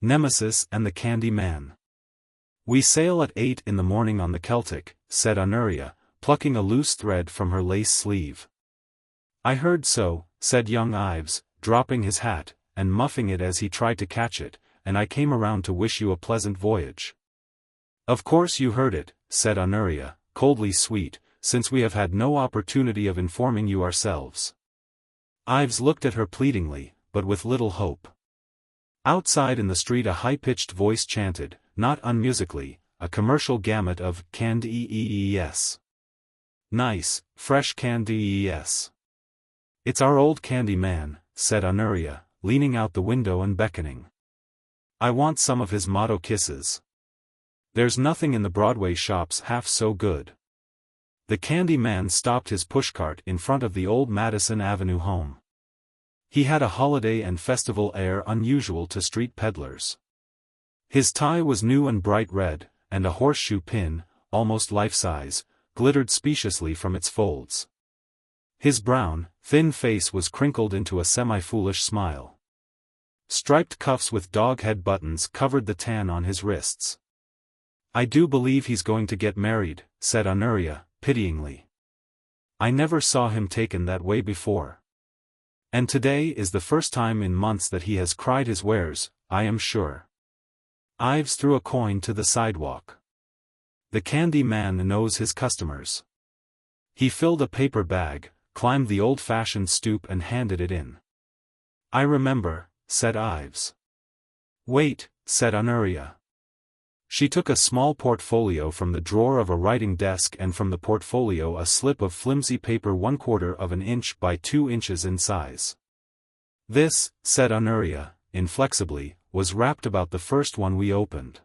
Nemesis and the Candy Man. We sail at 8 in the morning on the Celtic, said Honoria, plucking a loose thread from her lace sleeve. I heard so, said young Ives, dropping his hat, and muffing it as he tried to catch it, and I came around to wish you a pleasant voyage. Of course you heard it, said Honoria, coldly sweet, since we have had no opportunity of informing you ourselves. Ives looked at her pleadingly, but with little hope. Outside in the street a high-pitched voice chanted, not unmusically, a commercial gamut of canned ees. Nice, fresh canned ees. It's our old Candy Man, said Honoria, leaning out the window and beckoning. I want some of his motto kisses. There's nothing in the Broadway shops half so good. The Candy Man stopped his pushcart in front of the old Madison Avenue home. He had a holiday and festival air unusual to street peddlers. His tie was new and bright red, and a horseshoe pin, almost life-size, glittered speciously from its folds. His brown, thin face was crinkled into a semi-foolish smile. Striped cuffs with dog-head buttons covered the tan on his wrists. I do believe he's going to get married, said Honoria, pityingly. I never saw him taken that way before. And today is the first time in months that he has cried his wares, I am sure. Ives threw a coin to the sidewalk. The Candy Man knows his customers. He filled a paper bag, climbed the old-fashioned stoop and handed it in. I remember, said Ives. Wait, said Honoria. She took a small portfolio from the drawer of a writing desk and from the portfolio a slip of flimsy paper 1/4 of an inch by 2 inches in size. This, said Honoria, inflexibly, was wrapped about the first one we opened.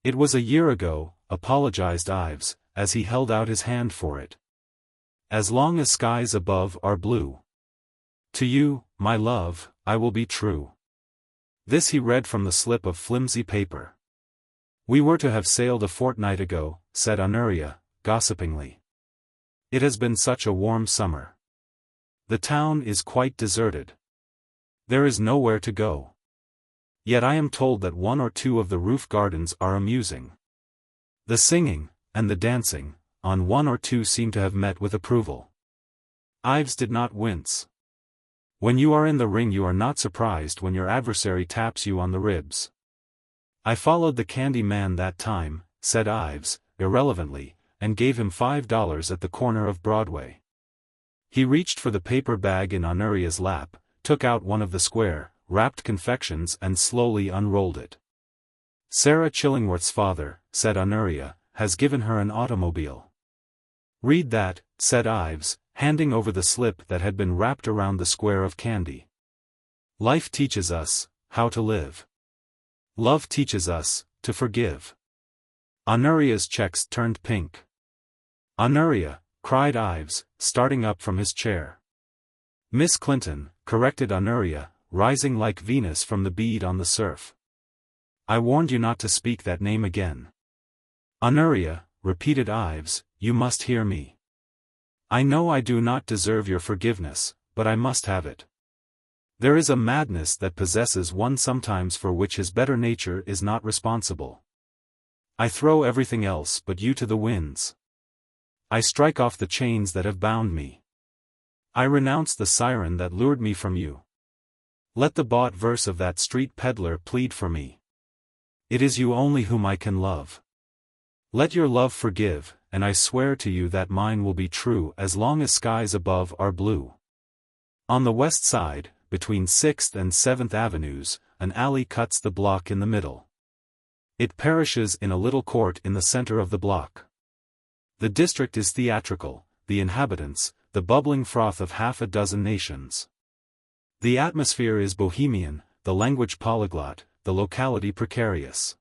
It was a year ago, apologized Ives, as he held out his hand for it. As long as skies above are blue. To you, my love, I will be true. This he read from the slip of flimsy paper. We were to have sailed a fortnight ago, said Honoria, gossipingly. It has been such a warm summer. The town is quite deserted. There is nowhere to go. Yet I am told that 1 or 2 of the roof gardens are amusing. The singing, and the dancing, on 1 or 2 seem to have met with approval. Ives did not wince. When you are in the ring you are not surprised when your adversary taps you on the ribs. I followed the Candy Man that time, said Ives, irrelevantly, and gave him $5 at the corner of Broadway. He reached for the paper bag in Honoria's lap, took out one of the square, wrapped confections and slowly unrolled it. Sarah Chillingworth's father, said Honoria, has given her an automobile. Read that, said Ives, handing over the slip that had been wrapped around the square of candy. Life teaches us how to live. Love teaches us to forgive. Honoria's cheeks turned pink. Honoria, cried Ives, starting up from his chair. Miss Clinton, corrected Honoria, rising like Venus from the bead on the surf. I warned you not to speak that name again. Honoria, repeated Ives, you must hear me. I know I do not deserve your forgiveness, but I must have it. There is a madness that possesses one sometimes for which his better nature is not responsible. I throw everything else but you to the winds. I strike off the chains that have bound me. I renounce the siren that lured me from you. Let the bought verse of that street peddler plead for me. It is you only whom I can love. Let your love forgive, and I swear to you that mine will be true as long as skies above are blue. On the west side, between 6th and 7th Avenues, an alley cuts the block in the middle. It perishes in a little court in the center of the block. The district is theatrical, the inhabitants, the bubbling froth of half a dozen nations. The atmosphere is bohemian, the language polyglot, the locality precarious.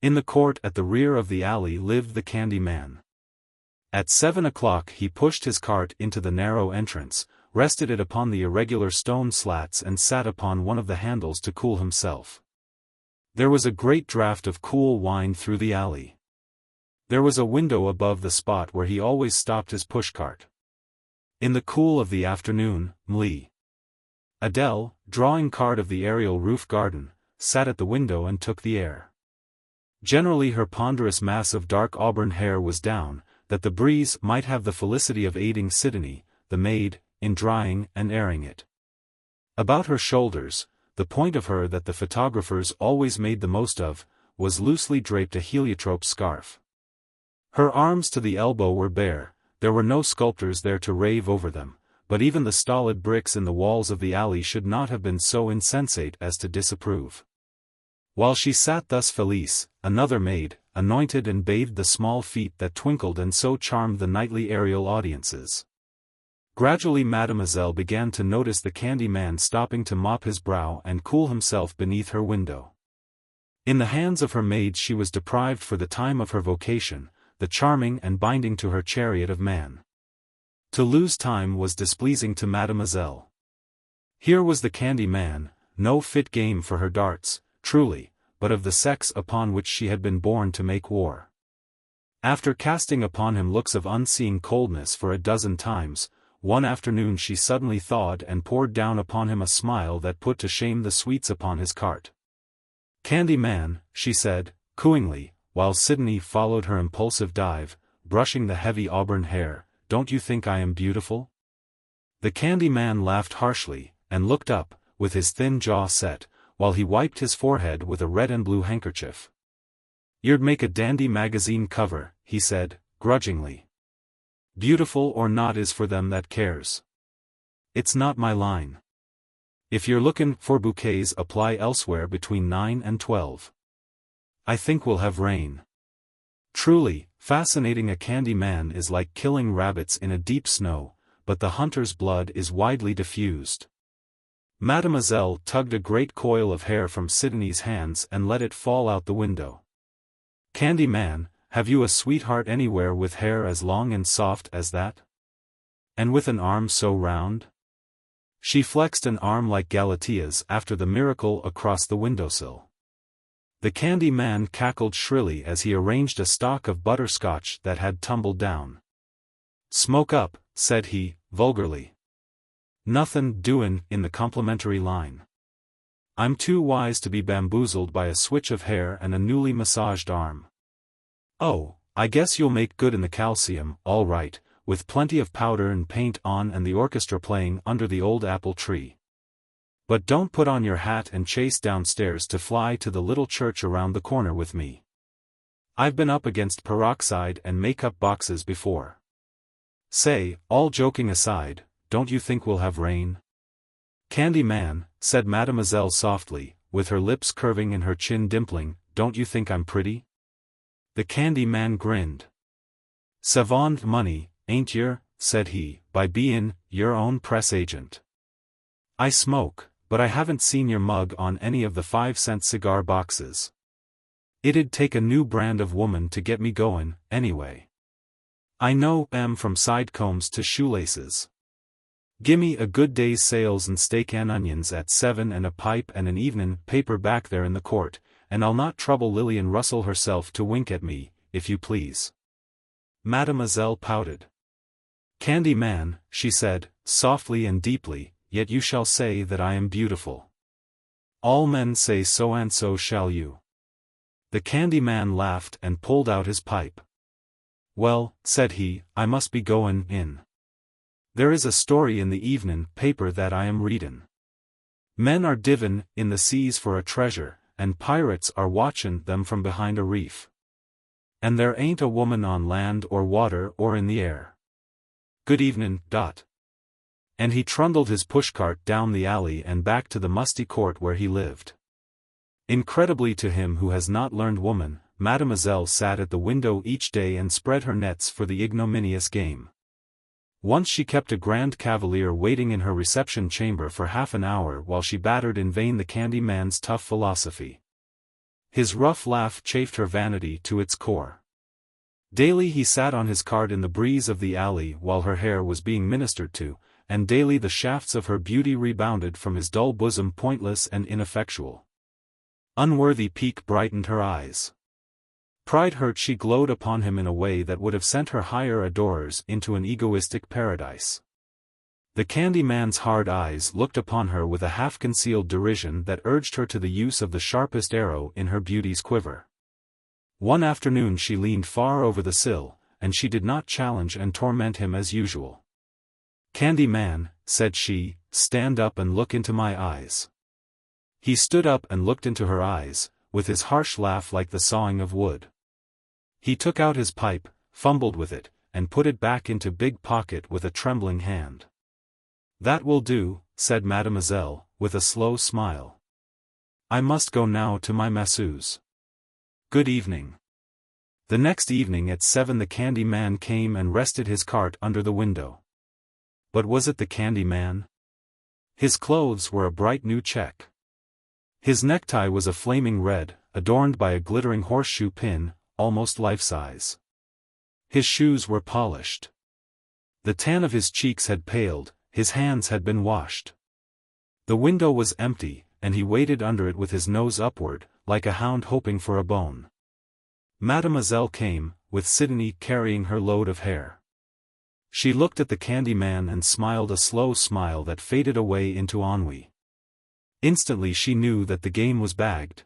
In the court at the rear of the alley lived the Candy Man. At 7 o'clock he pushed his cart into the narrow entrance, rested it upon the irregular stone slats and sat upon one of the handles to cool himself. There was a great draught of cool wine through the alley. There was a window above the spot where he always stopped his pushcart. In the cool of the afternoon, Mli. Adele, drawing card of the aerial roof garden, sat at the window and took the air. Generally her ponderous mass of dark auburn hair was down, that the breeze might have the felicity of aiding Sidonie, the maid, in drying and airing it. About her shoulders, the point of her that the photographers always made the most of, was loosely draped a heliotrope scarf. Her arms to the elbow were bare, there were no sculptors there to rave over them, but even the stolid bricks in the walls of the alley should not have been so insensate as to disapprove. While she sat thus Felice, another maid, anointed and bathed the small feet that twinkled and so charmed the nightly aerial audiences. Gradually Mademoiselle began to notice the candy man stopping to mop his brow and cool himself beneath her window. In the hands of her maid she was deprived for the time of her vocation, the charming and binding to her chariot of man. To lose time was displeasing to Mademoiselle. Here was the candy man, no fit game for her darts, truly, but of the sex upon which she had been born to make war. After casting upon him looks of unseeing coldness for a dozen times, one afternoon she suddenly thawed and poured down upon him a smile that put to shame the sweets upon his cart. "Candy man," she said, cooingly, while Sidonie followed her impulsive dive, brushing the heavy auburn hair, "don't you think I am beautiful?" The candy man laughed harshly, and looked up, with his thin jaw set, while he wiped his forehead with a red and blue handkerchief. "You'd make a dandy magazine cover," he said, grudgingly. "Beautiful or not is for them that cares. It's not my line. If you're lookin' for bouquets apply elsewhere between 9 and 12. I think we'll have rain." Truly, fascinating a candy man is like killing rabbits in a deep snow, but the hunter's blood is widely diffused. Mademoiselle tugged a great coil of hair from Sidonie's hands and let it fall out the window. "Candy man, have you a sweetheart anywhere with hair as long and soft as that? And with an arm so round?" She flexed an arm like Galatea's after the miracle across the windowsill. The candy man cackled shrilly as he arranged a stock of butterscotch that had tumbled down. "Smoke up," said he, vulgarly. "Nothin' doin' in the complimentary line. I'm too wise to be bamboozled by a switch of hair and a newly massaged arm. Oh, I guess you'll make good in the calcium, all right, with plenty of powder and paint on and the orchestra playing under the old apple tree. But don't put on your hat and chase downstairs to fly to the little church around the corner with me. I've been up against peroxide and makeup boxes before. Say, all joking aside, don't you think we'll have rain?" "Candy man," said Mademoiselle softly, with her lips curving and her chin dimpling, "don't you think I'm pretty?" The candy man grinned. "Savant money, ain't yer," said he, "by bein' your own press agent. I smoke, but I haven't seen your mug on any of the 5-cent cigar boxes. It'd take a new brand of woman to get me goin', anyway. I know 'em from side combs to shoelaces. Gimme a good day's sales and steak and onions at 7 and a pipe and an evenin' paper back there in the court, and I'll not trouble Lillian Russell herself to wink at me, if you please." Mademoiselle pouted. "Candy man," she said, softly and deeply, "yet you shall say that I am beautiful. All men say so and so shall you." The candy man laughed and pulled out his pipe. "Well," said he, "I must be goin' in. There is a story in the evenin' paper that I am readin'. Men are divin' in the seas for a treasure, and pirates are watchin' them from behind a reef. And there ain't a woman on land or water or in the air. Good evenin', Dot." And he trundled his pushcart down the alley and back to the musty court where he lived. Incredibly to him who has not learned woman, Mademoiselle sat at the window each day and spread her nets for the ignominious game. Once she kept a grand cavalier waiting in her reception chamber for half an hour while she battered in vain the candy man's tough philosophy. His rough laugh chafed her vanity to its core. Daily he sat on his cart in the breeze of the alley while her hair was being ministered to, and daily the shafts of her beauty rebounded from his dull bosom pointless and ineffectual. Unworthy pique brightened her eyes. Pride hurt she glowed upon him in a way that would have sent her higher adorers into an egoistic paradise. The candy man's hard eyes looked upon her with a half-concealed derision that urged her to the use of the sharpest arrow in her beauty's quiver. One afternoon she leaned far over the sill, and she did not challenge and torment him as usual. "Candy man," said she, "stand up and look into my eyes." He stood up and looked into her eyes, with his harsh laugh like the sawing of wood. He took out his pipe, fumbled with it, and put it back into big pocket with a trembling hand. "That will do," said Mademoiselle, with a slow smile. "I must go now to my masseuse. Good evening." The next evening at 7 the candy man came and rested his cart under the window. But was it the candy man? His clothes were a bright new check. His necktie was a flaming red, adorned by a glittering horseshoe pin, almost life-size. His shoes were polished. The tan of his cheeks had paled, his hands had been washed. The window was empty, and he waited under it with his nose upward, like a hound hoping for a bone. Mademoiselle came, with Sidonie carrying her load of hair. She looked at the candy man and smiled a slow smile that faded away into ennui. Instantly she knew that the game was bagged.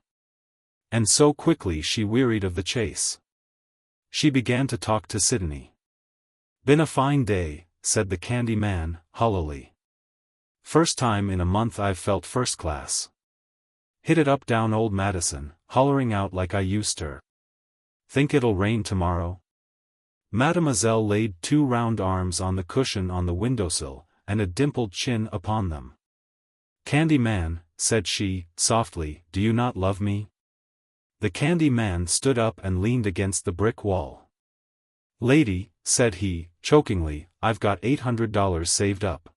And so quickly she wearied of the chase. She began to talk to Sidonie. "Been a fine day," said the candy man, hollowly. "First time in a month I've felt first class. Hit it up down old Madison, hollering out like I used to. Think it'll rain tomorrow?" Mademoiselle laid 2 round arms on the cushion on the windowsill, and a dimpled chin upon them. "Candy man," said she, softly, "do you not love me?" The candy man stood up and leaned against the brick wall. "Lady," said he, chokingly, "I've got $800 saved up.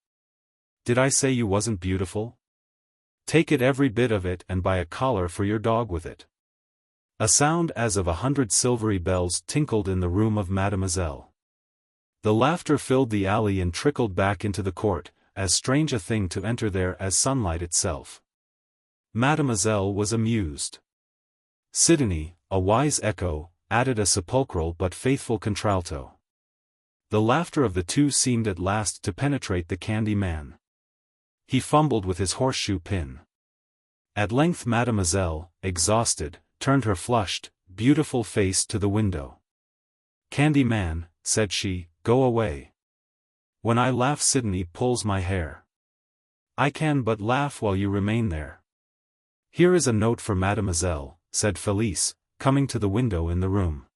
Did I say you wasn't beautiful? Take it, every bit of it, and buy a collar for your dog with it." A sound as of 100 silvery bells tinkled in the room of Mademoiselle. The laughter filled the alley and trickled back into the court, as strange a thing to enter there as sunlight itself. Mademoiselle was amused. Sidonie, a wise echo, added a sepulchral but faithful contralto. The laughter of the two seemed at last to penetrate the candy man. He fumbled with his horseshoe pin. At length Mademoiselle, exhausted, turned her flushed, beautiful face to the window. "Candy man," said she, "go away. When I laugh Sidonie pulls my hair. I can but laugh while you remain there." "Here is a note for Mademoiselle," said Felice, coming to the window in the room.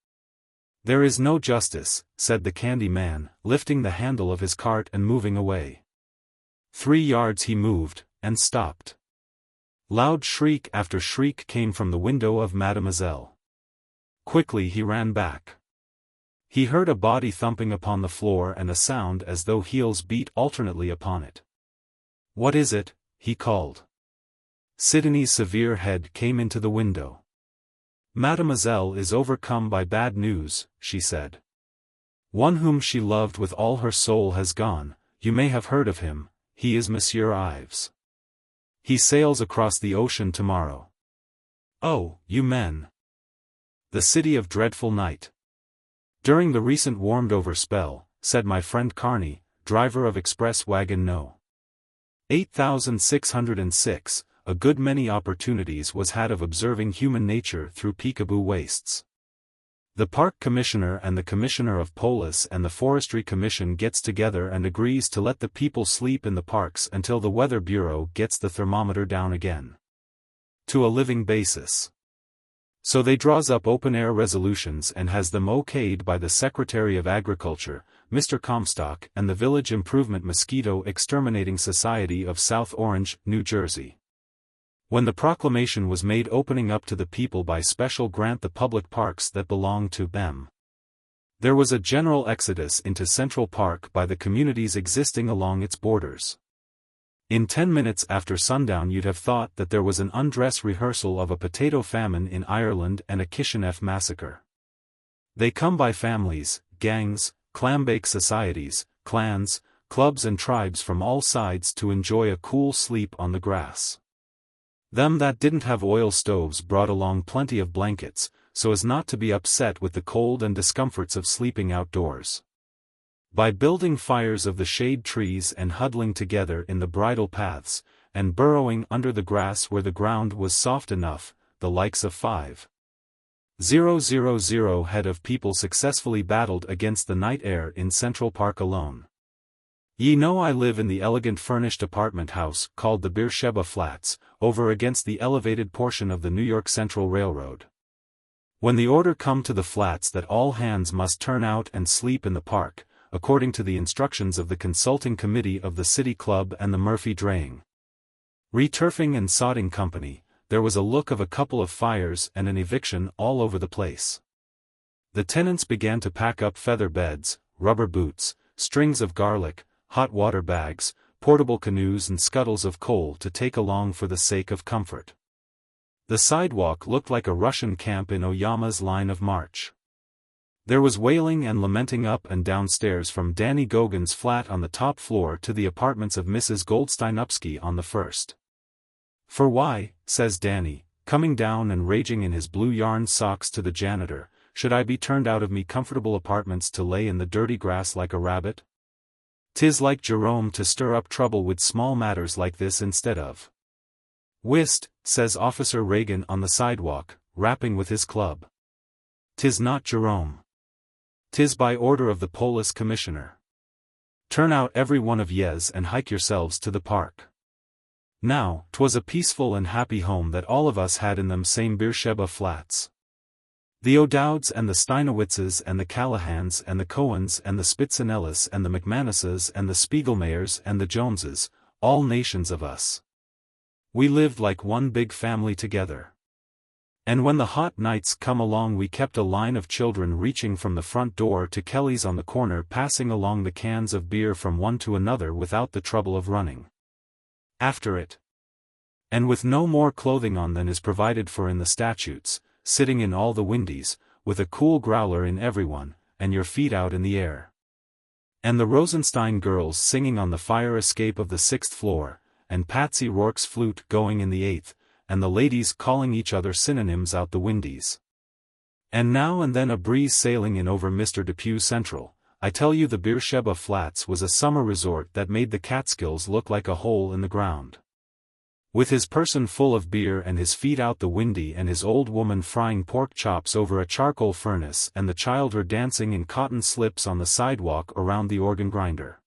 "There is no justice," said the candy man, lifting the handle of his cart and moving away. 3 yards he moved, and stopped. Loud shriek after shriek came from the window of Mademoiselle. Quickly he ran back. He heard a body thumping upon the floor and a sound as though heels beat alternately upon it. "What is it?" he called. Sidonie's severe head came into the window. "Mademoiselle is overcome by bad news," she said. "One whom she loved with all her soul has gone. You may have heard of him. He is Monsieur Ives. He sails across the ocean tomorrow. Oh, you men! The city of dreadful night. During the recent warmed-over spell," said my friend Carney, driver of express wagon No. 8606, "a good many opportunities was had of observing human nature through peekaboo wastes. The Park Commissioner and the Commissioner of Police and the Forestry Commission gets together and agrees to let the people sleep in the parks until the Weather Bureau gets the thermometer down again to a living basis. So they draws up open-air resolutions and has them okayed by the Secretary of Agriculture, Mr. Comstock, and the Village Improvement Mosquito Exterminating Society of South Orange, New Jersey. When the proclamation was made opening up to the people by special grant the public parks that belong to them, there was a general exodus into Central Park by the communities existing along its borders. In 10 minutes after sundown you'd have thought that there was an undress rehearsal of a potato famine in Ireland and a Kishinev massacre. They come by families, gangs, clambake societies, clans, clubs and tribes from all sides to enjoy a cool sleep on the grass. Them that didn't have oil stoves brought along plenty of blankets, so as not to be upset with the cold and discomforts of sleeping outdoors. By building fires of the shade trees and huddling together in the bridle paths, and burrowing under the grass where the ground was soft enough, the likes of 5,000 head of people successfully battled against the night air in Central Park alone. Ye know I live in the elegant furnished apartment house called the Beersheba Flats, over against the elevated portion of the New York Central Railroad. When the order come to the flats that all hands must turn out and sleep in the park, according to the instructions of the consulting committee of the City Club and the Murphy Draying, Returfing and Sodding Company, there was a look of a couple of fires and an eviction all over the place. The tenants began to pack up feather beds, rubber boots, strings of garlic, hot water bags, portable canoes and scuttles of coal to take along for the sake of comfort. The sidewalk looked like a Russian camp in Oyama's line of march. There was wailing and lamenting up and downstairs from Danny Gogan's flat on the top floor to the apartments of Mrs. Goldstein-Upsky on the first. For why, says Danny, coming down and raging in his blue yarn socks to the janitor, should I be turned out of me comfortable apartments to lay in the dirty grass like a rabbit? 'Tis like Jerome to stir up trouble with small matters like this instead of whist, says Officer Reagan on the sidewalk, rapping with his club. 'Tis not Jerome. 'Tis by order of the Polis Commissioner. Turn out every one of yez and hike yourselves to the park. Now, 'twas a peaceful and happy home that all of us had in them same Beersheba Flats. The O'Dowds and the Steinowitzes and the Callahans and the Cohens and the Spitzenellis and the McManuses and the Spiegelmayers and the Joneses, all nations of us. We lived like one big family together. And when the hot nights come along we kept a line of children reaching from the front door to Kelly's on the corner passing along the cans of beer from one to another without the trouble of running after it. And with no more clothing on than is provided for in the statutes, sitting in all the windies, with a cool growler in everyone, and your feet out in the air. And the Rosenstein girls singing on the fire escape of the 6th floor, and Patsy Rourke's flute going in the 8th, and the ladies calling each other synonyms out the windies. And now and then a breeze sailing in over Mr. Depew Central. I tell you the Beersheba Flats was a summer resort that made the Catskills look like a hole in the ground. With his person full of beer and his feet out the windy and his old woman frying pork chops over a charcoal furnace and the children dancing in cotton slips on the sidewalk around the organ grinder.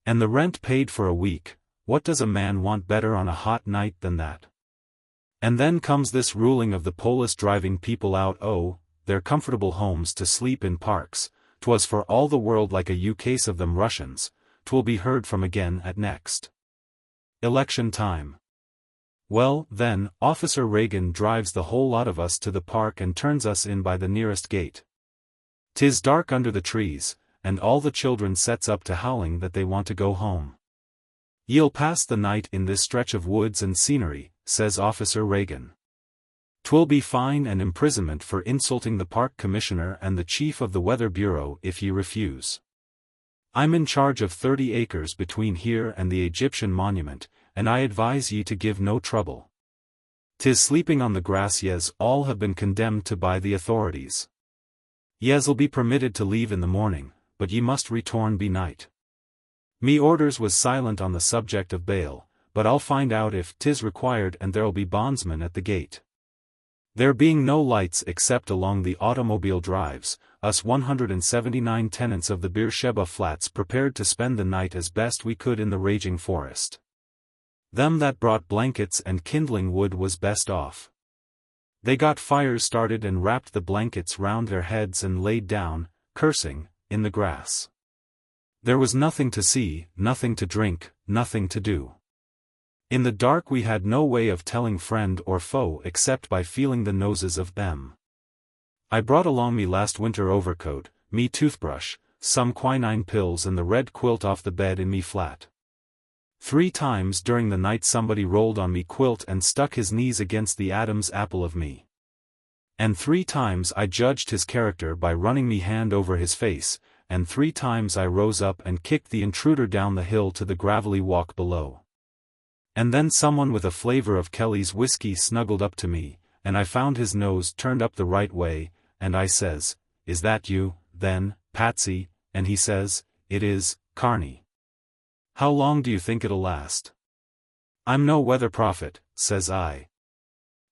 And the rent paid for a week, what does a man want better on a hot night than that? And then comes this ruling of the Polis driving people out their comfortable homes to sleep in parks. 'Twas for all the world like a case of them Russians. 'Twill be heard from again at next election time. Well, then, Officer Reagan drives the whole lot of us to the park and turns us in by the nearest gate. 'Tis dark under the trees, and all the children sets up to howling that they want to go home. Ye'll pass the night in this stretch of woods and scenery, says Officer Reagan. 'Twill be fine and imprisonment for insulting the park commissioner and the chief of the weather bureau if ye refuse. I'm in charge of 30 acres between here and the Egyptian monument, and I advise ye to give no trouble. 'Tis sleeping on the grass yez all have been condemned to by the authorities. Yez'll be permitted to leave in the morning, but ye must return be night. Me orders was silent on the subject of bail, but I'll find out if 'tis required and there'll be bondsmen at the gate. There being no lights except along the automobile drives, us 179 tenants of the Beersheba Flats prepared to spend the night as best we could in the raging forest. Them that brought blankets and kindling wood was best off. They got fires started and wrapped the blankets round their heads and laid down, cursing, in the grass. There was nothing to see, nothing to drink, nothing to do. In the dark we had no way of telling friend or foe except by feeling the noses of them. I brought along me last winter overcoat, me toothbrush, some quinine pills and the red quilt off the bed in me flat. 3 times during the night somebody rolled on me quilt and stuck his knees against the Adam's apple of me. And 3 times I judged his character by running me hand over his face, and 3 times I rose up and kicked the intruder down the hill to the gravelly walk below. And then someone with a flavor of Kelly's whiskey snuggled up to me, and I found his nose turned up the right way, and I says, "Is that you, then, Patsy?" And he says, it is, Carney. How long do you think it'll last? I'm no weather prophet, says I.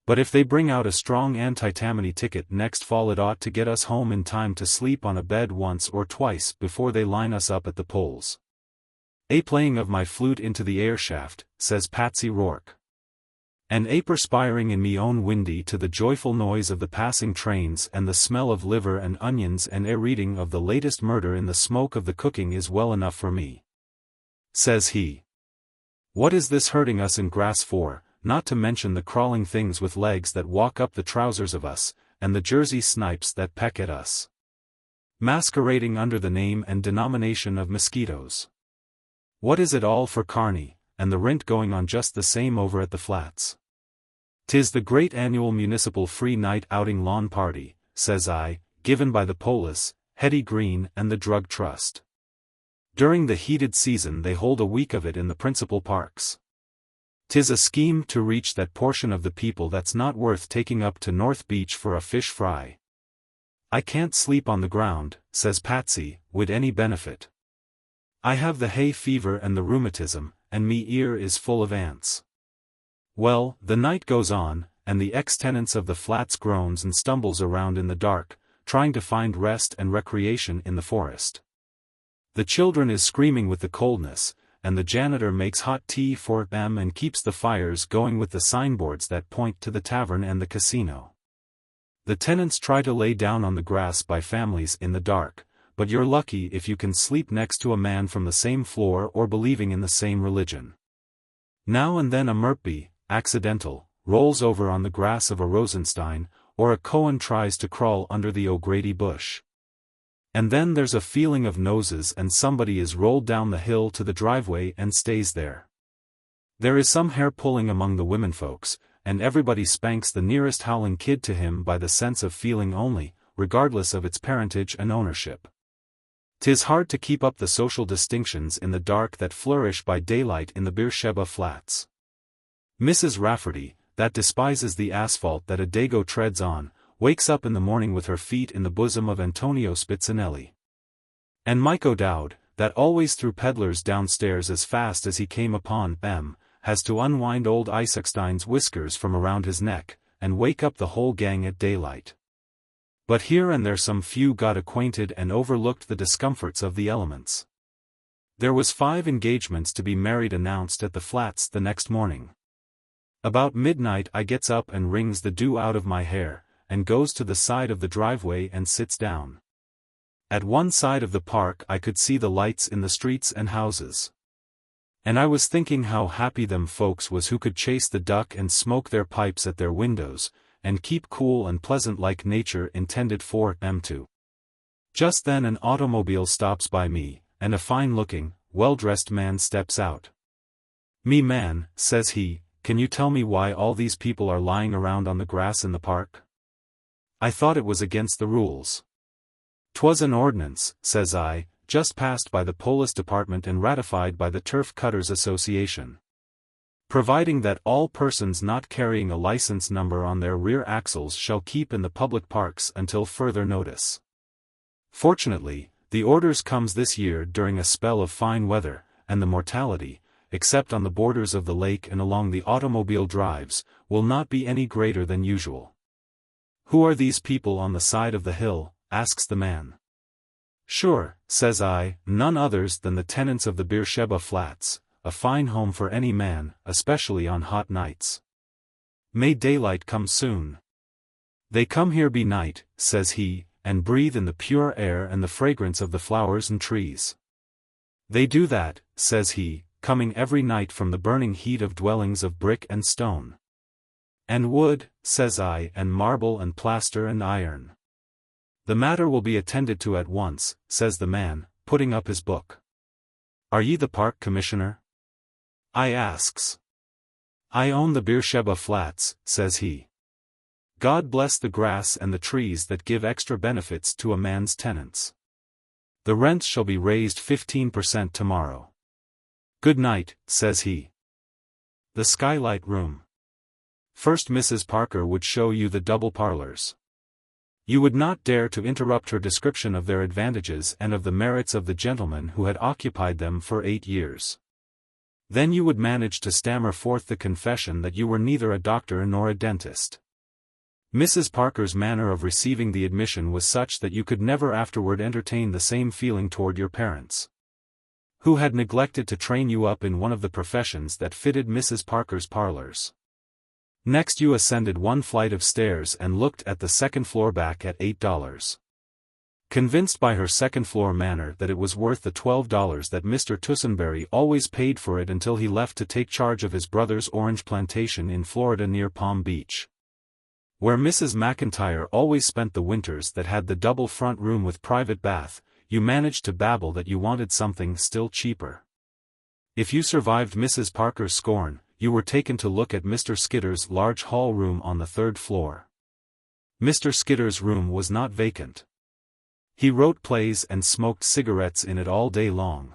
But if they bring out a strong anti-Tammany ticket next fall, it ought to get us home in time to sleep on a bed once or twice before they line us up at the polls. A playing of my flute into the air shaft, says Patsy Rourke. And a perspiring in me own windy to the joyful noise of the passing trains and the smell of liver and onions, and a reading of the latest murder in the smoke of the cooking is well enough for me. Says he. What is this herding us in grass for, not to mention the crawling things with legs that walk up the trousers of us, and the Jersey snipes that peck at us, masquerading under the name and denomination of mosquitoes? What is it all for, Carney, and the rent going on just the same over at the flats? 'Tis the great annual municipal free night outing lawn party, says I, given by the Polis, Hetty Green and the Drug Trust. During the heated season they hold a week of it in the principal parks. 'Tis a scheme to reach that portion of the people that's not worth taking up to North Beach for a fish fry. I can't sleep on the ground, says Patsy, with any benefit. I have the hay fever and the rheumatism, and me ear is full of ants. Well, the night goes on, and the ex-tenants of the flats groans and stumbles around in the dark, trying to find rest and recreation in the forest. The children is screaming with the coldness, and the janitor makes hot tea for them and keeps the fires going with the signboards that point to the tavern and the casino. The tenants try to lay down on the grass by families in the dark, but you're lucky if you can sleep next to a man from the same floor or believing in the same religion. Now and then a Murphy, accidental, rolls over on the grass of a Rosenstein, or a Cohen tries to crawl under the O'Grady bush. And then there's a feeling of noses and somebody is rolled down the hill to the driveway and stays there. There is some hair pulling among the womenfolks, and everybody spanks the nearest howling kid to him by the sense of feeling only, regardless of its parentage and ownership. 'Tis hard to keep up the social distinctions in the dark that flourish by daylight in the Beersheba flats. Mrs. Rafferty, that despises the asphalt that a Dago treads on, wakes up in the morning with her feet in the bosom of Antonio Spitzinelli. And Mike O'Dowd, that always threw peddlers downstairs as fast as he came upon them, has to unwind old Isaacstein's whiskers from around his neck, and wake up the whole gang at daylight. But here and there some few got acquainted and overlooked the discomforts of the elements. There was 5 engagements to be married announced at the flats the next morning. About midnight I gets up and wrings the dew out of my hair, and goes to the side of the driveway and sits down. At one side of the park I could see the lights in the streets and houses. And I was thinking how happy them folks was who could chase the duck and smoke their pipes at their windows, and keep cool and pleasant like nature intended for them to. Just then an automobile stops by me, and a fine-looking, well-dressed man steps out. "Me man," says he, "can you tell me why all these people are lying around on the grass in the park? I thought it was against the rules." "'Twas an ordinance," says I, "just passed by the Police Department and ratified by the Turf Cutters Association, providing that all persons not carrying a license number on their rear axles shall keep in the public parks until further notice." Fortunately, the orders comes this year during a spell of fine weather, and the mortality, except on the borders of the lake and along the automobile drives, will not be any greater than usual. "Who are these people on the side of the hill?" asks the man. "Sure," says I, "none others than the tenants of the Beersheba Flats, a fine home for any man, especially on hot nights. May daylight come soon. They come here be night," says he, "and breathe in the pure air and the fragrance of the flowers and trees. They do that," says he, "coming every night from the burning heat of dwellings of brick and stone." "And wood," says I, "and marble and plaster and iron." "The matter will be attended to at once," says the man, putting up his book. "Are ye the park commissioner?" I asks. "I own the Beersheba Flats," says he. "God bless the grass and the trees that give extra benefits to a man's tenants. The rents shall be raised 15% tomorrow. Good night," says he. The Skylight Room. First Mrs. Parker would show you the double parlors. You would not dare to interrupt her description of their advantages and of the merits of the gentleman who had occupied them for 8 years. Then you would manage to stammer forth the confession that you were neither a doctor nor a dentist. Mrs. Parker's manner of receiving the admission was such that you could never afterward entertain the same feeling toward your parents, who had neglected to train you up in one of the professions that fitted Mrs. Parker's parlors. Next you ascended one flight of stairs and looked at the second floor back at $8. Convinced by her second-floor manner that it was worth the $12 that Mr. Tussenberry always paid for it until he left to take charge of his brother's orange plantation in Florida near Palm Beach, where Mrs. McIntyre always spent the winters, that had the double front room with private bath, you managed to babble that you wanted something still cheaper. If you survived Mrs. Parker's scorn, you were taken to look at Mr. Skidder's large hall room on the 3rd floor. Mr. Skidder's room was not vacant. He wrote plays and smoked cigarettes in it all day long.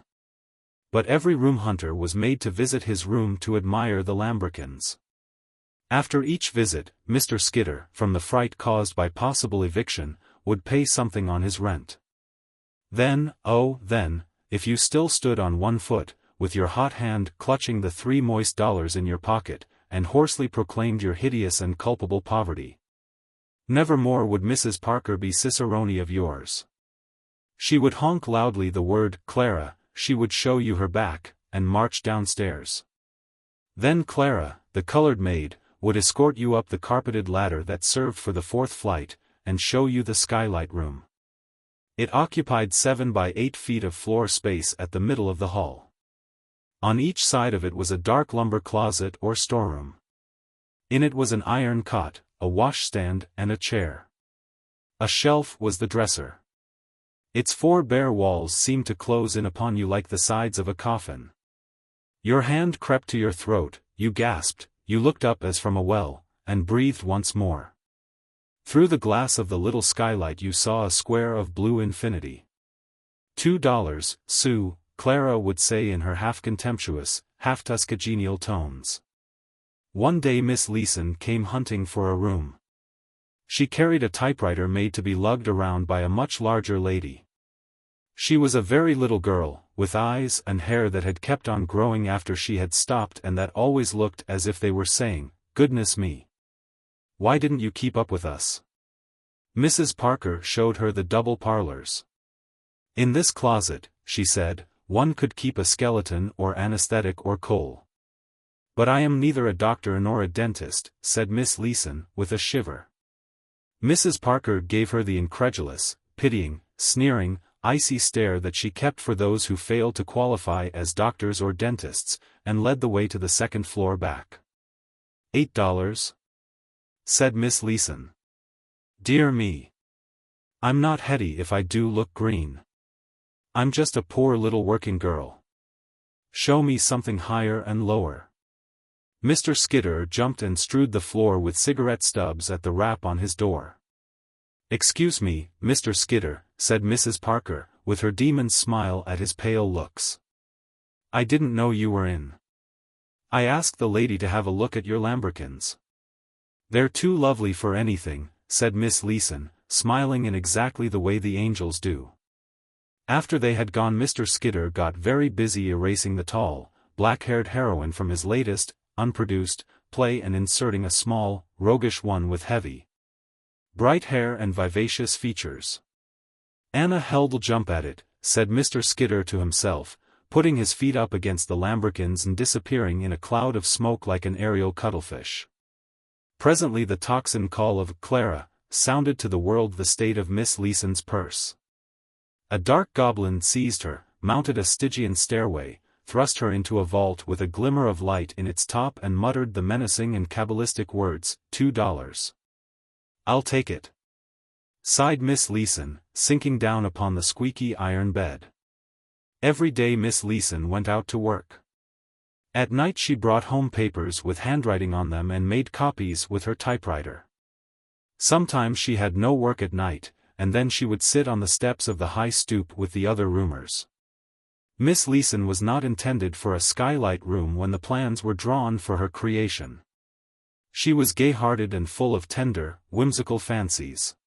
But every room hunter was made to visit his room to admire the lambrequins. After each visit, Mr. Skidder, from the fright caused by possible eviction, would pay something on his rent. Then, if you still stood on one foot, with your hot hand clutching the 3 moist dollars in your pocket, and hoarsely proclaimed your hideous and culpable poverty, never more would Mrs. Parker be cicerone of yours. She would honk loudly the word Clara, she would show you her back, and march downstairs. Then Clara, the colored maid, would escort you up the carpeted ladder that served for the 4th flight, and show you the Skylight Room. It occupied 7 by 8 feet of floor space at the middle of the hall. On each side of it was a dark lumber closet or storeroom. In it was an iron cot, a washstand, and a chair. A shelf was the dresser. Its 4 bare walls seemed to close in upon you like the sides of a coffin. Your hand crept to your throat, you gasped, you looked up as from a well, and breathed once more. Through the glass of the little skylight you saw a square of blue infinity. $2, Sue, Clara would say in her half-contemptuous, half-Tuskegenial tones. One day Miss Leeson came hunting for a room. She carried a typewriter made to be lugged around by a much larger lady. She was a very little girl, with eyes and hair that had kept on growing after she had stopped and that always looked as if they were saying, "Goodness me! Why didn't you keep up with us?" Mrs. Parker showed her the double parlors. "In this closet," she said, "one could keep a skeleton or anesthetic or coal." "But I am neither a doctor nor a dentist," said Miss Leeson, with a shiver. Mrs. Parker gave her the incredulous, pitying, sneering, icy stare that she kept for those who failed to qualify as doctors or dentists, and led the way to the 2nd floor back. $8? said Miss Leeson. "Dear me. I'm not heady if I do look green. I'm just a poor little working girl. Show me something higher and lower." Mr. Skidder jumped and strewed the floor with cigarette stubs at the rap on his door. "Excuse me, Mr. Skidder," said Mrs. Parker, with her demon's smile at his pale looks. "I didn't know you were in. I asked the lady to have a look at your lambrequins." "They're too lovely for anything," said Miss Leeson, smiling in exactly the way the angels do. After they had gone Mr. Skidder got very busy erasing the tall, black-haired heroine from his latest, unproduced, play and inserting a small, roguish one with heavy, bright hair and vivacious features. "Anna hell'll jump at it," said Mr. Skidder to himself, putting his feet up against the lambrequins and disappearing in a cloud of smoke like an aerial cuttlefish. Presently the tocsin call of Clara sounded to the world the state of Miss Leeson's purse. A dark goblin seized her, mounted a Stygian stairway, thrust her into a vault with a glimmer of light in its top and muttered the menacing and cabalistic words, $2. "I'll take it," sighed Miss Leeson, sinking down upon the squeaky iron bed. Every day Miss Leeson went out to work. At night she brought home papers with handwriting on them and made copies with her typewriter. Sometimes she had no work at night, and then she would sit on the steps of the high stoop with the other roomers. Miss Leeson was not intended for a Skylight Room when the plans were drawn for her creation. She was gay-hearted and full of tender, whimsical fancies.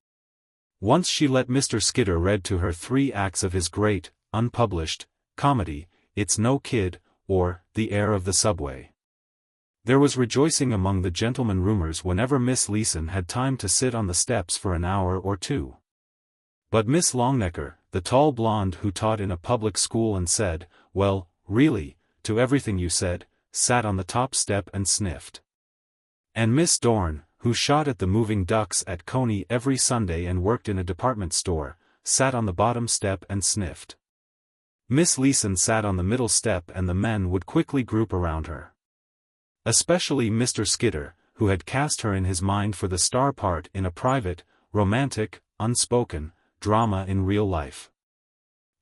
Once she let Mr. Skidder read to her 3 acts of his great, unpublished, comedy, It's No Kid, or The Heir of the Subway. There was rejoicing among the gentlemen roomers whenever Miss Leeson had time to sit on the steps for an hour or two. But Miss Longnecker, the tall blonde who taught in a public school and said, "Well, really," to everything you said, sat on the top step and sniffed. And Miss Dorn, who shot at the moving ducks at Coney every Sunday and worked in a department store, sat on the bottom step and sniffed. Miss Leeson sat on the middle step and the men would quickly group around her. Especially Mr. Skidder, who had cast her in his mind for the star part in a private, romantic, unspoken, drama in real life.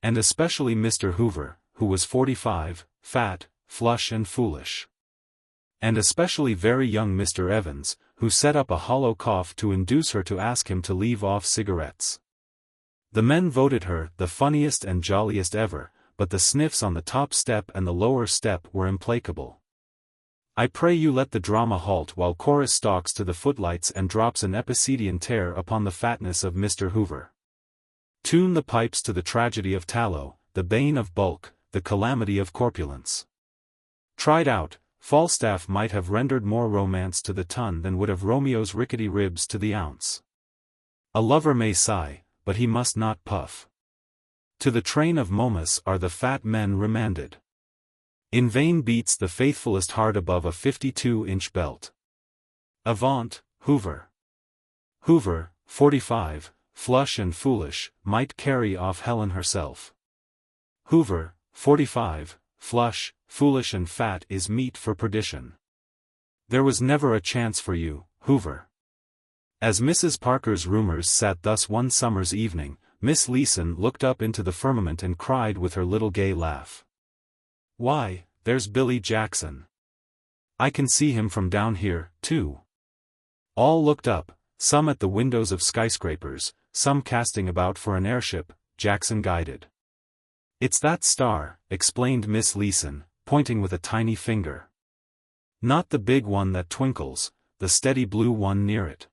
And especially Mr. Hoover, who was 45, fat, flush and foolish. And especially very young Mr. Evans, who set up a hollow cough to induce her to ask him to leave off cigarettes. The men voted her the funniest and jolliest ever, but the sniffs on the top step and the lower step were implacable. I pray you let the drama halt while chorus stalks to the footlights and drops an Epicedian tear upon the fatness of Mr. Hoover. Tune the pipes to the tragedy of tallow, the bane of bulk, the calamity of corpulence. Tried out, Falstaff might have rendered more romance to the ton than would have Romeo's rickety ribs to the ounce. A lover may sigh, but he must not puff. To the train of Momus are the fat men remanded. In vain beats the faithfulest heart above a 52-inch belt. Avaunt, Hoover. Hoover, 45, flush and foolish, might carry off Helen herself. Hoover, 45, flush, foolish and fat is meat for perdition. There was never a chance for you, Hoover. As Mrs. Parker's roomers sat thus one summer's evening, Miss Leeson looked up into the firmament and cried with her little gay laugh. "Why, there's Billy Jackson. I can see him from down here, too." All looked up, some at the windows of skyscrapers, some casting about for an airship, Jackson guided. "It's that star," explained Miss Leeson, pointing with a tiny finger. "Not the big one that twinkles, the steady blue one near it.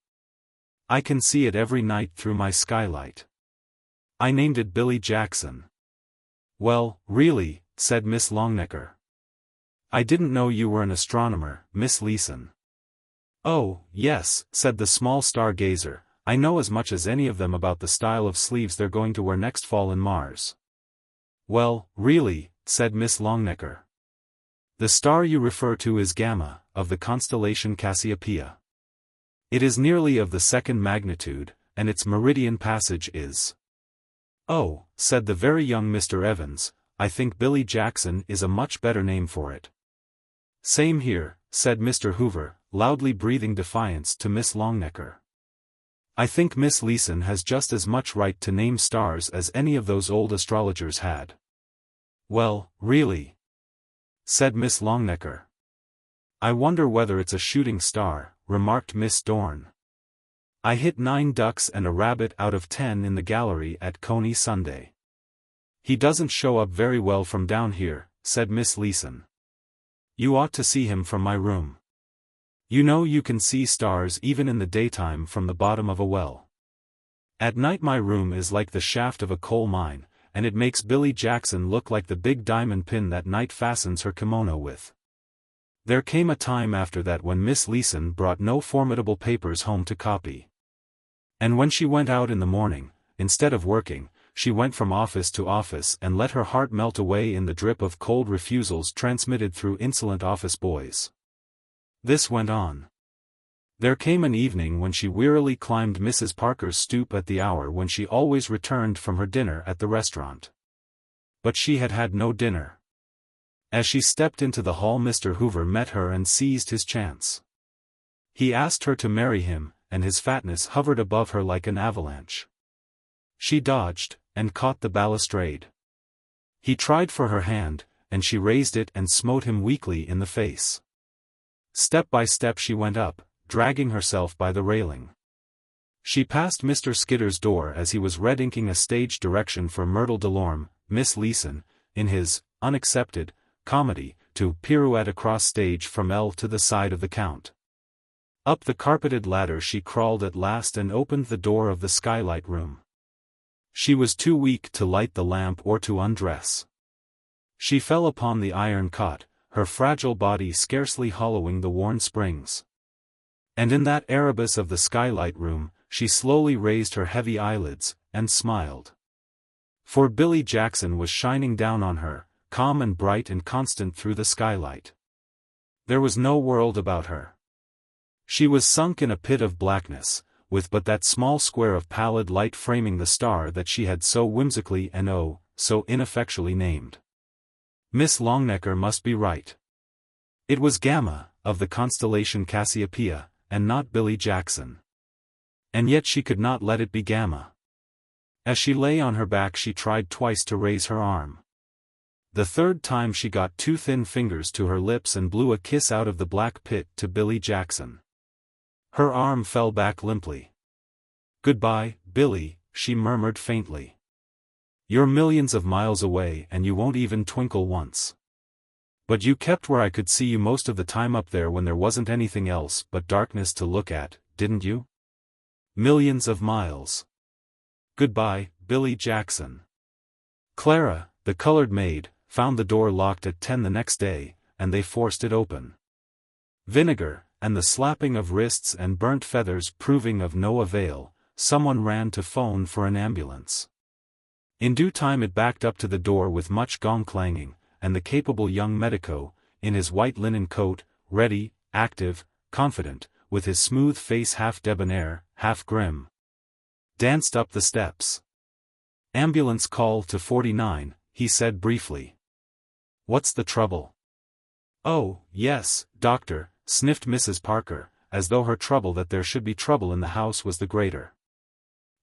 I can see it every night through my skylight. I named it Billy Jackson." "Well, really," said Miss Longnecker. "I didn't know you were an astronomer, Miss Leeson." "Oh, yes," said the small stargazer, "I know as much as any of them about the style of sleeves they're going to wear next fall in Mars." "Well, really," said Miss Longnecker. "The star you refer to is Gamma, of the constellation Cassiopeia. It is nearly of the second magnitude, and its meridian passage is—" "Oh," said the very young Mr. Evans, "I think Billy Jackson is a much better name for it." "Same here," said Mr. Hoover, loudly breathing defiance to Miss Longnecker. "I think Miss Leeson has just as much right to name stars as any of those old astrologers had." "Well, really," said Miss Longnecker. "I wonder whether it's a shooting star," remarked Miss Dorn. "I hit 9 ducks and a rabbit out of 10 in the gallery at Coney Sunday." "He doesn't show up very well from down here," said Miss Leeson. "You ought to see him from my room. You know you can see stars even in the daytime from the bottom of a well. At night my room is like the shaft of a coal mine, and it makes Billy Jackson look like the big diamond pin that Night fastens her kimono with." There came a time after that when Miss Leeson brought no formidable papers home to copy. And when she went out in the morning, instead of working, she went from office to office and let her heart melt away in the drip of cold refusals transmitted through insolent office boys. This went on. There came an evening when she wearily climbed Mrs. Parker's stoop at the hour when she always returned from her dinner at the restaurant. But she had had no dinner. As she stepped into the hall Mr. Hoover met her and seized his chance. He asked her to marry him, and his fatness hovered above her like an avalanche. She dodged, and caught the balustrade. He tried for her hand, and she raised it and smote him weakly in the face. Step by step she went up, dragging herself by the railing. She passed Mr. Skidder's door as he was red-inking a stage direction for Myrtle Delorme, Miss Leeson, in his unaccepted comedy, to pirouette across stage from L to the side of the Count. Up the carpeted ladder she crawled at last and opened the door of the Skylight Room. She was too weak to light the lamp or to undress. She fell upon the iron cot, her fragile body scarcely hollowing the worn springs. And in that Erebus of the Skylight Room, she slowly raised her heavy eyelids, and smiled. For Billy Jackson was shining down on her, calm and bright and constant through the skylight. There was no world about her. She was sunk in a pit of blackness, with but that small square of pallid light framing the star that she had so whimsically and so ineffectually named. Miss Longnecker must be right. It was Gamma, of the constellation Cassiopeia, and not Billy Jackson. And yet she could not let it be Gamma. As she lay on her back she tried twice to raise her arm. The third time she got two thin fingers to her lips and blew a kiss out of the black pit to Billy Jackson. Her arm fell back limply. "Goodbye, Billy," she murmured faintly. "You're millions of miles away and you won't even twinkle once. But you kept where I could see you most of the time up there when there wasn't anything else but darkness to look at, didn't you? Millions of miles. Goodbye, Billy Jackson." Clara, the colored maid, found the door locked at 10 the next day, and they forced it open. Vinegar, and the slapping of wrists and burnt feathers proving of no avail, someone ran to phone for an ambulance. In due time it backed up to the door with much gong clanging, and the capable young medico, in his white linen coat, ready, active, confident, with his smooth face half debonair, half grim, danced up the steps. "Ambulance call to 49, he said briefly. "What's the trouble?" "Oh, yes, doctor," sniffed Mrs. Parker, as though her trouble that there should be trouble in the house was the greater.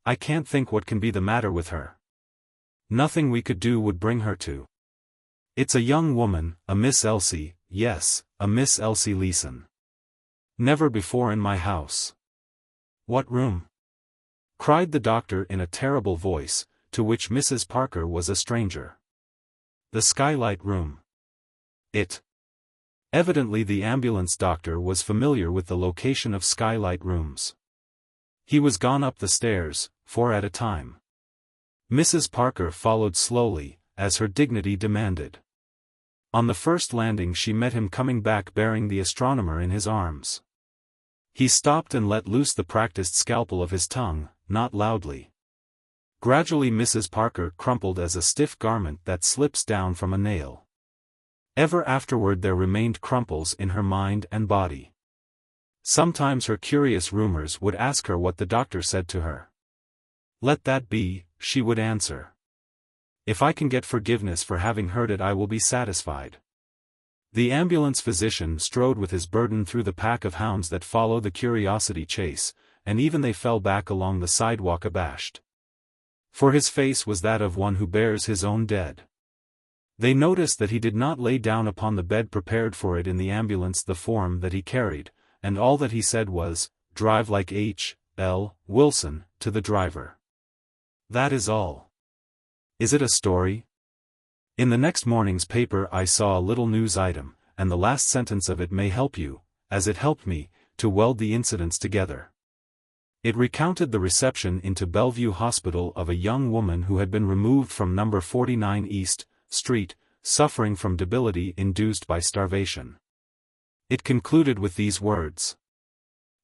"I can't think what can be the matter with her. Nothing we could do would bring her to. It's a young woman, a Miss Elsie, yes, a Miss Elsie Leeson. Never before in my house." "What room?" cried the doctor in a terrible voice, to which Mrs. Parker was a stranger. "The Skylight Room." It. Evidently the ambulance doctor was familiar with the location of Skylight Rooms. He was gone up the stairs, 4 at a time. Mrs. Parker followed slowly, as her dignity demanded. On the first landing she met him coming back bearing the astronomer in his arms. He stopped and let loose the practiced scalpel of his tongue, not loudly. Gradually Mrs. Parker crumpled as a stiff garment that slips down from a nail. Ever afterward there remained crumples in her mind and body. Sometimes her curious rumors would ask her what the doctor said to her. "Let that be," she would answer. "If I can get forgiveness for having heard it I will be satisfied." The ambulance physician strode with his burden through the pack of hounds that follow the curiosity chase, and even they fell back along the sidewalk abashed. For his face was that of one who bears his own dead. They noticed that he did not lay down upon the bed prepared for it in the ambulance the form that he carried, and all that he said was, "Drive like H.L. Wilson," to the driver. That is all. Is it a story? In the next morning's paper I saw a little news item, and the last sentence of it may help you, as it helped me, to weld the incidents together. It recounted the reception into Bellevue Hospital of a young woman who had been removed from number 49 East Street, suffering from debility induced by starvation. It concluded with these words.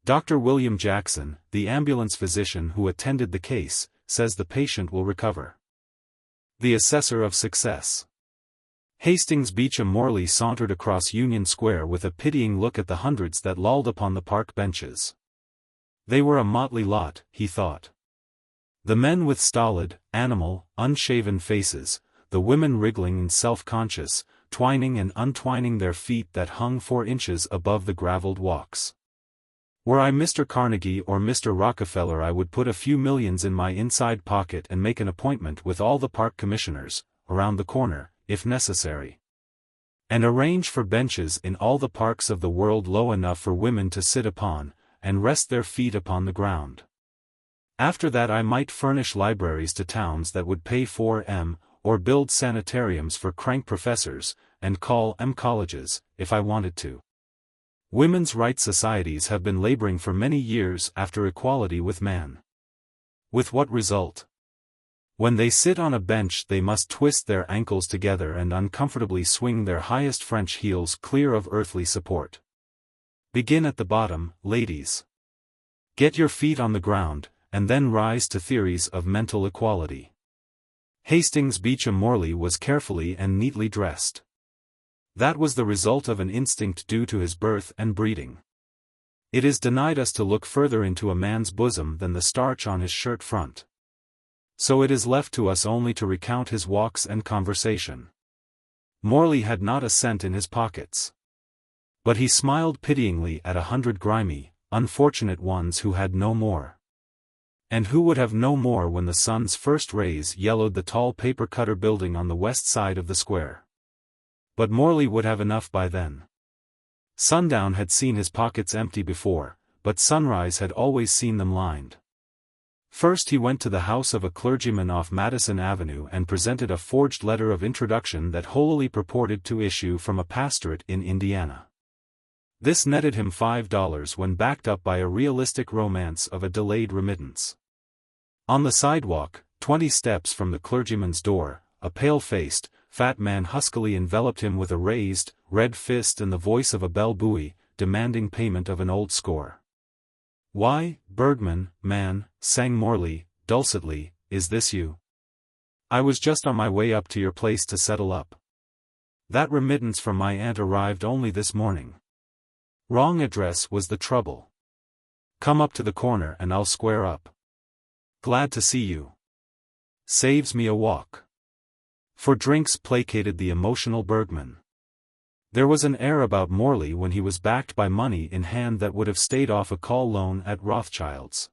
"Dr. William Jackson, the ambulance physician who attended the case, says the patient will recover." The Assessor of Success. Hastings Beecham Morley sauntered across Union Square with a pitying look at the hundreds that lolled upon the park benches. They were a motley lot, he thought. The men with stolid, animal, unshaven faces, the women wriggling and self-conscious, twining and untwining their feet that hung 4 inches above the gravelled walks. Were I Mr. Carnegie or Mr. Rockefeller I would put a few millions in my inside pocket and make an appointment with all the park commissioners, around the corner, if necessary. And arrange for benches in all the parks of the world low enough for women to sit upon, and rest their feet upon the ground. After that I might furnish libraries to towns that would pay 4M, or build sanitariums for crank professors, and call 'em colleges, if I wanted to. Women's rights societies have been laboring for many years after equality with man. With what result? When they sit on a bench they must twist their ankles together and uncomfortably swing their highest French heels clear of earthly support. Begin at the bottom, ladies. Get your feet on the ground, and then rise to theories of mental equality. Hastings Beauchamp Morley was carefully and neatly dressed. That was the result of an instinct due to his birth and breeding. It is denied us to look further into a man's bosom than the starch on his shirt front. So it is left to us only to recount his walks and conversation. Morley had not a cent in his pockets. But he smiled pityingly at 100 grimy, unfortunate ones who had no more. And who would have no more when the sun's first rays yellowed the tall paper-cutter building on the west side of the square. But Morley would have enough by then. Sundown had seen his pockets empty before, but sunrise had always seen them lined. First he went to the house of a clergyman off Madison Avenue and presented a forged letter of introduction that holily purported to issue from a pastorate in Indiana. This netted him $5 when backed up by a realistic romance of a delayed remittance. On the sidewalk, 20 steps from the clergyman's door, a pale-faced, fat man huskily enveloped him with a raised, red fist and the voice of a bell buoy, demanding payment of an old score. "Why, Bergman, man," sang Morley, dulcetly, "is this you? I was just on my way up to your place to settle up. That remittance from my aunt arrived only this morning. Wrong address was the trouble. Come up to the corner and I'll square up. Glad to see you. Saves me a walk." For drinks placated the emotional Bergman. There was an air about Morley when he was backed by money in hand that would have stayed off a call loan at Rothschild's.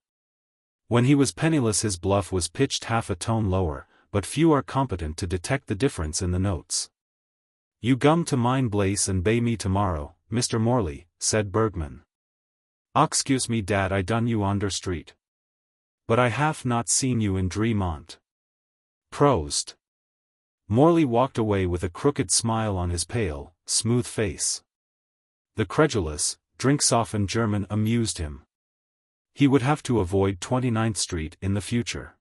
When he was penniless his bluff was pitched half a tone lower, but few are competent to detect the difference in the notes. "You gum to mine blace and bay me tomorrow, Mr. Morley," said Bergman. "Oxcuse me dat I done you onder street. But I have not seen you in Dremont." Prosed. Morley walked away with a crooked smile on his pale, smooth face. The credulous, drink-softened German amused him. He would have to avoid 29th Street in the future.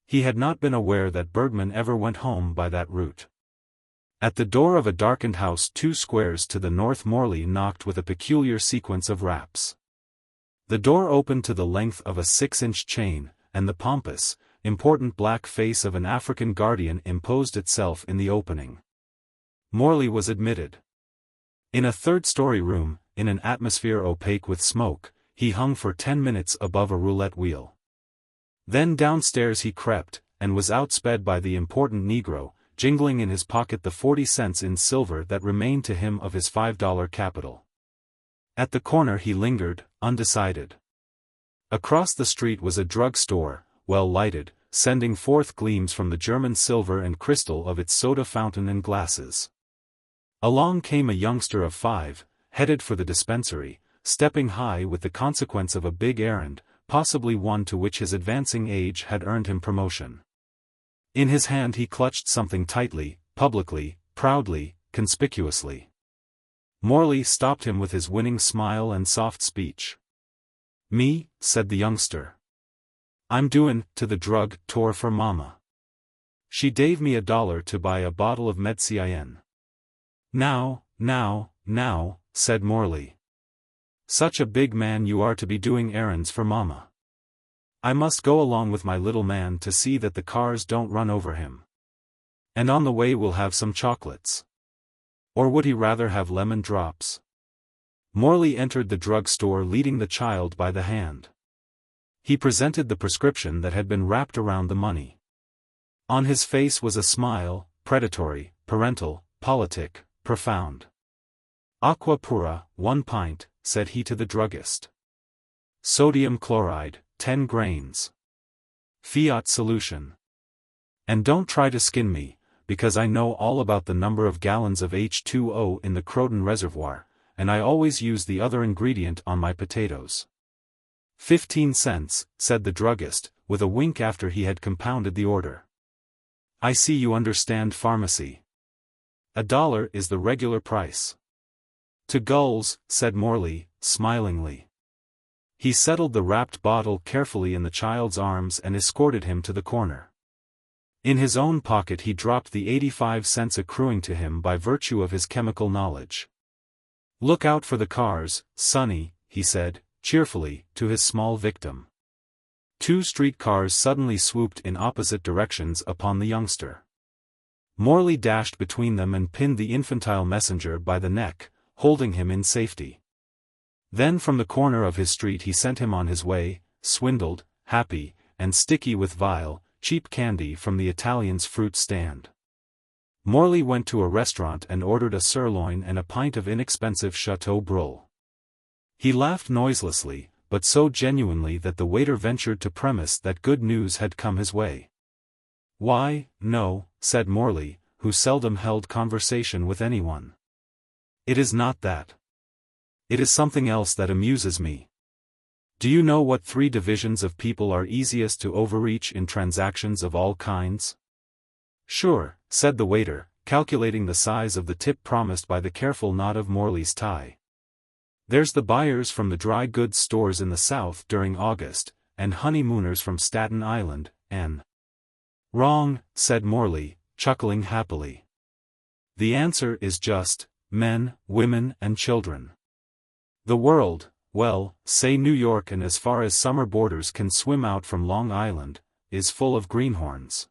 He had not been aware that Bergman ever went home by that route. At the door of a darkened house 2 squares to the north Morley knocked with a peculiar sequence of raps. The door opened to the length of a 6-inch chain, and the pompous, important black face of an African guardian imposed itself in the opening. Morley was admitted. In a third-story room, in an atmosphere opaque with smoke, he hung for 10 minutes above a roulette wheel. Then downstairs he crept, and was outsped by the important Negro, jingling in his pocket the 40 cents in silver that remained to him of his $5 capital. At the corner he lingered, undecided. Across the street was a drug store, well lighted, sending forth gleams from the German silver and crystal of its soda fountain and glasses. Along came a youngster of 5, headed for the dispensary, stepping high with the consequence of a big errand, possibly one to which his advancing age had earned him promotion. In his hand he clutched something tightly, publicly, proudly, conspicuously. Morley stopped him with his winning smile and soft speech. "Me," said the youngster. "I'm doin' to the drug tour for Mama. She gave me $1 to buy a bottle of Medicine." Now, said Morley. "Such a big man you are to be doing errands for Mama. I must go along with my little man to see that the cars don't run over him. And on the way we'll have some chocolates. Or would he rather have lemon drops?" Morley entered the drug store leading the child by the hand. He presented the prescription that had been wrapped around the money. On his face was a smile, predatory, parental, politic, profound. "Aqua pura, 1 pint," said he to the druggist. "Sodium chloride, 10 grains. Fiat solution. And don't try to skin me, because I know all about the number of gallons of H2O in the Croton Reservoir, and I always use the other ingredient on my potatoes." 15 cents, said the druggist, with a wink after he had compounded the order. "I see you understand pharmacy. $1 is the regular price." To gulls, said Morley, smilingly. He settled the wrapped bottle carefully in the child's arms and escorted him to the corner. In his own pocket he dropped the 85 cents accruing to him by virtue of his chemical knowledge. "Look out for the cars, Sonny," he said, cheerfully, to his small victim. 2 streetcars suddenly swooped in opposite directions upon the youngster. Morley dashed between them and pinned the infantile messenger by the neck, holding him in safety. Then from the corner of his street he sent him on his way, swindled, happy, and sticky with vile, cheap candy from the Italian's fruit stand. Morley went to a restaurant and ordered a sirloin and a pint of inexpensive Chateau Brule. He laughed noiselessly, but so genuinely that the waiter ventured to premise that good news had come his way. "Why, no," said Morley, who seldom held conversation with anyone. "It is not that. It is something else that amuses me. Do you know what 3 divisions of people are easiest to overreach in transactions of all kinds?" "Sure," said the waiter, calculating the size of the tip promised by the careful knot of Morley's tie. "There's the buyers from the dry goods stores in the South during August, and honeymooners from Staten Island, and—" "Wrong," said Morley, chuckling happily. "The answer is just, men, women and children. The world, well, say New York and as far as summer boarders can swim out from Long Island, is full of greenhorns.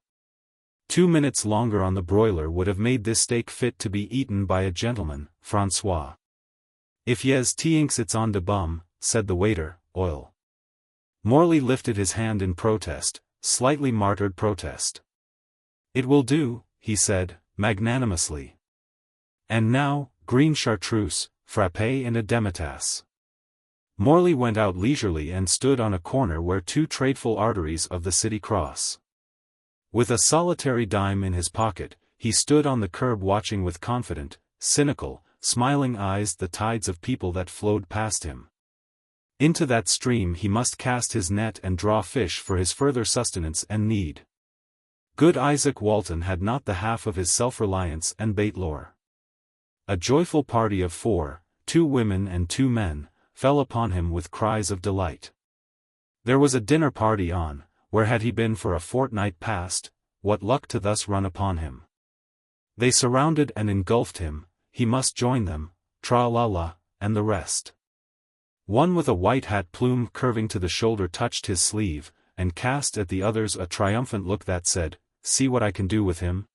2 minutes longer on the broiler would have made this steak fit to be eaten by a gentleman, François. If yes t'inks it's on de bum," said the waiter, "oil." Morley lifted his hand in protest, slightly martyred protest. "It will do," he said, magnanimously. "And now, green chartreuse, frappé and a demitasse." Morley went out leisurely and stood on a corner where 2 tradeful arteries of the city cross. With a solitary dime in his pocket, he stood on the curb watching with confident, cynical, smiling eyes the tides of people that flowed past him. Into that stream he must cast his net and draw fish for his further sustenance and need. Good Isaac Walton had not the half of his self-reliance and bait lore. A joyful party of 4, 2 women and 2 men, fell upon him with cries of delight. There was a dinner party on, where had he been for a fortnight past, what luck to thus run upon him. They surrounded and engulfed him, he must join them, tra-la-la, and the rest. One with a white hat plume curving to the shoulder touched his sleeve, and cast at the others a triumphant look that said, "See what I can do with him?"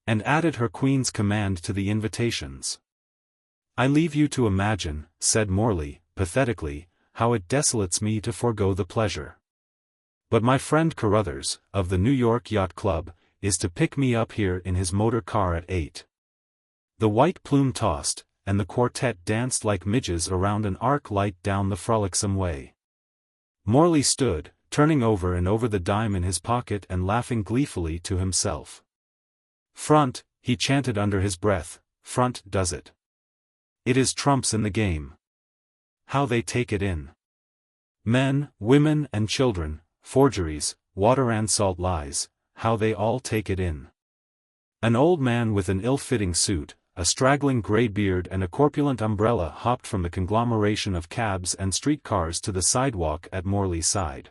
and added her queen's command to the invitations. "I leave you to imagine," said Morley, pathetically, "how it desolates me to forego the pleasure. But my friend Carruthers, of the New York Yacht Club, is to pick me up here in his motor car at 8. The white plume tossed, and the quartet danced like midges around an arc light down the frolicsome way. Morley stood, turning over and over the dime in his pocket and laughing gleefully to himself. "Front," he chanted under his breath, "front does it. It is trumps in the game. How they take it in. Men, women and children, forgeries, water and salt lies, how they all take it in." An old man with an ill-fitting suit, a straggling grey beard and a corpulent umbrella hopped from the conglomeration of cabs and streetcars to the sidewalk at Morley's side.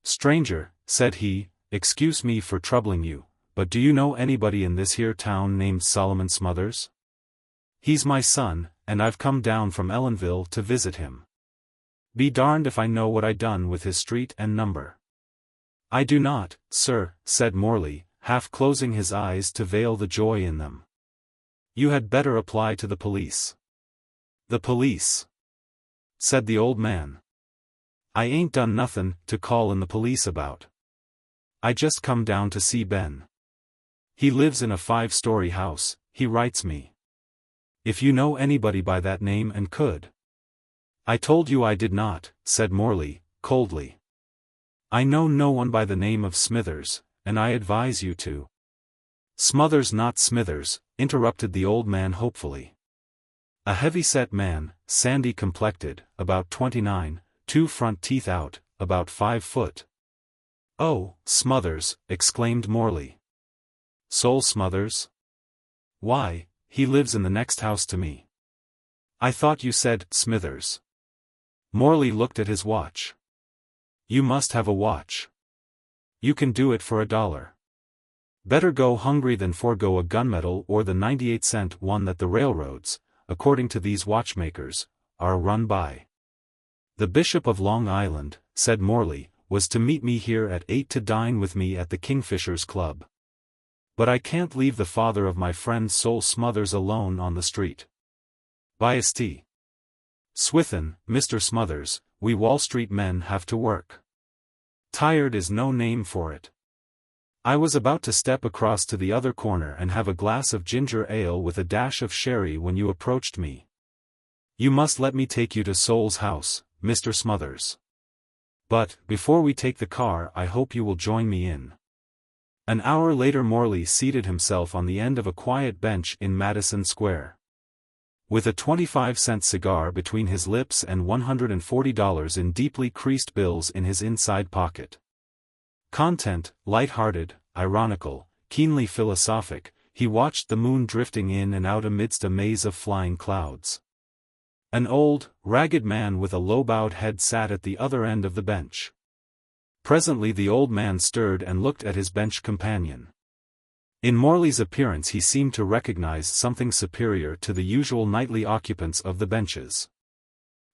"Stranger," said he, "excuse me for troubling you, but do you know anybody in this here town named Solomon Smothers? He's my son, and I've come down from Ellenville to visit him. Be darned if I know what I done with his street and number." "I do not, sir," said Morley, half closing his eyes to veil the joy in them. "You had better apply to the police." "The police?" said the old man. "I ain't done nothin' to call in the police about. I just come down to see Ben. He lives in a 5-story house, he writes me. If you know anybody by that name and could—" "I told you I did not," said Morley, coldly. "I know no one by the name of Smithers, and I advise you to—" "Smothers not Smithers," interrupted the old man hopefully. "A heavy-set man, sandy-complected, about 29, 2 front teeth out, about 5 foot." "Oh, Smothers," exclaimed Morley. "Sol Smothers? Why, he lives in the next house to me." I thought you said, Smithers. Morley looked at his watch. You must have a watch. You can do it for $1. Better go hungry than forego a gunmetal or the 98-cent one that the railroads, according to these watchmakers, are run by. The Bishop of Long Island, said Morley, was to meet me here at 8 to dine with me at the Kingfishers Club. But I can't leave the father of my friend Sol Smothers alone on the street. Biasty. Swithin, Mr. Smothers, we Wall Street men have to work. Tired is no name for it. I was about to step across to the other corner and have a glass of ginger ale with a dash of sherry when you approached me. You must let me take you to Sol's house, Mr. Smothers. But, before we take the car, I hope you will join me in. An hour later Morley seated himself on the end of a quiet bench in Madison Square. With a 25-cent cigar between his lips and $140 in deeply creased bills in his inside pocket. Content, light-hearted, ironical, keenly philosophic, he watched the moon drifting in and out amidst a maze of flying clouds. An old, ragged man with a low-bowed head sat at the other end of the bench. Presently the old man stirred and looked at his bench companion. In Morley's appearance he seemed to recognize something superior to the usual nightly occupants of the benches.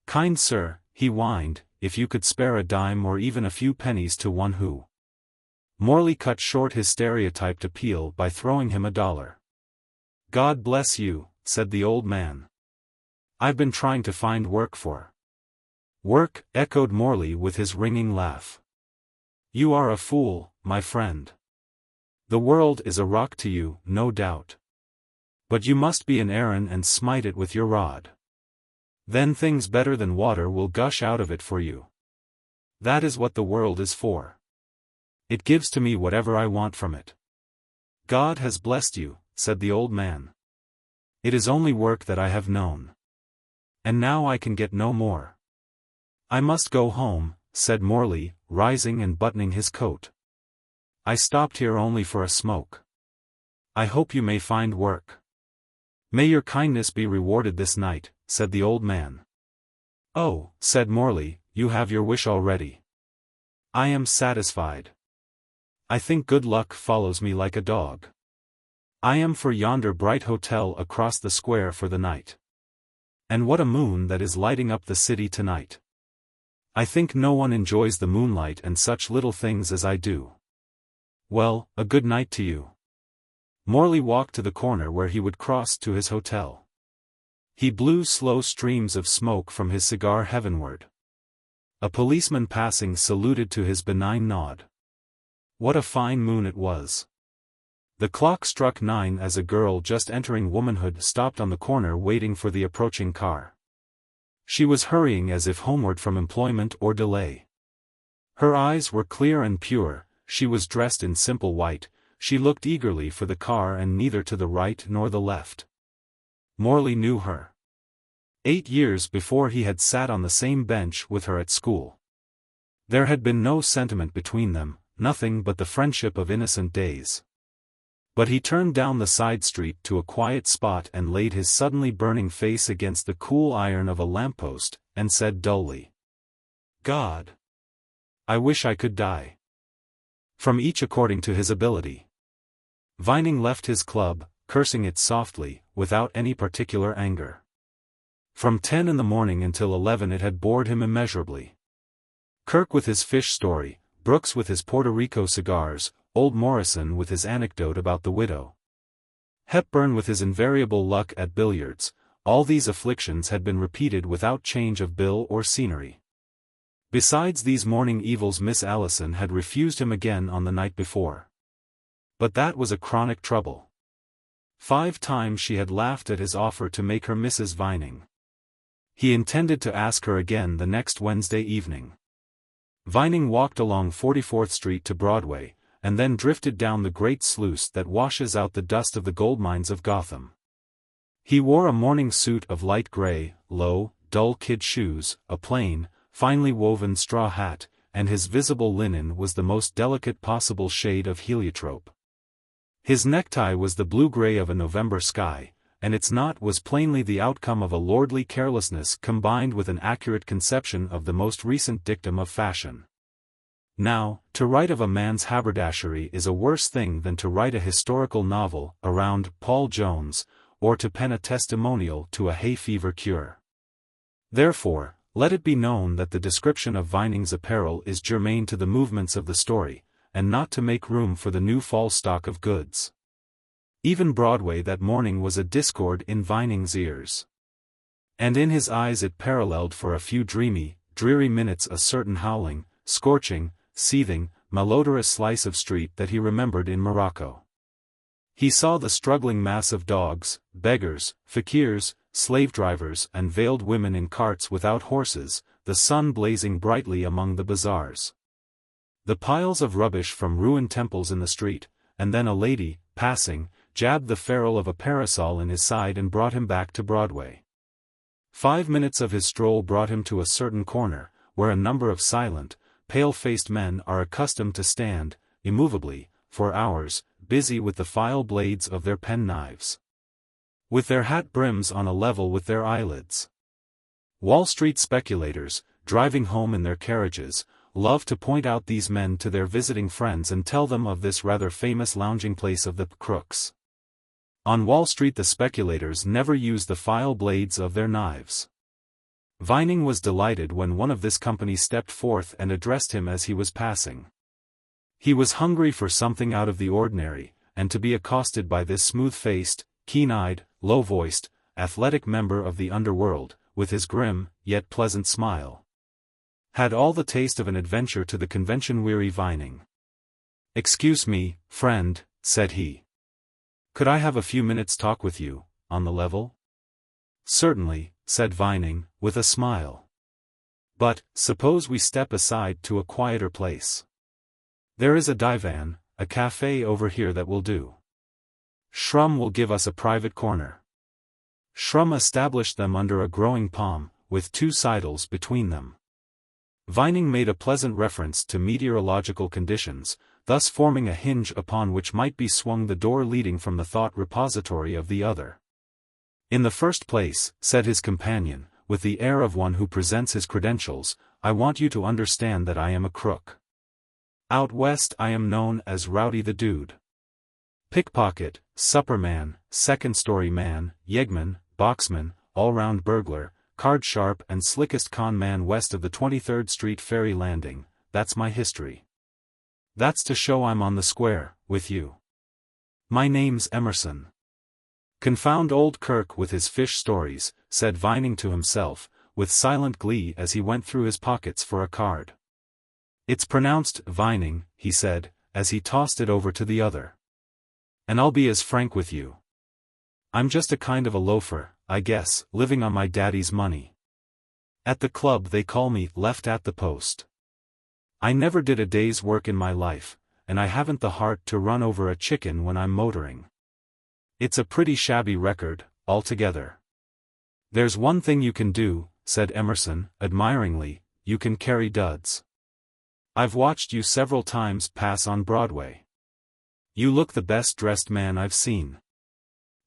"Kind sir," he whined, "if you could spare a dime or even a few pennies to one who—" Morley cut short his stereotyped appeal by throwing him $1. "God bless you," said the old man. "I've been trying to find work for—" "Work," echoed Morley with his ringing laugh. "You are a fool, my friend. The world is a rock to you, no doubt. But you must be an Aaron and smite it with your rod. Then things better than water will gush out of it for you. That is what the world is for. It gives to me whatever I want from it." "God has blessed you," said the old man. "It is only work that I have known. And now I can get no more." "I must go home," said Morley, rising and buttoning his coat. "I stopped here only for a smoke. I hope you may find work." "May your kindness be rewarded this night," said the old man. "Oh," said Morley, "you have your wish already. I am satisfied. I think good luck follows me like a dog. I am for yonder bright hotel across the square for the night. And what a moon that is lighting up the city tonight. I think no one enjoys the moonlight and such little things as I do. Well, a good night to you." Morley walked to the corner where he would cross to his hotel. He blew slow streams of smoke from his cigar heavenward. A policeman passing saluted to his benign nod. What a fine moon it was. The clock struck 9 as a girl just entering womanhood stopped on the corner waiting for the approaching car. She was hurrying as if homeward from employment or delay. Her eyes were clear and pure. She was dressed in simple white, she looked eagerly for the car and neither to the right nor the left. Morley knew her. 8 years before he had sat on the same bench with her at school. There had been no sentiment between them, nothing but the friendship of innocent days. But he turned down the side street to a quiet spot and laid his suddenly burning face against the cool iron of a lamppost, and said dully, "God! I wish I could die." From each according to his ability. Vining left his club, cursing it softly, without any particular anger. From 10 in the morning until 11 it had bored him immeasurably. Kirk with his fish story, Brooks with his Puerto Rico cigars, old Morrison with his anecdote about the widow. Hepburn with his invariable luck at billiards, all these afflictions had been repeated without change of bill or scenery. Besides these morning evils Miss Allison had refused him again on the night before. But that was a chronic trouble. 5 times she had laughed at his offer to make her Mrs. Vining. He intended to ask her again the next Wednesday evening. Vining walked along 44th Street to Broadway, and then drifted down the great sluice that washes out the dust of the gold mines of Gotham. He wore a morning suit of light gray, low, dull kid shoes, a plain, finely woven straw hat, and his visible linen was the most delicate possible shade of heliotrope. His necktie was the blue-gray of a November sky, and its knot was plainly the outcome of a lordly carelessness combined with an accurate conception of the most recent dictum of fashion. Now, to write of a man's haberdashery is a worse thing than to write a historical novel around Paul Jones, or to pen a testimonial to a hay fever cure. Therefore, let it be known that the description of Vining's apparel is germane to the movements of the story, and not to make room for the new fall stock of goods. Even Broadway that morning was a discord in Vining's ears. And in his eyes it paralleled for a few dreary minutes a certain howling, scorching, seething, malodorous slice of street that he remembered in Morocco. He saw the struggling mass of dogs, beggars, fakirs, slave drivers and veiled women in carts without horses, the sun blazing brightly among the bazaars. The piles of rubbish from ruined temples in the street, and then a lady, passing, jabbed the ferrule of a parasol in his side and brought him back to Broadway. 5 minutes of his stroll brought him to a certain corner, where a number of silent, pale-faced men are accustomed to stand, immovably, for hours, busy with the file blades of their pen-knives, with their hat brims on a level with their eyelids. Wall Street speculators, driving home in their carriages, love to point out these men to their visiting friends and tell them of this rather famous lounging place of the crooks. On Wall Street the speculators never use the file blades of their knives. Vining was delighted when one of this company stepped forth and addressed him as he was passing. He was hungry for something out of the ordinary, and to be accosted by this smooth-faced, keen-eyed, low-voiced, athletic member of the underworld, with his grim, yet pleasant smile, had all the taste of an adventure to the convention-weary Vining. "Excuse me, friend," said he. "Could I have a few minutes' talk with you, on the level?" "Certainly," said Vining, with a smile. "But, suppose we step aside to a quieter place. There is a divan, a café over here that will do. Shrum will give us a private corner." Shrum established them under a growing palm, with 2 sidles between them. Vining made a pleasant reference to meteorological conditions, thus forming a hinge upon which might be swung the door leading from the thought repository of the other. "In the first place," said his companion, with the air of one who presents his credentials, "I want you to understand that I am a crook. Out west I am known as Rowdy the Dude. Pickpocket, supperman, second-story man, yeggman, boxman, all-round burglar, card-sharp and slickest con man west of the 23rd Street ferry landing, that's my history. That's to show I'm on the square, with you. My name's Emerson." "Confound old Kirk with his fish stories," said Vining to himself, with silent glee as he went through his pockets for a card. "It's pronounced Vining," he said, as he tossed it over to the other. "And I'll be as frank with you. I'm just a kind of a loafer, I guess, living on my daddy's money. At the club they call me Left at the Post. I never did a day's work in my life, and I haven't the heart to run over a chicken when I'm motoring. It's a pretty shabby record, altogether." "There's one thing you can do," said Emerson, admiringly, "you can carry duds. I've watched you several times pass on Broadway. You look the best-dressed man I've seen.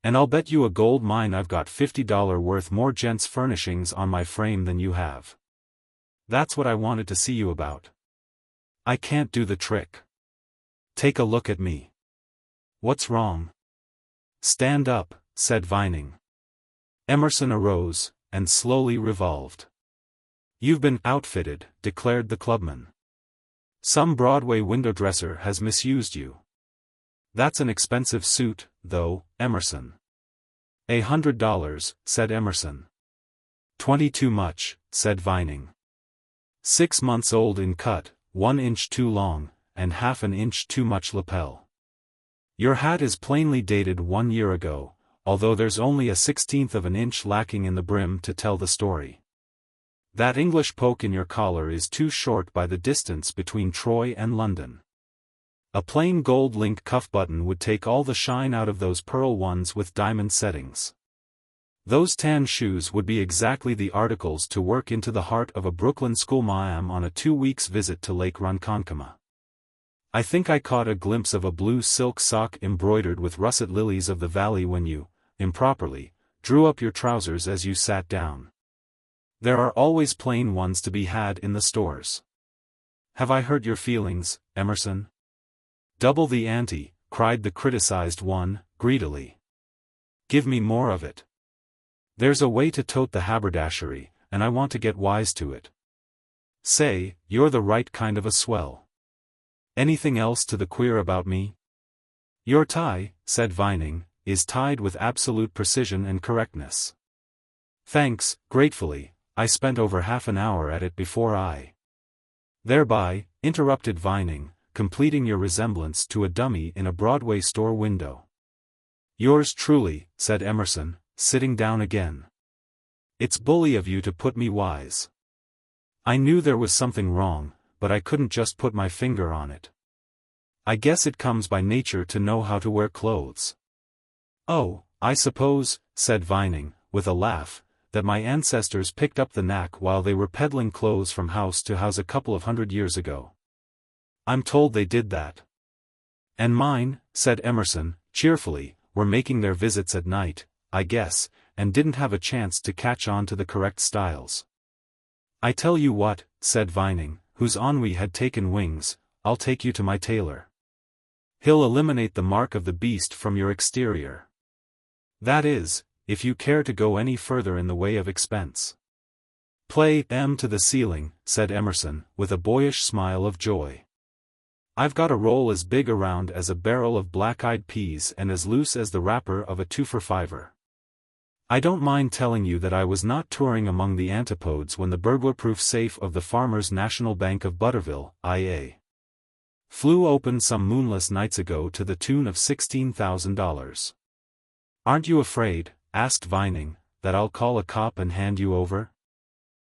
And I'll bet you a gold mine I've got $50 worth more gents' furnishings on my frame than you have. That's what I wanted to see you about. I can't do the trick. Take a look at me." "What's wrong?" "Stand up," said Vining. Emerson arose, and slowly revolved. "You've been outfitted," declared the clubman. "Some Broadway window dresser has misused you. That's an expensive suit, though, Emerson." $100, said Emerson. "20 too much," said Vining. 6 months old in cut, 1 inch too long, and half an inch too much lapel. Your hat is plainly dated 1 year ago, although there's only a 1/16 of an inch lacking in the brim to tell the story. That English poke in your collar is too short by the distance between Troy and London. A plain gold link cuff button would take all the shine out of those pearl ones with diamond settings. Those tan shoes would be exactly the articles to work into the heart of a Brooklyn schoolma'am on a 2 weeks visit to Lake Ronkonkoma. I think I caught a glimpse of a blue silk sock embroidered with russet lilies of the valley when you, improperly, drew up your trousers as you sat down. There are always plain ones to be had in the stores. Have I hurt your feelings, Emerson? Double the ante, cried the criticized one, greedily. Give me more of it. There's a way to tote the haberdashery, and I want to get wise to it. Say, you're the right kind of a swell. Anything else to the queer about me? Your tie, said Vining, is tied with absolute precision and correctness. Thanks, gratefully, I spent over half an hour at it before I. Thereby, interrupted Vining, completing your resemblance to a dummy in a Broadway store window. Yours truly, said Emerson, sitting down again. It's bully of you to put me wise. I knew there was something wrong, but I couldn't just put my finger on it. I guess it comes by nature to know how to wear clothes. Oh, I suppose, said Vining, with a laugh, that my ancestors picked up the knack while they were peddling clothes from house to house a couple of 100 years ago. I'm told they did that. And mine, said Emerson, cheerfully, were making their visits at night, I guess, and didn't have a chance to catch on to the correct styles. I tell you what, said Vining, whose ennui had taken wings, I'll take you to my tailor. He'll eliminate the mark of the beast from your exterior. That is, if you care to go any further in the way of expense. Play M to the ceiling, said Emerson, with a boyish smile of joy. I've got a roll as big around as a barrel of black-eyed peas and as loose as the wrapper of a 2-for-5er. I don't mind telling you that I was not touring among the antipodes when the burglar-proof safe of the Farmers National Bank of Butterville, IA. flew open some moonless nights ago to the tune of $16,000. Aren't you afraid, asked Vining, that I'll call a cop and hand you over?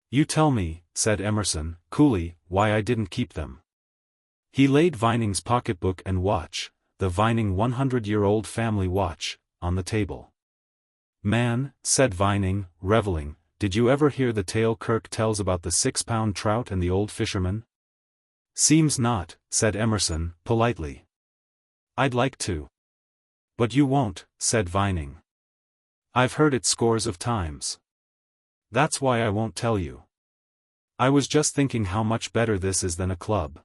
You tell me, said Emerson, coolly, why I didn't keep them. He laid Vining's pocketbook and watch, the Vining 100-year-old family watch, on the table. Man, said Vining, reveling, did you ever hear the tale Kirk tells about the 6-pound trout and the old fisherman? Seems not, said Emerson, politely. I'd like to. But you won't, said Vining. I've heard it scores of times. That's why I won't tell you. I was just thinking how much better this is than a club.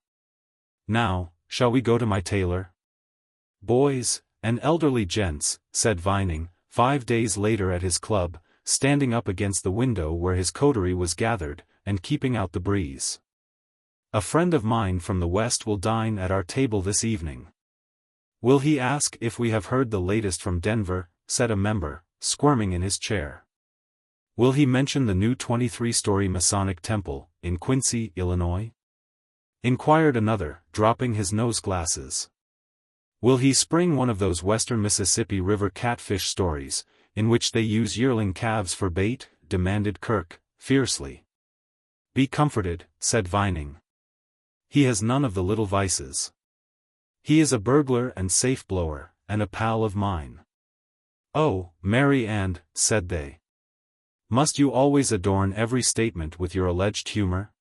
Now, shall we go to my tailor? Boys, and elderly gents, said Vining, 5 days later at his club, standing up against the window where his coterie was gathered, and keeping out the breeze. A friend of mine from the West will dine at our table this evening. Will he ask if we have heard the latest from Denver, said a member, squirming in his chair. Will he mention the new 23-story Masonic temple, in Quincy, Illinois? Inquired another, dropping his nose glasses. Will he spring one of those western Mississippi River catfish stories, in which they use yearling calves for bait? Demanded Kirk, fiercely. Be comforted, said Vining. He has none of the little vices. He is a burglar and safe blower, and a pal of mine. Oh, Mary Ann, said they. Must you always adorn every statement with your alleged humor?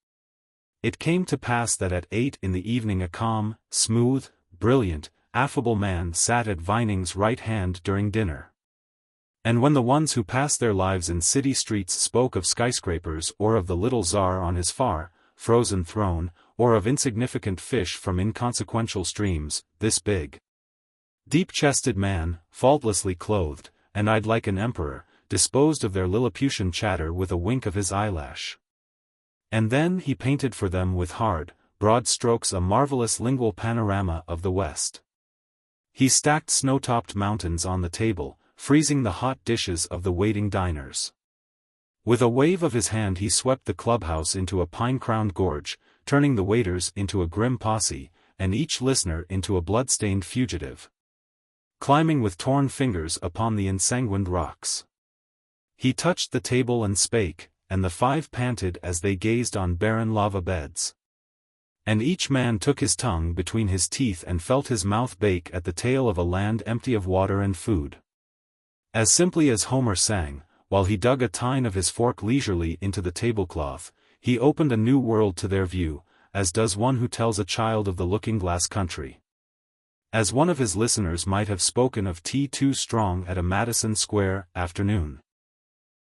It came to pass that at 8 in the evening a calm, smooth, brilliant, affable man sat at Vining's right hand during dinner. And when the ones who passed their lives in city streets spoke of skyscrapers or of the little czar on his far, frozen throne, or of insignificant fish from inconsequential streams, this big, deep-chested man, faultlessly clothed, and eyed like an emperor, disposed of their Lilliputian chatter with a wink of his eyelash. And then he painted for them with hard, broad strokes a marvelous lingual panorama of the West. He stacked snow-topped mountains on the table, freezing the hot dishes of the waiting diners. With a wave of his hand he swept the clubhouse into a pine-crowned gorge, turning the waiters into a grim posse, and each listener into a blood-stained fugitive, climbing with torn fingers upon the ensanguined rocks. He touched the table and spake, and the 5 panted as they gazed on barren lava beds. And each man took his tongue between his teeth and felt his mouth bake at the tale of a land empty of water and food. As simply as Homer sang, while he dug a tine of his fork leisurely into the tablecloth, he opened a new world to their view, as does one who tells a child of the looking-glass country. as one of his listeners might have spoken of tea too strong at a Madison Square afternoon.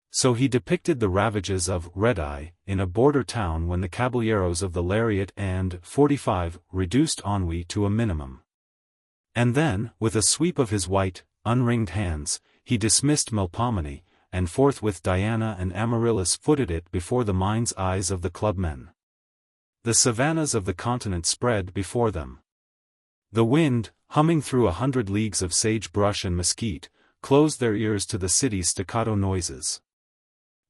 So he depicted the ravages of red-eye in a border town when the caballeros of the lariat and 45 reduced ennui to a minimum. And then, with a sweep of his white, unringed hands, he dismissed Melpomene, and forthwith Diana and Amaryllis footed it before the mind's eyes of the clubmen. The savannas of the continent spread before them. The wind, humming through 100 leagues of sagebrush and mesquite, closed their ears to the city's staccato noises.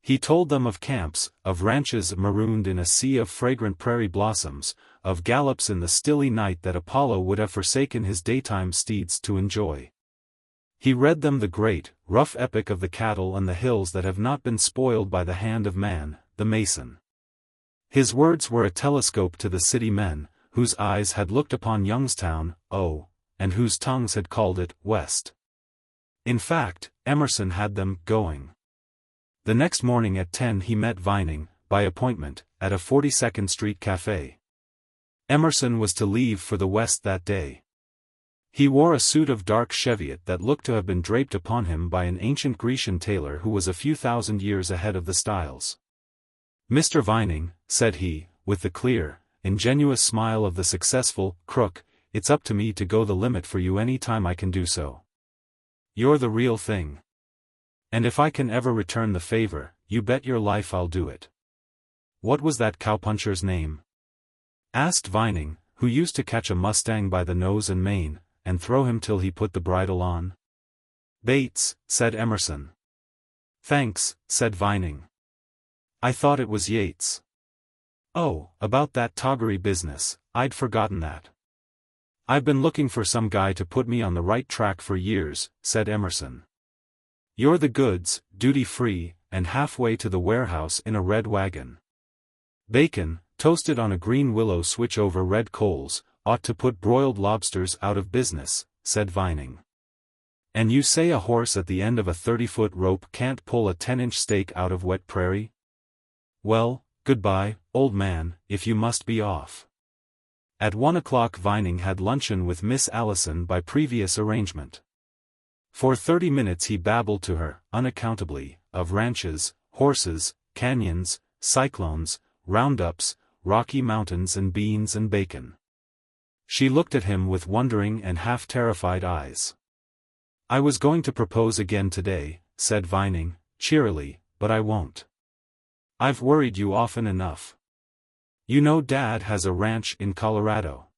He told them of camps, of ranches marooned in a sea of fragrant prairie blossoms, of gallops in the stilly night that Apollo would have forsaken his daytime steeds to enjoy. He read them the great, rough epic of the cattle and the hills that have not been spoiled by the hand of man, the mason. His words were a telescope to the city men, whose eyes had looked upon Youngstown, and whose tongues had called it West. In fact, Emerson had them going. The next morning at 10 he met Vining, by appointment, at a 42nd Street café. Emerson was to leave for the West that day. He wore a suit of dark cheviot that looked to have been draped upon him by an ancient Grecian tailor who was a few thousand years ahead of the styles. "Mr. Vining," said he, with the clear, ingenuous smile of the successful crook, "it's up to me to go the limit for you any time I can do so. You're the real thing. And if I can ever return the favor, you bet your life I'll do it." "What was that cowpuncher's name?" asked Vining, who used to catch a mustang by the nose and mane, and throw him till he put the bridle on. "Bates," said Emerson. "Thanks," said Vining. "I thought it was Yates." "Oh, about that toggery business, I'd forgotten that. I've been looking for some guy to put me on the right track for years," said Emerson. "You're the goods, duty-free, and halfway to the warehouse in a red wagon. Bacon, toasted on a green willow switch over red coals, ought to put broiled lobsters out of business," said Vining. "And you say a horse at the end of a 30-foot rope can't pull a 10-inch stake out of wet prairie? Well, goodbye, old man, if you must be off." At 1 o'clock Vining had luncheon with Miss Allison by previous arrangement. For 30 minutes he babbled to her, unaccountably, of ranches, horses, canyons, cyclones, roundups, Rocky Mountains and beans and bacon. She looked at him with wondering and half-terrified eyes. "I was going to propose again today," said Vining, cheerily, "but I won't. I've worried you often enough. You know Dad has a ranch in Colorado.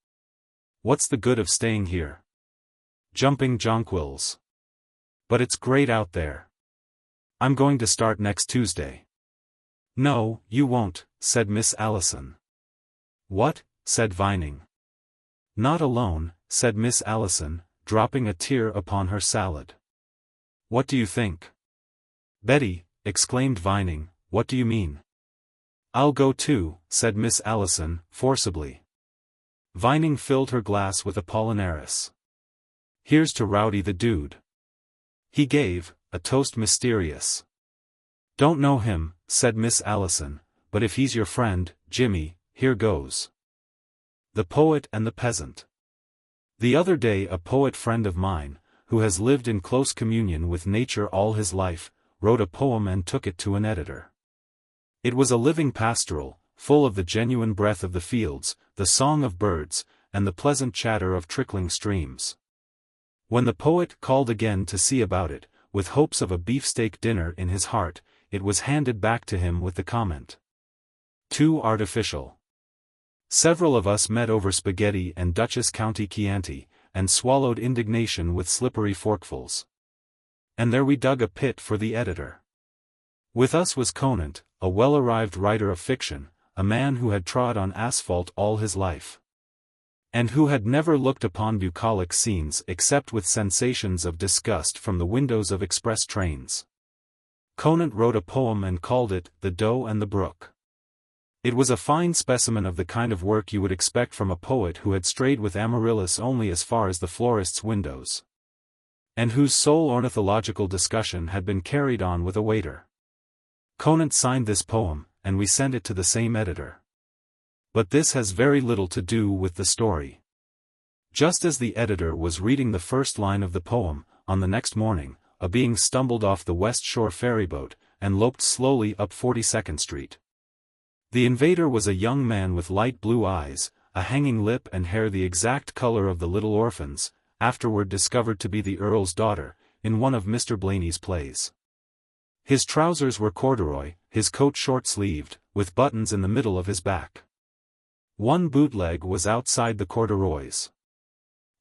What's the good of staying here? Jumping jonquils. But it's great out there. I'm going to start next Tuesday." "No, you won't," said Miss Allison. "What?" said Vining. "Not alone," said Miss Allison, dropping a tear upon her salad. "What do you think?" "Betty," exclaimed Vining, "what do you mean?" "I'll go too," said Miss Allison, forcibly. Vining filled her glass with Apollinaris. "Here's to Rowdy the Dude." He gave, a toast mysterious. "Don't know him," said Miss Allison, "but if he's your friend, Jimmy, here goes." The Poet and the Peasant. The other day a poet friend of mine, who has lived in close communion with nature all his life, wrote a poem and took it to an editor. It was a living pastoral, full of the genuine breath of the fields, the song of birds, and the pleasant chatter of trickling streams. When the poet called again to see about it, with hopes of a beefsteak dinner in his heart, it was handed back to him with the comment, "Too artificial." Several of us met over spaghetti and Dutchess County Chianti, and swallowed indignation with slippery forkfuls. And there we dug a pit for the editor. With us was Conant, a well-arrived writer of fiction, a man who had trod on asphalt all his life, and who had never looked upon bucolic scenes except with sensations of disgust from the windows of express trains. Conant wrote a poem and called it "The Doe and the Brook." It was a fine specimen of the kind of work you would expect from a poet who had strayed with Amaryllis only as far as the florist's windows, and whose sole ornithological discussion had been carried on with a waiter. Conant signed this poem, and we sent it to the same editor. But this has very little to do with the story. Just as the editor was reading the first line of the poem, on the next morning, a being stumbled off the West Shore ferryboat, and loped slowly up 42nd Street. The invader was a young man with light blue eyes, a hanging lip and hair the exact color of the little orphans, afterward discovered to be the Earl's daughter, in one of Mr. Blaney's plays. His trousers were corduroy, his coat short-sleeved, with buttons in the middle of his back. One bootleg was outside the corduroys.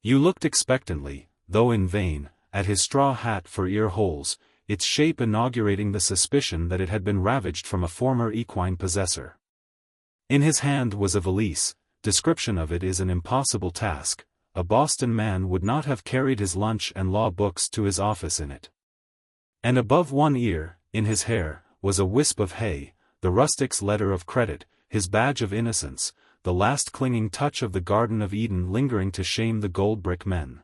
You looked expectantly, though in vain, at his straw hat for ear holes, its shape inaugurating the suspicion that it had been ravaged from a former equine possessor. In his hand was a valise. Description of it is an impossible task. A Boston man would not have carried his lunch and law books to his office in it. And above one ear, in his hair, was a wisp of hay, the rustic's letter of credit, his badge of innocence, the last clinging touch of the Garden of Eden lingering to shame the gold-brick men.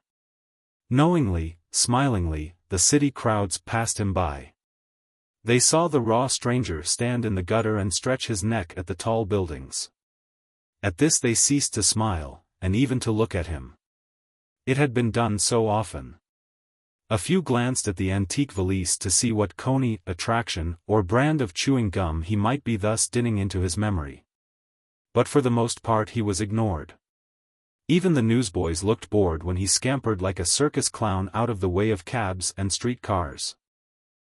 Knowingly, smilingly, the city crowds passed him by. They saw the raw stranger stand in the gutter and stretch his neck at the tall buildings. At this they ceased to smile, and even to look at him. It had been done so often. A few glanced at the antique valise to see what coney, attraction, or brand of chewing gum he might be thus dinning into his memory. But for the most part he was ignored. Even the newsboys looked bored when he scampered like a circus clown out of the way of cabs and street cars.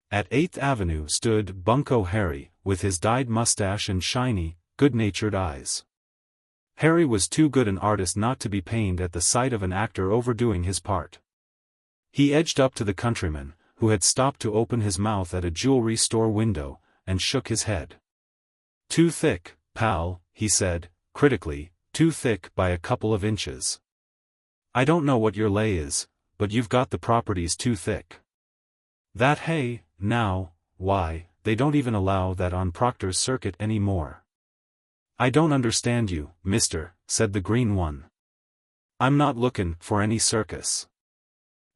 At 8th Avenue stood Bunko Harry, with his dyed mustache and shiny, good-natured eyes. Harry was too good an artist not to be pained at the sight of an actor overdoing his part. He edged up to the countryman, who had stopped to open his mouth at a jewelry store window, and shook his head. "Too thick, pal," he said, critically, "too thick by a couple of inches. I don't know what your lay is, but you've got the properties too thick. That hay, now, why, they don't even allow that on Proctor's circuit any more." "I don't understand you, mister," said the green one. "I'm not lookin' for any circus.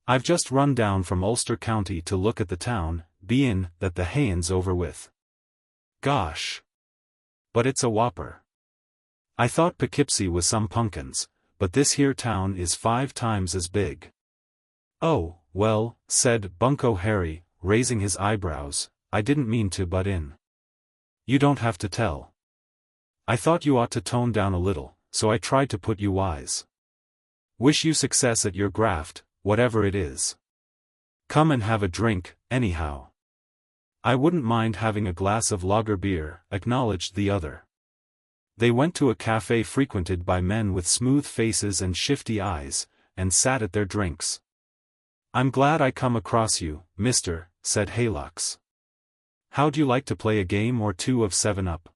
I've just run down from Ulster County to look at the town, bein' that the hayin's over with. Gosh! But it's a whopper. I thought Poughkeepsie was some punkins, but this here town is 5 times as big." "Oh, well," said Bunko Harry, raising his eyebrows, "I didn't mean to butt in. You don't have to tell. I thought you ought to tone down a little, so I tried to put you wise. Wish you success at your graft, whatever it is. Come and have a drink, anyhow." "I wouldn't mind having a glass of lager beer," acknowledged the other. They went to a cafe frequented by men with smooth faces and shifty eyes, and sat at their drinks. "I'm glad I come across you, mister," said Haylocks. "How'd you like to play a game or two of 7-Up?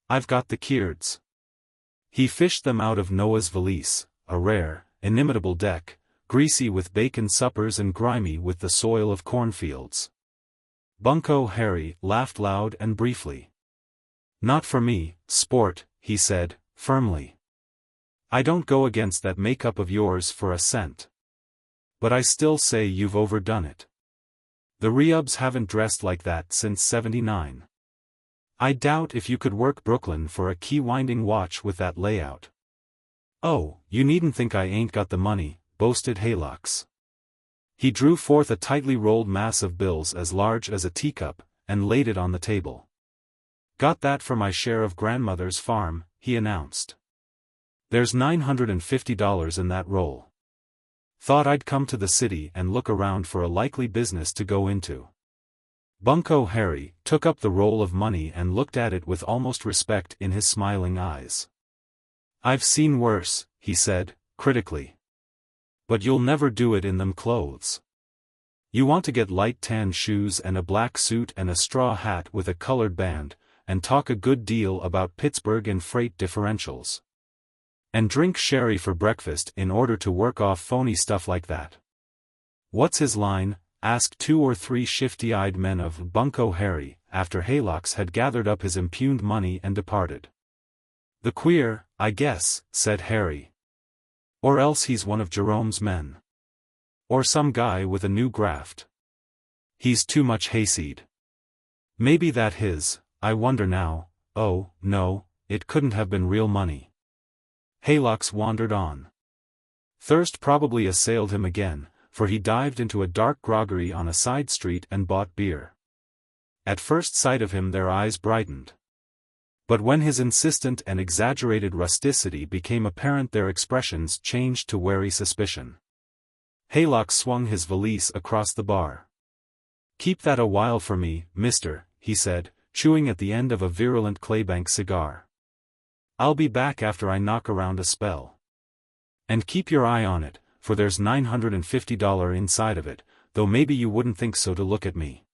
I've got the keards." He fished them out of Noah's valise, a rare, inimitable deck, greasy with bacon suppers and grimy with the soil of cornfields. Bunko Harry laughed loud and briefly. "Not for me, sport," he said, firmly. "I don't go against that makeup of yours for a cent. But I still say you've overdone it. The Reubs haven't dressed like that since '79. I doubt if you could work Brooklyn for a key-winding watch with that layout." "Oh, you needn't think I ain't got the money," boasted Haylocks. He drew forth a tightly rolled mass of bills as large as a teacup, and laid it on the table. "Got that for my share of grandmother's farm," he announced. "There's $950 in that roll. Thought I'd come to the city and look around for a likely business to go into." Bunko Harry took up the roll of money and looked at it with almost respect in his smiling eyes. "I've seen worse," he said, critically. "But you'll never do it in them clothes. You want to get light tan shoes and a black suit and a straw hat with a colored band, and talk a good deal about Pittsburgh and freight differentials. And drink sherry for breakfast in order to work off phony stuff like that." "What's his line?" asked 2 or 3 shifty-eyed men of Bunko Harry, after Haylocks had gathered up his impugned money and departed. "The queer, I guess," said Harry. "Or else he's one of Jerome's men. Or some guy with a new graft. He's too much hayseed. Maybe that his, I wonder now, oh, no, it couldn't have been real money." Haylocks wandered on. Thirst probably assailed him again, for he dived into a dark groggery on a side street and bought beer. At first sight of him their eyes brightened. But when his insistent and exaggerated rusticity became apparent their expressions changed to wary suspicion. Haylock swung his valise across the bar. "Keep that a while for me, mister," he said, chewing at the end of a virulent claybank cigar. "I'll be back after I knock around a spell. And keep your eye on it, for there's $950 inside of it, though maybe you wouldn't think so to look at me."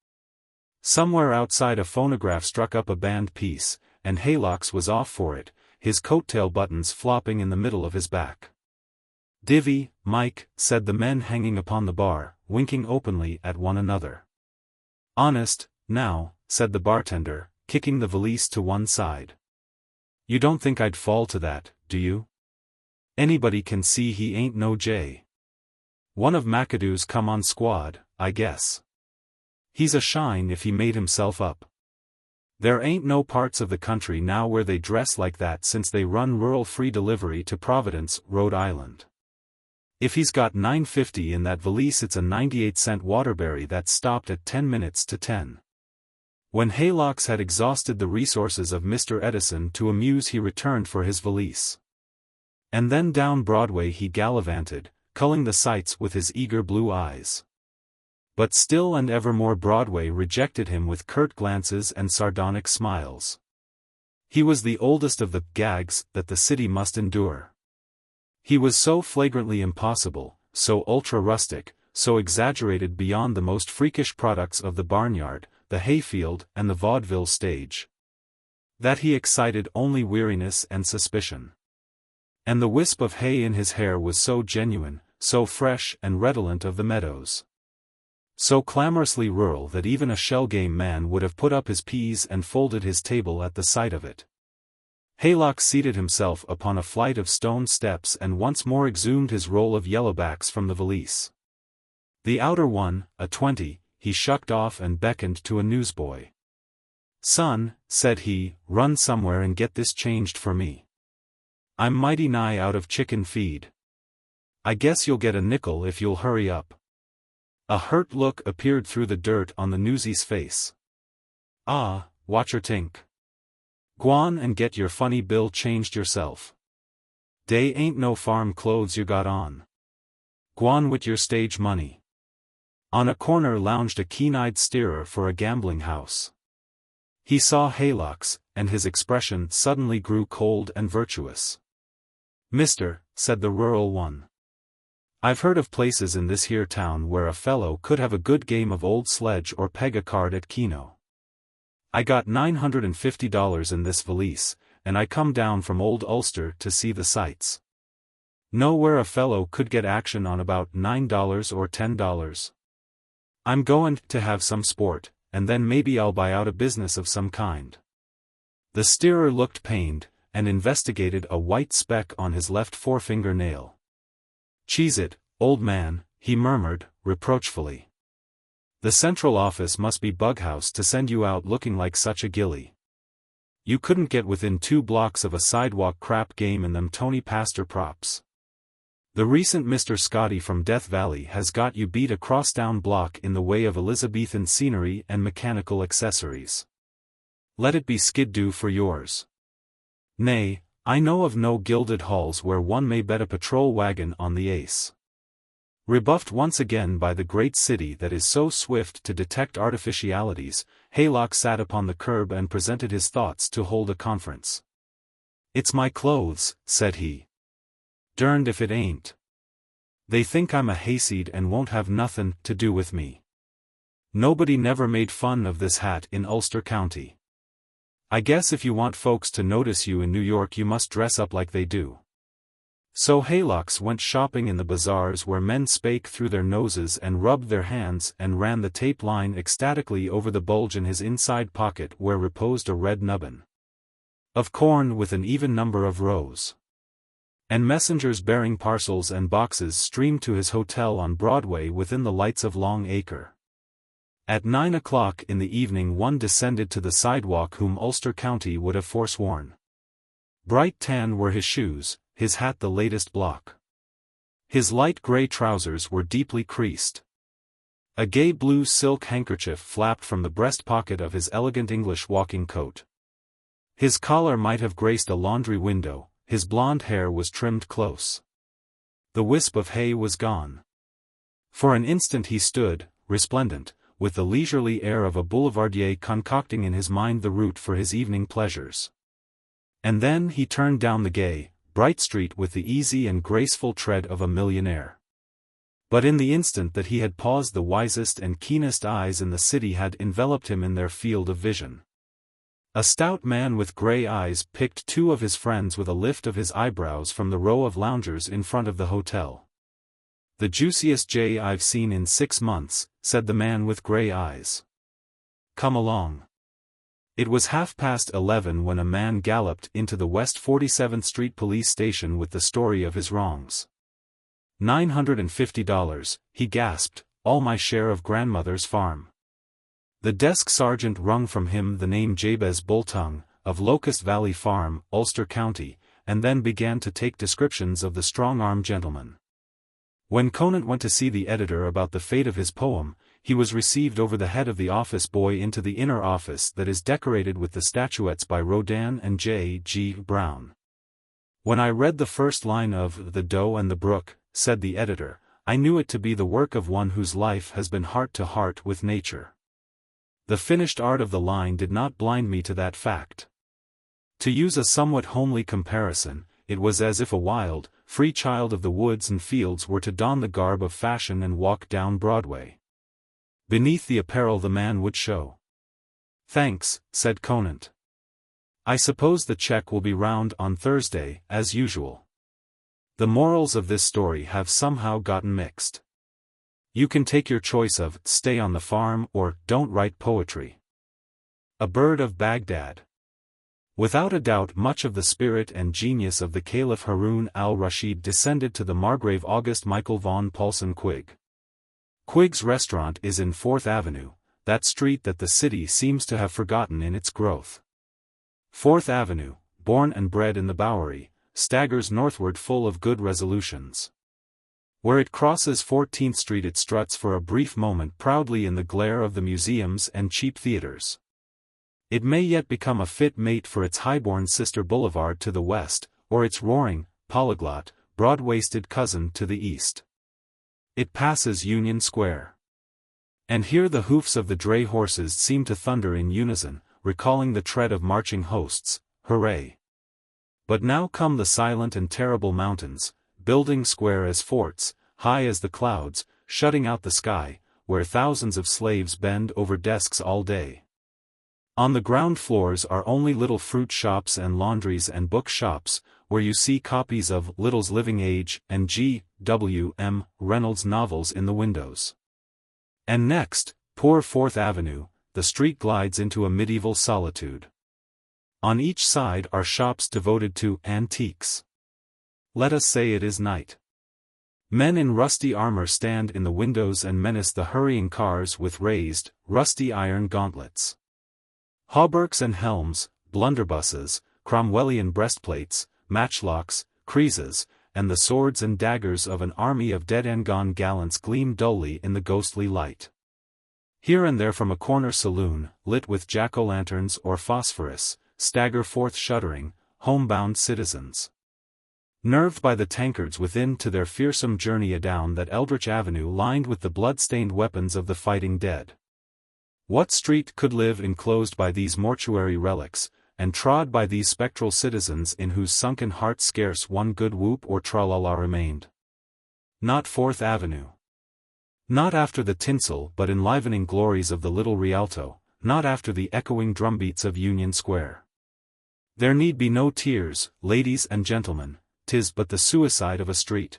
Somewhere outside a phonograph struck up a band piece, and Haylock's was off for it, his coattail buttons flopping in the middle of his back. "Divvy, Mike," said the men hanging upon the bar, winking openly at one another. "Honest, now," said the bartender, kicking the valise to one side. "You don't think I'd fall to that, do you? Anybody can see he ain't no J. One of McAdoo's come-on squad, I guess. He's a shine if he made himself up. There ain't no parts of the country now where they dress like that since they run rural free delivery to Providence, Rhode Island. If he's got $9.50 in that valise it's a 98-cent Waterbury that stopped at 10 minutes to 10. When Haylocks had exhausted the resources of Mr. Edison to amuse he returned for his valise. And then down Broadway he gallivanted, culling the sights with his eager blue eyes. But still and evermore Broadway rejected him with curt glances and sardonic smiles. He was the oldest of the gags that the city must endure. He was so flagrantly impossible, so ultra-rustic, so exaggerated beyond the most freakish products of the barnyard, the hayfield and the vaudeville stage, that he excited only weariness and suspicion. And the wisp of hay in his hair was so genuine, so fresh and redolent of the meadows, so clamorously rural that even a shell-game man would have put up his peas and folded his table at the sight of it. Haylock seated himself upon a flight of stone steps and once more exhumed his roll of yellowbacks from the valise. The outer one, a 20, he shucked off and beckoned to a newsboy. "Son," said he, "run somewhere and get this changed for me. I'm mighty nigh out of chicken feed. I guess you'll get a nickel if you'll hurry up." A hurt look appeared through the dirt on the newsie's face. "Ah, watcher tink. Gwan and get your funny bill changed yourself. Dey ain't no farm clothes you got on. Gwan wit your stage money." On a corner lounged a keen-eyed steerer for a gambling house. He saw Haylocks, and his expression suddenly grew cold and virtuous. "Mister," said the rural one, "I've heard of places in this here town where a fellow could have a good game of old sledge or peg a card at Keno. I got $950 in this valise, and I come down from old Ulster to see the sights. Know where a fellow could get action on about $9 or $10. I'm goin' to have some sport, and then maybe I'll buy out a business of some kind." The steerer looked pained, and investigated a white speck on his left forefinger nail. "Cheese it, old man," he murmured, reproachfully. "The central office must be bughouse to send you out looking like such a gilly. You couldn't get within 2 blocks of a sidewalk crap game in them Tony Pastor props. The recent Mr. Scotty from Death Valley has got you beat across down block in the way of Elizabethan scenery and mechanical accessories. Let it be skid-do for yours. Nay, I know of no gilded halls where one may bet a patrol wagon on the ace." Rebuffed once again by the great city that is so swift to detect artificialities, Haylock sat upon the curb and presented his thoughts to hold a conference. "It's my clothes," said he. "Derned if it ain't. They think I'm a hayseed and won't have nothin' to do with me. Nobody never made fun of this hat in Ulster County. I guess if you want folks to notice you in New York you must dress up like they do." So Haylocks went shopping in the bazaars where men spake through their noses and rubbed their hands and ran the tape line ecstatically over the bulge in his inside pocket where reposed a red nubbin of corn with an even number of rows. And messengers bearing parcels and boxes streamed to his hotel on Broadway within the lights of Long Acre. At 9 o'clock in the evening one descended to the sidewalk whom Ulster County would have forsworn. Bright tan were his shoes, his hat the latest block. His light grey trousers were deeply creased. A gay blue silk handkerchief flapped from the breast pocket of his elegant English walking coat. His collar might have graced a laundry window, his blonde hair was trimmed close. The wisp of hay was gone. For an instant he stood, resplendent, with the leisurely air of a boulevardier concocting in his mind the route for his evening pleasures. And then he turned down the gay, bright street with the easy and graceful tread of a millionaire. But in the instant that he had paused, the wisest and keenest eyes in the city had enveloped him in their field of vision. A stout man with grey eyes picked two of his friends with a lift of his eyebrows from the row of loungers in front of the hotel. "The juiciest jay I've seen in 6 months," said the man with grey eyes. "Come along." It was 11:30 when a man galloped into the West 47th Street police station with the story of his wrongs. $950, he gasped, "all my share of grandmother's farm." The desk sergeant wrung from him the name Jabez Bulltongue, of Locust Valley Farm, Ulster County, and then began to take descriptions of the strong-arm gentleman. When Conant went to see the editor about the fate of his poem, he was received over the head of the office boy into the inner office that is decorated with the statuettes by Rodin and J. G. Brown. "When I read the first line of The Doe and the Brook," said the editor, "I knew it to be the work of one whose life has been heart to heart with nature. The finished art of the line did not blind me to that fact. To use a somewhat homely comparison, it was as if a wild, free child of the woods and fields were to don the garb of fashion and walk down Broadway. Beneath the apparel the man would show." "Thanks," said Conant. "I suppose the check will be round on Thursday, as usual." The morals of this story have somehow gotten mixed. You can take your choice of "stay on the farm" or "don't write poetry." A Bird of Bagdad. Without a doubt much of the spirit and genius of the Caliph Harun al-Rashid descended to the Margrave August Michael von Paulsen Quigg. Quigg's restaurant is in 4th Avenue, that street that the city seems to have forgotten in its growth. 4th Avenue, born and bred in the Bowery, staggers northward full of good resolutions. Where it crosses 14th Street it struts for a brief moment proudly in the glare of the museums and cheap theaters. It may yet become a fit mate for its highborn sister boulevard to the west, or its roaring, polyglot, broad-waisted cousin to the east. It passes Union Square. And here the hoofs of the dray horses seem to thunder in unison, recalling the tread of marching hosts, hooray! But now come the silent and terrible mountains, building square as forts, high as the clouds, shutting out the sky, where thousands of slaves bend over desks all day. On the ground floors are only little fruit shops and laundries and book shops, where you see copies of Little's Living Age and G. W. M. Reynolds novels in the windows. And next, poor 4th Avenue, the street glides into a medieval solitude. On each side are shops devoted to antiques. Let us say it is night. Men in rusty armor stand in the windows and menace the hurrying cars with raised, rusty iron gauntlets. Hauberks and helms, blunderbusses, Cromwellian breastplates, matchlocks, creeses, and the swords and daggers of an army of dead and gone gallants gleam dully in the ghostly light. Here and there from a corner saloon, lit with jack-o'-lanterns or phosphorus, stagger forth shuddering, homebound citizens. Nerved by the tankards within to their fearsome journey adown that eldritch avenue lined with the blood-stained weapons of the fighting dead. What street could live enclosed by these mortuary relics, and trod by these spectral citizens in whose sunken hearts scarce one good whoop or tra-la-la remained? Not 4th Avenue. Not after the tinsel but enlivening glories of the Little Rialto, not after the echoing drumbeats of Union Square. There need be no tears, ladies and gentlemen, 'tis but the suicide of a street.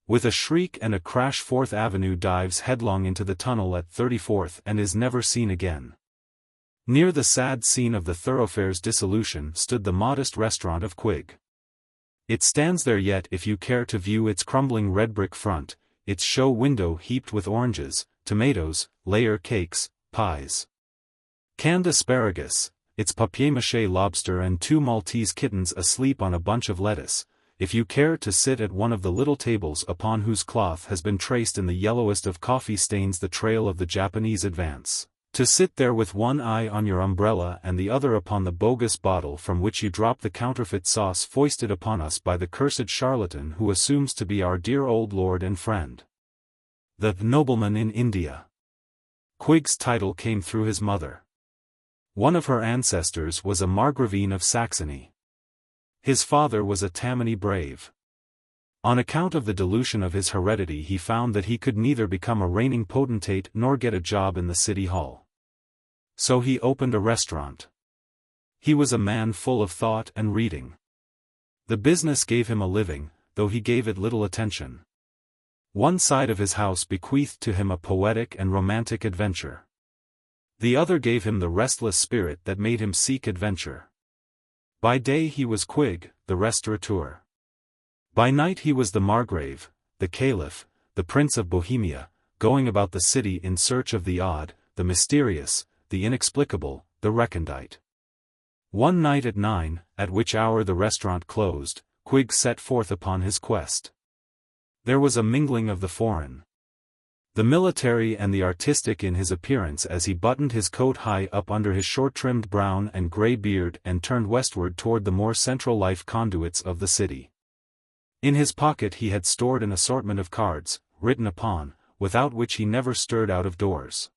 With a shriek and a crash 4th Avenue dives headlong into the tunnel at 34th and is never seen again. Near the sad scene of the thoroughfare's dissolution stood the modest restaurant of Quigg. It stands there yet if you care to view its crumbling red brick front, its show window heaped with oranges, tomatoes, layer cakes, pies, canned asparagus, its papier-mâché lobster and 2 Maltese kittens asleep on a bunch of lettuce, if you care to sit at one of the little tables upon whose cloth has been traced in the yellowest of coffee stains the trail of the Japanese advance, to sit there with one eye on your umbrella and the other upon the bogus bottle from which you drop the counterfeit sauce foisted upon us by the cursed charlatan who assumes to be our dear old lord and friend, the nobleman in India. Quig's title came through his mother. One of her ancestors was a Margravine of Saxony. His father was a Tammany brave. On account of the dilution of his heredity he found that he could neither become a reigning potentate nor get a job in the city hall. So he opened a restaurant. He was a man full of thought and reading. The business gave him a living, though he gave it little attention. One side of his house bequeathed to him a poetic and romantic adventure. The other gave him the restless spirit that made him seek adventure. By day he was Quig, the restaurateur. By night he was the Margrave, the Caliph, the Prince of Bohemia, going about the city in search of the odd, the mysterious, the inexplicable, the recondite. One night at 9, at which hour the restaurant closed, Quig set forth upon his quest. There was a mingling of the foreign, the military and the artistic in his appearance as he buttoned his coat high up under his short-trimmed brown and grey beard and turned westward toward the more central life conduits of the city. In his pocket he had stored an assortment of cards, written upon, without which he never stirred out of doors.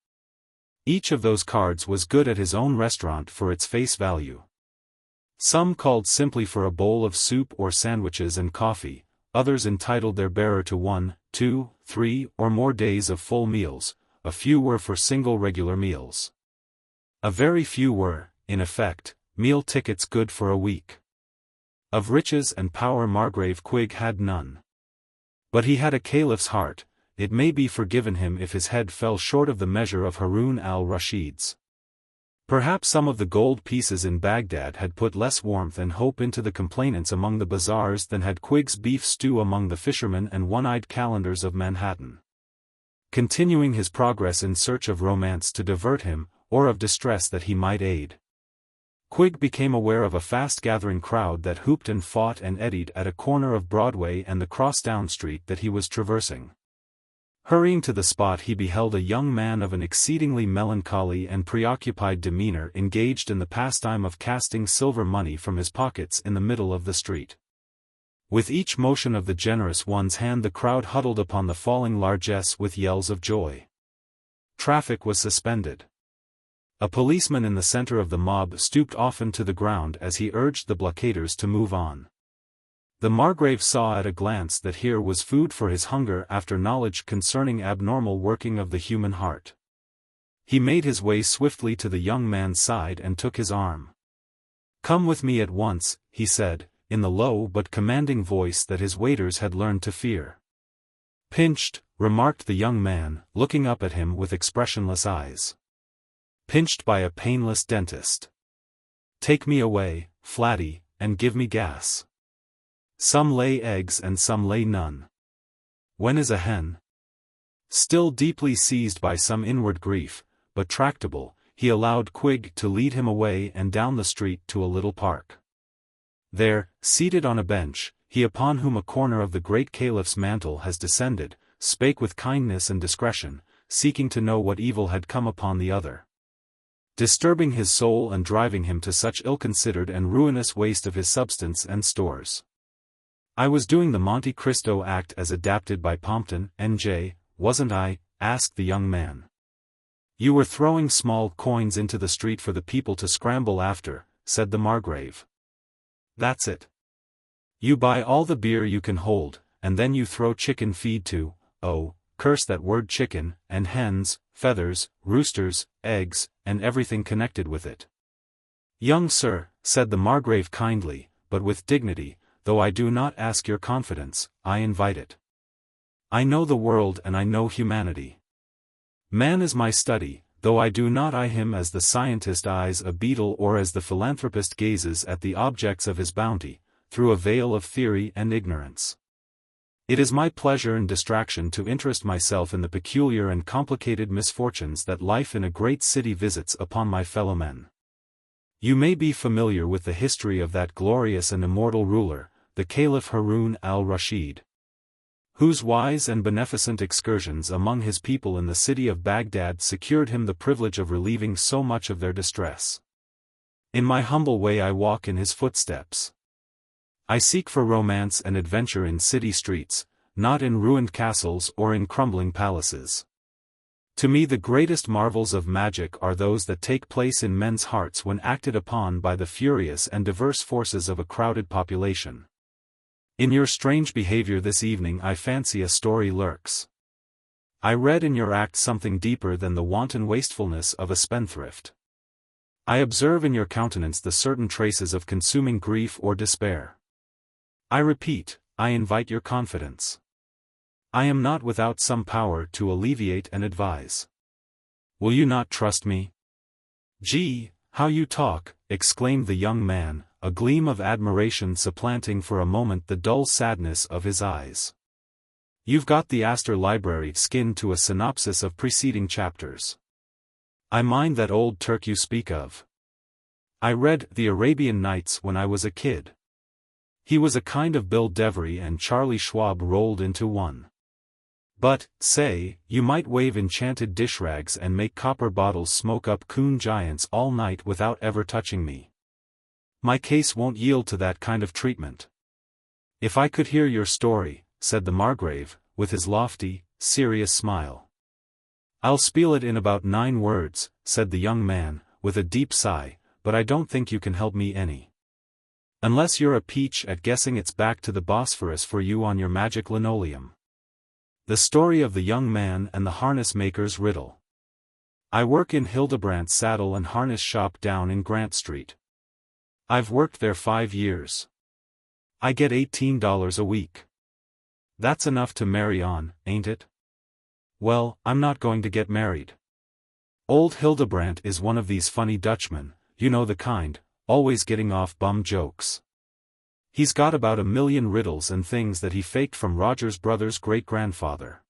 Each of those cards was good at his own restaurant for its face value. Some called simply for a bowl of soup or sandwiches and coffee, others entitled their bearer to 1, 2, 3, or more days of full meals, a few were for single regular meals. A very few were, in effect, meal tickets good for a week. Of riches and power Margrave Quig had none. But he had a caliph's heart. It may be forgiven him if his head fell short of the measure of Harun al-Rashid's. Perhaps some of the gold pieces in Baghdad had put less warmth and hope into the complainants among the bazaars than had Quig's beef stew among the fishermen and one-eyed calendars of Manhattan. Continuing his progress in search of romance to divert him, or of distress that he might aid, Quig became aware of a fast-gathering crowd that hooped and fought and eddied at a corner of Broadway and the cross-down street that he was traversing. Hurrying to the spot he beheld a young man of an exceedingly melancholy and preoccupied demeanor engaged in the pastime of casting silver money from his pockets in the middle of the street. With each motion of the generous one's hand the crowd huddled upon the falling largesse with yells of joy. Traffic was suspended. A policeman in the center of the mob stooped often to the ground as he urged the blockaders to move on. The Margrave saw at a glance that here was food for his hunger after knowledge concerning abnormal working of the human heart. He made his way swiftly to the young man's side and took his arm. "Come with me at once," he said, in the low but commanding voice that his waiters had learned to fear. "Pinched," remarked the young man, looking up at him with expressionless eyes. "Pinched by a painless dentist. Take me away, Flatty, and give me gas. Some lay eggs and some lay none. When is a hen?" Still deeply seized by some inward grief, but tractable, he allowed Quig to lead him away and down the street to a little park. There, seated on a bench, he upon whom a corner of the great caliph's mantle has descended, spake with kindness and discretion, seeking to know what evil had come upon the other, disturbing his soul and driving him to such ill-considered and ruinous waste of his substance and stores. "I was doing the Monte Cristo act as adapted by Pompton, N.J., wasn't I?" asked the young man. "You were throwing small coins into the street for the people to scramble after," said the Margrave. "That's it. You buy all the beer you can hold, and then you throw chicken feed too, oh, curse that word chicken, and hens, feathers, roosters, eggs, and everything connected with it." "Young sir," said the Margrave kindly, but with dignity, "though I do not ask your confidence, I invite it. I know the world and I know humanity. Man is my study, though I do not eye him as the scientist eyes a beetle or as the philanthropist gazes at the objects of his bounty, through a veil of theory and ignorance. It is my pleasure and distraction to interest myself in the peculiar and complicated misfortunes that life in a great city visits upon my fellow men. You may be familiar with the history of that glorious and immortal ruler, the Caliph Harun al-Rashid, whose wise and beneficent excursions among his people in the city of Baghdad secured him the privilege of relieving so much of their distress. In my humble way I walk in his footsteps. I seek for romance and adventure in city streets, not in ruined castles or in crumbling palaces. To me the greatest marvels of magic are those that take place in men's hearts when acted upon by the furious and diverse forces of a crowded population. In your strange behavior this evening I fancy a story lurks. I read in your act something deeper than the wanton wastefulness of a spendthrift. I observe in your countenance the certain traces of consuming grief or despair. I repeat, I invite your confidence. I am not without some power to alleviate and advise. Will you not trust me? Gee, how you talk, exclaimed the young man, a gleam of admiration supplanting for a moment the dull sadness of his eyes. You've got the Astor Library skinned to a synopsis of preceding chapters. I mind that old Turk you speak of. I read The Arabian Nights when I was a kid. He was a kind of Bill Devery and Charlie Schwab rolled into one. But, say, you might wave enchanted dishrags and make copper bottles smoke up coon giants all night without ever touching me. My case won't yield to that kind of treatment. If I could hear your story, said the Margrave, with his lofty, serious smile. I'll spiel it in about 9 words, said the young man, with a deep sigh, but I don't think you can help me any. Unless you're a peach at guessing it's back to the Bosphorus for you on your magic linoleum. The story of the young man and the harness maker's riddle. I work in Hildebrandt's saddle and harness shop down in Grant Street. I've worked there 5 years. I get $18 a week. That's enough to marry on, ain't it? Well, I'm not going to get married. Old Hildebrandt is one of these funny Dutchmen, you know the kind, always getting off bum jokes. He's got about 1 million riddles and things that he faked from Roger's brother's great-grandfather.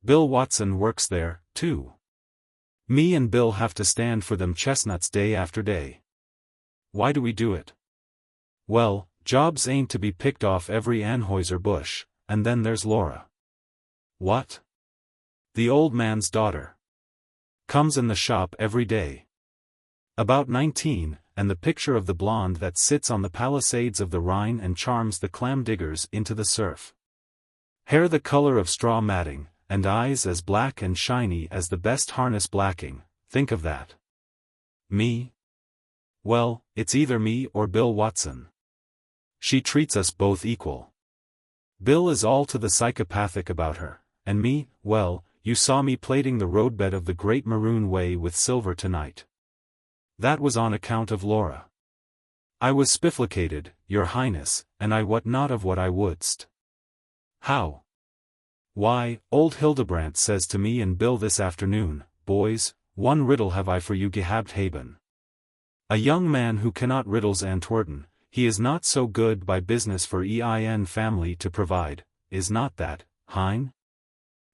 Bill Watson works there, too. Me and Bill have to stand for them chestnuts day after day. Why do we do it? Well, jobs ain't to be picked off every Anheuser Busch, and then there's Laura. What? The old man's daughter. Comes in the shop every day. About 19, and the picture of the blonde that sits on the palisades of the Rhine and charms the clam diggers into the surf. Hair the color of straw matting, and eyes as black and shiny as the best harness blacking, think of that. Me? Well, it's either me or Bill Watson. She treats us both equal. Bill is all to the psychopathic about her, and me, well, you saw me plating the roadbed of the Great Maroon Way with silver tonight. That was on account of Laura. I was spifflicated, your highness, and I wot not of what I wouldst. How? Why, old Hildebrandt says to me and Bill this afternoon, boys, one riddle have I for you gehabt haben. A young man who cannot riddles Antwerpen, he is not so good by business for ein family to provide, is not that, hein?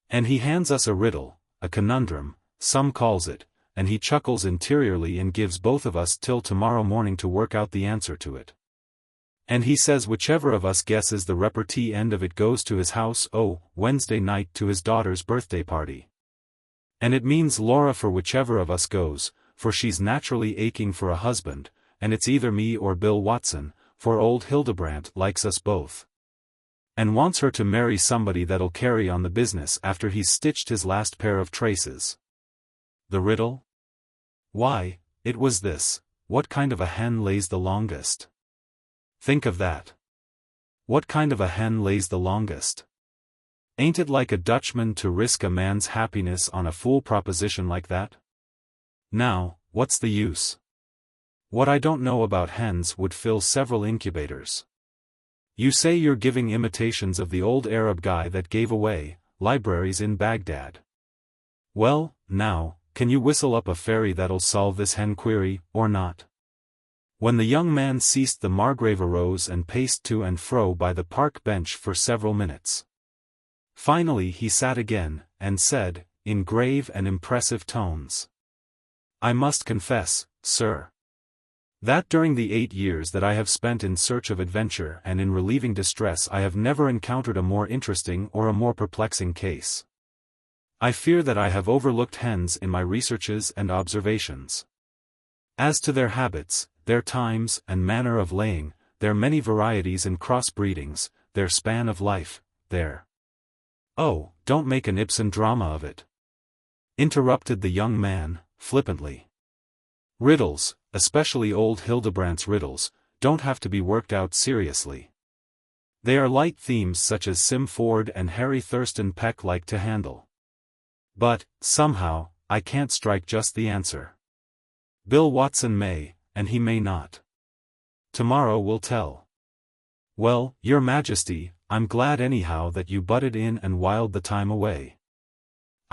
And he hands us a riddle, a conundrum, some calls it, and he chuckles interiorly and gives both of us till tomorrow morning to work out the answer to it. And he says whichever of us guesses the repartee end of it goes to his house Wednesday night to his daughter's birthday party. And it means Laura for whichever of us goes, for she's naturally aching for a husband, and it's either me or Bill Watson, for old Hildebrandt likes us both. And wants her to marry somebody that'll carry on the business after he's stitched his last pair of traces. The riddle? Why, it was this: what kind of a hen lays the longest? Think of that. What kind of a hen lays the longest? Ain't it like a Dutchman to risk a man's happiness on a fool proposition like that? Now, what's the use? What I don't know about hens would fill several incubators. You say you're giving imitations of the old Arab guy that gave away libraries in Baghdad. Well, now, can you whistle up a fairy that'll solve this hen query, or not? When the young man ceased, the Margrave arose and paced to and fro by the park bench for several minutes. Finally he sat again, and said, in grave and impressive tones, I must confess, sir. That during the 8 years that I have spent in search of adventure and in relieving distress I have never encountered a more interesting or a more perplexing case. I fear that I have overlooked hens in my researches and observations. As to their habits, their times and manner of laying, their many varieties and crossbreedings, their span of life, their— Oh, don't make an Ibsen drama of it, interrupted the young man, flippantly. Riddles, especially old Hildebrandt's riddles, don't have to be worked out seriously. They are light themes such as Sim Ford and Harry Thurston Peck like to handle. But, somehow, I can't strike just the answer. Bill Watson may, and he may not. Tomorrow will tell. Well, Your Majesty, I'm glad anyhow that you butted in and whiled the time away.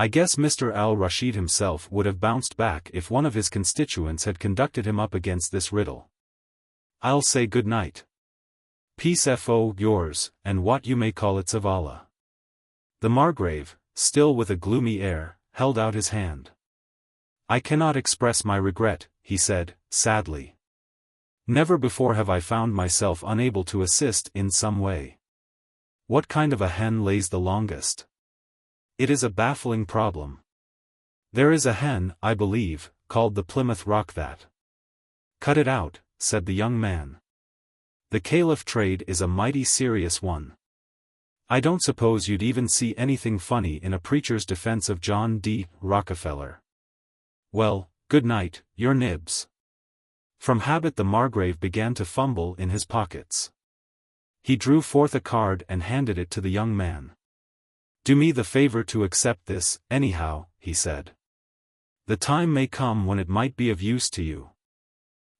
I guess Mr. Al-Rashid himself would have bounced back if one of his constituents had conducted him up against this riddle. I'll say good night. Peace FO yours, and what you may call it's of Allah. The Margrave, still with a gloomy air, held out his hand. I cannot express my regret, he said, sadly. Never before have I found myself unable to assist in some way. What kind of a hen lays the longest? It is a baffling problem. There is a hen, I believe, called the Plymouth Rock that. Cut it out, said the young man. The caliph trade is a mighty serious one. I don't suppose you'd even see anything funny in a preacher's defense of John D. Rockefeller. Well, good night, your nibs. From habit the Margrave began to fumble in his pockets. He drew forth a card and handed it to the young man. Do me the favor to accept this, anyhow, he said. The time may come when it might be of use to you.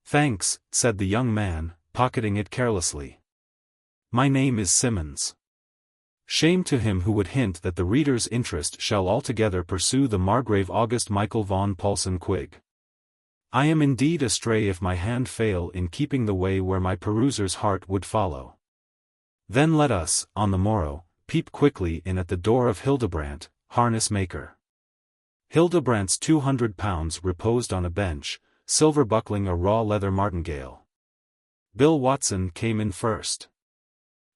Thanks, said the young man, pocketing it carelessly. My name is Simmons. Shame to him who would hint that the reader's interest shall altogether pursue the Margrave August Michael von Paulsen Quig. I am indeed astray if my hand fail in keeping the way where my peruser's heart would follow. Then let us, on the morrow, peep quickly in at the door of Hildebrandt, harness maker. Hildebrandt's 200 pounds reposed on a bench, silver buckling a raw leather martingale. Bill Watson came in first.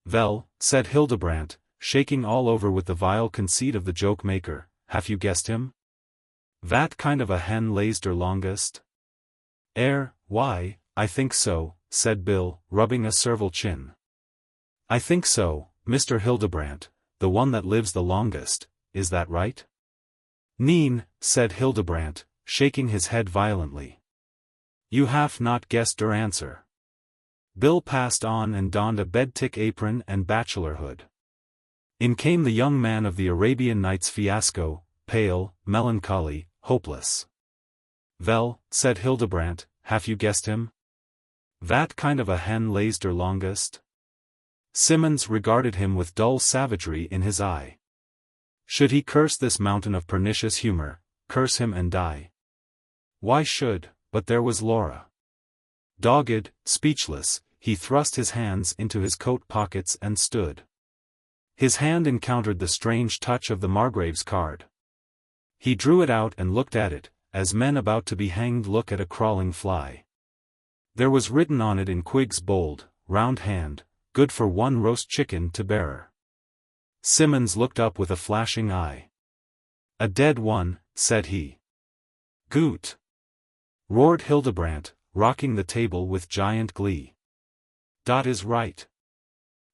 Vel, said Hildebrandt, shaking all over with the vile conceit of the joke-maker, have you guessed him? That kind of a hen lays der longest? Why, I think so, said Bill, rubbing a servile chin. I think so, Mr. Hildebrandt, the one that lives the longest, is that right? Neen, said Hildebrandt, shaking his head violently. You have not guessed der answer. Bill passed on and donned a bed-tick apron and bachelor hood. In came the young man of the Arabian Nights fiasco, pale, melancholy, hopeless. Vel, said Hildebrandt, have you guessed him? That kind of a hen lays der longest? Simmons regarded him with dull savagery in his eye. Should he curse this mountain of pernicious humor, curse him and die? Why should, but there was Laura. Dogged, speechless, he thrust his hands into his coat pockets and stood. His hand encountered the strange touch of the Margrave's card. He drew it out and looked at it, as men about to be hanged look at a crawling fly. There was written on it in Quig's bold, round hand, good for one roast chicken to bearer. Simmons looked up with a flashing eye. A dead one, said he. Goot! Roared Hildebrandt, rocking the table with giant glee. Dot is right.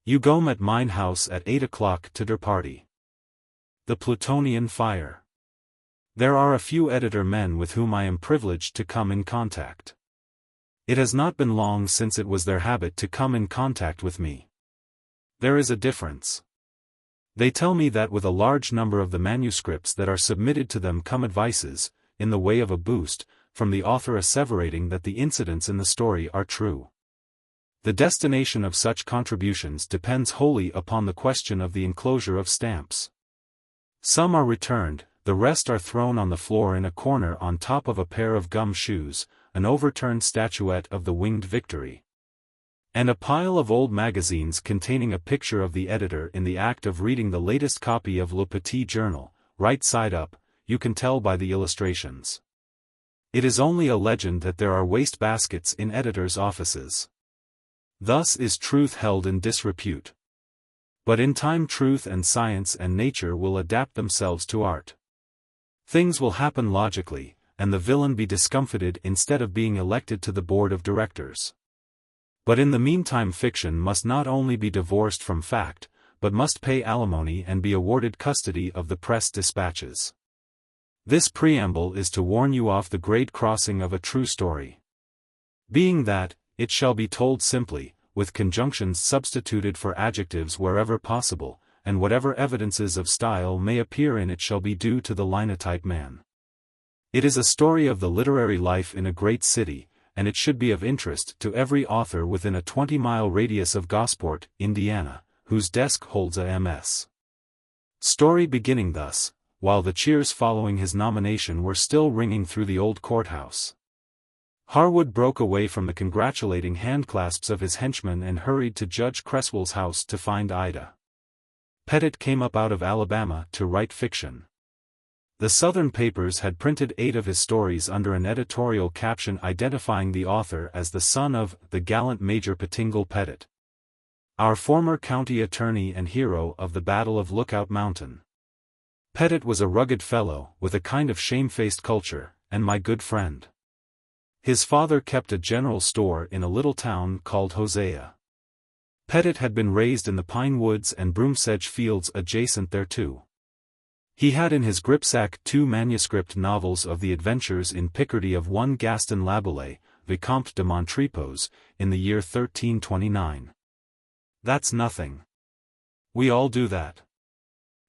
You gome at mine house at 8 o'clock to der party. The Plutonian Fire. There are a few editor men with whom I am privileged to come in contact. It has not been long since it was their habit to come in contact with me. There is a difference. They tell me that with a large number of the manuscripts that are submitted to them come advices, in the way of a boost, from the author asseverating that the incidents in the story are true. The destination of such contributions depends wholly upon the question of the enclosure of stamps. Some are returned, the rest are thrown on the floor in a corner on top of a pair of gum shoes, an overturned statuette of the Winged Victory, and a pile of old magazines containing a picture of the editor in the act of reading the latest copy of Le Petit Journal, right side up, you can tell by the illustrations. It is only a legend that there are wastebaskets in editors' offices. Thus is truth held in disrepute. But in time truth and science and nature will adapt themselves to art. Things will happen logically, and the villain be discomfited instead of being elected to the board of directors. But in the meantime fiction must not only be divorced from fact, but must pay alimony and be awarded custody of the press dispatches. This preamble is to warn you off the grade crossing of a true story. Being that, it shall be told simply, with conjunctions substituted for adjectives wherever possible, and whatever evidences of style may appear in it shall be due to the linotype man. It is a story of the literary life in a great city, and it should be of interest to every author within a 20-mile radius of Gosport, Indiana, whose desk holds a MS. Story beginning thus, while the cheers following his nomination were still ringing through the old courthouse. Harwood broke away from the congratulating handclasps of his henchmen and hurried to Judge Cresswell's house to find Ida. Pettit came up out of Alabama to write fiction. The Southern papers had printed 8 of his stories under an editorial caption identifying the author as the son of the gallant Major Pettingill Pettit, our former county attorney and hero of the Battle of Lookout Mountain. Pettit was a rugged fellow, with a kind of shamefaced culture, and my good friend. His father kept a general store in a little town called Hosea. Pettit had been raised in the pine woods and broomsedge fields adjacent thereto. He had in his gripsack 2 manuscript novels of the adventures in Picardy of one Gaston Laboulaye, Vicomte de Montrepose, in the year 1329. That's nothing. We all do that.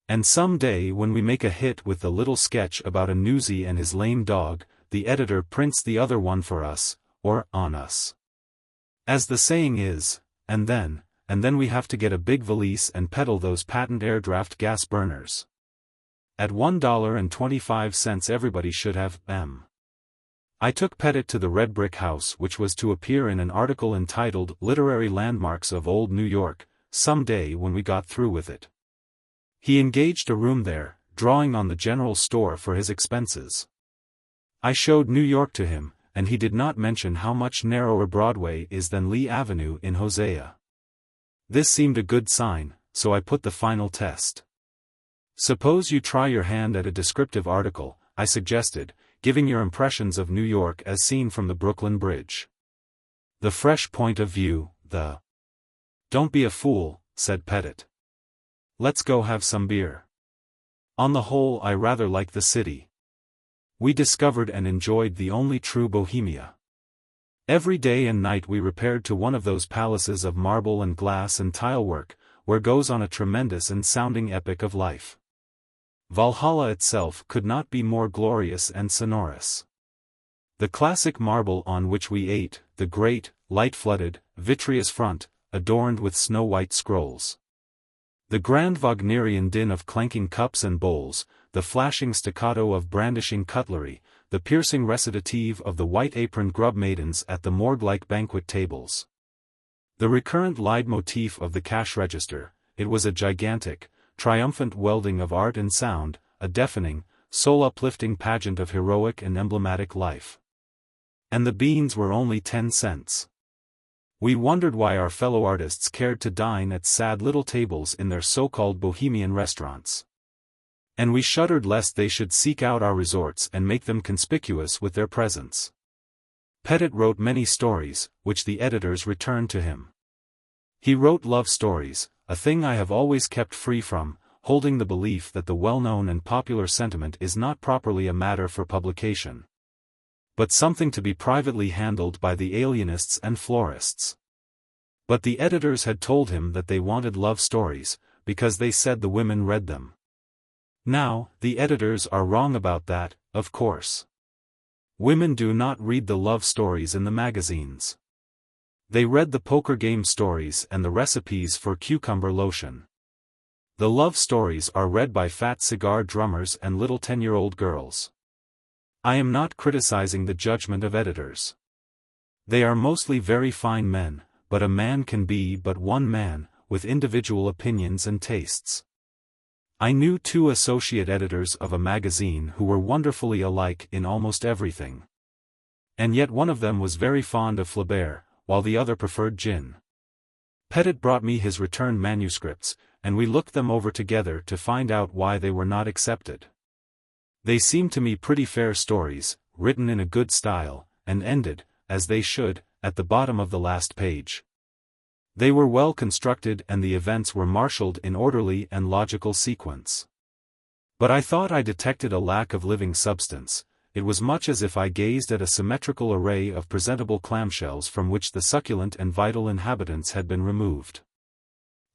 And some day when we make a hit with the little sketch about a newsie and his lame dog, the editor prints the other one for us, or on us. As the saying is, and then we have to get a big valise and peddle those patent air draft gas burners. At $1.25 everybody should have them. I took Pettit to the red brick house which was to appear in an article entitled Literary Landmarks of Old New York, some day when we got through with it. He engaged a room there, drawing on the general store for his expenses. I showed New York to him, and he did not mention how much narrower Broadway is than Lee Avenue in Hosea. This seemed a good sign, so I put the final test. Suppose you try your hand at a descriptive article, I suggested, giving your impressions of New York as seen from the Brooklyn Bridge. The fresh point of view, the... Don't be a fool, said Pettit. Let's go have some beer. On the whole I rather like the city. We discovered and enjoyed the only true Bohemia. Every day and night we repaired to one of those palaces of marble and glass and tilework, where goes on a tremendous and sounding epic of life. Valhalla itself could not be more glorious and sonorous. The classic marble on which we ate, the great, light-flooded, vitreous front, adorned with snow-white scrolls. The grand Wagnerian din of clanking cups and bowls, the flashing staccato of brandishing cutlery, the piercing recitative of the white-aproned grub maidens at the morgue-like banquet tables. The recurrent leitmotif of the cash register, it was a gigantic, triumphant welding of art and sound, a deafening, soul-uplifting pageant of heroic and emblematic life. And the beans were only 10 cents. We wondered why our fellow artists cared to dine at sad little tables in their so-called bohemian restaurants. And we shuddered lest they should seek out our resorts and make them conspicuous with their presence. Pettit wrote many stories, which the editors returned to him. He wrote love stories, a thing I have always kept free from, holding the belief that the well-known and popular sentiment is not properly a matter for publication, but something to be privately handled by the alienists and florists. But the editors had told him that they wanted love stories, because they said the women read them. Now, the editors are wrong about that, of course. Women do not read the love stories in the magazines. They read the poker game stories and the recipes for cucumber lotion. The love stories are read by fat cigar drummers and little 10-year-old girls. I am not criticizing the judgment of editors. They are mostly very fine men, but a man can be but one man, with individual opinions and tastes. I knew 2 associate editors of a magazine who were wonderfully alike in almost everything. And yet one of them was very fond of Flaubert, while the other preferred gin. Pettit brought me his returned manuscripts, and we looked them over together to find out why they were not accepted. They seemed to me pretty fair stories, written in a good style, and ended, as they should, at the bottom of the last page. They were well constructed and the events were marshaled in orderly and logical sequence. But I thought I detected a lack of living substance. It was much as if I gazed at a symmetrical array of presentable clamshells from which the succulent and vital inhabitants had been removed.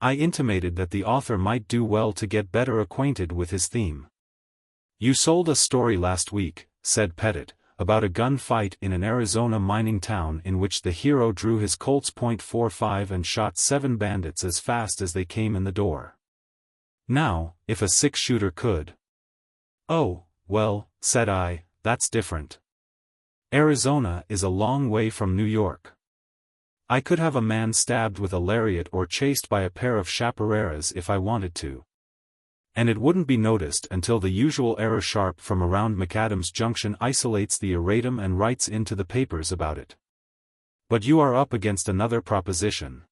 I intimated that the author might do well to get better acquainted with his theme. "You sold a story last week," said Pettit, "about a gunfight in an Arizona mining town in which the hero drew his Colt's .45 and shot 7 bandits as fast as they came in the door. Now, if a 6-shooter could—" "Oh, well," said I, "that's different. Arizona is a long way from New York. I could have a man stabbed with a lariat or chased by a pair of chaparreras if I wanted to. And it wouldn't be noticed until the usual error sharp from around McAdams Junction isolates the erratum and writes into the papers about it. But you are up against another proposition.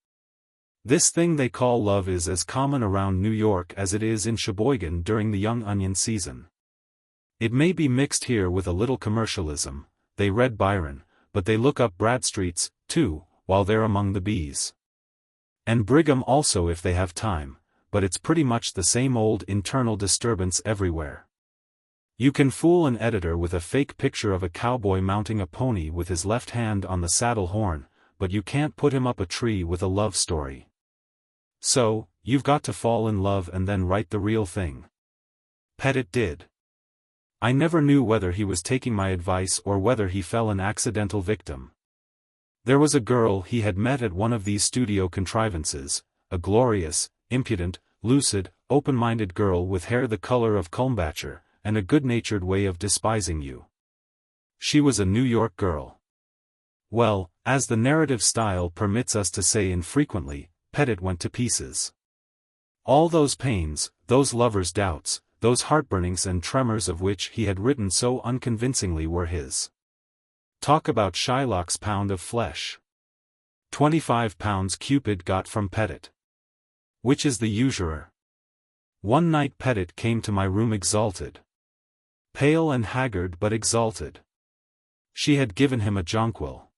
This thing they call love is as common around New York as it is in Sheboygan during the young onion season. It may be mixed here with a little commercialism. They read Byron, but they look up Bradstreet's, too, while they're among the bees. And Brigham also if they have time, but it's pretty much the same old internal disturbance everywhere. You can fool an editor with a fake picture of a cowboy mounting a pony with his left hand on the saddle horn, but you can't put him up a tree with a love story. So, you've got to fall in love and then write the real thing." Pettit did. I never knew whether he was taking my advice or whether he fell an accidental victim. There was a girl he had met at one of these studio contrivances, a glorious, impudent, lucid, open-minded girl with hair the color of Culmbacher, and a good-natured way of despising you. She was a New York girl. Well, as the narrative style permits us to say infrequently, Pettit went to pieces. All those pains, those lovers' doubts, those heartburnings and tremors of which he had written so unconvincingly were his. Talk about Shylock's pound of flesh. 25 pounds Cupid got from Pettit. Which is the usurer? One night Pettit came to my room exalted. Pale and haggard but exalted. She had given him a jonquil.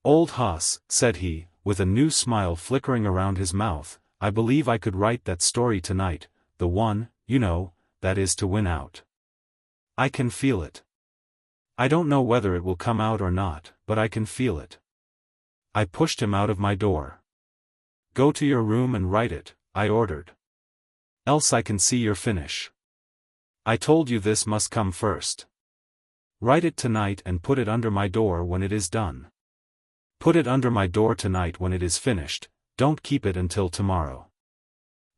"Old hoss," said he, with a new smile flickering around his mouth, "I believe I could write that story tonight, the one, you know, that is to win out. I can feel it. I don't know whether it will come out or not, but I can feel it." I pushed him out of my door. "Go to your room and write it," I ordered. "Else I can see your finish. I told you this must come first. Write it tonight and put it under my door when it is done. Put it under my door tonight when it is finished, don't keep it until tomorrow."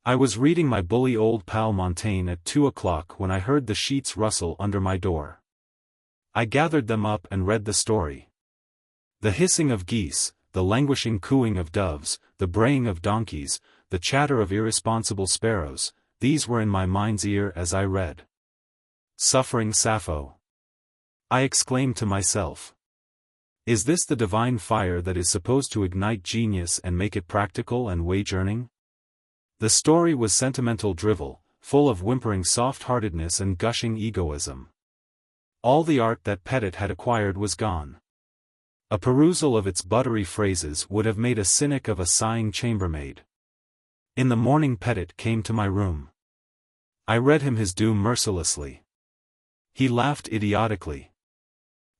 I was reading my bully old pal Montaigne at 2 o'clock when I heard the sheets rustle under my door. I gathered them up and read the story. The hissing of geese, the languishing cooing of doves, the braying of donkeys, the chatter of irresponsible sparrows, these were in my mind's ear as I read. Suffering Sappho. I exclaimed to myself. Is this the divine fire that is supposed to ignite genius and make it practical and wage-earning? The story was sentimental drivel, full of whimpering soft-heartedness and gushing egoism. All the art that Pettit had acquired was gone. A perusal of its buttery phrases would have made a cynic of a sighing chambermaid. In the morning Pettit came to my room. I read him his doom mercilessly. He laughed idiotically.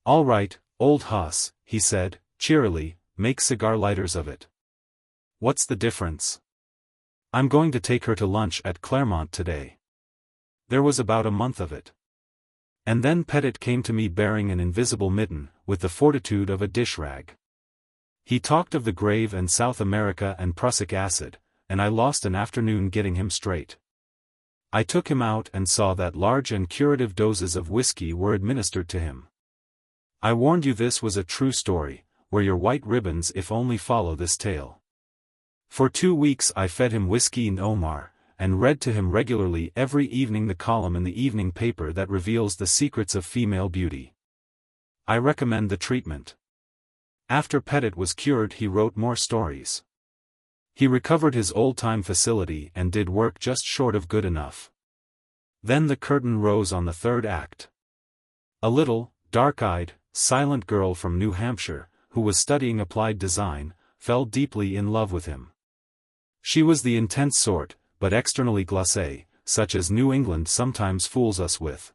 "All right, old hoss," he said, cheerily, "make cigar lighters of it. What's the difference? I'm going to take her to lunch at Claremont today." There was about a month of it. And then Pettit came to me bearing an invisible mitten, with the fortitude of a dish-rag. He talked of the grave and South America and prussic acid, and I lost an afternoon getting him straight. I took him out and saw that large and curative doses of whiskey were administered to him. I warned you this was a true story, wear your white ribbons if only follow this tale. For 2 weeks I fed him whiskey and Omar, and read to him regularly every evening the column in the evening paper that reveals the secrets of female beauty. I recommend the treatment. After Pettit was cured, he wrote more stories. He recovered his old-time facility and did work just short of good enough. Then the curtain rose on the third act. A little, dark-eyed, silent girl from New Hampshire, who was studying applied design, fell deeply in love with him. She was the intense sort, but externally glacée, such as New England sometimes fools us with.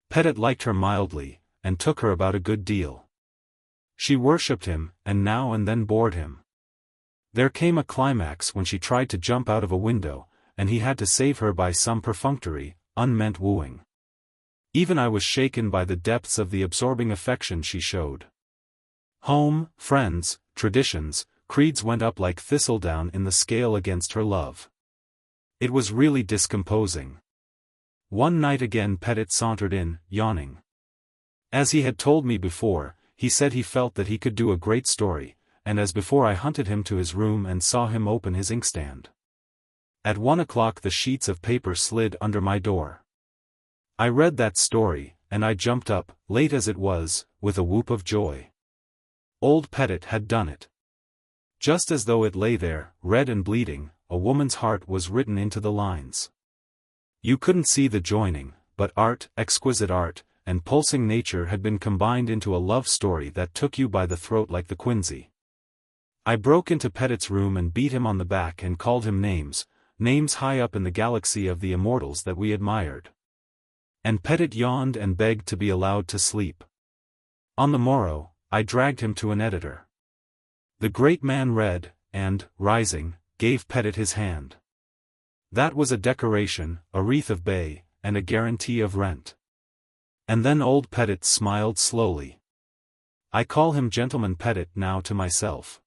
Pettit liked her mildly, and took her about a good deal. She worshipped him, and now and then bored him. There came a climax when she tried to jump out of a window, and he had to save her by some perfunctory, unmeant wooing. Even I was shaken by the depths of the absorbing affection she showed. Home, friends, traditions, creeds went up like thistledown in the scale against her love. It was really discomposing. One night again Pettit sauntered in, yawning. As he had told me before, he said he felt that he could do a great story, and as before I hunted him to his room and saw him open his inkstand. At 1 o'clock the sheets of paper slid under my door. I read that story, and I jumped up, late as it was, with a whoop of joy. Old Pettit had done it. Just as though it lay there, red and bleeding, a woman's heart was written into the lines. You couldn't see the joining, but art, exquisite art, and pulsing nature had been combined into a love story that took you by the throat like the quinsy. I broke into Pettit's room and beat him on the back and called him names high up in the galaxy of the immortals that we admired. And Pettit yawned and begged to be allowed to sleep. On the morrow, I dragged him to an editor. The great man read, and, rising, gave Pettit his hand. That was a decoration, a wreath of bay, and a guarantee of rent. And then old Pettit smiled slowly. I call him Gentleman Pettit now to myself.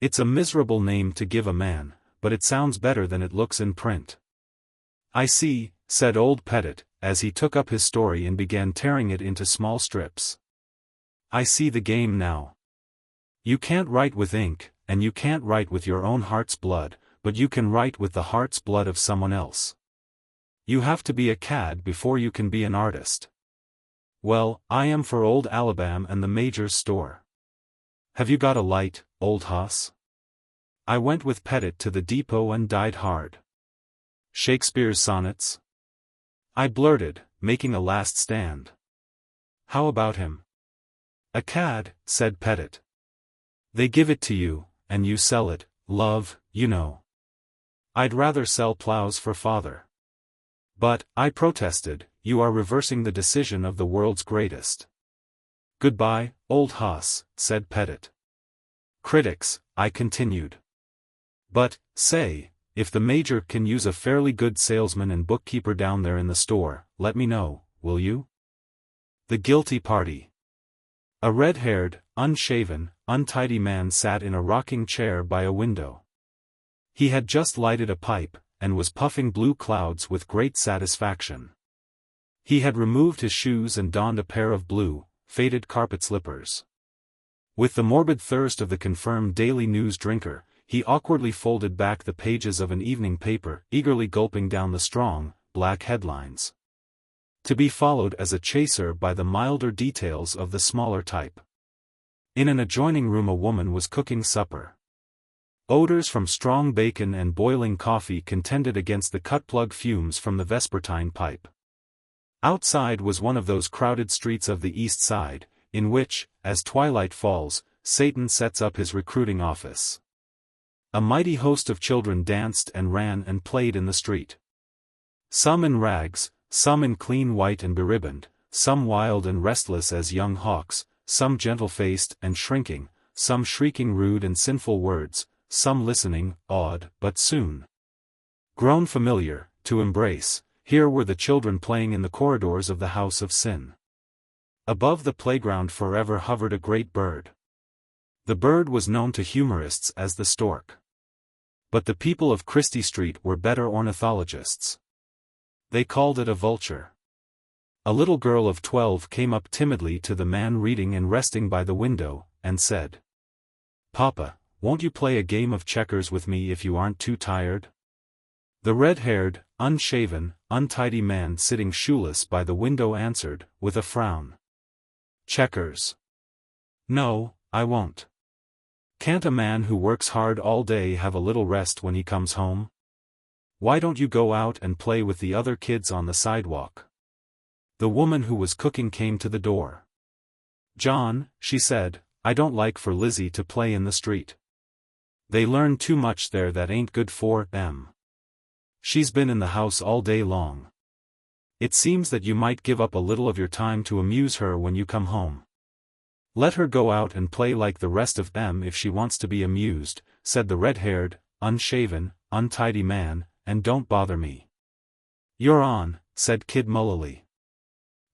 It's a miserable name to give a man, but it sounds better than it looks in print. I see, said old Pettit, as he took up his story and began tearing it into small strips. I see the game now. You can't write with ink, and you can't write with your own heart's blood, but you can write with the heart's blood of someone else. You have to be a cad before you can be an artist. Well, I am for old Alabama and the Major's store. Have you got a light, old hoss? I went with Pettit to the depot and died hard. Shakespeare's sonnets? I blurted, making a last stand. How about him? A cad, said Pettit. They give it to you, and you sell it, love, you know. I'd rather sell plows for father. But, I protested, you are reversing the decision of the world's greatest. Goodbye, old hoss, said Pettit. Critics, I continued. But, say, if the Major can use a fairly good salesman and bookkeeper down there in the store, let me know, will you? The guilty party. A red-haired, unshaven, untidy man sat in a rocking chair by a window. He had just lighted a pipe, and was puffing blue clouds with great satisfaction. He had removed his shoes and donned a pair of blue, faded carpet slippers. With the morbid thirst of the confirmed Daily News drinker, he awkwardly folded back the pages of an evening paper, eagerly gulping down the strong, black headlines. To be followed as a chaser by the milder details of the smaller type. In an adjoining room a woman was cooking supper. Odors from strong bacon and boiling coffee contended against the cut-plug fumes from the vespertine pipe. Outside was one of those crowded streets of the East Side, in which, as twilight falls, Satan sets up his recruiting office. A mighty host of children danced and ran and played in the street. Some in rags, some in clean white and beribboned, some wild and restless as young hawks, some gentle-faced and shrinking, some shrieking rude and sinful words, some listening, awed, but soon grown familiar, to embrace. Here were the children playing in the corridors of the house of sin. Above the playground forever hovered a great bird. The bird was known to humorists as the stork. But the people of Christie Street were better ornithologists. They called it a vulture. A little girl of 12 came up timidly to the man reading and resting by the window, and said, "Papa, won't you play a game of checkers with me if you aren't too tired?" The red-haired, unshaven, untidy man sitting shoeless by the window answered, with a frown. Checkers. No, I won't. Can't a man who works hard all day have a little rest when he comes home? Why don't you go out and play with the other kids on the sidewalk? The woman who was cooking came to the door. John, she said, I don't like for Lizzie to play in the street. They learn too much there that ain't good for them. She's been in the house all day long. It seems that you might give up a little of your time to amuse her when you come home. Let her go out and play like the rest of them if she wants to be amused, said the red-haired, unshaven, untidy man, and don't bother me. You're on, said Kid mullily.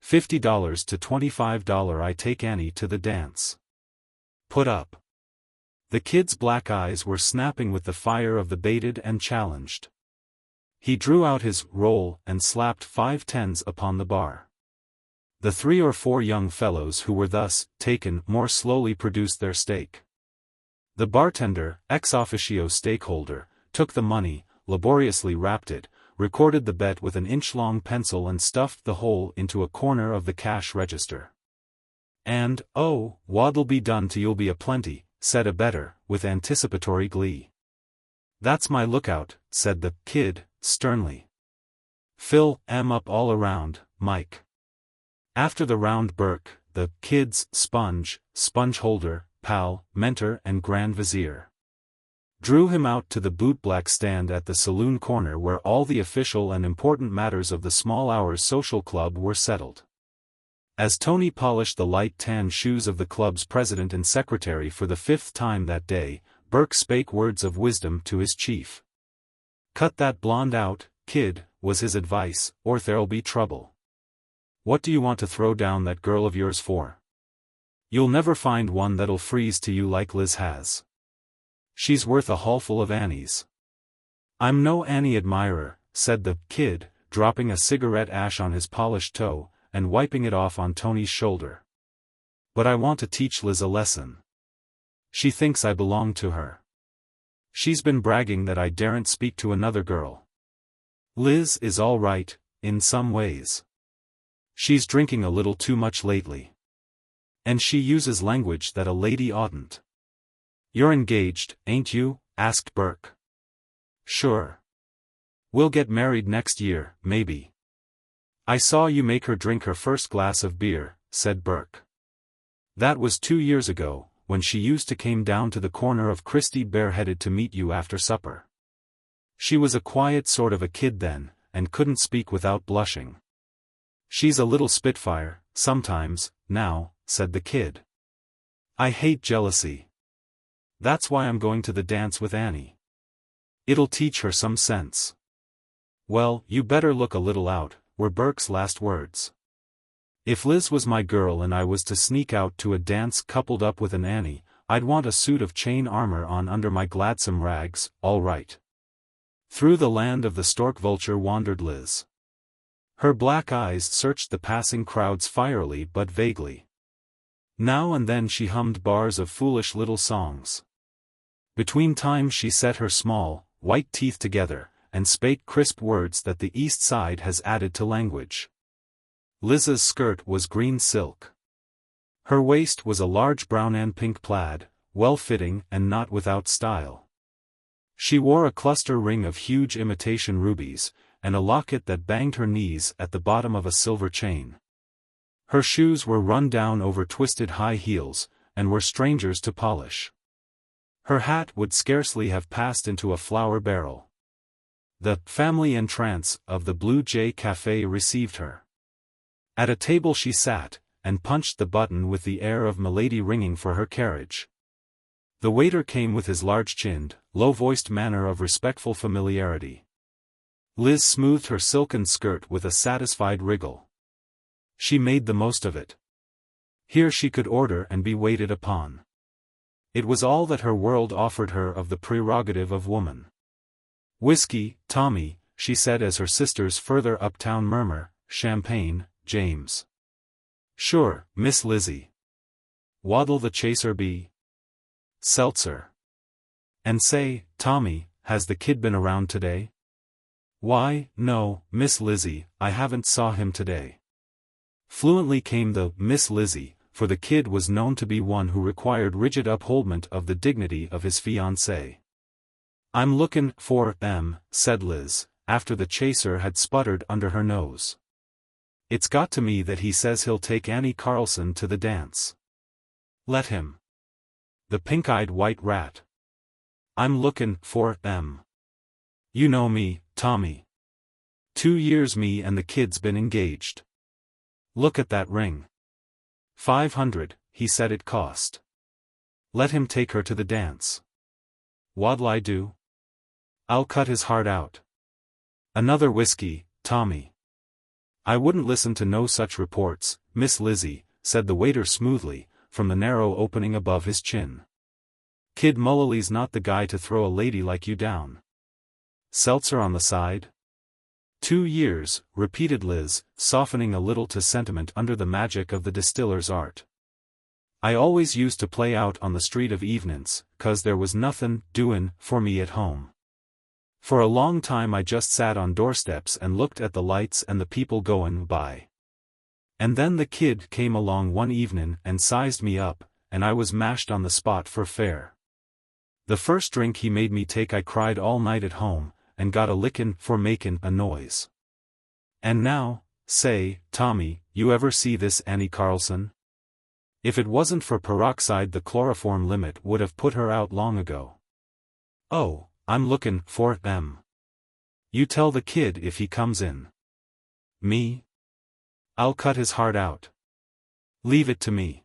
$50 to $25 I take Annie to the dance. Put up. The kid's black eyes were snapping with the fire of the baited and challenged. He drew out his roll and slapped 5 tens upon the bar. The 3 or 4 young fellows who were thus taken more slowly produced their stake. The bartender, ex officio stakeholder, took the money, laboriously wrapped it, recorded the bet with an inch-long pencil and stuffed the whole into a corner of the cash register. And, oh, what'll be done to you'll be a plenty, said a bettor, with anticipatory glee. That's my lookout, said the kid, sternly. Fill 'em up all around, Mike. After the round Burke, the kid's sponge holder, pal, mentor and grand vizier, drew him out to the bootblack stand at the saloon corner where all the official and important matters of the Small Hours Social Club were settled. As Tony polished the light tan shoes of the club's president and secretary for the 5th time that day, Burke spake words of wisdom to his chief. Cut that blonde out, kid, was his advice, or there'll be trouble. What do you want to throw down that girl of yours for? You'll never find one that'll freeze to you like Liz has. She's worth a haulful of Annies. I'm no Annie admirer, said the kid, dropping a cigarette ash on his polished toe, and wiping it off on Tony's shoulder. But I want to teach Liz a lesson. She thinks I belong to her. She's been bragging that I daren't speak to another girl. Liz is all right, in some ways. She's drinking a little too much lately. And she uses language that a lady oughtn't. You're engaged, ain't you? Asked Burke. Sure. We'll get married next year, maybe. I saw you make her drink her first glass of beer, said Burke. That was 2 years ago, when she used to came down to the corner of Christie bareheaded to meet you after supper. She was a quiet sort of a kid then, and couldn't speak without blushing. She's a little spitfire, sometimes, now, said the kid. I hate jealousy. That's why I'm going to the dance with Annie. It'll teach her some sense. Well, you better look a little out, were Burke's last words. If Liz was my girl and I was to sneak out to a dance coupled up with an Annie, I'd want a suit of chain armor on under my gladsome rags, all right. Through the land of the stork vulture wandered Liz. Her black eyes searched the passing crowds fierily but vaguely. Now and then she hummed bars of foolish little songs. Between times she set her small, white teeth together, and spake crisp words that the East Side has added to language. Liz's skirt was green silk. Her waist was a large brown and pink plaid, well-fitting and not without style. She wore a cluster ring of huge imitation rubies, and a locket that banged her knees at the bottom of a silver chain. Her shoes were run down over twisted high heels, and were strangers to polish. Her hat would scarcely have passed into a flour barrel. The family entrance of the Blue Jay Café received her. At a table she sat, and punched the button with the air of milady ringing for her carriage. The waiter came with his large-chinned, low-voiced manner of respectful familiarity. Liz smoothed her silken skirt with a satisfied wriggle. She made the most of it. Here she could order and be waited upon. It was all that her world offered her of the prerogative of woman. Whiskey, Tommy, she said as her sisters further uptown murmur, champagne, James. Sure, Miss Lizzie. What'll the chaser be? Seltzer. And say, Tommy, has the kid been around today? Why, no, Miss Lizzie, I haven't saw him today. Fluently came the Miss Lizzie, for the kid was known to be one who required rigid upholdment of the dignity of his fiancée. "I'm lookin' for said Liz, after the chaser had sputtered under her nose. "It's got to me that he says he'll take Annie Carlson to the dance." "Let him. The pink-eyed white rat. I'm lookin' for You know me, Tommy. 2 years me and the kid's been engaged. Look at that ring. 500, he said it cost. Let him take her to the dance. What'll I do? I'll cut his heart out. Another whiskey, Tommy." "I wouldn't listen to no such reports, Miss Lizzie," said the waiter smoothly, from the narrow opening above his chin. "Kid Mullally's not the guy to throw a lady like you down. Seltzer on the side?" 2 years, repeated Liz, softening a little to sentiment under the magic of the distiller's art. "I always used to play out on the street of evenings, 'cause there was nothin' doin' for me at home. For a long time I just sat on doorsteps and looked at the lights and the people goin' by. And then the kid came along one evenin' and sized me up, and I was mashed on the spot for fair. The first drink he made me take I cried all night at home, and got a lickin' for makin' a noise. And now, say, Tommy, you ever see this Annie Carlson? If it wasn't for peroxide the chloroform limit would have put her out long ago. Oh, I'm lookin' for You tell the kid if he comes in." "Me? I'll cut his heart out. Leave it to me.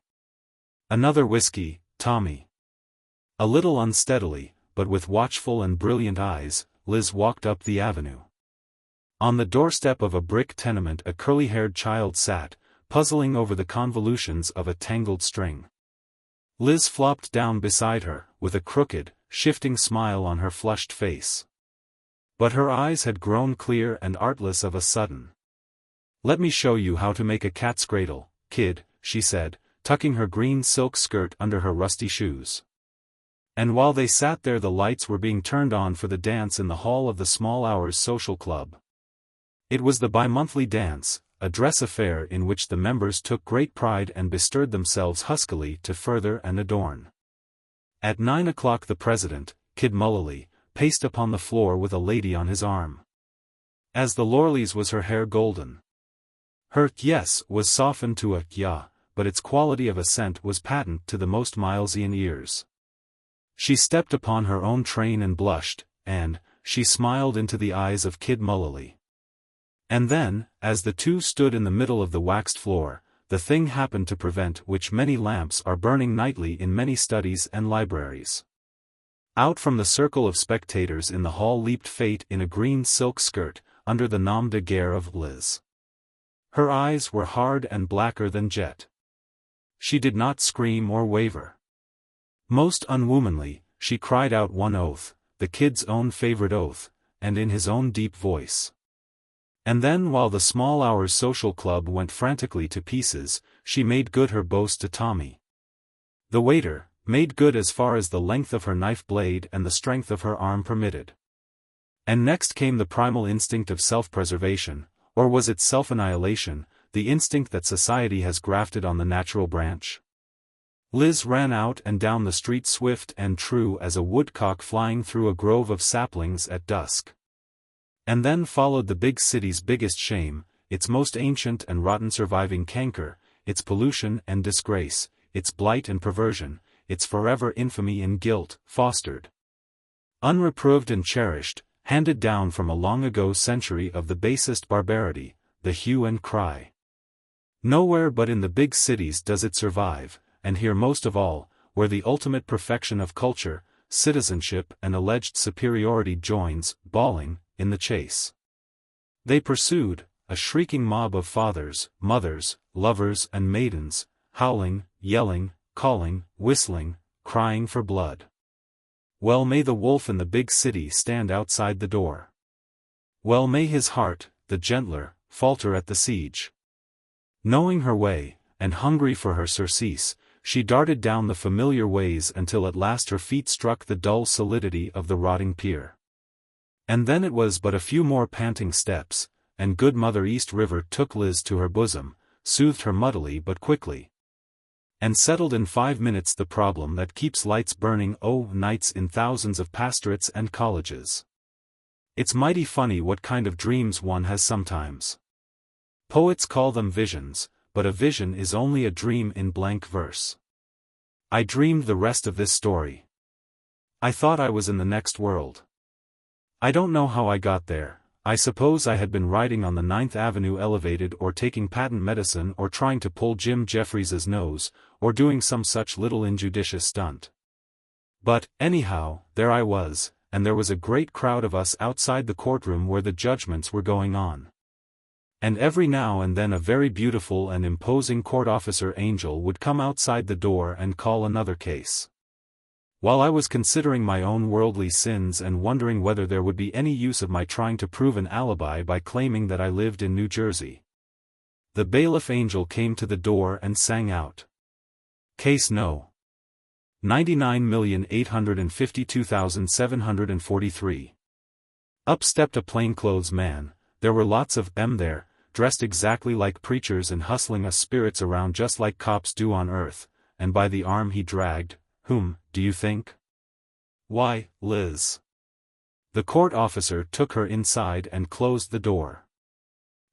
Another whiskey, Tommy." A little unsteadily, but with watchful and brilliant eyes, Liz walked up the avenue. On the doorstep of a brick tenement a curly-haired child sat, puzzling over the convolutions of a tangled string. Liz flopped down beside her, with a crooked, shifting smile on her flushed face. But her eyes had grown clear and artless of a sudden. "Let me show you how to make a cat's cradle, kid," she said, tucking her green silk skirt under her rusty shoes. And while they sat there the lights were being turned on for the dance in the hall of the Small Hours Social Club. It was the bi-monthly dance, a dress affair in which the members took great pride and bestirred themselves huskily to further and adorn. At 9 o'clock the president, Kid Mullally, paced upon the floor with a lady on his arm. As the Lorleys was her hair golden. Her yes was softened to a ya, but its quality of assent was patent to the most Milesian ears. She stepped upon her own train and blushed, and she smiled into the eyes of Kid Mullally. And then, as the two stood in the middle of the waxed floor, the thing happened to prevent which many lamps are burning nightly in many studies and libraries. Out from the circle of spectators in the hall leaped Fate in a green silk skirt, under the nom de guerre of Liz. Her eyes were hard and blacker than jet. She did not scream or waver. Most unwomanly, she cried out one oath, the kid's own favorite oath, and in his own deep voice. And then while the Small Hours Social Club went frantically to pieces, she made good her boast to Tommy. The waiter, made good as far as the length of her knife blade and the strength of her arm permitted. And next came the primal instinct of self-preservation, or was it self-annihilation, the instinct that society has grafted on the natural branch? Liz ran out and down the street swift and true as a woodcock flying through a grove of saplings at dusk. And then followed the big city's biggest shame, its most ancient and rotten surviving canker, its pollution and disgrace, its blight and perversion, its forever infamy and guilt, fostered, unreproved and cherished, handed down from a long-ago century of the basest barbarity, the hue and cry. Nowhere but in the big cities does it survive, and here most of all, where the ultimate perfection of culture, citizenship and alleged superiority joins, bawling, in the chase. They pursued, a shrieking mob of fathers, mothers, lovers and maidens, howling, yelling, calling, whistling, crying for blood. Well may the wolf in the big city stand outside the door. Well may his heart, the gentler, falter at the siege. Knowing her way, and hungry for her surcease, she darted down the familiar ways until at last her feet struck the dull solidity of the rotting pier. And then it was but a few more panting steps, and good Mother East River took Liz to her bosom, soothed her muddily but quickly. and settled in 5 minutes the problem that keeps lights burning nights in thousands of pastorates and colleges. It's mighty funny what kind of dreams one has sometimes. Poets call them visions, but a vision is only a dream in blank verse. I dreamed the rest of this story. I thought I was in the next world. I don't know how I got there. I suppose I had been riding on the 9th Avenue elevated or taking patent medicine or trying to pull Jim Jeffries's nose, or doing some such little injudicious stunt. But, anyhow, there I was, and there was a great crowd of us outside the courtroom where the judgments were going on. And every now and then a very beautiful and imposing court officer angel would come outside the door and call another case. While I was considering my own worldly sins and wondering whether there would be any use of my trying to prove an alibi by claiming that I lived in New Jersey, the bailiff angel came to the door and sang out, "Case No. 99,852,743. Up stepped a plainclothes man. There were lots of them there, dressed exactly like preachers and hustling us spirits around just like cops do on Earth, and by the arm he dragged, whom, do you think? Why, Liz. The court officer took her inside and closed the door.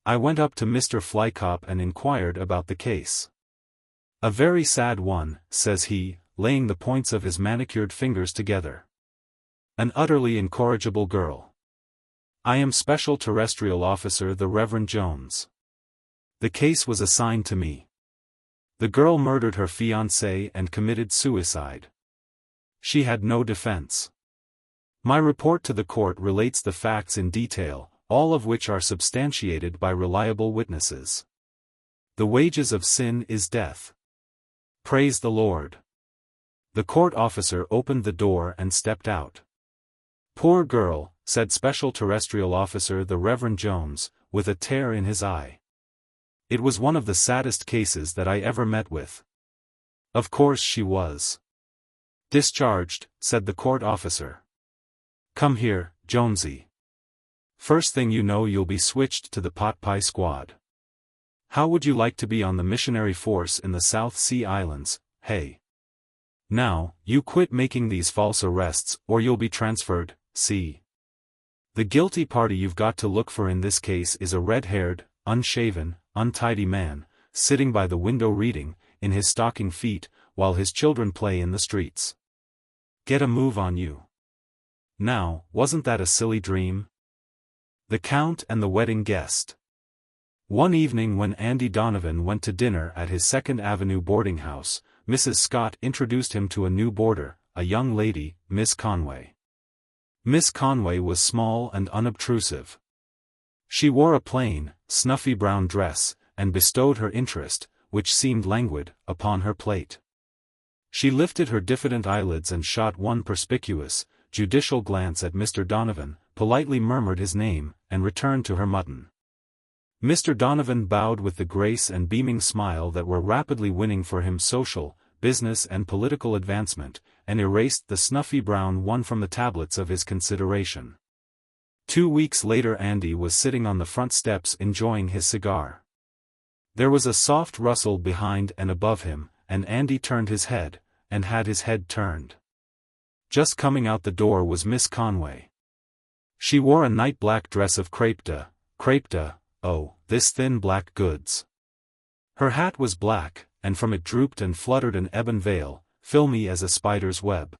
I went up to Mr. Flykop and inquired about the case. "A very sad one," says he, laying the points of his manicured fingers together. "An utterly incorrigible girl. I am Special Terrestrial Officer the Reverend Jones. The case was assigned to me. The girl murdered her fiancé and committed suicide. She had no defense. My report to the court relates the facts in detail, all of which are substantiated by reliable witnesses. The wages of sin is death. Praise the Lord." The court officer opened the door and stepped out. "Poor girl," said Special Terrestrial Officer the Reverend Jones, with a tear in his eye. "It was one of the saddest cases that I ever met with." "Of course she was." "Discharged," said the court officer. "Come here, Jonesy. First thing you know you'll be switched to the pot pie squad. How would you like to be on the missionary force in the South Sea Islands, hey? Now, you quit making these false arrests or you'll be transferred, see? The guilty party you've got to look for in this case is a red-haired, unshaven, untidy man, sitting by the window reading, in his stocking feet, while his children play in the streets. Get a move on you. Now, wasn't that a silly dream?" The Count and the Wedding Guest. One evening when Andy Donovan went to dinner at his 2nd Avenue boarding house, Mrs. Scott introduced him to a new boarder, a young lady, Miss Conway. Miss Conway was small and unobtrusive. She wore a plain, snuffy brown dress, and bestowed her interest, which seemed languid, upon her plate. She lifted her diffident eyelids and shot one perspicuous, judicial glance at Mr. Donovan, politely murmured his name, and returned to her mutton. Mr. Donovan bowed with the grace and beaming smile that were rapidly winning for him social, business and political advancement, and erased the snuffy brown one from the tablets of his consideration. 2 weeks later Andy was sitting on the front steps enjoying his cigar. There was a soft rustle behind and above him, and Andy turned his head, and had his head turned. Just coming out the door was Miss Conway. She wore a night-black dress of crepe de, this thin black goods. Her hat was black, and from it drooped and fluttered an ebon veil, filmy as a spider's web.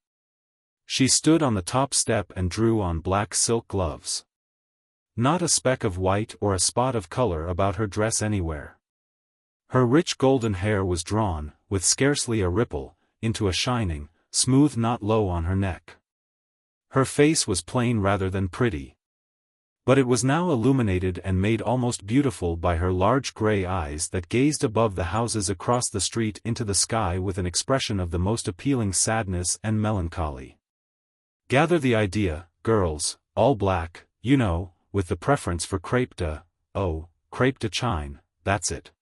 She stood on the top step and drew on black silk gloves. Not a speck of white or a spot of color about her dress anywhere. Her rich golden hair was drawn, with scarcely a ripple, into a shining, smooth knot low on her neck. Her face was plain rather than pretty. But it was now illuminated and made almost beautiful by her large gray eyes that gazed above the houses across the street into the sky with an expression of the most appealing sadness and melancholy. Gather the idea, girls, all black, you know, with the preference for crepe de chine, that's it.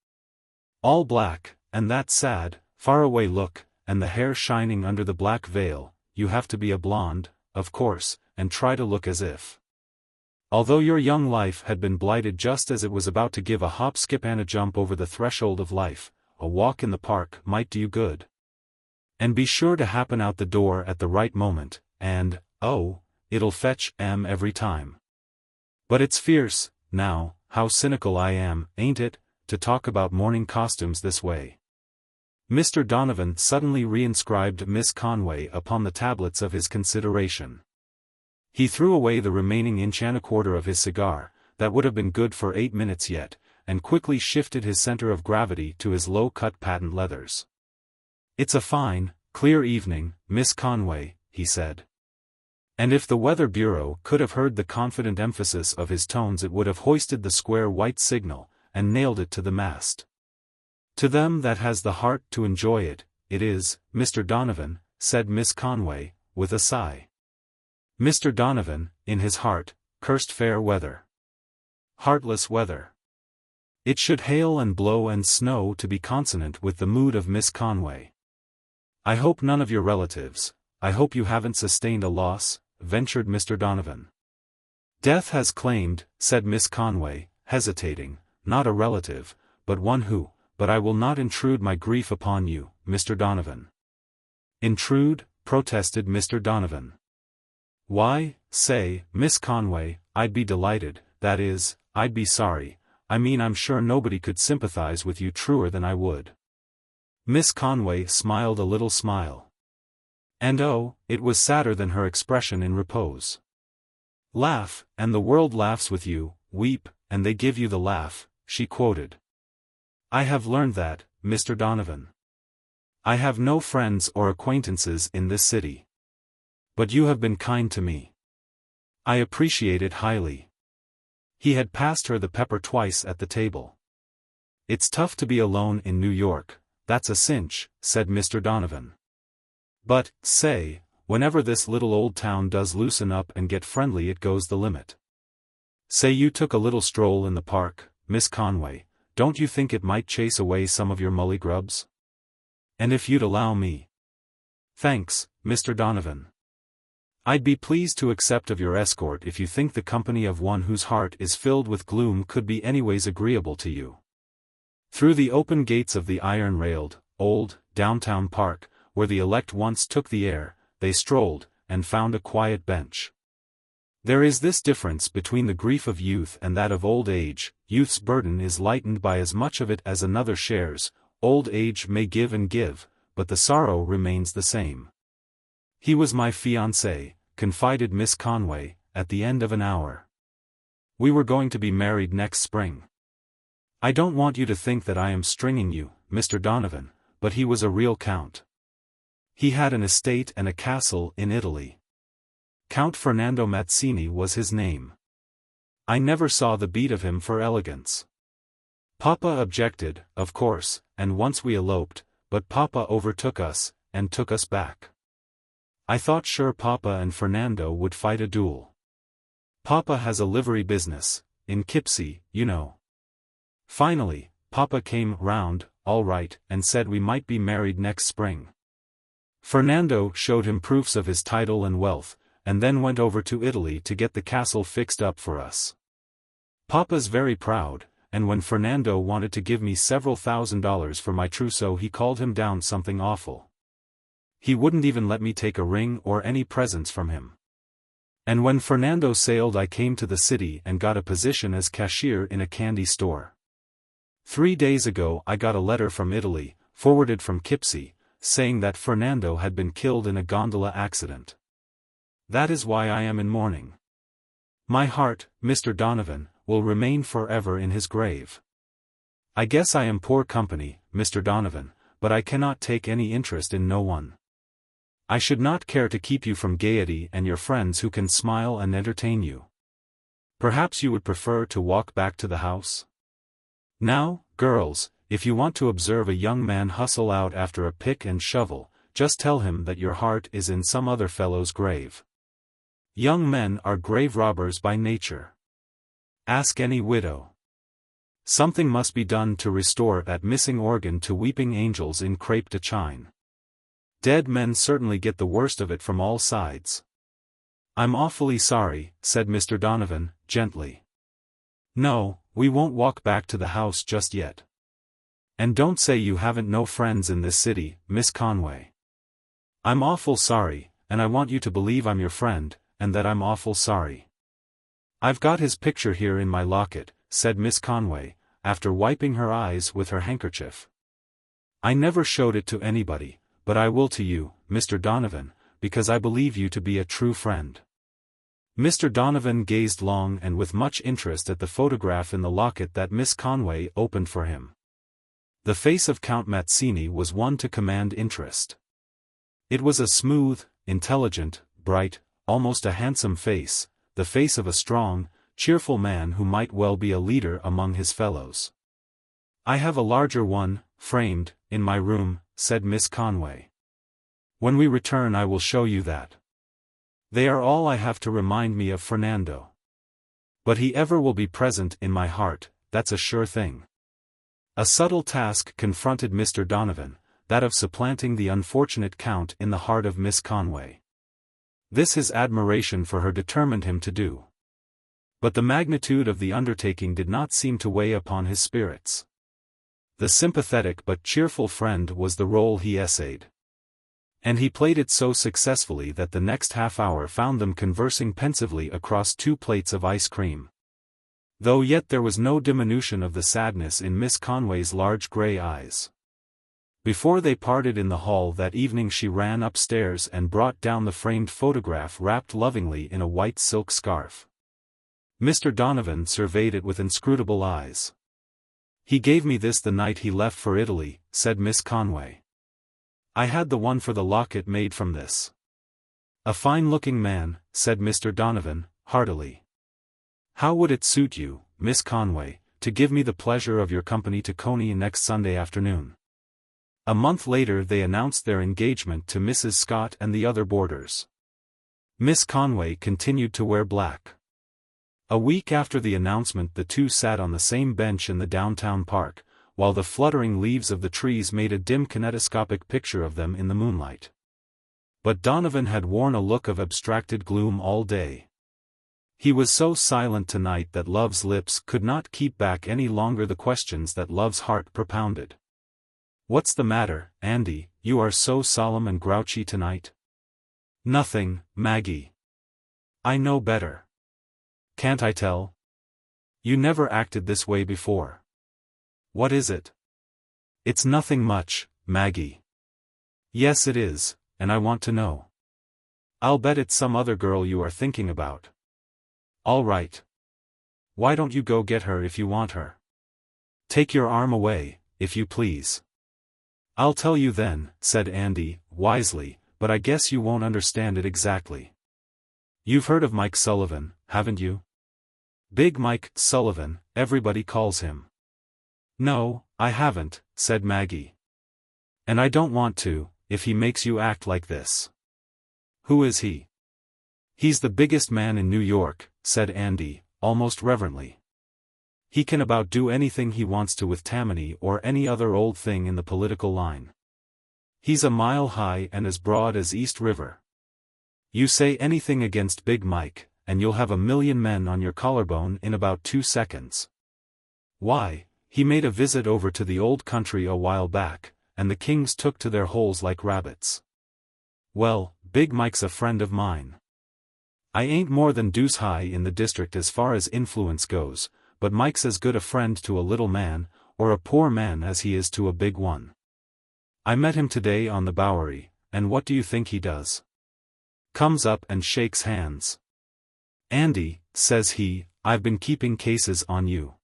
All black, and that sad, faraway look, and the hair shining under the black veil. You have to be a blonde, of course, and try to look as if. Although your young life had been blighted just as it was about to give a hop skip and a jump over the threshold of life, a walk in the park might do you good. And be sure to happen out the door at the right moment, and, oh, it'll fetch every time. But it's fierce, now, how cynical I am, ain't it, to talk about morning costumes this way. Mr. Donovan suddenly reinscribed Miss Conway upon the tablets of his consideration. He threw away the remaining inch and a quarter of his cigar, that would have been good for 8 minutes yet, and quickly shifted his center of gravity to his low-cut patent leathers. "It's a fine, clear evening, Miss Conway," he said. And if the Weather Bureau could have heard the confident emphasis of his tones, it would have hoisted the square white signal, and nailed it to the mast. "To them that has the heart to enjoy it, it is, Mr. Donovan," said Miss Conway, with a sigh. Mr. Donovan, in his heart, cursed fair weather. Heartless weather. It should hail and blow and snow to be consonant with the mood of Miss Conway. "I hope none of your relatives, I hope you haven't sustained a loss," ventured Mr. Donovan. "Death has claimed," said Miss Conway, hesitating, "not a relative, but one who, but I will not intrude my grief upon you, Mr. Donovan." "Intrude?" protested Mr. Donovan. "Why, say, Miss Conway, I'd be delighted, that is, I'd be sorry, I mean I'm sure nobody could sympathize with you truer than I would." Miss Conway smiled a little smile. And oh, it was sadder than her expression in repose. "Laugh, and the world laughs with you, weep, and they give you the laugh," she quoted. "I have learned that, Mr. Donovan. I have no friends or acquaintances in this city. But you have been kind to me. I appreciate it highly." He had passed her the pepper twice at the table. "It's tough to be alone in New York, that's a cinch," said Mr. Donovan. "But, say, whenever this little old town does loosen up and get friendly, it goes the limit. Say you took a little stroll in the park, Miss Conway, don't you think it might chase away some of your mullygrubs? And if you'd allow me—" "Thanks, Mr. Donovan. I'd be pleased to accept of your escort if you think the company of one whose heart is filled with gloom could be anyways agreeable to you." Through the open gates of the iron-railed, old, downtown park, where the elect once took the air, they strolled, and found a quiet bench. There is this difference between the grief of youth and that of old age: youth's burden is lightened by as much of it as another shares, old age may give and give, but the sorrow remains the same. "He was my fiancé," confided Miss Conway, at the end of an hour. "We were going to be married next spring. I don't want you to think that I am stringing you, Mr. Donovan, but he was a real count. He had an estate and a castle in Italy. Count Fernando Mazzini was his name. I never saw the beat of him for elegance. Papa objected, of course, and once we eloped, but Papa overtook us, and took us back. I thought sure Papa and Fernando would fight a duel. Papa has a livery business, in Kipsy, you know. Finally, Papa came round, all right, and said we might be married next spring. Fernando showed him proofs of his title and wealth, and then went over to Italy to get the castle fixed up for us. Papa's very proud, and when Fernando wanted to give me several $1,000s for my trousseau, he called him down something awful. He wouldn't even let me take a ring or any presents from him. And when Fernando sailed, I came to the city and got a position as cashier in a candy store. 3 days ago I got a letter from Italy, forwarded from Kipsy, saying that Fernando had been killed in a gondola accident. That is why I am in mourning. My heart, Mr. Donovan, will remain forever in his grave. I guess I am poor company, Mr. Donovan, but I cannot take any interest in no one. I should not care to keep you from gaiety and your friends who can smile and entertain you. Perhaps you would prefer to walk back to the house? Now, girls, if you want to observe a young man hustle out after a pick and shovel, just tell him that your heart is in some other fellow's grave. Young men are grave robbers by nature. Ask any widow. Something must be done to restore that missing organ to weeping angels in crepe de chine. Dead men certainly get the worst of it from all sides. I'm awfully sorry, said Mr. Donovan, gently. No, we won't walk back to the house just yet. And don't say you haven't no friends in this city, Miss Conway. I'm awful sorry, and I want you to believe I'm your friend, and that I'm awful sorry. I've got his picture here in my locket, said Miss Conway, after wiping her eyes with her handkerchief. I never showed it to anybody, but I will to you, Mr. Donovan, because I believe you to be a true friend. Mr. Donovan gazed long and with much interest at the photograph in the locket that Miss Conway opened for him. The face of Count Mazzini was one to command interest. It was a smooth, intelligent, bright, almost a handsome face, the face of a strong, cheerful man who might well be a leader among his fellows. I have a larger one, framed, in my room, said Miss Conway. When we return I will show you that. They are all I have to remind me of Fernando. But he ever will be present in my heart, that's a sure thing. A subtle task confronted Mr. Donovan, that of supplanting the unfortunate Count in the heart of Miss Conway. This his admiration for her determined him to do. But the magnitude of the undertaking did not seem to weigh upon his spirits. The sympathetic but cheerful friend was the role he essayed. And he played it so successfully that the next half-hour found them conversing pensively across 2 plates of ice cream. Though yet there was no diminution of the sadness in Miss Conway's large grey eyes. Before they parted in the hall that evening she ran upstairs and brought down the framed photograph wrapped lovingly in a white silk scarf. Mr. Donovan surveyed it with inscrutable eyes. He gave me this the night he left for Italy, said Miss Conway. I had the one for the locket made from this. A fine-looking man, said Mr. Donovan, heartily. How would it suit you, Miss Conway, to give me the pleasure of your company to Coney next Sunday afternoon? A month later they announced their engagement to Mrs. Scott and the other boarders. Miss Conway continued to wear black. A week after the announcement the two sat on the same bench in the downtown park, while the fluttering leaves of the trees made a dim kinetoscopic picture of them in the moonlight. But Donovan had worn a look of abstracted gloom all day. He was so silent tonight that Love's lips could not keep back any longer the questions that Love's heart propounded. What's the matter, Andy, you are so solemn and grouchy tonight? Nothing, Maggie. I know better. Can't I tell? You never acted this way before. What is it? It's nothing much, Maggie. Yes it is, and I want to know. I'll bet it's some other girl you are thinking about. All right. Why don't you go get her if you want her? Take your arm away, if you please. I'll tell you then, said Andy, wisely, but I guess you won't understand it exactly. You've heard of Mike Sullivan, haven't you? Big Mike Sullivan, everybody calls him. No, I haven't, said Maggie. And I don't want to, if he makes you act like this. Who is he? He's the biggest man in New York, said Andy, almost reverently. He can about do anything he wants to with Tammany or any other old thing in the political line. He's a mile high and as broad as East River. You say anything against Big Mike, and you'll have 1,000,000 men on your collarbone in about 2 seconds. Why, he made a visit over to the old country a while back, and the kings took to their holes like rabbits. Well, Big Mike's a friend of mine. I ain't more than deuce high in the district as far as influence goes, but Mike's as good a friend to a little man, or a poor man as he is to a big one. I met him today on the Bowery, and what do you think he does? Comes up and shakes hands. Andy, says he, I've been keeping cases on you.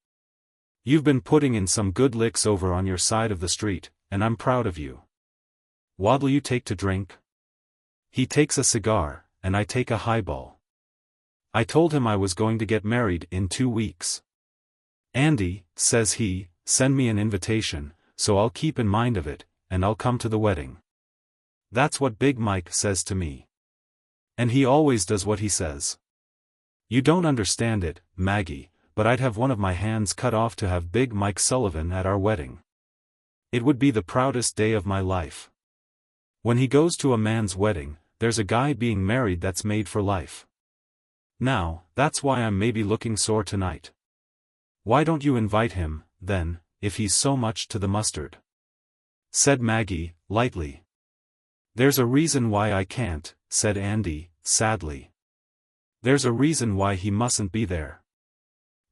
You've been putting in some good licks over on your side of the street, and I'm proud of you. What'll you take to drink? He takes a cigar, and I take a highball. I told him I was going to get married in 2 weeks. Andy, says he, send me an invitation, so I'll keep in mind of it, and I'll come to the wedding. That's what Big Mike says to me. And he always does what he says. You don't understand it, Maggie, but I'd have one of my hands cut off to have Big Mike Sullivan at our wedding. It would be the proudest day of my life. When he goes to a man's wedding, there's a guy being married that's made for life. Now, that's why I'm maybe looking sore tonight. Why don't you invite him, then, if he's so much to the mustard," said Maggie, lightly. "There's a reason why I can't," said Andy, sadly. "There's a reason why he mustn't be there.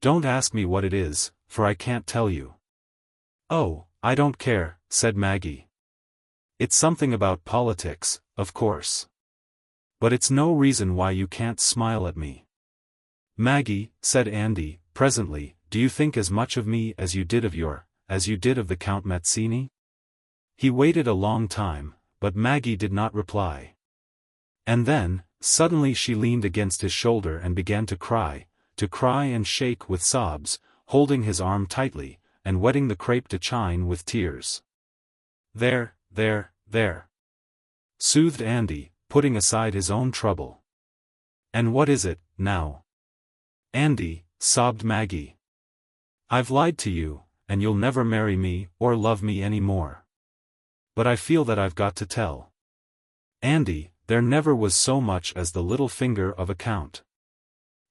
Don't ask me what it is, for I can't tell you." "Oh, I don't care," said Maggie. "It's something about politics, of course. But it's no reason why you can't smile at me." "Maggie," said Andy, presently, "do you think as much of me as you did of the Count Mazzini?" He waited a long time, but Maggie did not reply. And then, suddenly she leaned against his shoulder and began to cry and shake with sobs, holding his arm tightly, and wetting the crepe de chine with tears. There, soothed Andy, putting aside his own trouble. "And what is it, now?" "Andy," sobbed Maggie. "I've lied to you, and you'll never marry me or love me any more. But I feel that I've got to tell. Andy, there never was so much as the little finger of a count.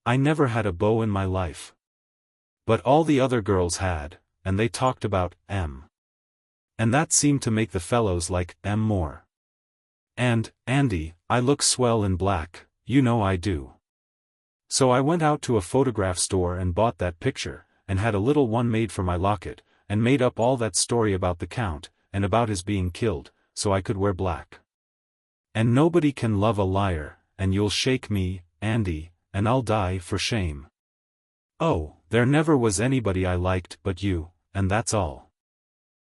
I never had a beau in my life. But all the other girls had, and they talked about M. And that seemed to make the fellows like M more. And, Andy, I look swell in black, you know I do. So I went out to a photograph store and bought that picture, and had a little one made for my locket, and made up all that story about the Count, and about his being killed, so I could wear black. And nobody can love a liar, and you'll shake me, Andy, and I'll die for shame. Oh, there never was anybody I liked but you, and that's all."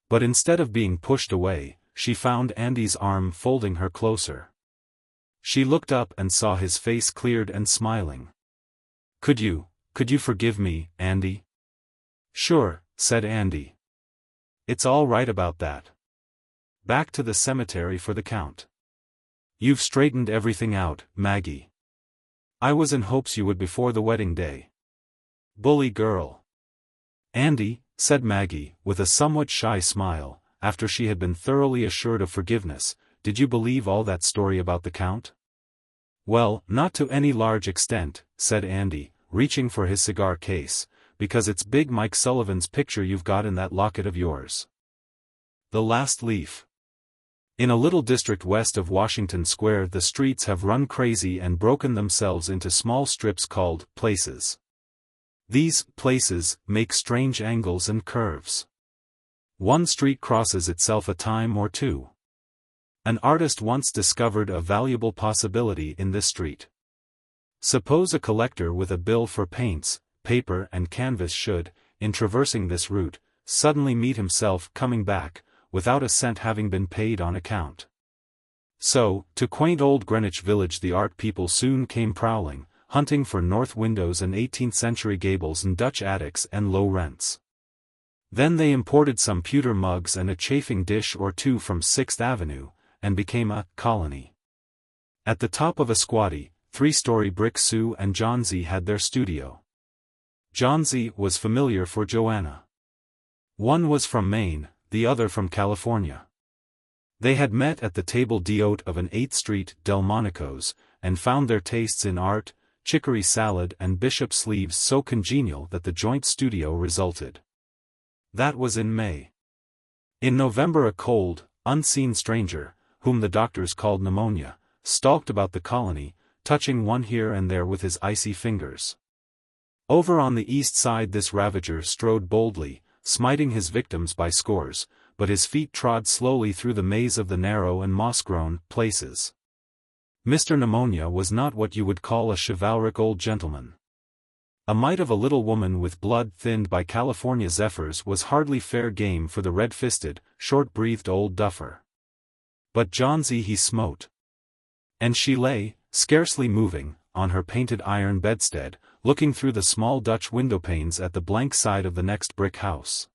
But instead of being pushed away, she found Andy's arm folding her closer. She looked up and saw his face cleared and smiling. Could you forgive me, Andy?" "Sure," said Andy. "It's all right about that. Back to the cemetery for the Count. You've straightened everything out, Maggie. I was in hopes you would before the wedding day. Bully girl." "Andy," said Maggie, with a somewhat shy smile, after she had been thoroughly assured of forgiveness, "did you believe all that story about the Count?" "Well, not to any large extent," said Andy, reaching for his cigar case, "because it's Big Mike Sullivan's picture you've got in that locket of yours. The last leaf. In a little district west of Washington Square the streets have run crazy and broken themselves into small strips called places. These places make strange angles and curves. One street crosses itself a time or two. An artist once discovered a valuable possibility in this street. Suppose a collector with a bill for paints, paper and canvas should, in traversing this route, suddenly meet himself coming back, without a cent having been paid on account. So, to quaint old Greenwich Village the art people soon came prowling, hunting for north windows and 18th-century gables and Dutch attics and low rents. Then they imported some pewter mugs and a chafing dish or two from 6th Avenue, and became a colony. At the top of a squatty, 3-story brick Sue and Johnsy had their studio. Johnsy was familiar for Joanna. One was from Maine, the other from California. They had met at the table d'hôte of an 8th Street Delmonico's, and found their tastes in art, chicory salad and bishop sleeves so congenial that the joint studio resulted. That was in May. In November a cold, unseen stranger, whom the doctors called pneumonia, stalked about the colony, touching one here and there with his icy fingers. Over on the east side this ravager strode boldly, smiting his victims by scores, but his feet trod slowly through the maze of the narrow and moss-grown places. Mr. Pneumonia was not what you would call a chivalric old gentleman. A mite of a little woman with blood thinned by California zephyrs was hardly fair game for the red-fisted, short-breathed old duffer. But Johnsy he smote. And she lay, scarcely moving, on her painted iron bedstead, looking through the small Dutch windowpanes at the blank side of the next brick house.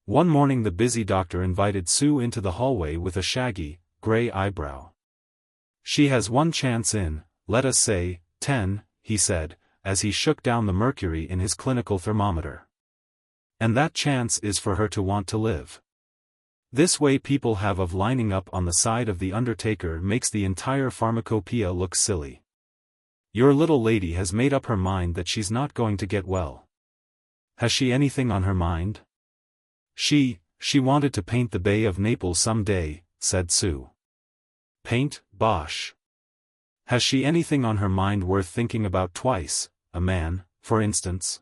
One morning the busy doctor invited Sue into the hallway with a shaggy, gray eyebrow. "She has one chance in, let us say, 10, he said, as he shook down the mercury in his clinical thermometer. "And that chance is for her to want to live. This way people have of lining up on the side of the undertaker makes the entire pharmacopoeia look silly. Your little lady has made up her mind that she's not going to get well." "Has she anything on her mind?" She wanted to paint the Bay of Naples some day, said Sue. Paint, bosh. Has she anything on her mind worth thinking about twice, a man, for instance?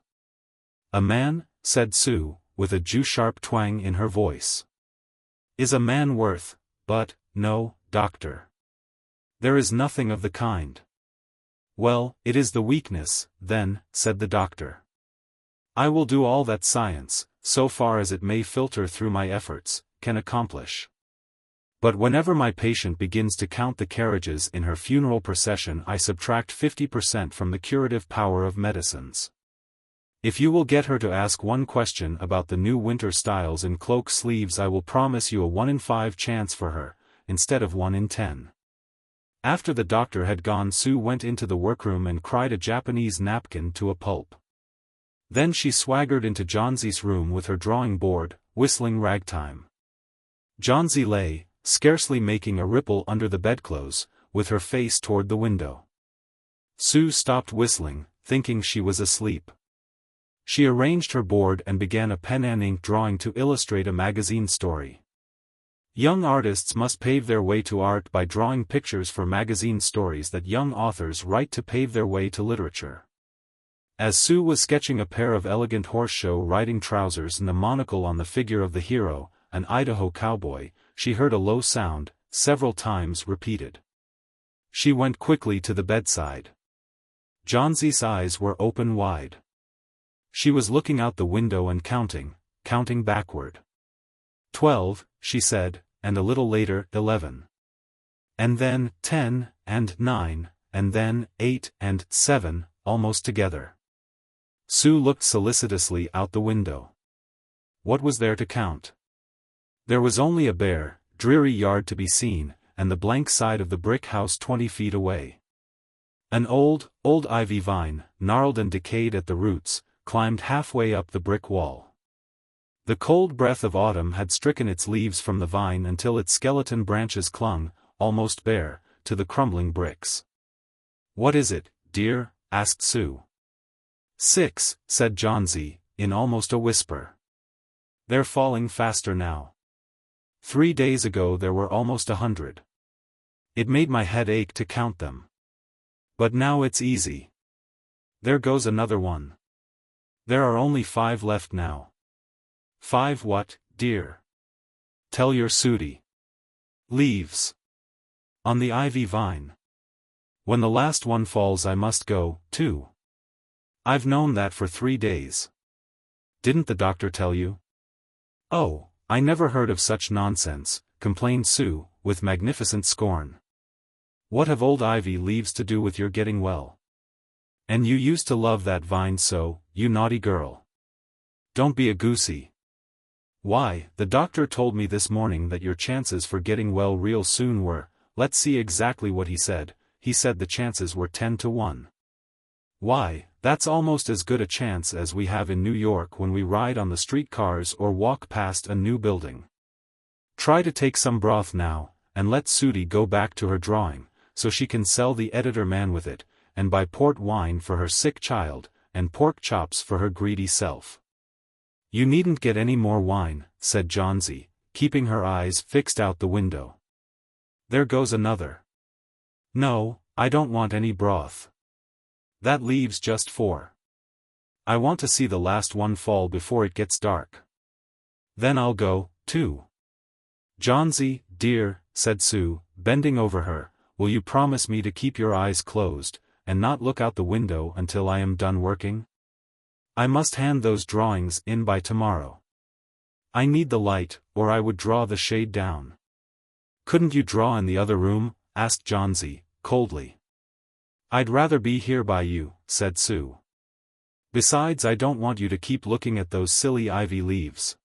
A man, said Sue, with a Jew-sharp twang in her voice. Is a man worth, but, no, doctor. There is nothing of the kind. Well, it is the weakness, then, said the doctor. I will do all that science, so far as it may filter through my efforts, can accomplish. But whenever my patient begins to count the carriages in her funeral procession, I subtract 50% from the curative power of medicines. If you will get her to ask one question about the new winter styles in cloak sleeves, I will promise you a 1 in 5 chance for her, instead of 1 in 10. After the doctor had gone, Sue went into the workroom and cried a Japanese napkin to a pulp. Then she swaggered into Johnsie's room with her drawing board, whistling ragtime. Johnsie lay, scarcely making a ripple under the bedclothes, with her face toward the window. Sue stopped whistling, thinking she was asleep. She arranged her board and began a pen and ink drawing to illustrate a magazine story. Young artists must pave their way to art by drawing pictures for magazine stories that young authors write to pave their way to literature. As Sue was sketching a pair of elegant horse-show riding trousers and the monocle on the figure of the hero, an Idaho cowboy, she heard a low sound, several times repeated. She went quickly to the bedside. Johnsie's eyes were open wide. She was looking out the window and counting backward. 12, she said, and a little later 11. And then 10, and 9, and then 8 and 7, almost together. Sue looked solicitously out the window. What was there to count? There was only a bare, dreary yard to be seen, and the blank side of the brick house 20 feet away. An old ivy vine, gnarled and decayed at the roots, climbed halfway up the brick wall. The cold breath of autumn had stricken its leaves from the vine until its skeleton branches clung, almost bare, to the crumbling bricks. What is it, dear? Asked Sue. 6, said Johnsie, in almost a whisper. They're falling faster now. 3 days ago there were almost 100. It made my head ache to count them. But now it's easy. There goes another one. There are only 5 left now. 5 what, dear? Tell your Sooty. Leaves. On the ivy vine. When the last one falls I must go, too. I've known that for 3 days. Didn't the doctor tell you? Oh, I never heard of such nonsense, complained Sue, with magnificent scorn. What have old ivy leaves to do with your getting well? And you used to love that vine so, you naughty girl. Don't be a goosey. Why, the doctor told me this morning that your chances for getting well real soon were, let's see exactly what he said the chances were 10 to 1. Why, that's almost as good a chance as we have in New York when we ride on the streetcars or walk past a new building. Try to take some broth now, and let Sooty go back to her drawing, so she can sell the editor man with it, and buy port wine for her sick child, and pork chops for her greedy self. You needn't get any more wine, said Johnsie, keeping her eyes fixed out the window. There goes another. No, I don't want any broth. That leaves just 4. I want to see the last one fall before it gets dark. Then I'll go, too. Johnsie, dear, said Sue, bending over her, will you promise me to keep your eyes closed, and not look out the window until I am done working? I must hand those drawings in by tomorrow. I need the light, or I would draw the shade down. Couldn't you draw in the other room? Asked Johnsie, coldly. I'd rather be here by you, said Sue. Besides, I don't want you to keep looking at those silly ivy leaves.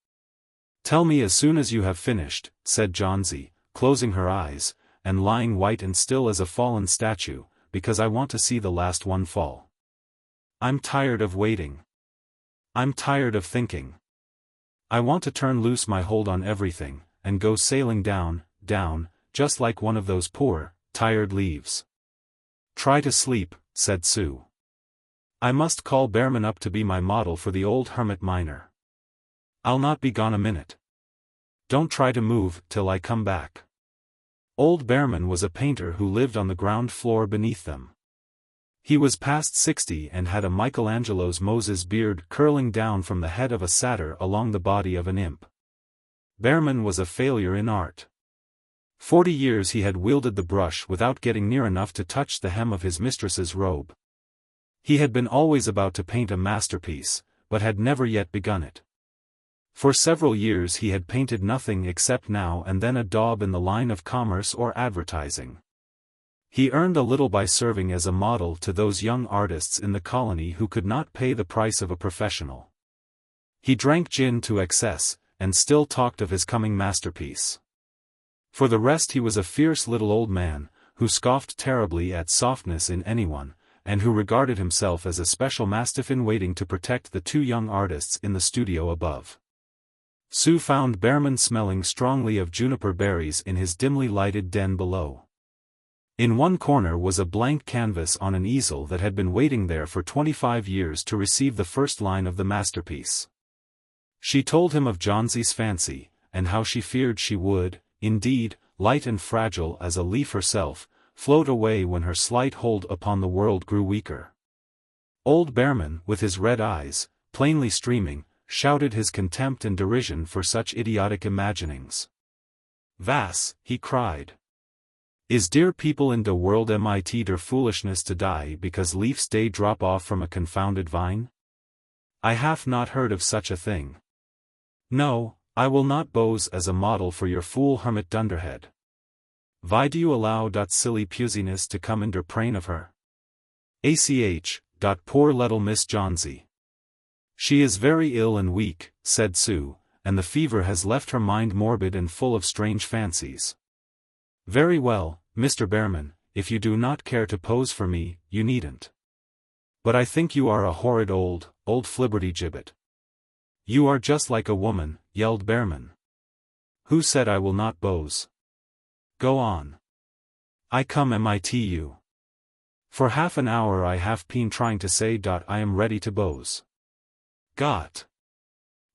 Tell me as soon as you have finished, said Johnsie, closing her eyes, and lying white and still as a fallen statue, because I want to see the last one fall. I'm tired of waiting. I'm tired of thinking. I want to turn loose my hold on everything, and go sailing down, just like one of those poor, tired leaves. Try to sleep, said Sue. I must call Behrman up to be my model for the old hermit miner. I'll not be gone a minute. Don't try to move till I come back. Old Behrman was a painter who lived on the ground floor beneath them. He was past 60 and had a Michelangelo's Moses beard curling down from the head of a satyr along the body of an imp. Behrman was a failure in art. 40 years he had wielded the brush without getting near enough to touch the hem of his mistress's robe. He had been always about to paint a masterpiece, but had never yet begun it. For several years he had painted nothing except now and then a daub in the line of commerce or advertising. He earned a little by serving as a model to those young artists in the colony who could not pay the price of a professional. He drank gin to excess, and still talked of his coming masterpiece. For the rest he was a fierce little old man, who scoffed terribly at softness in anyone, and who regarded himself as a special mastiff in waiting to protect the two young artists in the studio above. Sue found Behrman smelling strongly of juniper berries in his dimly lighted den below. In one corner was a blank canvas on an easel that had been waiting there for 25 years to receive the first line of the masterpiece. She told him of Johnsie's fancy, and how she feared she would, indeed, light and fragile as a leaf herself, float away when her slight hold upon the world grew weaker. Old Behrman, with his red eyes, plainly streaming, shouted his contempt and derision for such idiotic imaginings. "Was," he cried. "Is dear people in de world mit der foolishness to die because leafs day drop off from a confounded vine? I have not heard of such a thing. No, I will not pose as a model for your fool hermit dunderhead. Why do you allow dot silly pusiness to come in der prain of her? Dot poor little Miss Johnsie. She is very ill and weak," said Sue, "and the fever has left her mind morbid and full of strange fancies. Very well, Mr. Behrman, if you do not care to pose for me, you needn't. But I think you are a horrid old flibberty-gibbet." "You are just like a woman," yelled Behrman. "Who said I will not pose? Go on. I come mit you. For half an hour I have been trying to say dot I am ready to pose. Gott!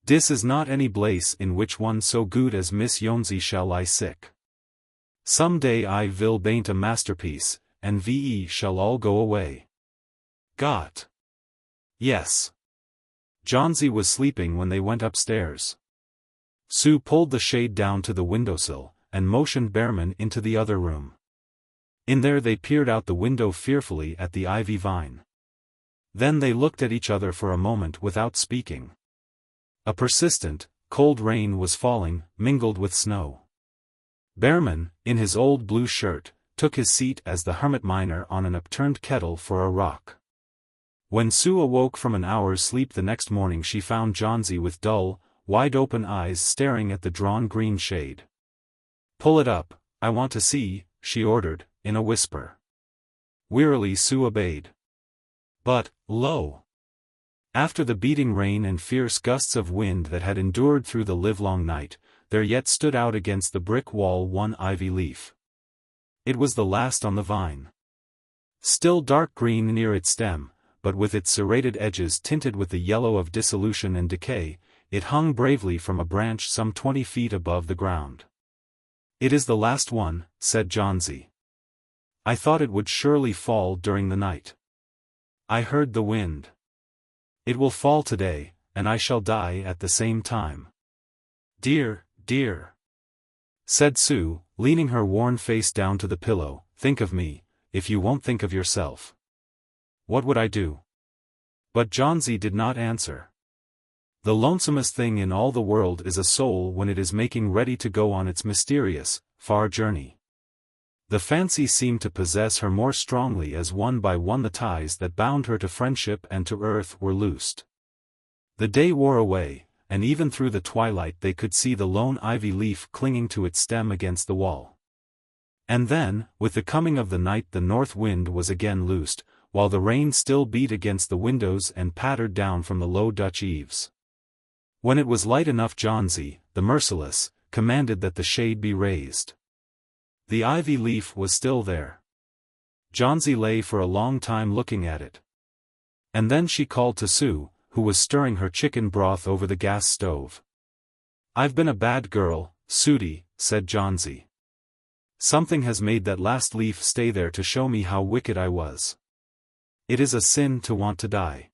Dis is not any place in which one so good as Miss Johnsie shall lie sick. Some day I will paint a masterpiece, and we shall all go away. Gott! Yes." Johnsie was sleeping when they went upstairs. Sue pulled the shade down to the windowsill, and motioned Behrman into the other room. In there they peered out the window fearfully at the ivy vine. Then they looked at each other for a moment without speaking. A persistent, cold rain was falling, mingled with snow. Behrman, in his old blue shirt, took his seat as the hermit miner on an upturned kettle for a rock. When Sue awoke from an hour's sleep the next morning she found Johnsie with dull, wide-open eyes staring at the drawn green shade. "Pull it up, I want to see," she ordered, in a whisper. Wearily Sue obeyed. But, lo! After the beating rain and fierce gusts of wind that had endured through the livelong night, there yet stood out against the brick wall one ivy leaf. It was the last on the vine. Still dark green near its stem, but with its serrated edges tinted with the yellow of dissolution and decay, it hung bravely from a branch some 20 feet above the ground. "It is the last one," said Johnsie. "I thought it would surely fall during the night. I heard the wind. It will fall today, and I shall die at the same time." "Dear, dear," said Sue, leaning her worn face down to the pillow, "think of me, if you won't think of yourself. What would I do?" But Johnsie did not answer. The lonesomest thing in all the world is a soul when it is making ready to go on its mysterious, far journey. The fancy seemed to possess her more strongly as one by one the ties that bound her to friendship and to earth were loosed. The day wore away, and even through the twilight they could see the lone ivy leaf clinging to its stem against the wall. And then, with the coming of the night the north wind was again loosed, while the rain still beat against the windows and pattered down from the low Dutch eaves. When it was light enough Johnsie, the merciless, commanded that the shade be raised. The ivy leaf was still there. Johnsie lay for a long time looking at it. And then she called to Sue, who was stirring her chicken broth over the gas stove. "I've been a bad girl, Sooty," said Johnsy. "Something has made that last leaf stay there to show me how wicked I was. It is a sin to want to die.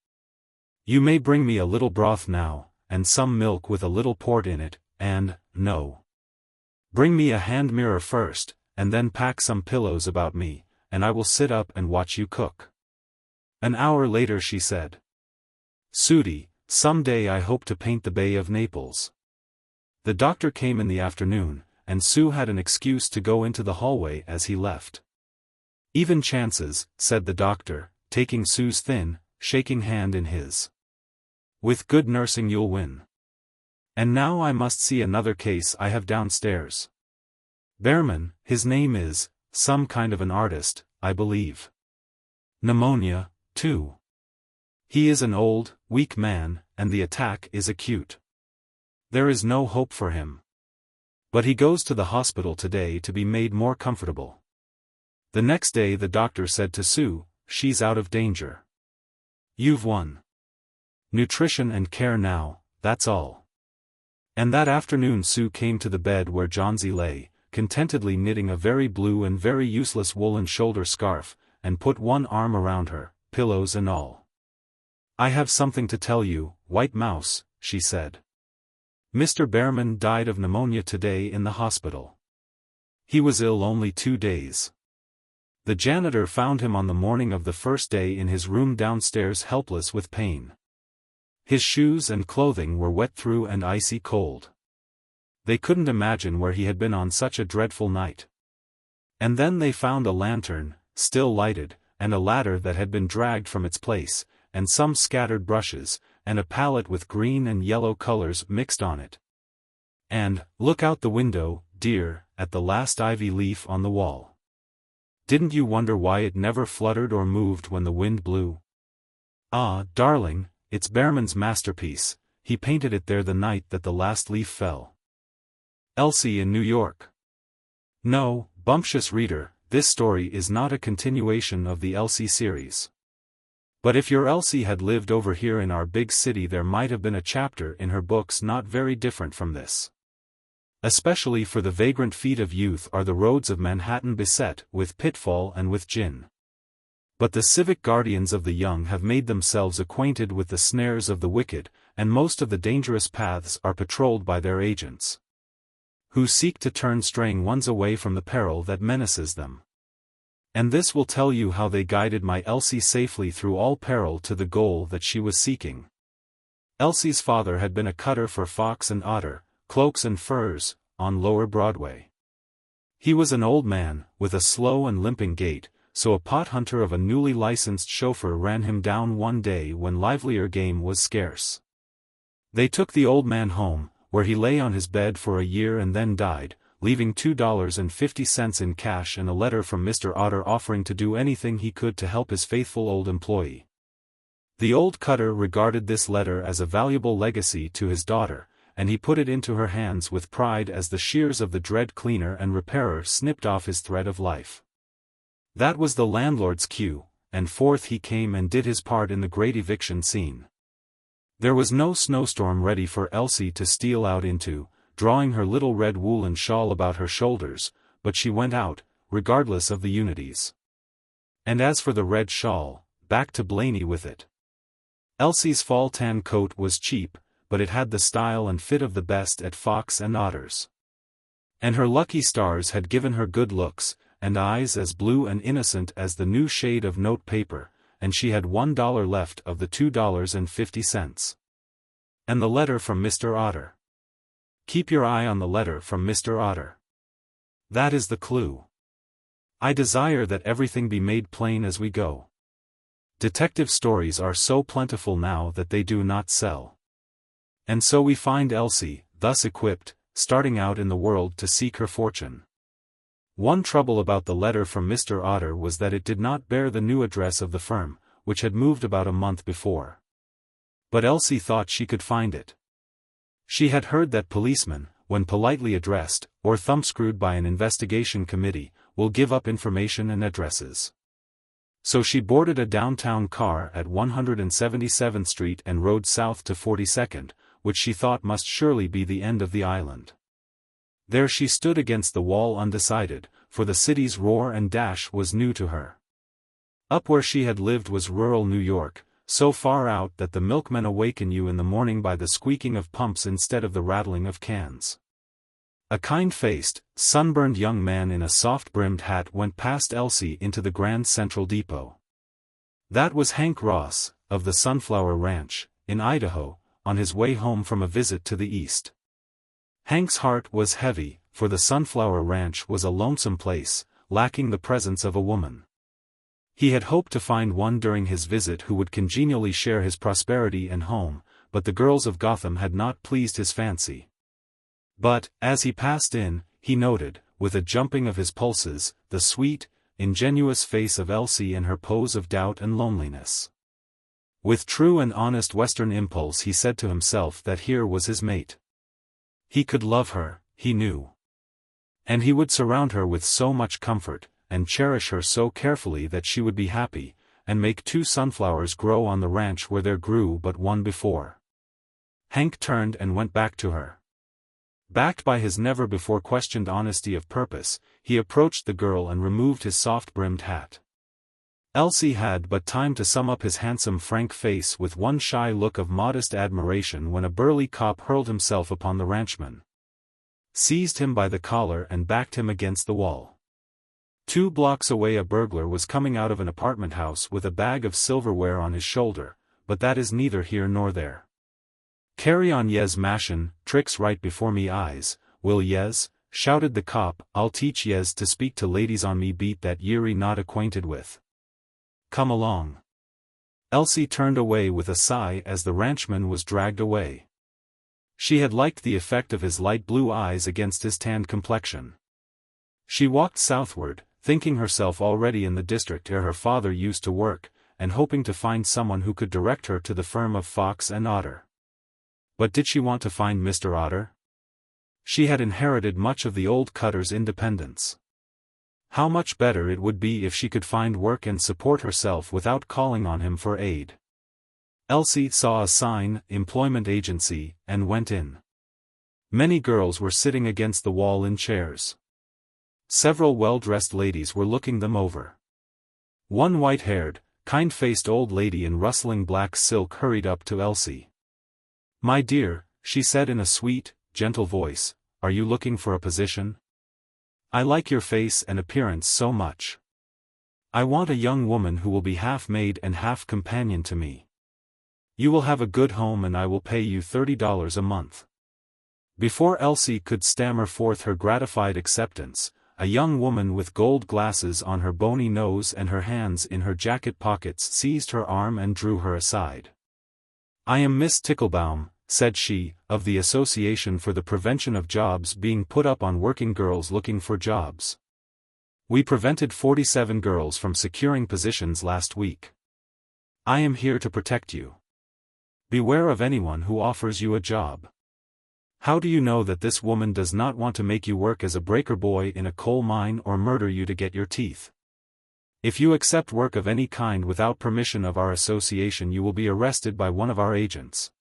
You may bring me a little broth now, and some milk with a little port in it, and, no. Bring me a hand mirror first, and then pack some pillows about me, and I will sit up and watch you cook." An hour later she said, "Sooty, some day I hope to paint the Bay of Naples." The doctor came in the afternoon, and Sue had an excuse to go into the hallway as he left. "Even chances," said the doctor, taking Sue's thin, shaking hand in his. "With good nursing you'll win. And now I must see another case I have downstairs. Behrman, his name is, some kind of an artist, I believe. Pneumonia, too. He is an old, weak man, and the attack is acute. There is no hope for him. But he goes to the hospital today to be made more comfortable." The next day the doctor said to Sue, "She's out of danger. You've won. Nutrition and care now, that's all." And that afternoon Sue came to the bed where Johnsy lay, contentedly knitting a very blue and very useless woolen shoulder scarf, and put one arm around her, pillows and all. "I have something to tell you, White Mouse," she said. "Mr. Behrman died of pneumonia today in the hospital. He was ill only 2 days. The janitor found him on the morning of the first day in his room downstairs helpless with pain. His shoes and clothing were wet through and icy cold. They couldn't imagine where he had been on such a dreadful night. And then they found a lantern, still lighted, and a ladder that had been dragged from its place, and some scattered brushes, and a palette with green and yellow colors mixed on it. And, look out the window, dear, at the last ivy leaf on the wall. Didn't you wonder why it never fluttered or moved when the wind blew? Ah, darling, it's Behrman's masterpiece, he painted it there the night that the last leaf fell." Elsie in New York. No, bumptious reader, this story is not a continuation of the Elsie series. But if your Elsie had lived over here in our big city there might have been a chapter in her books not very different from this. Especially for the vagrant feet of youth are the roads of Manhattan beset with pitfall and with gin. But the civic guardians of the young have made themselves acquainted with the snares of the wicked, and most of the dangerous paths are patrolled by their agents, who seek to turn straying ones away from the peril that menaces them. And this will tell you how they guided my Elsie safely through all peril to the goal that she was seeking. Elsie's father had been a cutter for Fox and Otter, cloaks and furs, on Lower Broadway. He was an old man, with a slow and limping gait, so a pot hunter of a newly licensed chauffeur ran him down one day when livelier game was scarce. They took the old man home, where he lay on his bed for a year and then died, leaving $2.50 in cash and a letter from Mr. Otter offering to do anything he could to help his faithful old employee. The old cutter regarded this letter as a valuable legacy to his daughter, and he put it into her hands with pride as the shears of the dread cleaner and repairer snipped off his thread of life. That was the landlord's cue, and forth he came and did his part in the great eviction scene. There was no snowstorm ready for Elsie to steal out into, drawing her little red woolen shawl about her shoulders, but she went out, regardless of the unities. And as for the red shawl, back to Blaney with it. Elsie's fall tan coat was cheap, but it had the style and fit of the best at Fox and Otter's. And her lucky stars had given her good looks, and eyes as blue and innocent as the new shade of note paper, and she had $1 left of the $2.50. And the letter from Mr. Otter. Keep your eye on the letter from Mr. Otter. That is the clue. I desire that everything be made plain as we go. Detective stories are so plentiful now that they do not sell. And so we find Elsie, thus equipped, starting out in the world to seek her fortune. One trouble about the letter from Mr. Otter was that it did not bear the new address of the firm, which had moved about a month before. But Elsie thought she could find it. She had heard that policemen, when politely addressed, or thumbscrewed by an investigation committee, will give up information and addresses. So she boarded a downtown car at 177th Street and rode south to 42nd, which she thought must surely be the end of the island. There she stood against the wall undecided, for the city's roar and dash was new to her. Up where she had lived was rural New York, so far out that the milkmen awaken you in the morning by the squeaking of pumps instead of the rattling of cans. A kind-faced, sunburned young man in a soft-brimmed hat went past Elsie into the Grand Central Depot. That was Hank Ross, of the Sunflower Ranch, in Idaho, on his way home from a visit to the east. Hank's heart was heavy, for the Sunflower Ranch was a lonesome place, lacking the presence of a woman. He had hoped to find one during his visit who would congenially share his prosperity and home, but the girls of Gotham had not pleased his fancy. But, as he passed in, he noted, with a jumping of his pulses, the sweet, ingenuous face of Elsie in her pose of doubt and loneliness. With true and honest Western impulse he said to himself that here was his mate. He could love her, he knew. And he would surround her with so much comfort, and cherish her so carefully that she would be happy, and make 2 sunflowers grow on the ranch where there grew but one before. Hank turned and went back to her. Backed by his never-before-questioned honesty of purpose, he approached the girl and removed his soft-brimmed hat. Elsie had but time to sum up his handsome frank face with one shy look of modest admiration when a burly cop hurled himself upon the ranchman, seized him by the collar and backed him against the wall. 2 blocks away a burglar was coming out of an apartment house with a bag of silverware on his shoulder, but that is neither here nor there. "Carry on yez mashin', tricks right before me eyes, will yez?" shouted the cop. "I'll teach yez to speak to ladies on me beat that ye're not acquainted with. Come along." Elsie turned away with a sigh as the ranchman was dragged away. She had liked the effect of his light blue eyes against his tanned complexion. She walked southward, thinking herself already in the district where her father used to work, and hoping to find someone who could direct her to the firm of Fox and Otter. But did she want to find Mr. Otter? She had inherited much of the old cutter's independence. How much better it would be if she could find work and support herself without calling on him for aid. Elsie saw a sign, "Employment Agency," and went in. Many girls were sitting against the wall in chairs. Several well-dressed ladies were looking them over. One white-haired, kind-faced old lady in rustling black silk hurried up to Elsie. "My dear," she said in a sweet, gentle voice, "are you looking for a position? I like your face and appearance so much. I want a young woman who will be half maid and half companion to me. You will have a good home and I will pay you $30 a month." Before Elsie could stammer forth her gratified acceptance, a young woman with gold glasses on her bony nose and her hands in her jacket pockets seized her arm and drew her aside. "I am Miss Ticklebaum," said she, "of the Association for the Prevention of Jobs Being Put Up on Working Girls Looking for Jobs. We prevented 47 girls from securing positions last week. I am here to protect you. Beware of anyone who offers you a job. How do you know that this woman does not want to make you work as a breaker boy in a coal mine or murder you to get your teeth? If you accept work of any kind without permission of our association you will be arrested by one of our agents."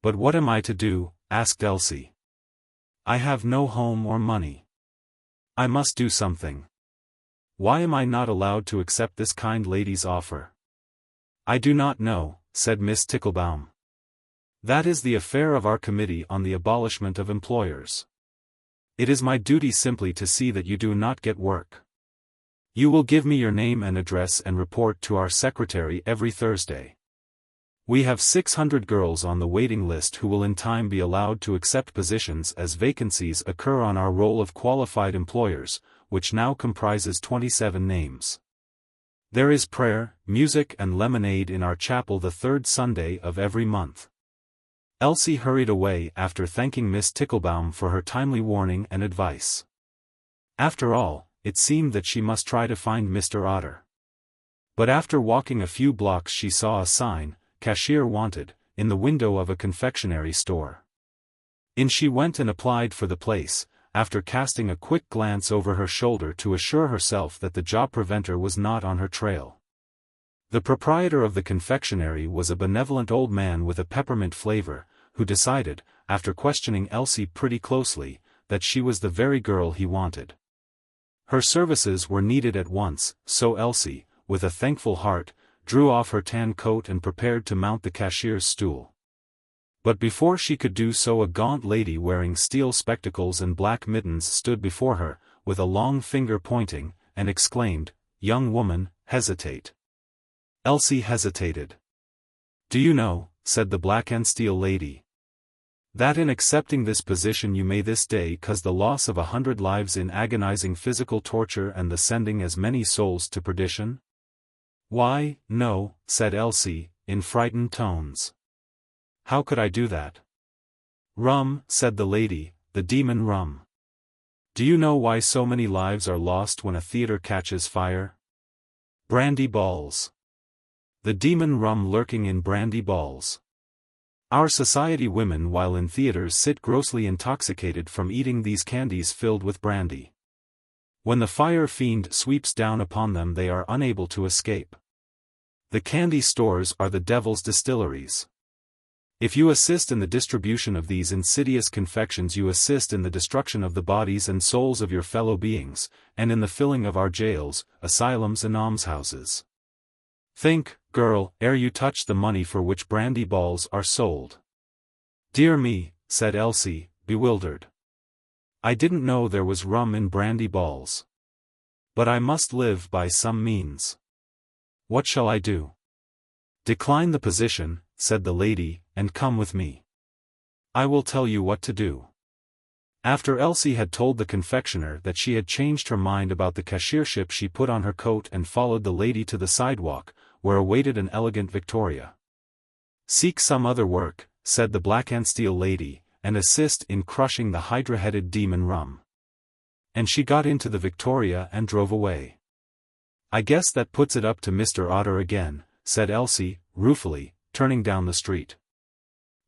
"But what am I to do?" asked Elsie. "I have no home or money. I must do something. Why am I not allowed to accept this kind lady's offer?" "I do not know," said Miss Ticklebaum. "That is the affair of our Committee on the Abolishment of Employers. It is my duty simply to see that you do not get work. You will give me your name and address and report to our secretary every Thursday. We have 600 girls on the waiting list who will in time be allowed to accept positions as vacancies occur on our roll of qualified employers, which now comprises 27 names. There is prayer, music and lemonade in our chapel the 3rd Sunday of every month." Elsie hurried away after thanking Miss Ticklebaum for her timely warning and advice. After all, it seemed that she must try to find Mr. Otter. But after walking a few blocks she saw a sign, "Cashier Wanted," in the window of a confectionery store. In she went and applied for the place, after casting a quick glance over her shoulder to assure herself that the job preventer was not on her trail. The proprietor of the confectionery was a benevolent old man with a peppermint flavor, who decided, after questioning Elsie pretty closely, that she was the very girl he wanted. Her services were needed at once, so Elsie, with a thankful heart, drew off her tan coat and prepared to mount the cashier's stool. But before she could do so, a gaunt lady wearing steel spectacles and black mittens stood before her, with a long finger pointing, and exclaimed, "Young woman, hesitate." Elsie hesitated. "Do you know," said the black and steel lady, "that in accepting this position you may this day cause the loss of 100 lives in agonizing physical torture and the sending as many souls to perdition?" "Why, no," said Elsie, in frightened tones. "How could I do that?" "Rum," said the lady, "the demon rum. Do you know why so many lives are lost when a theater catches fire? Brandy balls. The demon rum lurking in brandy balls. Our society women while in theaters sit grossly intoxicated from eating these candies filled with brandy. When the fire fiend sweeps down upon them they are unable to escape. The candy stores are the devil's distilleries. If you assist in the distribution of these insidious confections you assist in the destruction of the bodies and souls of your fellow beings, and in the filling of our jails, asylums and almshouses. Think, girl, ere you touch the money for which brandy balls are sold." "Dear me," said Elsie, bewildered. "I didn't know there was rum in brandy balls. But I must live by some means. What shall I do?" "Decline the position," said the lady, "and come with me. I will tell you what to do." After Elsie had told the confectioner that she had changed her mind about the cashiership, she put on her coat and followed the lady to the sidewalk, where awaited an elegant victoria. "Seek some other work," said the black and steel lady, "and assist in crushing the hydra-headed demon rum." And she got into the victoria and drove away. "I guess that puts it up to Mr. Otter again," said Elsie, ruefully, turning down the street.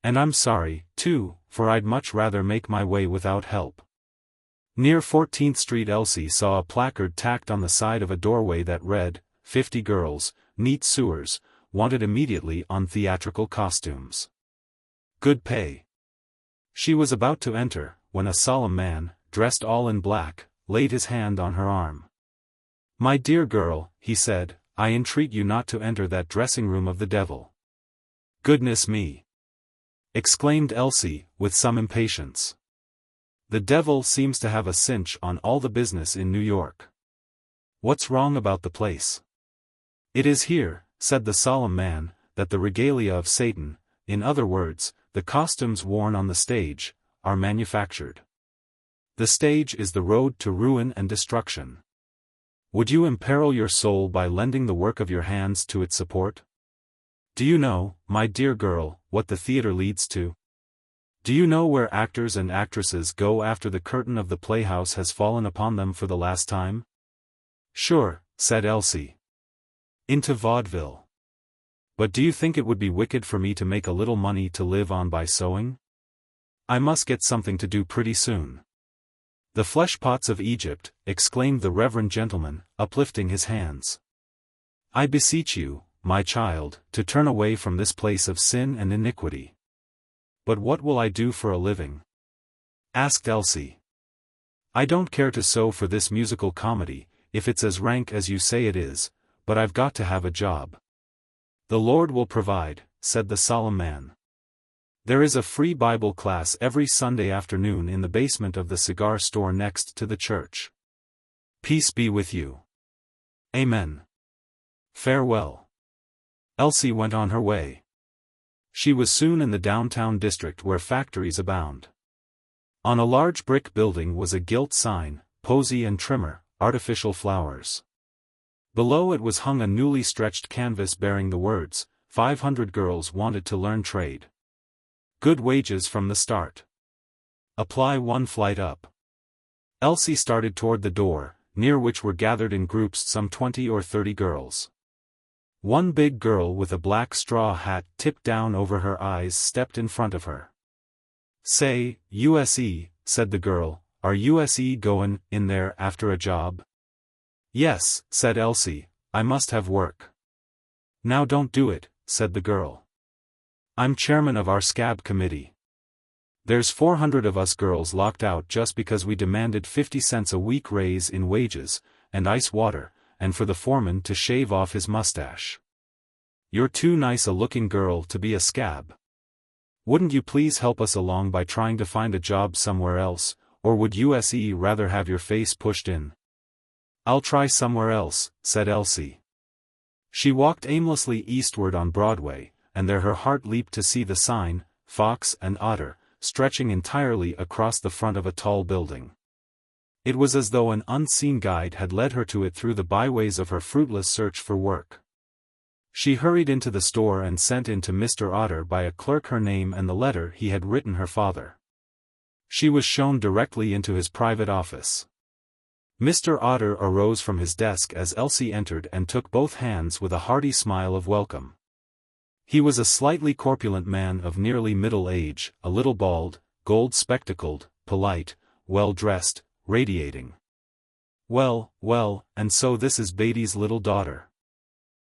"And I'm sorry, too, for I'd much rather make my way without help." Near 14th Street Elsie saw a placard tacked on the side of a doorway that read, "50 girls, neat sewers, wanted immediately on theatrical costumes. Good pay." She was about to enter, when a solemn man, dressed all in black, laid his hand on her arm. "My dear girl," he said, "I entreat you not to enter that dressing room of the devil." "Goodness me!" exclaimed Elsie, with some impatience. "The devil seems to have a cinch on all the business in New York. What's wrong about the place?" "It is here," said the solemn man, "that the regalia of Satan, in other words, the costumes worn on the stage, are manufactured. The stage is the road to ruin and destruction. Would you imperil your soul by lending the work of your hands to its support? Do you know, my dear girl, what the theater leads to? Do you know where actors and actresses go after the curtain of the playhouse has fallen upon them for the last time?" "Sure," said Elsie. "Into vaudeville. But do you think it would be wicked for me to make a little money to live on by sewing? I must get something to do pretty soon." "The fleshpots of Egypt," exclaimed the reverend gentleman, uplifting his hands. "I beseech you, my child, to turn away from this place of sin and iniquity." "But what will I do for a living?" asked Elsie. "I don't care to sew for this musical comedy, if it's as rank as you say it is, but I've got to have a job." "The Lord will provide," said the solemn man. "There is a free Bible class every Sunday afternoon in the basement of the cigar store next to the church. Peace be with you. Amen. Farewell." Elsie went on her way. She was soon in the downtown district where factories abound. On a large brick building was a gilt sign, "Posy and Trimmer, Artificial Flowers." Below it was hung a newly stretched canvas bearing the words, 500 girls wanted to learn trade. Good wages from the start. Apply one flight up. Elsie started toward the door, near which were gathered in groups some 20 or 30 girls. One big girl with a black straw hat tipped down over her eyes stepped in front of her. "Say, USE," said the girl, "are USE goin' in there after a job?" "Yes," said Elsie, "I must have work." "Now don't do it," said the girl. "I'm chairman of our scab committee." There's 400 of us girls locked out just because we demanded 50 cents a week raise in wages, and ice water, and for the foreman to shave off his mustache. You're too nice a looking girl to be a scab. Wouldn't you please help us along by trying to find a job somewhere else, or would you rather have your face pushed in? I'll try somewhere else, said Elsie. She walked aimlessly eastward on Broadway, and there her heart leaped to see the sign, Fox and Otter, stretching entirely across the front of a tall building. It was as though an unseen guide had led her to it through the byways of her fruitless search for work. She hurried into the store and sent in to Mr. Otter by a clerk her name and the letter he had written her father. She was shown directly into his private office. Mr. Otter arose from his desk as Elsie entered and took both hands with a hearty smile of welcome. He was a slightly corpulent man of nearly middle age, a little bald, gold-spectacled, polite, well-dressed, radiating. Well, and so this is Beatty's little daughter.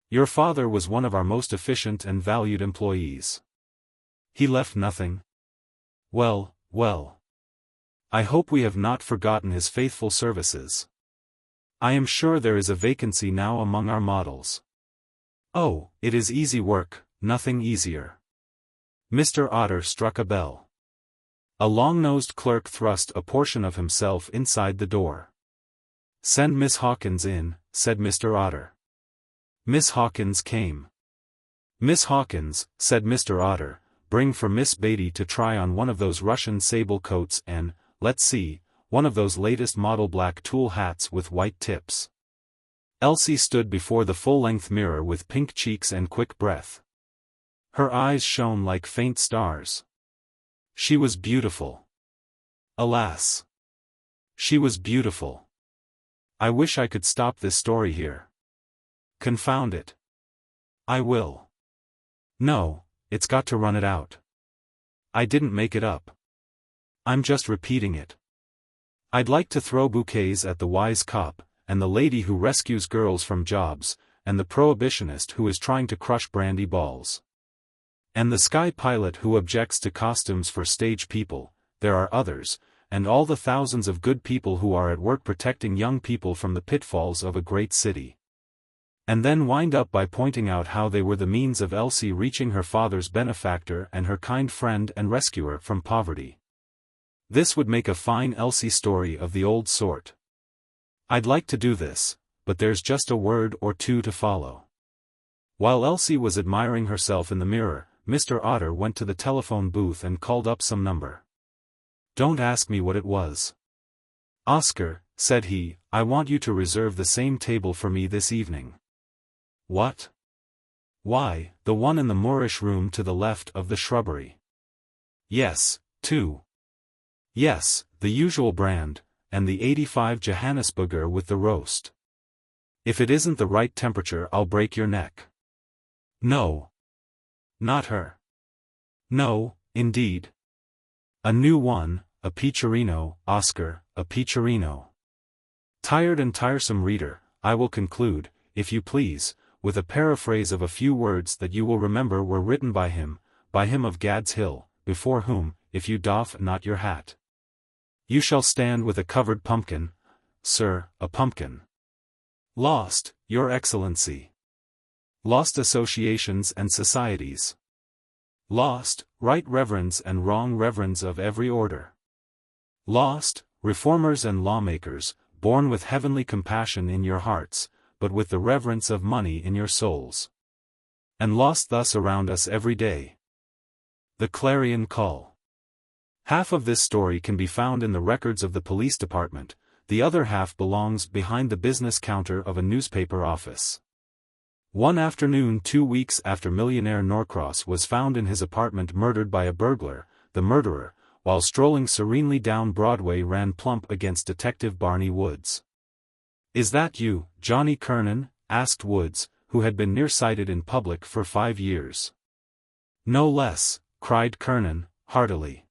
Your father was one of our most efficient and valued employees. He left nothing. Well. I hope we have not forgotten his faithful services. I am sure there is a vacancy now among our models. Oh, it is easy work, nothing easier. Mr. Otter struck a bell. A long-nosed clerk thrust a portion of himself inside the door. Send Miss Hawkins in, said Mr. Otter. Miss Hawkins came. Miss Hawkins, said Mr. Otter, bring for Miss Beatty to try on one of those Russian sable coats and, let's see, one of those latest model black tulle hats with white tips. Elsie stood before the full-length mirror with pink cheeks and quick breath. Her eyes shone like faint stars. She was beautiful. Alas! She was beautiful. I wish I could stop this story here. Confound it. I will. No, it's got to run it out. I didn't make it up. I'm just repeating it. I'd like to throw bouquets at the wise cop, and the lady who rescues girls from jobs, and the prohibitionist who is trying to crush brandy balls. And the sky pilot who objects to costumes for stage people, there are others, and all the thousands of good people who are at work protecting young people from the pitfalls of a great city. And then wind up by pointing out how they were the means of Elsie reaching her father's benefactor and her kind friend and rescuer from poverty. This would make a fine Elsie story of the old sort. I'd like to do this, but there's just a word or two to follow. While Elsie was admiring herself in the mirror, Mr. Otter went to the telephone booth and called up some number. Don't ask me what it was. Oscar, said he, I want you to reserve the same table for me this evening. What? Why, the one in the Moorish room to the left of the shrubbery. Yes, 2. Yes, the usual brand, and the 85 Johannesburger with the roast. If it isn't the right temperature I'll break your neck. No. Not her. No, indeed. A new one, a Pecorino, Oscar, a Pecorino. Tired and tiresome reader, I will conclude, if you please, with a paraphrase of a few words that you will remember were written by him of Gad's Hill, before whom, if you doff not your hat, you shall stand with a covered pumpkin, sir, a pumpkin. Lost, your excellency. Lost associations and societies. Lost, right reverends and wrong reverends of every order. Lost, reformers and lawmakers, born with heavenly compassion in your hearts, but with the reverence of money in your souls. And lost thus around us every day. The Clarion Call. Half of this story can be found in the records of the police department, the other half belongs behind the business counter of a newspaper office. One afternoon 2 weeks after millionaire Norcross was found in his apartment murdered by a burglar, the murderer, while strolling serenely down Broadway, ran plump against Detective Barney Woods. "Is that you, Johnny Kernan?" asked Woods, who had been nearsighted in public for 5 years. "No less," cried Kernan, heartily.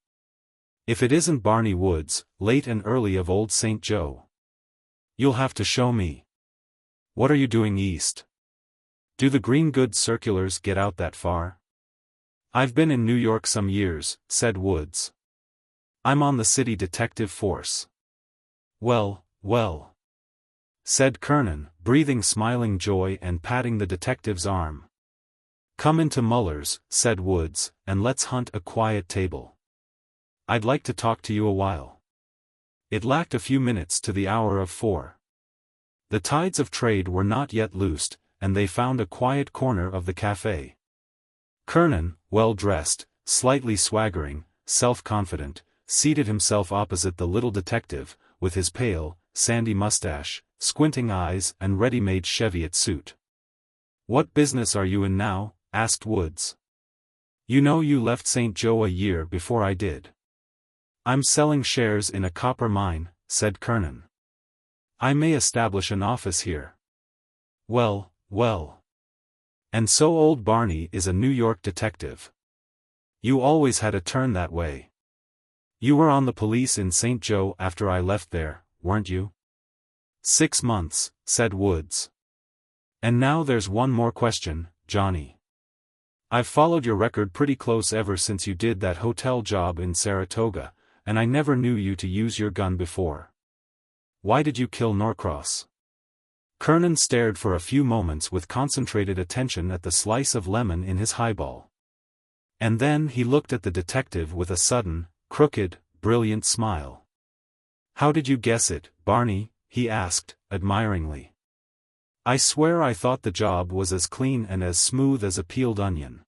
"If it isn't Barney Woods, late and early of old St. Joe. You'll have to show me. What are you doing east? Do the green goods circulars get out that far?" "I've been in New York some years," said Woods. I'm on the city detective force. Well, well, said Kernan, breathing smiling joy and patting the detective's arm. Come into Muller's, said Woods, and let's hunt a quiet table. I'd like to talk to you a while. It lacked a few minutes to the hour of 4. The tides of trade were not yet loosed, and they found a quiet corner of the café. Kernan, well-dressed, slightly swaggering, self-confident, seated himself opposite the little detective, with his pale, sandy mustache, squinting eyes and ready-made Cheviot suit. What business are you in now? Asked Woods. You know you left St. Joe a year before I did. I'm selling shares in a copper mine, said Kernan. I may establish an office here. Well, well. And so old Barney is a New York detective. You always had a turn that way. You were on the police in St. Joe after I left there, weren't you? 6 months, said Woods. And now there's one more question, Johnny. I've followed your record pretty close ever since you did that hotel job in Saratoga, and I never knew you to use your gun before. Why did you kill Norcross? Kernan stared for a few moments with concentrated attention at the slice of lemon in his highball. And then he looked at the detective with a sudden, crooked, brilliant smile. How did you guess it, Barney? He asked, admiringly. I swear I thought the job was as clean and as smooth as a peeled onion.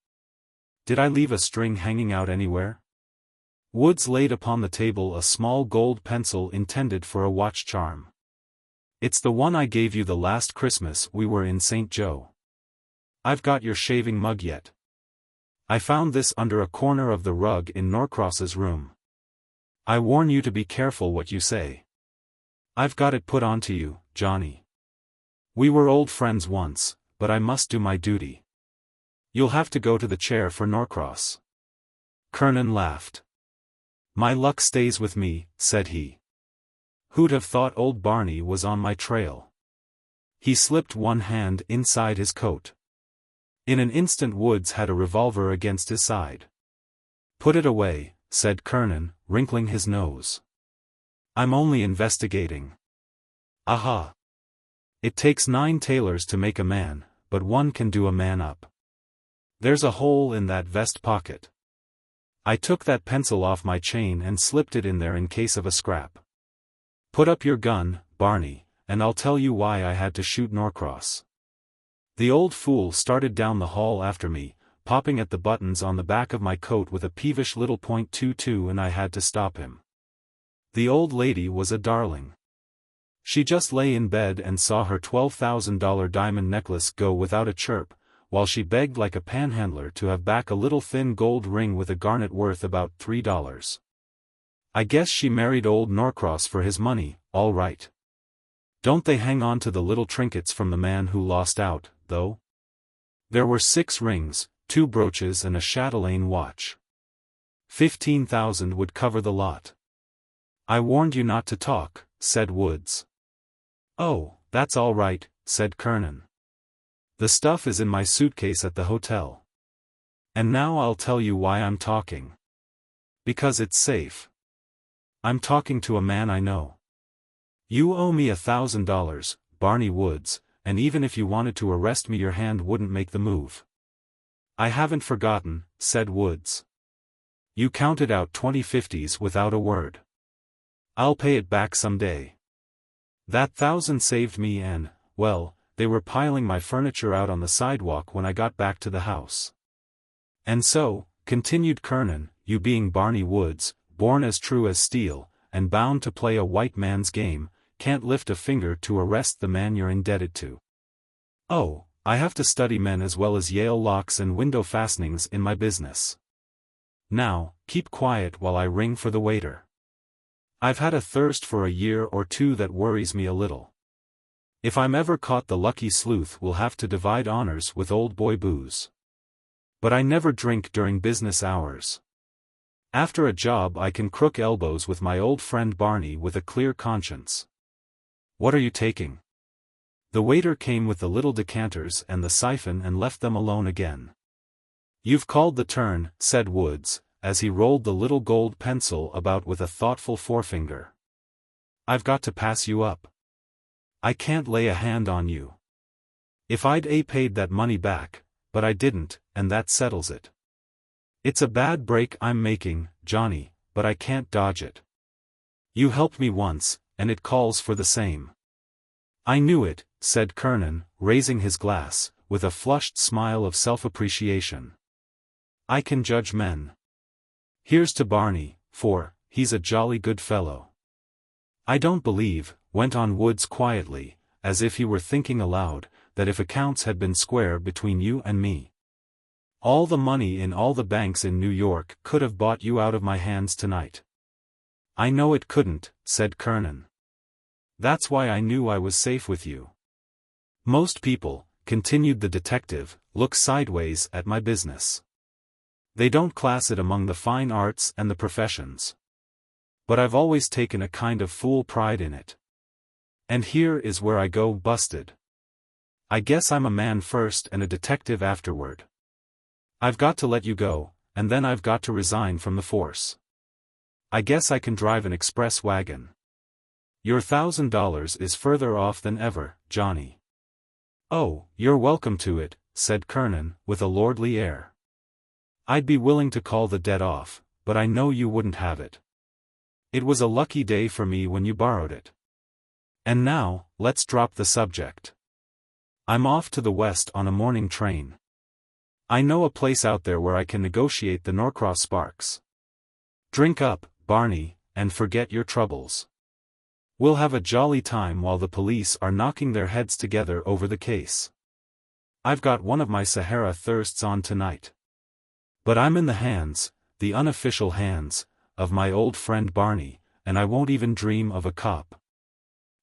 Did I leave a string hanging out anywhere? Woods laid upon the table a small gold pencil intended for a watch charm. It's the one I gave you the last Christmas we were in St. Joe. I've got your shaving mug yet. I found this under a corner of the rug in Norcross's room. I warn you to be careful what you say. I've got it put onto you, Johnny. We were old friends once, but I must do my duty. You'll have to go to the chair for Norcross. Kernan laughed. My luck stays with me, said he. Who'd have thought old Barney was on my trail? He slipped one hand inside his coat. In an instant Woods had a revolver against his side. Put it away, said Kernan, wrinkling his nose. I'm only investigating. Aha. It takes 9 tailors to make a man, but one can do a man up. There's a hole in that vest pocket. I took that pencil off my chain and slipped it in there in case of a scrap. Put up your gun, Barney, and I'll tell you why I had to shoot Norcross. The old fool started down the hall after me, popping at the buttons on the back of my coat with a peevish little .22, and I had to stop him. The old lady was a darling. She just lay in bed and saw her $12,000 diamond necklace go without a chirp, while she begged like a panhandler to have back a little thin gold ring with a garnet worth about $3. I guess she married old Norcross for his money, all right. Don't they hang on to the little trinkets from the man who lost out, though? There were 6 rings, 2 brooches and a chatelaine watch. 15,000 would cover the lot. I warned you not to talk, said Woods. Oh, that's all right, said Kernan. The stuff is in my suitcase at the hotel. And now I'll tell you why I'm talking. Because it's safe. I'm talking to a man I know. You owe me $1,000, Barney Woods, and even if you wanted to arrest me your hand wouldn't make the move. I haven't forgotten, said Woods. You counted out 20 50s without a word. I'll pay it back someday. That 1,000 saved me and, well, they were piling my furniture out on the sidewalk when I got back to the house. And so, continued Kernan, you being Barney Woods, born as true as steel, and bound to play a white man's game, can't lift a finger to arrest the man you're indebted to. Oh, I have to study men as well as Yale locks and window fastenings in my business. Now, keep quiet while I ring for the waiter. I've had a thirst for a year or 2 that worries me a little. If I'm ever caught, the lucky sleuth will have to divide honors with old boy booze. But I never drink during business hours. After a job I can crook elbows with my old friend Barney with a clear conscience. What are you taking? The waiter came with the little decanters and the siphon and left them alone again. You've called the turn, said Woods, as he rolled the little gold pencil about with a thoughtful forefinger. "I've got to pass you up. I can't lay a hand on you. If I'd paid that money back, but I didn't, and that settles it. It's a bad break I'm making, Johnny, but I can't dodge it. You helped me once, and it calls for the same." "I knew it," said Kernan, raising his glass, with a flushed smile of self-appreciation. "I can judge men. Here's to Barney, for he's a jolly good fellow. I don't believe," went on Woods quietly, as if he were thinking aloud, "that if accounts had been square between you and me, all the money in all the banks in New York could have bought you out of my hands tonight." "I know it couldn't," said Kernan. "That's why I knew I was safe with you. Most people," continued the detective, "look sideways at my business. They don't class it among the fine arts and the professions. But I've always taken a kind of fool pride in it. And here is where I go busted. I guess I'm a man first and a detective afterward. I've got to let you go, and then I've got to resign from the force. I guess I can drive an express wagon. Your $1,000 is further off than ever, Johnny." "Oh, you're welcome to it," said Kernan, with a lordly air. "I'd be willing to call the debt off, but I know you wouldn't have it. It was a lucky day for me when you borrowed it. And now, let's drop the subject. I'm off to the west on a morning train. I know a place out there where I can negotiate the Norcross sparks. Drink up, Barney, and forget your troubles. We'll have a jolly time while the police are knocking their heads together over the case. I've got one of my Sahara thirsts on tonight. But I'm in the hands, the unofficial hands, of my old friend Barney, and I won't even dream of a cop."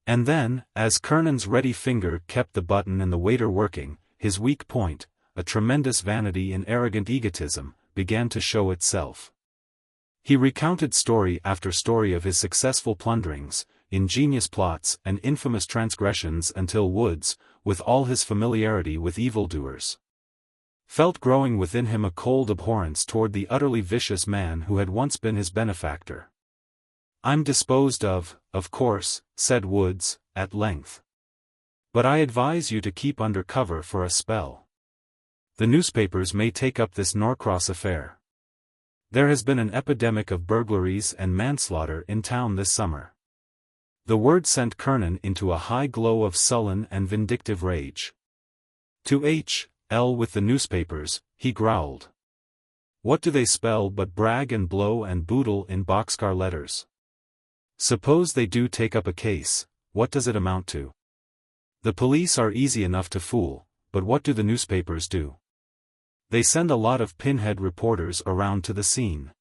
And then, as Kernan's ready finger kept the button and the waiter working, his weak point, a tremendous vanity and arrogant egotism, began to show itself. He recounted story after story of his successful plunderings, ingenious plots and infamous transgressions until Woods, with all his familiarity with evildoers, felt growing within him a cold abhorrence toward the utterly vicious man who had once been his benefactor. "I'm disposed of course," said Woods, at length. "But I advise you to keep under cover for a spell. The newspapers may take up this Norcross affair. There has been an epidemic of burglaries and manslaughter in town this summer." The word sent Kernan into a high glow of sullen and vindictive rage. "To H.L. with the newspapers," he growled. "What do they spell but brag and blow and boodle in boxcar letters? Suppose they do take up a case, what does it amount to? The police are easy enough to fool, but what do the newspapers do? They send a lot of pinhead reporters around to the scene.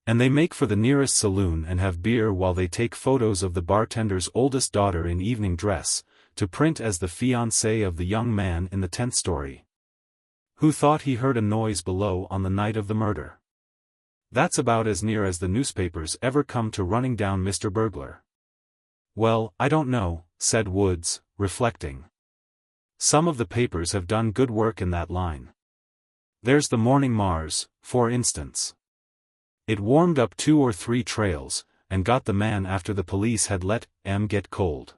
And they make for the nearest saloon and have beer while they take photos of the bartender's oldest daughter in evening dress, to print as the fiancée of the young man in the 10th story, who thought he heard a noise below on the night of the murder. That's about as near as the newspapers ever come to running down Mr. Burglar." "Well, I don't know," said Woods, reflecting. "Some of the papers have done good work in that line. There's the Morning Mars, for instance. It warmed up 2 or 3 trails, and got the man after the police had let him get cold."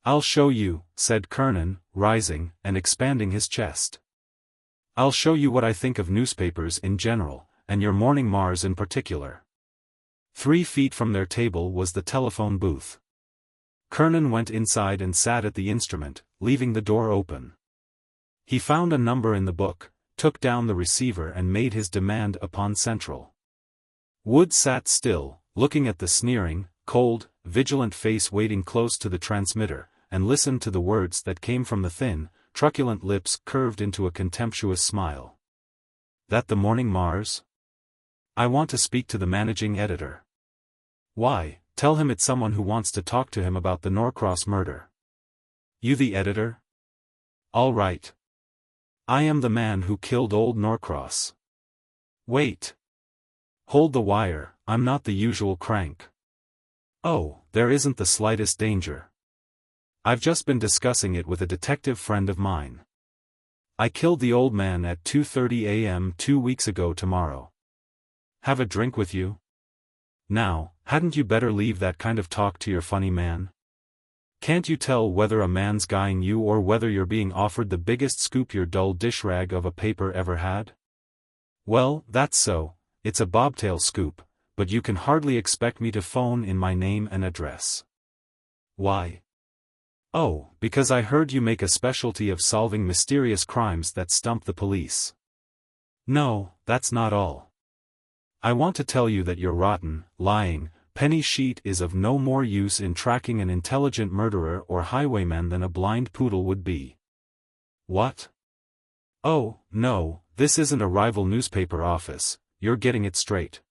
"I'll show you," said Kernan, rising and expanding his chest. "I'll show you what I think of newspapers in general, and your Morning Mars in particular." 3 feet from their table was the telephone booth. Kernan went inside and sat at the instrument, leaving the door open. He found a number in the book, took down the receiver and made his demand upon Central. Wood sat still, looking at the sneering, cold, vigilant face waiting close to the transmitter, and listened to the words that came from the thin, truculent lips curved into a contemptuous smile. "That the Morning Mars? I want to speak to the managing editor." "Why, tell him it's someone who wants to talk to him about the Norcross murder." "You the editor? All right. I am the man who killed old Norcross." "Wait. Hold the wire, I'm not the usual crank." "Oh, there isn't the slightest danger. I've just been discussing it with a detective friend of mine. I killed the old man at 2:30 a.m. 2 weeks ago tomorrow. Have a drink with you? Now, hadn't you better leave that kind of talk to your funny man? Can't you tell whether a man's guying you or whether you're being offered the biggest scoop your dull dish rag of a paper ever had? Well, that's so, it's a bobtail scoop, but you can hardly expect me to phone in my name and address. Why? Oh, because I heard you make a specialty of solving mysterious crimes that stump the police. No, that's not all. I want to tell you that your rotten, lying, penny sheet is of no more use in tracking an intelligent murderer or highwayman than a blind poodle would be. What? Oh, no, this isn't a rival newspaper office, you're getting it straight.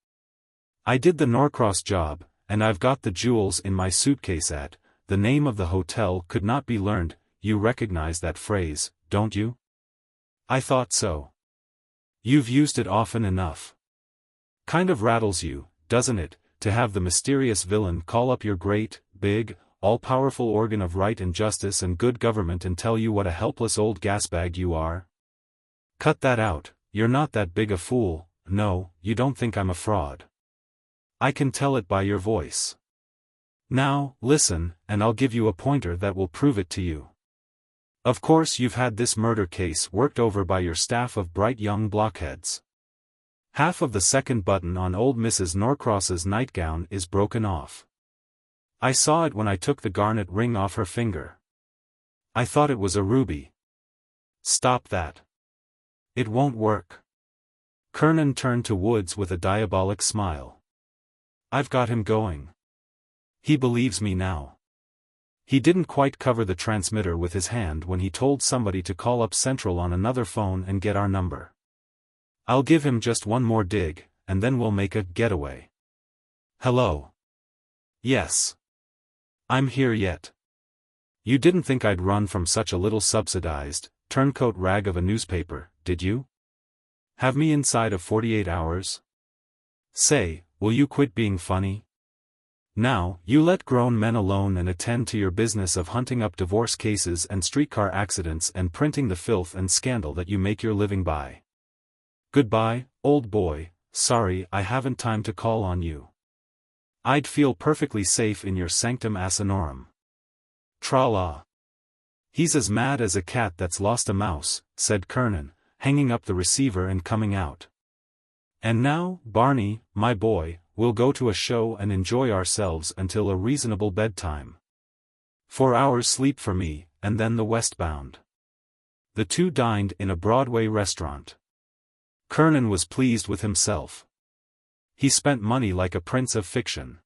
I did the Norcross job, and I've got the jewels in my suitcase at, the name of the hotel could not be learned. You recognize that phrase, don't you? I thought so. You've used it often enough. Kind of rattles you, doesn't it, to have the mysterious villain call up your great, big, all-powerful organ of right and justice and good government and tell you what a helpless old gasbag you are? Cut that out, you're not that big a fool. No, you don't think I'm a fraud. I can tell it by your voice. Now, listen, and I'll give you a pointer that will prove it to you. Of course you've had this murder case worked over by your staff of bright young blockheads. Half of the second button on old Mrs. Norcross's nightgown is broken off. I saw it when I took the garnet ring off her finger. I thought it was a ruby. Stop that. It won't work. Kernan turned to Woods with a diabolic smile. I've got him going. He believes me now. He didn't quite cover the transmitter with his hand when he told somebody to call up Central on another phone and get our number. I'll give him just one more dig, and then we'll make a getaway. Hello. Yes. I'm here yet. You didn't think I'd run from such a little subsidized, turncoat rag of a newspaper, did you? Have me inside of 48 hours? Say, will you quit being funny? Now, you let grown men alone and attend to your business of hunting up divorce cases and streetcar accidents and printing the filth and scandal that you make your living by. Goodbye, old boy, sorry I haven't time to call on you. I'd feel perfectly safe in your sanctum asinorum. Tra-la. He's as mad as a cat that's lost a mouse, said Kernan, hanging up the receiver and coming out. And now, Barney, my boy, we'll go to a show and enjoy ourselves until a reasonable bedtime. 4 hours sleep for me, and then the westbound. The two dined in a Broadway restaurant. Kernan was pleased with himself. He spent money like a prince of fiction.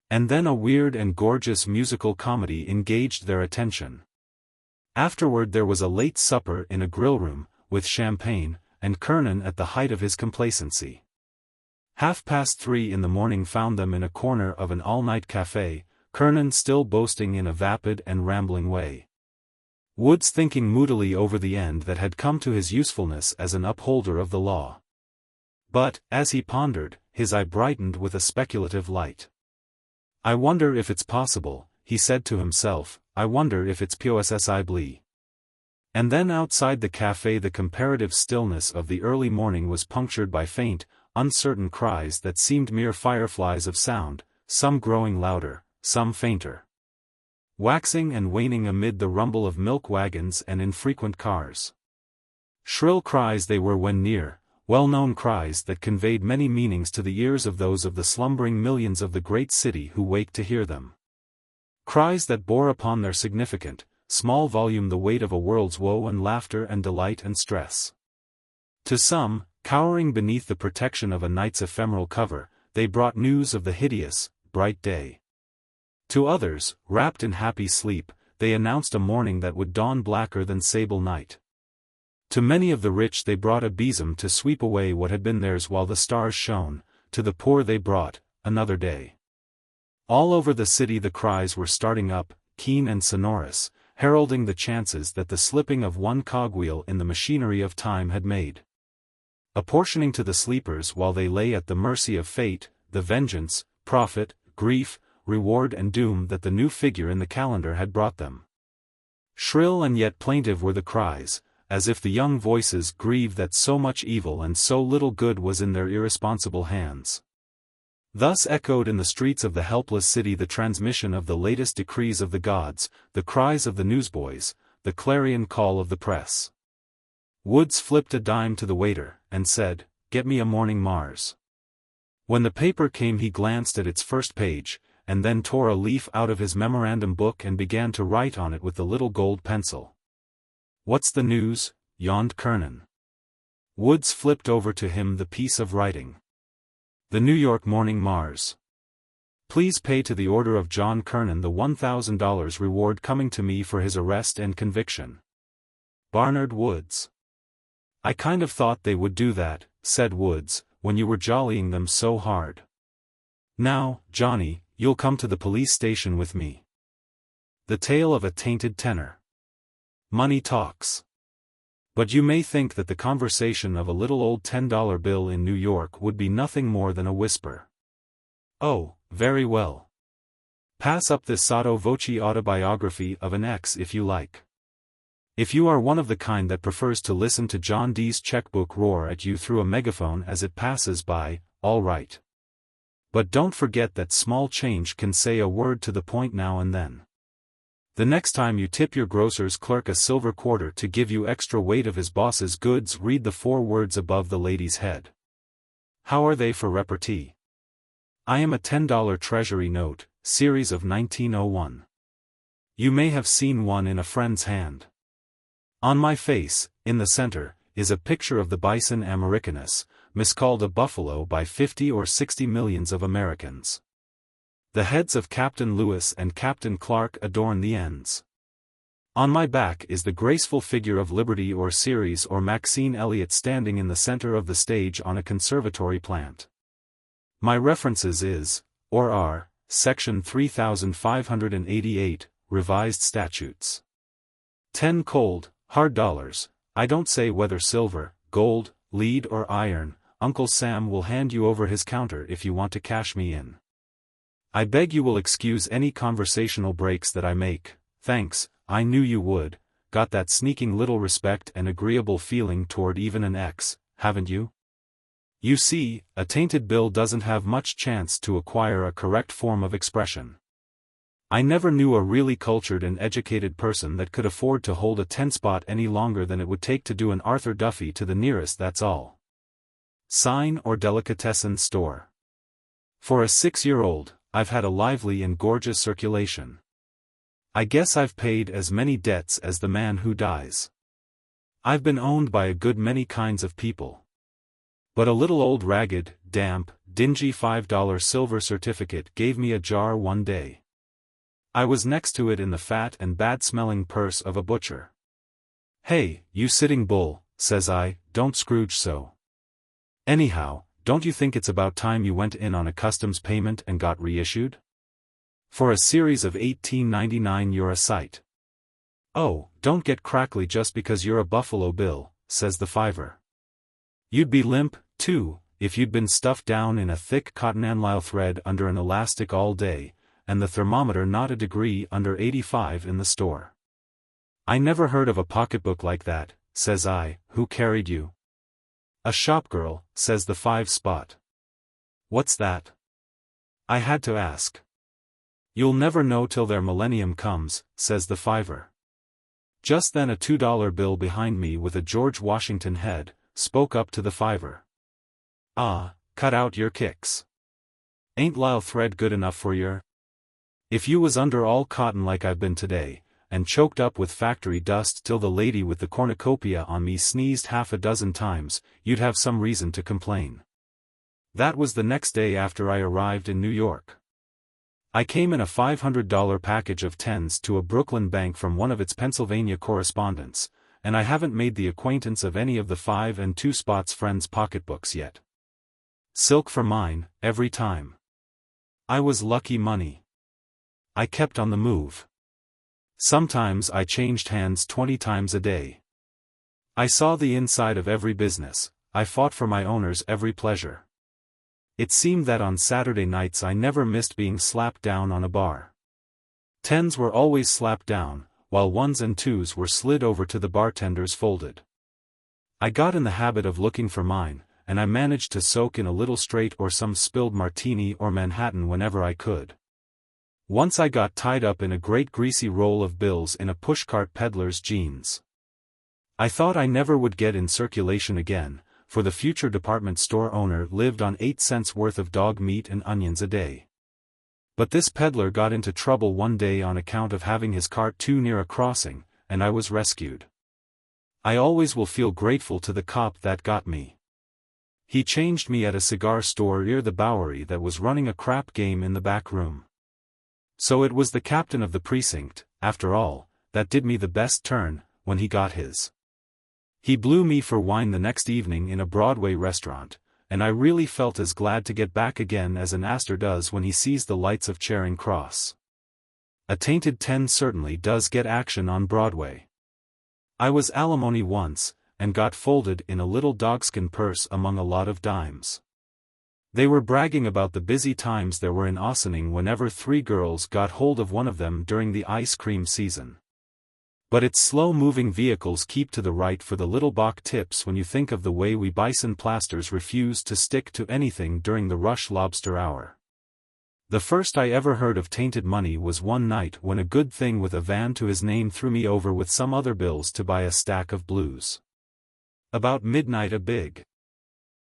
And then a weird and gorgeous musical comedy engaged their attention. Afterward there was a late supper in a grill room, with champagne, and Kernan at the height of his complacency. 3:30 in the morning found them in a corner of an all-night café, Kernan still boasting in a vapid and rambling way. Woods thinking moodily over the end that had come to his usefulness as an upholder of the law. But, as he pondered, his eye brightened with a speculative light. I wonder if it's possible, he said to himself, I wonder if it's possible. And then outside the café the comparative stillness of the early morning was punctured by faint, uncertain cries that seemed mere fireflies of sound, some growing louder, some fainter. Waxing and waning amid the rumble of milk wagons and infrequent cars. Shrill cries they were when near, well-known cries that conveyed many meanings to the ears of those of the slumbering millions of the great city who waked to hear them. Cries that bore upon their significant, small volume the weight of a world's woe and laughter and delight and stress. To some, cowering beneath the protection of a night's ephemeral cover, they brought news of the hideous, bright day. To others, wrapped in happy sleep, they announced a morning that would dawn blacker than sable night. To many of the rich they brought a besom to sweep away what had been theirs while the stars shone, to the poor they brought another day. All over the city the cries were starting up, keen and sonorous, heralding the chances that the slipping of one cogwheel in the machinery of time had made. Apportioning to the sleepers while they lay at the mercy of fate, the vengeance, profit, grief, reward and doom that the new figure in the calendar had brought them. Shrill and yet plaintive were the cries, as if the young voices grieved that so much evil and so little good was in their irresponsible hands. Thus echoed in the streets of the helpless city the transmission of the latest decrees of the gods, the cries of the newsboys, the clarion call of the press. Woods flipped a dime to the waiter, and said, "Get me a Morning Mars." When the paper came he glanced at its first page, and then tore a leaf out of his memorandum book and began to write on it with the little gold pencil. "What's the news?" yawned Kernan. Woods flipped over to him the piece of writing. "The New York Morning Mars. Please pay to the order of John Kernan the $1,000 reward coming to me for his arrest and conviction. Barnard Woods." "I kind of thought they would do that," said Woods, "when you were jollying them so hard. Now, Johnny, you'll come to the police station with me." The tale of a tainted tenor. Money talks. But you may think that the conversation of a little old $10 bill in New York would be nothing more than a whisper. Oh, very well. Pass up this sotto voce autobiography of an ex if you like. If you are one of the kind that prefers to listen to John D's checkbook roar at you through a megaphone as it passes by, all right. But don't forget that small change can say a word to the point now and then. The next time you tip your grocer's clerk a silver quarter to give you extra weight of his boss's goods, read the 4 words above the lady's head. How are they for repartee? I am a $10 treasury note, series of 1901. You may have seen one in a friend's hand. On my face, in the center, is a picture of the bison americanus, miscalled a buffalo by 50 or 60 millions of Americans. The heads of Captain Lewis and Captain Clark adorn the ends. On my back is the graceful figure of Liberty or Ceres or Maxine Elliot standing in the center of the stage on a conservatory plant. My references is, or are, Section 3588, Revised Statutes. 10 cold, hard dollars, I don't say whether silver, gold, lead or iron, Uncle Sam will hand you over his counter if you want to cash me in. I beg you will excuse any conversational breaks that I make. Thanks, I knew you would. Got that sneaking little respect and agreeable feeling toward even an ex, haven't you? You see, a tainted bill doesn't have much chance to acquire a correct form of expression. I never knew a really cultured and educated person that could afford to hold a 10 spot any longer than it would take to do an Arthur Duffy to the nearest that's all. Sign or delicatessen store. For a 6-year-old, I've had a lively and gorgeous circulation. I guess I've paid as many debts as the man who dies. I've been owned by a good many kinds of people. But a little old ragged, damp, dingy $5 silver certificate gave me a jar one day. I was next to it in the fat and bad-smelling purse of a butcher. "Hey, you sitting bull," says I, "don't Scrooge so. Anyhow, don't you think it's about time you went in on a customs payment and got reissued? For a series of $18.99 you're a sight." "Oh, don't get crackly just because you're a Buffalo Bill," says the fiver. "You'd be limp, too, if you'd been stuffed down in a thick cotton anlile thread under an elastic all day, and the thermometer not a degree under 85 in the store." "I never heard of a pocketbook like that," says I. "Who carried you?" "A shopgirl," says the 5 spot. "What's that?" I had to ask. "You'll never know till their millennium comes," says the fiver. Just then a $2 bill behind me with a George Washington head, spoke up to the fiver. "Ah, cut out your kicks. Ain't lisle thread good enough for yer? If you was under all cotton like I've been today, and choked up with factory dust till the lady with the cornucopia on me sneezed half a dozen times, you'd have some reason to complain." That was the next day after I arrived in New York. I came in a $500 package of 10s to a Brooklyn bank from one of its Pennsylvania correspondents, and I haven't made the acquaintance of any of the 5 and 2 spots friends' pocketbooks yet. Silk for mine, every time. I was lucky money. I kept on the move. Sometimes I changed hands 20 times a day. I saw the inside of every business, I fought for my owner's every pleasure. It seemed that on Saturday nights I never missed being slapped down on a bar. 10s were always slapped down, while ones and twos were slid over to the bartenders folded. I got in the habit of looking for mine, and I managed to soak in a little straight or some spilled martini or Manhattan whenever I could. Once I got tied up in a great greasy roll of bills in a pushcart peddler's jeans. I thought I never would get in circulation again, for the future department store owner lived on 8 cents worth of dog meat and onions a day. But this peddler got into trouble one day on account of having his cart too near a crossing, and I was rescued. I always will feel grateful to the cop that got me. He changed me at a cigar store near the Bowery that was running a crap game in the back room. So it was the captain of the precinct, after all, that did me the best turn, when he got his. He blew me for wine the next evening in a Broadway restaurant, and I really felt as glad to get back again as an Astor does when he sees the lights of Charing Cross. A Tainted 10 certainly does get action on Broadway. I was alimony once, and got folded in a little dogskin purse among a lot of dimes. They were bragging about the busy times there were in Ossining whenever 3 girls got hold of one of them during the ice cream season. But its slow-moving vehicles keep to the right for the little Bach tips when you think of the way we bison plasters refuse to stick to anything during the rush lobster hour. The first I ever heard of tainted money was one night when a good thing with a van to his name threw me over with some other bills to buy a stack of blues. About midnight a big,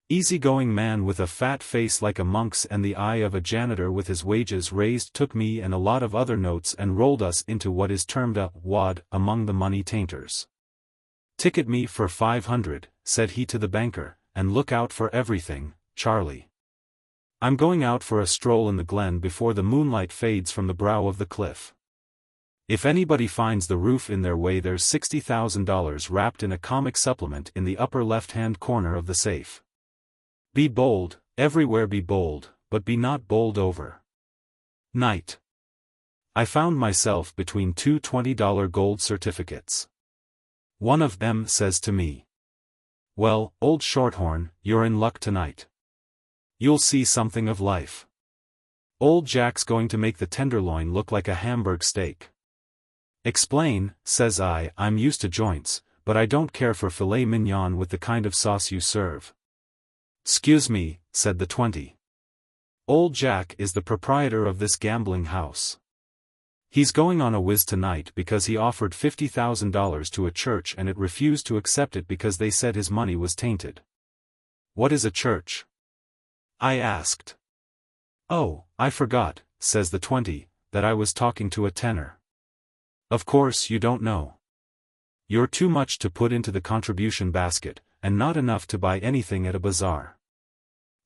easygoing man with a fat face like a monk's and the eye of a janitor with his wages raised took me and a lot of other notes and rolled us into what is termed a wad among the money tainters. "Ticket me for 500, said he to the banker, "and look out for everything, Charlie. I'm going out for a stroll in the glen before the moonlight fades from the brow of the cliff. If anybody finds the roof in their way, there's $60,000 wrapped in a comic supplement in the upper left-hand corner of the safe. Be bold, everywhere be bold, but be not bowled over." Night. I found myself between 2 $20 gold certificates. One of them says to me, "Well, old Shorthorn, you're in luck tonight. You'll see something of life. Old Jack's going to make the tenderloin look like a Hamburg steak." "Explain," says I. "I'm used to joints, but I don't care for filet mignon with the kind of sauce you serve." "'Scuse me," said the 20. "Old Jack is the proprietor of this gambling house. He's going on a whiz tonight because he offered $50,000 to a church and it refused to accept it because they said his money was tainted." "What is a church?" I asked. "Oh, I forgot," says the 20, "that I was talking to a tenor. Of course you don't know. You're too much to put into the contribution basket, and not enough to buy anything at a bazaar.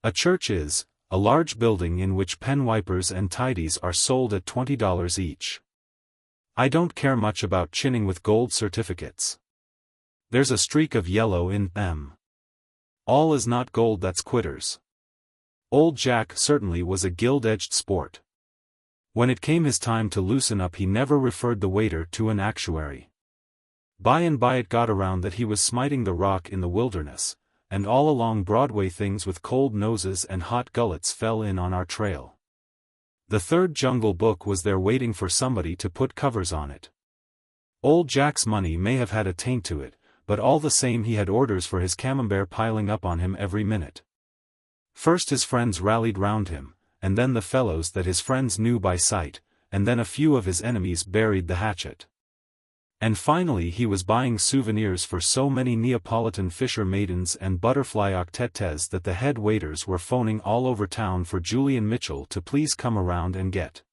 A church is a large building in which pen wipers and tidies are sold at $20 each. I don't care much about chinning with gold certificates. There's a streak of yellow in them. All is not gold that's quitters." Old Jack certainly was a gilt-edged sport. When it came his time to loosen up, he never referred the waiter to an actuary. By and by it got around that he was smiting the rock in the wilderness, and all along Broadway things with cold noses and hot gullets fell in on our trail. The third Jungle Book was there waiting for somebody to put covers on it. Old Jack's money may have had a taint to it, but all the same he had orders for his camembert piling up on him every minute. First his friends rallied round him, and then the fellows that his friends knew by sight, and then a few of his enemies buried the hatchet. And finally he was buying souvenirs for so many Neapolitan fisher maidens and butterfly octettes that the head waiters were phoning all over town for Julian Mitchell to please come around and get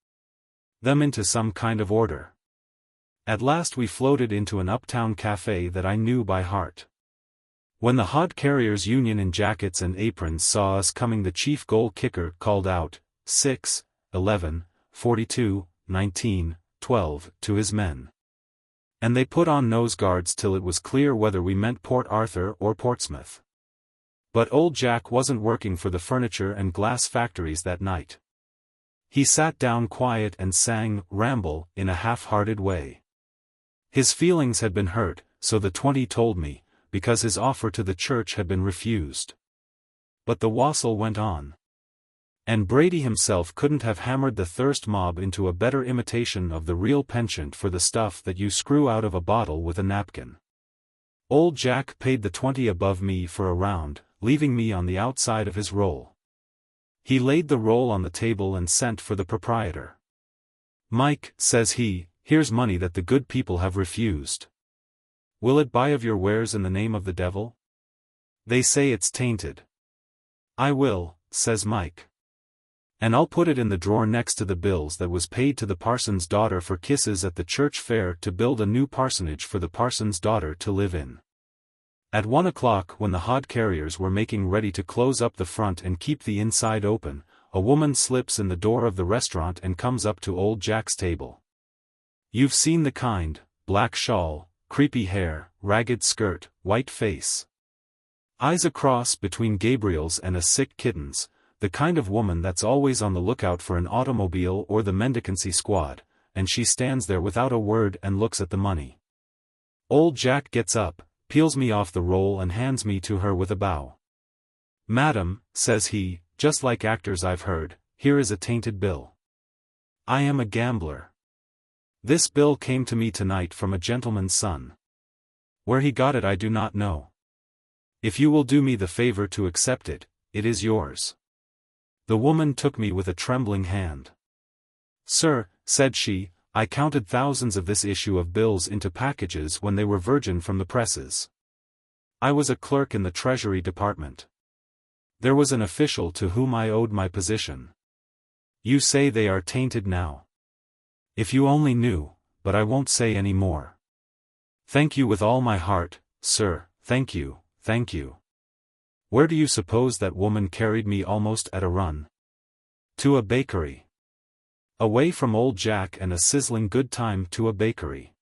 them into some kind of order. At last we floated into an uptown cafe that I knew by heart. When the Hod Carriers Union in jackets and aprons saw us coming, the chief goal kicker called out, 6, 11, 42, 19, 12, to his men. And they put on nose guards till it was clear whether we meant Port Arthur or Portsmouth. But old Jack wasn't working for the furniture and glass factories that night. He sat down quiet and sang "Ramble" in a half-hearted way. His feelings had been hurt, so the 20 told me, because his offer to the church had been refused. But the wassail went on. And Brady himself couldn't have hammered the thirst mob into a better imitation of the real penchant for the stuff that you screw out of a bottle with a napkin. Old Jack paid the 20 above me for a round, leaving me on the outside of his roll. He laid the roll on the table and sent for the proprietor. "Mike," says he, "here's money that the good people have refused. Will it buy of your wares in the name of the devil? They say it's tainted." "I will," says Mike. "And I'll put it in the drawer next to the bills that was paid to the parson's daughter for kisses at the church fair to build a new parsonage for the parson's daughter to live in." At 1 o'clock, when the hod carriers were making ready to close up the front and keep the inside open, a woman slips in the door of the restaurant and comes up to old Jack's table. You've seen the kind: black shawl, creepy hair, ragged skirt, white face. Eyes a cross between Gabriel's and a sick kitten's, the kind of woman that's always on the lookout for an automobile or the mendicancy squad, and she stands there without a word and looks at the money. Old Jack gets up, peels me off the roll and hands me to her with a bow. "Madam," says he, just like actors I've heard, "here is a tainted bill. I am a gambler. This bill came to me tonight from a gentleman's son. Where he got it I do not know. If you will do me the favor to accept it, it is yours." The woman took me with a trembling hand. "Sir," said she, "I counted thousands of this issue of bills into packages when they were virgin from the presses. I was a clerk in the Treasury Department. There was an official to whom I owed my position. You say they are tainted now. If you only knew, but I won't say any more. Thank you with all my heart, sir, thank you, thank you." Where do you suppose that woman carried me almost at a run? To a bakery. Away from old Jack and a sizzling good time to a bakery.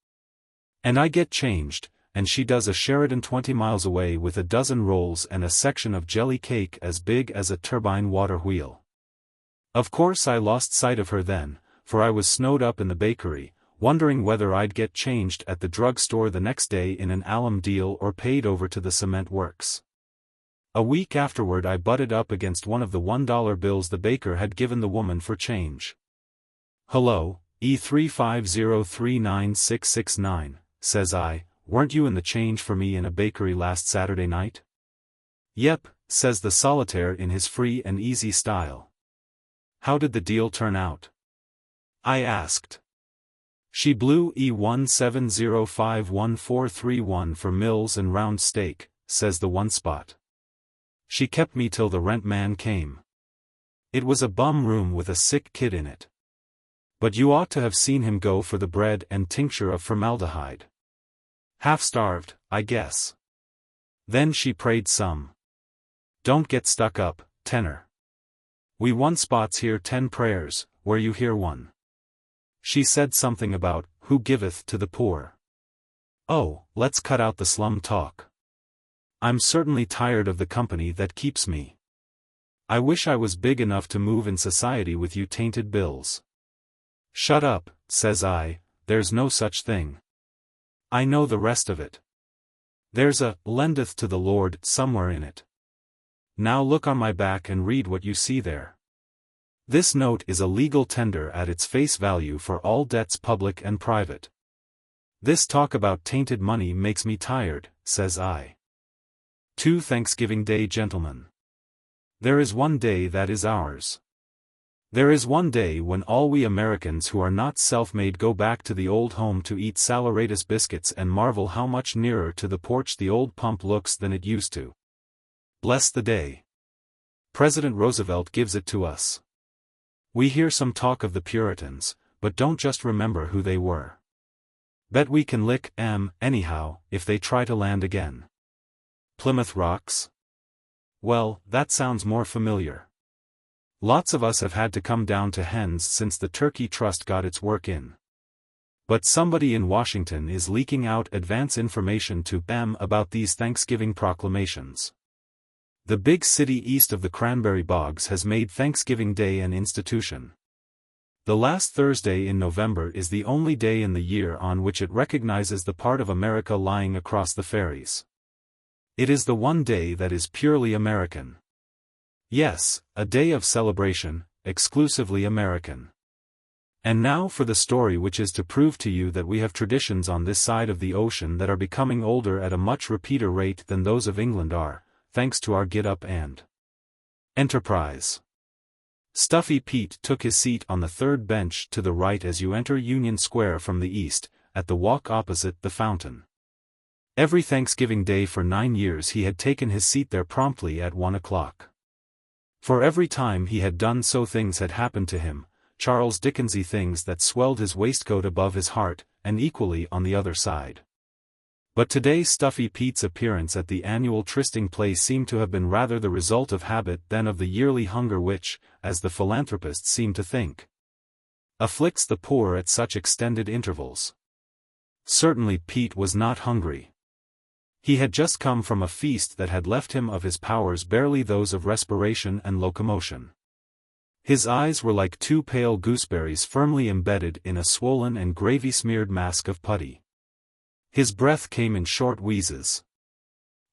And I get changed, and she does a Sheridan 20 miles away with a dozen rolls and a section of jelly cake as big as a turbine water wheel. Of course I lost sight of her then, for I was snowed up in the bakery, wondering whether I'd get changed at the drugstore the next day in an alum deal or paid over to the cement works. A week afterward I butted up against one of the $1 bills the baker had given the woman for change. "Hello, E35039669, says I, "weren't you in the change for me in a bakery last Saturday night?" "Yep," says the solitaire in his free and easy style. "How did the deal turn out?" I asked. "She blew E17051431 for Mills and round steak," says the one spot. "She kept me till the rent man came. It was a bum room with a sick kid in it. But you ought to have seen him go for the bread and tincture of formaldehyde. Half-starved, I guess. Then she prayed some. Don't get stuck up, tenor. We one spots hear 10 prayers, where you hear one. She said something about, who giveth to the poor. Oh, let's cut out the slum talk. I'm certainly tired of the company that keeps me. I wish I was big enough to move in society with you tainted bills." "Shut up," says I, "there's no such thing. I know the rest of it. There's a lendeth to the Lord somewhere in it. Now look on my back and read what you see there. This note is a legal tender at its face value for all debts public and private. This talk about tainted money makes me tired," says I. "To Thanksgiving Day, gentlemen. There is one day that is ours. There is one day when all we Americans who are not self-made go back to the old home to eat saleratus biscuits and marvel how much nearer to the porch the old pump looks than it used to. Bless the day. President Roosevelt gives it to us. We hear some talk of the Puritans, but don't just remember who they were. Bet we can lick 'em anyhow, if they try to land again. Plymouth Rocks? Well, that sounds more familiar. Lots of us have had to come down to hens since the Turkey Trust got its work in. But somebody in Washington is leaking out advance information to them about these Thanksgiving proclamations. The big city east of the cranberry bogs has made Thanksgiving Day an institution. The last Thursday in November is the only day in the year on which it recognizes the part of America lying across the ferries. It is the one day that is purely American. Yes, a day of celebration, exclusively American. And now for the story which is to prove to you that we have traditions on this side of the ocean that are becoming older at a much repeater rate than those of England are, thanks to our get-up and enterprise. Stuffy Pete took his seat on the third bench to the right as you enter Union Square from the east, at the walk opposite the fountain. Every Thanksgiving Day for 9 years he had taken his seat there promptly at 1 o'clock. For every time he had done so things had happened to him, Charles Dickensy things that swelled his waistcoat above his heart, and equally on the other side. But today Stuffy Pete's appearance at the annual trysting play seemed to have been rather the result of habit than of the yearly hunger which, as the philanthropists seem to think, afflicts the poor at such extended intervals. Certainly Pete was not hungry. He had just come from a feast that had left him of his powers barely those of respiration and locomotion. His eyes were like two pale gooseberries firmly embedded in a swollen and gravy-smeared mask of putty. His breath came in short wheezes.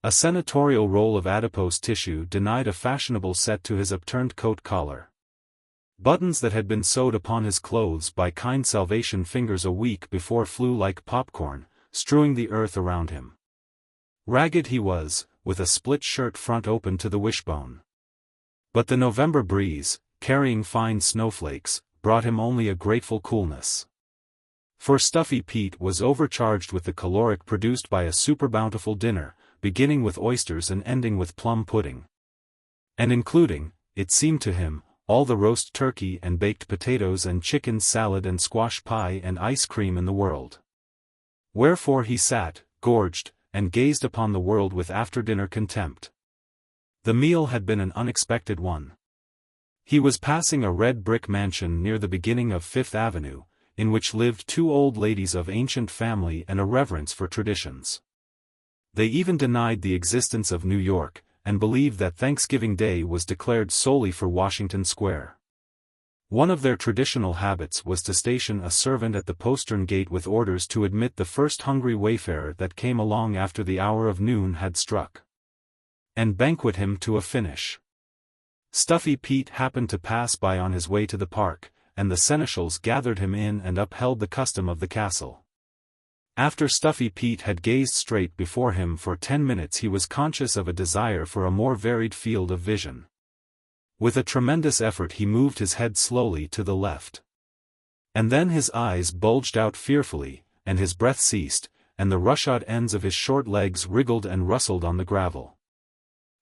A senatorial roll of adipose tissue denied a fashionable set to his upturned coat collar. Buttons that had been sewed upon his clothes by kind Salvation fingers a week before flew like popcorn, strewing the earth around him. Ragged he was, with a split shirt front open to the wishbone. But the November breeze, carrying fine snowflakes, brought him only a grateful coolness. For Stuffy Pete was overcharged with the caloric produced by a superbountiful dinner, beginning with oysters and ending with plum pudding. And including, it seemed to him, all the roast turkey and baked potatoes and chicken salad and squash pie and ice cream in the world. Wherefore he sat, gorged, and gazed upon the world with after-dinner contempt. The meal had been an unexpected one. He was passing a red brick mansion near the beginning of Fifth Avenue, in which lived two old ladies of ancient family and a reverence for traditions. They even denied the existence of New York, and believed that Thanksgiving Day was declared solely for Washington Square. One of their traditional habits was to station a servant at the postern gate with orders to admit the first hungry wayfarer that came along after the hour of noon had struck, and banquet him to a finish. Stuffy Pete happened to pass by on his way to the park, and the seneschals gathered him in and upheld the custom of the castle. After Stuffy Pete had gazed straight before him for 10 minutes he was conscious of a desire for a more varied field of vision. With a tremendous effort he moved his head slowly to the left. And then his eyes bulged out fearfully, and his breath ceased, and the rush-shod ends of his short legs wriggled and rustled on the gravel.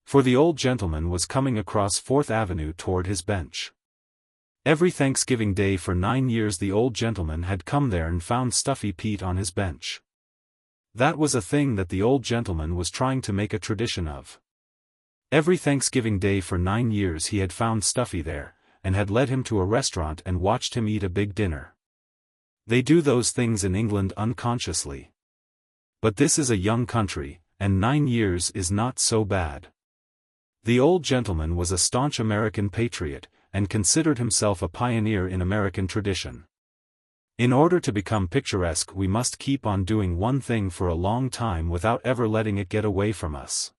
For the old gentleman was coming across Fourth Avenue toward his bench. Every Thanksgiving Day for 9 years the old gentleman had come there and found Stuffy Pete on his bench. That was a thing that the old gentleman was trying to make a tradition of. Every Thanksgiving Day for 9 years he had found Stuffy there, and had led him to a restaurant and watched him eat a big dinner. They do those things in England unconsciously. But this is a young country, and 9 years is not so bad. The old gentleman was a staunch American patriot, and considered himself a pioneer in American tradition. In order to become picturesque we must keep on doing one thing for a long time without ever letting it get away from us.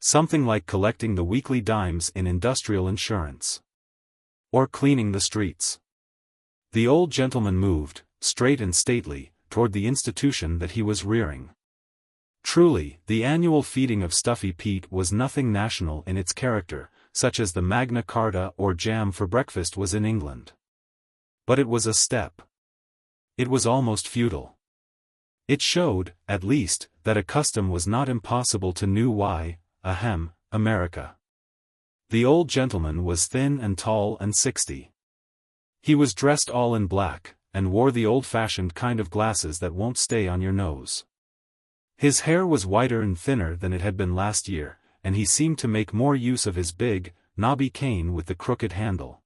Something like collecting the weekly dimes in industrial insurance. Or cleaning the streets. The old gentleman moved, straight and stately, toward the institution that he was rearing. Truly, the annual feeding of Stuffy Pete was nothing national in its character, such as the Magna Carta or jam for breakfast was in England. But it was a step. It was almost feudal. It showed, at least, that a custom was not impossible to new America. The old gentleman was thin and tall and 60. He was dressed all in black, and wore the old-fashioned kind of glasses that won't stay on your nose. His hair was whiter and thinner than it had been last year, and he seemed to make more use of his big, knobby cane with the crooked handle.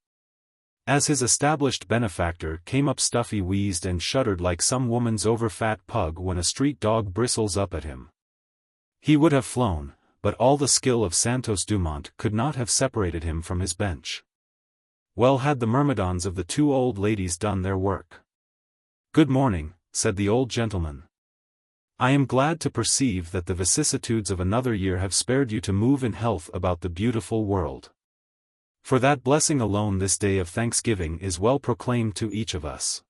As his established benefactor came up Stuffy wheezed and shuddered like some woman's overfat pug when a street dog bristles up at him. He would have flown, but all the skill of Santos Dumont could not have separated him from his bench. Well had the myrmidons of the two old ladies done their work. "Good morning," said the old gentleman. "I am glad to perceive that the vicissitudes of another year have spared you to move in health about the beautiful world. For that blessing alone this day of thanksgiving is well proclaimed to each of us.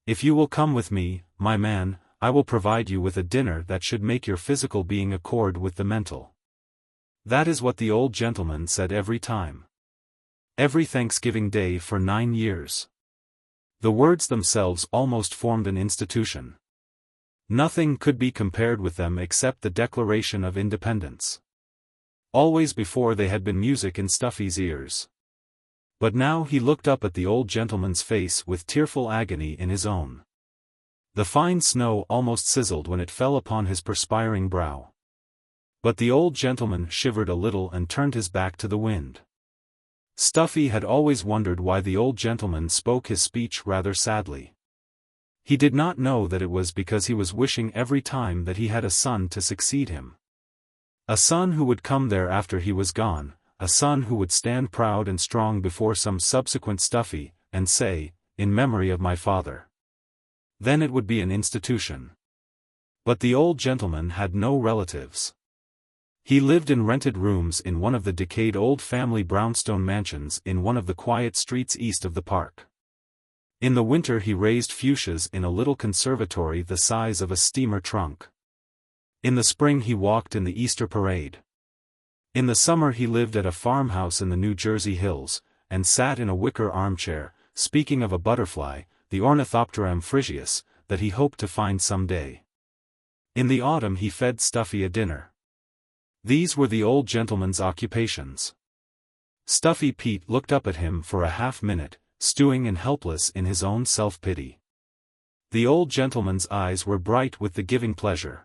If you will come with me, my man, I will provide you with a dinner that should make your physical being accord with the mental. That is what the old gentleman said every time. Every Thanksgiving Day for 9 years. The words themselves almost formed an institution. Nothing could be compared with them except the Declaration of Independence. Always before they had been music in Stuffy's ears. But now he looked up at the old gentleman's face with tearful agony in his own. The fine snow almost sizzled when it fell upon his perspiring brow. But the old gentleman shivered a little and turned his back to the wind. Stuffy had always wondered why the old gentleman spoke his speech rather sadly. He did not know that it was because he was wishing every time that he had a son to succeed him. A son who would come there after he was gone, a son who would stand proud and strong before some subsequent Stuffy, and say, "In memory of my father." Then it would be an institution. But the old gentleman had no relatives. He lived in rented rooms in one of the decayed old family brownstone mansions in one of the quiet streets east of the park. In the winter he raised fuchsias in a little conservatory the size of a steamer trunk. In the spring he walked in the Easter parade. In the summer he lived at a farmhouse in the New Jersey hills, and sat in a wicker armchair, speaking of a butterfly, the Ornithoptera amphrisius, that he hoped to find some day. In the autumn he fed Stuffy a dinner. These were the old gentleman's occupations. Stuffy Pete looked up at him for a half-minute, stewing and helpless in his own self-pity. The old gentleman's eyes were bright with the giving pleasure.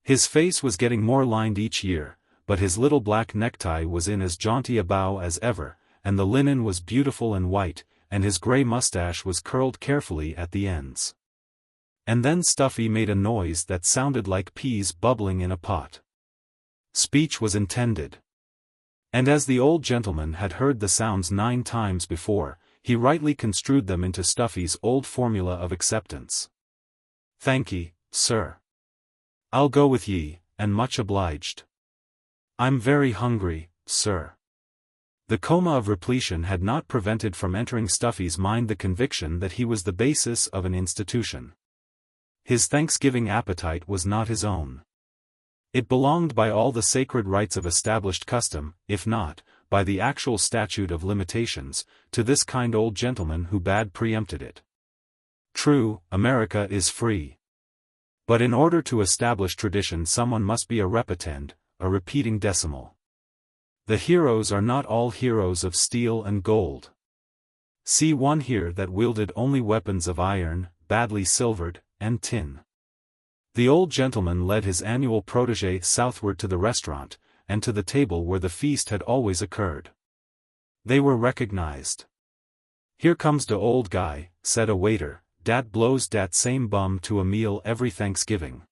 His face was getting more lined each year, but his little black necktie was in as jaunty a bow as ever, and the linen was beautiful and white, and his gray mustache was curled carefully at the ends. And then Stuffy made a noise that sounded like peas bubbling in a pot. Speech was intended. And as the old gentleman had heard the sounds 9 times before, he rightly construed them into Stuffy's old formula of acceptance. "Thank ye, sir. I'll go with ye, and much obliged. I'm very hungry, sir." The coma of repletion had not prevented from entering Stuffy's mind the conviction that he was the basis of an institution. His Thanksgiving appetite was not his own. It belonged by all the sacred rights of established custom, if not, by the actual statute of limitations, to this kind old gentleman who bad preempted it. True, America is free. But in order to establish tradition someone must be a repetend, a repeating decimal. The heroes are not all heroes of steel and gold. See one here that wielded only weapons of iron, badly silvered, and tin. The old gentleman led his annual protégé southward to the restaurant, and to the table where the feast had always occurred. They were recognized. "Here comes de old guy," said a waiter, "dat blows dat same bum to a meal every Thanksgiving."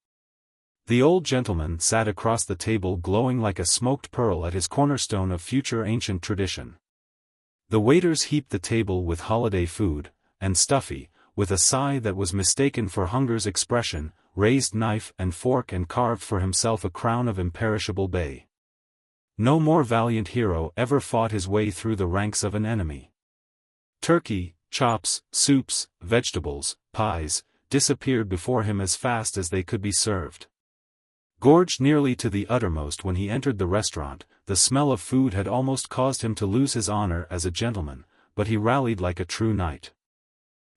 The old gentleman sat across the table glowing like a smoked pearl at his cornerstone of future ancient tradition. The waiters heaped the table with holiday food, and Stuffy, with a sigh that was mistaken for hunger's expression, raised knife and fork and carved for himself a crown of imperishable bay. No more valiant hero ever fought his way through the ranks of an enemy. Turkey, chops, soups, vegetables, pies, disappeared before him as fast as they could be served. Gorged nearly to the uttermost when he entered the restaurant, the smell of food had almost caused him to lose his honor as a gentleman, but he rallied like a true knight.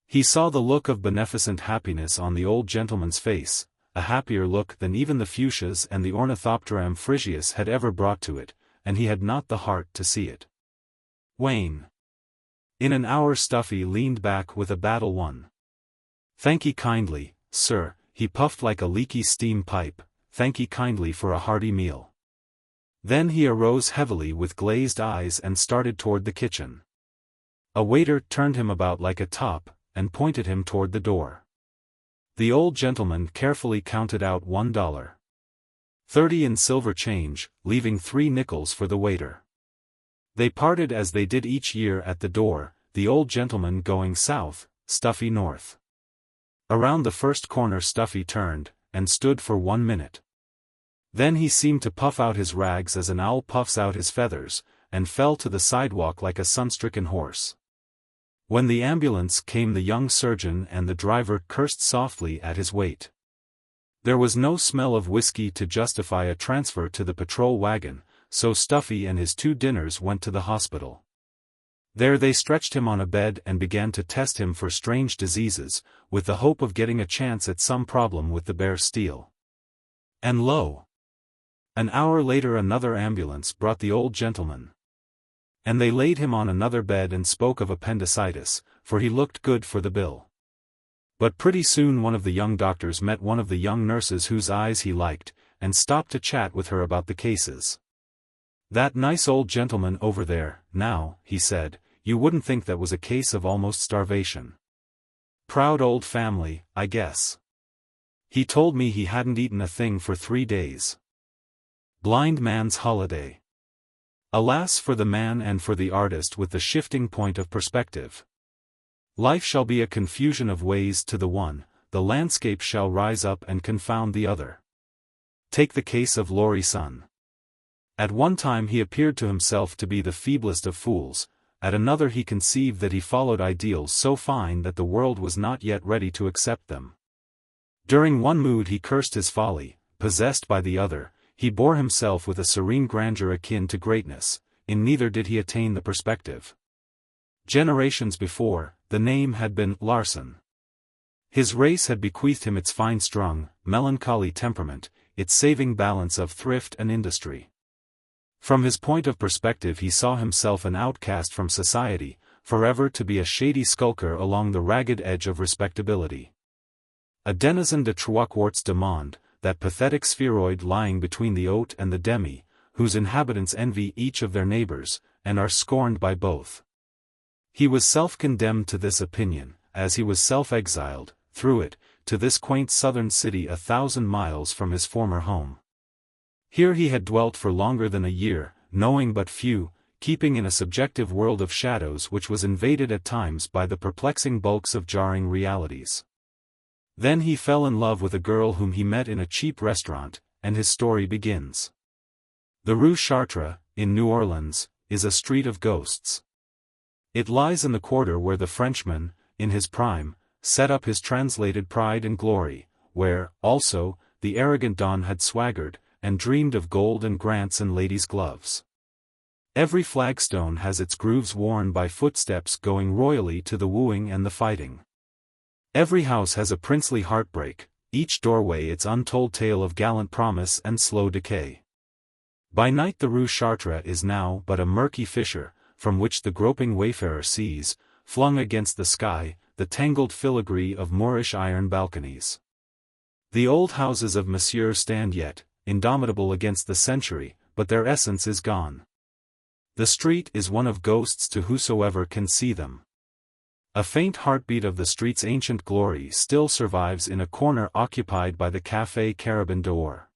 He saw the look of beneficent happiness on the old gentleman's face, a happier look than even the fuchsias and the Ornithoptera amphrisius had ever brought to it, and he had not the heart to see it. Wane. In an hour Stuffy leaned back with a battle won. "Thank ye kindly, sir," he puffed like a leaky steam pipe, "thank ye kindly for a hearty meal." Then he arose heavily with glazed eyes and started toward the kitchen. A waiter turned him about like a top, and pointed him toward the door. The old gentleman carefully counted out $1.30 in silver change, leaving 3 nickels for the waiter. They parted as they did each year at the door, the old gentleman going south, Stuffy north. Around the first corner Stuffy turned, and stood for 1 minute. Then he seemed to puff out his rags as an owl puffs out his feathers, and fell to the sidewalk like a sun-stricken horse. When the ambulance came, the young surgeon and the driver cursed softly at his weight. There was no smell of whiskey to justify a transfer to the patrol wagon, so Stuffy and his 2 dinners went to the hospital. There they stretched him on a bed and began to test him for strange diseases, with the hope of getting a chance at some problem with the bare steel. And lo! An hour later another ambulance brought the old gentleman. And they laid him on another bed and spoke of appendicitis, for he looked good for the bill. But pretty soon one of the young doctors met one of the young nurses whose eyes he liked, and stopped to chat with her about the cases. "That nice old gentleman over there, now," he said, "you wouldn't think that was a case of almost starvation. Proud old family, I guess. He told me he hadn't eaten a thing for 3 days. Blind man's holiday. Alas for the man and for the artist with the shifting point of perspective. Life shall be a confusion of ways to the one, the landscape shall rise up and confound the other. Take the case of Laurie Sun. At one time he appeared to himself to be the feeblest of fools, at another he conceived that he followed ideals so fine that the world was not yet ready to accept them. During one mood he cursed his folly, possessed by the other, he bore himself with a serene grandeur akin to greatness, in neither did he attain the perspective. Generations before, the name had been Larson. His race had bequeathed him its fine-strung, melancholy temperament, its saving balance of thrift and industry. From his point of perspective he saw himself an outcast from society, forever to be a shady skulker along the ragged edge of respectability. A denizen de trois quarts de monde, that pathetic spheroid lying between the haute and the demi, whose inhabitants envy each of their neighbors, and are scorned by both. He was self-condemned to this opinion, as he was self-exiled, through it, to this quaint southern city 1,000 miles from his former home. Here he had dwelt for longer than a year, knowing but few, keeping in a subjective world of shadows which was invaded at times by the perplexing bulks of jarring realities. Then he fell in love with a girl whom he met in a cheap restaurant, and his story begins. The Rue Chartres, in New Orleans, is a street of ghosts. It lies in the quarter where the Frenchman, in his prime, set up his translated pride and glory, where, also, the arrogant Don had swaggered, and dreamed of gold and grants and ladies' gloves. Every flagstone has its grooves worn by footsteps going royally to the wooing and the fighting. Every house has a princely heartbreak, each doorway its untold tale of gallant promise and slow decay. By night the Rue Chartres is now but a murky fissure, from which the groping wayfarer sees, flung against the sky, the tangled filigree of Moorish iron balconies. The old houses of Monsieur stand yet, indomitable against the century, but their essence is gone. The street is one of ghosts to whosoever can see them. A faint heartbeat of the street's ancient glory still survives in a corner occupied by the Café Carabin d'Or.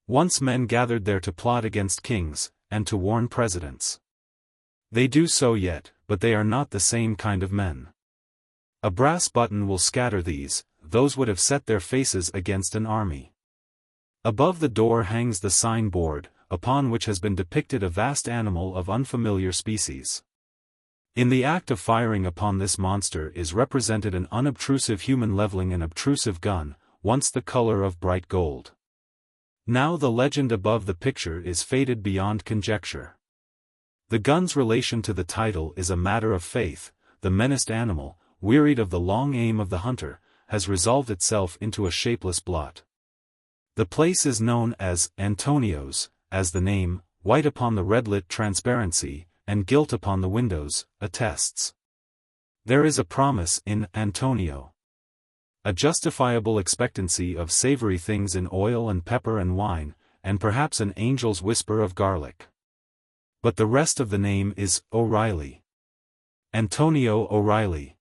Once men gathered there to plot against kings, and to warn presidents. They do so yet, but they are not the same kind of men. A brass button will scatter these, those would have set their faces against an army. Above the door hangs the sign-board, upon which has been depicted a vast animal of unfamiliar species. In the act of firing upon this monster is represented an unobtrusive human leveling an obtrusive gun, once the color of bright gold. Now the legend above the picture is faded beyond conjecture. The gun's relation to the title is a matter of faith. The menaced animal, wearied of the long aim of the hunter, has resolved itself into a shapeless blot. The place is known as Antonio's, as the name, white upon the red-lit transparency, and gilt upon the windows, attests. There is a promise in Antonio. A justifiable expectancy of savory things in oil and pepper and wine, and perhaps an angel's whisper of garlic. But the rest of the name is O'Reilly. Antonio O'Reilly.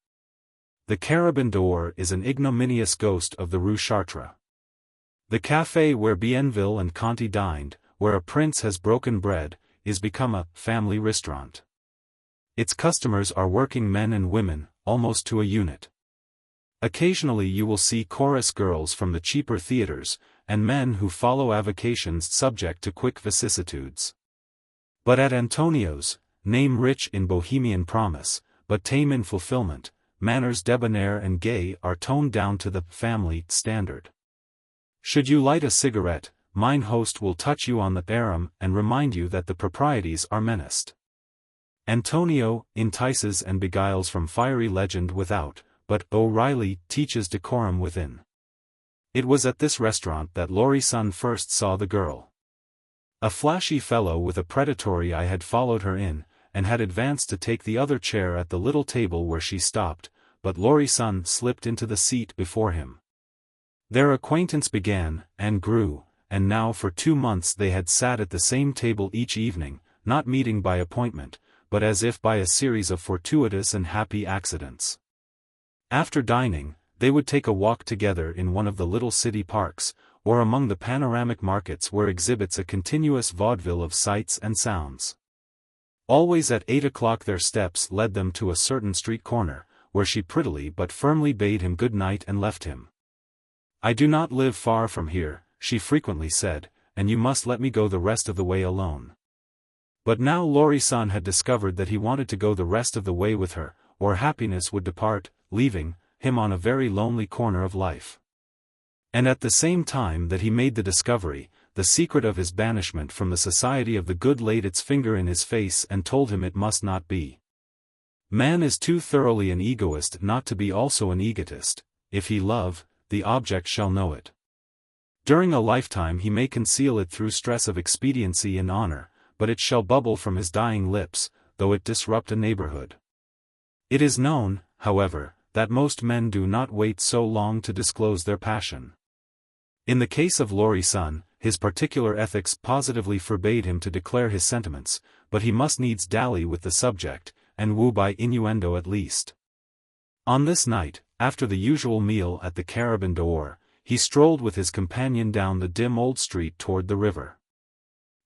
The Carabin d'Or is an ignominious ghost of the Rue Chartres. The café where Bienville and Conti dined, where a prince has broken bread, is become a family restaurant. Its customers are working men and women, almost to a unit. Occasionally you will see chorus girls from the cheaper theaters, and men who follow avocations subject to quick vicissitudes. But at Antonio's, name rich in bohemian promise, but tame in fulfillment, manners debonair and gay are toned down to the family standard. Should you light a cigarette, mine host will touch you on the arm and remind you that the proprieties are menaced. Antonio entices and beguiles from fiery legend without, but O'Reilly teaches decorum within. It was at this restaurant that Lori-san first saw the girl. A flashy fellow with a predatory eye had followed her in, and had advanced to take the other chair at the little table where she stopped, but Lori-san slipped into the seat before him. Their acquaintance began, and grew, and now for 2 months they had sat at the same table each evening, not meeting by appointment, but as if by a series of fortuitous and happy accidents. After dining, they would take a walk together in one of the little city parks, or among the panoramic markets where exhibits a continuous vaudeville of sights and sounds. Always at 8 o'clock their steps led them to a certain street corner, where she prettily but firmly bade him good night and left him. "I do not live far from here," she frequently said, "and you must let me go the rest of the way alone." But now Lori-san had discovered that he wanted to go the rest of the way with her, or happiness would depart, leaving him on a very lonely corner of life. And at the same time that he made the discovery, the secret of his banishment from the society of the good laid its finger in his face and told him it must not be. Man is too thoroughly an egoist not to be also an egotist. If he love, the object shall know it. During a lifetime he may conceal it through stress of expediency and honor, but it shall bubble from his dying lips, though it disrupt a neighborhood. It is known, however, that most men do not wait so long to disclose their passion. In the case of Lori-san, his particular ethics positively forbade him to declare his sentiments, but he must needs dally with the subject, and woo by innuendo at least. On this night, after the usual meal at the Carabin d'Or, he strolled with his companion down the dim old street toward the river.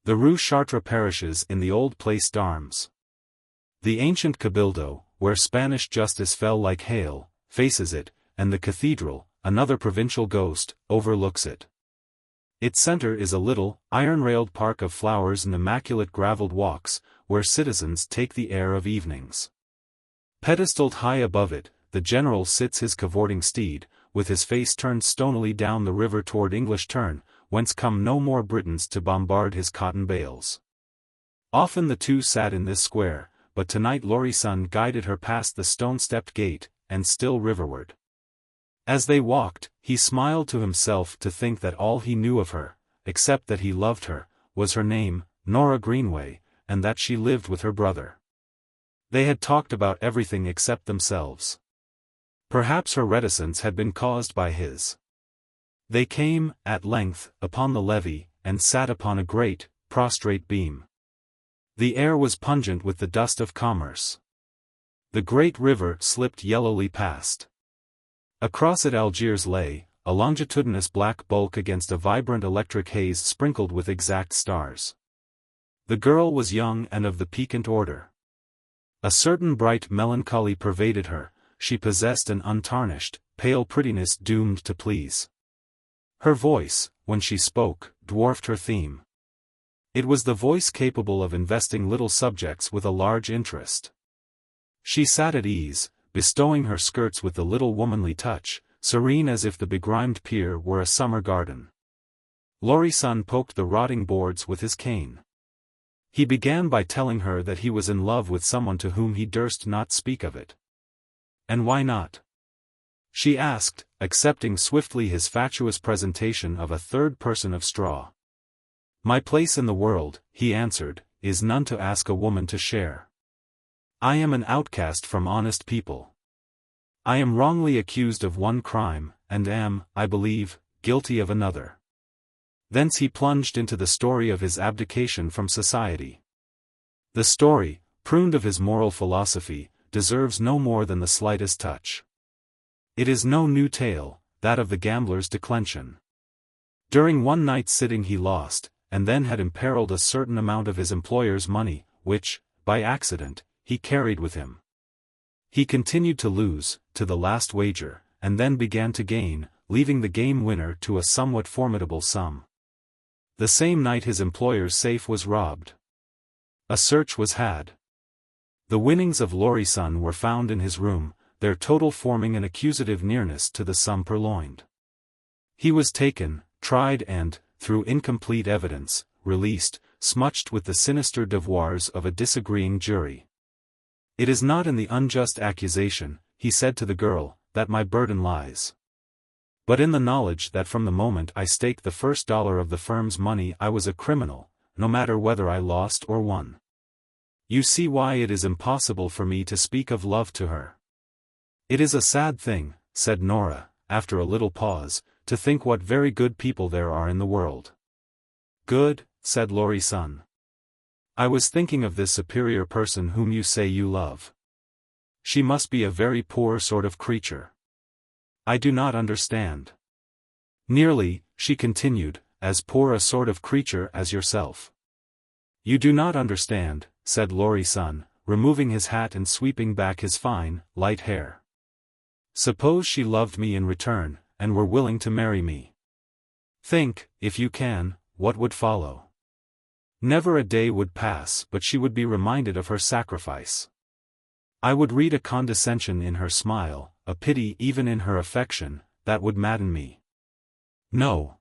The Rue Chartres perishes in the old Place d'Armes. The ancient Cabildo, where Spanish justice fell like hail, faces it, and the cathedral, another provincial ghost, overlooks it. Its center is a little, iron-railed park of flowers and immaculate gravelled walks, where citizens take the air of evenings. Pedestaled high above it, the general sits his cavorting steed, with his face turned stonily down the river toward English Turn, whence come no more Britons to bombard his cotton bales. Often the two sat in this square, but tonight Lori-san guided her past the stone-stepped gate, and still riverward. As they walked, he smiled to himself to think that all he knew of her, except that he loved her, was her name, Nora Greenway, and that she lived with her brother. They had talked about everything except themselves. Perhaps her reticence had been caused by his. They came, at length, upon the levee, and sat upon a great, prostrate beam. The air was pungent with the dust of commerce. The great river slipped yellowly past. Across it Algiers lay, a longitudinous black bulk against a vibrant electric haze sprinkled with exact stars. The girl was young and of the piquant order. A certain bright melancholy pervaded her, she possessed an untarnished, pale prettiness doomed to please. Her voice, when she spoke, dwarfed her theme. It was the voice capable of investing little subjects with a large interest. She sat at ease, bestowing her skirts with the little womanly touch, serene as if the begrimed pier were a summer garden. Lori-san poked the rotting boards with his cane. He began by telling her that he was in love with someone to whom he durst not speak of it. And why not? She asked, accepting swiftly his fatuous presentation of a third person of straw. My place in the world, he answered, is none to ask a woman to share. I am an outcast from honest people. I am wrongly accused of one crime, and am, I believe, guilty of another. Thence he plunged into the story of his abdication from society. The story, pruned of his moral philosophy, deserves no more than the slightest touch. It is no new tale, that of the gambler's declension. During one night's sitting he lost, and then had imperiled a certain amount of his employer's money, which, by accident, he carried with him. He continued to lose, to the last wager, and then began to gain, leaving the game winner to a somewhat formidable sum. The same night his employer's safe was robbed. A search was had. The winnings of Lorison were found in his room, their total forming an accusative nearness to the sum purloined. He was taken, tried and, through incomplete evidence, released, smutched with the sinister devoirs of a disagreeing jury. "It is not in the unjust accusation," he said to the girl, "that my burden lies. But in the knowledge that from the moment I staked the first dollar of the firm's money I was a criminal, no matter whether I lost or won. You see why it is impossible for me to speak of love to her." "It is a sad thing," said Nora, after a little pause, "to think what very good people there are in the world." "Good," said Lorison. "I was thinking of this superior person whom you say you love. She must be a very poor sort of creature." "I do not understand." "Nearly," she continued, "as poor a sort of creature as yourself." "You do not understand," said Lorison, removing his hat and sweeping back his fine, light hair. "Suppose she loved me in return, and were willing to marry me. Think, if you can, what would follow. Never a day would pass but she would be reminded of her sacrifice. I would read a condescension in her smile, a pity even in her affection, that would madden me. No.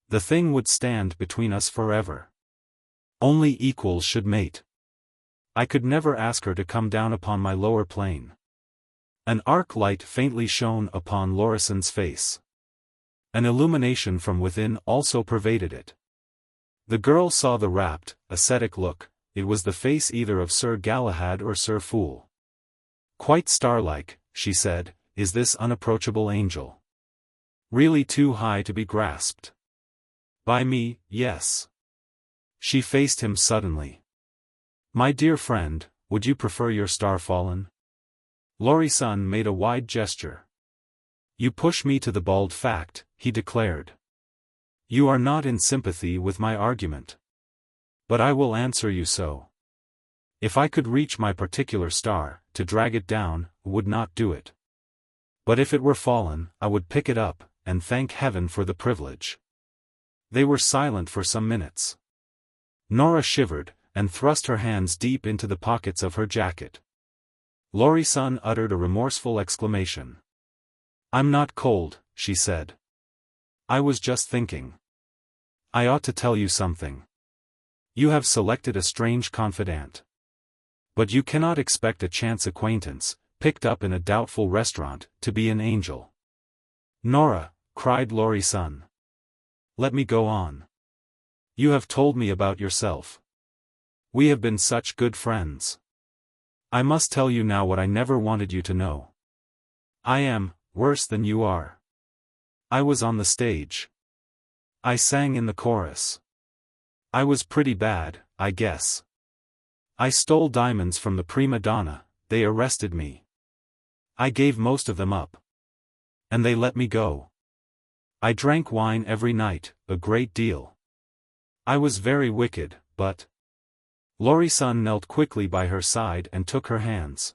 The thing would stand between us forever. Only equals should mate. I could never ask her to come down upon my lower plane." An arc light faintly shone upon Lorison's face. An illumination from within also pervaded it. The girl saw the rapt, ascetic look. It was the face either of Sir Galahad or Sir Fool. "Quite star-like," she said, "is this unapproachable angel. Really too high to be grasped. By me, yes." She faced him suddenly. "My dear friend, would you prefer your star fallen?" Lorison made a wide gesture. "You push me to the bald fact," he declared. "You are not in sympathy with my argument. But I will answer you so. If I could reach my particular star, to drag it down, would not do it. But if it were fallen, I would pick it up, and thank heaven for the privilege." They were silent for some minutes. Nora shivered, and thrust her hands deep into the pockets of her jacket. Lorison uttered a remorseful exclamation. "I'm not cold," she said. "I was just thinking. I ought to tell you something. You have selected a strange confidant. But you cannot expect a chance acquaintance, picked up in a doubtful restaurant, to be an angel." "Nora," cried Lorison. "Let me go on. You have told me about yourself. We have been such good friends. I must tell you now what I never wanted you to know. I am, worse than you are. I was on the stage. I sang in the chorus. I was pretty bad, I guess. I stole diamonds from the prima donna, they arrested me. I gave most of them up. And they let me go. I drank wine every night, a great deal. I was very wicked, but—" Lorison knelt quickly by her side and took her hands.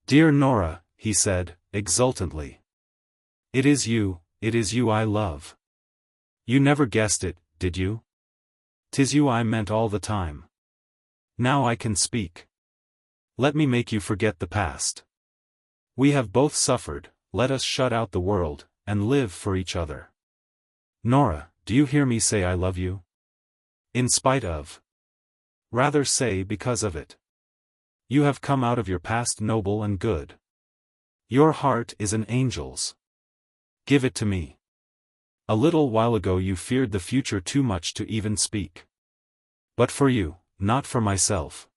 "Dear Nora," he said, exultantly. It is you I love. You never guessed it, did you? 'Tis you I meant all the time. Now I can speak. Let me make you forget the past. We have both suffered, let us shut out the world, and live for each other. Nora, do you hear me say I love you? In spite of. Rather say because of it. You have come out of your past noble and good. Your heart is an angel's. Give it to me. A little while ago you feared the future too much to even speak. But for you, not for myself.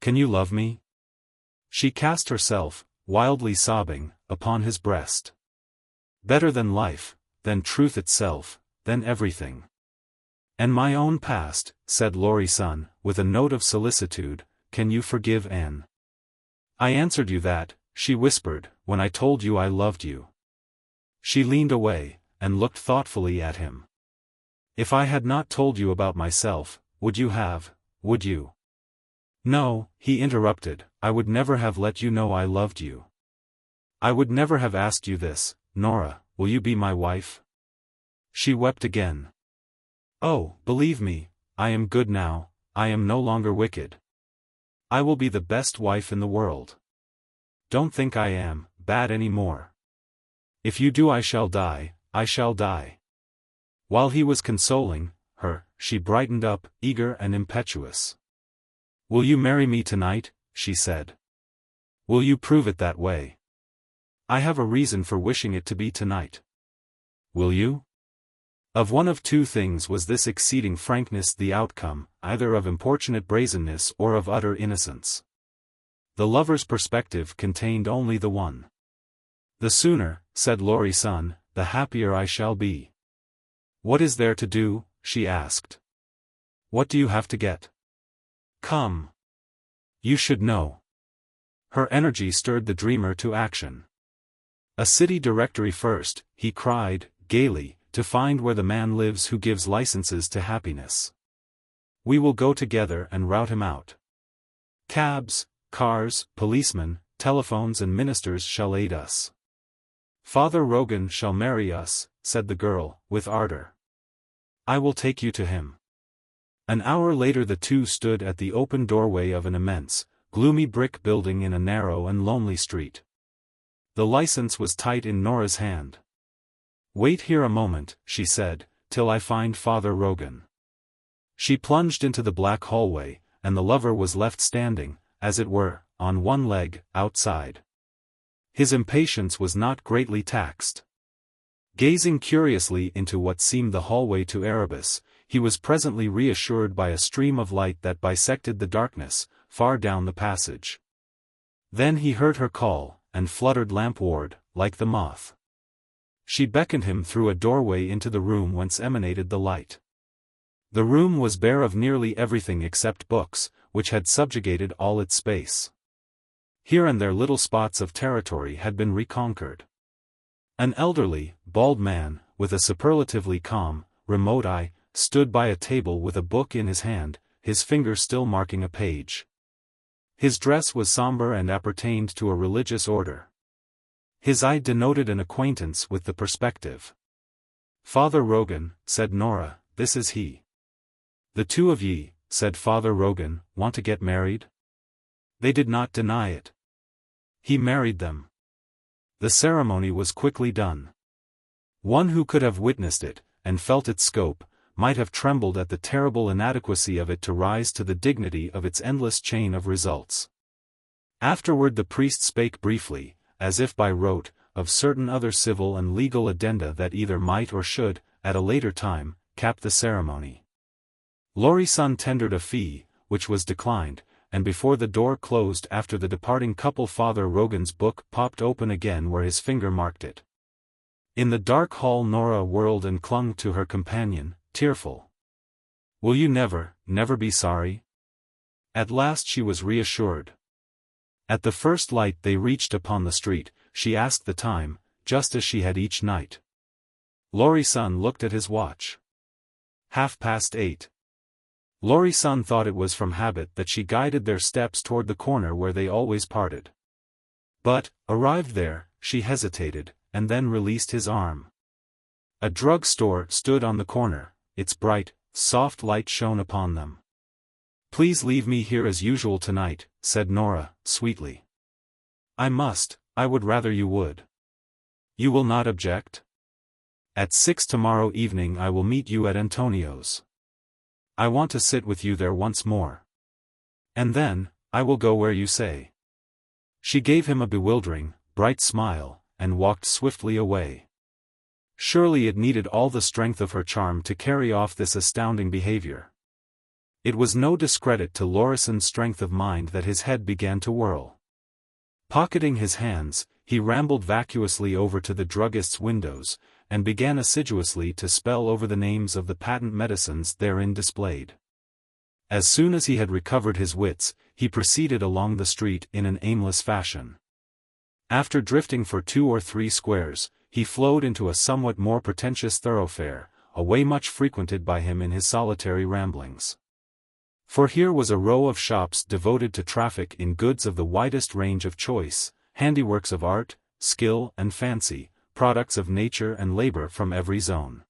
Can you love me? She cast herself, wildly sobbing, upon his breast. Better than life, than truth itself, than everything. And my own past, said Lorison, with a note of solicitude, can you forgive Anne? I answered you that, she whispered, when I told you I loved you. She leaned away, and looked thoughtfully at him. If I had not told you about myself, would you have, would you? No, he interrupted, I would never have let you know I loved you. I would never have asked you this, Nora, will you be my wife? She wept again. Oh, believe me, I am good now, I am no longer wicked. I will be the best wife in the world. Don't think I am bad any more. If you do, I shall die, I shall die. While he was consoling her, she brightened up, eager and impetuous. Will you marry me tonight? She said. Will you prove it that way? I have a reason for wishing it to be tonight. Will you? Of one of two things was this exceeding frankness the outcome, either of importunate brazenness or of utter innocence. The lover's perspective contained only the one. The sooner, said Lori-san, the happier I shall be. What is there to do? She asked. What do you have to get? Come. You should know. Her energy stirred the dreamer to action. A city directory first, he cried, gaily, to find where the man lives who gives licenses to happiness. We will go together and rout him out. Cabs, cars, policemen, telephones and ministers shall aid us. Father Rogan shall marry us, said the girl, with ardor. I will take you to him. An hour later the two stood at the open doorway of an immense, gloomy brick building in a narrow and lonely street. The license was tight in Nora's hand. Wait here a moment, she said, till I find Father Rogan. She plunged into the black hallway, and the lover was left standing, as it were, on one leg, outside. His impatience was not greatly taxed. Gazing curiously into what seemed the hallway to Erebus, he was presently reassured by a stream of light that bisected the darkness, far down the passage. Then he heard her call, and fluttered lampward, like the moth. She beckoned him through a doorway into the room whence emanated the light. The room was bare of nearly everything except books, which had subjugated all its space. Here and there little spots of territory had been reconquered. An elderly, bald man, with a superlatively calm, remote eye, stood by a table with a book in his hand, his finger still marking a page. His dress was somber and appertained to a religious order. His eye denoted an acquaintance with the perspective. Father Rogan, said Nora, this is he. The two of ye, said Father Rogan, want to get married? They did not deny it. He married them. The ceremony was quickly done. One who could have witnessed it, and felt its scope, might have trembled at the terrible inadequacy of it to rise to the dignity of its endless chain of results. Afterward the priest spake briefly, as if by rote, of certain other civil and legal addenda that either might or should, at a later time, cap the ceremony. Lori-san tendered a fee, which was declined, and before the door closed after the departing couple Father Rogan's book popped open again where his finger marked it. In the dark hall Nora whirled and clung to her companion, tearful. Will you never be sorry? At last she was reassured. At the first light they reached upon the street, she asked the time, just as she had each night. Lori-san looked at his watch. 8:30. Lori-san thought it was from habit that she guided their steps toward the corner where they always parted. But, arrived there, she hesitated, and then released his arm. A drug store stood on the corner, its bright, soft light shone upon them. Please leave me here as usual tonight, said Nora, sweetly. I would rather you would. You will not object? At 6 tomorrow evening I will meet you at Antonio's. I want to sit with you there once more. And then, I will go where you say. She gave him a bewildering, bright smile, and walked swiftly away. Surely it needed all the strength of her charm to carry off this astounding behavior. It was no discredit to Lorisan's strength of mind that his head began to whirl. Pocketing his hands, he rambled vacuously over to the druggist's windows, and began assiduously to spell over the names of the patent medicines therein displayed. As soon as he had recovered his wits, he proceeded along the street in an aimless fashion. After drifting for 2 or 3 squares, he flowed into a somewhat more pretentious thoroughfare, a way much frequented by him in his solitary ramblings. For here was a row of shops devoted to traffic in goods of the widest range of choice, handiworks of art, skill and fancy, products of nature and labor from every zone.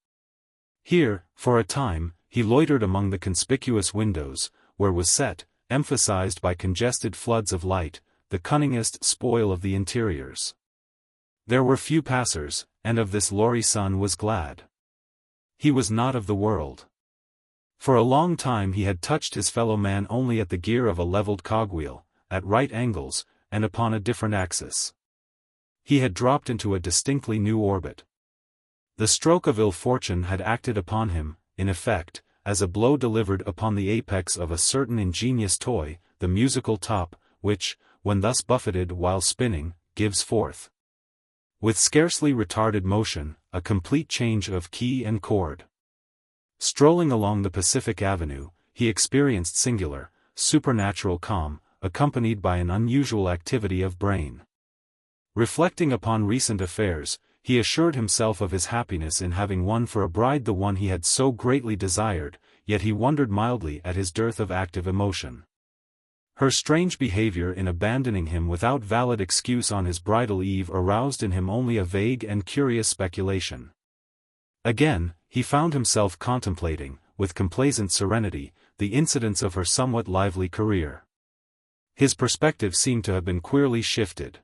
Here, for a time, he loitered among the conspicuous windows, where was set, emphasized by congested floods of light, the cunningest spoil of the interiors. There were few passers, and of this Lori-san was glad. He was not of the world. For a long time he had touched his fellow man only at the gear of a leveled cogwheel, at right angles, and upon a different axis. He had dropped into a distinctly new orbit. The stroke of ill fortune had acted upon him, in effect, as a blow delivered upon the apex of a certain ingenious toy, the musical top, which, when thus buffeted while spinning, gives forth, with scarcely retarded motion, a complete change of key and chord. Strolling along the Pacific Avenue, he experienced singular, supernatural calm, accompanied by an unusual activity of brain. Reflecting upon recent affairs, he assured himself of his happiness in having won for a bride the one he had so greatly desired, yet he wondered mildly at his dearth of active emotion. Her strange behavior in abandoning him without valid excuse on his bridal eve aroused in him only a vague and curious speculation. Again, he found himself contemplating, with complacent serenity, the incidents of her somewhat lively career. His perspective seemed to have been queerly shifted.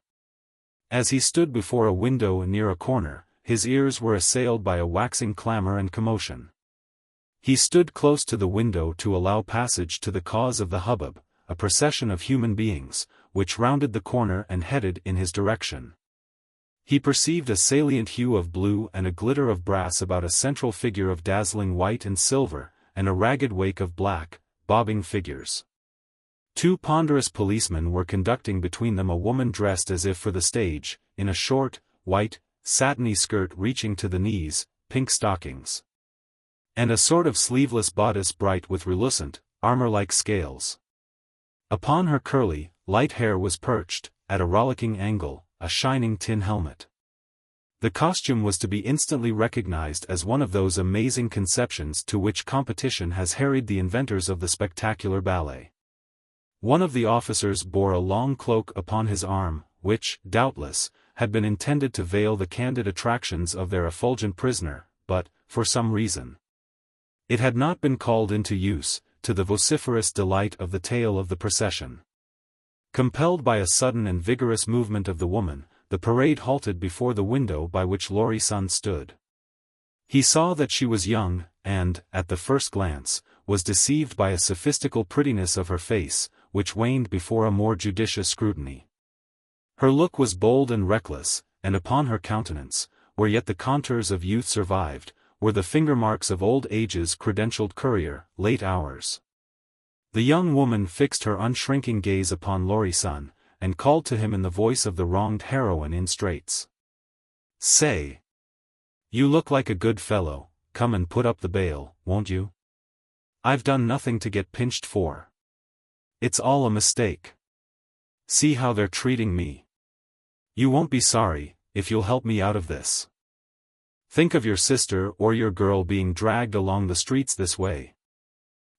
As he stood before a window near a corner, his ears were assailed by a waxing clamor and commotion. He stood close to the window to allow passage to the cause of the hubbub, a procession of human beings, which rounded the corner and headed in his direction. He perceived a salient hue of blue and a glitter of brass about a central figure of dazzling white and silver, and a ragged wake of black, bobbing figures. Two ponderous policemen were conducting between them a woman dressed as if for the stage, in a short, white, satiny skirt reaching to the knees, pink stockings, and a sort of sleeveless bodice bright with relucent, armor-like scales. Upon her curly, light hair was perched, at a rollicking angle, a shining tin helmet. The costume was to be instantly recognized as one of those amazing conceptions to which competition has harried the inventors of the spectacular ballet. One of the officers bore a long cloak upon his arm, which, doubtless, had been intended to veil the candid attractions of their effulgent prisoner, but, for some reason, it had not been called into use, to the vociferous delight of the tail of the procession. Compelled by a sudden and vigorous movement of the woman, the parade halted before the window by which Lori-san stood. He saw that she was young, and, at the first glance, was deceived by a sophistical prettiness of her face, which waned before a more judicious scrutiny. Her look was bold and reckless, and upon her countenance, where yet the contours of youth survived, were the finger-marks of old age's credentialed courier, late hours. The young woman fixed her unshrinking gaze upon Lori-san, and called to him in the voice of the wronged heroine in straits. "Say! You look like a good fellow, come and put up the bail, won't you? I've done nothing to get pinched for. It's all a mistake. See how they're treating me. You won't be sorry, if you'll help me out of this. Think of your sister or your girl being dragged along the streets this way.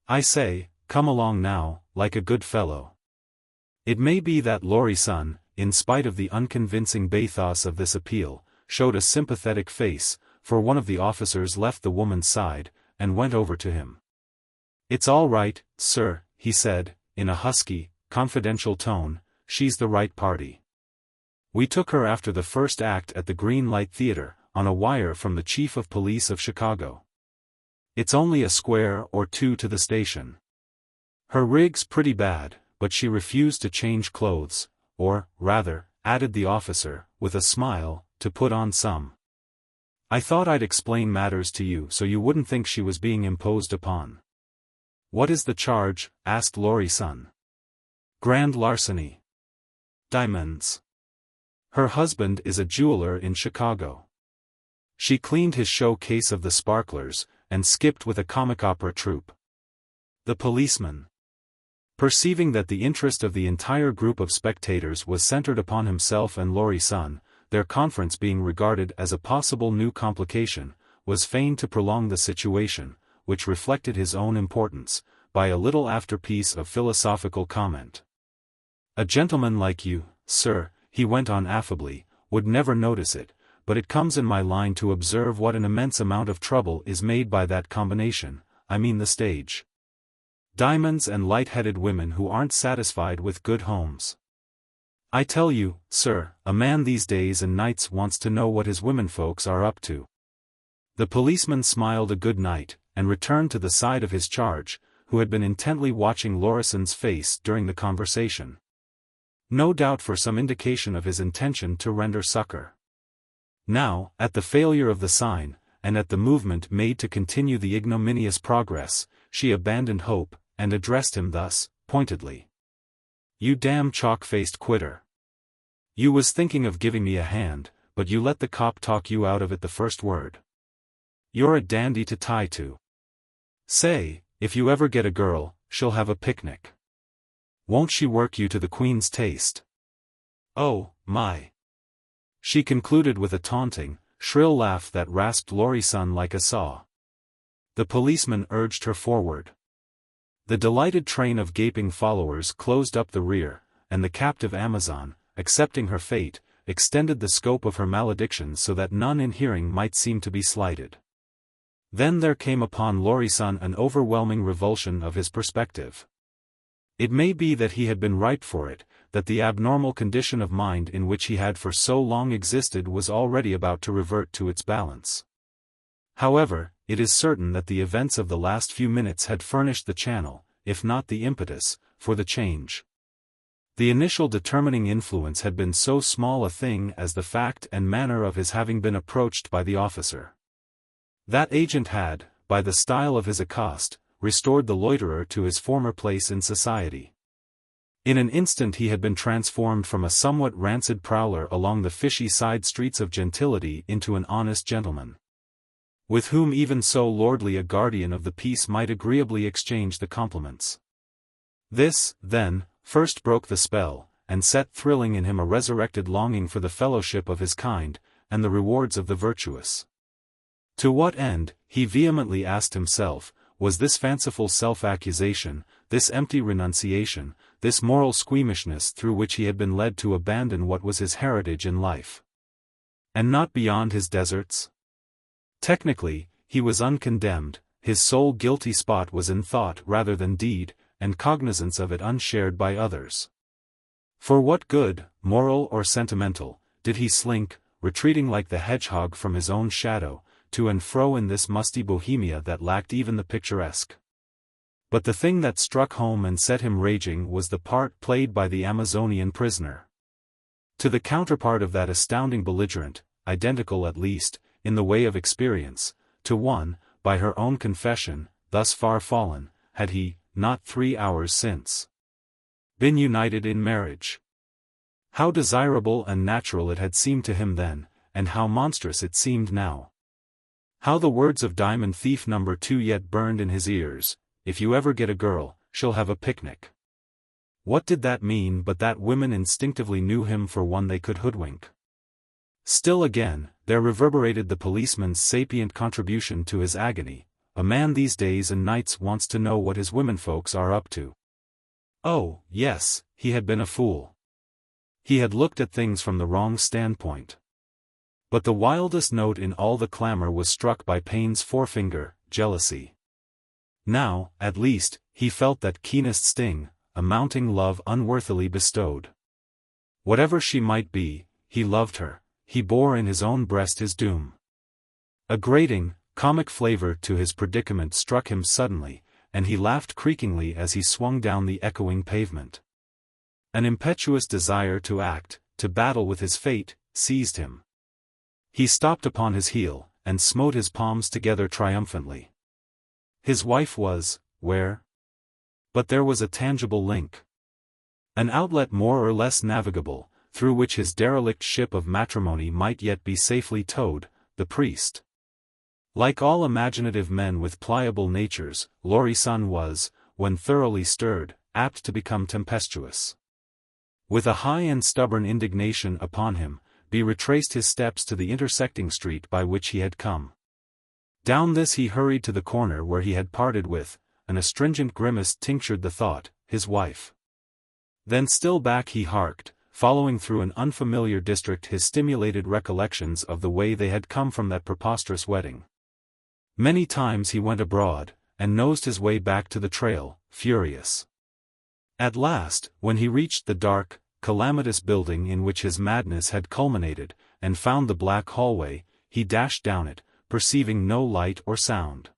I say, come along now, like a good fellow." It may be that Lori-san, in spite of the unconvincing bathos of this appeal, showed a sympathetic face, for one of the officers left the woman's side, and went over to him. "It's all right, sir," he said, in a husky, confidential tone, "she's the right party. We took her after the first act at the Green Light Theater, on a wire from the Chief of Police of Chicago. It's only a square or two to the station. Her rig's pretty bad, but she refused to change clothes, or, rather, added the officer, with a smile, to put on some. I thought I'd explain matters to you so you wouldn't think she was being imposed upon." "What is the charge?" asked Lori-san. "Grand larceny. Diamonds. Her husband is a jeweler in Chicago. She cleaned his showcase of the sparklers, and skipped with a comic opera troupe." The policeman, perceiving that the interest of the entire group of spectators was centered upon himself and Lori-san, their conference being regarded as a possible new complication, was fain to prolong the situation, which reflected his own importance, by a little afterpiece of philosophical comment. "A gentleman like you, sir," he went on affably, "would never notice it, but it comes in my line to observe what an immense amount of trouble is made by that combination, I mean the stage. Diamonds and light-headed women who aren't satisfied with good homes. I tell you, sir, a man these days and nights wants to know what his womenfolks are up to. The policeman smiled a good night, and returned to the side of his charge, who had been intently watching Lorison's face during the conversation. No doubt for some indication of his intention to render succor. Now, at the failure of the sign, and at the movement made to continue the ignominious progress, she abandoned hope, and addressed him thus, pointedly. You damn chalk-faced quitter. You was thinking of giving me a hand, but you let the cop talk you out of it the first word. You're a dandy to tie to. Say, if you ever get a girl, she'll have a picnic. Won't she work you to the Queen's taste? Oh, my. She concluded with a taunting, shrill laugh that rasped Lorison like a saw. The policeman urged her forward. The delighted train of gaping followers closed up the rear, and the captive Amazon, accepting her fate, extended the scope of her malediction so that none in hearing might seem to be slighted. Then there came upon Lorison an overwhelming revulsion of his perspective. It may be that he had been ripe for it, that the abnormal condition of mind in which he had for so long existed was already about to revert to its balance. However, it is certain that the events of the last few minutes had furnished the channel, if not the impetus, for the change. The initial determining influence had been so small a thing as the fact and manner of his having been approached by the officer. That agent had, by the style of his accost, restored the loiterer to his former place in society. In an instant he had been transformed from a somewhat rancid prowler along the fishy side streets of gentility into an honest gentleman, with whom even so lordly a guardian of the peace might agreeably exchange the compliments. This, then, first broke the spell, and set thrilling in him a resurrected longing for the fellowship of his kind, and the rewards of the virtuous. To what end, he vehemently asked himself, was this fanciful self-accusation, this empty renunciation, this moral squeamishness through which he had been led to abandon what was his heritage in life? And not beyond his deserts? Technically, he was uncondemned, his sole guilty spot was in thought rather than deed, and cognizance of it unshared by others. For what good, moral or sentimental, did he slink, retreating like the hedgehog from his own shadow, to and fro in this musty bohemia that lacked even the picturesque? But the thing that struck home and set him raging was the part played by the Amazonian prisoner. To the counterpart of that astounding belligerent, identical at least, in the way of experience, to one, by her own confession, thus far fallen, had he, not 3 hours since, been united in marriage. How desirable and natural it had seemed to him then, and how monstrous it seemed now. How the words of Diamond Thief No. 2 yet burned in his ears, if you ever get a girl, she'll have a picnic. What did that mean but that women instinctively knew him for one they could hoodwink? Still again, there reverberated the policeman's sapient contribution to his agony, a man these days and nights wants to know what his womenfolks are up to. Oh, yes, he had been a fool. He had looked at things from the wrong standpoint. But the wildest note in all the clamor was struck by Payne's forefinger, jealousy. Now, at least, he felt that keenest sting, a mounting love unworthily bestowed. Whatever she might be, he loved her, he bore in his own breast his doom. A grating, comic flavor to his predicament struck him suddenly, and he laughed creakingly as he swung down the echoing pavement. An impetuous desire to act, to battle with his fate, seized him. He stopped upon his heel, and smote his palms together triumphantly. His wife was, where? But there was a tangible link. An outlet more or less navigable, through which his derelict ship of matrimony might yet be safely towed, the priest. Like all imaginative men with pliable natures, Lorison was, when thoroughly stirred, apt to become tempestuous. With a high and stubborn indignation upon him, he retraced his steps to the intersecting street by which he had come. Down this he hurried to the corner where he had parted with, an astringent grimace tinctured the thought, his wife. Then still back he harked, following through an unfamiliar district his stimulated recollections of the way they had come from that preposterous wedding. Many times he went abroad, and nosed his way back to the trail, furious. At last, when he reached the dark, calamitous building in which his madness had culminated, and found the black hallway, he dashed down it, perceiving no light or sound.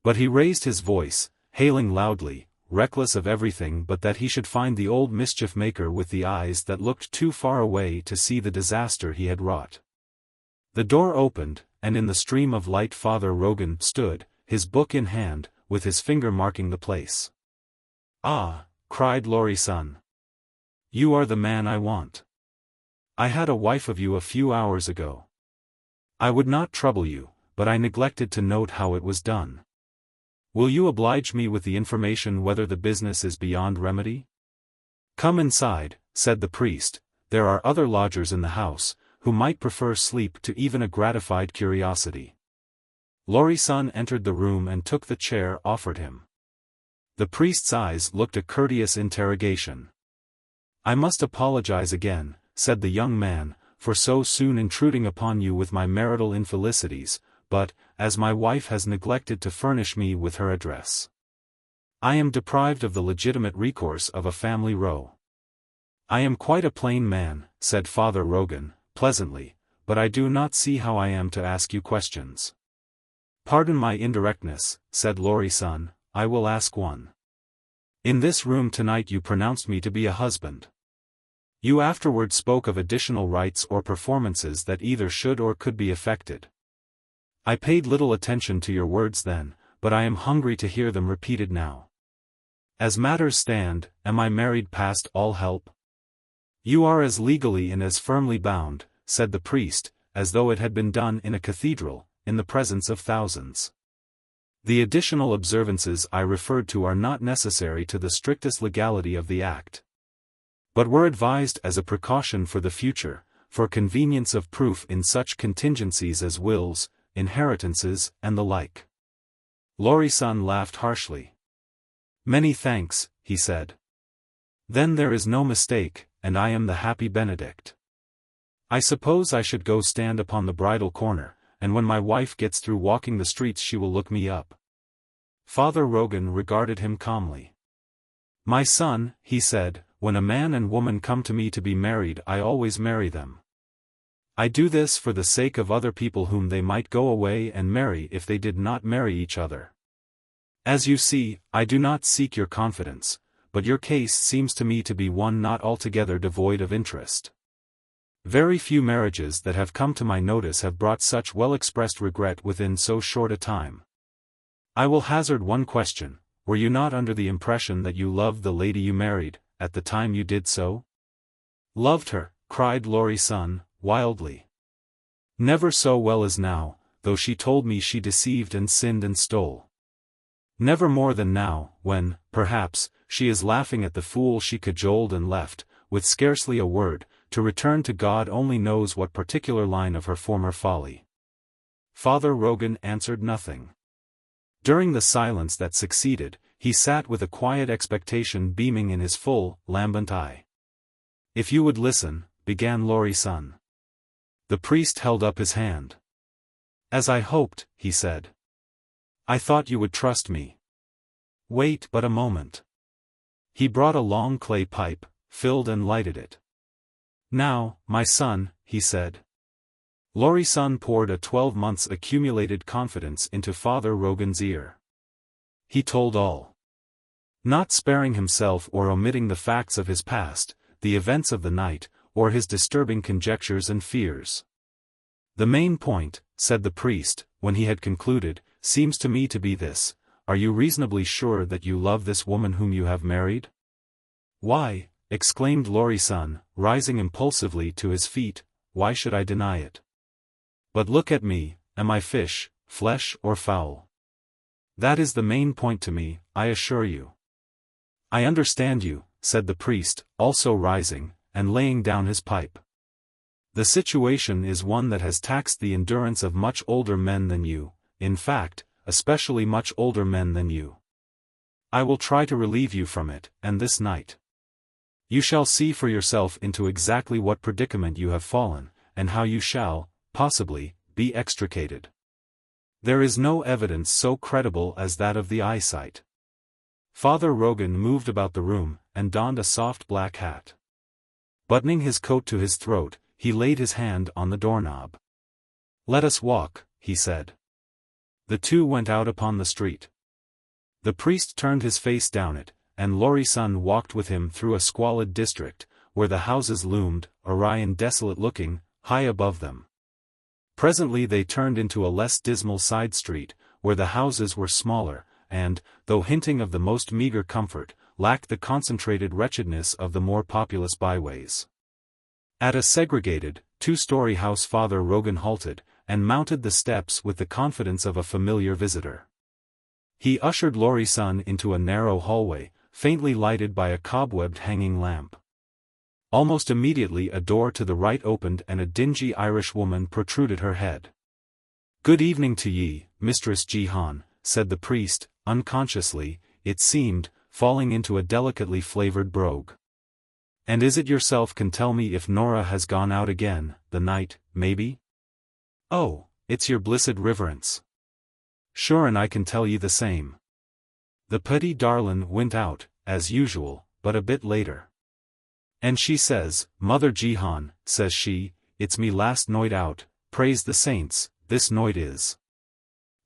But he raised his voice, hailing loudly, reckless of everything but that he should find the old mischief-maker with the eyes that looked too far away to see the disaster he had wrought. The door opened, and in the stream of light Father Rogan stood, his book in hand, with his finger marking the place. "Ah," cried Lori-san. "You are the man I want. I had a wife of you a few hours ago. I would not trouble you, but I neglected to note how it was done. Will you oblige me with the information whether the business is beyond remedy?" "Come inside," said the priest, "there are other lodgers in the house, who might prefer sleep to even a gratified curiosity." Lori-san entered the room and took the chair offered him. The priest's eyes looked a courteous interrogation. "I must apologize again," said the young man, "for so soon intruding upon you with my marital infelicities, but, as my wife has neglected to furnish me with her address, I am deprived of the legitimate recourse of a family row." "I am quite a plain man," said Father Rogan, pleasantly, "but I do not see how I am to ask you questions." "Pardon my indirectness," said Lori-san, "I will ask one. In this room tonight you pronounced me to be a husband. You afterward spoke of additional rites or performances that either should or could be effected. I paid little attention to your words then, but I am hungry to hear them repeated now. As matters stand, am I married past all help?" "You are as legally and as firmly bound," said the priest, as though it had been done in a cathedral, in the presence of thousands. "The additional observances I referred to are not necessary to the strictest legality of the act, but were advised as a precaution for the future, for convenience of proof in such contingencies as wills, inheritances, and the like." Lori-san laughed harshly. "Many thanks," he said. "Then there is no mistake, and I am the happy Benedict. I suppose I should go stand upon the bridal corner, and when my wife gets through walking the streets she will look me up." Father Rogan regarded him calmly. "My son," he said, "when a man and woman come to me to be married I always marry them. I do this for the sake of other people whom they might go away and marry if they did not marry each other. As you see, I do not seek your confidence, but your case seems to me to be one not altogether devoid of interest. Very few marriages that have come to my notice have brought such well-expressed regret within so short a time. I will hazard one question: were you not under the impression that you loved the lady you married, at the time you did so?" "Loved her," cried Lori-san, wildly. "Never so well as now, though she told me she deceived and sinned and stole. Never more than now, when, perhaps, she is laughing at the fool she cajoled and left, with scarcely a word, to return to God only knows what particular line of her former folly." Father Rogan answered nothing. During the silence that succeeded, he sat with a quiet expectation beaming in his full, lambent eye. "If you would listen," began Lori-san. The priest held up his hand. "As I hoped," he said. "I thought you would trust me. Wait but a moment." He brought a long clay pipe, filled and lighted it. "Now, my son," he said. Lori-san poured a 12 months' accumulated confidence into Father Rogan's ear. He told all. Not sparing himself or omitting the facts of his past, the events of the night, or his disturbing conjectures and fears. "The main point," said the priest, when he had concluded, "seems to me to be this: are you reasonably sure that you love this woman whom you have married?" "Why," exclaimed Lori-san, rising impulsively to his feet, "why should I deny it? But look at me, am I fish, flesh or fowl? That is the main point to me, I assure you." "I understand you," said the priest, also rising, and laying down his pipe. "The situation is one that has taxed the endurance of much older men than you, in fact, especially much older men than you. I will try to relieve you from it, and this night. You shall see for yourself into exactly what predicament you have fallen, and how you shall, possibly, be extricated. There is no evidence so credible as that of the eyesight. Father Rogan moved about the room, and donned a soft black hat. Buttoning his coat to his throat, he laid his hand on the doorknob. "Let us walk," he said. The two went out upon the street. The priest turned his face down it, and Lori-san walked with him through a squalid district, where the houses loomed, awry and desolate-looking, high above them. Presently they turned into a less dismal side street, where the houses were smaller, and, though hinting of the most meager comfort, lacked the concentrated wretchedness of the more populous byways. At a segregated, two-story house Father Rogan halted, and mounted the steps with the confidence of a familiar visitor. He ushered Lori-san into a narrow hallway, faintly lighted by a cobwebbed hanging lamp. Almost immediately a door to the right opened and a dingy Irish woman protruded her head. "Good evening to ye, Mistress Jihan," said the priest, unconsciously, it seemed, falling into a delicately flavored brogue. "And is it yourself can tell me if Nora has gone out again, the night, maybe?" "Oh, it's your blissed riverence. Sure, and I can tell ye the same. The petty darlin' went out, as usual, but a bit later. And she says, 'Mother Jihan,' says she, 'it's me last noit out, praise the saints, this noit is.'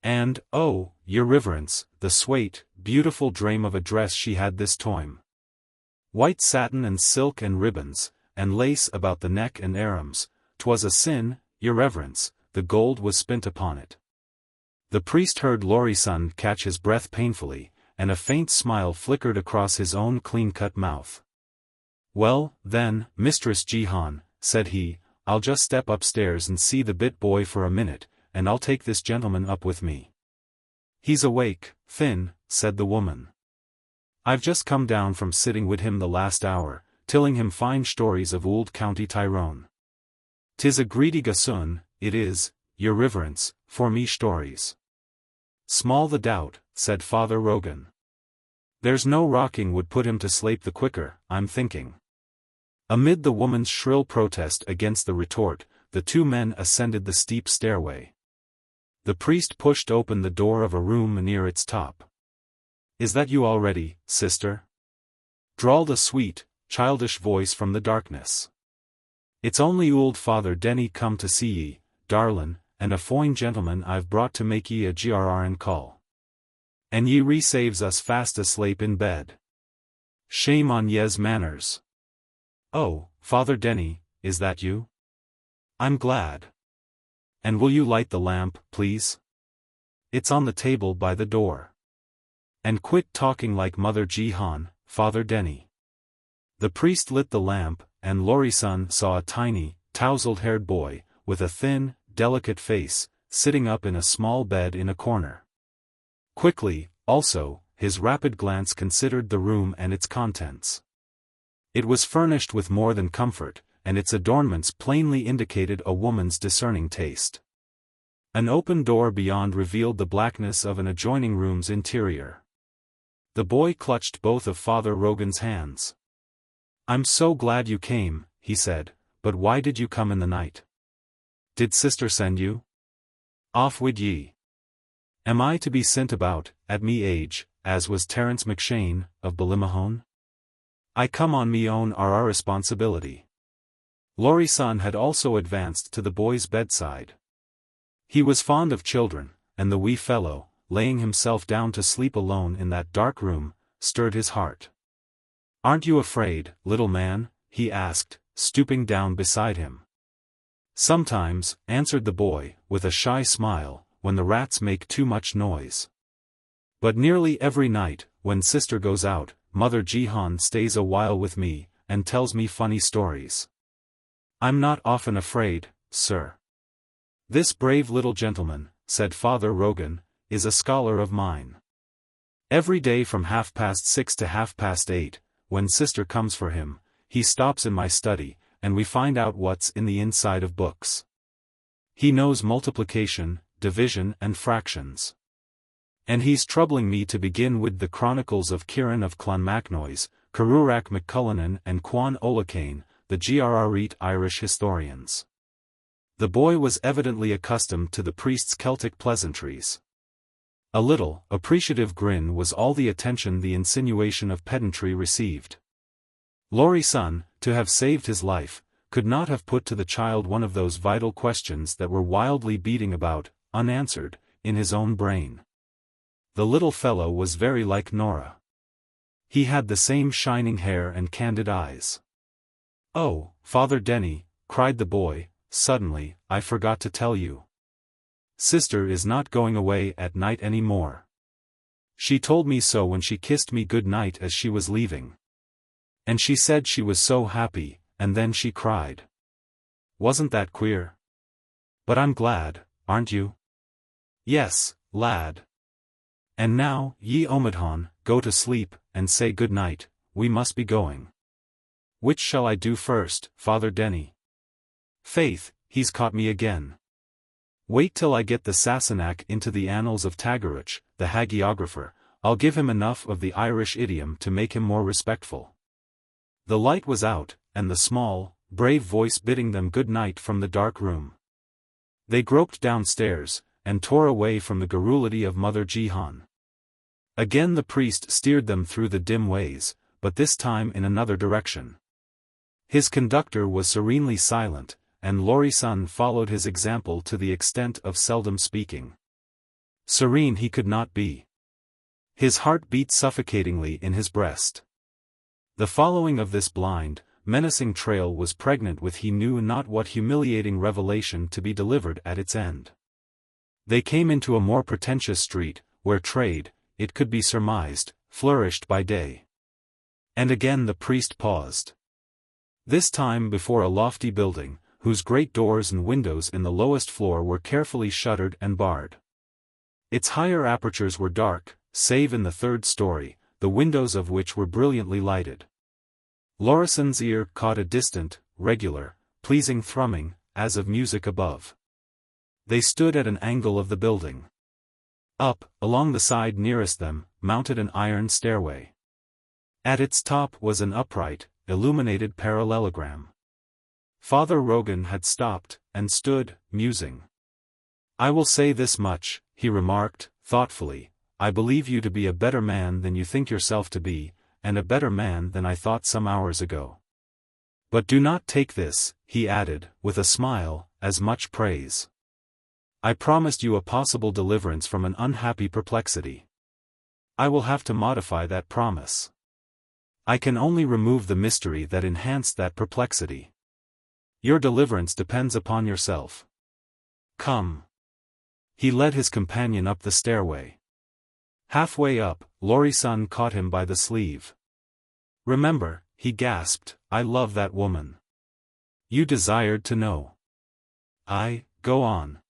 And, oh, your riverence, the swate, beautiful drame of a dress she had this toime. White satin and silk and ribbons, and lace about the neck and arms, 'twas a sin, your reverence, the gold was spent upon it." The priest heard Lori-san catch his breath painfully, and a faint smile flickered across his own clean-cut mouth. "Well, then, Mistress Jihan," said he, "I'll just step upstairs and see the bit boy for a minute, and I'll take this gentleman up with me." "He's awake, Finn," said the woman. "I've just come down from sitting wid him the last hour, telling him fine stories of ould County Tyrone. 'Tis a greedy gossoon, it is, your riverence, for me stories." "Small the doubt," said Father Rogan. "There's no rocking would put him to sleep the quicker, I'm thinking." Amid the woman's shrill protest against the retort, the two men ascended the steep stairway. The priest pushed open the door of a room near its top. "Is that you already, sister?" drawled a sweet, childish voice from the darkness. "It's only old Father Denny come to see ye, darlin', and a foine gentleman I've brought to make ye a Clarion Call. And ye re-saves us fast asleep in bed. Shame on ye's manners." "Oh, Father Denny, is that you? I'm glad. And will you light the lamp, please? It's on the table by the door. And quit talking like Mother Jihan, Father Denny." The priest lit the lamp, and Lori-san saw a tiny, tousled-haired boy, with a thin, delicate face, sitting up in a small bed in a corner. Quickly, also, his rapid glance considered the room and its contents. It was furnished with more than comfort, and its adornments plainly indicated a woman's discerning taste. An open door beyond revealed the blackness of an adjoining room's interior. The boy clutched both of Father Rogan's hands. "I'm so glad you came," he said, "but why did you come in the night? Did sister send you? Off wid ye. Am I to be sint about, at me age, as was Terence McShane, of Ballymohone? I come on me own our responsibility." Lori-san had also advanced to the boy's bedside. He was fond of children, and the wee fellow, laying himself down to sleep alone in that dark room, stirred his heart. "Aren't you afraid, little man?" he asked, stooping down beside him. "Sometimes," answered the boy, with a shy smile, "when the rats make too much noise. But nearly every night, when sister goes out, Mother Jihan stays a while with me, and tells me funny stories. I'm not often afraid, sir." "This brave little gentleman," said Father Rogan, "is a scholar of mine. Every day from 6:30 to 8:30, when sister comes for him, he stops in my study, and we find out what's in the inside of books. He knows multiplication, division and fractions. And he's troubling me to begin with the Chronicles of Kieran of Clonmacnoise, Carurak McCullonan and Quan Olacane, the Grreat Irish historians." The boy was evidently accustomed to the priest's Celtic pleasantries. A little, appreciative grin was all the attention the insinuation of pedantry received. Lori-san, to have saved his life, could not have put to the child one of those vital questions that were wildly beating about, unanswered, in his own brain. The little fellow was very like Nora. He had the same shining hair and candid eyes. "Oh, Father Denny," cried the boy, suddenly, "I forgot to tell you. Sister is not going away at night any more. She told me so when she kissed me good night as she was leaving. And she said she was so happy, and then she cried. Wasn't that queer? But I'm glad, aren't you?" "Yes, lad. And now, ye Omidhan, go to sleep, and say good night, we must be going." "Which shall I do first, Father Denny?" "Faith, he's caught me again. Wait till I get the Sassenach into the annals of Tagaruch, the hagiographer, I'll give him enough of the Irish idiom to make him more respectful." The light was out, and the small, brave voice bidding them good night from the dark room. They groped downstairs, and tore away from the garrulity of Mother Jihan. Again the priest steered them through the dim ways, but this time in another direction. His conductor was serenely silent, and Lori-san followed his example to the extent of seldom speaking. Serene he could not be. His heart beat suffocatingly in his breast. The following of this blind, menacing trail was pregnant with he knew not what humiliating revelation to be delivered at its end. They came into a more pretentious street, where trade, it could be surmised, flourished by day. And again the priest paused. This time before a lofty building, whose great doors and windows in the lowest floor were carefully shuttered and barred. Its higher apertures were dark, save in the third story, the windows of which were brilliantly lighted. Lorisan's ear caught a distant, regular, pleasing thrumming, as of music above. They stood at an angle of the building. Up, along the side nearest them, mounted an iron stairway. At its top was an upright, illuminated parallelogram. Father Rogan had stopped, and stood, musing. "I will say this much," he remarked, thoughtfully, "I believe you to be a better man than you think yourself to be, and a better man than I thought some hours ago. But do not take this," he added, with a smile, "as much praise. I promised you a possible deliverance from an unhappy perplexity. I will have to modify that promise. I can only remove the mystery that enhanced that perplexity. Your deliverance depends upon yourself. Come." He led his companion up the stairway. Halfway up, Lori-san caught him by the sleeve. "Remember," he gasped, "I love that woman. You desired to know." Go on."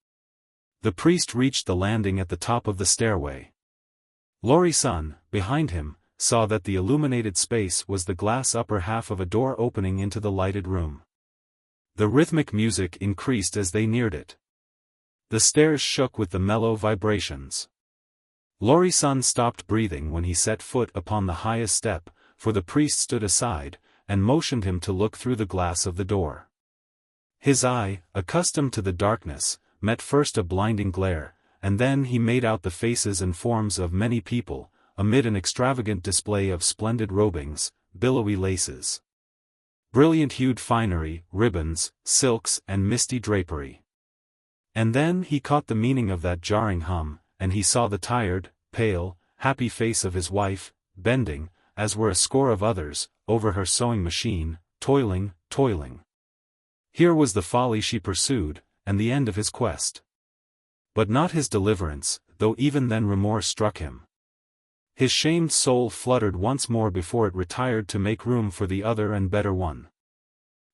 The priest reached the landing at the top of the stairway. Lori-san, behind him, saw that the illuminated space was the glass upper half of a door opening into the lighted room. The rhythmic music increased as they neared it. The stairs shook with the mellow vibrations. Lori-san stopped breathing when he set foot upon the highest step, for the priest stood aside, and motioned him to look through the glass of the door. His eye, accustomed to the darkness, met first a blinding glare, and then he made out the faces and forms of many people, amid an extravagant display of splendid robings, billowy laces, brilliant-hued finery, ribbons, silks and misty drapery. And then he caught the meaning of that jarring hum, and he saw the tired, pale, happy face of his wife, bending, as were a score of others, over her sewing machine, toiling. Here was the folly she pursued, and the end of his quest. But not his deliverance, though even then remorse struck him. His shamed soul fluttered once more before it retired to make room for the other and better one.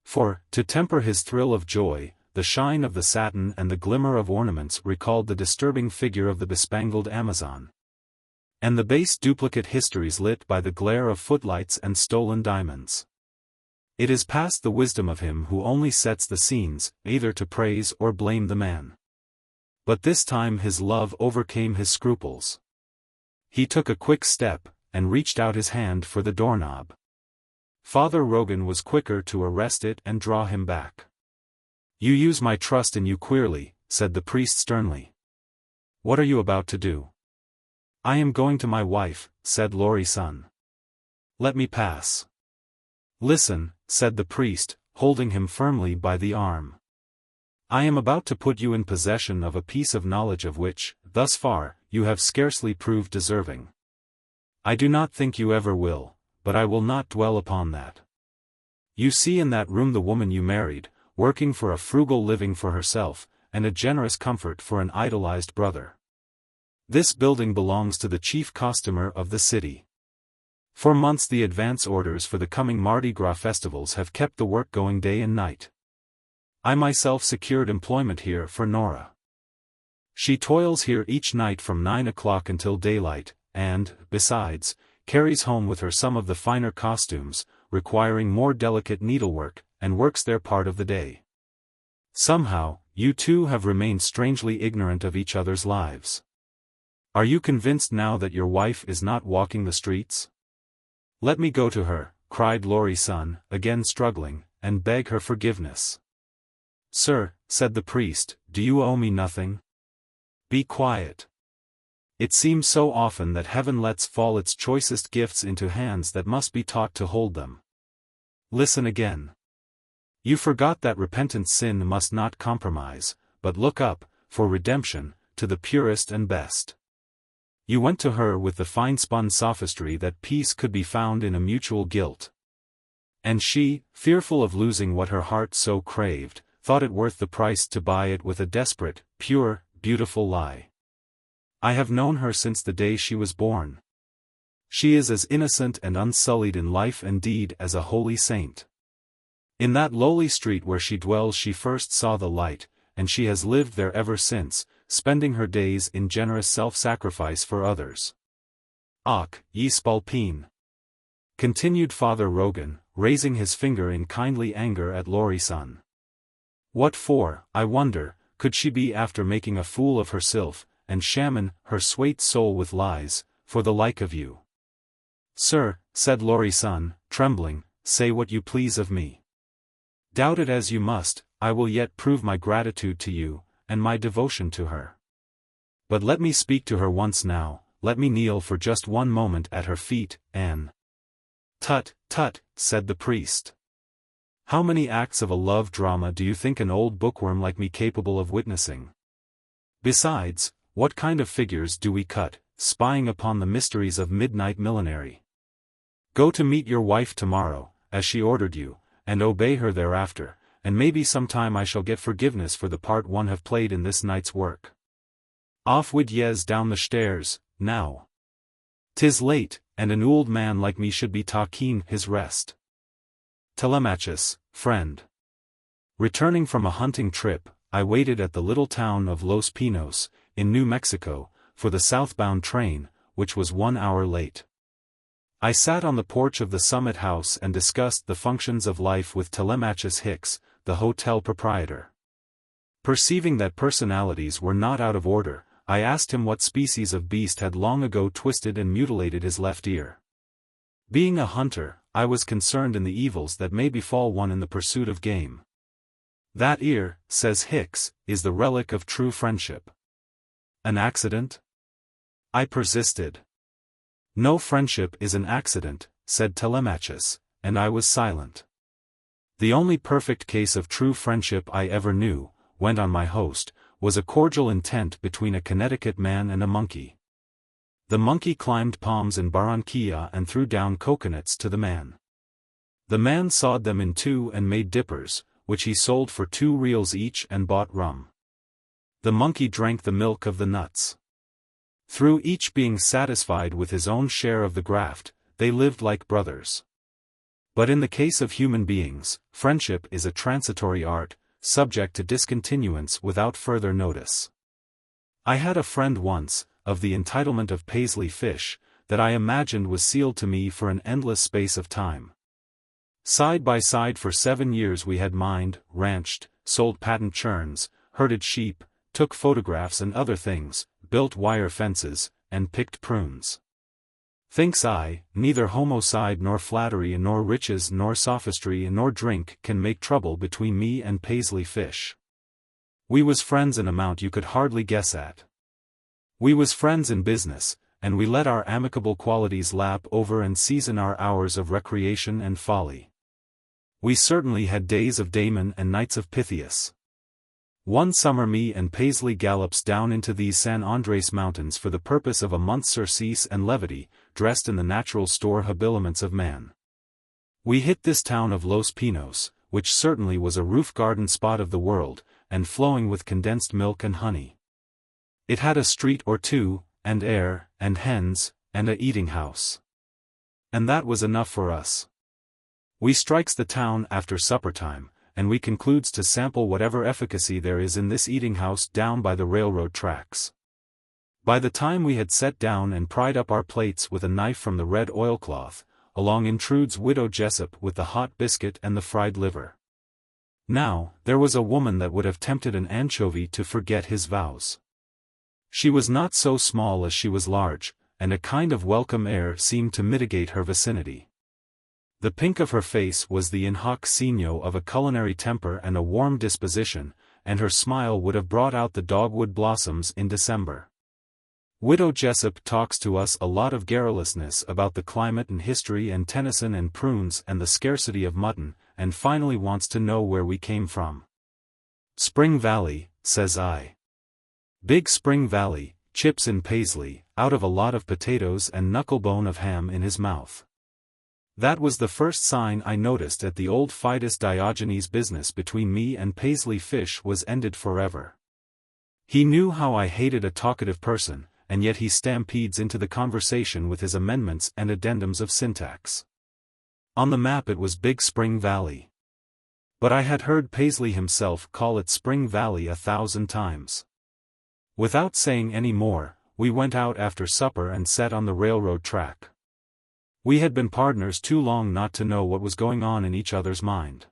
For, to temper his thrill of joy, the shine of the satin and the glimmer of ornaments recalled the disturbing figure of the bespangled Amazon. And the base duplicate histories lit by the glare of footlights and stolen diamonds. It is past the wisdom of him who only sets the scenes, either to praise or blame the man. But this time his love overcame his scruples. He took a quick step, and reached out his hand for the doorknob. Father Rogan was quicker to arrest it and draw him back. "You use my trust in you queerly," said the priest sternly. "What are you about to do?" "I am going to my wife," said Laurie-san. "Let me pass." "Listen," said the priest, holding him firmly by the arm. "I am about to put you in possession of a piece of knowledge of which, thus far, you have scarcely proved deserving. I do not think you ever will, but I will not dwell upon that. You see in that room the woman you married, working for a frugal living for herself, and a generous comfort for an idolized brother. This building belongs to the chief costumer of the city. For months the advance orders for the coming Mardi Gras festivals have kept the work going day and night. I myself secured employment here for Nora. She toils here each night from 9 o'clock until daylight, and, besides, carries home with her some of the finer costumes, requiring more delicate needlework, and works their part of the day. Somehow, you two have remained strangely ignorant of each other's lives. Are you convinced now that your wife is not walking the streets? Let me go to her," cried Laurie-san, again struggling, "and beg her forgiveness." "Sir," said the priest, "do you owe me nothing? Be quiet. It seems so often that heaven lets fall its choicest gifts into hands that must be taught to hold them. Listen again. You forgot that repentant sin must not compromise, but look up, for redemption, to the purest and best. You went to her with the fine-spun sophistry that peace could be found in a mutual guilt. And she, fearful of losing what her heart so craved, thought it worth the price to buy it with a desperate, pure, beautiful lie. I have known her since the day she was born. She is as innocent and unsullied in life and deed as a holy saint. In that lowly street where she dwells she first saw the light, and she has lived there ever since, spending her days in generous self-sacrifice for others. Ach, ye spalpeen," continued Father Rogan, raising his finger in kindly anger at Laurie-san. "What for, I wonder, could she be after making a fool of herself, and shammin' her swate soul with lies, for the like of you?" "Sir," said Laurie-san, trembling, "say what you please of me. Doubt it as you must, I will yet prove my gratitude to you, and my devotion to her. But let me speak to her once now, let me kneel for just one moment at her feet, and—" "Tut, tut," said the priest. "How many acts of a love drama do you think an old bookworm like me capable of witnessing? Besides, what kind of figures do we cut, spying upon the mysteries of midnight millinery? Go to meet your wife tomorrow, as she ordered you, and obey her thereafter, and maybe sometime I shall get forgiveness for the part one have played in this night's work. Off wid yez down the stairs, now. 'Tis late, and an ould man like me should be taking his rest. Telemachus, friend." Returning from a hunting trip, I waited at the little town of Los Pinos, in New Mexico, for the southbound train, which was 1 hour late. I sat on the porch of the Summit House and discussed the functions of life with Telemachus Hicks, the hotel proprietor. Perceiving that personalities were not out of order, I asked him what species of beast had long ago twisted and mutilated his left ear. Being a hunter, I was concerned in the evils that may befall one in the pursuit of game. "That ear," says Hicks, "is the relic of true friendship." "An accident?" I persisted. "No friendship is an accident," said Telemachus, and I was silent. "The only perfect case of true friendship I ever knew," went on my host, "was a cordial intent between a Connecticut man and a monkey. The monkey climbed palms in Barranquilla and threw down coconuts to the man. The man sawed them in two and made dippers, which he sold for 2 reals each and bought rum. The monkey drank the milk of the nuts. Through each being satisfied with his own share of the graft, they lived like brothers. But in the case of human beings, friendship is a transitory art, subject to discontinuance without further notice. I had a friend once, of the entitlement of Paisley fish, that I imagined was sealed to me for an endless space of time. Side by side for 7 years we had mined, ranched, sold patent churns, herded sheep, took photographs and other things, built wire fences, and picked prunes. Thinks I, neither homicide nor flattery nor riches nor sophistry nor drink can make trouble between me and Paisley fish. We was friends in amount you could hardly guess at. We was friends in business, and we let our amicable qualities lap over and season our hours of recreation and folly. We certainly had days of Damon and nights of Pythias. One summer me and Paisley gallops down into these San Andres mountains for the purpose of a month's surcease and levity, dressed in the natural store habiliments of man. We hit this town of Los Pinos, which certainly was a roof garden spot of the world, and flowing with condensed milk and honey. It had a street or two, and air, and hens, and a eating house. And that was enough for us. We strikes the town after supper time, and we concludes to sample whatever efficacy there is in this eating house down by the railroad tracks. By the time we had set down and pried up our plates with a knife from the red oilcloth, along intrudes Widow Jessup with the hot biscuit and the fried liver. Now, there was a woman that would have tempted an anchovy to forget his vows. She was not so small as she was large, and a kind of welcome air seemed to mitigate her vicinity. The pink of her face was the in hoc signo of a culinary temper and a warm disposition, and her smile would have brought out the dogwood blossoms in December. Widow Jessup talks to us a lot of garrulousness about the climate and history and Tennyson and prunes and the scarcity of mutton, and finally wants to know where we came from. Spring Valley, says I. Big Spring Valley, chips in Paisley, out of a lot of potatoes and knucklebone of ham in his mouth. That was the first sign I noticed at the old Fidus Diogenes business between me and Paisley Fish was ended forever. He knew how I hated a talkative person, and yet he stampedes into the conversation with his amendments and addendums of syntax. On the map it was Big Spring Valley. But I had heard Paisley himself call it Spring Valley 1,000 times. Without saying any more, we went out after supper and sat on the railroad track. We had been partners too long not to know what was going on in each other's mind.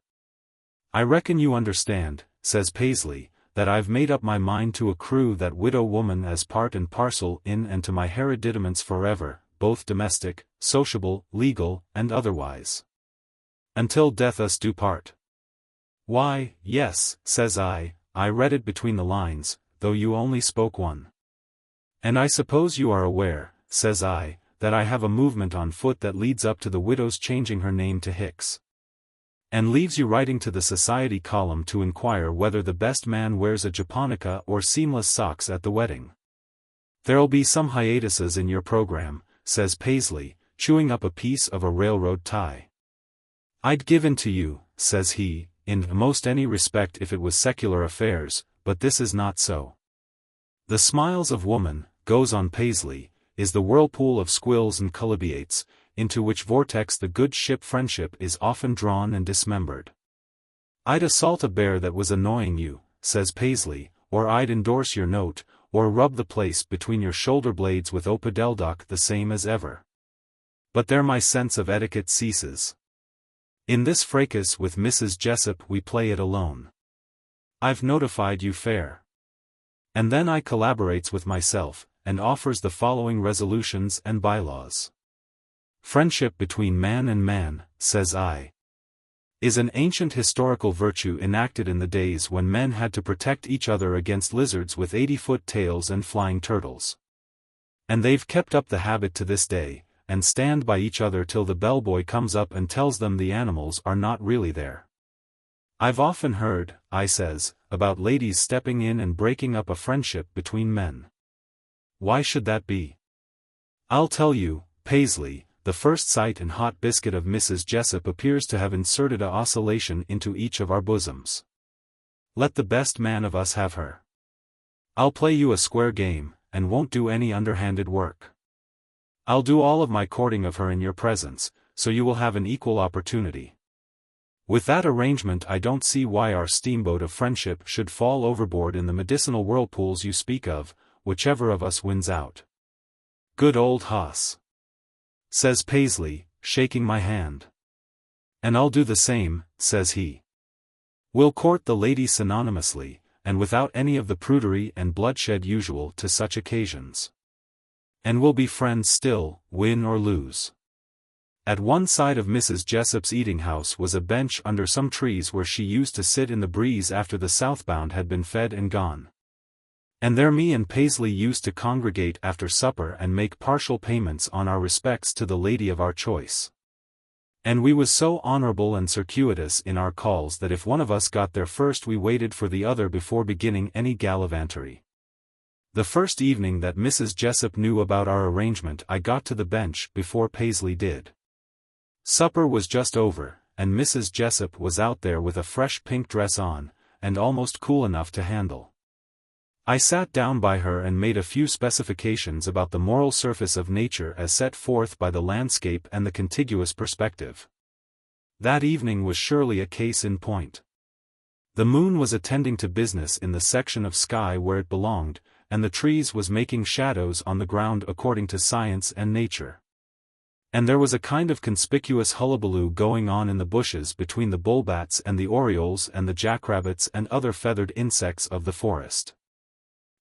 I reckon you understand, says Paisley, that I've made up my mind to accrue that widow woman as part and parcel in and to my hereditaments forever, both domestic, sociable, legal, and otherwise. Until death us do part. Why, yes, says I read it between the lines, though you only spoke one. And I suppose you are aware, says I, that I have a movement on foot that leads up to the widow's changing her name to Hicks. And leaves you writing to the society column to inquire whether the best man wears a japonica or seamless socks at the wedding. There'll be some hiatuses in your program, says Paisley, chewing up a piece of a railroad tie. I'd give in to you, says he, in most any respect if it was secular affairs, but this is not so. The smiles of woman, goes on Paisley, is the whirlpool of squills and chalybeates, into which vortex the good ship friendship is often drawn and dismembered. I'd assault a bear that was annoying you, says Paisley, or I'd endorse your note, or rub the place between your shoulder blades with opodeldoc the same as ever. But there my sense of etiquette ceases. In this fracas with Mrs. Jessup we play it alone. I've notified you fair. And then I collaborates with myself, and offers the following resolutions and bylaws. Friendship between man and man, says I, is an ancient historical virtue enacted in the days when men had to protect each other against lizards with 80-foot tails and flying turtles. And they've kept up the habit to this day, and stand by each other till the bellboy comes up and tells them the animals are not really there. I've often heard, I says, about ladies stepping in and breaking up a friendship between men. Why should that be? I'll tell you, Paisley, the first sight and hot biscuit of Mrs. Jessup appears to have inserted a oscillation into each of our bosoms. Let the best man of us have her. I'll play you a square game, and won't do any underhanded work. I'll do all of my courting of her in your presence, so you will have an equal opportunity. With that arrangement I don't see why our steamboat of friendship should fall overboard in the medicinal whirlpools you speak of, whichever of us wins out. Good old hoss, says Paisley, shaking my hand. And I'll do the same, says he. We'll court the lady synonymously, and without any of the prudery and bloodshed usual to such occasions. And we'll be friends still, win or lose. At one side of Mrs. Jessup's eating house was a bench under some trees where she used to sit in the breeze after the southbound had been fed and gone. And there me and Paisley used to congregate after supper and make partial payments on our respects to the lady of our choice. And we was so honorable and circuitous in our calls that if one of us got there first we waited for the other before beginning any gallivantery. The first evening that Mrs. Jessup knew about our arrangement I got to the bench before Paisley did. Supper was just over, and Mrs. Jessup was out there with a fresh pink dress on, and almost cool enough to handle. I sat down by her and made a few specifications about the moral surface of nature as set forth by the landscape and the contiguous perspective. That evening was surely a case in point. The moon was attending to business in the section of sky where it belonged, and the trees was making shadows on the ground according to science and nature. And there was a kind of conspicuous hullabaloo going on in the bushes between the bullbats and the orioles and the jackrabbits and other feathered insects of the forest.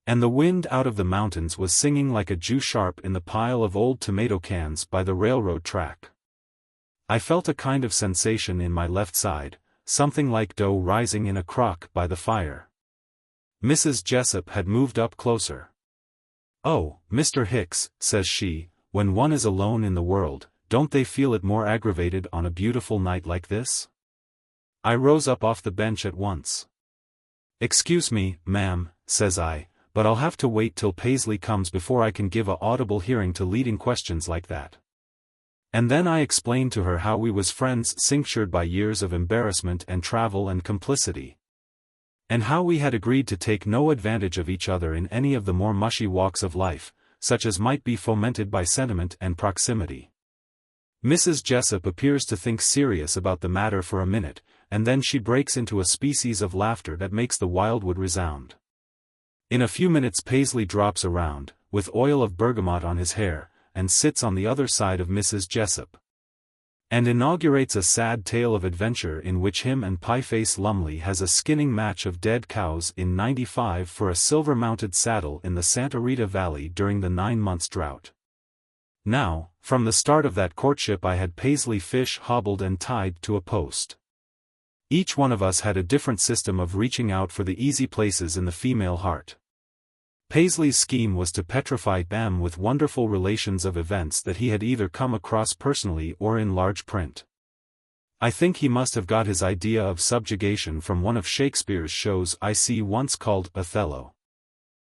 And the wind out of the mountains was singing like a Jew sharp in the pile of old tomato cans by the railroad track. I felt a kind of sensation in my left side, something like dough rising in a crock by the fire. Mrs. Jessup had moved up closer. "Oh, Mr. Hicks," says she, "when one is alone in the world, don't they feel it more aggravated on a beautiful night like this?" I rose up off the bench at once. "Excuse me, ma'am," says I, "but I'll have to wait till Paisley comes before I can give a audible hearing to leading questions like that." And then I explained to her how we was friends cinctured by years of embarrassment and travel and complicity. And how we had agreed to take no advantage of each other in any of the more mushy walks of life, such as might be fomented by sentiment and proximity. Mrs. Jessup appears to think serious about the matter for a minute, and then she breaks into a species of laughter that makes the wildwood resound. In a few minutes Paisley drops around, with oil of bergamot on his hair, and sits on the other side of Mrs. Jessup. And inaugurates a sad tale of adventure in which him and Pieface Lumley has a skinning match of dead cows in '95 for a silver-mounted saddle in the Santa Rita Valley during the 9 months drought. Now, from the start of that courtship I had Paisley fish hobbled and tied to a post. Each one of us had a different system of reaching out for the easy places in the female heart. Paisley's scheme was to petrify them with wonderful relations of events that he had either come across personally or in large print. I think he must have got his idea of subjugation from one of Shakespeare's shows I see once called Othello.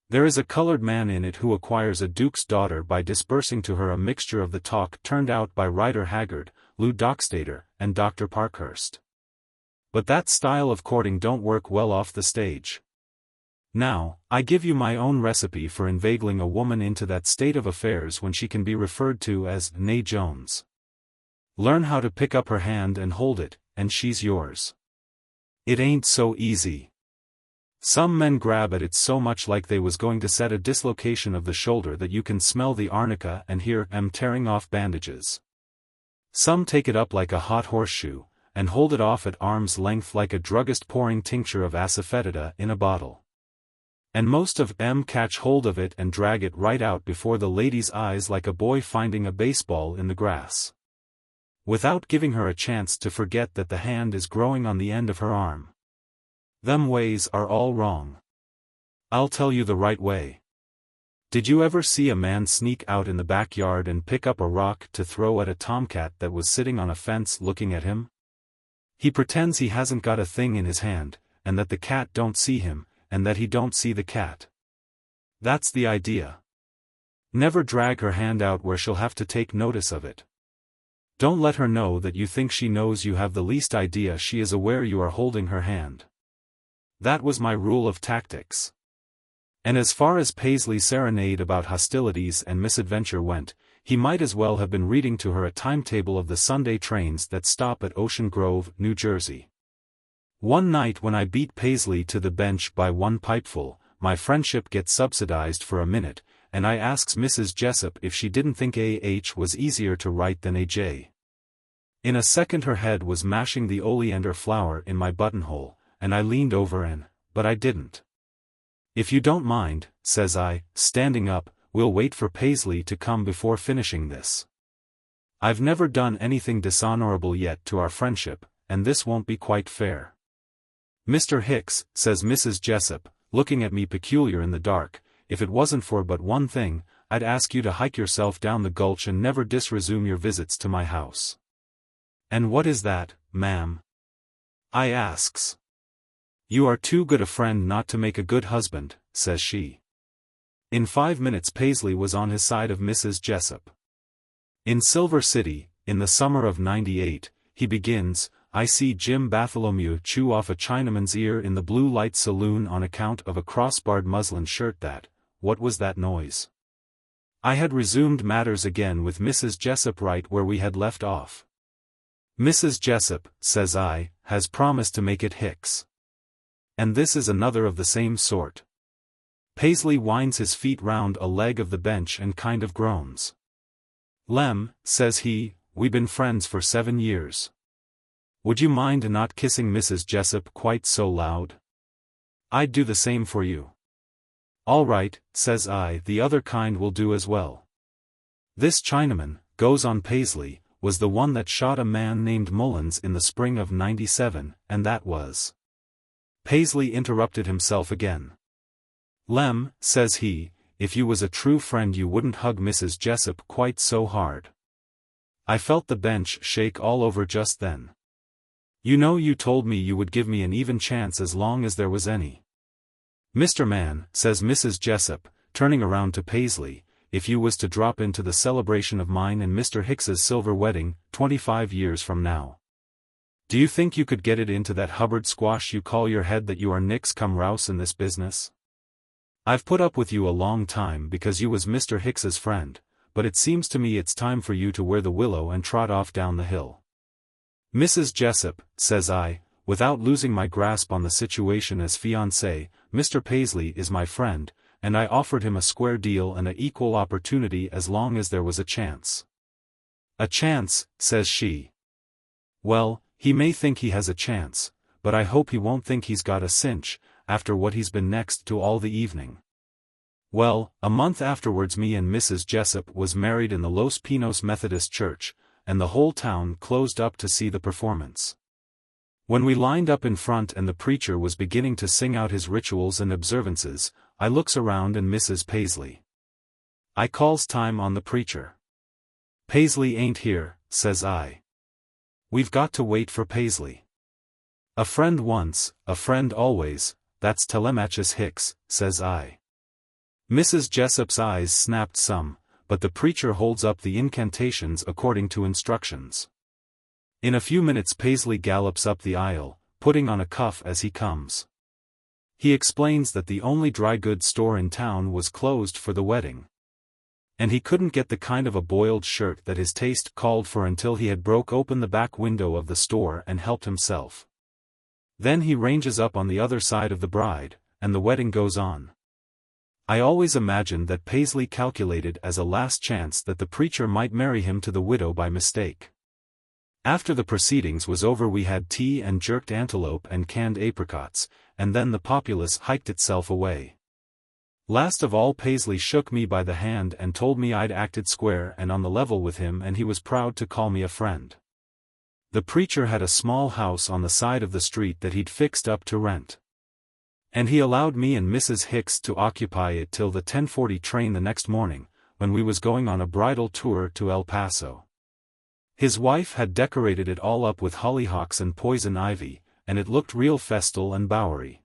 There is a colored man in it who acquires a duke's daughter by disbursing to her a mixture of the talk turned out by Rider Haggard, Lou Dockstader, and Dr. Parkhurst. But that style of courting don't work well off the stage. Now, I give you my own recipe for inveigling a woman into that state of affairs when she can be referred to as Nay Jones. Learn how to pick up her hand and hold it, and she's yours. It ain't so easy. Some men grab at it so much like they was going to set a dislocation of the shoulder that you can smell the arnica and hear 'em tearing off bandages. Some take it up like a hot horseshoe, and hold it off at arm's length like a druggist pouring tincture of asafoetida in a bottle. And most of 'em catch hold of it and drag it right out before the lady's eyes like a boy finding a baseball in the grass. Without giving her a chance to forget that the hand is growing on the end of her arm. Them ways are all wrong. I'll tell you the right way. Did you ever see a man sneak out in the backyard and pick up a rock to throw at a tomcat that was sitting on a fence looking at him? He pretends he hasn't got a thing in his hand, and that the cat don't see him, and that he don't see the cat. That's the idea. Never drag her hand out where she'll have to take notice of it. Don't let her know that you think she knows you have the least idea she is aware you are holding her hand. That was my rule of tactics. And as far as Paisley's serenade about hostilities and misadventure went, he might as well have been reading to her a timetable of the Sunday trains that stop at Ocean Grove, New Jersey. One night when I beat Paisley to the bench by one pipeful, my friendship gets subsidized for a minute, and I asks Mrs. Jessup if she didn't think AH was easier to write than AJ. In a second her head was mashing the oleander flower in my buttonhole, and I leaned over but I didn't. "If you don't mind," says I, standing up, "we'll wait for Paisley to come before finishing this. I've never done anything dishonorable yet to our friendship, and this won't be quite fair." "Mr. Hicks," says Mrs. Jessup, looking at me peculiar in the dark, if it wasn't for but one thing, I'd ask you to hike yourself down the gulch and never resume your visits to my house." "And what is that, ma'am?" I asks. "You are too good a friend not to make a good husband," says she. In 5 minutes Paisley was on his side of Mrs. Jessup. In Silver City, in the summer of '98, he begins, "I see Jim Bartholomew chew off a Chinaman's ear in the Blue Light Saloon on account of a crossbarred muslin shirt that, what was that noise?" I had resumed matters again with Mrs. Jessup right where we had left off. "Mrs. Jessup," says I, "has promised to make it Hicks. And this is another of the same sort." Paisley winds his feet round a leg of the bench and kind of groans. "Lem," says he, "we been friends for 7 years. Would you mind not kissing Mrs. Jessup quite so loud? I'd do the same for you." "All right," says I, "the other kind will do as well." "This Chinaman," goes on Paisley, "was the one that shot a man named Mullins in the spring of '97, and that was—" Paisley interrupted himself again. "Lem," says he, "if you was a true friend you wouldn't hug Mrs. Jessup quite so hard." I felt the bench shake all over just then. "You know you told me you would give me an even chance as long as there was any." "Mr. Man," says Mrs. Jessup, turning around to Paisley, "if you was to drop into the celebration of mine and Mr. Hicks's silver wedding, 25 years from now, do you think you could get it into that Hubbard squash you call your head that you are nix come rouse in this business? I've put up with you a long time because you was Mr. Hicks's friend, but it seems to me it's time for you to wear the willow and trot off down the hill." "Mrs. Jessup," says I, without losing my grasp on the situation as fiancé, "Mr. Paisley is my friend, and I offered him a square deal and a equal opportunity as long as there was a chance." "A chance," says she. "Well, he may think he has a chance, but I hope he won't think he's got a cinch, after what he's been next to all the evening." Well, a month afterwards me and Mrs. Jessup was married in the Los Pinos Methodist Church, and the whole town closed up to see the performance. When we lined up in front and the preacher was beginning to sing out his rituals and observances, I looks around and Mrs. Paisley. I calls time on the preacher. "Paisley ain't here," says I. "We've got to wait for Paisley. A friend once, a friend always, that's Telemachus Hicks," says I. Mrs. Jessup's eyes snapped some, but the preacher holds up the incantations according to instructions. In a few minutes Paisley gallops up the aisle, putting on a cuff as he comes. He explains that the only dry goods store in town was closed for the wedding, and he couldn't get the kind of a boiled shirt that his taste called for until he had broke open the back window of the store and helped himself. Then he ranges up on the other side of the bride, and the wedding goes on. I always imagined that Paisley calculated as a last chance that the preacher might marry him to the widow by mistake. After the proceedings was over we had tea and jerked antelope and canned apricots, and then the populace hiked itself away. Last of all Paisley shook me by the hand and told me I'd acted square and on the level with him and he was proud to call me a friend. The preacher had a small house on the side of the street that he'd fixed up to rent, and he allowed me and Mrs. Hicks to occupy it till the 10:40 train the next morning, when we was going on a bridal tour to El Paso. His wife had decorated it all up with hollyhocks and poison ivy, and it looked real festal and bowery.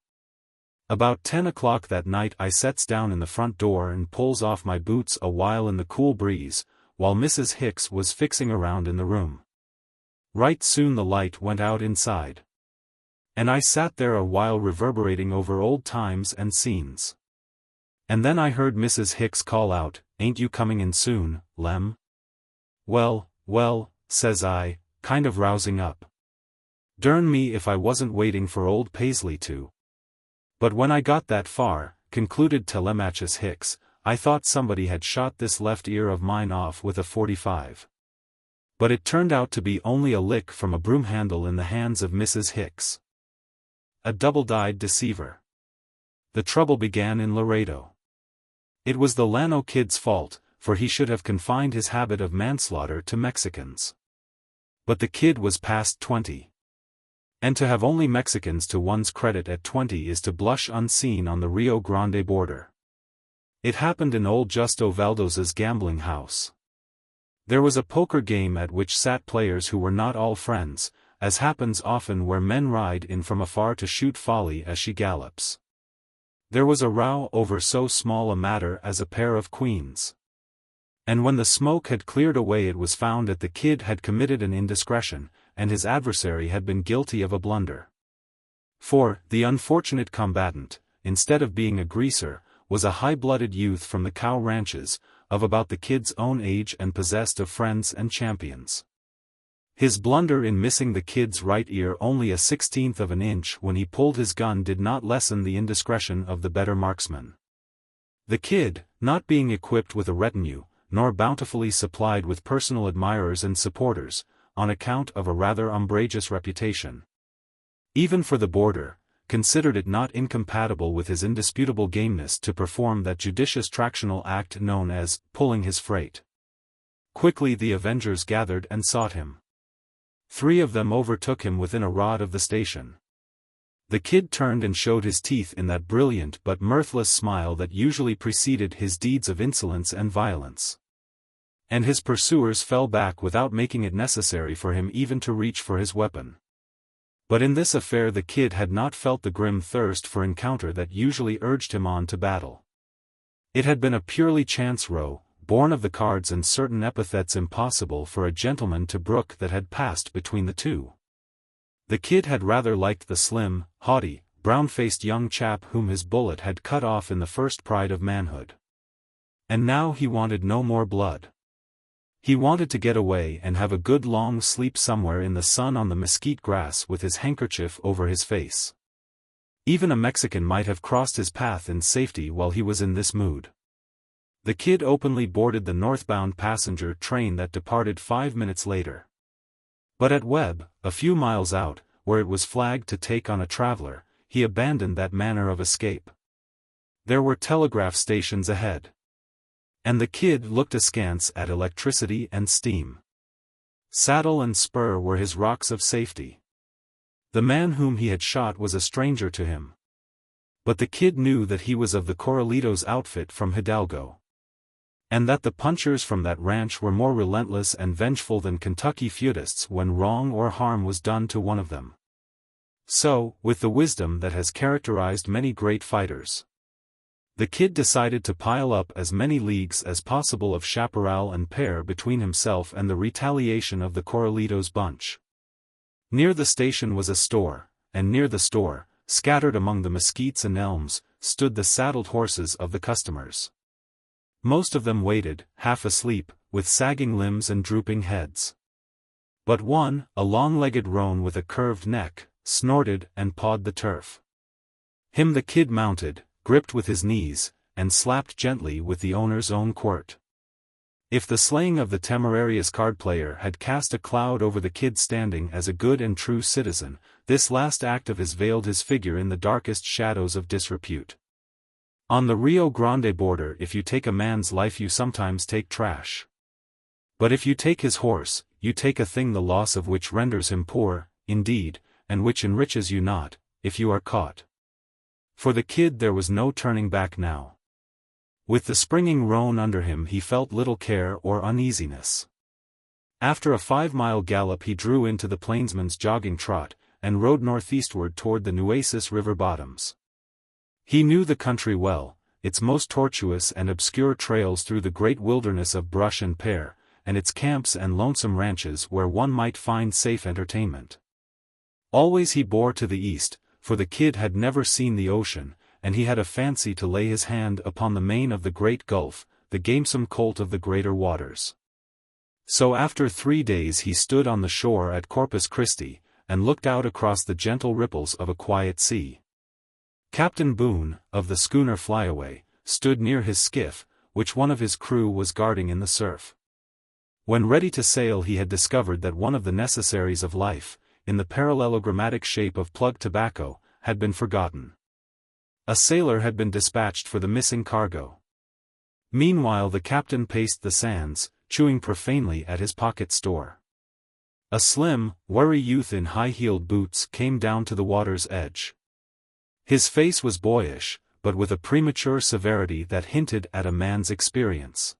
About 10 o'clock that night I sets down in the front door and pulls off my boots a while in the cool breeze, while Mrs. Hicks was fixing around in the room. Right soon the light went out inside, and I sat there a while reverberating over old times and scenes. And then I heard Mrs. Hicks call out, "Ain't you coming in soon, Lem?" Well, says I, kind of rousing up. Dern me if I wasn't waiting for old Paisley to. But when I got that far, concluded Telemachus Hicks, I thought somebody had shot this left ear of mine off with a .45. But it turned out to be only a lick from a broom handle in the hands of Mrs. Hicks. A double-dyed deceiver. The trouble began in Laredo. It was the Llano Kid's fault, for he should have confined his habit of manslaughter to Mexicans. But the kid was past 20. And to have only Mexicans to one's credit at 20 is to blush unseen on the Rio Grande border. It happened in old Justo Valdos's gambling house. There was a poker game at which sat players who were not all friends, as happens often where men ride in from afar to shoot folly as she gallops. There was a row over so small a matter as a pair of queens. And when the smoke had cleared away, it was found that the kid had committed an indiscretion, and his adversary had been guilty of a blunder. For, the unfortunate combatant, instead of being a greaser, was a high-blooded youth from the cow ranches, of about the kid's own age and possessed of friends and champions. His blunder in missing the kid's right ear only a 1/16 of an inch when he pulled his gun did not lessen the indiscretion of the better marksman. The kid, not being equipped with a retinue, nor bountifully supplied with personal admirers and supporters, on account of a rather umbrageous reputation, even for the border, considered it not incompatible with his indisputable gameness to perform that judicious tractional act known as pulling his freight. Quickly the avengers gathered and sought him. 3 of them overtook him within a rod of the station. The kid turned and showed his teeth in that brilliant but mirthless smile that usually preceded his deeds of insolence and violence. And his pursuers fell back without making it necessary for him even to reach for his weapon. But in this affair the kid had not felt the grim thirst for encounter that usually urged him on to battle. It had been a purely chance row, born of the cards and certain epithets impossible for a gentleman to brook that had passed between the two. The kid had rather liked the slim, haughty, brown-faced young chap whom his bullet had cut off in the first pride of manhood. And now he wanted no more blood. He wanted to get away and have a good long sleep somewhere in the sun on the mesquite grass with his handkerchief over his face. Even a Mexican might have crossed his path in safety while he was in this mood. The kid openly boarded the northbound passenger train that departed 5 minutes later. But at Webb, a few miles out, where it was flagged to take on a traveler, he abandoned that manner of escape. There were telegraph stations ahead. And the kid looked askance at electricity and steam. Saddle and spur were his rocks of safety. The man whom he had shot was a stranger to him. But the kid knew that he was of the Corralitos outfit from Hidalgo. And that the punchers from that ranch were more relentless and vengeful than Kentucky feudists when wrong or harm was done to one of them. So, with the wisdom that has characterized many great fighters, the kid decided to pile up as many leagues as possible of chaparral and pear between himself and the retaliation of the Corralitos bunch. Near the station was a store, and near the store, scattered among the mesquites and elms, stood the saddled horses of the customers. Most of them waited, half asleep, with sagging limbs and drooping heads. But one, a long-legged roan with a curved neck, snorted and pawed the turf. Him the kid mounted, gripped with his knees, and slapped gently with the owner's own quirt. If the slaying of the temerarious card-player had cast a cloud over the kid standing as a good and true citizen, this last act of his veiled his figure in the darkest shadows of disrepute. On the Rio Grande border, if you take a man's life you sometimes take trash. But if you take his horse, you take a thing the loss of which renders him poor, indeed, and which enriches you not, if you are caught. For the kid there was no turning back now. With the springing roan under him he felt little care or uneasiness. After a 5-mile gallop he drew into the plainsman's jogging trot, and rode northeastward toward the Nueces River bottoms. He knew the country well, its most tortuous and obscure trails through the great wilderness of brush and pear, and its camps and lonesome ranches where one might find safe entertainment. Always he bore to the east, for the kid had never seen the ocean, and he had a fancy to lay his hand upon the mane of the great gulf, the gamesome colt of the greater waters. So after 3 days he stood on the shore at Corpus Christi, and looked out across the gentle ripples of a quiet sea. Captain Boone, of the schooner Flyaway, stood near his skiff, which one of his crew was guarding in the surf. When ready to sail he had discovered that one of the necessaries of life, in the parallelogrammatic shape of plug tobacco, had been forgotten. A sailor had been dispatched for the missing cargo. Meanwhile the captain paced the sands, chewing profanely at his pocket store. A slim, wiry youth in high-heeled boots came down to the water's edge. His face was boyish, but with a premature severity that hinted at a man's experience.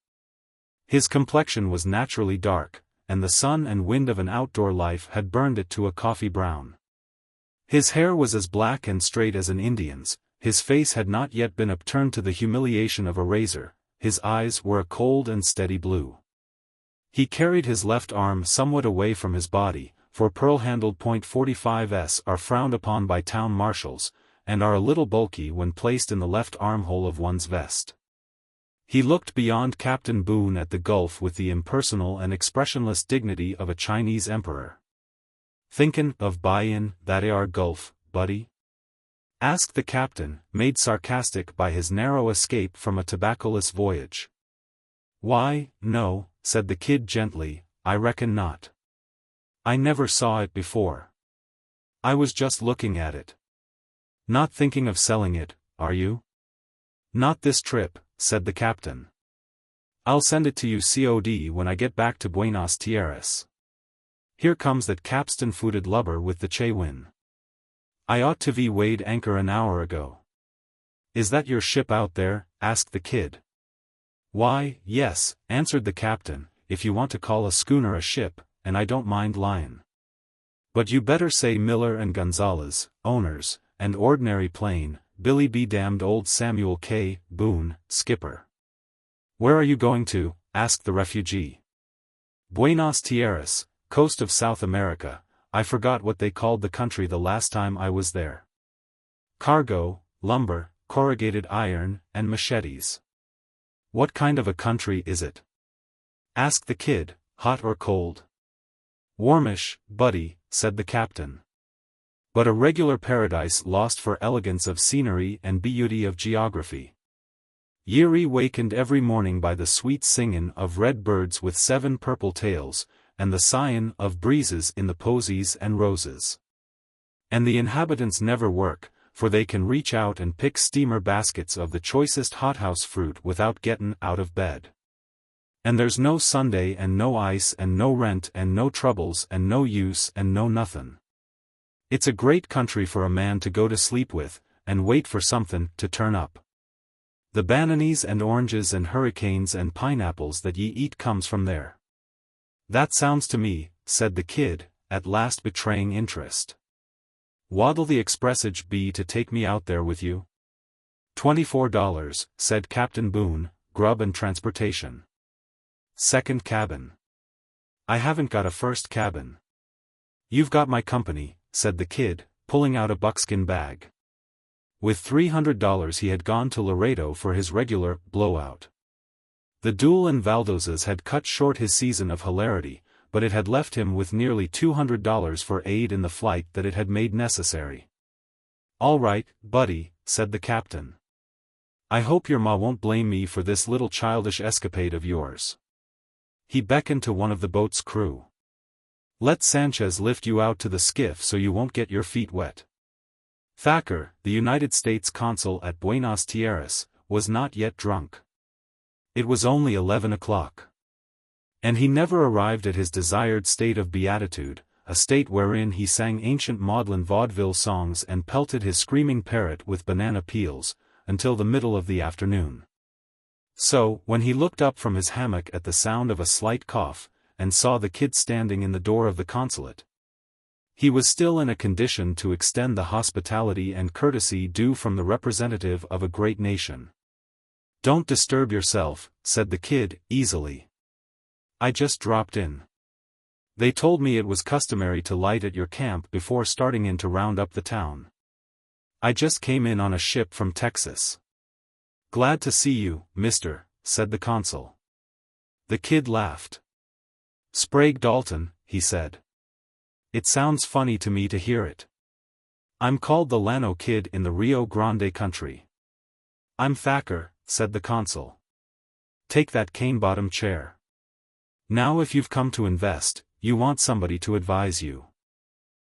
His complexion was naturally dark, and the sun and wind of an outdoor life had burned it to a coffee brown. His hair was as black and straight as an Indian's, his face had not yet been upturned to the humiliation of a razor, his eyes were a cold and steady blue. He carried his left arm somewhat away from his body, for pearl-handled .45s are frowned upon by town marshals, and are a little bulky when placed in the left armhole of one's vest. He looked beyond Captain Boone at the gulf with the impersonal and expressionless dignity of a Chinese emperor. "Thinkin' of buyin' that 'ar gulf, buddy?" asked the captain, made sarcastic by his narrow escape from a tobaccoless voyage. "Why, no," said the kid gently, "I reckon not. I never saw it before. I was just looking at it." "Not thinking of selling it, are you?" "Not this trip," said the captain. "I'll send it to you COD when I get back to Buenos Aires. Here comes that capstan-footed lubber with the Chewin. I ought to have weighed anchor an hour ago." "Is that your ship out there?" asked the kid. "Why, yes," answered the captain, "if you want to call a schooner a ship, and I don't mind lyin'. But you better say Miller and Gonzalez, owners, and ordinary plain, Billy be damned old Samuel K. Boone, skipper." "Where are you going to?" asked the refugee. "Buenos Aires, coast of South America. I forgot what they called the country the last time I was there. Cargo, lumber, corrugated iron, and machetes." "What kind of a country is it?" asked the kid, "hot or cold?" "Warmish, buddy," said the captain. "But a regular paradise lost for elegance of scenery and beauty of geography. Ye're wakened every morning by the sweet singin' of red birds with 7 purple tails, and the sighin' of breezes in the posies and roses. And the inhabitants never work, for they can reach out and pick steamer baskets of the choicest hothouse fruit without gettin' out of bed. And there's no Sunday and no ice and no rent and no troubles and no use and no nothin'. It's a great country for a man to go to sleep with, and wait for somethin' to turn up. The bananas and oranges and hurricanes and pineapples that ye eat comes from there." "That sounds to me," said the kid, at last betraying interest. "What'll the expressage be to take me out there with you?" $24, said Captain Boone, "grub and transportation. Second cabin." "I haven't got a first cabin." "You've got my company," said the kid, pulling out a buckskin bag. With $300 he had gone to Laredo for his regular blowout. The Duel and Valdozas had cut short his season of hilarity, but it had left him with nearly $200 for aid in the flight that it had made necessary. "All right, buddy," said the captain. "I hope your ma won't blame me for this little childish escapade of yours." He beckoned to one of the boat's crew. "Let Sanchez lift you out to the skiff so you won't get your feet wet." Thacker, the United States consul at Buenos Aires, was not yet drunk. It was only 11 o'clock. And he never arrived at his desired state of beatitude, a state wherein he sang ancient maudlin vaudeville songs and pelted his screaming parrot with banana peels, until the middle of the afternoon. So, when he looked up from his hammock at the sound of a slight cough, and saw the kid standing in the door of the consulate, he was still in a condition to extend the hospitality and courtesy due from the representative of a great nation. "Don't disturb yourself," said the kid, easily. "I just dropped in. They told me it was customary to light at your camp before starting in to round up the town. I just came in on a ship from Texas." "Glad to see you, mister," said the consul. The kid laughed. "Sprague Dalton," he said. "It sounds funny to me to hear it. I'm called the Llano Kid in the Rio Grande country." "I'm Thacker," said the consul. "Take that cane-bottom chair. Now if you've come to invest, you want somebody to advise you.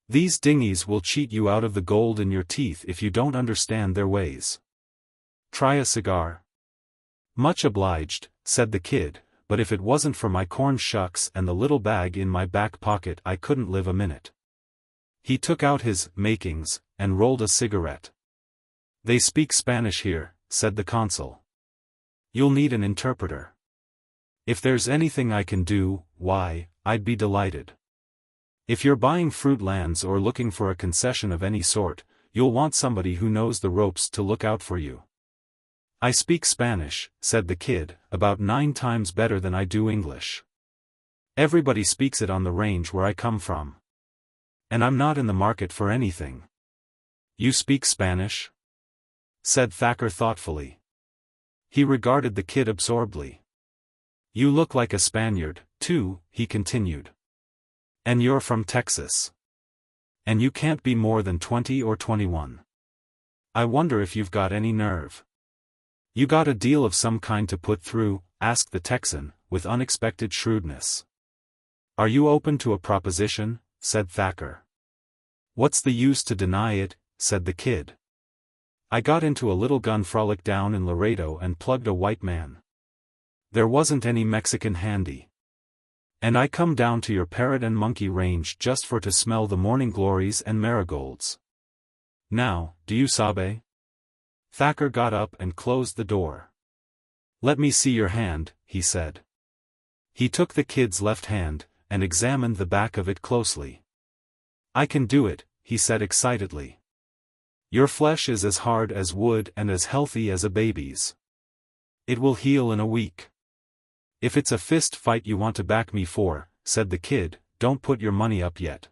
These dinghies will cheat you out of the gold in your teeth if you don't understand their ways. Try a cigar?" "Much obliged," said the kid, "but if it wasn't for my corn shucks and the little bag in my back pocket I couldn't live a minute." He took out his makings, and rolled a cigarette. They speak Spanish here, said the consul. You'll need an interpreter. If there's anything I can do, why, I'd be delighted. If you're buying fruit lands or looking for a concession of any sort, you'll want somebody who knows the ropes to look out for you. I speak Spanish, said the kid, about 9 times better than I do English. Everybody speaks it on the range where I come from. And I'm not in the market for anything. You speak Spanish? Said Thacker thoughtfully. He regarded the kid absorbedly. You look like a Spaniard, too, he continued. And you're from Texas. And you can't be more than 20 or 21. I wonder if you've got any nerve. You got a deal of some kind to put through? Asked the Texan, with unexpected shrewdness. Are you open to a proposition? Said Thacker. What's the use to deny it? Said the kid. I got into a little gun frolic down in Laredo and plugged a white man. There wasn't any Mexican handy. And I come down to your parrot and monkey range just for to smell the morning glories and marigolds. Now, do you sabe? Thacker got up and closed the door. Let me see your hand, he said. He took the kid's left hand, and examined the back of it closely. I can do it, he said excitedly. Your flesh is as hard as wood and as healthy as a baby's. It will heal in a week. If it's a fist fight you want to back me for, said the kid, don't put your money up yet.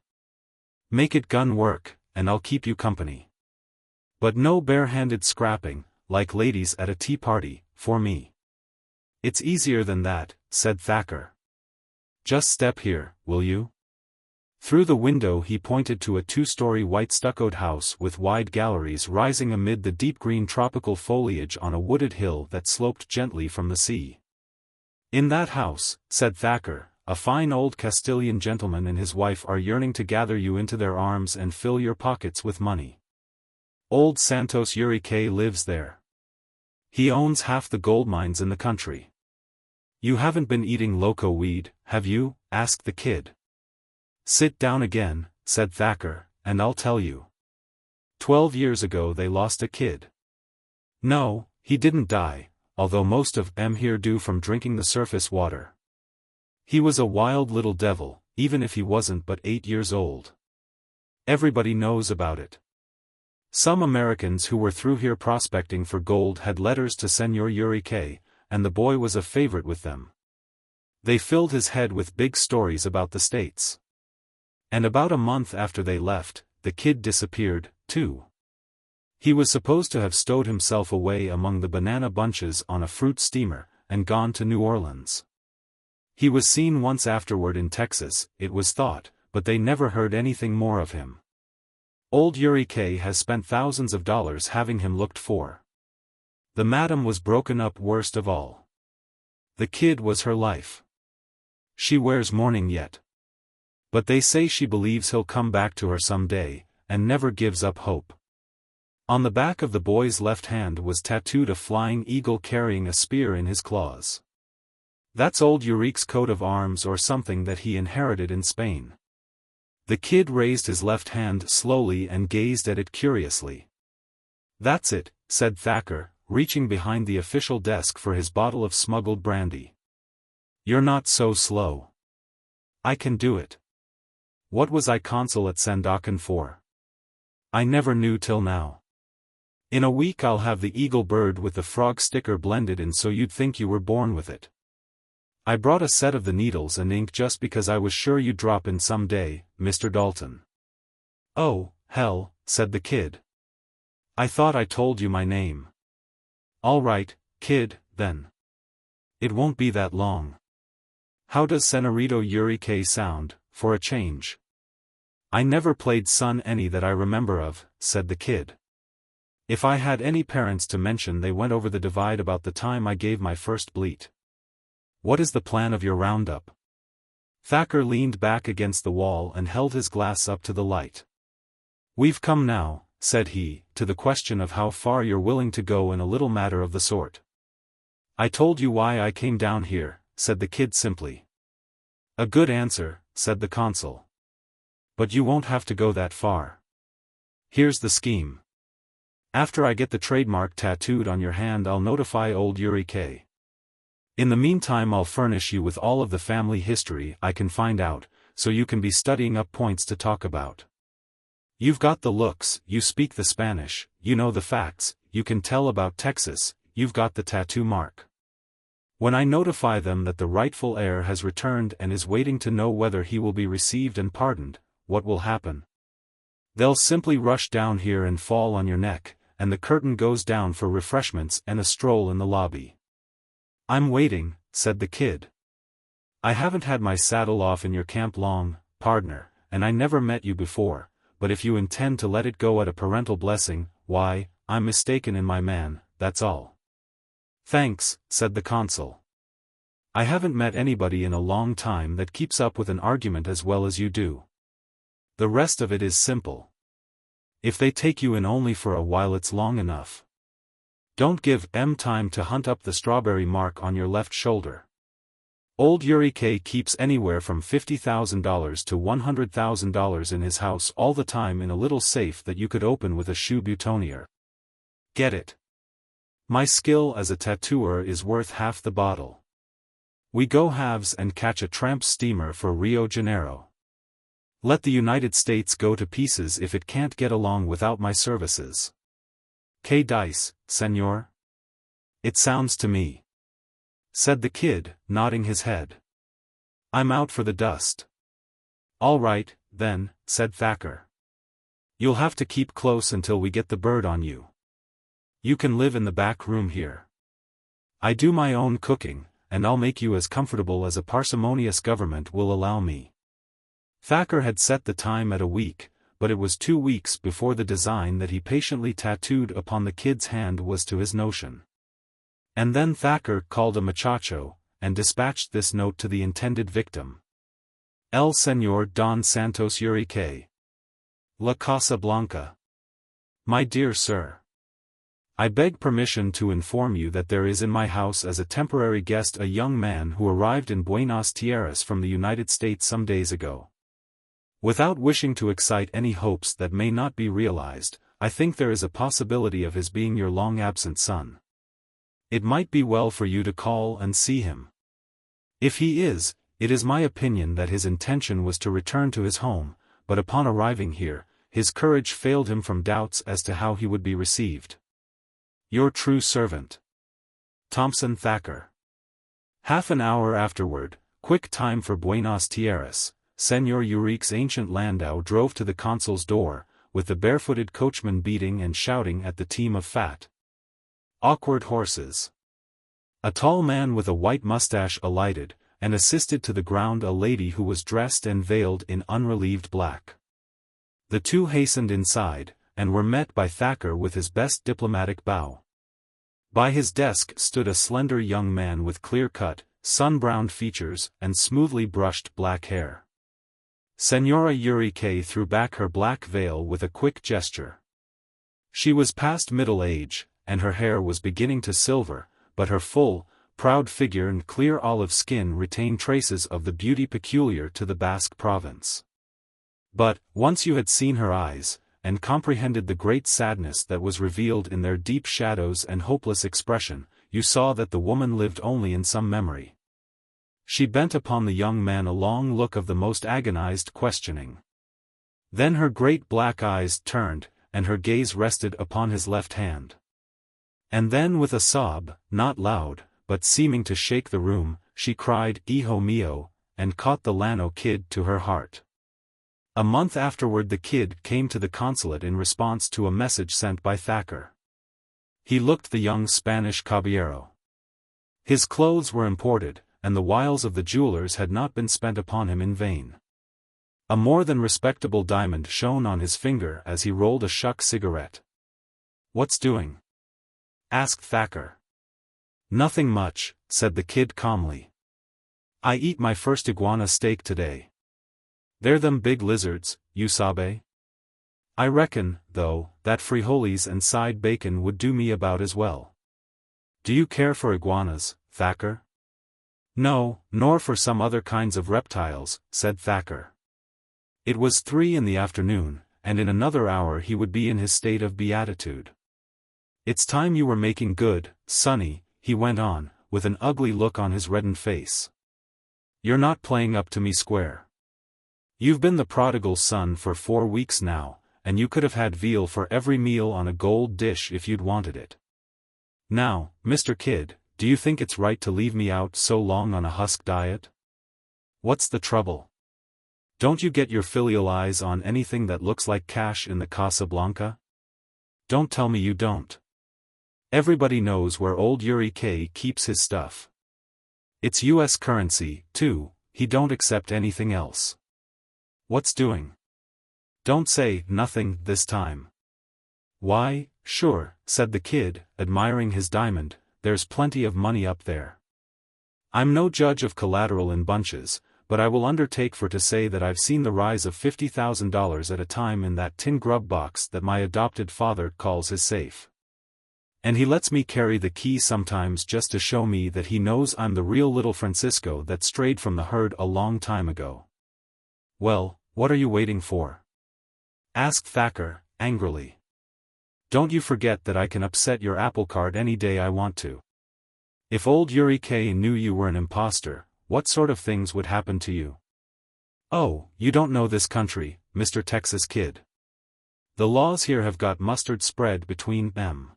Make it gun work, and I'll keep you company. But no bare-handed scrapping, like ladies at a tea party, for me. It's easier than that, said Thacker. Just step here, will you? Through the window he pointed to a 2-story white stuccoed house with wide galleries rising amid the deep green tropical foliage on a wooded hill that sloped gently from the sea. In that house, said Thacker, a fine old Castilian gentleman and his wife are yearning to gather you into their arms and fill your pockets with money. Old Santos Urique lives there. He owns half the gold mines in the country. You haven't been eating loco weed, have you? Asked the kid. Sit down again, said Thacker, and I'll tell you. 12 years ago they lost a kid. No, he didn't die, although most of them here do from drinking the surface water. He was a wild little devil, even if he wasn't but 8 years old. Everybody knows about it. Some Americans who were through here prospecting for gold had letters to Senor Urique, and the boy was a favorite with them. They filled his head with big stories about the States. And about a month after they left, the kid disappeared, too. He was supposed to have stowed himself away among the banana bunches on a fruit steamer, and gone to New Orleans. He was seen once afterward in Texas, it was thought, but they never heard anything more of him. Old Urique has spent thousands of dollars having him looked for. The madam was broken up worst of all. The kid was her life. She wears mourning yet. But they say she believes he'll come back to her someday, and never gives up hope. On the back of the boy's left hand was tattooed a flying eagle carrying a spear in his claws. That's old Urique's coat of arms or something that he inherited in Spain. The kid raised his left hand slowly and gazed at it curiously. That's it, said Thacker, reaching behind the official desk for his bottle of smuggled brandy. You're not so slow. I can do it. What was I consul at Sandokan for? I never knew till now. In a week I'll have the eagle bird with the frog sticker blended in so you'd think you were born with it. I brought a set of the needles and ink just because I was sure you'd drop in some day, Mr. Dalton. Oh, hell, said the kid. I thought I told you my name. All right, kid, then. It won't be that long. How does Senorito Urique sound, for a change? I never played son any that I remember of, said the kid. If I had any parents to mention they went over the divide about the time I gave my first bleat. What is the plan of your roundup? Thacker leaned back against the wall and held his glass up to the light. We've come now, said he, to the question of how far you're willing to go in a little matter of the sort. I told you why I came down here, said the kid simply. A good answer, said the consul. But you won't have to go that far. Here's the scheme. After I get the trademark tattooed on your hand, I'll notify old Yuri K. In the meantime, I'll furnish you with all of the family history I can find out, so you can be studying up points to talk about. You've got the looks, you speak the Spanish, you know the facts, you can tell about Texas, you've got the tattoo mark. When I notify them that the rightful heir has returned and is waiting to know whether he will be received and pardoned, what will happen? They'll simply rush down here and fall on your neck, and the curtain goes down for refreshments and a stroll in the lobby. I'm waiting, said the kid. I haven't had my saddle off in your camp long, partner, and I never met you before, but if you intend to let it go at a parental blessing, why, I'm mistaken in my man, that's all. Thanks, said the consul. I haven't met anybody in a long time that keeps up with an argument as well as you do. The rest of it is simple. If they take you in only for a while, it's long enough. Don't give them time to hunt up the strawberry mark on your left shoulder. Old Yuri K keeps anywhere from $50,000 to $100,000 in his house all the time in a little safe that you could open with a shoe boutonniere. Get it? My skill as a tattooer is worth half the bottle. We go halves and catch a tramp steamer for Rio Janeiro. Let the United States go to pieces if it can't get along without my services. K dice, senor? It sounds to me, said the kid, nodding his head. I'm out for the dust. All right, then, said Thacker. You'll have to keep close until we get the bird on you. You can live in the back room here. I do my own cooking, and I'll make you as comfortable as a parsimonious government will allow me. Thacker had set the time at a week, but it was 2 weeks before the design that he patiently tattooed upon the kid's hand was to his notion. And then Thacker called a muchacho, and dispatched this note to the intended victim. El Señor Don Santos Urique. La Casa Blanca. My dear sir. I beg permission to inform you that there is in my house as a temporary guest a young man who arrived in Buenos Aires from the United States some days ago. Without wishing to excite any hopes that may not be realized, I think there is a possibility of his being your long-absent son. It might be well for you to call and see him. If he is, it is my opinion that his intention was to return to his home, but upon arriving here, his courage failed him from doubts as to how he would be received. Your true servant, Thompson Thacker. Half an hour afterward, quick time for Buenos Aires, Senor Urique's ancient landau drove to the consul's door, with the barefooted coachman beating and shouting at the team of fat, awkward horses. A tall man with a white mustache alighted, and assisted to the ground a lady who was dressed and veiled in unrelieved black. The two hastened inside, and were met by Thacker with his best diplomatic bow. By his desk stood a slender young man with clear-cut, sun-browned features and smoothly brushed black hair. Senora Urique threw back her black veil with a quick gesture. She was past middle age, and her hair was beginning to silver, but her full, proud figure and clear olive skin retained traces of the beauty peculiar to the Basque province. But, once you had seen her eyes, and comprehended the great sadness that was revealed in their deep shadows and hopeless expression, you saw that the woman lived only in some memory. She bent upon the young man a long look of the most agonized questioning. Then her great black eyes turned, and her gaze rested upon his left hand. And then with a sob, not loud, but seeming to shake the room, she cried, "Hijo mío," and caught the Llano kid to her heart. A month afterward the kid came to the consulate in response to a message sent by Thacker. He looked the young Spanish caballero. His clothes were imported, and the wiles of the jewelers had not been spent upon him in vain. A more than respectable diamond shone on his finger as he rolled a shuck cigarette. "What's doing?" asked Thacker. "Nothing much," said the kid calmly. "I eat my first iguana steak today. They're them big lizards, you sabe? I reckon, though, that frijoles and side bacon would do me about as well. Do you care for iguanas, Thacker?" "No, nor for some other kinds of reptiles," said Thacker. It was 3 in the afternoon, and in another hour he would be in his state of beatitude. It's time you were making good, Sonny, he went on, with an ugly look on his reddened face. You're not playing up to me square. You've been the prodigal son for 4 weeks now, and you could have had veal for every meal on a gold dish if you'd wanted it. Now, Mr. Kid, do you think it's right to leave me out so long on a husk diet? What's the trouble? Don't you get your filial eyes on anything that looks like cash in the Casablanca? Don't tell me you don't. Everybody knows where old Yuri K keeps his stuff. It's US currency, too, he don't accept anything else. What's doing? Don't say nothing this time. Why, sure, said the kid, admiring his diamond, there's plenty of money up there. I'm no judge of collateral in bunches, but I will undertake for to say that I've seen the rise of $50,000 at a time in that tin grub box that my adopted father calls his safe. And he lets me carry the key sometimes just to show me that he knows I'm the real little Francisco that strayed from the herd a long time ago. Well, what are you waiting for? Asked Thacker, angrily. Don't you forget that I can upset your apple cart any day I want to. If old Yuri K knew you were an imposter, what sort of things would happen to you? Oh, you don't know this country, Mr. Texas Kid. The laws here have got mustard spread between them.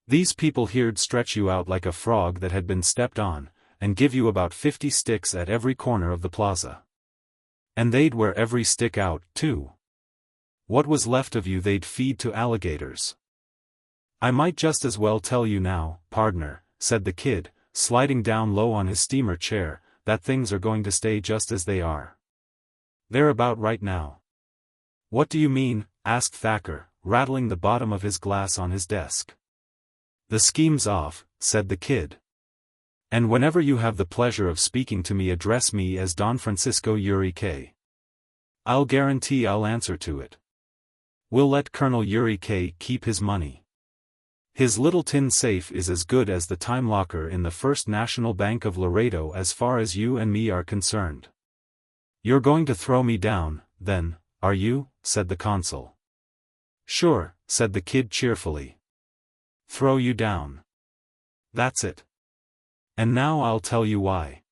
These people here'd stretch you out like a frog that had been stepped on, and give you about 50 sticks at every corner of the plaza. And they'd wear every stick out, too. What was left of you they'd feed to alligators. I might just as well tell you now, pardner, said the kid, sliding down low on his steamer chair, that things are going to stay just as they are. They're about right now. What do you mean? Asked Thacker, rattling the bottom of his glass on his desk. The scheme's off, said the kid. And whenever you have the pleasure of speaking to me, address me as Don Francisco Yuri K. I'll guarantee I'll answer to it. We'll let Colonel Yuri K keep his money. His little tin safe is as good as the time locker in the First National Bank of Laredo as far as you and me are concerned. You're going to throw me down, then, are you? Said the consul. Sure, said the kid cheerfully. Throw you down. That's it. And now I'll tell you why.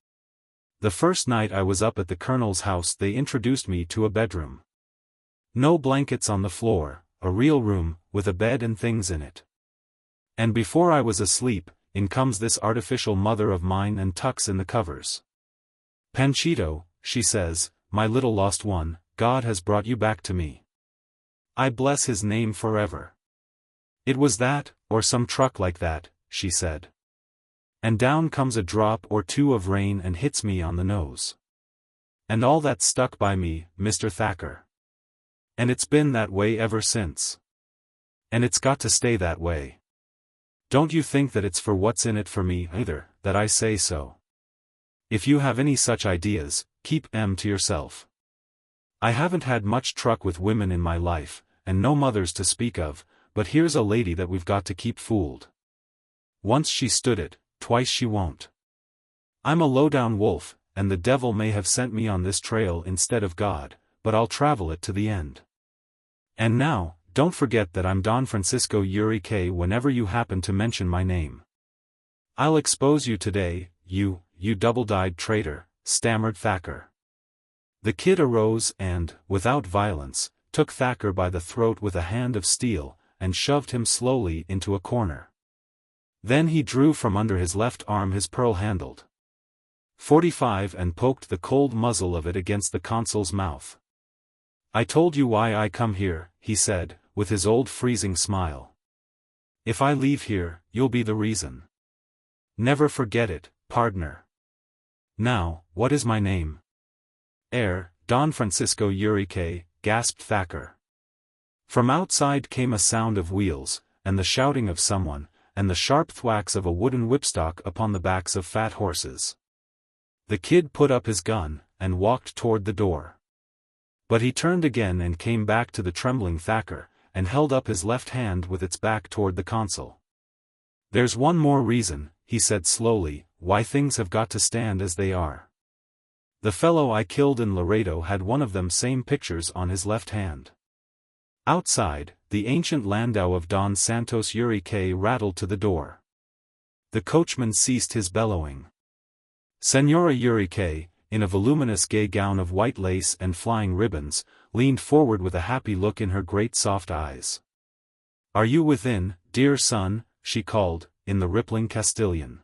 The first night I was up at the colonel's house they introduced me to a bedroom. No blankets on the floor, a real room, with a bed and things in it. And before I was asleep, in comes this artificial mother of mine and tucks in the covers. Panchito, she says, my little lost one, God has brought you back to me. I bless his name forever. It was that, or some truck like that, she said. And down comes a drop or two of rain and hits me on the nose. And all that stuck by me, Mr. Thacker. And it's been that way ever since. And it's got to stay that way. Don't you think that it's for what's in it for me either, that I say so. If you have any such ideas, keep them to yourself. I haven't had much truck with women in my life, and no mothers to speak of, but here's a lady that we've got to keep fooled. Once she stood it, twice she won't. I'm a low-down wolf, and the devil may have sent me on this trail instead of God, but I'll travel it to the end. And now, don't forget that I'm Don Francisco Yuri K whenever you happen to mention my name. I'll expose you today, you double-dyed traitor, stammered Thacker. The kid arose and, without violence, took Thacker by the throat with a hand of steel, and shoved him slowly into a corner. Then he drew from under his left arm his pearl-handled .45 and poked the cold muzzle of it against the consul's mouth. I told you why I come here, he said, with his old freezing smile. If I leave here, you'll be the reason. Never forget it, pardner. Now, what is my name? Don Francisco Yuri K, gasped Thacker. From outside came a sound of wheels, and the shouting of someone, and the sharp thwacks of a wooden whipstock upon the backs of fat horses. The kid put up his gun, and walked toward the door. But he turned again and came back to the trembling Thacker, and held up his left hand with its back toward the consul. There's one more reason, he said slowly, why things have got to stand as they are. The fellow I killed in Laredo had one of them same pictures on his left hand. Outside, the ancient landau of Don Santos Urique rattled to the door. The coachman ceased his bellowing. Señora Urique, in a voluminous gay gown of white lace and flying ribbons, leaned forward with a happy look in her great soft eyes. "Are you within, dear son?" she called, in the rippling Castilian.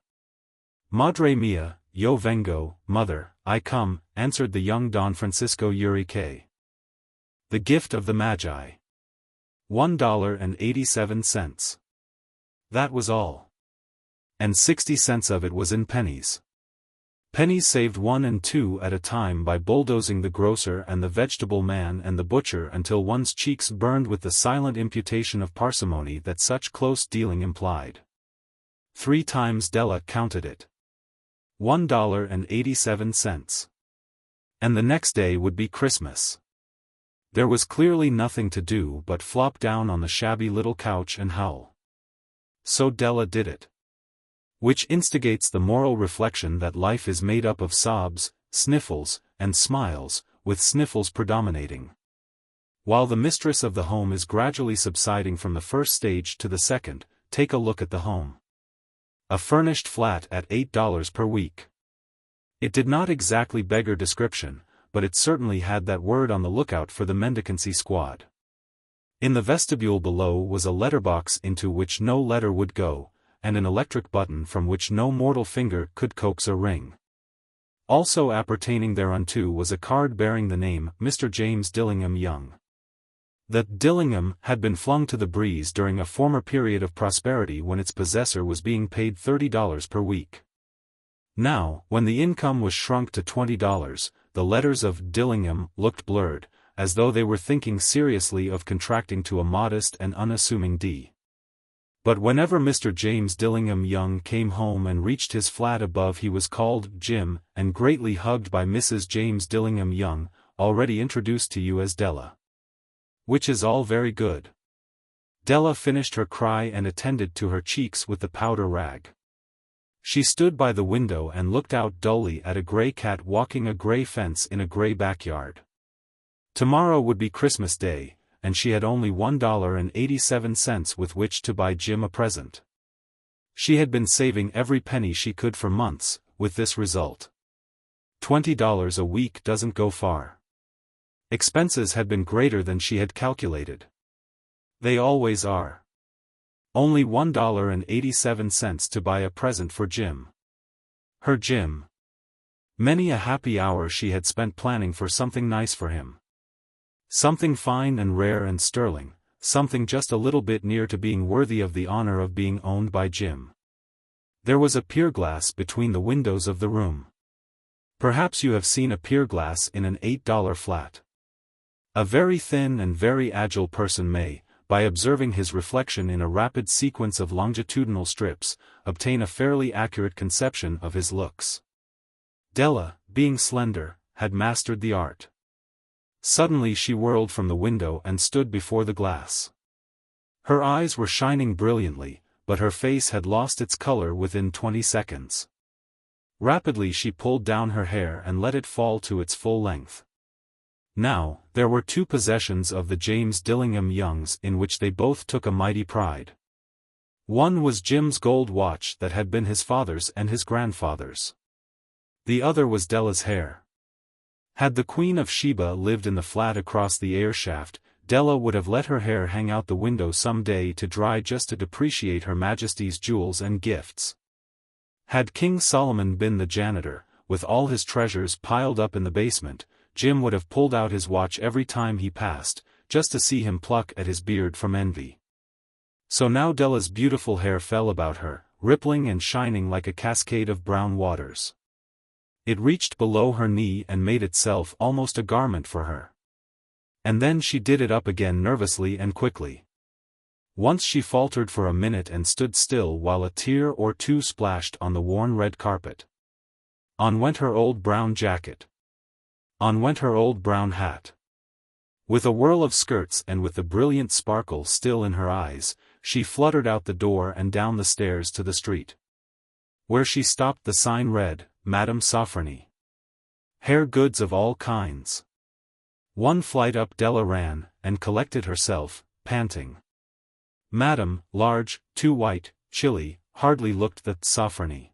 "Madre mia, yo vengo, mother, I come," answered the young Don Francisco Urique. The gift of the Magi. $1.87. That was all. And 60 cents of it was in pennies. Pennies saved 1 and 2 at a time by bulldozing the grocer and the vegetable man and the butcher until one's cheeks burned with the silent imputation of parsimony that such close dealing implied. 3 times Della counted it. $1.87. And the next day would be Christmas. There was clearly nothing to do but flop down on the shabby little couch and howl. So Della did it. Which instigates the moral reflection that life is made up of sobs, sniffles, and smiles, with sniffles predominating. While the mistress of the home is gradually subsiding from the first stage to the second, take a look at the home. A furnished flat at $8 per week. It did not exactly beggar description, but it certainly had that word on the lookout for the mendicancy squad. In the vestibule below was a letterbox into which no letter would go, and an electric button from which no mortal finger could coax a ring. Also appertaining thereunto was a card bearing the name Mr. James Dillingham Young. The Dillingham had been flung to the breeze during a former period of prosperity when its possessor was being paid $30 per week. Now, when the income was shrunk to $20, the letters of Dillingham looked blurred, as though they were thinking seriously of contracting to a modest and unassuming D. But whenever Mr. James Dillingham Young came home and reached his flat above, he was called Jim, and greatly hugged by Mrs. James Dillingham Young, already introduced to you as Della. Which is all very good. Della finished her cry and attended to her cheeks with the powder rag. She stood by the window and looked out dully at a gray cat walking a gray fence in a gray backyard. Tomorrow would be Christmas Day, and she had only $1.87 with which to buy Jim a present. She had been saving every penny she could for months, with this result. $20 a week doesn't go far. Expenses had been greater than she had calculated. They always are. Only $1.87 to buy a present for Jim. Her Jim. Many a happy hour she had spent planning for something nice for him. Something fine and rare and sterling, something just a little bit near to being worthy of the honor of being owned by Jim. There was a pier glass between the windows of the room. Perhaps you have seen a pier glass in an $8 flat. A very thin and very agile person may, by observing his reflection in a rapid sequence of longitudinal strips, obtain a fairly accurate conception of his looks. Della, being slender, had mastered the art. Suddenly she whirled from the window and stood before the glass. Her eyes were shining brilliantly, but her face had lost its color within 20 seconds. Rapidly she pulled down her hair and let it fall to its full length. Now, there were 2 possessions of the James Dillingham Youngs in which they both took a mighty pride. One was Jim's gold watch that had been his father's and his grandfather's. The other was Della's hair. Had the Queen of Sheba lived in the flat across the air shaft, Della would have let her hair hang out the window some day to dry just to depreciate Her Majesty's jewels and gifts. Had King Solomon been the janitor, with all his treasures piled up in the basement, Jim would have pulled out his watch every time he passed, just to see him pluck at his beard from envy. So now Della's beautiful hair fell about her, rippling and shining like a cascade of brown waters. It reached below her knee and made itself almost a garment for her. And then she did it up again nervously and quickly. Once she faltered for a minute and stood still while a tear or two splashed on the worn red carpet. On went her old brown jacket. On went her old brown hat. With a whirl of skirts and with the brilliant sparkle still in her eyes, she fluttered out the door and down the stairs to the street. Where she stopped the sign read, Madame Sofronie. Hair goods of all kinds. One flight up Della ran, and collected herself, panting. Madam, large, too white, chilly, hardly looked that Sophrony.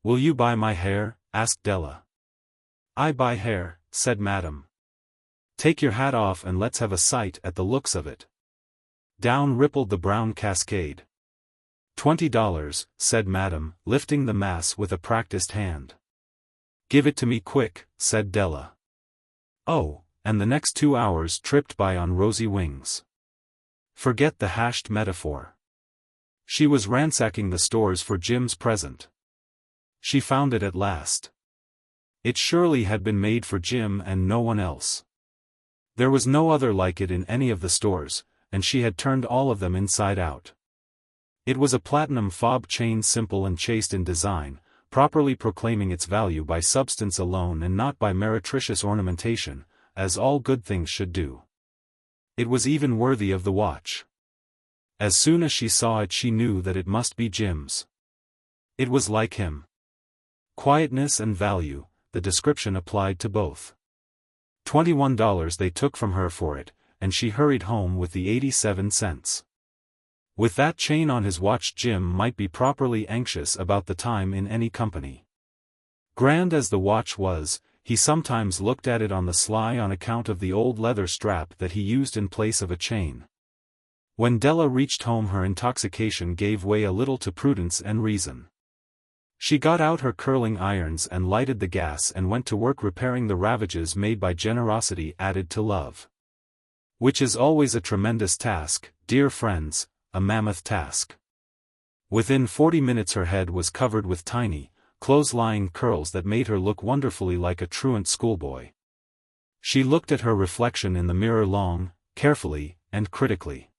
Will you buy my hair? Asked Della. I buy hair, said Madam. Take your hat off and let's have a sight at the looks of it. Down rippled the brown cascade. $20, said Madam, lifting the mass with a practiced hand. Give it to me quick, said Della. Oh, and the next 2 hours tripped by on rosy wings. Forget the hashed metaphor. She was ransacking the stores for Jim's present. She found it at last. It surely had been made for Jim and no one else. There was no other like it in any of the stores, and she had turned all of them inside out. It was a platinum fob chain, simple and chaste in design, properly proclaiming its value by substance alone and not by meretricious ornamentation, as all good things should do. It was even worthy of the watch. As soon as she saw it she knew that it must be Jim's. It was like him. Quietness and value, the description applied to both. $21 they took from her for it, and she hurried home with the 87 cents. With that chain on his watch Jim might be properly anxious about the time in any company. Grand as the watch was, he sometimes looked at it on the sly on account of the old leather strap that he used in place of a chain. When Della reached home her intoxication gave way a little to prudence and reason. She got out her curling irons and lighted the gas and went to work repairing the ravages made by generosity added to love. Which is always a tremendous task, dear friends, a mammoth task. Within 40 minutes her head was covered with tiny, close-lying curls that made her look wonderfully like a truant schoolboy. She looked at her reflection in the mirror long, carefully, and critically.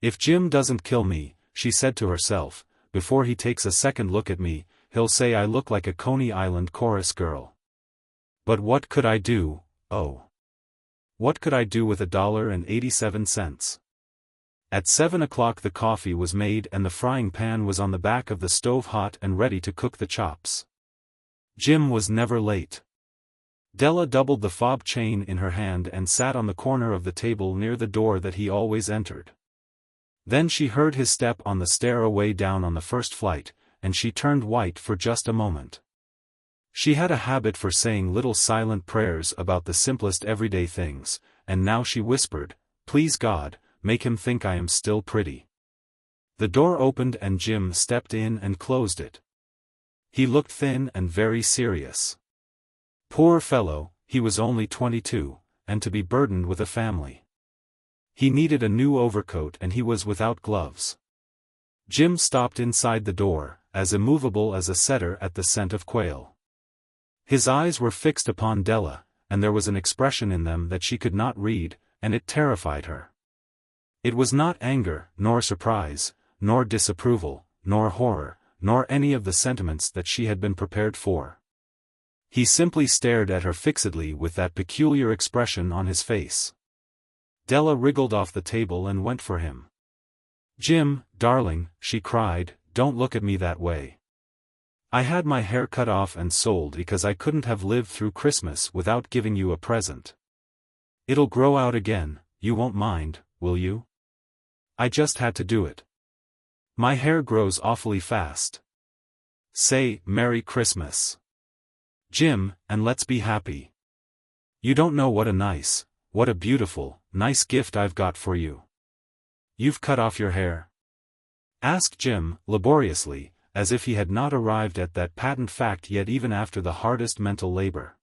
If Jim doesn't kill me, she said to herself, before he takes a second look at me, he'll say I look like a Coney Island chorus girl. But what could I do, oh? What could I do with $1.87? At 7 o'clock the coffee was made and the frying pan was on the back of the stove hot and ready to cook the chops. Jim was never late. Della doubled the fob chain in her hand and sat on the corner of the table near the door that he always entered. Then she heard his step on the stair away down on the first flight, and she turned white for just a moment. She had a habit for saying little silent prayers about the simplest everyday things, and now she whispered, "Please God, make him think I am still pretty." The door opened and Jim stepped in and closed it. He looked thin and very serious. Poor fellow, he was only 22, and to be burdened with a family. He needed a new overcoat and he was without gloves. Jim stopped inside the door, as immovable as a setter at the scent of quail. His eyes were fixed upon Della, and there was an expression in them that she could not read, and it terrified her. It was not anger, nor surprise, nor disapproval, nor horror, nor any of the sentiments that she had been prepared for. He simply stared at her fixedly with that peculiar expression on his face. Della wriggled off the table and went for him. "Jim, darling," she cried, "don't look at me that way. I had my hair cut off and sold because I couldn't have lived through Christmas without giving you a present. It'll grow out again, you won't mind, will you? I just had to do it. My hair grows awfully fast. Say, Merry Christmas, Jim, and let's be happy. You don't know what a beautiful, nice gift I've got for you." "You've cut off your hair?" asked Jim, laboriously, as if he had not arrived at that patent fact yet even after the hardest mental labor.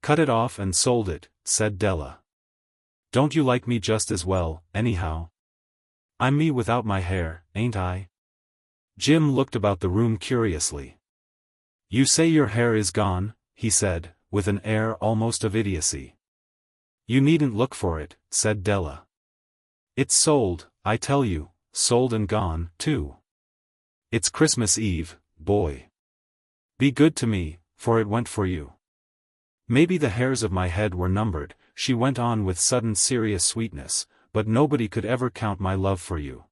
"Cut it off and sold it," said Della. "Don't you like me just as well, anyhow? I'm me without my hair, ain't I?" Jim looked about the room curiously. "You say your hair is gone," he said, with an air almost of idiocy. "You needn't look for it," said Della. "It's sold, I tell you, sold and gone, too. It's Christmas Eve, boy. Be good to me, for it went for you. Maybe the hairs of my head were numbered," she went on with sudden serious sweetness, "but nobody could ever count my love for you.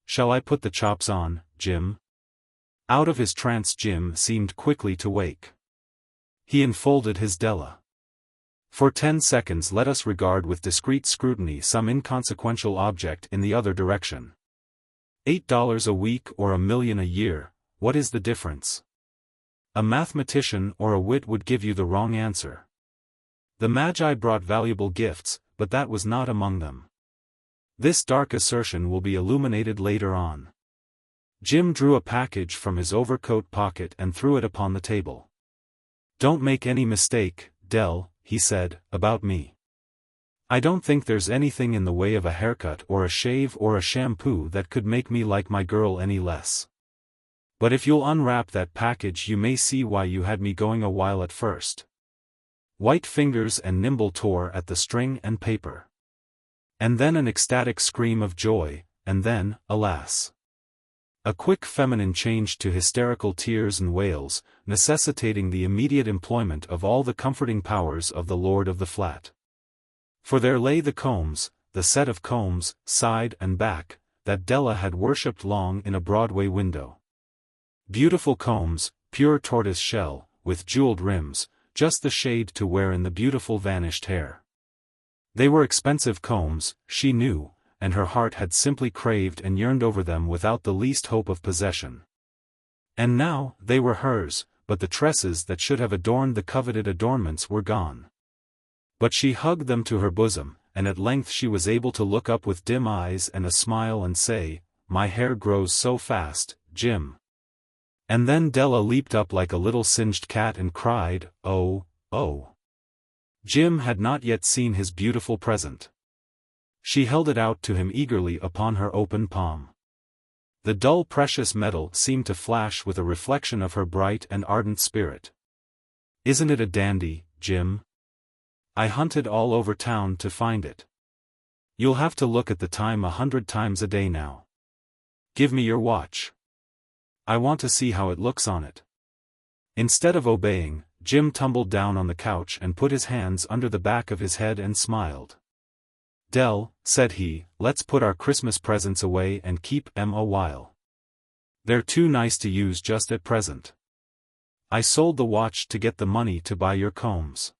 Shall I put the chops on, Jim?" Out of his trance Jim seemed quickly to wake. He enfolded his Della. For 10 seconds let us regard with discreet scrutiny some inconsequential object in the other direction. $8 a week or $1 million a year, what is the difference? A mathematician or a wit would give you the wrong answer. The Magi brought valuable gifts, but that was not among them. This dark assertion will be illuminated later on. Jim drew a package from his overcoat pocket and threw it upon the table. "Don't make any mistake, Dell," he said, "about me. I don't think there's anything in the way of a haircut or a shave or a shampoo that could make me like my girl any less. But if you'll unwrap that package you may see why you had me going a while at first." White fingers and nimble tore at the string and paper. And then an ecstatic scream of joy, and then, alas, a quick feminine change to hysterical tears and wails, necessitating the immediate employment of all the comforting powers of the lord of the flat. For there lay the combs, the set of combs, side and back, that Della had worshipped long in a Broadway window. Beautiful combs, pure tortoise shell, with jeweled rims, just the shade to wear in the beautiful vanished hair. They were expensive combs, she knew, and her heart had simply craved and yearned over them without the least hope of possession. And now, they were hers, but the tresses that should have adorned the coveted adornments were gone. But she hugged them to her bosom, and at length she was able to look up with dim eyes and a smile and say, "My hair grows so fast, Jim." And then Della leaped up like a little singed cat and cried, "Oh, oh." Jim had not yet seen his beautiful present. She held it out to him eagerly upon her open palm. The dull precious metal seemed to flash with a reflection of her bright and ardent spirit. "Isn't it a dandy, Jim? I hunted all over town to find it. You'll have to look at the time 100 times a day now. Give me your watch. I want to see how it looks on it." Instead of obeying, Jim tumbled down on the couch and put his hands under the back of his head and smiled. "Dell," said he, "let's put our Christmas presents away and keep 'em a while. They're too nice to use just at present. I sold the watch to get the money to buy your combs.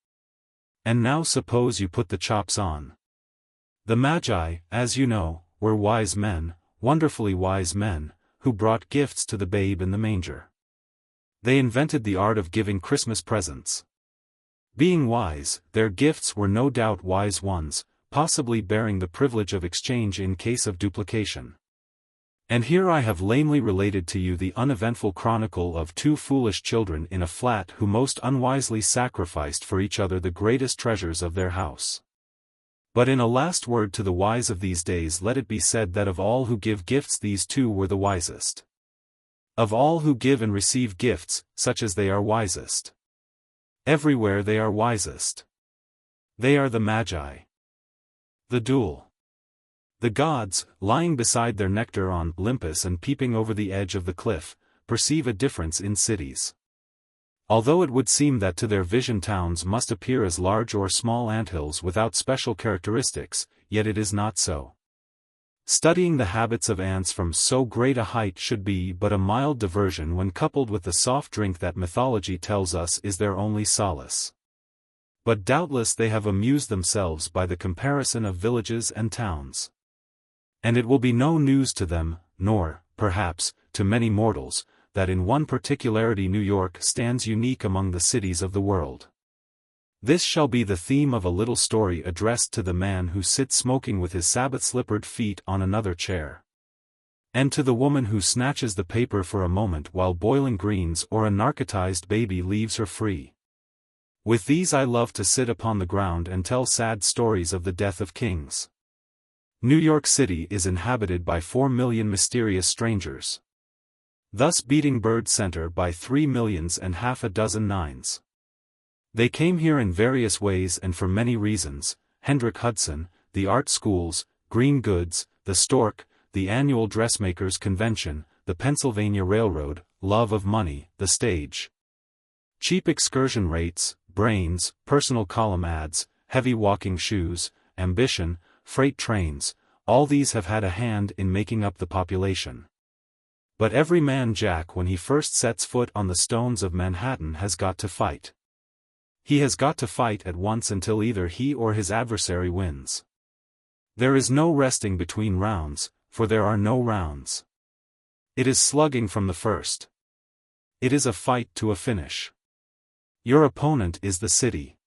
And now suppose you put the chops on." The Magi, as you know, were wise men, wonderfully wise men, who brought gifts to the babe in the manger. They invented the art of giving Christmas presents. Being wise, their gifts were no doubt wise ones, possibly bearing the privilege of exchange in case of duplication. And here I have lamely related to you the uneventful chronicle of two foolish children in a flat who most unwisely sacrificed for each other the greatest treasures of their house. But in a last word to the wise of these days let it be said that of all who give gifts these two were the wisest. Of all who give and receive gifts, such as they are wisest. Everywhere they are wisest. They are the Magi. The Duel. The gods, lying beside their nectar on Olympus and peeping over the edge of the cliff, perceive a difference in cities. Although it would seem that to their vision towns must appear as large or small anthills without special characteristics, yet it is not so. Studying the habits of ants from so great a height should be but a mild diversion when coupled with the soft drink that mythology tells us is their only solace. But doubtless they have amused themselves by the comparison of villages and towns. And it will be no news to them, nor, perhaps, to many mortals, that in one particularity New York stands unique among the cities of the world. This shall be the theme of a little story addressed to the man who sits smoking with his Sabbath-slippered feet on another chair. And to the woman who snatches the paper for a moment while boiling greens or a narcotized baby leaves her free. With these I love to sit upon the ground and tell sad stories of the death of kings. New York City is inhabited by 4 million mysterious strangers. Thus beating Bird Center by 3 millions and half a dozen nines. They came here in various ways and for many reasons: Hendrick Hudson, the art schools, green goods, the stork, the annual dressmakers' convention, the Pennsylvania Railroad, love of money, the stage. Cheap excursion rates, brains, personal column ads, heavy walking shoes, ambition, freight trains, all these have had a hand in making up the population. But every man Jack when he first sets foot on the stones of Manhattan has got to fight. He has got to fight at once until either he or his adversary wins. There is no resting between rounds, for there are no rounds. It is slugging from the first. It is a fight to a finish. Your opponent is the city.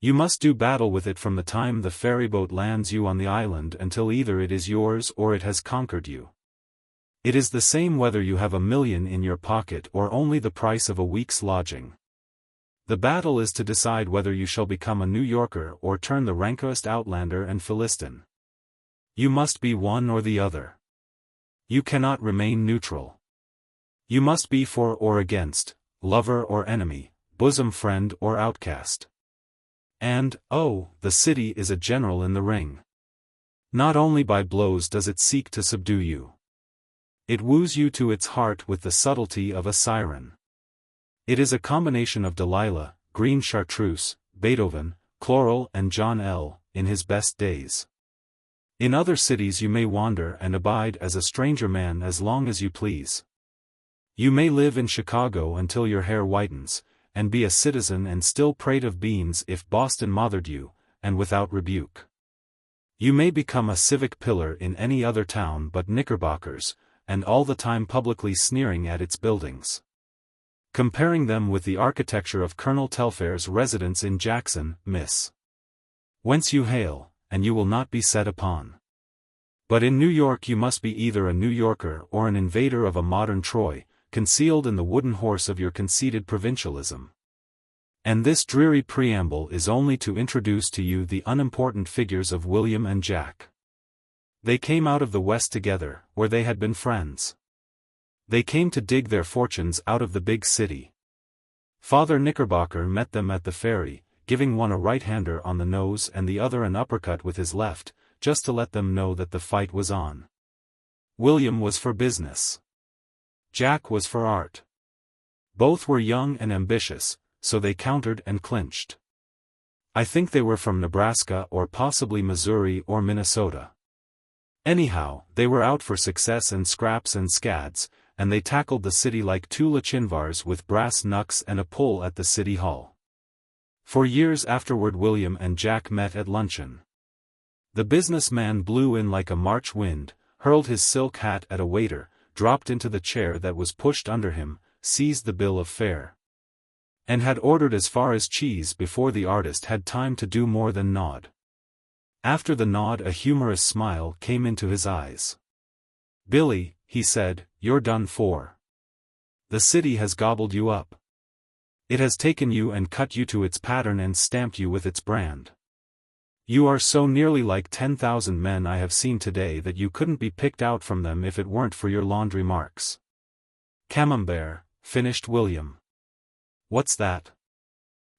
You must do battle with it from the time the ferryboat lands you on the island until either it is yours or it has conquered you. It is the same whether you have $1 million in your pocket or only the price of a week's lodging. The battle is to decide whether you shall become a New Yorker or turn the rancorous outlander and Philistine. You must be one or the other. You cannot remain neutral. You must be for or against, lover or enemy, bosom friend or outcast. And, oh, the city is a general in the ring. Not only by blows does it seek to subdue you. It woos you to its heart with the subtlety of a siren. It is a combination of Delilah, Green Chartreuse, Beethoven, Chloral and John L. in his best days. In other cities you may wander and abide as a stranger man as long as you please. You may live in Chicago until your hair whitens, and be a citizen and still prate of beans if Boston mothered you, and without rebuke. You may become a civic pillar in any other town but Knickerbocker's, and all the time publicly sneering at its buildings. Comparing them with the architecture of Colonel Telfair's residence in Jackson, Miss. Whence you hail, and you will not be set upon. But in New York you must be either a New Yorker or an invader of a modern Troy, concealed in the wooden horse of your conceited provincialism. And this dreary preamble is only to introduce to you the unimportant figures of William and Jack. They came out of the West together, where they had been friends. They came to dig their fortunes out of the big city. Father Knickerbocker met them at the ferry, giving one a right-hander on the nose and the other an uppercut with his left, just to let them know that the fight was on. William was for business. Jack was for art. Both were young and ambitious, so they countered and clinched. I think they were from Nebraska or possibly Missouri or Minnesota. Anyhow, they were out for success and scraps and scads, and they tackled the city like two Lachinvars with brass knucks and a pull at the city hall. For years afterward William and Jack met at luncheon. The businessman blew in like a March wind, hurled his silk hat at a waiter, dropped into the chair that was pushed under him, seized the bill of fare, and had ordered as far as cheese before the artist had time to do more than nod. After the nod a humorous smile came into his eyes. "Billy," he said, "you're done for. The city has gobbled you up. It has taken you and cut you to its pattern and stamped you with its brand. You are so nearly like 10,000 men I have seen today that you couldn't be picked out from them if it weren't for your laundry marks." "Camembert," finished William. "What's that?"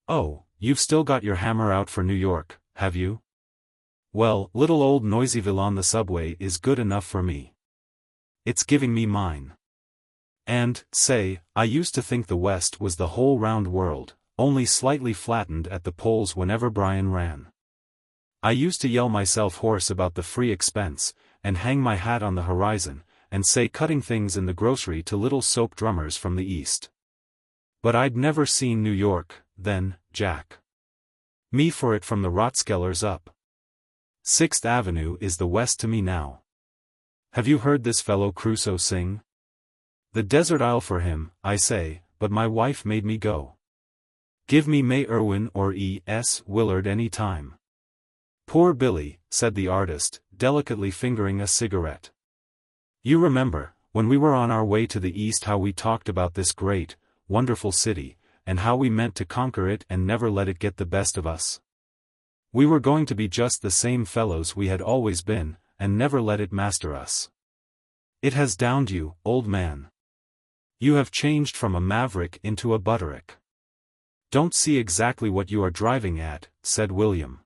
"Oh, you've still got your hammer out for New York, have you? Well, little old Noiseville on the subway is good enough for me. It's giving me mine. And, say, I used to think the West was the whole round world, only slightly flattened at the poles whenever Brian ran. I used to yell myself hoarse about the free expense, and hang my hat on the horizon, and say cutting things in the grocery to little soap drummers from the East. But I'd never seen New York, then, Jack. Me for it from the Rotskellers up. 6th Avenue is the West to me now. Have you heard this fellow Crusoe sing? The desert isle for him, I say, but my wife made me go. Give me May Irwin or E.S. Willard any time." "Poor Billy," said the artist, delicately fingering a cigarette. "You remember, when we were on our way to the East, how we talked about this great, wonderful city, and how we meant to conquer it and never let it get the best of us. We were going to be just the same fellows we had always been, and never let it master us. It has downed you, old man. You have changed from a maverick into a butterick." "Don't see exactly what you are driving at," said William.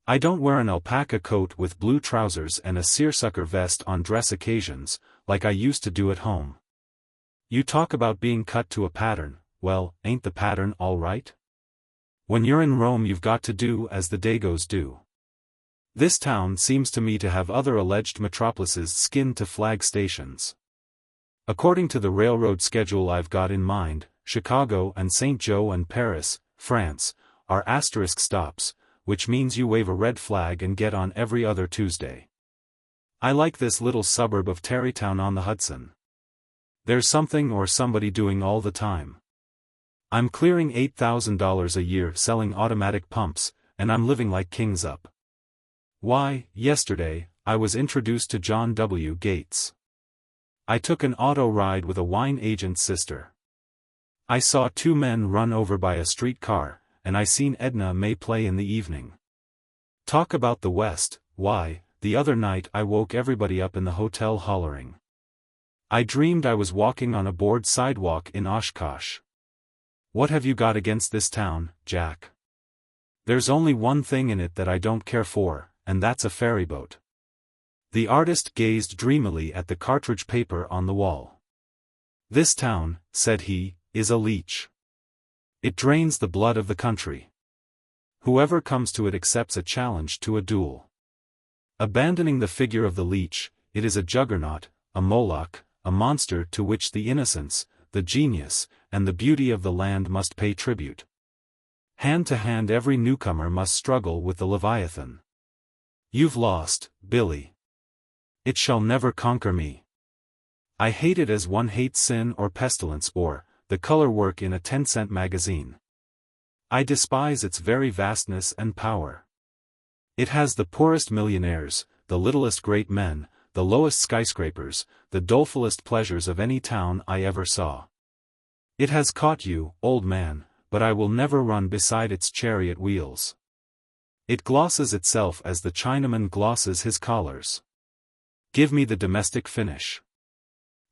"I don't wear an alpaca coat with blue trousers and a seersucker vest on dress occasions, like I used to do at home. You talk about being cut to a pattern, well, ain't the pattern all right? When you're in Rome you've got to do as the Dagos do. This town seems to me to have other alleged metropolises skinned to flag stations. According to the railroad schedule I've got in mind, Chicago and St. Joe and Paris, France, are asterisk stops, which means you wave a red flag and get on every other Tuesday. I like this little suburb of Tarrytown on the Hudson. There's something or somebody doing all the time. I'm clearing $8,000 a year selling automatic pumps, and I'm living like kings up. Why, yesterday, I was introduced to John W. Gates. I took an auto ride with a wine agent's sister. I saw two men run over by a street car, and I seen Edna May play in the evening. Talk about the West, why, the other night I woke everybody up in the hotel hollering. I dreamed I was walking on a board sidewalk in Oshkosh. What have you got against this town, Jack? There's only one thing in it that I don't care for, and that's a ferryboat. The artist gazed dreamily at the cartridge paper on the wall. This town, said he, is a leech. It drains the blood of the country. Whoever comes to it accepts a challenge to a duel. Abandoning the figure of the leech, it is a juggernaut, a Moloch, a monster to which the innocence, the genius, and the beauty of the land must pay tribute. Hand to hand every newcomer must struggle with the Leviathan. You've lost, Billy. It shall never conquer me. I hate it as one hates sin or pestilence or the color work in a 10-cent magazine. I despise its very vastness and power. It has the poorest millionaires, the littlest great men, the lowest skyscrapers, the dolefulest pleasures of any town I ever saw. It has caught you, old man, but I will never run beside its chariot wheels. It glosses itself as the Chinaman glosses his collars. Give me the domestic finish.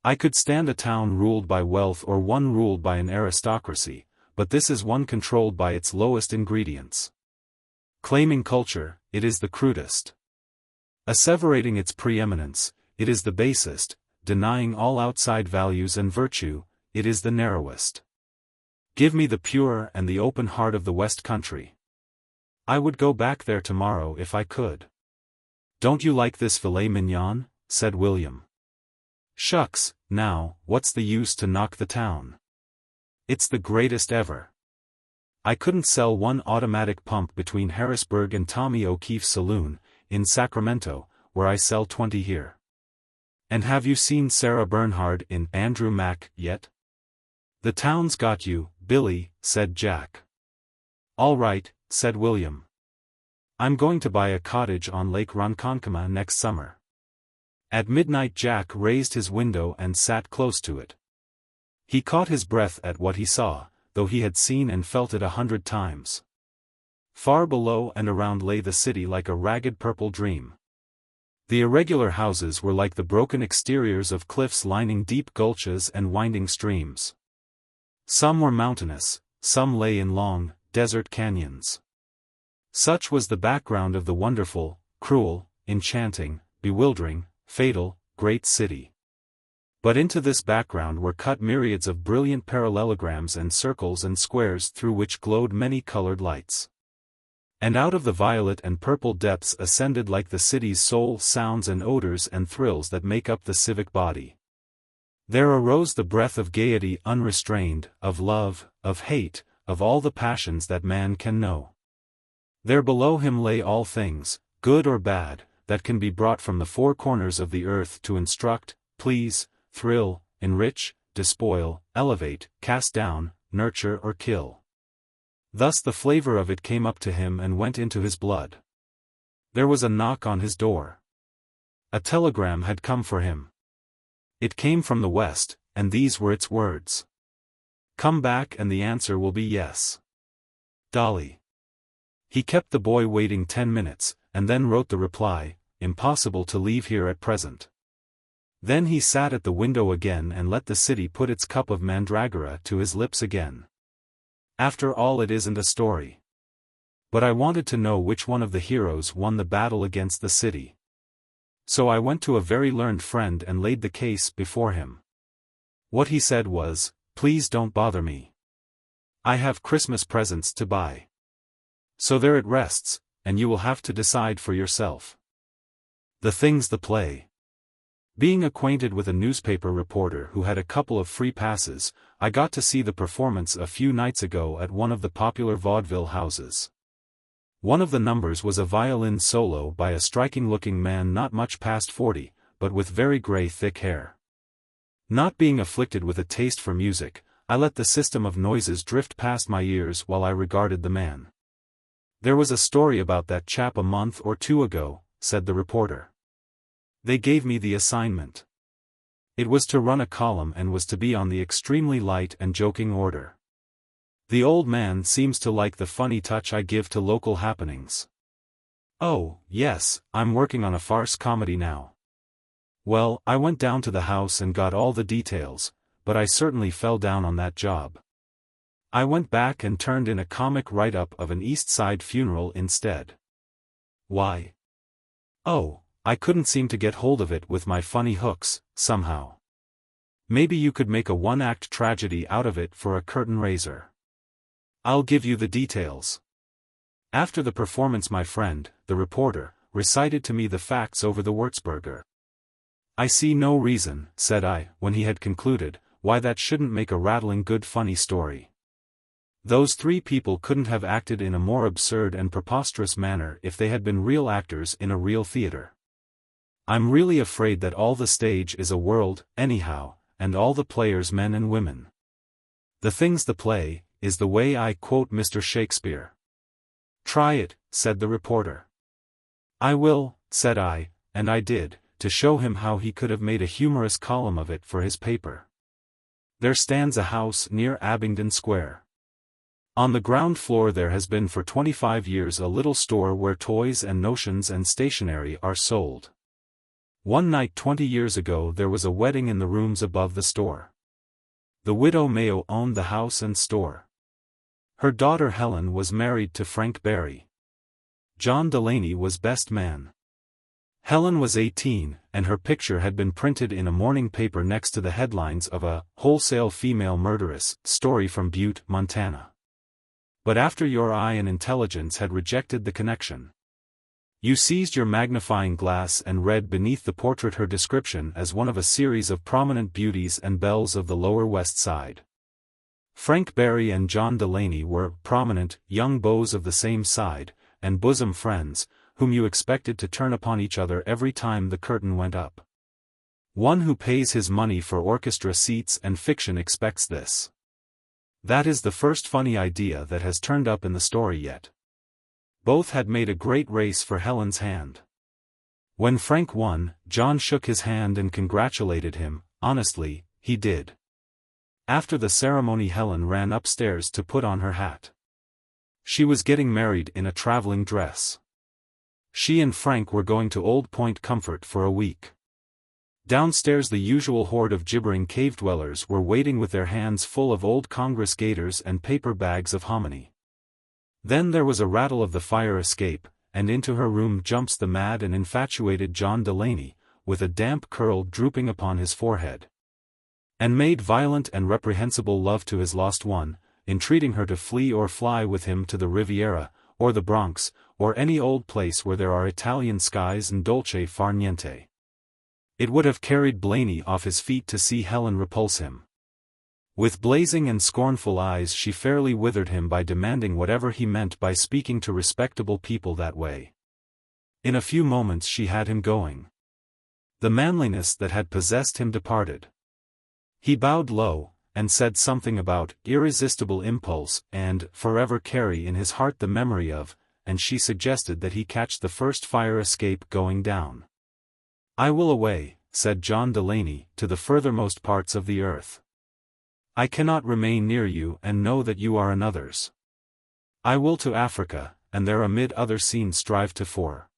I could stand a town ruled by wealth or one ruled by an aristocracy, but this is one controlled by its lowest ingredients. Claiming culture, it is the crudest. Asseverating its preeminence, it is the basest, denying all outside values and virtue, it is the narrowest. Give me the pure and the open heart of the West Country. I would go back there tomorrow if I could. Don't you like this filet mignon? Said William. Shucks, now, what's the use to knock the town? It's the greatest ever. I couldn't sell one automatic pump between Harrisburg and Tommy O'Keefe's saloon, in Sacramento, where I sell 20 here. And have you seen Sarah Bernhard in Andrew Mack yet? The town's got you, Billy, said Jack. All right, said William. I'm going to buy a cottage on Lake Ronkonkoma next summer. At midnight Jack raised his window and sat close to it. He caught his breath at what he saw, though he had seen and felt it 100 times. Far below and around lay the city like a ragged purple dream. The irregular houses were like the broken exteriors of cliffs lining deep gulches and winding streams. Some were mountainous, some lay in long, desert canyons. Such was the background of the wonderful, cruel, enchanting, bewildering, fatal, great city. But into this background were cut myriads of brilliant parallelograms and circles and squares through which glowed many colored lights. And out of the violet and purple depths ascended like the city's soul sounds and odors and thrills that make up the civic body. There arose the breath of gaiety unrestrained, of love, of hate, of all the passions that man can know. There below him lay all things, good or bad, that can be brought from the four corners of the earth to instruct, please, thrill, enrich, despoil, elevate, cast down, nurture or kill. Thus the flavor of it came up to him and went into his blood. There was a knock on his door. A telegram had come for him. It came from the west, and these were its words. Come back and the answer will be yes. Dolly. He kept the boy waiting 10 minutes, and then wrote the reply, impossible to leave here at present. Then he sat at the window again and let the city put its cup of mandragora to his lips again. After all, it isn't a story. But I wanted to know which one of the heroes won the battle against the city. So I went to a very learned friend and laid the case before him. What he said was, please don't bother me. I have Christmas presents to buy. So there it rests, and you will have to decide for yourself. The thing's the play. Being acquainted with a newspaper reporter who had a couple of free passes, I got to see the performance a few nights ago at one of the popular vaudeville houses. One of the numbers was a violin solo by a striking-looking man not much past 40, but with very grey thick hair. Not being afflicted with a taste for music, I let the system of noises drift past my ears while I regarded the man. "There was a story about that chap a month or two ago," said the reporter. "They gave me the assignment. It was to run a column and was to be on the extremely light and joking order. The old man seems to like the funny touch I give to local happenings." "Oh, yes, I'm working on a farce comedy now." "Well, I went down to the house and got all the details, but I certainly fell down on that job. I went back and turned in a comic write-up of an East Side funeral instead." "Why?" "Oh, I couldn't seem to get hold of it with my funny hooks, somehow. Maybe you could make a one-act tragedy out of it for a curtain raiser. I'll give you the details." After the performance my friend, the reporter, recited to me the facts over the Würzburger. "I see no reason," said I, when he had concluded, "why that shouldn't make a rattling good funny story. Those three people couldn't have acted in a more absurd and preposterous manner if they had been real actors in a real theater. I'm really afraid that all the stage is a world, anyhow, and all the players men and women. The thing's the play, is the way I quote Mr. Shakespeare." "Try it," said the reporter. "I will," said I, and I did, to show him how he could have made a humorous column of it for his paper. "There stands a house near Abingdon Square. On the ground floor there has been for 25 years a little store where toys and notions and stationery are sold. One night 20 years ago there was a wedding in the rooms above the store. The widow Mayo owned the house and store. Her daughter Helen was married to Frank Barry. John Delaney was best man. Helen was 18, and her picture had been printed in a morning paper next to the headlines of a wholesale female murderess story from Butte, Montana. But after your eye and intelligence had rejected the connection, you seized your magnifying glass and read beneath the portrait her description as one of a series of prominent beauties and belles of the Lower West Side. Frank Barry and John Delaney were prominent, young beaux of the same side, and bosom friends, whom you expected to turn upon each other every time the curtain went up. One who pays his money for orchestra seats and fiction expects this. That is the first funny idea that has turned up in the story yet. Both had made a great race for Helen's hand. When Frank won, John shook his hand and congratulated him, honestly, he did. After the ceremony Helen ran upstairs to put on her hat. She was getting married in a traveling dress. She and Frank were going to Old Point Comfort for a week. Downstairs the usual horde of gibbering cave-dwellers were waiting with their hands full of old Congress gaiters and paper bags of hominy. Then there was a rattle of the fire escape, and into her room jumps the mad and infatuated John Delaney, with a damp curl drooping upon his forehead. And made violent and reprehensible love to his lost one, entreating her to flee or fly with him to the Riviera, or the Bronx, or any old place where there are Italian skies and dolce far niente. It would have carried Blaney off his feet to see Helen repulse him. With blazing and scornful eyes she fairly withered him by demanding whatever he meant by speaking to respectable people that way. In a few moments she had him going. The manliness that had possessed him departed. He bowed low, and said something about irresistible impulse and forever carry in his heart the memory of, and she suggested that he catch the first fire escape going down. "I will away," said John Delaney, "to the furthermost parts of the earth. I cannot remain near you and know that you are another's. I will to Africa, and there amid other scenes strive to for."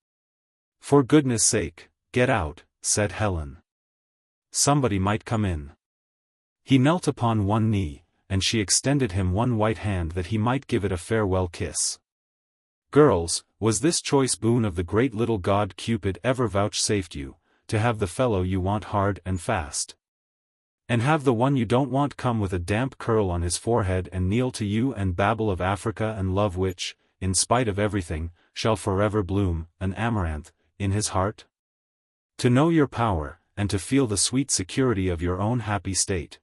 "For goodness sake, get out," said Helen. "Somebody might come in." He knelt upon one knee, and she extended him one white hand that he might give it a farewell kiss. Girls, was this choice boon of the great little god Cupid ever vouchsafed you, to have the fellow you want hard and fast? And have the one you don't want come with a damp curl on his forehead and kneel to you and babble of Africa and love which, in spite of everything, shall forever bloom, an amaranth, in his heart? To know your power, and to feel the sweet security of your own happy state.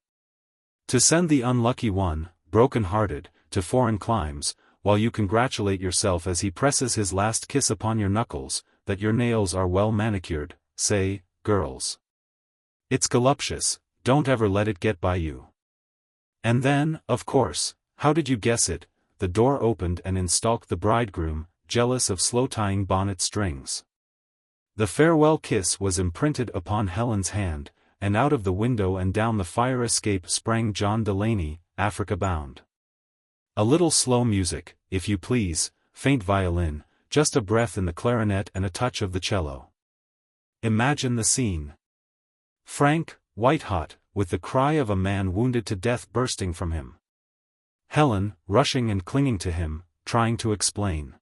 To send the unlucky one, broken-hearted, to foreign climes, while you congratulate yourself as he presses his last kiss upon your knuckles, that your nails are well manicured, say, girls. It's voluptuous, don't ever let it get by you. And then, of course, how did you guess it, the door opened and in stalked the bridegroom, jealous of slow-tying bonnet strings. The farewell kiss was imprinted upon Helen's hand, and out of the window and down the fire escape sprang John Delaney, Africa bound. A little slow music, if you please, faint violin, just a breath in the clarinet and a touch of the cello. Imagine the scene. Frank, white-hot, with the cry of a man wounded to death bursting from him. Helen, rushing and clinging to him, trying to explain.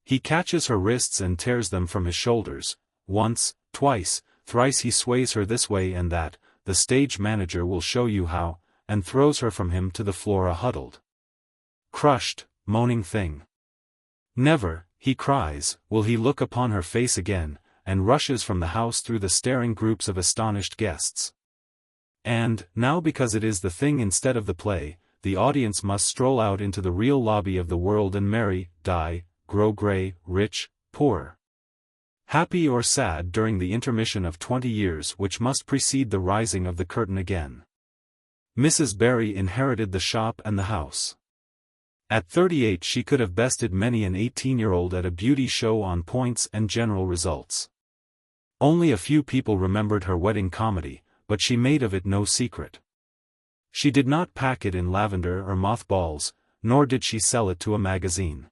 He catches her wrists and tears them from his shoulders. Once, twice, thrice he sways her this way and that, the stage manager will show you how, and throws her from him to the floor a huddled, crushed, moaning thing. Never, he cries, will he look upon her face again, and rushes from the house through the staring groups of astonished guests. And, now because it is the thing instead of the play, the audience must stroll out into the real lobby of the world and marry, die, grow grey, rich, poor, happy or sad during the intermission of 20 years which must precede the rising of the curtain again. Mrs. Barry inherited the shop and the house. At 38 she could have bested many an 18-year-old at a beauty show on points and general results. Only a few people remembered her wedding comedy, but she made of it no secret. She did not pack it in lavender or mothballs, nor did she sell it to a magazine.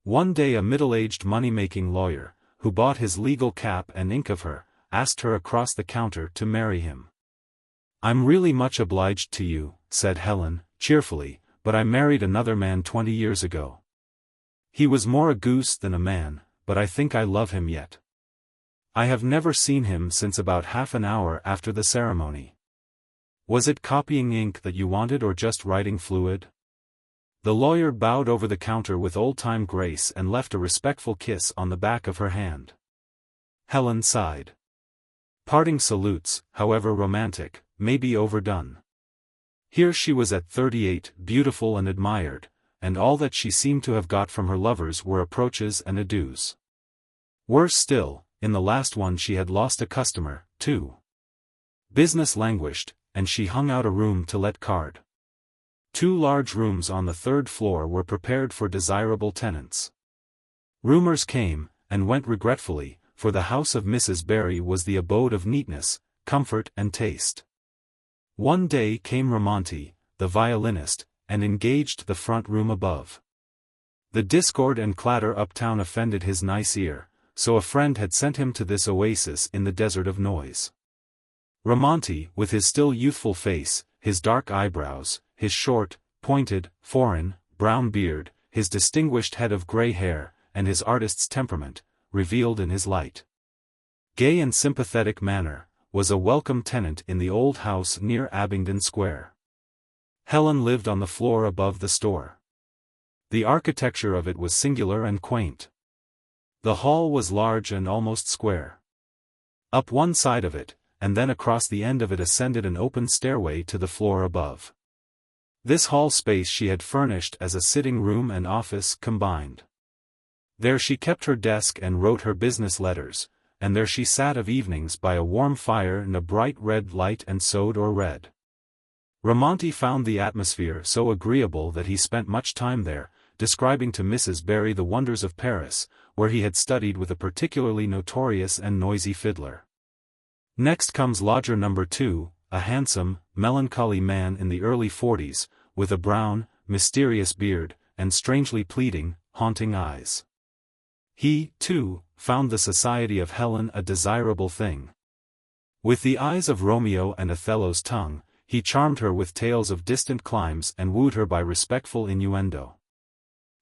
One day a middle-aged money-making lawyer, who bought his legal cap and ink of her, asked her across the counter to marry him. "I'm really much obliged to you," said Helen, cheerfully, "but I married another man 20 years ago. He was more a goose than a man, but I think I love him yet. I have never seen him since about half an hour after the ceremony. Was it copying ink that you wanted or just writing fluid?" The lawyer bowed over the counter with old-time grace and left a respectful kiss on the back of her hand. Helen sighed. Parting salutes, however romantic, may be overdone. Here she was at 38, beautiful and admired, and all that she seemed to have got from her lovers were approaches and adieus. Worse still, in the last one she had lost a customer, too. Business languished, and she hung out a room to let card. 2 large rooms on the 3rd floor were prepared for desirable tenants. Rumors came, and went regretfully, for the house of Mrs. Barry was the abode of neatness, comfort and taste. One day came Ramonti, the violinist, and engaged the front room above. The discord and clatter uptown offended his nice ear, so a friend had sent him to this oasis in the desert of noise. Ramonti, with his still youthful face, his dark eyebrows, his short, pointed, foreign, brown beard, his distinguished head of grey hair, and his artist's temperament, revealed in his light, gay and sympathetic manner, was a welcome tenant in the old house near Abingdon Square. Helen lived on the floor above the store. The architecture of it was singular and quaint. The hall was large and almost square. Up one side of it, and then across the end of it ascended an open stairway to the floor above. This hall space she had furnished as a sitting room and office combined. There she kept her desk and wrote her business letters, and there she sat of evenings by a warm fire and a bright red light and sewed or read. Ramonti found the atmosphere so agreeable that he spent much time there, describing to Mrs. Barry the wonders of Paris, where he had studied with a particularly notorious and noisy fiddler. Next comes lodger number 2, a handsome, melancholy man in the early 40s, with a brown, mysterious beard, and strangely pleading, haunting eyes. He, too, found the society of Helen a desirable thing. With the eyes of Romeo and Othello's tongue, he charmed her with tales of distant climes and wooed her by respectful innuendo.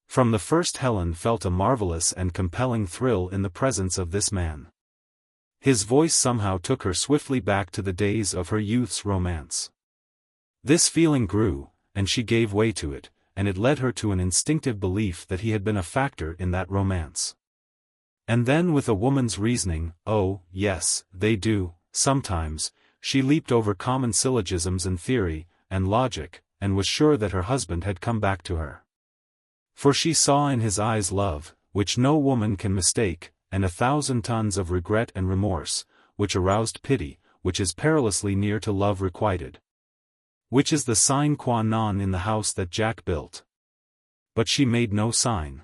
From the first Helen felt a marvelous and compelling thrill in the presence of this man. His voice somehow took her swiftly back to the days of her youth's romance. This feeling grew, and she gave way to it, and it led her to an instinctive belief that he had been a factor in that romance. And then with a woman's reasoning, "Oh, yes, they do," sometimes, she leaped over common syllogisms and theory, and logic, and was sure that her husband had come back to her. For she saw in his eyes love, which no woman can mistake, and 1,000 tons of regret and remorse, which aroused pity, which is perilously near to love requited. Which is the sine qua non in the house that Jack built. But she made no sign.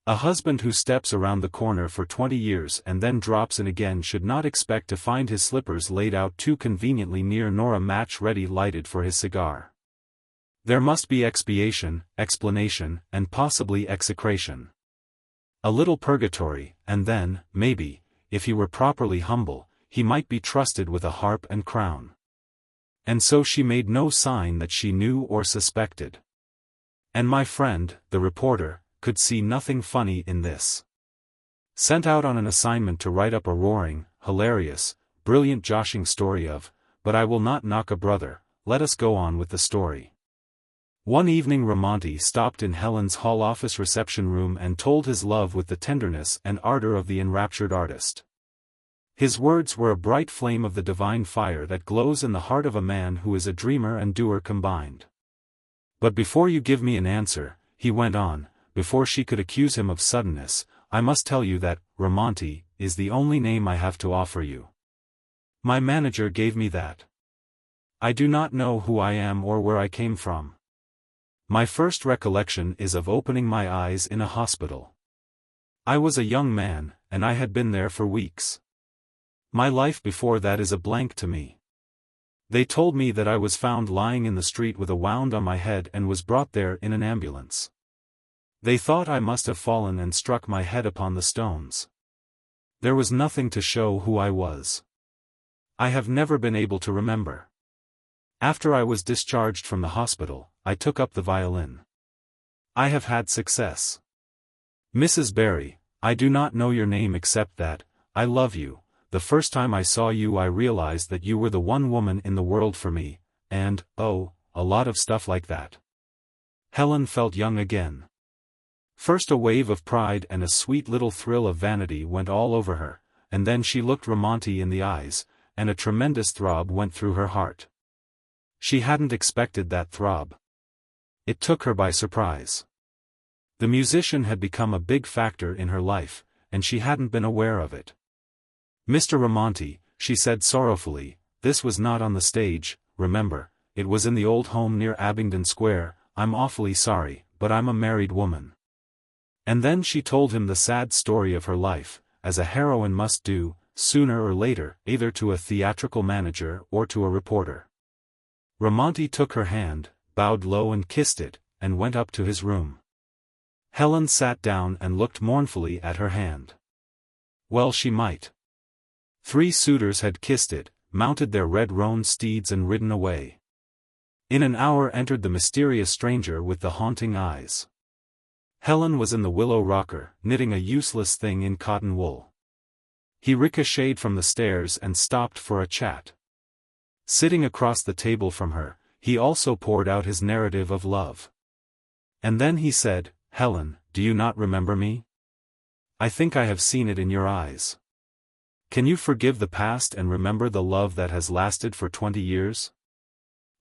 A husband who steps around the corner for 20 years and then drops in again should not expect to find his slippers laid out too conveniently near nor a match ready lighted for his cigar. There must be expiation, explanation, and possibly execration. A little purgatory, and then, maybe, if he were properly humble, he might be trusted with a harp and crown. And so she made no sign that she knew or suspected. And my friend, the reporter, could see nothing funny in this. Sent out on an assignment to write up a roaring, hilarious, brilliant joshing story of, but I will not knock a brother, let us go on with the story. One evening Ramonti stopped in Helen's hall office reception room and told his love with the tenderness and ardor of the enraptured artist. His words were a bright flame of the divine fire that glows in the heart of a man who is a dreamer and doer combined. But before you give me an answer, he went on, before she could accuse him of suddenness, I must tell you that, Ramonti, is the only name I have to offer you. My manager gave me that. I do not know who I am or where I came from. My first recollection is of opening my eyes in a hospital. I was a young man, and I had been there for weeks. My life before that is a blank to me. They told me that I was found lying in the street with a wound on my head and was brought there in an ambulance. They thought I must have fallen and struck my head upon the stones. There was nothing to show who I was. I have never been able to remember. After I was discharged from the hospital, I took up the violin. I have had success. Mrs. Barry, I do not know your name except that, I love you. The first time I saw you I realized that you were the one woman in the world for me, and, oh, a lot of stuff like that. Helen felt young again. First a wave of pride and a sweet little thrill of vanity went all over her, and then she looked Ramonti in the eyes, and a tremendous throb went through her heart. She hadn't expected that throb. It took her by surprise. The musician had become a big factor in her life, and she hadn't been aware of it. Mr. Ramonti, she said sorrowfully, this was not on the stage, remember, it was in the old home near Abingdon Square. I'm awfully sorry, but I'm a married woman. And then she told him the sad story of her life, as a heroine must do, sooner or later, either to a theatrical manager or to a reporter. Ramonti took her hand, bowed low and kissed it, and went up to his room. Helen sat down and looked mournfully at her hand. Well, she might. 3 suitors had kissed it, mounted their red roan steeds and ridden away. In an hour entered the mysterious stranger with the haunting eyes. Helen was in the willow rocker, knitting a useless thing in cotton wool. He ricocheted from the stairs and stopped for a chat. Sitting across the table from her, he also poured out his narrative of love. And then he said, Helen, do you not remember me? I think I have seen it in your eyes. Can you forgive the past and remember the love that has lasted for 20 years?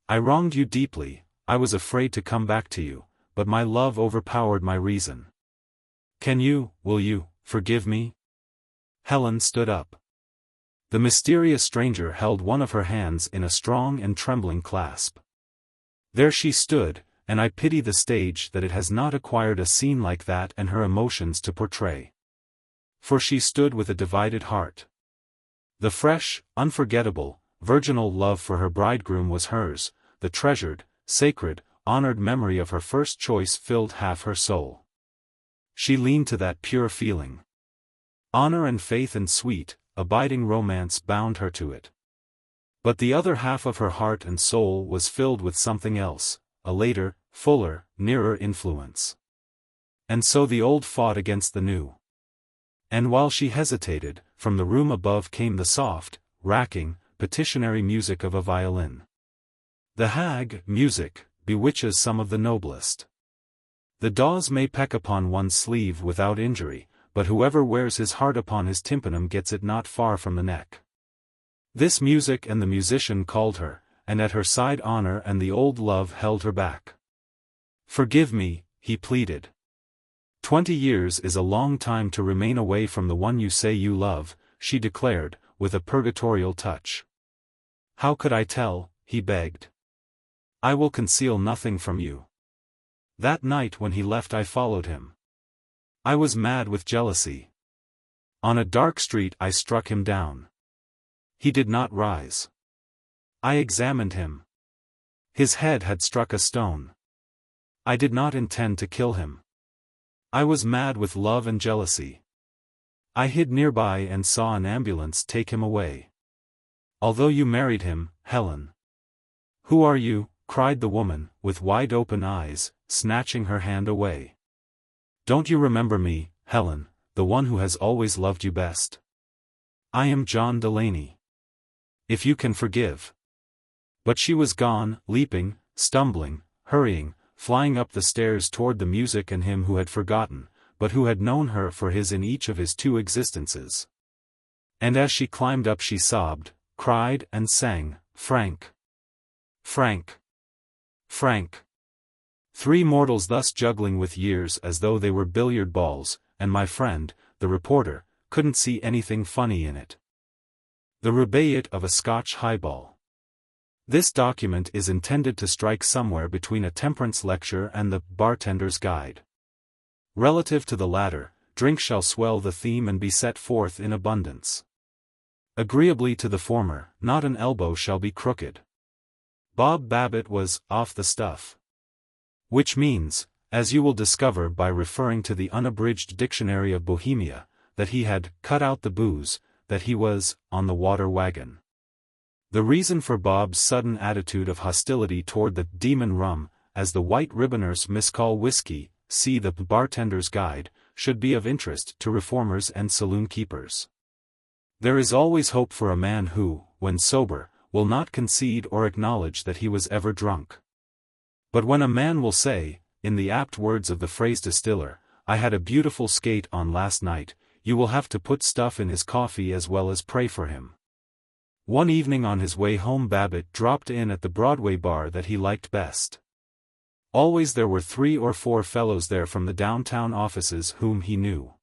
I wronged you deeply, I was afraid to come back to you, but my love overpowered my reason. Will you, forgive me? Helen stood up. The mysterious stranger held one of her hands in a strong and trembling clasp. There she stood, and I pity the stage that it has not acquired a scene like that and her emotions to portray. For she stood with a divided heart. The fresh, unforgettable, virginal love for her bridegroom was hers, the treasured, sacred, honored memory of her first choice filled half her soul. She leaned to that pure feeling. Honor and faith and sweet, abiding romance bound her to it. But the other half of her heart and soul was filled with something else, a later, fuller, nearer influence. And so the old fought against the new. And while she hesitated, from the room above came the soft, racking, petitionary music of a violin. The hag music bewitches some of the noblest. The daws may peck upon one's sleeve without injury, but whoever wears his heart upon his tympanum gets it not far from the neck. This music and the musician called her, and at her side honor and the old love held her back. "Forgive me," he pleaded. 20 years is a long time to remain away from the one you say you love," she declared, with a purgatorial touch. "How could I tell?" he begged. "I will conceal nothing from you." That night when he left I followed him. I was mad with jealousy. On a dark street I struck him down. He did not rise. I examined him. His head had struck a stone. I did not intend to kill him. I was mad with love and jealousy. I hid nearby and saw an ambulance take him away. "Although you married him, Helen." "Who are you?" cried the woman, with wide-open eyes, snatching her hand away. "Don't you remember me, Helen, the one who has always loved you best?" "I am John Delaney. If you can forgive." But she was gone, leaping, stumbling, hurrying, flying up the stairs toward the music and him who had forgotten, but who had known her for his in each of his 2 existences. And as she climbed up she sobbed, cried and sang, "Frank! Frank! Frank!" 3 mortals thus juggling with years as though they were billiard balls, and my friend, the reporter, couldn't see anything funny in it. The Rubaiyat of a Scotch highball. This document is intended to strike somewhere between a temperance lecture and the bartender's guide. Relative to the latter, drink shall swell the theme and be set forth in abundance. Agreeably to the former, not an elbow shall be crooked. Bob Babbitt was off the stuff. Which means, as you will discover by referring to the unabridged dictionary of Bohemia, that he had cut out the booze, that he was on the water wagon. The reason for Bob's sudden attitude of hostility toward the demon rum, as the white ribboners miscall whiskey, see the bartender's guide, should be of interest to reformers and saloon keepers. There is always hope for a man who, when sober, will not concede or acknowledge that he was ever drunk. But when a man will say, in the apt words of the phrase distiller, "I had a beautiful skate on last night," you will have to put stuff in his coffee as well as pray for him. One evening on his way home Babbitt dropped in at the Broadway bar that he liked best. Always there were 3 or 4 fellows there from the downtown offices whom he knew.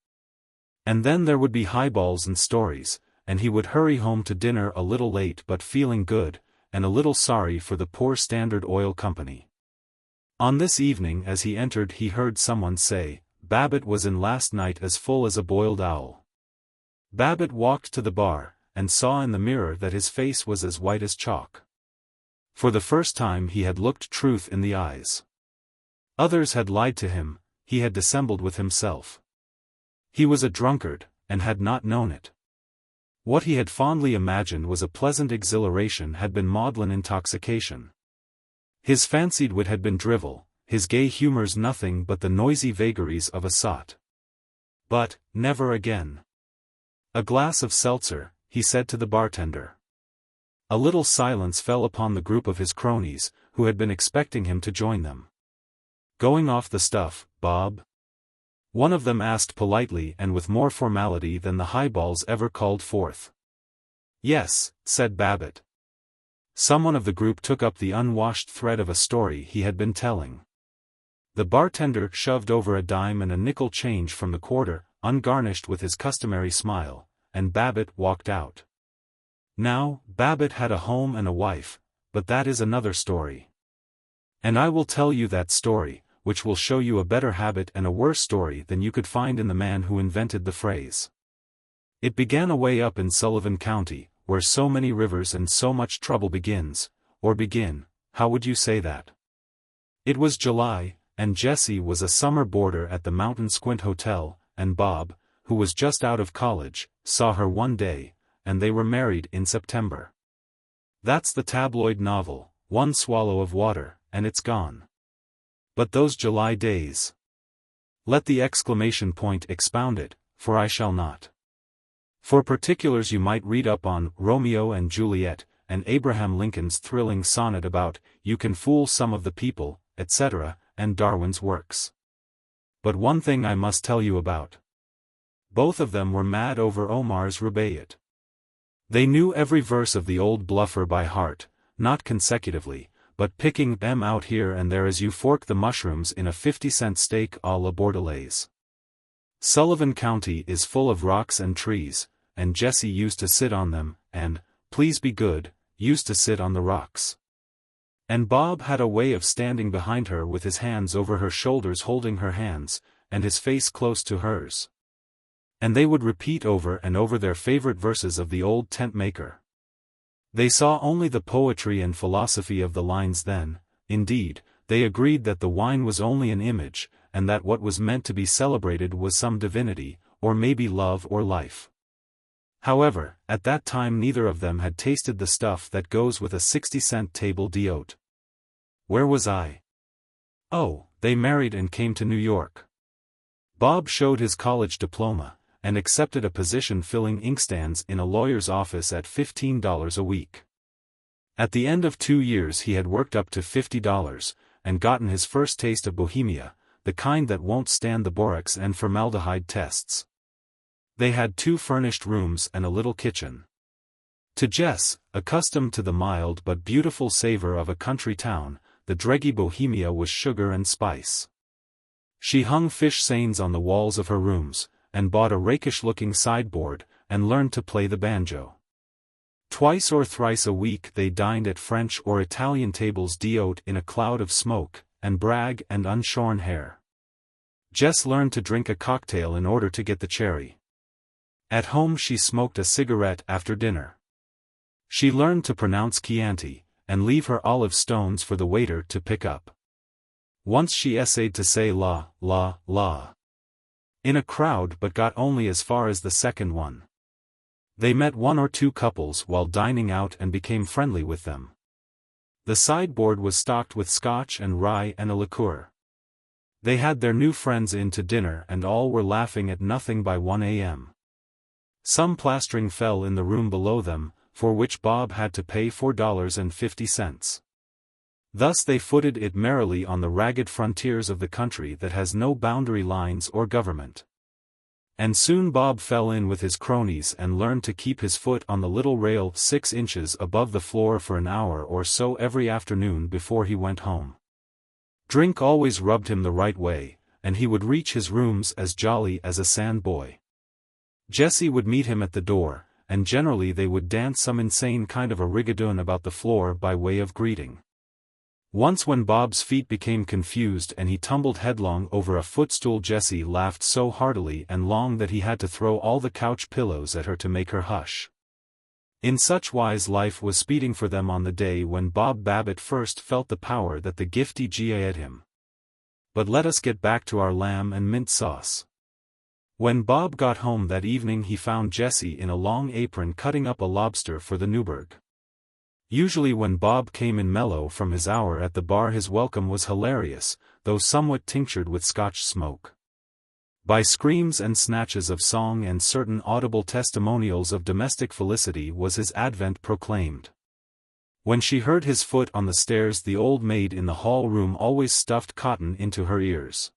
And then there would be highballs and stories, and he would hurry home to dinner a little late but feeling good, and a little sorry for the poor Standard Oil Company. On this evening as he entered he heard someone say, "Babbitt was in last night as full as a boiled owl." Babbitt walked to the bar, and saw in the mirror that his face was as white as chalk. For the first time he had looked truth in the eyes. Others had lied to him, he had dissembled with himself. He was a drunkard, and had not known it. What he had fondly imagined was a pleasant exhilaration had been maudlin intoxication. His fancied wit had been drivel, his gay humors nothing but the noisy vagaries of a sot. But, never again. "A glass of seltzer," he said to the bartender. A little silence fell upon the group of his cronies, who had been expecting him to join them. "Going off the stuff, Bob?" One of them asked politely and with more formality than the highballs ever called forth. "Yes," said Babbitt. Someone of the group took up the unwashed thread of a story he had been telling. The bartender shoved over a dime and a nickel change from the quarter, ungarnished with his customary smile, and Babbitt walked out. Now, Babbitt had a home and a wife, but that is another story. And I will tell you that story, which will show you a better habit and a worse story than you could find in the man who invented the phrase. It began away up in Sullivan County, where so many rivers and so much trouble begins, or begin, how would you say that? It was July, and Jessie was a summer boarder at the Mountain Squint Hotel, and Bob, who was just out of college, saw her one day, and they were married in September. That's the tabloid novel, one swallow of water, and it's gone. But those July days. Let the exclamation point expound it, for I shall not. For particulars you might read up on Romeo and Juliet, and Abraham Lincoln's thrilling sonnet about, "You can fool some of the people," etc., and Darwin's works. But one thing I must tell you about. Both of them were mad over Omar's Rubaiyat. They knew every verse of the old bluffer by heart, not consecutively, but picking them out here and there as you fork the mushrooms in a 50-cent steak à la Bordelaise. Sullivan County is full of rocks and trees, and Jessie used to sit on them, and, please be good, used to sit on the rocks. And Bob had a way of standing behind her with his hands over her shoulders holding her hands, and his face close to hers. And they would repeat over and over their favorite verses of the old tent maker. They saw only the poetry and philosophy of the lines then, indeed, they agreed that the wine was only an image, and that what was meant to be celebrated was some divinity, or maybe love or life. However, at that time neither of them had tasted the stuff that goes with a 60-cent table d'hôte. Where was I? Oh, they married and came to New York. Bob showed his college diploma, and accepted a position filling inkstands in a lawyer's office at $15 a week. At the end of 2 years he had worked up to $50, and gotten his first taste of Bohemia, the kind that won't stand the borax and formaldehyde tests. They had 2 furnished rooms and a little kitchen. To Jess, accustomed to the mild but beautiful savor of a country town, the dreggy Bohemia was sugar and spice. She hung fish seines on the walls of her rooms, and bought a rakish-looking sideboard, and learned to play the banjo. Twice or thrice a week they dined at French or Italian tables d'hôte in a cloud of smoke, and brag and unshorn hair. Jess learned to drink a cocktail in order to get the cherry. At home she smoked a cigarette after dinner. She learned to pronounce Chianti, and leave her olive stones for the waiter to pick up. Once she essayed to say la, la, la in a crowd but got only as far as the second one. They met 1 or 2 couples while dining out and became friendly with them. The sideboard was stocked with Scotch and rye and a liqueur. They had their new friends in to dinner and all were laughing at nothing by 1 a.m. Some plastering fell in the room below them, for which Bob had to pay $4.50. Thus they footed it merrily on the ragged frontiers of the country that has no boundary lines or government. And soon Bob fell in with his cronies and learned to keep his foot on the little rail 6 inches above the floor for an hour or so every afternoon before he went home. Drink always rubbed him the right way, and he would reach his rooms as jolly as a sand boy. Jessie would meet him at the door, and generally they would dance some insane kind of a rigadoon about the floor by way of greeting. Once when Bob's feet became confused and he tumbled headlong over a footstool, Jessie laughed so heartily and long that he had to throw all the couch pillows at her to make her hush. In such wise life was speeding for them on the day when Bob Babbitt first felt the power that the gifty Gia had him. But let us get back to our lamb and mint sauce. When Bob got home that evening he found Jessie in a long apron cutting up a lobster for the Newburgh. Usually when Bob came in mellow from his hour at the bar his welcome was hilarious, though somewhat tinctured with Scotch smoke. By screams and snatches of song and certain audible testimonials of domestic felicity was his advent proclaimed. When she heard his foot on the stairs the old maid in the hall room always stuffed cotton into her ears.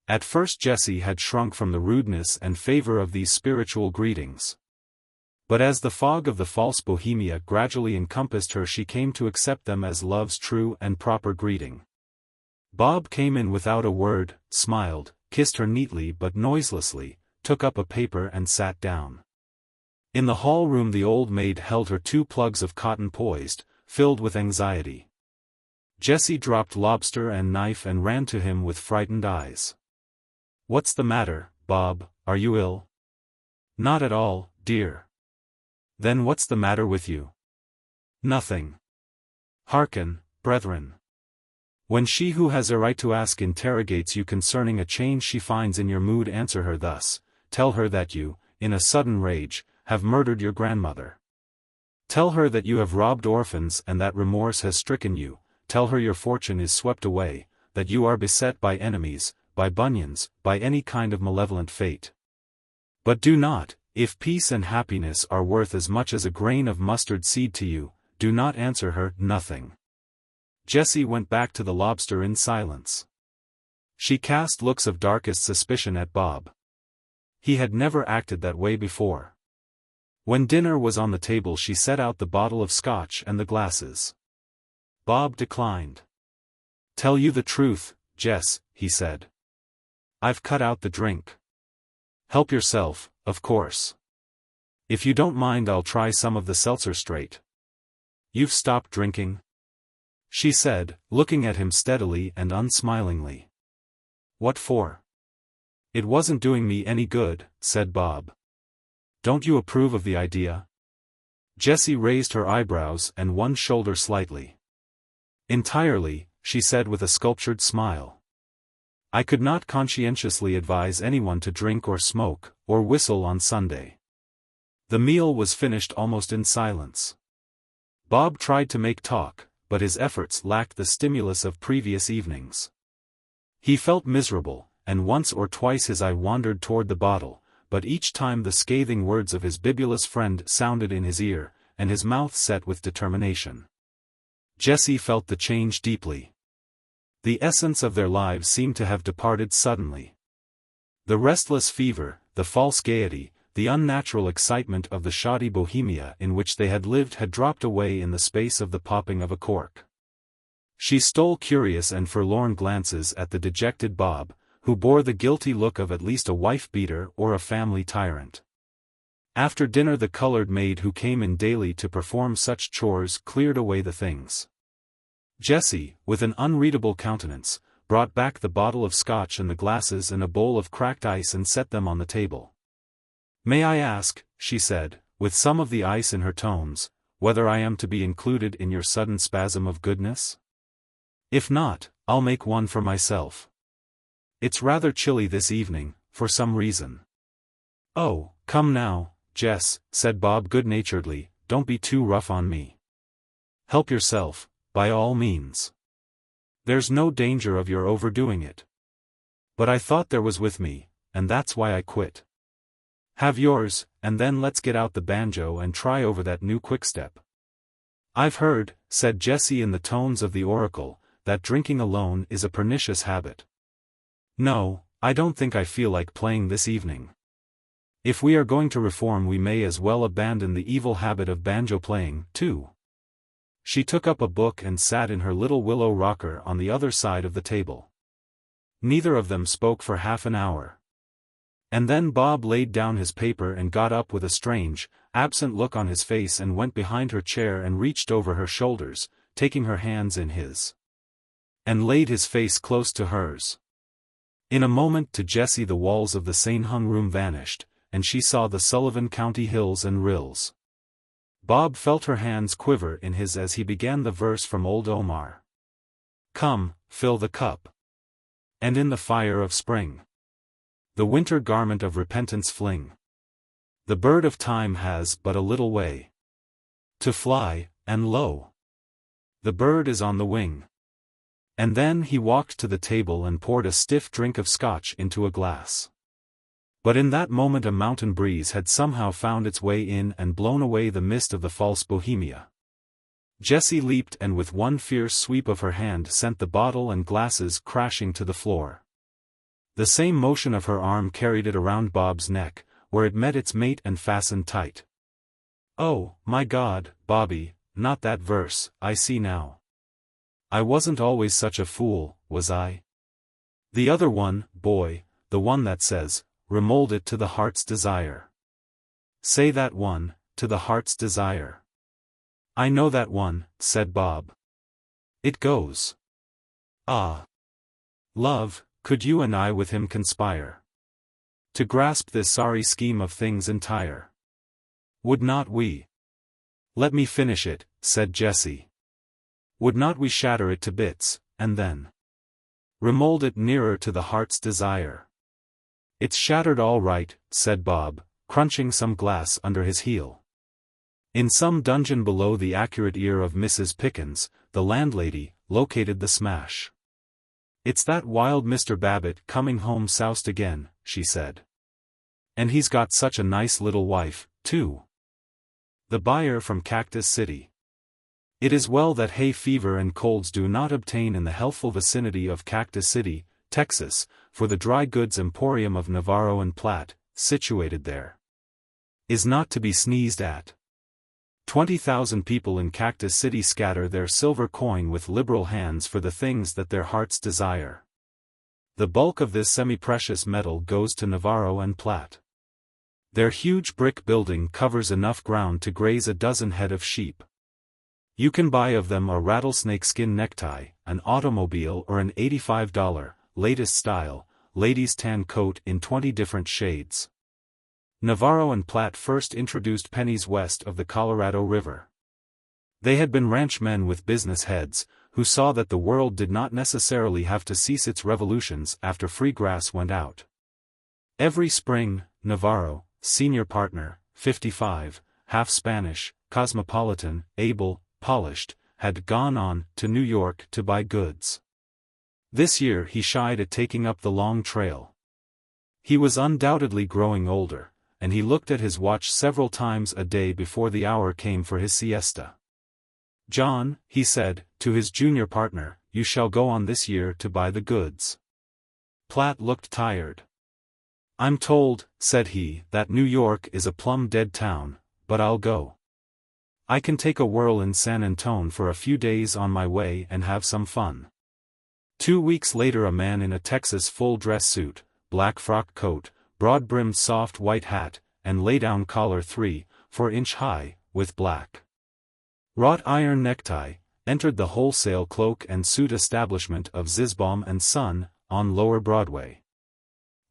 At first Jessie had shrunk from the rudeness and favor of these spiritual greetings. But as the fog of the false Bohemia gradually encompassed her she came to accept them as love's true and proper greeting. Bob came in without a word, smiled, kissed her neatly but noiselessly, took up a paper and sat down. In the hall room the old maid held her 2 plugs of cotton poised, filled with anxiety. Jessie dropped lobster and knife and ran to him with frightened eyes. "What's the matter, Bob, are you ill?" "Not at all, dear." "Then what's the matter with you?" "Nothing." "Hearken, brethren. When she who has a right to ask interrogates you concerning a change she finds in your mood, answer her thus, tell her that you, in a sudden rage, have murdered your grandmother. Tell her that you have robbed orphans and that remorse has stricken you, tell her your fortune is swept away, that you are beset by enemies, by bunions, by any kind of malevolent fate. But do not, if peace and happiness are worth as much as a grain of mustard seed to you, do not answer her nothing." Jessie went back to the lobster in silence. She cast looks of darkest suspicion at Bob. He had never acted that way before. When dinner was on the table she set out the bottle of Scotch and the glasses. Bob declined. "Tell you the truth, Jess," he said. "I've cut out the drink. Help yourself, of course. If you don't mind I'll try some of the seltzer straight." "You've stopped drinking?" she said, looking at him steadily and unsmilingly. "What for?" "It wasn't doing me any good," said Bob. "Don't you approve of the idea?" Jessie raised her eyebrows and one shoulder slightly. "Entirely," she said with a sculptured smile. "I could not conscientiously advise anyone to drink or smoke, or whistle on Sunday." The meal was finished almost in silence. Bob tried to make talk, but his efforts lacked the stimulus of previous evenings. He felt miserable, and once or twice his eye wandered toward the bottle, but each time the scathing words of his bibulous friend sounded in his ear, and his mouth set with determination. Jessie felt the change deeply. The essence of their lives seemed to have departed suddenly. The restless fever, the false gaiety, the unnatural excitement of the shoddy bohemia in which they had lived had dropped away in the space of the popping of a cork. She stole curious and forlorn glances at the dejected Bob, who bore the guilty look of at least a wife-beater or a family tyrant. After dinner the colored maid who came in daily to perform such chores cleared away the things. Jessie, with an unreadable countenance, brought back the bottle of Scotch and the glasses and a bowl of cracked ice and set them on the table. "May I ask," she said, with some of the ice in her tones, "whether I am to be included in your sudden spasm of goodness? If not, I'll make one for myself. It's rather chilly this evening, for some reason." "Oh, come now, Jess," said Bob good-naturedly, "don't be too rough on me. Help yourself, by all means. There's no danger of your overdoing it. But I thought there was with me, and that's why I quit. Have yours, and then let's get out the banjo and try over that new quickstep." "I've heard," said Jessie in the tones of the oracle, "that drinking alone is a pernicious habit. No, I don't think I feel like playing this evening. If we are going to reform we may as well abandon the evil habit of banjo playing, too." She took up a book and sat in her little willow rocker on the other side of the table. Neither of them spoke for half an hour. And then Bob laid down his paper and got up with a strange, absent look on his face and went behind her chair and reached over her shoulders, taking her hands in his. And laid his face close to hers. In a moment to Jessie the walls of the Sain-Hung room vanished, and she saw the Sullivan County hills and rills. Bob felt her hands quiver in his as he began the verse from old Omar. "Come, fill the cup. And in the fire of spring the winter garment of repentance fling. The bird of time has but a little way to fly, and lo! the bird is on the wing." And then he walked to the table and poured a stiff drink of Scotch into a glass. But in that moment a mountain breeze had somehow found its way in and blown away the mist of the false bohemia. Jessie leaped and with one fierce sweep of her hand sent the bottle and glasses crashing to the floor. The same motion of her arm carried it around Bob's neck, where it met its mate and fastened tight. "Oh, my God, Bobby, not that verse, I see now. I wasn't always such a fool, was I? The other one, boy, the one that says, 'Remold it to the heart's desire.' Say that one, 'to the heart's desire.'" "I know that one," said Bob. "It goes, 'Ah, love, could you and I with him conspire to grasp this sorry scheme of things entire? Would not we—'" "Let me finish it," said Jessie. "Would not we shatter it to bits, and then remold it nearer to the heart's desire?" "It's shattered all right," said Bob, crunching some glass under his heel. In some dungeon below the accurate ear of Mrs. Pickens, the landlady, located the smash. "It's that wild Mr. Babbitt coming home soused again," she said. "And he's got such a nice little wife, too. The buyer from Cactus City. It is well that hay fever and colds do not obtain in the healthful vicinity of Cactus City, Texas, for the dry goods emporium of Navarro and Platt, situated there, is not to be sneezed at. 20,000 people in Cactus City scatter their silver coin with liberal hands for the things that their hearts desire. The bulk of this semi-precious metal goes to Navarro and Platt. Their huge brick building covers enough ground to graze a dozen head of sheep. You can buy of them a rattlesnake skin necktie, an automobile or an $85, latest style, ladies' tan coat in 20 different shades. Navarro and Platt first introduced pennies west of the Colorado River. They had been ranchmen with business heads, who saw that the world did not necessarily have to cease its revolutions after free grass went out. Every spring, Navarro, senior partner, 55, half Spanish, cosmopolitan, able, polished, had gone on to New York to buy goods. This year he shied at taking up the long trail. He was undoubtedly growing older, and he looked at his watch several times a day before the hour came for his siesta. "John," he said, to his junior partner, "you shall go on this year to buy the goods." Platt looked tired. "I'm told," said he, "that New York is a plumb dead town, but I'll go. I can take a whirl in San Antone for a few days on my way and have some fun." 2 weeks later a man in a Texas full-dress suit, black frock coat, broad-brimmed soft white hat, and lay-down collar 3/4 inch high, with black wrought iron necktie, entered the wholesale cloak and suit establishment of Zisbaum and Son, on Lower Broadway.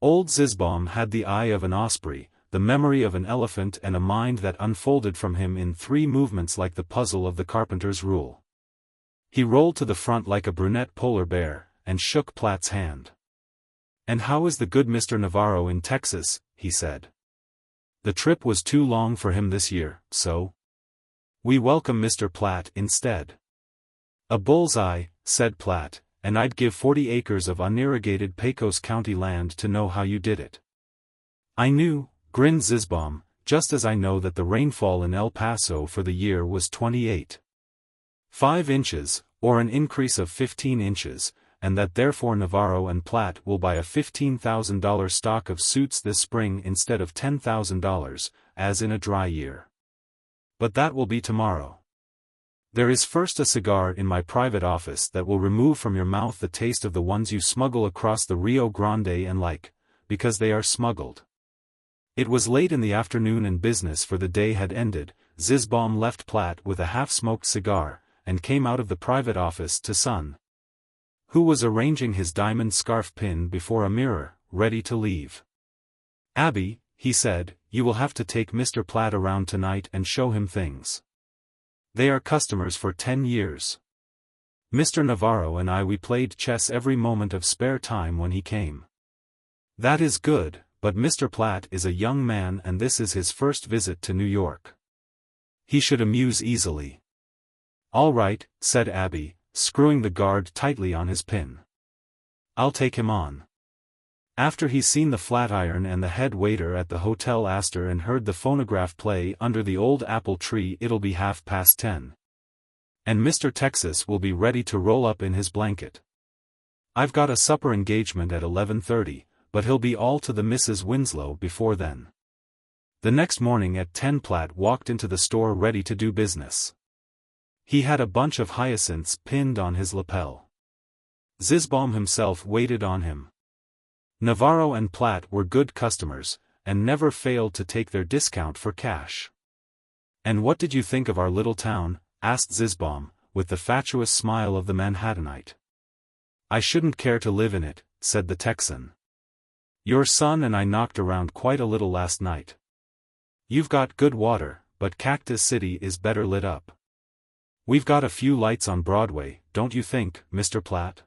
Old Zisbaum had the eye of an osprey, the memory of an elephant and a mind that unfolded from him in 3 movements like the puzzle of the carpenter's rule. He rolled to the front like a brunette polar bear, and shook Platt's hand. "And how is the good Mr. Navarro in Texas?" he said. "The trip was too long for him this year, so we welcome Mr. Platt instead." "A bullseye," said Platt, "and I'd give 40 acres of unirrigated Pecos County land to know how you did it." "I knew," grinned Zisbaum, "just as I know that the rainfall in El Paso for the year was 28.5 inches, or an increase of 15 inches, and that therefore Navarro and Platt will buy a $15,000 stock of suits this spring instead of $10,000, as in a dry year. But that will be tomorrow. There is first a cigar in my private office that will remove from your mouth the taste of the ones you smuggle across the Rio Grande and like, because they are smuggled." It was late in the afternoon and business for the day had ended. Zisbaum left Platt with a half-smoked cigar, and came out of the private office to Son, who was arranging his diamond scarf pin before a mirror, ready to leave. "Abby," he said, "you will have to take Mr. Platt around tonight and show him things. They are customers for 10 years. Mr. Navarro and we played chess every moment of spare time when he came. That is good, but Mr. Platt is a young man and this is his first visit to New York. He should amuse easily." "All right," said Abby, screwing the guard tightly on his pin. "I'll take him on. After he's seen the Flatiron and the head waiter at the Hotel Astor and heard the phonograph play under the old apple tree, it'll be 10:30. And Mr. Texas will be ready to roll up in his blanket. I've got a supper engagement at 11:30, but he'll be all to the Mrs. Winslow before then." The next morning at 10 Platt walked into the store ready to do business. He had a bunch of hyacinths pinned on his lapel. Zisbaum himself waited on him. Navarro and Platt were good customers, and never failed to take their discount for cash. "And what did you think of our little town?" asked Zisbaum, with the fatuous smile of the Manhattanite. "I shouldn't care to live in it," said the Texan. "Your son and I knocked around quite a little last night. You've got good water, but Cactus City is better lit up. We've got a few lights on Broadway, don't you think, Mr. Platt?"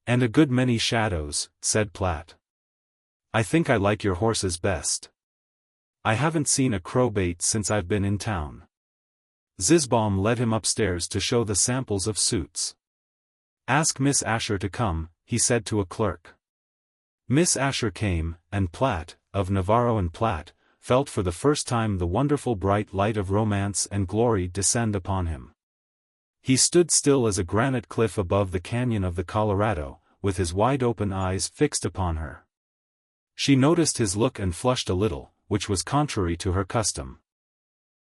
"And a good many shadows," said Platt. "I think I like your horses best. I haven't seen a crow bait since I've been in town." Zisbaum led him upstairs to show the samples of suits. "Ask Miss Asher to come," he said to a clerk. Miss Asher came, and Platt, of Navarro and Platt, felt for the first time the wonderful bright light of romance and glory descend upon him. He stood still as a granite cliff above the canyon of the Colorado, with his wide-open eyes fixed upon her. She noticed his look and flushed a little, which was contrary to her custom.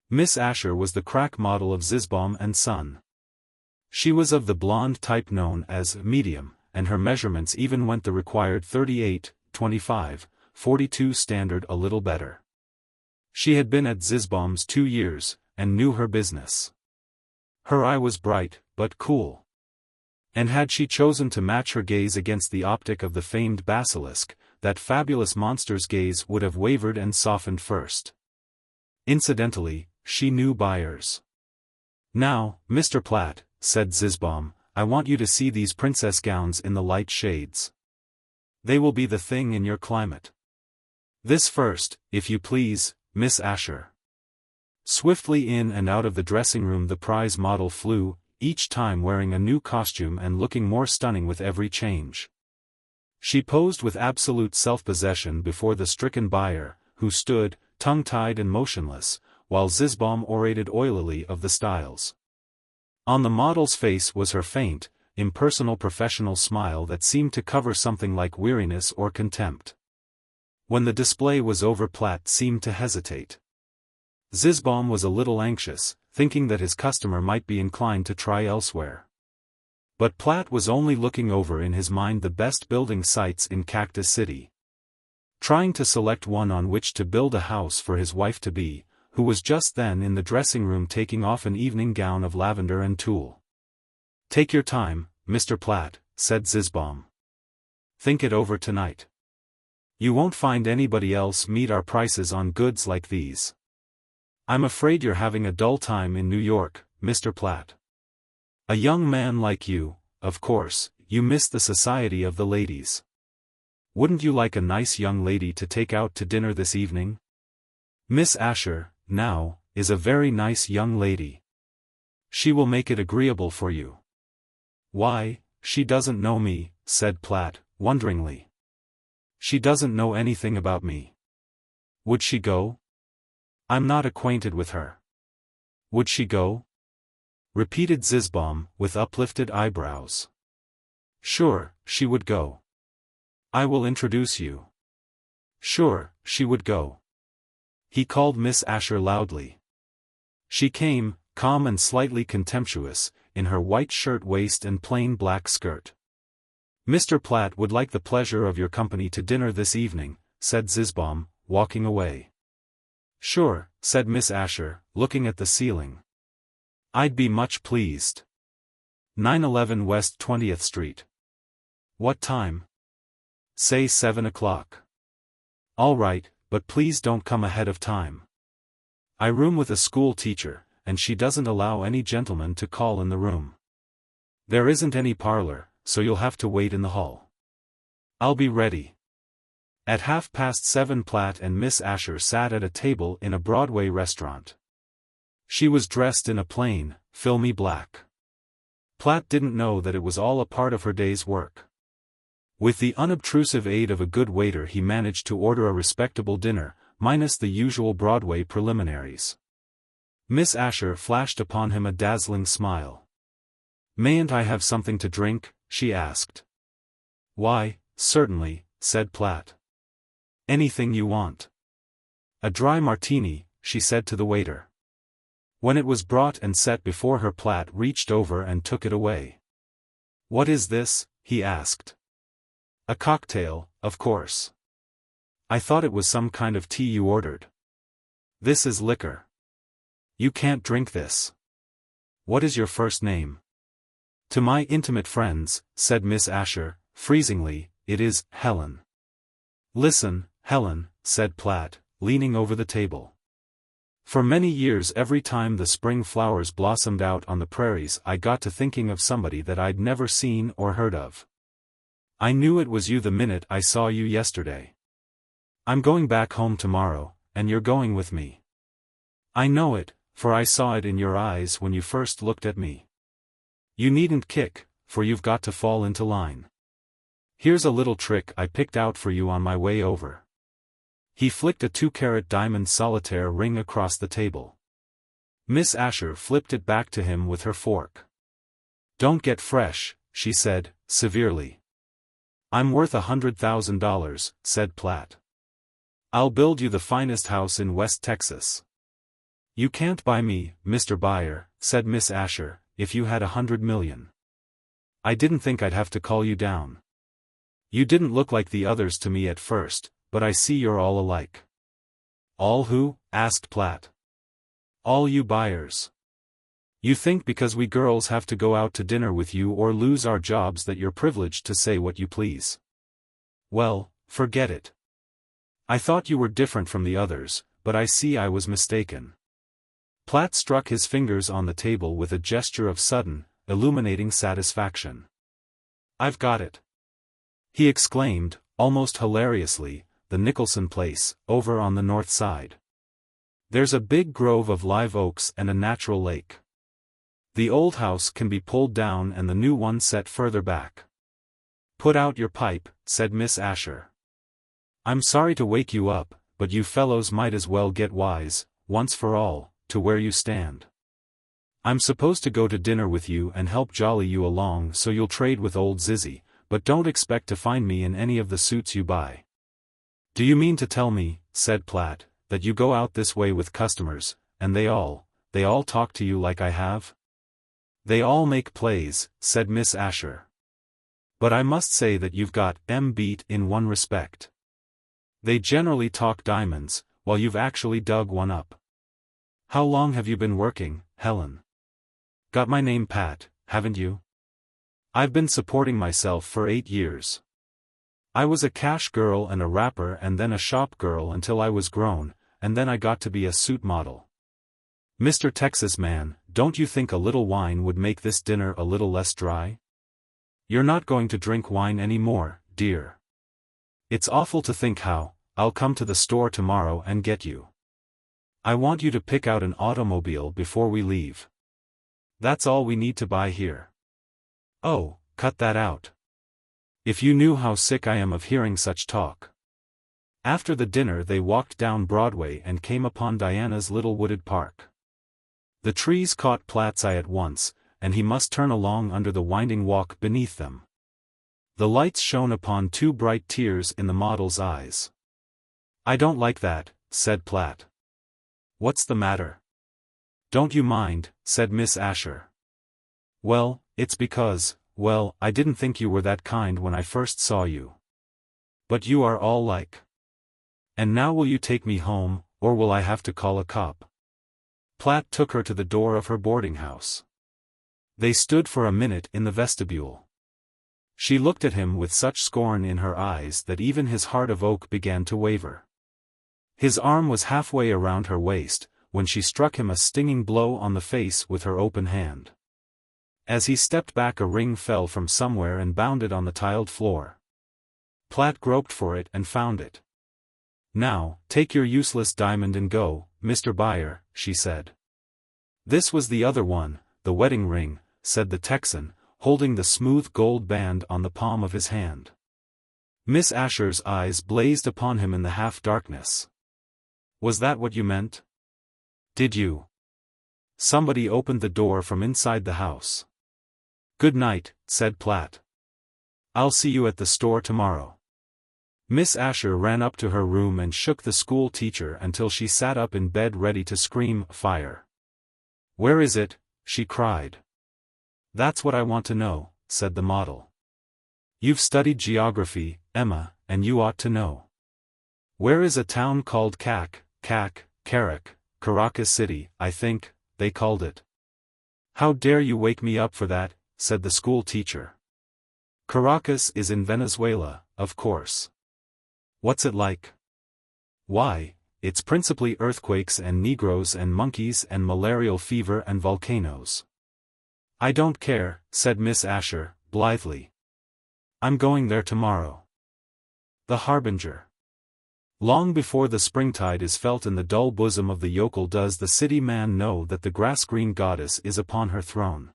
Miss Asher was the crack model of Zisbaum and Son. She was of the blonde type known as medium, and her measurements even went the required 38, 25, 42 standard a little better. She had been at Zisbaum's 2 years, and knew her business. Her eye was bright, but cool. And had she chosen to match her gaze against the optic of the famed basilisk, that fabulous monster's gaze would have wavered and softened first. Incidentally, she knew buyers. "Now, Mr. Platt," said Zisbaum, "I want you to see these princess gowns in the light shades. They will be the thing in your climate. This first, if you please, Miss Asher." Swiftly in and out of the dressing room the prize model flew, each time wearing a new costume and looking more stunning with every change. She posed with absolute self-possession before the stricken buyer, who stood, tongue-tied and motionless, while Zisbaum orated oilily of the styles. On the model's face was her faint, impersonal professional smile that seemed to cover something like weariness or contempt. When the display was over, Platt seemed to hesitate. Zisbaum was a little anxious, thinking that his customer might be inclined to try elsewhere. But Platt was only looking over in his mind the best building sites in Cactus City. Trying to select one on which to build a house for his wife-to-be, who was just then in the dressing room taking off an evening gown of lavender and tulle. "Take your time, Mr. Platt," said Zisbaum. "Think it over tonight. You won't find anybody else meet our prices on goods like these. I'm afraid you're having a dull time in New York, Mr. Platt. A young man like you, of course, you miss the society of the ladies. Wouldn't you like a nice young lady to take out to dinner this evening? Miss Asher, now, is a very nice young lady. She will make it agreeable for you." "Why, she doesn't know me," said Platt, wonderingly. "She doesn't know anything about me. Would she go? I'm not acquainted with her. Would she go?" repeated Zisbaum, with uplifted eyebrows. "Sure, she would go. I will introduce you." Sure, she would go. He called Miss Asher loudly. She came, calm and slightly contemptuous, in her white shirt-waist and plain black skirt. "Mr. Platt would like the pleasure of your company to dinner this evening," said Zisbaum, walking away. "Sure," said Miss Asher, looking at the ceiling. "I'd be much pleased. 911 West 20th Street. What time?" "Say 7 o'clock. "All right, but please don't come ahead of time. I room with a school teacher, and she doesn't allow any gentlemen to call in the room. There isn't any parlor, so you'll have to wait in the hall. I'll be ready." At 7:30 Platt and Miss Asher sat at a table in a Broadway restaurant. She was dressed in a plain, filmy black. Platt didn't know that it was all a part of her day's work. With the unobtrusive aid of a good waiter he managed to order a respectable dinner, minus the usual Broadway preliminaries. Miss Asher flashed upon him a dazzling smile. "Mayn't I have something to drink?" she asked. "Why, certainly," said Platt. "Anything you want." "A dry martini," she said to the waiter. When it was brought and set before her, Platt reached over and took it away. "What is this?" he asked. "A cocktail, of course. I thought it was some kind of tea you ordered. This is liquor. You can't drink this. What is your first name?" "To my intimate friends," said Miss Asher, freezingly, "it is Helen." "Listen, Helen," said Platt, leaning over the table. "For many years every time the spring flowers blossomed out on the prairies I got to thinking of somebody that I'd never seen or heard of. I knew it was you the minute I saw you yesterday. I'm going back home tomorrow, and you're going with me. I know it, for I saw it in your eyes when you first looked at me. You needn't kick, for you've got to fall into line. Here's a little trick I picked out for you on my way over." He flicked a 2-carat diamond solitaire ring across the table. Miss Asher flipped it back to him with her fork. "Don't get fresh," she said, severely. "I'm worth $100,000, said Platt. I'll build you the finest house in West Texas. You can't buy me, Mr. Buyer, said Miss Asher, if you had 100 million. I didn't think I'd have to call you down. You didn't look like the others to me at first, but I see you're all alike. All who? Asked Platt. All you buyers. You think because we girls have to go out to dinner with you or lose our jobs that you're privileged to say what you please. Well, forget it. I thought you were different from the others, but I see I was mistaken. Platt struck his fingers on the table with a gesture of sudden, illuminating satisfaction. I've got it. He exclaimed, almost hilariously, the Nicholson place, over on the north side. There's a big grove of live oaks and a natural lake. The old house can be pulled down and the new one set further back. Put out your pipe, said Miss Asher. I'm sorry to wake you up, but you fellows might as well get wise, once for all, to where you stand. I'm supposed to go to dinner with you and help jolly you along so you'll trade with old Zizzy, but don't expect to find me in any of the suits you buy. Do you mean to tell me, said Platt, that you go out this way with customers, and they all talk to you like I have? They all make plays, said Miss Asher. But I must say that you've got them beat in one respect. They generally talk diamonds, while you've actually dug one up. How long have you been working, Helen? Got my name pat, haven't you? I've been supporting myself for 8 years. I was a cash girl and a wrapper and then a shop girl until I was grown, and then I got to be a suit model. Mr. Texas man, don't you think a little wine would make this dinner a little less dry? You're not going to drink wine anymore, dear. It's awful to think how. I'll come to the store tomorrow and get you. I want you to pick out an automobile before we leave. That's all we need to buy here. Oh, cut that out. If you knew how sick I am of hearing such talk. After the dinner they walked down Broadway and came upon Diana's little wooded park. The trees caught Platt's eye at once, and he must turn along under the winding walk beneath them. The lights shone upon 2 bright tears in the model's eyes. I don't like that, said Platt. What's the matter? Don't you mind, said Miss Asher. Well, it's because, well, I didn't think you were that kind when I first saw you. But you are all like. And now will you take me home, or will I have to call a cop? Platt took her to the door of her boarding house. They stood for a minute in the vestibule. She looked at him with such scorn in her eyes that even his heart of oak began to waver. His arm was halfway around her waist, when she struck him a stinging blow on the face with her open hand. As he stepped back, a ring fell from somewhere and bounded on the tiled floor. Platt groped for it and found it. Now, take your useless diamond and go, Mr. Buyer, she said. This was the other one, the wedding ring, said the Texan, holding the smooth gold band on the palm of his hand. Miss Asher's eyes blazed upon him in the half-darkness. Was that what you meant? Did you? Somebody opened the door from inside the house. Good night, said Platt. I'll see you at the store tomorrow. Miss Asher ran up to her room and shook the school teacher until she sat up in bed ready to scream fire. Where is it? She cried. That's what I want to know, said the model. You've studied geography, Emma, and you ought to know. Where is a town called Cactus City, I think, they called it. How dare you wake me up for that, said the school teacher. Caracas is in Venezuela, of course. What's it like? Why, it's principally earthquakes and Negroes and monkeys and malarial fever and volcanoes. I don't care, said Miss Asher, blithely. I'm going there tomorrow. The Harbinger. Long before the springtide is felt in the dull bosom of the yokel does the city man know that the grass-green goddess is upon her throne.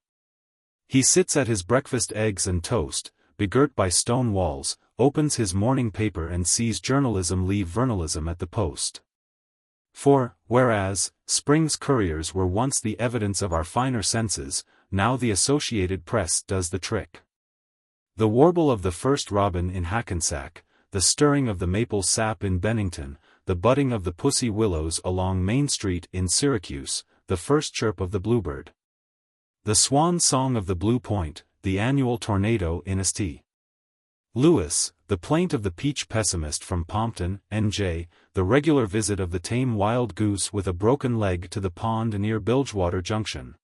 He sits at his breakfast eggs and toast, begirt by stone walls, opens his morning paper and sees journalism leave vernalism at the post. For, whereas, spring's couriers were once the evidence of our finer senses, now the Associated Press does the trick. The warble of the first robin in Hackensack, the stirring of the maple sap in Bennington, the budding of the pussy willows along Main Street in Syracuse, the first chirp of the bluebird. The swan song of the Blue Point, the annual tornado in St. Louis, the plaint of the peach pessimist from Pompton, NJ, the regular visit of the tame wild goose with a broken leg to the pond near Bilgewater Junction.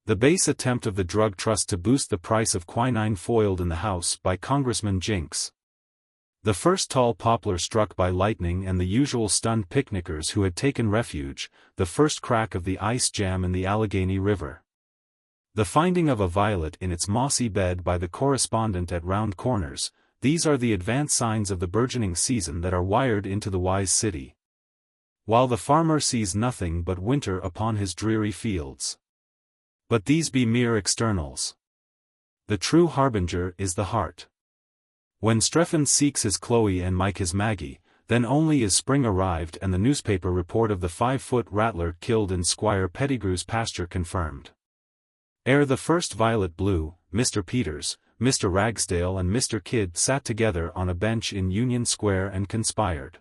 The base attempt of the drug trust to boost the price of quinine foiled in the House by Congressman Jinks. The first tall poplar struck by lightning and the usual stunned picnickers who had taken refuge, the first crack of the ice jam in the Allegheny River. The finding of a violet in its mossy bed by the correspondent at Round Corners, these are the advance signs of the burgeoning season that are wired into the wise city. While the farmer sees nothing but winter upon his dreary fields. But these be mere externals. The true harbinger is the heart. When Strephon seeks his Chloe and Mike his Maggie, then only is spring arrived and the newspaper report of the 5-foot rattler killed in Squire Pettigrew's pasture confirmed. Ere the first violet blew, Mr. Peters, Mr. Ragsdale and Mr. Kidd sat together on a bench in Union Square and conspired.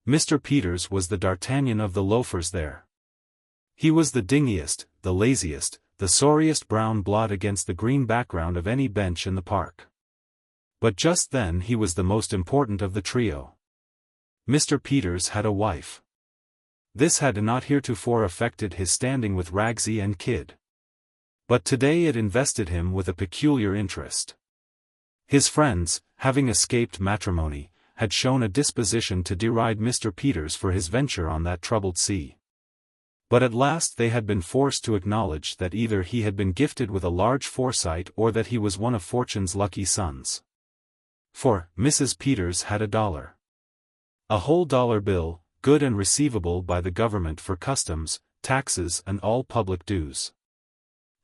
Mr. Peters was the D'Artagnan of the loafers there. He was the dingiest, the laziest, the sorriest brown blot against the green background of any bench in the park. But just then he was the most important of the trio. Mr. Peters had a wife. This had not heretofore affected his standing with Ragsy and Kidd. But today it invested him with a peculiar interest. His friends, having escaped matrimony, had shown a disposition to deride Mr. Peters for his venture on that troubled sea. But at last they had been forced to acknowledge that either he had been gifted with a large foresight or that he was one of fortune's lucky sons. For, Mrs. Peters had $1. A whole dollar bill, good and receivable by the government for customs, taxes and all public dues.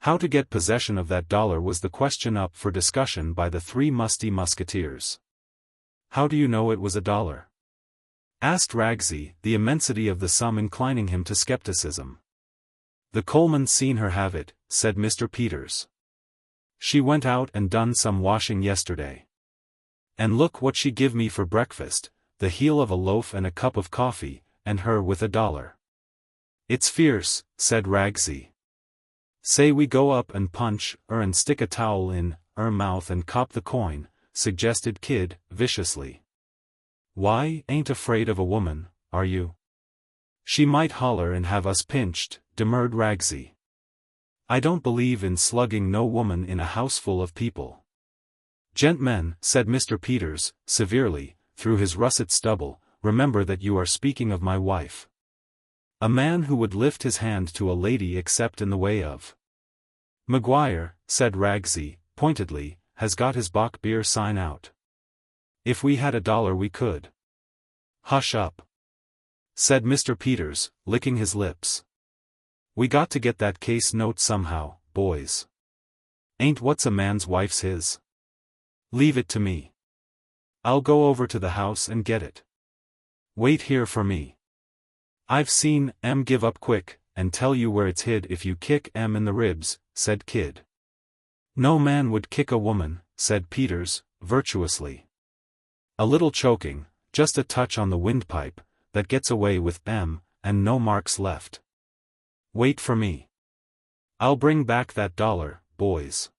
How to get possession of that dollar was the question up for discussion by the three musty musketeers. "How do you know it was $1? Asked Ragsy, the immensity of the sum inclining him to skepticism. "The Coleman's seen her have it," said Mr. Peters. "She went out and done some washing yesterday. And look what she give me for breakfast, the heel of a loaf and a cup of coffee, and her with $1. "It's fierce," said Ragsy. "Say we go up and punch her and stick a towel in her mouth and cop the coin," suggested Kidd, viciously. "Why, ain't afraid of a woman, are you?" "She might holler and have us pinched," demurred Ragsy. "I don't believe in slugging no woman in a house full of people." "Gentlemen," said Mr. Peters, severely, through his russet stubble, "remember that you are speaking of my wife. A man who would lift his hand to a lady except in the way of—" "McGuire," said Ragsy, pointedly, "has got his bock beer sign out. If we had $1 we could—" "Hush up," said Mr. Peters, licking his lips. "We got to get that case note somehow, boys. Ain't what's a man's wife's his. Leave it to me. I'll go over to the house and get it. Wait here for me. I've seen M give up quick, and tell you where it's hid if you kick M in the ribs," said Kidd. "No man would kick a woman," said Peters, virtuously. "A little choking, just a touch on the windpipe, that gets away with M, and no marks left. Wait for me. I'll bring back that $1, boys."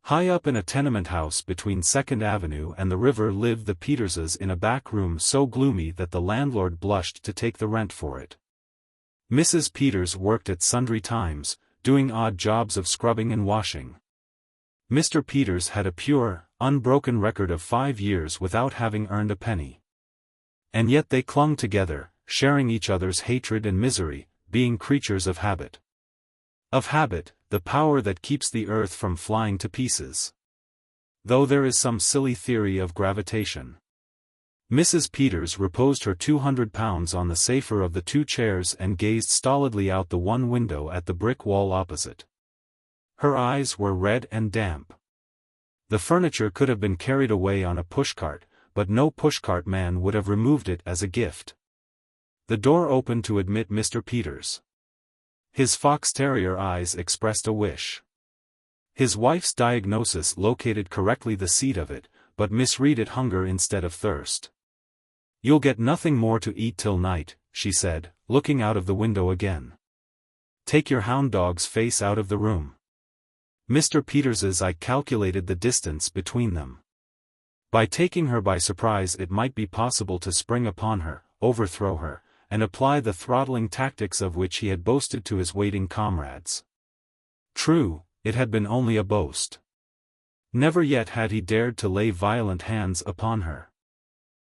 High up in a tenement house between 2nd Avenue and the river lived the Peterses in a back room so gloomy that the landlord blushed to take the rent for it. Mrs. Peters worked at sundry times, doing odd jobs of scrubbing and washing. Mr. Peters had a pure, unbroken record of 5 years without having earned a penny. And yet they clung together, sharing each other's hatred and misery, being creatures of habit. Of habit, the power that keeps the earth from flying to pieces. Though there is some silly theory of gravitation. Mrs. Peters reposed her £200 on the safer of the 2 chairs and gazed stolidly out the one window at the brick wall opposite. Her eyes were red and damp. The furniture could have been carried away on a pushcart, but no pushcart man would have removed it as a gift. The door opened to admit Mr. Peters. His fox terrier eyes expressed a wish. His wife's diagnosis located correctly the seat of it, but misread it hunger instead of thirst. You'll get nothing more to eat till night, she said, looking out of the window again. Take your hound dog's face out of the room. Mr. Peters's eye calculated the distance between them. By taking her by surprise it might be possible to spring upon her, overthrow her, and apply the throttling tactics of which he had boasted to his waiting comrades. True, it had been only a boast. Never yet had he dared to lay violent hands upon her.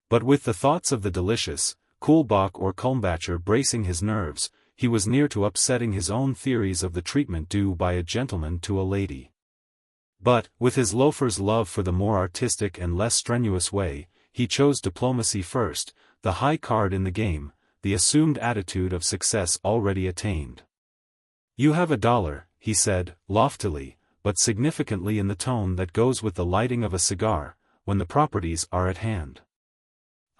But with the thoughts of the delicious, Kulbach or Kulmbacher bracing his nerves, he was near to upsetting his own theories of the treatment due by a gentleman to a lady. But, with his loafer's love for the more artistic and less strenuous way, he chose diplomacy first, the high card in the game, the assumed attitude of success already attained. You have $1, he said, loftily, but significantly in the tone that goes with the lighting of a cigar, when the properties are at hand.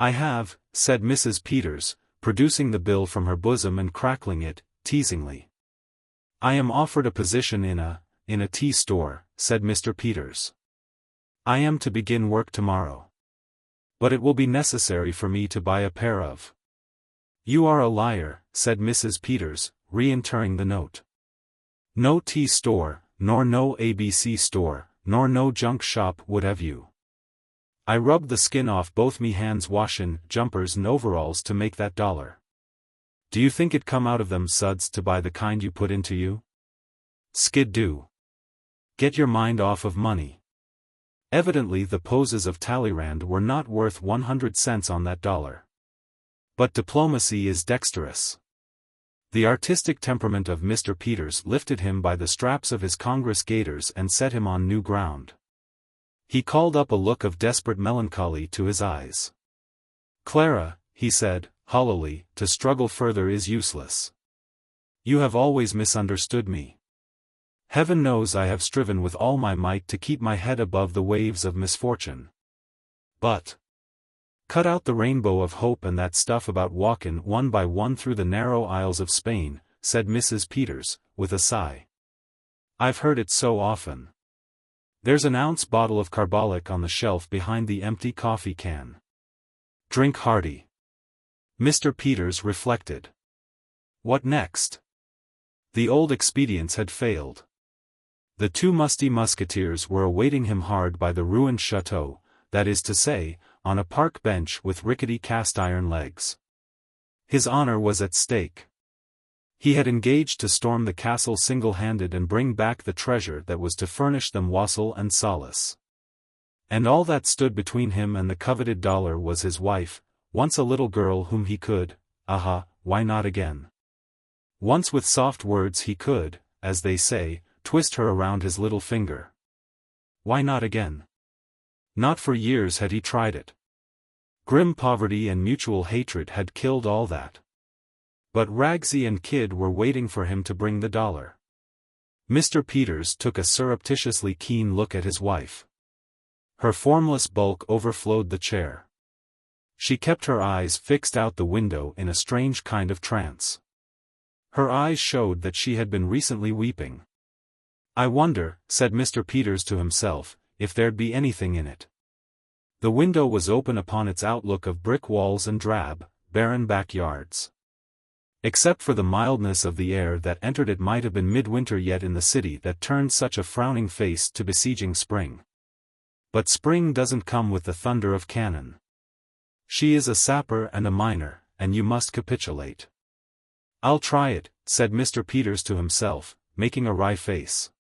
I have, said Mrs. Peters, producing the bill from her bosom and crackling it, teasingly. I am offered a position in a tea store, said Mr. Peters. I am to begin work tomorrow. But it will be necessary for me to buy a pair of. You are a liar, said Mrs. Peters, re-entering the note. No tea store, nor no ABC store, nor no junk shop would have you. I rubbed the skin off both me hands washin' jumpers and overalls to make that $1. Do you think it come out of them suds to buy the kind you put into you? Skid do. Get your mind off of money. Evidently the poses of Talleyrand were not worth 100 cents on that $1. But diplomacy is dexterous. The artistic temperament of Mr. Peters lifted him by the straps of his Congress gaiters and set him on new ground. He called up a look of desperate melancholy to his eyes. Clara, he said, hollowly, to struggle further is useless. You have always misunderstood me. Heaven knows I have striven with all my might to keep my head above the waves of misfortune. But cut out the rainbow of hope and that stuff about walkin' one by one through the narrow aisles of Spain, said Mrs. Peters, with a sigh. I've heard it so often. There's an ounce bottle of carbolic on the shelf behind the empty coffee can. Drink hearty. Mr. Peters reflected. What next? The old expedients had failed. The two musty musketeers were awaiting him hard by the ruined chateau, that is to say, on a park bench with rickety cast-iron legs. His honor was at stake. He had engaged to storm the castle single-handed and bring back the treasure that was to furnish them wassail and solace. And all that stood between him and the coveted $1 was his wife, once a little girl whom he could, why not again? Once with soft words he could, as they say, twist her around his little finger. Why not again? Not for years had he tried it. Grim poverty and mutual hatred had killed all that. But Ragsy and Kid were waiting for him to bring the $1. Mr. Peters took a surreptitiously keen look at his wife. Her formless bulk overflowed the chair. She kept her eyes fixed out the window in a strange kind of trance. Her eyes showed that she had been recently weeping. I wonder, said Mr. Peters to himself, if there'd be anything in it. The window was open upon its outlook of brick walls and drab, barren backyards. Except for the mildness of the air that entered it might have been midwinter yet in the city that turned such a frowning face to besieging spring. But spring doesn't come with the thunder of cannon. She is a sapper and a miner, and you must capitulate. I'll try it, said Mr. Peters to himself, making a wry face.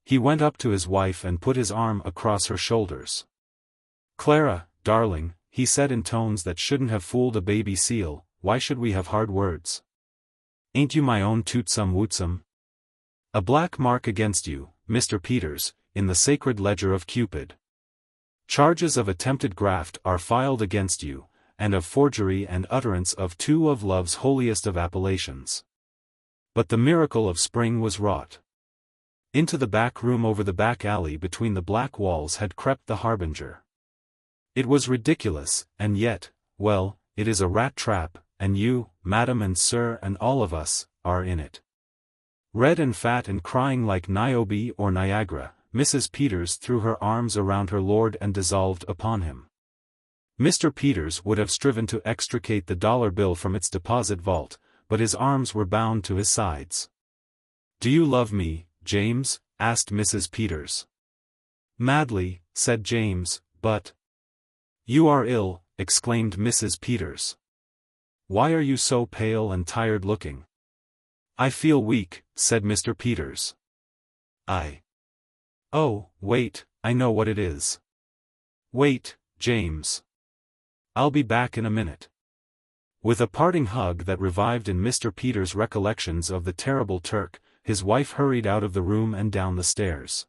He went up to his wife and put his arm across her shoulders. Clara, darling, he said in tones that shouldn't have fooled a baby seal, why should we have hard words? Ain't you my own tootsome wootsome? A black mark against you, Mr. Peters, in the sacred ledger of Cupid. Charges of attempted graft are filed against you, and of forgery and utterance of two of love's holiest of appellations. But the miracle of spring was wrought. Into the back room over the back alley between the black walls had crept the Harbinger. It was ridiculous, and yet, well, it is a rat trap, and you, madam and sir and all of us, are in it. Red and fat and crying like Niobe or Niagara, Mrs. Peters threw her arms around her lord and dissolved upon him. Mr. Peters would have striven to extricate the dollar bill from its deposit vault, but his arms were bound to his sides. "Do you love me, James?" asked Mrs. Peters. "Madly," said James, "but—" "You are ill," exclaimed Mrs. Peters. "Why are you so pale and tired-looking?" "I feel weak," said Mr. Peters. "Oh, wait, I know what it is. Wait, James. I'll be back in a minute." With a parting hug that revived in Mr. Peters' recollections of the terrible Turk, his wife hurried out of the room and down the stairs.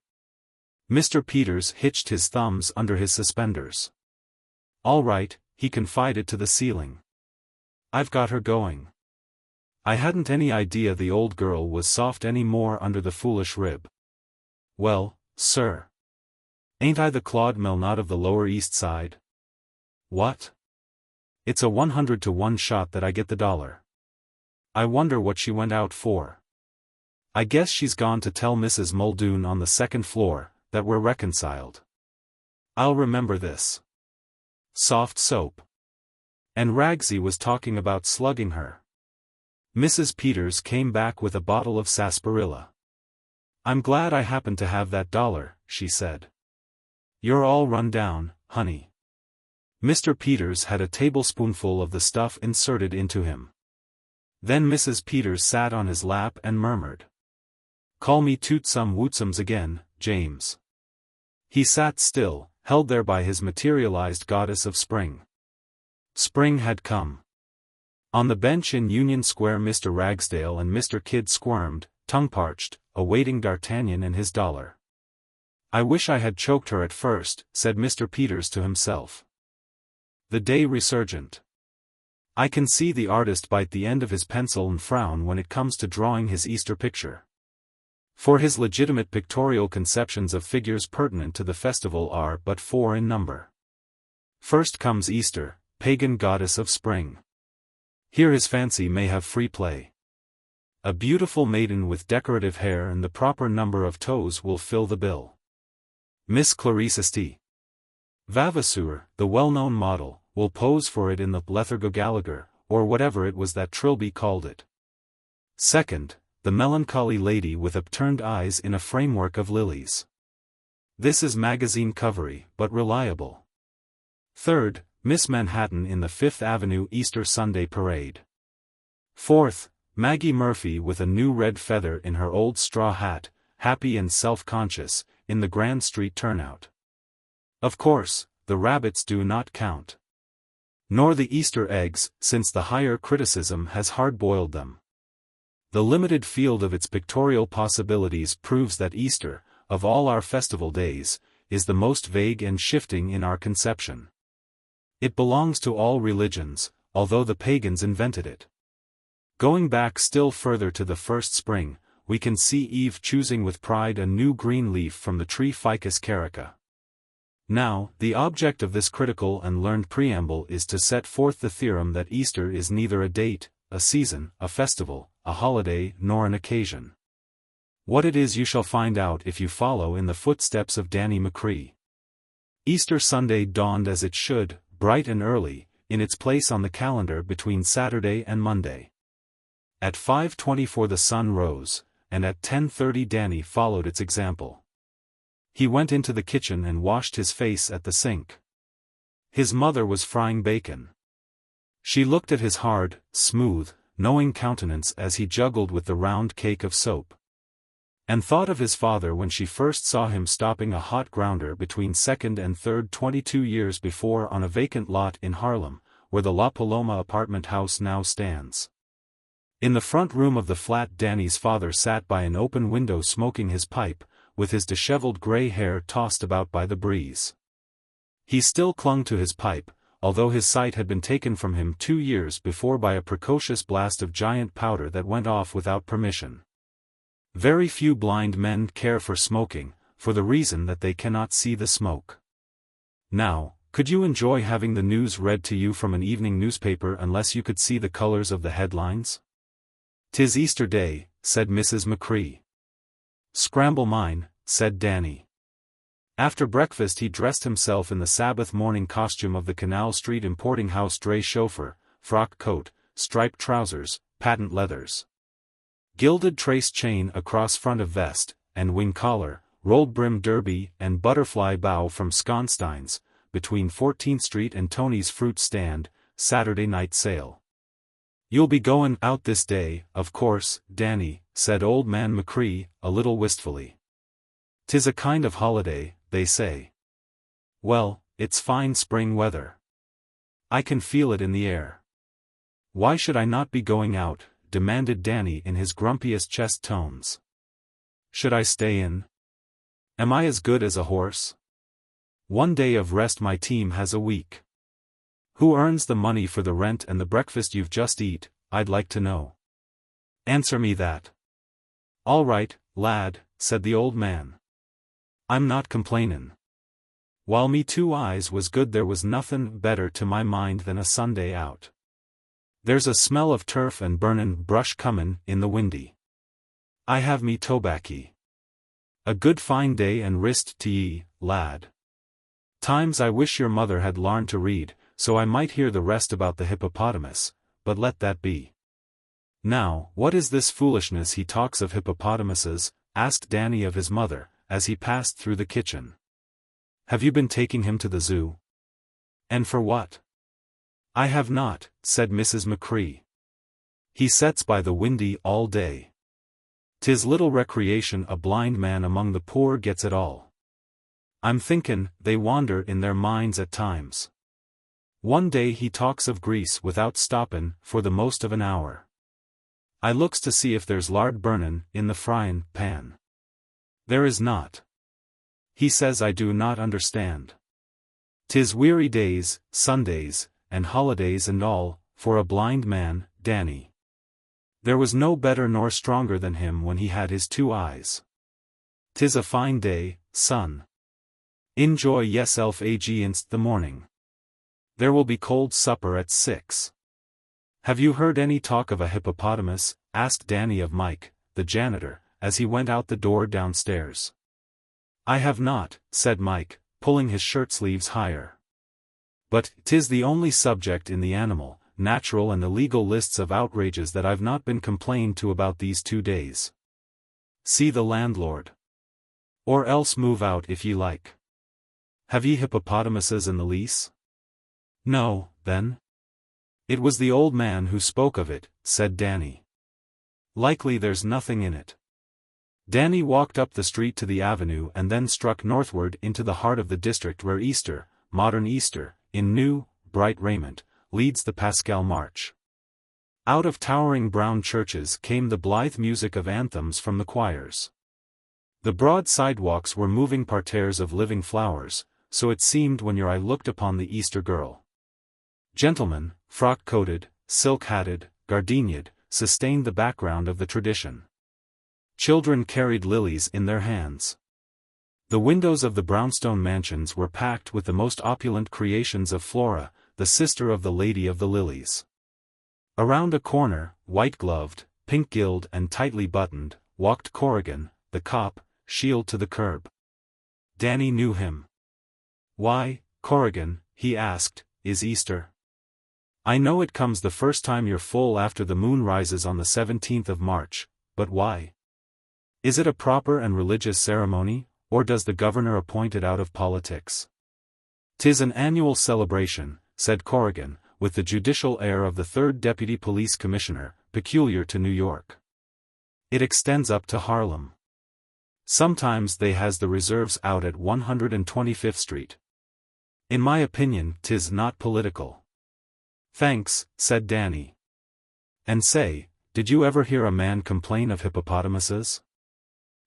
Mr. Peters hitched his thumbs under his suspenders. "All right," he confided to the ceiling. "I've got her going. I hadn't any idea the old girl was soft any more under the foolish rib. Well, sir. Ain't I the Claude Melnot of the Lower East Side? What? It's a 100-to-1 shot that I get the dollar. I wonder what she went out for. I guess she's gone to tell Mrs. Muldoon on the second floor that we're reconciled. I'll remember this. Soft soap. And Ragsy was talking about slugging her." Mrs. Peters came back with a bottle of sarsaparilla. "I'm glad I happened to have that dollar," she said. "You're all run down, honey." Mr. Peters had a tablespoonful of the stuff inserted into him. Then Mrs. Peters sat on his lap and murmured, "Call me Tootsome Wootsums again, James." He sat still, held there by his materialized goddess of spring. Spring had come. On the bench in Union Square Mr. Ragsdale and Mr. Kidd squirmed, tongue-parched, awaiting D'Artagnan and his dollar. "I wish I had choked her at first," said Mr. Peters to himself. The day Resurgent. I can see the artist bite the end of his pencil and frown when it comes to drawing his Easter picture. For his legitimate pictorial conceptions of figures pertinent to the festival are but 4 in number. First comes Easter, pagan goddess of spring. Here his fancy may have free play. A beautiful maiden with decorative hair and the proper number of toes will fill the bill. Miss Clarice St. Vavasseur, the well-known model, will pose for it in the Lethargo Gallagher, or whatever it was that Trilby called it. Second, the melancholy lady with upturned eyes in a framework of lilies. This is magazine covery, but reliable. Third, Miss Manhattan in the Fifth Avenue Easter Sunday Parade. Fourth, Maggie Murphy with a new red feather in her old straw hat, happy and self-conscious, in the Grand Street turnout. Of course, the rabbits do not count. Nor the Easter eggs, since the higher criticism has hard-boiled them. The limited field of its pictorial possibilities proves that Easter, of all our festival days, is the most vague and shifting in our conception. It belongs to all religions, although the pagans invented it. Going back still further to the first spring, we can see Eve choosing with pride a new green leaf from the tree Ficus carica. Now, the object of this critical and learned preamble is to set forth the theorem that Easter is neither a date, a season, a festival, a holiday, nor an occasion. What it is you shall find out if you follow in the footsteps of Danny McCree. Easter Sunday dawned as it should, bright and early, in its place on the calendar between Saturday and Monday. At 5:24 the sun rose, and at 10:30 Danny followed its example. He went into the kitchen and washed his face at the sink. His mother was frying bacon. She looked at his hard, smooth, knowing countenance as he juggled with the round cake of soap. And thought of his father when she first saw him stopping a hot grounder between 2nd and 3rd 22 years before on a vacant lot in Harlem, where the La Paloma apartment house now stands. In the front room of the flat Danny's father sat by an open window smoking his pipe, with his disheveled gray hair tossed about by the breeze. He still clung to his pipe, although his sight had been taken from him 2 years before by a precocious blast of giant powder that went off without permission. Very few blind men care for smoking, for the reason that they cannot see the smoke. Now, could you enjoy having the news read to you from an evening newspaper unless you could see the colors of the headlines? "'Tis Easter Day," said Mrs. McCree. "Scramble mine," said Danny. After breakfast he dressed himself in the Sabbath morning costume of the Canal Street importing house dray chauffeur, frock coat, striped trousers, patent leathers, gilded trace chain across front of vest, and wing collar, rolled brim derby and butterfly bow from Skonstein's, between 14th Street and Tony's fruit stand, Saturday night sale. "You'll be goin' out this day, of course, Danny," said old man McCree, a little wistfully. "'Tis a kind of holiday, they say." "Well, it's fine spring weather. I can feel it in the air." "Why should I not be going out?" demanded Danny in his grumpiest chest tones. "Should I stay in? Am I as good as a horse? One day of rest my team has a week. Who earns the money for the rent and the breakfast you've just eat, I'd like to know. Answer me that." "All right, lad," said the old man. "I'm not complainin'. While me 2 eyes was good there was nothin' better to my mind than a Sunday out. There's a smell of turf and burnin' brush comin' in the windy. I have me tobaccy. A good fine day and wrist to ye, lad. Times I wish your mother had larned to read, so I might hear the rest about the hippopotamus, but let that be. Now, what is this foolishness he talks of hippopotamuses?" asked Danny of his mother, as he passed through the kitchen. "Have you been taking him to the zoo?" "And for what?" "I have not," said Mrs. McCree. "He sets by the windy all day. 'Tis little recreation a blind man among the poor gets at all. I'm thinkin' they wander in their minds at times. One day he talks of Greece without stoppin' for the most of an hour. I looks to see if there's lard burnin' in the fryin' pan. There is not. He says I do not understand. 'Tis weary days, Sundays, and holidays and all, for a blind man, Danny. There was no better nor stronger than him when he had his 2 eyes. 'Tis a fine day, son. Enjoy yeself against the morning. There will be cold supper at 6. "Have you heard any talk of a hippopotamus?" asked Danny of Mike, the janitor, as he went out the door downstairs. "I have not," said Mike, pulling his shirt sleeves higher. "But 'tis the only subject in the animal, natural and illegal lists of outrages that I've not been complained to about these 2 days. See the landlord. Or else move out if ye like. Have ye hippopotamuses in the lease?" "No, then." "It was the old man who spoke of it," said Danny. "Likely there's nothing in it." Danny walked up the street to the avenue and then struck northward into the heart of the district where Easter, modern Easter, in new, bright raiment, leads the Paschal March. Out of towering brown churches came the blithe music of anthems from the choirs. The broad sidewalks were moving parterres of living flowers, so it seemed when your eye looked upon the Easter girl. Gentlemen, frock-coated, silk-hatted, gardeniaed, sustained the background of the tradition. Children carried lilies in their hands. The windows of the brownstone mansions were packed with the most opulent creations of Flora, the sister of the Lady of the Lilies. Around a corner, white-gloved, pink-gilled and tightly buttoned, walked Corrigan, the cop, shield to the curb. Danny knew him. "Why, Corrigan," he asked, "is Easter? I know it comes the first time you're full after the moon rises on the 17th of March, but why? Is it a proper and religious ceremony, or does the governor appoint it out of politics?" "'Tis an annual celebration," said Corrigan, with the judicial air of the 3rd Deputy Police Commissioner, peculiar to New York. "It extends up to Harlem. Sometimes they has the reserves out at 125th Street. In my opinion, 'tis not political." "Thanks," said Danny. "And say, did you ever hear a man complain of hippopotamuses?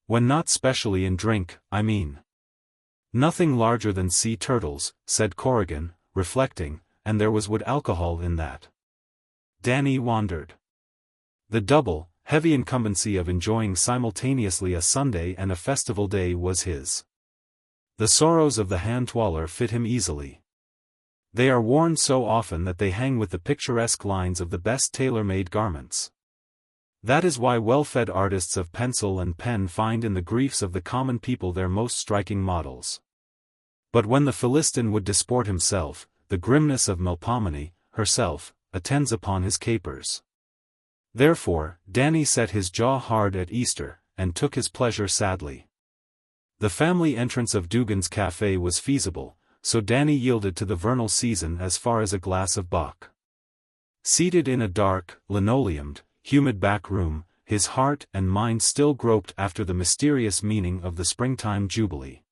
When not specially in drink, I mean." "Nothing larger than sea turtles," said Corrigan, reflecting, "and there was wood alcohol in that." Danny wondered. The double, heavy incumbency of enjoying simultaneously a Sunday and a festival day was his. The sorrows of the hand-twaller fit him easily. They are worn so often that they hang with the picturesque lines of the best tailor-made garments. That is why well-fed artists of pencil and pen find in the griefs of the common people their most striking models. But when the Philistine would disport himself, the grimness of Melpomene, herself, attends upon his capers. Therefore, Danny set his jaw hard at Easter, and took his pleasure sadly. The family entrance of Dugan's Café was feasible, so Danny yielded to the vernal season as far as a glass of bock. Seated in a dark, linoleumed, humid back room, his heart and mind still groped after the mysterious meaning of the springtime jubilee.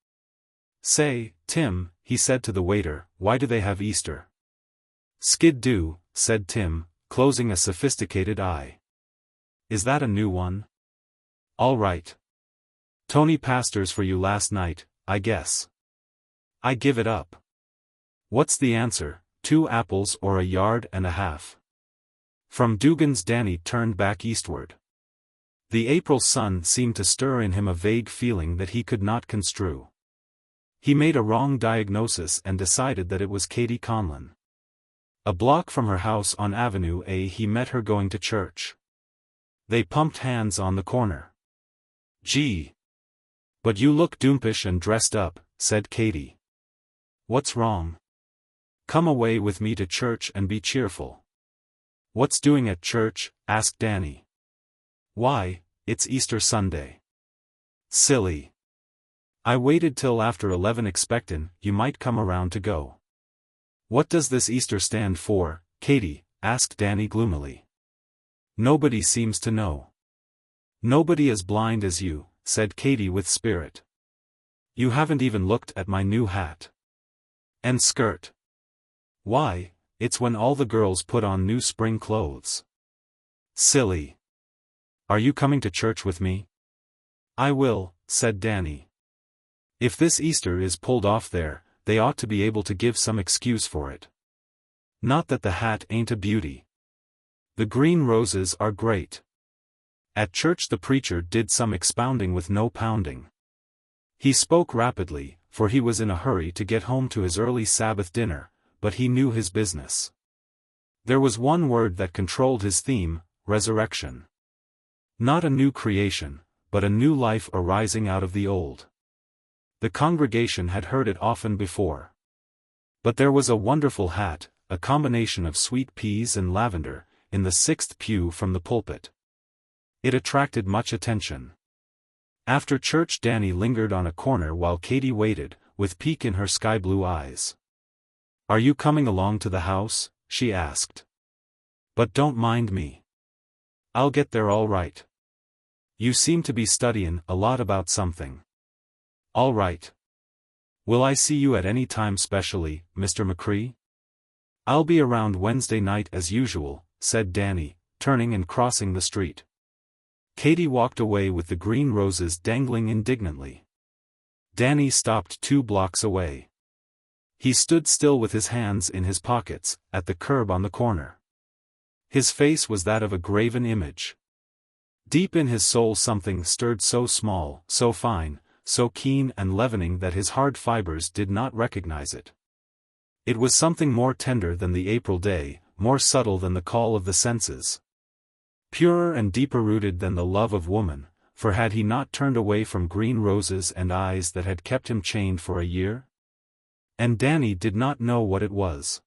"Say, Tim," he said to the waiter, "why do they have Easter?" "Skid-do," said Tim, closing a sophisticated eye. "Is that a new one?" "All right. Tony Pastors for you last night, I guess." "I give it up." "What's the answer, 2 apples or a yard and a half?" From Dugan's Danny turned back eastward. The April sun seemed to stir in him a vague feeling that he could not construe. He made a wrong diagnosis and decided that it was Katie Conlon. A block from her house on Avenue A he met her going to church. They pumped hands on the corner. "Gee. But you look doompish and dressed up," said Katie. "What's wrong?" "Come away with me to church and be cheerful." "What's doing at church?" asked Danny. "Why, it's Easter Sunday." "Silly. I waited till after 11 expectin' you might come around to go." "What does this Easter stand for, Katie?" asked Danny gloomily. "Nobody seems to know." "Nobody as blind as you," said Katie with spirit. "You haven't even looked at my new hat. And skirt." "Why, it's when all the girls put on new spring clothes." "Silly. Are you coming to church with me?" "I will," said Danny. "If this Easter is pulled off there, they ought to be able to give some excuse for it. Not that the hat ain't a beauty. The green roses are great." At church the preacher did some expounding with no pounding. He spoke rapidly, for he was in a hurry to get home to his early Sabbath dinner, but he knew his business. There was one word that controlled his theme: resurrection. Not a new creation, but a new life arising out of the old. The congregation had heard it often before. But there was a wonderful hat, a combination of sweet peas and lavender, in the 6th pew from the pulpit. It attracted much attention. After church Danny lingered on a corner while Katie waited, with pique in her sky-blue eyes. "Are you coming along to the house?" she asked. "But don't mind me. I'll get there all right. You seem to be studying a lot about something." "All right. Will I see you at any time specially, Mr. McCree?" "I'll be around Wednesday night as usual," said Danny, turning and crossing the street. Katie walked away with the green roses dangling indignantly. Danny stopped 2 blocks away. He stood still with his hands in his pockets, at the curb on the corner. His face was that of a graven image. Deep in his soul something stirred so small, so fine, so keen and leavening that his hard fibers did not recognize it. It was something more tender than the April day, more subtle than the call of the senses. Purer and deeper rooted than the love of woman, for had he not turned away from green roses and eyes that had kept him chained for a year? And Danny did not know what it was.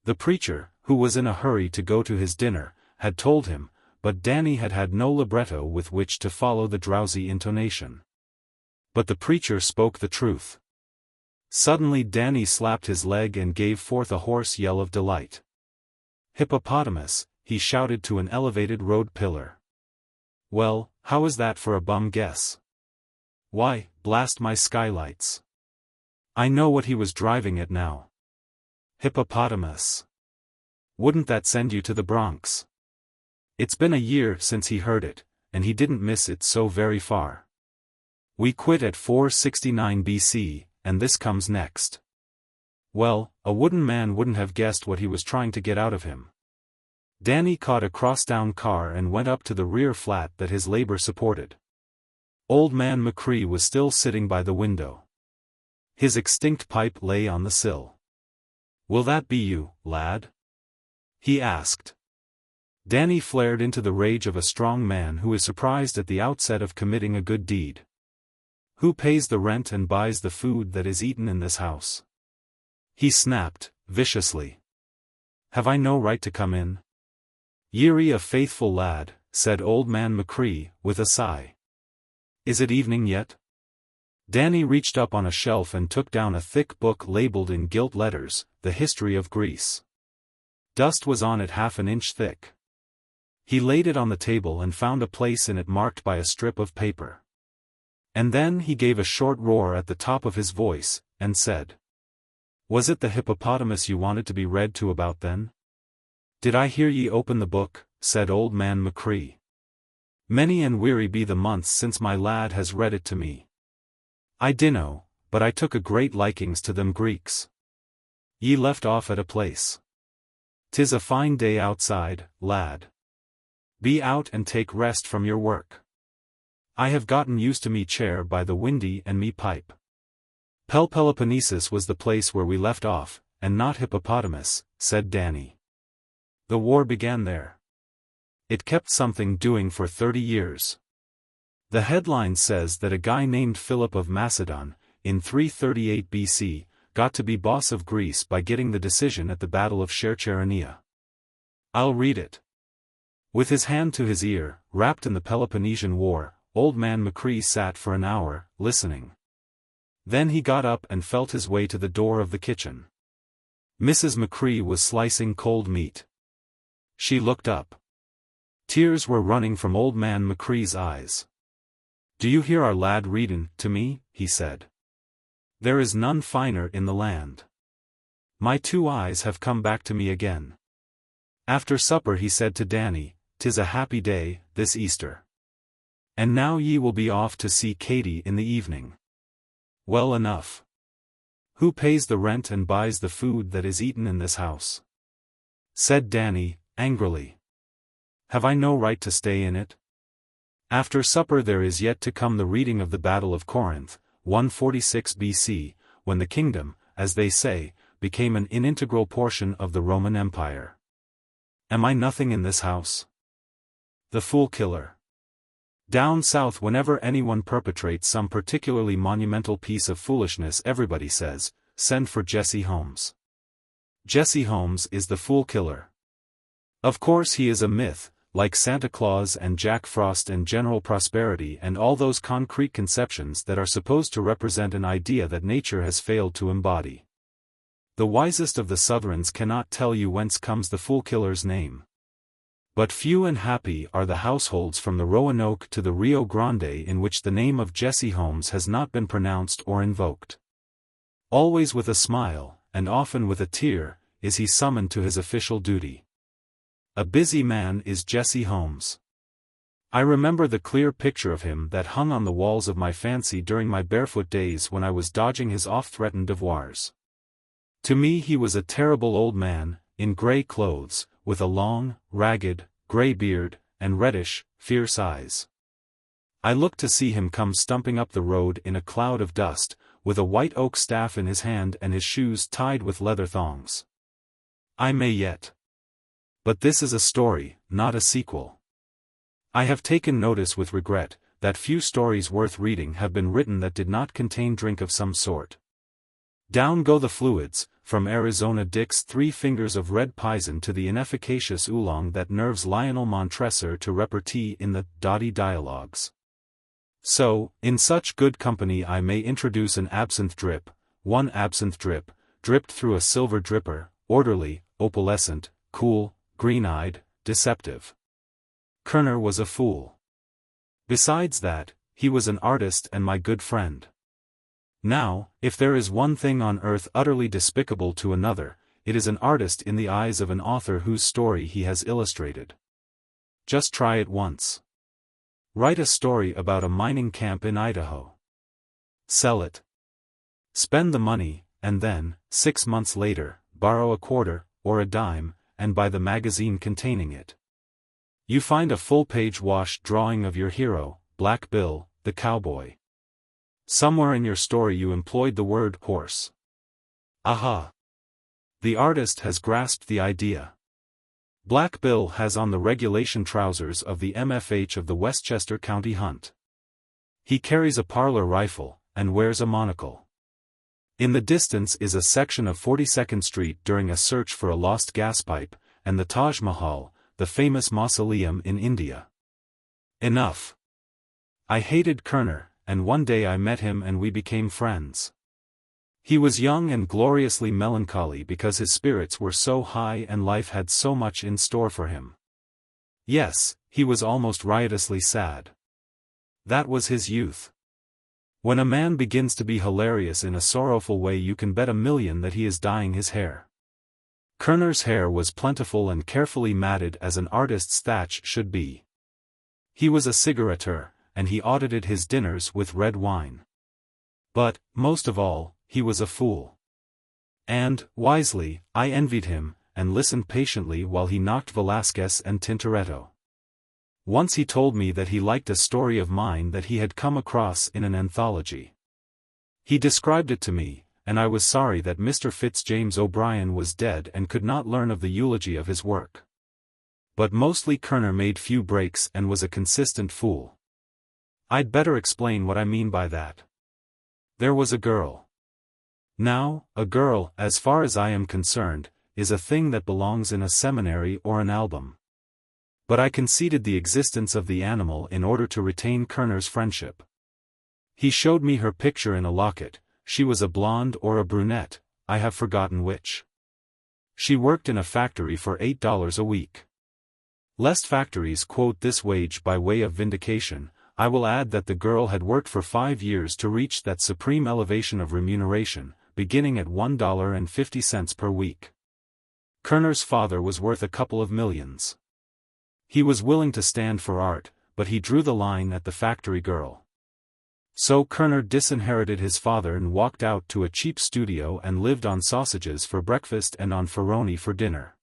The preacher, who was in a hurry to go to his dinner, had told him, but Danny had had no libretto with which to follow the drowsy intonation. But the preacher spoke the truth. Suddenly Danny slapped his leg and gave forth a hoarse yell of delight. "Hippopotamus," he shouted to an elevated road pillar. "Well, how is that for a bum guess?" "Why, blast my skylights. I know what he was driving at now." "Hippopotamus. Wouldn't that send you to the Bronx?" It's been a year since he heard it, and he didn't miss it so very far. We quit at 469 BC, and this comes next. Well, a wooden man wouldn't have guessed what he was trying to get out of him. Danny caught a crosstown car and went up to the rear flat that his labor supported. Old man McCree was still sitting by the window. His extinct pipe lay on the sill. "Will that be you, lad?" he asked. Danny flared into the rage of a strong man who is surprised at the outset of committing a good deed. Who pays the rent and buys the food that is eaten in this house? He snapped, viciously. Have I no right to come in? Ye're a faithful lad, said Old Man McCree, with a sigh. Is it evening yet? Danny reached up on a shelf and took down a thick book labeled in gilt letters, The History of Greece. Dust was on it half an inch thick. He laid it on the table and found a place in it marked by a strip of paper. And then he gave a short roar at the top of his voice, and said, Was it the hippopotamus you wanted to be read to about then? Did I hear ye open the book? Said Old Man McCree. Many and weary be the months since my lad has read it to me. I dinno, but I took a great likings to them Greeks. Ye left off at a place. 'Tis a fine day outside, lad. Be out and take rest from your work. I have gotten used to me chair by the windy and me pipe. Peloponnesus was the place where we left off, and not hippopotamus, said Danny. The war began there. It kept something doing for 30 years. The headline says that a guy named Philip of Macedon, in 338 BC, got to be boss of Greece by getting the decision at the Battle of Chercheronea. I'll read it. With his hand to his ear, wrapped in the Peloponnesian War, Old Man McCree sat for an hour, listening. Then he got up and felt his way to the door of the kitchen. Mrs. McCree was slicing cold meat. She looked up. Tears were running from Old Man McCree's eyes. Do you hear our lad readin' to me? He said. There is none finer in the land. My two eyes have come back to me again. After supper he said to Danny, 'Tis a happy day, this Easter. And now ye will be off to see Katy in the evening. Well enough. Who pays the rent and buys the food that is eaten in this house? Said Danny, angrily. Have I no right to stay in it? After supper there is yet to come the reading of the Battle of Corinth, 146 BC, when the kingdom, as they say, became an integral portion of the Roman Empire. Am I nothing in this house? The fool killer. Down south whenever anyone perpetrates some particularly monumental piece of foolishness everybody says, send for Jesse Holmes. Jesse Holmes is the fool killer. Of course he is a myth, like Santa Claus and Jack Frost and General Prosperity and all those concrete conceptions that are supposed to represent an idea that nature has failed to embody. The wisest of the Southrons cannot tell you whence comes the fool killer's name. But few and happy are the households from the Roanoke to the Rio Grande in which the name of Jesse Holmes has not been pronounced or invoked. Always with a smile, and often with a tear, is he summoned to his official duty. A busy man is Jesse Holmes. I remember the clear picture of him that hung on the walls of my fancy during my barefoot days when I was dodging his oft-threatened devoirs. To me he was a terrible old man, in grey clothes, with a long, ragged, grey beard, and reddish, fierce eyes. I looked to see him come stumping up the road in a cloud of dust, with a white oak staff in his hand and his shoes tied with leather thongs. I may yet. But this is a story, not a sequel. I have taken notice with regret, that few stories worth reading have been written that did not contain drink of some sort. Down go the fluids, from Arizona Dick's 3 fingers of red pison to the inefficacious oolong that nerves Lionel Montresor to repartee in the Dotty Dialogues. So, in such good company I may introduce an absinthe drip, one absinthe drip, dripped through a silver dripper, orderly, opalescent, cool, green-eyed, deceptive. Kerner was a fool. Besides that, he was an artist and my good friend. Now, if there is one thing on earth utterly despicable to another, it is an artist in the eyes of an author whose story he has illustrated. Just try it once. Write a story about a mining camp in Idaho. Sell it. Spend the money, and then, 6 months later, borrow a quarter, or a dime, and buy the magazine containing it. You find a full-page wash drawing of your hero, Black Bill, the cowboy. Somewhere in your story you employed the word horse. Aha! The artist has grasped the idea. Black Bill has on the regulation trousers of the MFH of the Westchester County Hunt. He carries a parlor rifle, and wears a monocle. In the distance is a section of 42nd Street during a search for a lost gas pipe, and the Taj Mahal, the famous mausoleum in India. Enough. I hated Kerner, and one day I met him and we became friends. He was young and gloriously melancholy because his spirits were so high and life had so much in store for him. Yes, he was almost riotously sad. That was his youth. When a man begins to be hilarious in a sorrowful way, you can bet $1,000,000 that he is dyeing his hair. Kerner's hair was plentiful and carefully matted as an artist's thatch should be. He was a cigaretteur, and he audited his dinners with red wine. But, most of all, he was a fool. And, wisely, I envied him, and listened patiently while he knocked Velasquez and Tintoretto. Once he told me that he liked a story of mine that he had come across in an anthology. He described it to me, and I was sorry that Mr. Fitzjames O'Brien was dead and could not learn of the eulogy of his work. But mostly Kerner made few breaks and was a consistent fool. I'd better explain what I mean by that. There was a girl. Now, a girl, as far as I am concerned, is a thing that belongs in a seminary or an album. But I conceded the existence of the animal in order to retain Kerner's friendship. He showed me her picture in a locket. She was a blonde or a brunette, I have forgotten which. She worked in a factory for $8 a week. Lest factories quote this wage by way of vindication, I will add that the girl had worked for 5 years to reach that supreme elevation of remuneration, beginning at $1.50 per week. Kerner's father was worth a couple of millions. He was willing to stand for art, but he drew the line at the factory girl. So Kerner disinherited his father and walked out to a cheap studio and lived on sausages for breakfast and on Ferroni for dinner.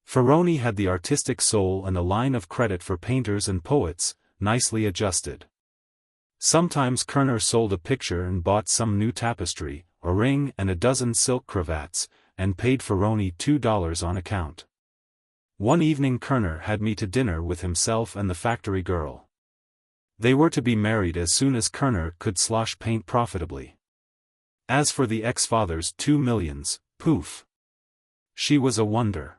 Ferroni had the artistic soul and a line of credit for painters and poets, nicely adjusted. Sometimes Kerner sold a picture and bought some new tapestry, a ring and a dozen silk cravats, and paid Ferroni $2 on account. One evening Kerner had me to dinner with himself and the factory girl. They were to be married as soon as Kerner could slosh paint profitably. As for the ex-father's $2 millions, poof! She was a wonder.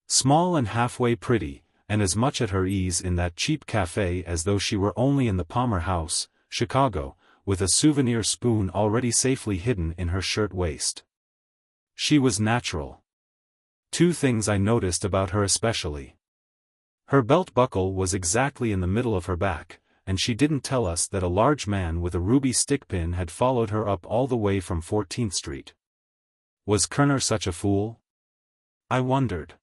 Small and halfway pretty, and as much at her ease in that cheap café as though she were only in the Palmer House, Chicago, with a souvenir spoon already safely hidden in her shirt waist. She was natural. 2 things I noticed about her especially. Her belt buckle was exactly in the middle of her back, and she didn't tell us that a large man with a ruby stickpin had followed her up all the way from 14th Street. Was Kerner such a fool? I wondered.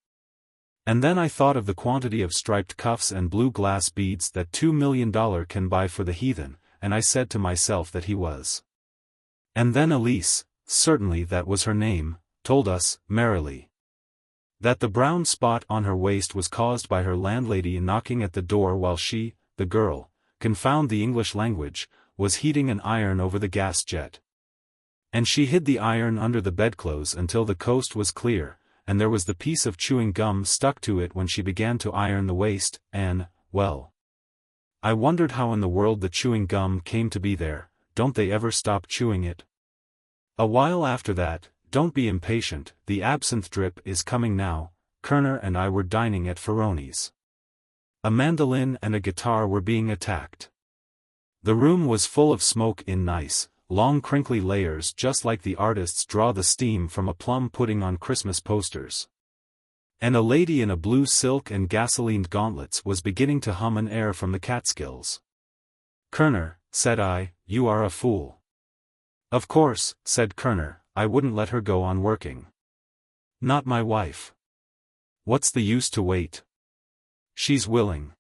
And then I thought of the quantity of striped cuffs and blue glass beads that $2 million can buy for the heathen, and I said to myself that he was. And then Elise, certainly that was her name, told us, merrily, that the brown spot on her waist was caused by her landlady knocking at the door while she, the girl, confound the English language, was heating an iron over the gas jet. And she hid the iron under the bedclothes until the coast was clear, and there was the piece of chewing gum stuck to it when she began to iron the waist, and, well, I wondered how in the world the chewing gum came to be there. Don't they ever stop chewing it? A while after that, don't be impatient, the absinthe drip is coming now. Kerner and I were dining at Ferroni's. A mandolin and a guitar were being attacked. The room was full of smoke in nice, long crinkly layers just like the artists draw the steam from a plum pudding on Christmas posters. And a lady in a blue silk and gasolined gauntlets was beginning to hum an air from the Catskills. Kerner, said I, you are a fool. Of course, said Kerner, I wouldn't let her go on working. Not my wife. What's the use to wait? She's willing.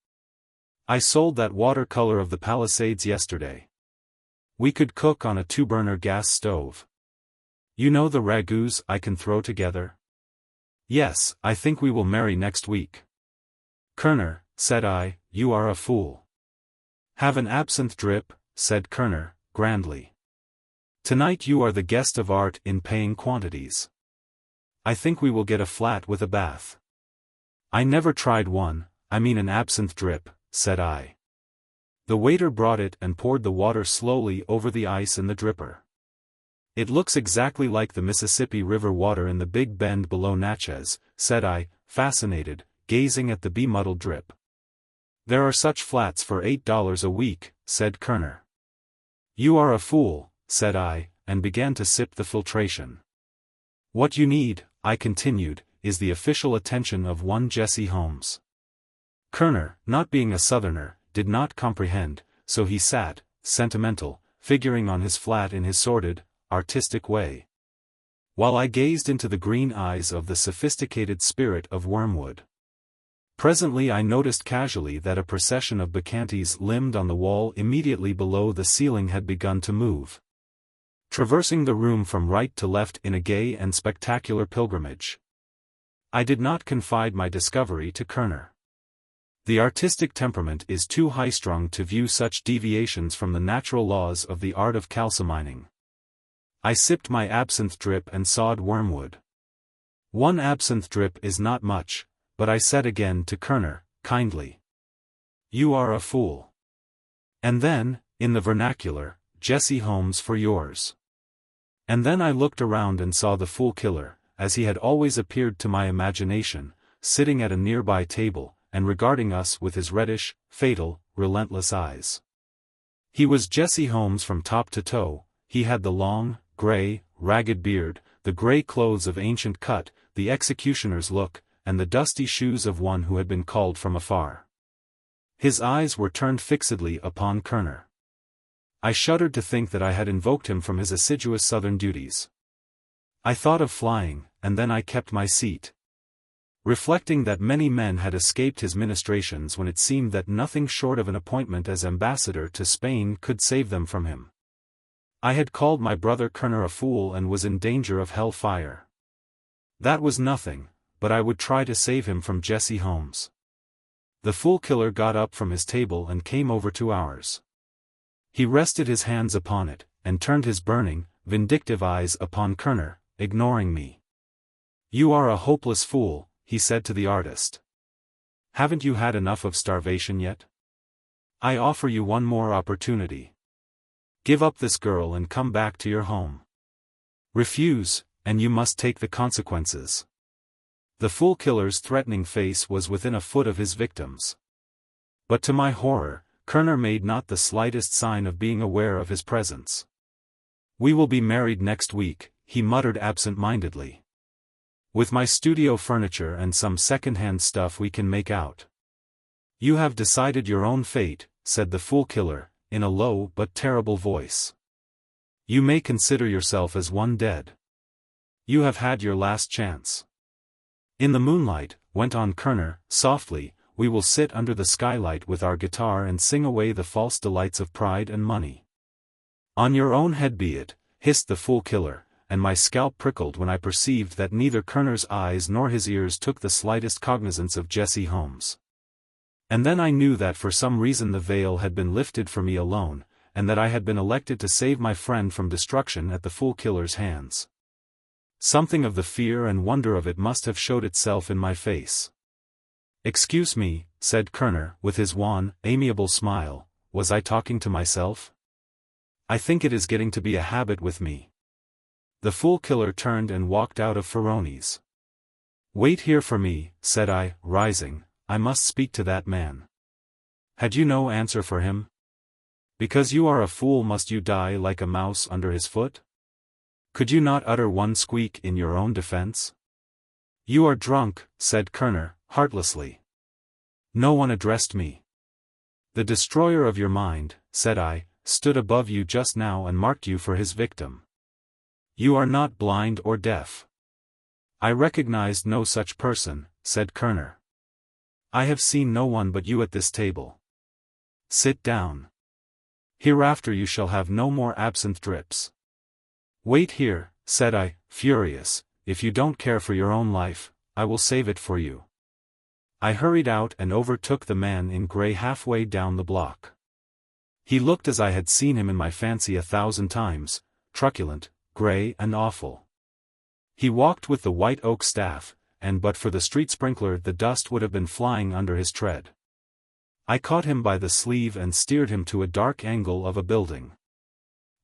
I sold that watercolor of the Palisades yesterday. We could cook on a 2-burner gas stove. You know the ragouts I can throw together? Yes, I think we will marry next week. Kerner, said I, you are a fool. Have an absinthe drip, said Kerner, grandly. Tonight you are the guest of art in paying quantities. I think we will get a flat with a bath. I never tried one, I mean an absinthe drip, said I. The waiter brought it and poured the water slowly over the ice in the dripper. "It looks exactly like the Mississippi River water in the Big Bend below Natchez," said I, fascinated, gazing at the bemuddled drip. "There are such flats for $8 a week," said Kerner. "You are a fool," said I, and began to sip the filtration. "What you need," I continued, "is the official attention of one Jesse Holmes." Kerner, not being a Southerner, did not comprehend, so he sat, sentimental, figuring on his flat in his sordid, artistic way, while I gazed into the green eyes of the sophisticated spirit of Wormwood. Presently I noticed casually that a procession of bacchantes limned on the wall immediately below the ceiling had begun to move, traversing the room from right to left in a gay and spectacular pilgrimage. I did not confide my discovery to Kerner. The artistic temperament is too high-strung to view such deviations from the natural laws of the art of calcimining. I sipped my absinthe drip and sawed Wormwood. One absinthe drip is not much, but I said again to Kerner, kindly, "You are a fool." And then, in the vernacular, "Jesse Holmes for yours." And then I looked around and saw the fool killer, as he had always appeared to my imagination, sitting at a nearby table, and regarding us with his reddish, fatal, relentless eyes. He was Jesse Holmes from top to toe. He had the long, grey, ragged beard, the grey clothes of ancient cut, the executioner's look, and the dusty shoes of one who had been called from afar. His eyes were turned fixedly upon Kerner. I shuddered to think that I had invoked him from his assiduous southern duties. I thought of flying, and then I kept my seat, reflecting that many men had escaped his ministrations when it seemed that nothing short of an appointment as ambassador to Spain could save them from him. I had called my brother Kerner a fool and was in danger of hell fire. That was nothing, but I would try to save him from Jesse Holmes. The fool killer got up from his table and came over to ours. He rested his hands upon it, and turned his burning, vindictive eyes upon Kerner, ignoring me. "You are a hopeless fool," he said to the artist. "Haven't you had enough of starvation yet? I offer you one more opportunity. Give up this girl and come back to your home. Refuse, and you must take the consequences." The fool killer's threatening face was within a foot of his victim's. But to my horror, Kerner made not the slightest sign of being aware of his presence. "We will be married next week," he muttered absent-mindedly. "With my studio furniture and some second-hand stuff we can make out." "You have decided your own fate," said the fool killer, in a low but terrible voice. "You may consider yourself as one dead. You have had your last chance. In the moonlight," went on Kerner, softly, "we will sit under the skylight with our guitar and sing away the false delights of pride and money." "On your own head be it," hissed the fool killer, and my scalp prickled when I perceived that neither Kerner's eyes nor his ears took the slightest cognizance of Jesse Holmes. And then I knew that for some reason the veil had been lifted for me alone, and that I had been elected to save my friend from destruction at the fool killer's hands. Something of the fear and wonder of it must have showed itself in my face. "Excuse me," said Kerner, with his wan, amiable smile, "was I talking to myself? I think it is getting to be a habit with me." The fool killer turned and walked out of Ferroni's. "Wait here for me," said I, rising, "I must speak to that man." "Had you no answer for him? Because you are a fool must you die like a mouse under his foot? Could you not utter one squeak in your own defense?" "You are drunk," said Kerner, heartlessly. "No one addressed me." "The destroyer of your mind," said I, "stood above you just now and marked you for his victim. You are not blind or deaf." "I recognized no such person," said Kerner. "I have seen no one but you at this table. Sit down. Hereafter you shall have no more absinthe drips." "Wait here," said I, furious, "if you don't care for your own life, I will save it for you." I hurried out and overtook the man in grey halfway down the block. He looked as I had seen him in my fancy 1,000 times, truculent, grey and awful. He walked with the white oak staff, and but for the street sprinkler the dust would have been flying under his tread. I caught him by the sleeve and steered him to a dark angle of a building.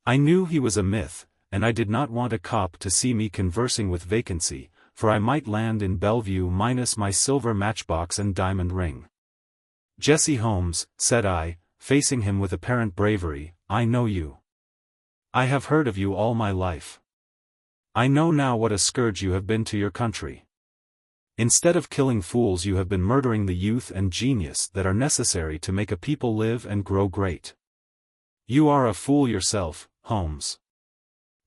I knew he was a myth, and I did not want a cop to see me conversing with vacancy, for I might land in Bellevue minus my silver matchbox and diamond ring. "Jesse Holmes," said I, facing him with apparent bravery, "I know you. I have heard of you all my life. I know now what a scourge you have been to your country. Instead of killing fools, you have been murdering the youth and genius that are necessary to make a people live and grow great. You are a fool yourself, Holmes.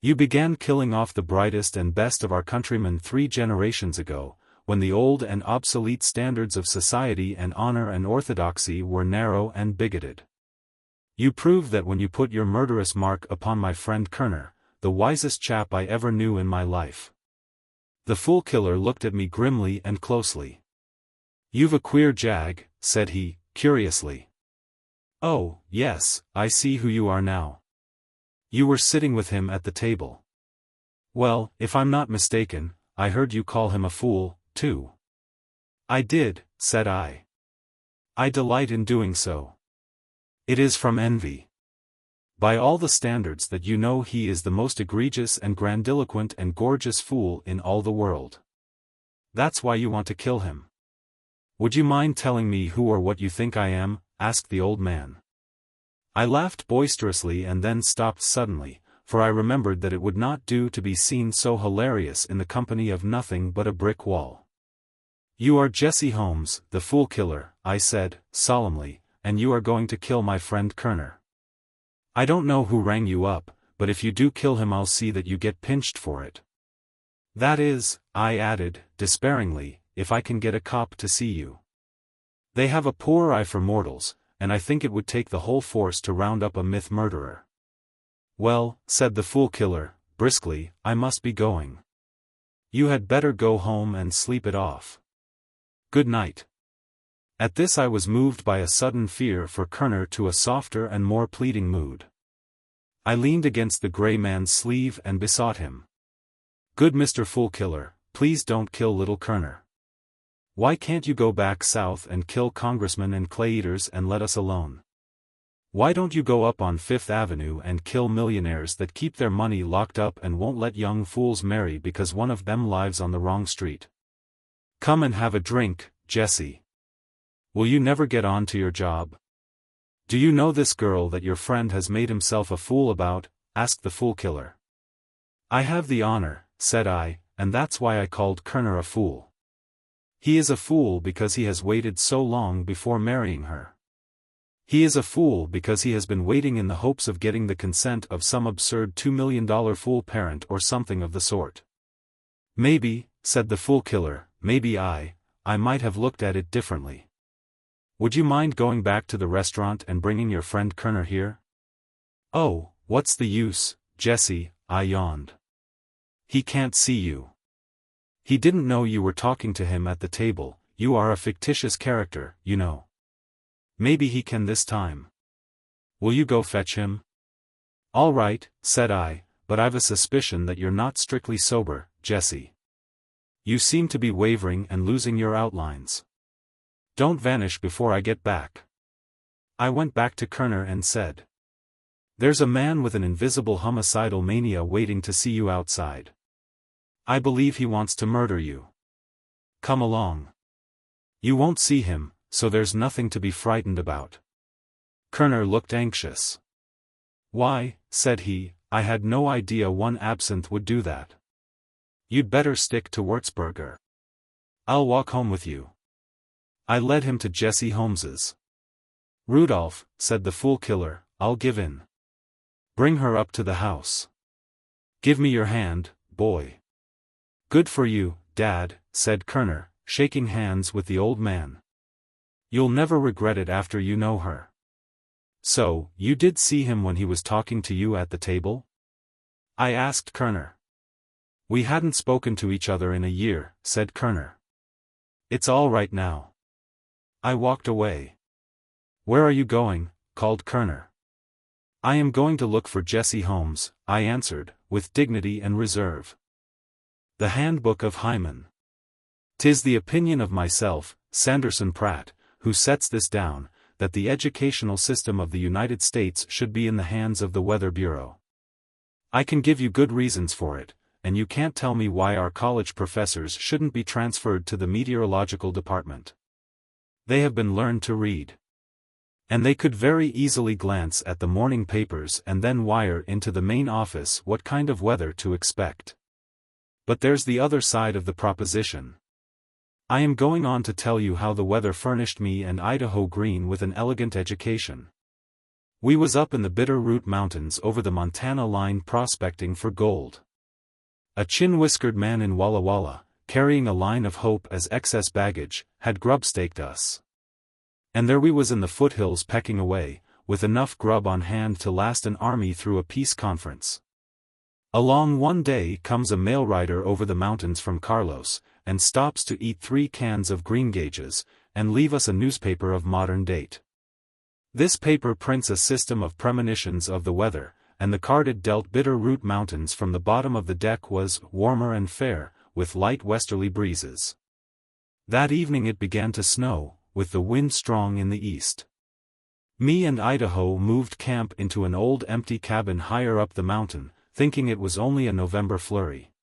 You began killing off the brightest and best of our countrymen 3 generations ago, when the old and obsolete standards of society and honor and orthodoxy were narrow and bigoted. You proved that when you put your murderous mark upon my friend Kerner, the wisest chap I ever knew in my life." The fool killer looked at me grimly and closely. "You've a queer jag," said he, curiously. "Oh, yes, I see who you are now. You were sitting with him at the table. Well, if I'm not mistaken, I heard you call him a fool, too." "I did," said I. "I delight in doing so. It is from envy. By all the standards that you know, he is the most egregious and grandiloquent and gorgeous fool in all the world. That's why you want to kill him." "Would you mind telling me who or what you think I am?" asked the old man. I laughed boisterously and then stopped suddenly, for I remembered that it would not do to be seen so hilarious in the company of nothing but a brick wall. "You are Jesse Holmes, the fool killer," I said, solemnly, "and you are going to kill my friend Kerner. I don't know who rang you up, but if you do kill him, I'll see that you get pinched for it. That is," I added, despairingly, "if I can get a cop to see you. They have a poor eye for mortals, and I think it would take the whole force to round up a myth murderer." "Well," said the fool killer, briskly, "I must be going. You had better go home and sleep it off. Good night." At this I was moved by a sudden fear for Kerner to a softer and more pleading mood. I leaned against the grey man's sleeve and besought him. "Good Mr. Fool Killer, please don't kill little Kerner. Why can't you go back south and kill congressmen and clay-eaters and let us alone? Why don't you go up on Fifth Avenue and kill millionaires that keep their money locked up and won't let young fools marry because one of them lives on the wrong street? Come and have a drink, Jesse. Will you never get on to your job? Do you know this girl that your friend has made himself a fool about?" asked the fool killer. "I have the honor," said I, "and that's why I called Kerner a fool. He is a fool because he has waited so long before marrying her. He is a fool because he has been waiting in the hopes of getting the consent of some absurd $2 million fool parent or something of the sort." "Maybe," said the fool killer, "maybe I might have looked at it differently. Would you mind going back to the restaurant and bringing your friend Kerner here?" "Oh, what's the use, Jesse?" I yawned. "He can't see you. He didn't know you were talking to him at the table. You are a fictitious character, you know. Maybe he can this time. Will you go fetch him?" "All right," said I, "but I've a suspicion that you're not strictly sober, Jesse. You seem to be wavering and losing your outlines. Don't vanish before I get back." I went back to Kerner and said, "There's a man with an invisible homicidal mania waiting to see you outside. I believe he wants to murder you. Come along. You won't see him, so there's nothing to be frightened about." Kerner looked anxious. "Why," said he, "I had no idea one absinthe would do that. You'd better stick to Würzburger. I'll walk home with you." I led him to Jesse Holmes's. "Rudolph," said the fool killer, "I'll give in. Bring her up to the house. Give me your hand, boy." "Good for you, Dad," said Kerner, shaking hands with the old man. "You'll never regret it after you know her. So, you did see him when he was talking to you at the table?" I asked Kerner. "We hadn't spoken to each other in a year," said Kerner. "It's all right now." I walked away. "Where are you going?" called Kerner. "I am going to look for Jesse Holmes," I answered, with dignity and reserve. The Handbook of Hymen. "'Tis the opinion of myself, Sanderson Pratt, who sets this down, that the educational system of the United States should be in the hands of the Weather Bureau. I can give you good reasons for it, and you can't tell me why our college professors shouldn't be transferred to the meteorological department. They have been learned to read. And they could very easily glance at the morning papers and then wire into the main office what kind of weather to expect. But there's the other side of the proposition. I am going on to tell you how the weather furnished me and Idaho Green with an elegant education. We was up in the Bitterroot Mountains over the Montana line prospecting for gold. A chin-whiskered man in Walla Walla, carrying a line of hope as excess baggage, had grub-staked us. And there we was in the foothills pecking away, with enough grub on hand to last an army through a peace conference. Along one day comes a mail rider over the mountains from Carlos, and stops to eat 3 cans of greengages, and leave us a newspaper of modern date. This paper prints a system of premonitions of the weather, and the card it dealt Bitterroot Mountains from the bottom of the deck was warmer and fair, with light westerly breezes. That evening it began to snow, with the wind strong in the east. Me and Idaho moved camp into an old empty cabin higher up the mountain, thinking it was only a November flurry.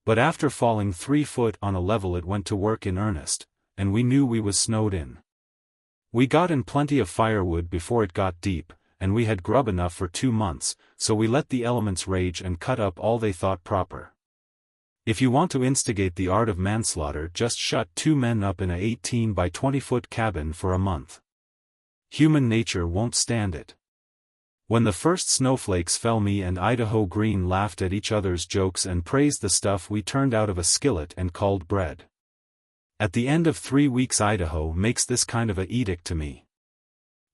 But after falling 3 foot on a level it went to work in earnest, and we knew we was snowed in. We got in plenty of firewood before it got deep, and we had grub enough for 2 months, so we let the elements rage and cut up all they thought proper. If you want to instigate the art of manslaughter, just shut 2 men up in a 18 by 20 foot cabin for a month. Human nature won't stand it. When the first snowflakes fell, me and Idaho Green laughed at each other's jokes and praised the stuff we turned out of a skillet and called bread. At the end of 3 weeks Idaho makes this kind of a edict to me.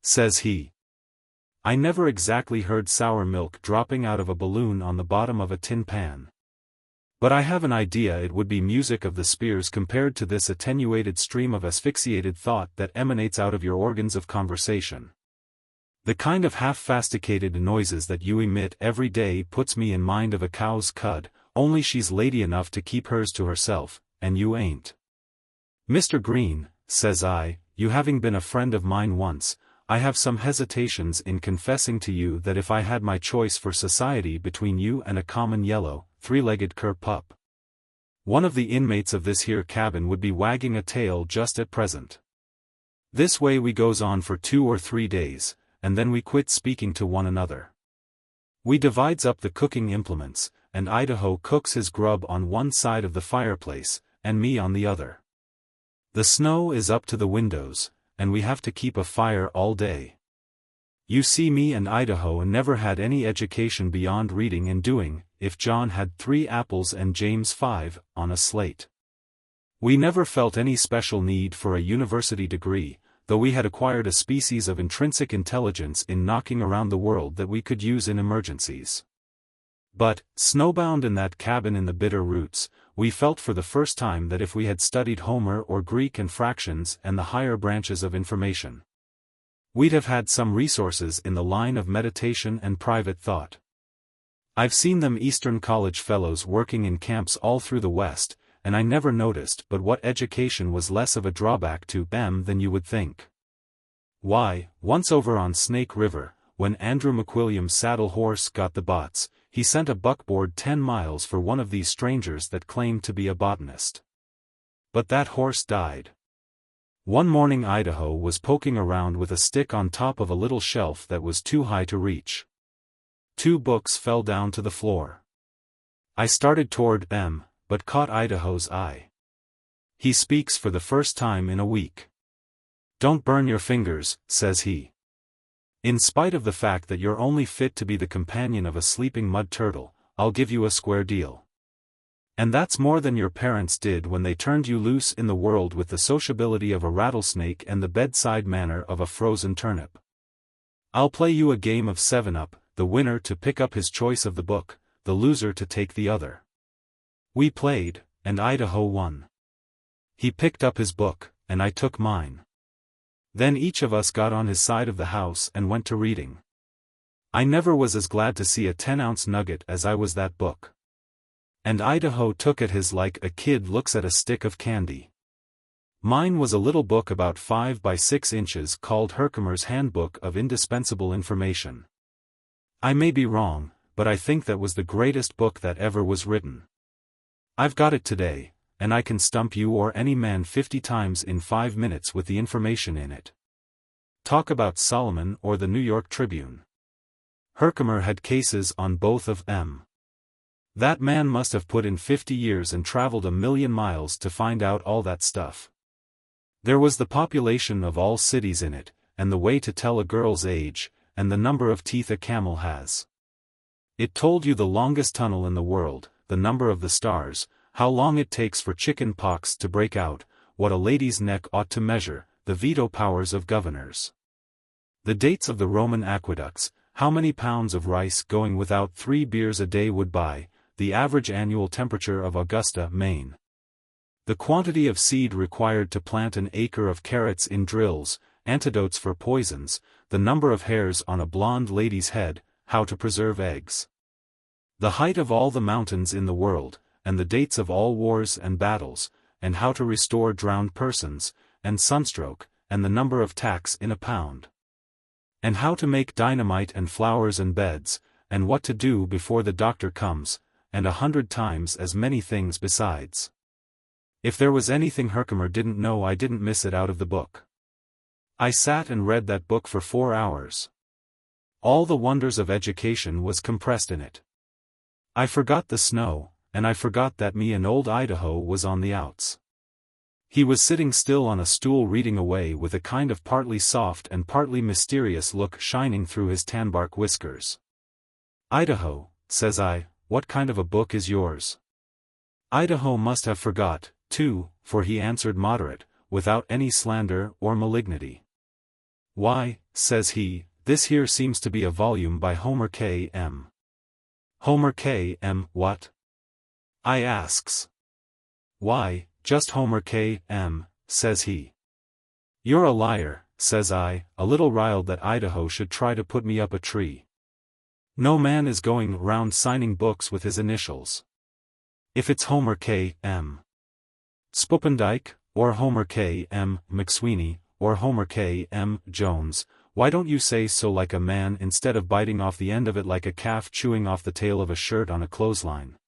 Says he. I never exactly heard sour milk dropping out of a balloon on the bottom of a tin pan. But I have an idea it would be music of the spears compared to this attenuated stream of asphyxiated thought that emanates out of your organs of conversation. The kind of half-fasticated noises that you emit every day puts me in mind of a cow's cud, only she's lady enough to keep hers to herself, and you ain't. Mr. Green, says I, you having been a friend of mine once, I have some hesitations in confessing to you that if I had my choice for society between you and a common yellow, 3-legged cur pup, one of the inmates of this here cabin would be wagging a tail just at present. This way we goes on for 2 or 3 days, and then we quit speaking to one another. We divides up the cooking implements, and Idaho cooks his grub on one side of the fireplace, and me on the other. The snow is up to the windows, and we have to keep a fire all day. You see, me and Idaho never had any education beyond reading and doing, if John had 3 apples and James 5, on a slate. We never felt any special need for a university degree, though we had acquired a species of intrinsic intelligence in knocking around the world that we could use in emergencies. But, snowbound in that cabin in the bitter roots, we felt for the first time that if we had studied Homer or Greek and fractions and the higher branches of information, we'd have had some resources in the line of meditation and private thought. I've seen them Eastern College fellows working in camps all through the West, and I never noticed but what education was less of a drawback to them than you would think. Why, once over on Snake River, when Andrew McWilliam's saddle horse got the bots, he sent a buckboard 10 miles for one of these strangers that claimed to be a botanist. But that horse died. One morning Idaho was poking around with a stick on top of a little shelf that was too high to reach. 2 books fell down to the floor. I started toward them, but caught Idaho's eye. He speaks for the first time in a week. Don't burn your fingers, says he. In spite of the fact that you're only fit to be the companion of a sleeping mud turtle, I'll give you a square deal. And that's more than your parents did when they turned you loose in the world with the sociability of a rattlesnake and the bedside manner of a frozen turnip. I'll play you a game of 7-up, the winner to pick up his choice of the book, the loser to take the other. We played, and Idaho won. He picked up his book, and I took mine. Then each of us got on his side of the house and went to reading. I never was as glad to see a 10-ounce nugget as I was that book. And Idaho took at his like a kid looks at a stick of candy. Mine was a little book about 5 by 6 inches called Herkimer's Handbook of Indispensable Information. I may be wrong, but I think that was the greatest book that ever was written. I've got it today, and I can stump you or any man 50 times in 5 minutes with the information in it. Talk about Solomon or the New York Tribune. Herkimer had cases on both of them. That man must have put in 50 years and traveled 1,000,000 miles to find out all that stuff. There was the population of all cities in it, and the way to tell a girl's age, and the number of teeth a camel has. It told you the longest tunnel in the world, the number of the stars, how long it takes for chicken pox to break out, what a lady's neck ought to measure, the veto powers of governors. The dates of the Roman aqueducts, how many pounds of rice going without 3 beers a day would buy, the average annual temperature of Augusta, Maine. The quantity of seed required to plant an acre of carrots in drills, antidotes for poisons, the number of hairs on a blonde lady's head, how to preserve eggs. The height of all the mountains in the world, and the dates of all wars and battles, and how to restore drowned persons, and sunstroke, and the number of tacks in a pound. And how to make dynamite and flowers and beds, and what to do before the doctor comes, and 100 times as many things besides. If there was anything Herkimer didn't know, I didn't miss it out of the book. I sat and read that book for 4 hours. All the wonders of education was compressed in it. I forgot the snow, and I forgot that me and old Idaho was on the outs. He was sitting still on a stool reading away with a kind of partly soft and partly mysterious look shining through his tanbark whiskers. "Idaho," says I, "what kind of a book is yours?" Idaho must have forgot, too, for he answered moderate, without any slander or malignity. "Why," says he, "this here seems to be a volume by Homer K. M." "Homer K. M. what?" I asks. "Why, just Homer K. M., says he. "You're a liar," says I, a little riled that Idaho should try to put me up a tree. No man is going round signing books with his initials. If it's Homer K. M. Spupendike, or Homer K. M. McSweeney, or Homer K. M. Jones, why don't you say so like a man instead of biting off the end of it like a calf chewing off the tail of a shirt on a clothesline?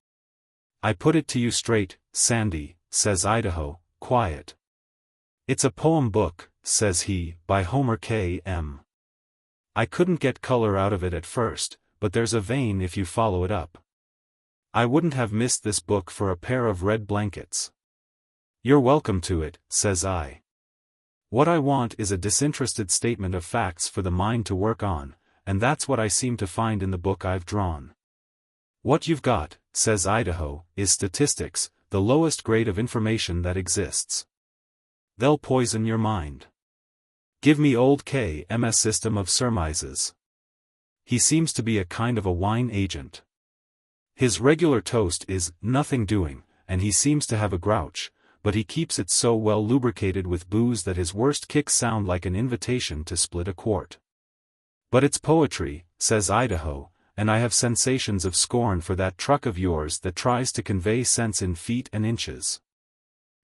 "I put it to you straight, Sandy," says Idaho, quiet. "It's a poem book," says he, "by Homer K. M. I couldn't get color out of it at first, but there's a vein if you follow it up. I wouldn't have missed this book for a pair of red blankets." "You're welcome to it," says I. "What I want is a disinterested statement of facts for the mind to work on, and that's what I seem to find in the book I've drawn." "What you've got," says Idaho, "is statistics, the lowest grade of information that exists. They'll poison your mind. Give me old K.M.'s system of surmises. He seems to be a kind of a wine agent. His regular toast is, nothing doing, and he seems to have a grouch, but he keeps it so well lubricated with booze that his worst kicks sound like an invitation to split a quart. But it's poetry," says Idaho, "and I have sensations of scorn for that truck of yours that tries to convey sense in feet and inches.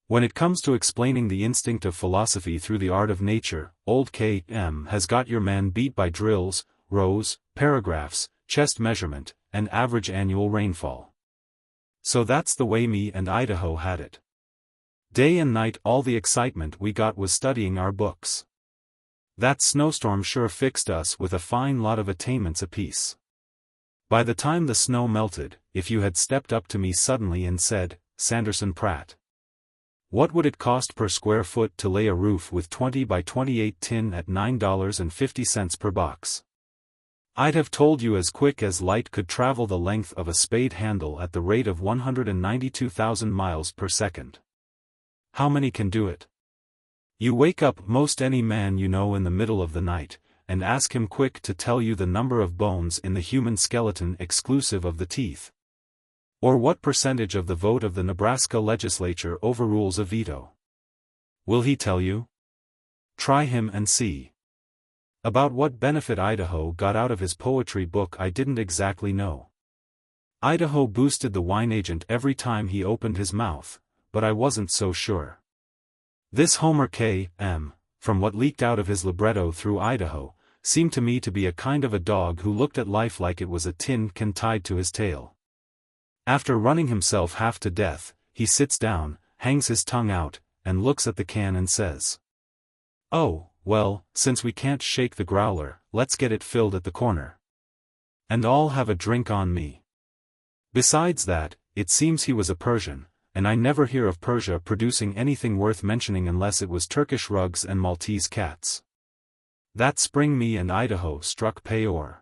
When it comes to explaining the instinct of philosophy through the art of nature, old K.M. has got your man beat by drills, rows, paragraphs, chest measurement, and average annual rainfall. So that's the way me and Idaho had it. Day and night all the excitement we got was studying our books. That snowstorm sure fixed us with a fine lot of attainments apiece. By the time the snow melted, if you had stepped up to me suddenly and said, 'Sanderson Pratt, what would it cost per square foot to lay a roof with 20 by 28 tin at $9.50 per box?' I'd have told you as quick as light could travel the length of a spade handle at the rate of 192,000 miles per second. How many can do it? You wake up most any man you know in the middle of the night, and ask him quick to tell you the number of bones in the human skeleton exclusive of the teeth. Or what percentage of the vote of the Nebraska legislature overrules a veto. Will he tell you? Try him and see. About what benefit Idaho got out of his poetry book I didn't exactly know. Idaho boosted the wine agent every time he opened his mouth, but I wasn't so sure. This Homer K.M., from what leaked out of his libretto through Idaho, seemed to me to be a kind of a dog who looked at life like it was a tin can tied to his tail. After running himself half to death, he sits down, hangs his tongue out, and looks at the can and says, "Oh, well, since we can't shake the growler, let's get it filled at the corner. And I'll have a drink on me." Besides that, it seems he was a Persian, and I never hear of Persia producing anything worth mentioning unless it was Turkish rugs and Maltese cats. That spring me and Idaho struck payor.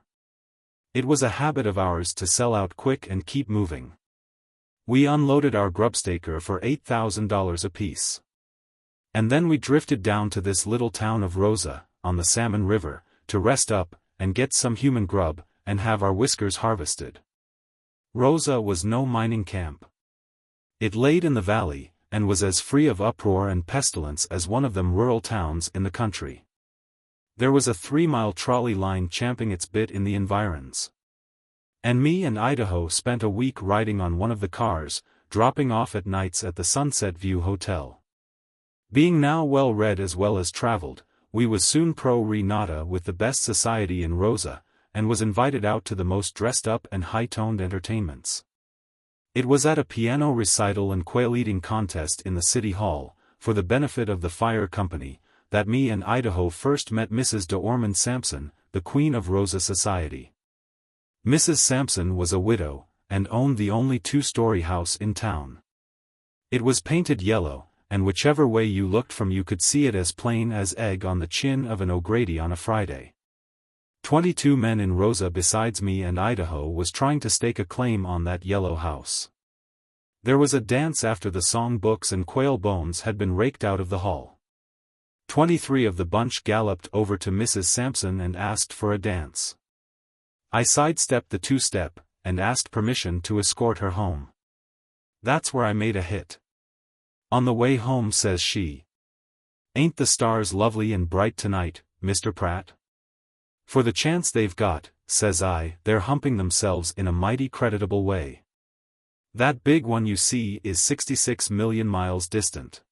It was a habit of ours to sell out quick and keep moving. We unloaded our grubstaker for $8,000 apiece. And then we drifted down to this little town of Rosa, on the Salmon River, to rest up, and get some human grub, and have our whiskers harvested. Rosa was no mining camp. It laid in the valley, and was as free of uproar and pestilence as one of them rural towns in the country. There was a 3-mile trolley line champing its bit in the environs. And me and Idaho spent a week riding on one of the cars, dropping off at nights at the Sunset View Hotel. Being now well read as well as traveled, we was soon pro re nata with the best society in Rosa, and was invited out to the most dressed-up and high-toned entertainments. It was at a piano recital and quail-eating contest in the City Hall, for the benefit of the fire company, that me and Idaho first met Mrs. de Ormond Sampson, the Queen of Rosa Society. Mrs. Sampson was a widow, and owned the only 2-story house in town. It was painted yellow, and whichever way you looked from you could see it as plain as egg on the chin of an O'Grady on a Friday. 22 men in Rosa besides me and Idaho was trying to stake a claim on that yellow house. There was a dance after the song books and quail bones had been raked out of the hall. 23 of the bunch galloped over to Mrs. Sampson and asked for a dance. I sidestepped the 2-step, and asked permission to escort her home. That's where I made a hit. On the way home says she, "Ain't the stars lovely and bright tonight, Mr. Pratt?" "For the chance they've got," says I, "they're humping themselves in a mighty creditable way. That big one you see is 66 million miles distant.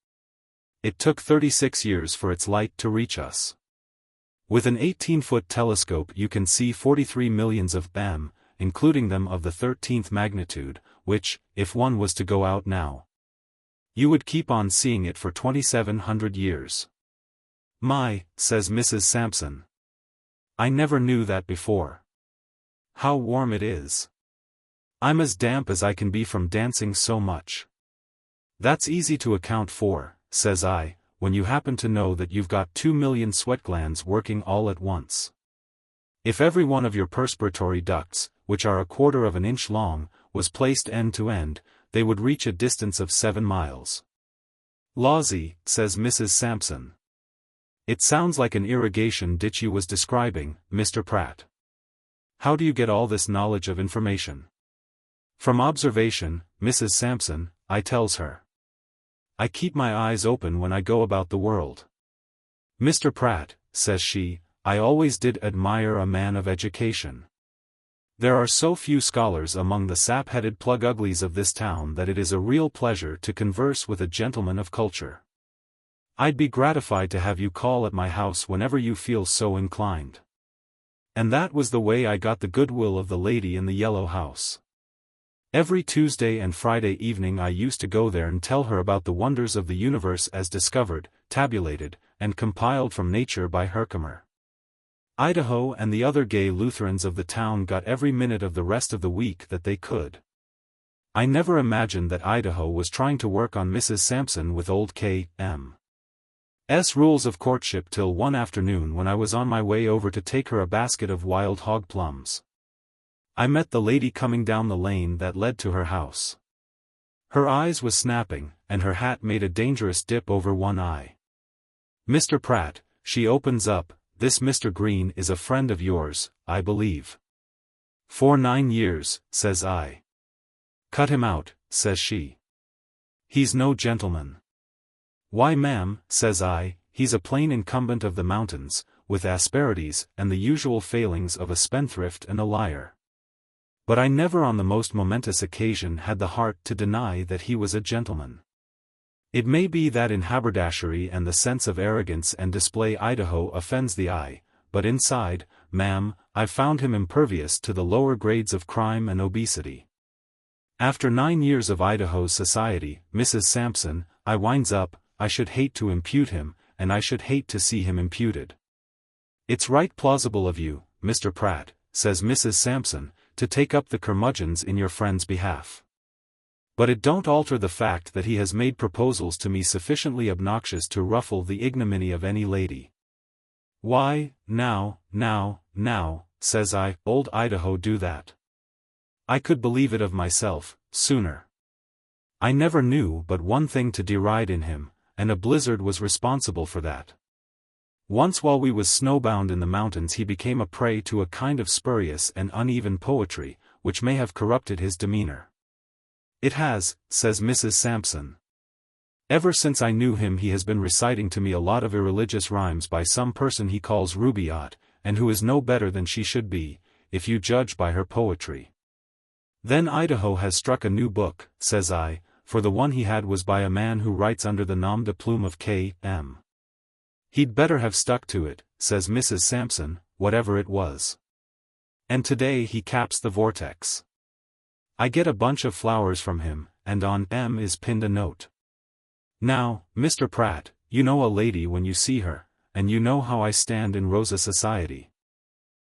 It took 36 years for its light to reach us. With an 18-foot telescope you can see 43 millions of them, including them of the 13th magnitude, which, if one was to go out now, you would keep on seeing it for 2,700 years. "My," says Mrs. Sampson. "I never knew that before. How warm it is. I'm as damp as I can be from dancing so much." "That's easy to account for," says I, "when you happen to know that you've got 2 million sweat glands working all at once. If every one of your perspiratory ducts, which are 1/4 of an inch long, was placed end to end, they would reach a distance of 7 miles. "Lawsy," says Mrs. Sampson. "It sounds like an irrigation ditch you was describing, Mr. Pratt. How do you get all this knowledge of information?" "From observation, Mrs. Sampson," I tells her. "I keep my eyes open when I go about the world." "Mr. Pratt," says she, "I always did admire a man of education. There are so few scholars among the sap-headed plug-uglies of this town that it is a real pleasure to converse with a gentleman of culture. I'd be gratified to have you call at my house whenever you feel so inclined." And that was the way I got the goodwill of the lady in the yellow house. Every Tuesday and Friday evening I used to go there and tell her about the wonders of the universe as discovered, tabulated, and compiled from nature by Herkimer. Idaho and the other gay Lutherans of the town got every minute of the rest of the week that they could. I never imagined that Idaho was trying to work on Mrs. Sampson with old K.M.'s rules of courtship till one afternoon when I was on my way over to take her a basket of wild hog plums. I met the lady coming down the lane that led to her house. Her eyes was snapping, and her hat made a dangerous dip over one eye. "Mr. Pratt," she opens up, "this Mr. Green is a friend of yours, I believe." "For 9 years, says I. "Cut him out," says she. "He's no gentleman." "Why, ma'am," says I, "he's a plain incumbent of the mountains, with asperities and the usual failings of a spendthrift and a liar." But I never on the most momentous occasion had the heart to deny that he was a gentleman. It may be that in haberdashery and the sense of arrogance and display Idaho offends the eye, but inside, ma'am, I've found him impervious to the lower grades of crime and obesity. After 9 years of Idaho's society, Mrs. Sampson, I winds up, I should hate to impute him, and I should hate to see him imputed. It's right plausible of you, Mr. Pratt, says Mrs. Sampson, to take up the curmudgeons in your friend's behalf. But it don't alter the fact that he has made proposals to me sufficiently obnoxious to ruffle the ignominy of any lady. Why, now, says I, old Idaho do that. I could believe it of myself, sooner. I never knew but one thing to deride in him, and a blizzard was responsible for that. Once while we was snowbound in the mountains he became a prey to a kind of spurious and uneven poetry, which may have corrupted his demeanor. It has, says Mrs. Sampson. Ever since I knew him he has been reciting to me a lot of irreligious rhymes by some person he calls Rubaiyat, and who is no better than she should be, if you judge by her poetry. Then Idaho has struck a new book, says I, for the one he had was by a man who writes under the nom de plume of K.M. He'd better have stuck to it, says Mrs. Sampson, whatever it was. And today he caps the vortex. I get a bunch of flowers from him, and on M is pinned a note. Now, Mr. Pratt, you know a lady when you see her, and you know how I stand in Rosa society.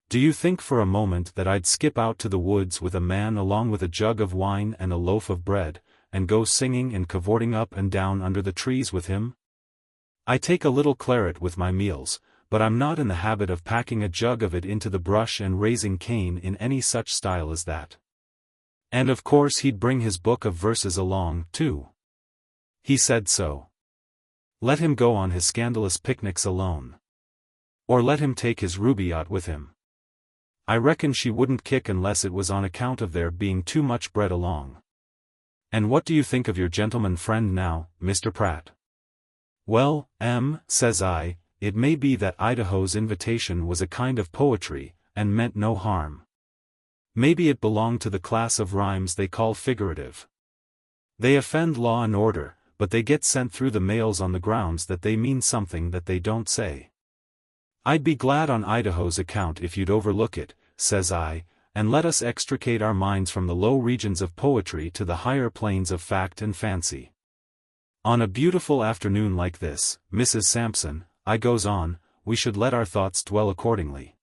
Do you think for a moment that I'd skip out to the woods with a man along with a jug of wine and a loaf of bread, and go singing and cavorting up and down under the trees with him? I take a little claret with my meals, but I'm not in the habit of packing a jug of it into the brush and raising Cain in any such style as that. And of course he'd bring his book of verses along, too. He said so. Let him go on his scandalous picnics alone. Or let him take his Rubaiyat with him. I reckon she wouldn't kick unless it was on account of there being too much bread along. And what do you think of your gentleman friend now, Mr. Pratt? Well, says I, it may be that Idaho's invitation was a kind of poetry, and meant no harm. Maybe it belonged to the class of rhymes they call figurative. They offend law and order, but they get sent through the mails on the grounds that they mean something that they don't say. I'd be glad on Idaho's account if you'd overlook it, says I, and let us extricate our minds from the low regions of poetry to the higher planes of fact and fancy. On a beautiful afternoon like this, Mrs. Sampson, I goes on, we should let our thoughts dwell accordingly.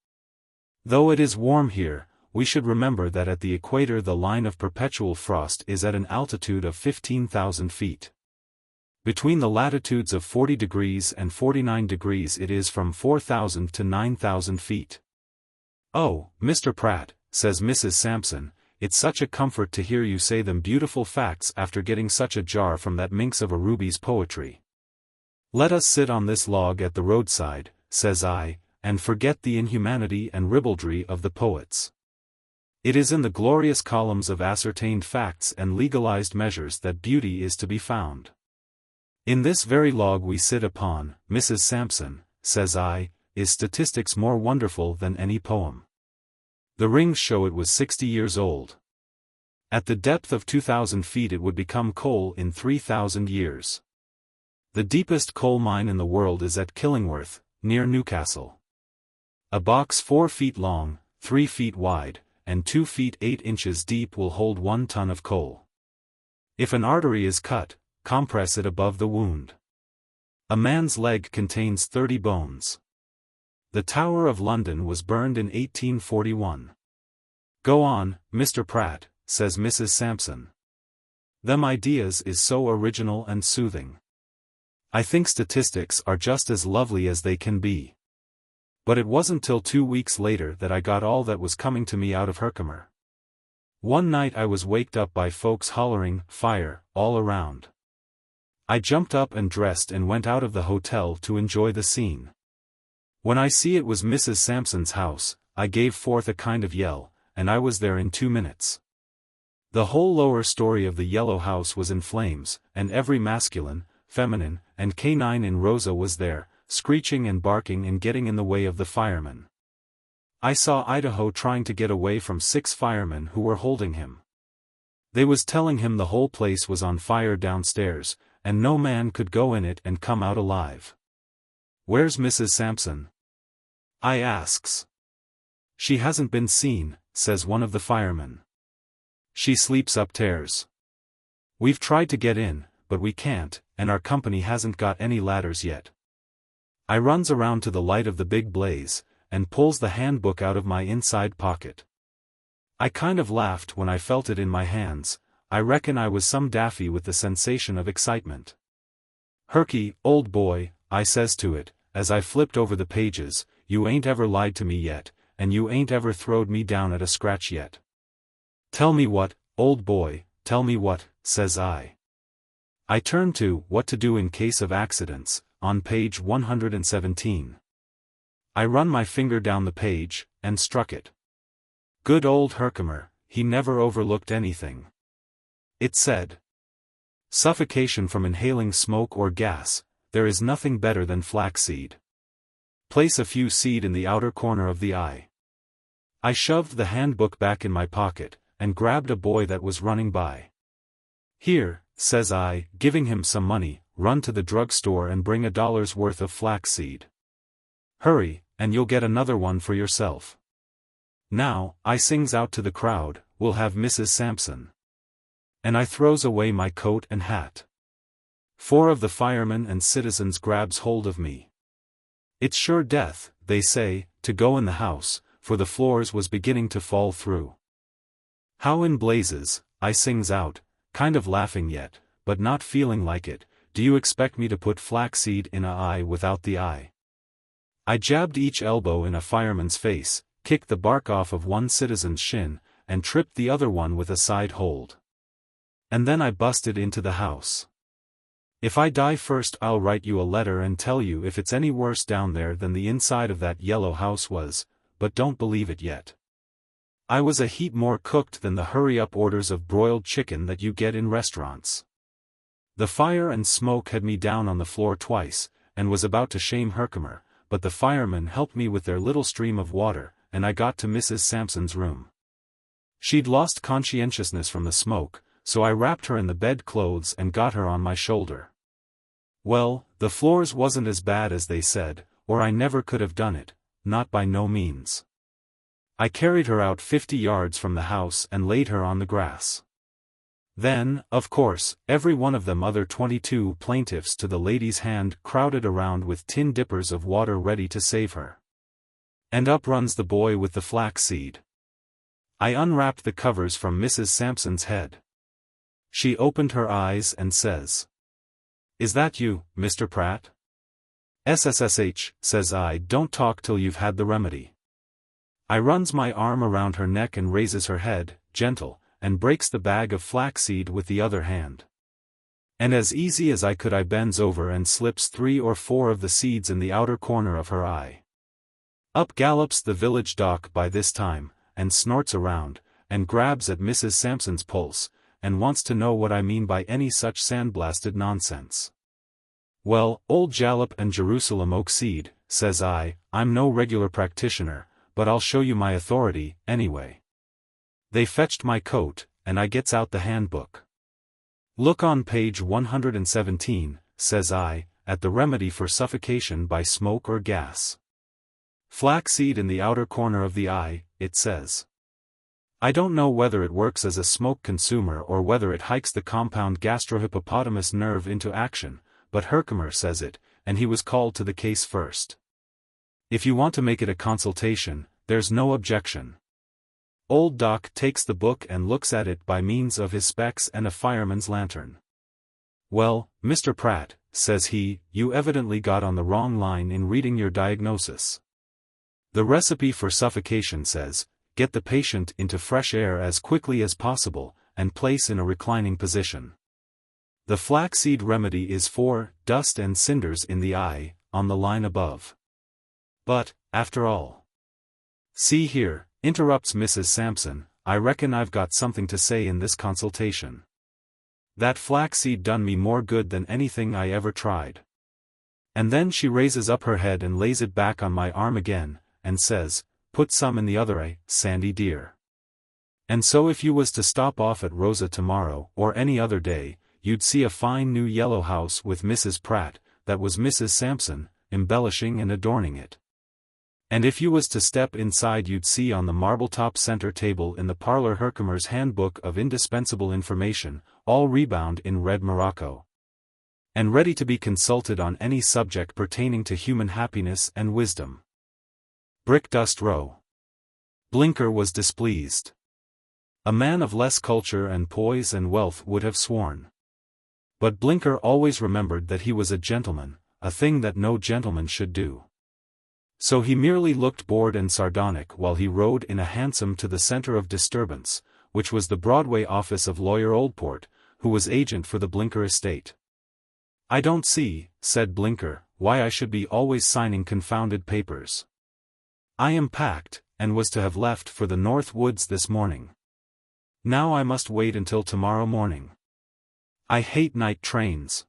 Though it is warm here, we should remember that at the equator the line of perpetual frost is at an altitude of 15,000 feet. Between the latitudes of 40 degrees and 49 degrees it is from 4,000 to 9,000 feet. Oh, Mr. Pratt, says Mrs. Sampson, it's such a comfort to hear you say them beautiful facts after getting such a jar from that minx of a Ruby's poetry. Let us sit on this log at the roadside, says I, and forget the inhumanity and ribaldry of the poets. It is in the glorious columns of ascertained facts and legalized measures that beauty is to be found. In this very log we sit upon, Mrs. Sampson, says I, is statistics more wonderful than any poem. The rings show it was 60 years old. At the depth of 2,000 feet it would become coal in 3,000 years. The deepest coal mine in the world is at Killingworth, near Newcastle. A box 4 feet long, 3 feet wide, and 2 feet 8 inches deep will hold 1 ton of coal. If an artery is cut, compress it above the wound. A man's leg contains 30 bones. The Tower of London was burned in 1841. Go on, Mr. Pratt, says Mrs. Sampson. Them ideas is so original and soothing. I think statistics are just as lovely as they can be. But it wasn't till 2 weeks later that I got all that was coming to me out of Herkimer. One night I was waked up by folks hollering, "Fire," all around. I jumped up and dressed and went out of the hotel to enjoy the scene. When I see it was Mrs. Sampson's house, I gave forth a kind of yell, and I was there in 2 minutes. The whole lower story of the yellow house was in flames, and every masculine, feminine, and canine in Rosa was there, screeching and barking and getting in the way of the firemen. I saw Idaho trying to get away from 6 firemen who were holding him. They was telling him the whole place was on fire downstairs, and no man could go in it and come out alive. Where's Mrs. Sampson? I asks. She hasn't been seen, says one of the firemen. She sleeps upstairs. We've tried to get in, but we can't, and our company hasn't got any ladders yet. I runs around to the light of the big blaze, and pulls the handbook out of my inside pocket. I kind of laughed when I felt it in my hands. I reckon I was some daffy with the sensation of excitement. "Herky, old boy," I says to it, as I flipped over the pages, "you ain't ever lied to me yet, and you ain't ever throwed me down at a scratch yet." "Tell me what, old boy, tell me what," says I. I turn to "What to do in case of accidents," on page 117. I run my finger down the page, and struck it. Good old Herkimer, he never overlooked anything. It said, "Suffocation from inhaling smoke or gas, there is nothing better than flaxseed. Place a few seed in the outer corner of the eye." I shoved the handbook back in my pocket, and grabbed a boy that was running by. "Here," says I, giving him some money, "run to the drugstore and bring $1 worth of flaxseed. Hurry, and you'll get another one for yourself. Now," I sings out to the crowd, "we'll have Mrs. Sampson." And I throws away my coat and hat. 4 of the firemen and citizens grabs hold of me. It's sure death, they say, to go in the house, for the floors was beginning to fall through. "How in blazes," I sings out, kind of laughing yet, but not feeling like it, "do you expect me to put flaxseed in a eye without the eye?" I jabbed each elbow in a fireman's face, kicked the bark off of one citizen's shin, and tripped the other one with a side hold. And then I busted into the house. If I die first, I'll write you a letter and tell you if it's any worse down there than the inside of that yellow house was, but don't believe it yet. I was a heap more cooked than the hurry-up orders of broiled chicken that you get in restaurants. The fire and smoke had me down on the floor twice, and was about to shame Herkimer, but the firemen helped me with their little stream of water, and I got to Mrs. Sampson's room. She'd lost conscientiousness from the smoke, so I wrapped her in the bed clothes and got her on my shoulder. Well, the floors wasn't as bad as they said, or I never could have done it, not by no means. I carried her out 50 yards from the house and laid her on the grass. Then, of course, every one of them other 22 plaintiffs to the lady's hand crowded around with tin dippers of water ready to save her. And up runs the boy with the flaxseed. I unwrapped the covers from Mrs. Sampson's head. She opened her eyes and says, "Is that you, Mr. Pratt?" "SSSH, says I, "don't talk till you've had the remedy." I runs my arm around her neck and raises her head, gentle, and breaks the bag of flaxseed with the other hand. And as easy as I could I bends over and slips 3 or 4 of the seeds in the outer corner of her eye. Up gallops the village doc by this time, and snorts around, and grabs at Mrs. Sampson's pulse, and wants to know what I mean by any such sandblasted nonsense. "Well, old Jalop and Jerusalem oak seed," says I, "I'm no regular practitioner, but I'll show you my authority, anyway." They fetched my coat, and I gets out the handbook. "Look on page 117, says I, "at the remedy for suffocation by smoke or gas. Flaxseed in the outer corner of the eye," it says. I don't know whether it works as a smoke consumer or whether it hikes the compound gastrohippopotamus nerve into action, but Herkimer says it, and he was called to the case first. If you want to make it a consultation, there's no objection. Old Doc takes the book and looks at it by means of his specs and a fireman's lantern. "Well, Mr. Pratt," says he, "you evidently got on the wrong line in reading your diagnosis. The recipe for suffocation says, get the patient into fresh air as quickly as possible, and place in a reclining position. The flaxseed remedy is for dust and cinders in the eye, on the line above. But, after all..." "See here," interrupts Mrs. Sampson, "I reckon I've got something to say in this consultation. That flaxseed done me more good than anything I ever tried." And then she raises up her head and lays it back on my arm again, and says, "Put some in the other eye, Sandy dear. And so if you was to stop off at Rosa tomorrow or any other day, you'd see a fine new yellow house with Mrs. Pratt, that was Mrs. Sampson, embellishing and adorning it. And if you was to step inside you'd see on the marble-top center table in the parlor Herkimer's Handbook of Indispensable Information, all rebound in red morocco, and ready to be consulted on any subject pertaining to human happiness and wisdom. Brickdust Row. Blinker was displeased. A man of less culture and poise and wealth would have sworn. But Blinker always remembered that he was a gentleman, a thing that no gentleman should do. So he merely looked bored and sardonic while he rode in a hansom to the center of disturbance, which was the Broadway office of Lawyer Oldport, who was agent for the Blinker estate. "I don't see," said Blinker, "why I should be always signing confounded papers. I am packed, and was to have left for the North Woods this morning. Now I must wait until tomorrow morning. I hate night trains.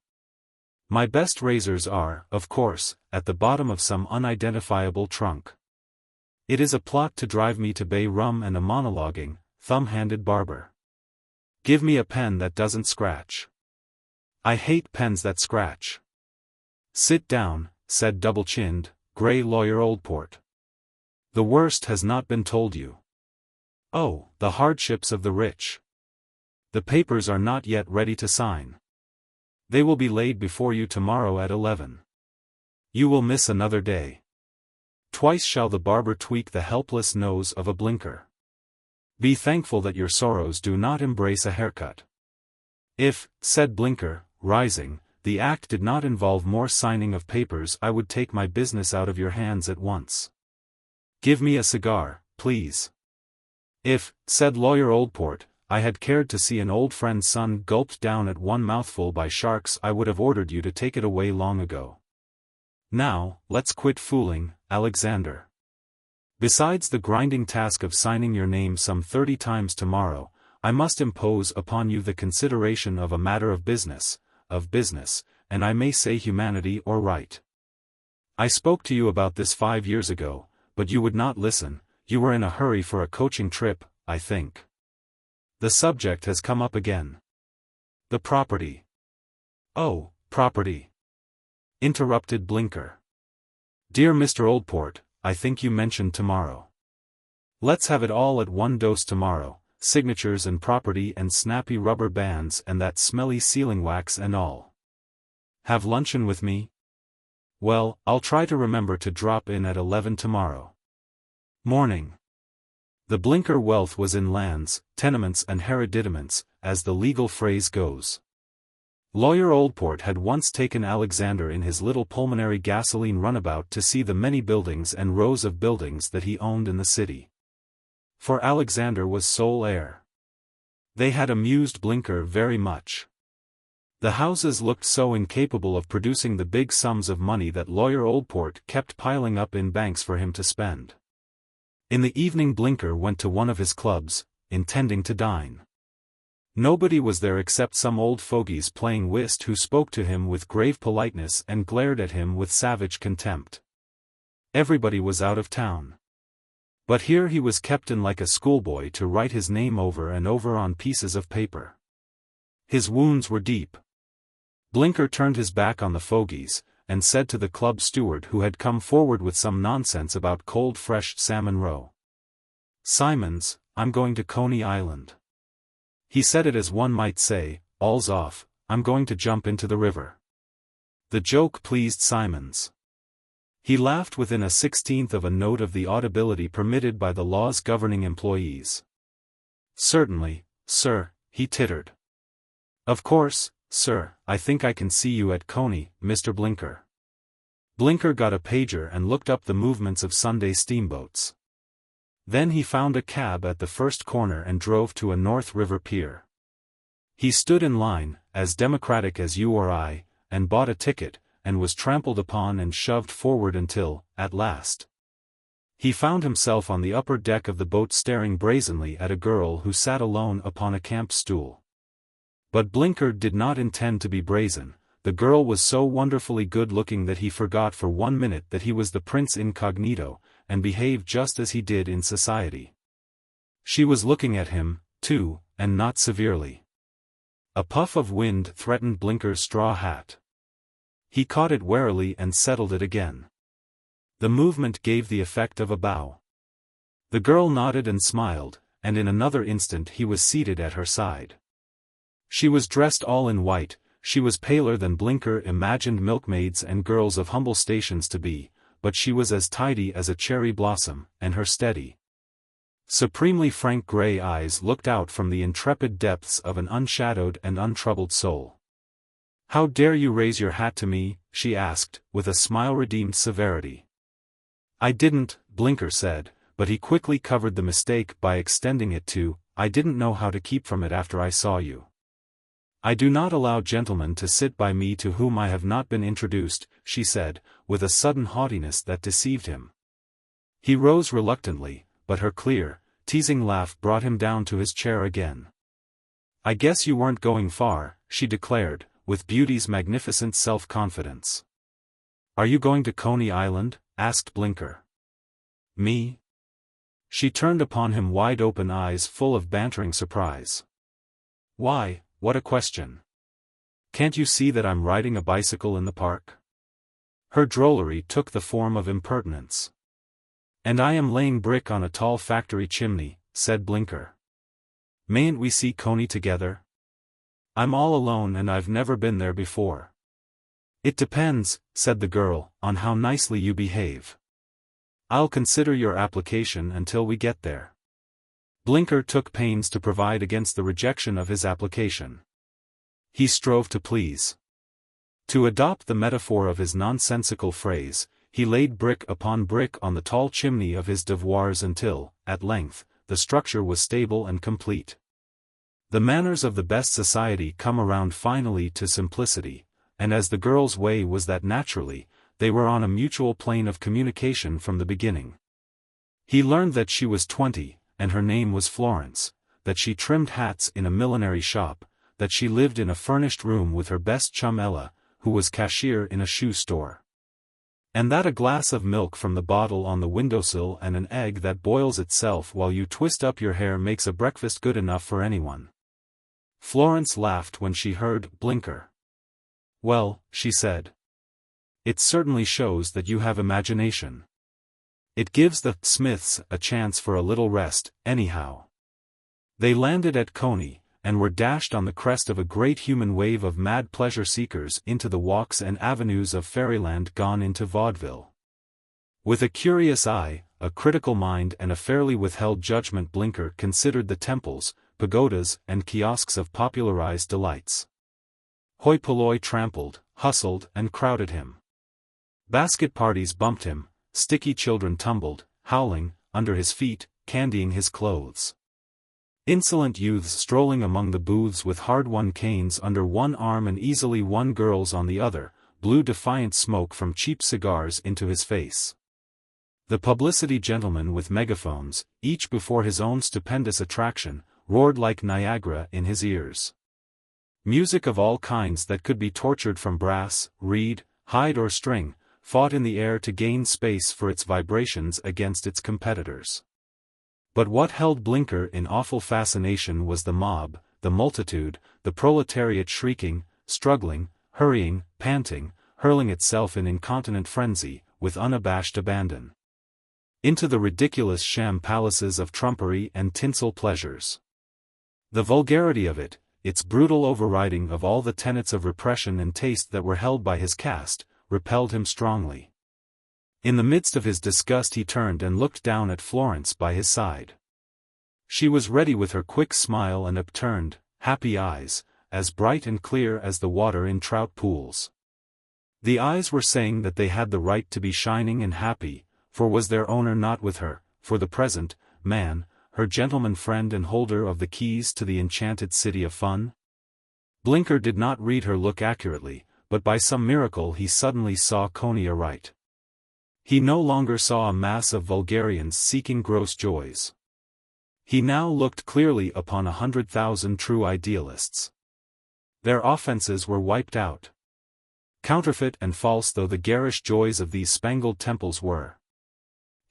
My best razors are, of course, at the bottom of some unidentifiable trunk. It is a plot to drive me to Bay Rum and a monologuing, thumb-handed barber. Give me a pen that doesn't scratch. I hate pens that scratch." "Sit down," said double-chinned, grey Lawyer Oldport. "The worst has not been told you. Oh, the hardships of the rich. The papers are not yet ready to sign. They will be laid before you tomorrow at 11. You will miss another day. Twice shall the barber tweak the helpless nose of a Blinker. Be thankful that your sorrows do not embrace a haircut." "If," said Blinker, rising, "the act did not involve more signing of papers I would take my business out of your hands at once. Give me a cigar, please." "If," said Lawyer Oldport, "I had cared to see an old friend's son gulped down at one mouthful by sharks I would have ordered you to take it away long ago. Now, let's quit fooling, Alexander. Besides the grinding task of signing your name some 30 times tomorrow, I must impose upon you the consideration of a matter of business, and I may say humanity or right. I spoke to you about this 5 years ago, but you would not listen. You were in a hurry for a coaching trip, I think. The subject has come up again. The property." "Oh, property," interrupted Blinker. "Dear Mr. Oldport, I think you mentioned tomorrow. Let's have it all at one dose tomorrow, signatures and property and snappy rubber bands and that smelly sealing wax and all. Have luncheon with me? Well, I'll try to remember to drop in at 11 tomorrow morning." The Blinker wealth was in lands, tenements and hereditaments, as the legal phrase goes. Lawyer Oldport had once taken Alexander in his little pulmonary gasoline runabout to see the many buildings and rows of buildings that he owned in the city. For Alexander was sole heir. They had amused Blinker very much. The houses looked so incapable of producing the big sums of money that Lawyer Oldport kept piling up in banks for him to spend. In the evening Blinker went to one of his clubs, intending to dine. Nobody was there except some old fogies playing whist who spoke to him with grave politeness and glared at him with savage contempt. Everybody was out of town. But here he was kept in like a schoolboy to write his name over and over on pieces of paper. His wounds were deep. Blinker turned his back on the fogies, and said to the club steward who had come forward with some nonsense about cold fresh salmon roe, "Simons, I'm going to Coney Island." He said it as one might say, "All's off, I'm going to jump into the river." The joke pleased Simons. He laughed within a 16th of a note of the audibility permitted by the laws governing employees. "Certainly, sir," he tittered. "Of course, sir, I think I can see you at Coney, Mr. Blinker." Blinker got a pager and looked up the movements of Sunday steamboats. Then he found a cab at the first corner and drove to a North River pier. He stood in line, as democratic as you or I, and bought a ticket, and was trampled upon and shoved forward until, at last, he found himself on the upper deck of the boat staring brazenly at a girl who sat alone upon a camp stool. But Blinker did not intend to be brazen. The girl was so wonderfully good-looking that he forgot for 1 minute that he was the prince incognito, and behaved just as he did in society. She was looking at him, too, and not severely. A puff of wind threatened Blinker's straw hat. He caught it warily and settled it again. The movement gave the effect of a bow. The girl nodded and smiled, and in another instant he was seated at her side. She was dressed all in white. She was paler than Blinker imagined milkmaids and girls of humble stations to be, but she was as tidy as a cherry blossom, and her steady, supremely frank grey eyes looked out from the intrepid depths of an unshadowed and untroubled soul. "How dare you raise your hat to me?" she asked, with a smile-redeemed severity. "I didn't," Blinker said, but he quickly covered the mistake by extending it to, "I didn't know how to keep from it after I saw you. I do not allow gentlemen to sit by me to whom I have not been introduced," she said, with a sudden haughtiness that deceived him. He rose reluctantly, but her clear, teasing laugh brought him down to his chair again. "I guess you weren't going far," she declared, with beauty's magnificent self-confidence. "Are you going to Coney Island?" asked Blinker. "Me?" She turned upon him wide-open eyes full of bantering surprise. "Why, what a question. Can't you see that I'm riding a bicycle in the park?" Her drollery took the form of impertinence. "And I am laying brick on a tall factory chimney," said Blinker. "Mayn't we see Coney together? I'm all alone and I've never been there before." "It depends," said the girl, "on how nicely you behave. I'll consider your application until we get there." Blinker took pains to provide against the rejection of his application. He strove to please. To adopt the metaphor of his nonsensical phrase, he laid brick upon brick on the tall chimney of his devoirs until, at length, the structure was stable and complete. The manners of the best society come around finally to simplicity, and as the girl's way was that naturally, they were on a mutual plane of communication from the beginning. He learned that she was 20, and her name was Florence, that she trimmed hats in a millinery shop, that she lived in a furnished room with her best chum Ella, who was cashier in a shoe store. And that a glass of milk from the bottle on the windowsill and an egg that boils itself while you twist up your hair makes a breakfast good enough for anyone. Florence laughed when she heard Blinker. "Well," she said, "it certainly shows that you have imagination. It gives the Smiths a chance for a little rest, anyhow." They landed at Coney, and were dashed on the crest of a great human wave of mad pleasure-seekers into the walks and avenues of fairyland gone into vaudeville. With a curious eye, a critical mind and a fairly withheld judgment, Blinker considered the temples, pagodas and kiosks of popularized delights. Hoi polloi trampled, hustled and crowded him. Basket parties bumped him, sticky children tumbled, howling, under his feet, candying his clothes. Insolent youths strolling among the booths with hard-won canes under one arm and easily won girls on the other, blew defiant smoke from cheap cigars into his face. The publicity gentlemen with megaphones, each before his own stupendous attraction, roared like Niagara in his ears. Music of all kinds that could be tortured from brass, reed, hide or string, fought in the air to gain space for its vibrations against its competitors. But what held Blinker in awful fascination was the mob, the multitude, the proletariat shrieking, struggling, hurrying, panting, hurling itself in incontinent frenzy, with unabashed abandon, into the ridiculous sham palaces of trumpery and tinsel pleasures. The vulgarity of it, its brutal overriding of all the tenets of repression and taste that were held by his caste, repelled him strongly. In the midst of his disgust he turned and looked down at Florence by his side. She was ready with her quick smile and upturned, happy eyes, as bright and clear as the water in trout pools. The eyes were saying that they had the right to be shining and happy, for was their owner not with her, for the present, man, her gentleman friend and holder of the keys to the enchanted city of fun? Blinker did not read her look accurately, but by some miracle he suddenly saw Coney aright. He no longer saw a mass of vulgarians seeking gross joys. He now looked clearly upon 100,000 true idealists. Their offenses were wiped out. Counterfeit and false though the garish joys of these spangled temples were,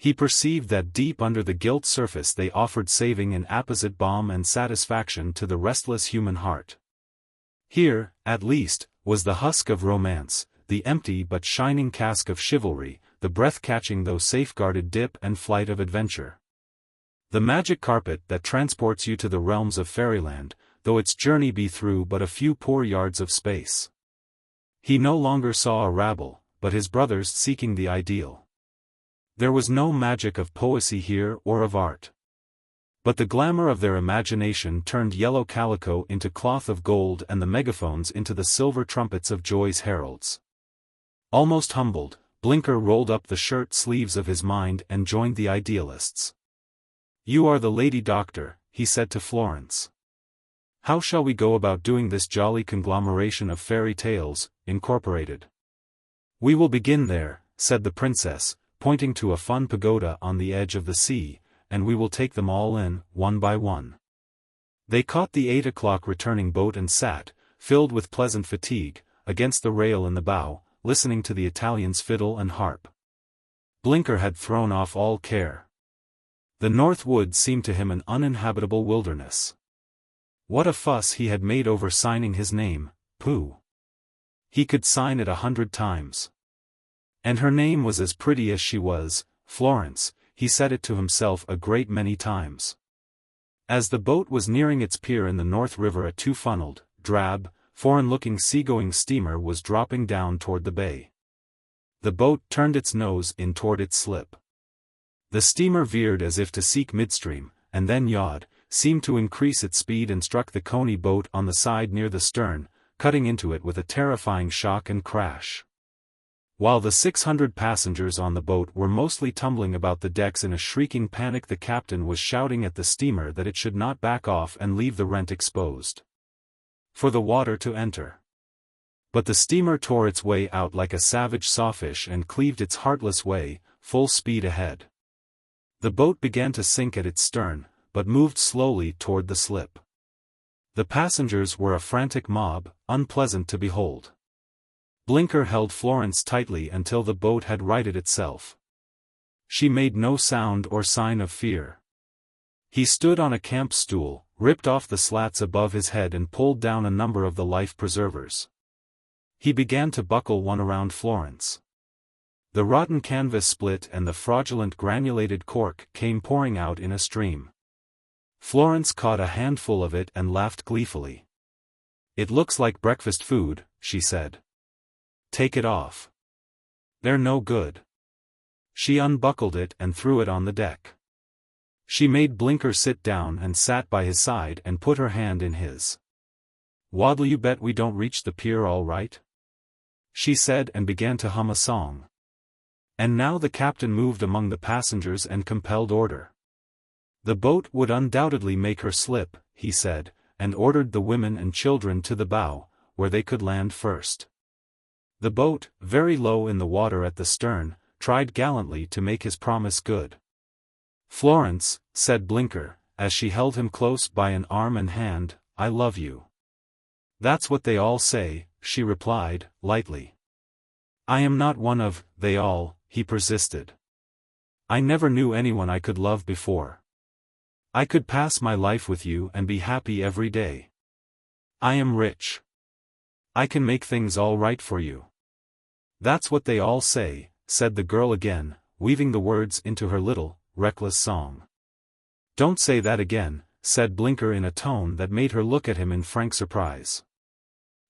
he perceived that deep under the gilt surface they offered saving and apposite balm and satisfaction to the restless human heart. Here, at least, was the husk of romance, the empty but shining cask of chivalry, the breath-catching though safeguarded dip and flight of adventure. The magic carpet that transports you to the realms of fairyland, though its journey be through but a few poor yards of space. He no longer saw a rabble, but his brothers seeking the ideal. There was no magic of poesy here or of art. But the glamour of their imagination turned yellow calico into cloth of gold and the megaphones into the silver trumpets of joy's heralds. Almost humbled, Blinker rolled up the shirt sleeves of his mind and joined the idealists. "You are the lady doctor," he said to Florence. "How shall we go about doing this jolly conglomeration of fairy tales, incorporated?" "We will begin there," said the princess, pointing to a fun pagoda on the edge of the sea, "and we will take them all in, one by one." They caught the 8 o'clock returning boat and sat, filled with pleasant fatigue, against the rail in the bow, listening to the Italian's fiddle and harp. Blinker had thrown off all care. The North Wood seemed to him an uninhabitable wilderness. What a fuss he had made over signing his name, pooh! He could sign it 100 times. And her name was as pretty as she was, Florence, he said it to himself a great many times. As the boat was nearing its pier in the North River, a two-funneled, drab, foreign-looking seagoing steamer was dropping down toward the bay. The boat turned its nose in toward its slip. The steamer veered as if to seek midstream, and then yawed, seemed to increase its speed and struck the Coney boat on the side near the stern, cutting into it with a terrifying shock and crash. While the 600 passengers on the boat were mostly tumbling about the decks in a shrieking panic, the captain was shouting at the steamer that it should not back off and leave the rent exposed for the water to enter. But the steamer tore its way out like a savage sawfish and cleaved its heartless way, full speed ahead. The boat began to sink at its stern, but moved slowly toward the slip. The passengers were a frantic mob, unpleasant to behold. Blinker held Florence tightly until the boat had righted itself. She made no sound or sign of fear. He stood on a camp stool, ripped off the slats above his head and pulled down a number of the life preservers. He began to buckle one around Florence. The rotten canvas split and the fraudulent granulated cork came pouring out in a stream. Florence caught a handful of it and laughed gleefully. "It looks like breakfast food," she said. "Take it off. They're no good." She unbuckled it and threw it on the deck. She made Blinker sit down and sat by his side and put her hand in his. "What'll you bet we don't reach the pier all right?" she said, and began to hum a song. And now the captain moved among the passengers and compelled order. The boat would undoubtedly make her slip, he said, and ordered the women and children to the bow, where they could land first. The boat, very low in the water at the stern, tried gallantly to make his promise good. "Florence," said Blinker, as she held him close by an arm and hand, "I love you." "That's what they all say," she replied, lightly. "I am not one of they all," he persisted. "I never knew anyone I could love before. I could pass my life with you and be happy every day. I am rich. I can make things all right for you." "That's what they all say," said the girl again, weaving the words into her little, reckless song. "Don't say that again," said Blinker in a tone that made her look at him in frank surprise.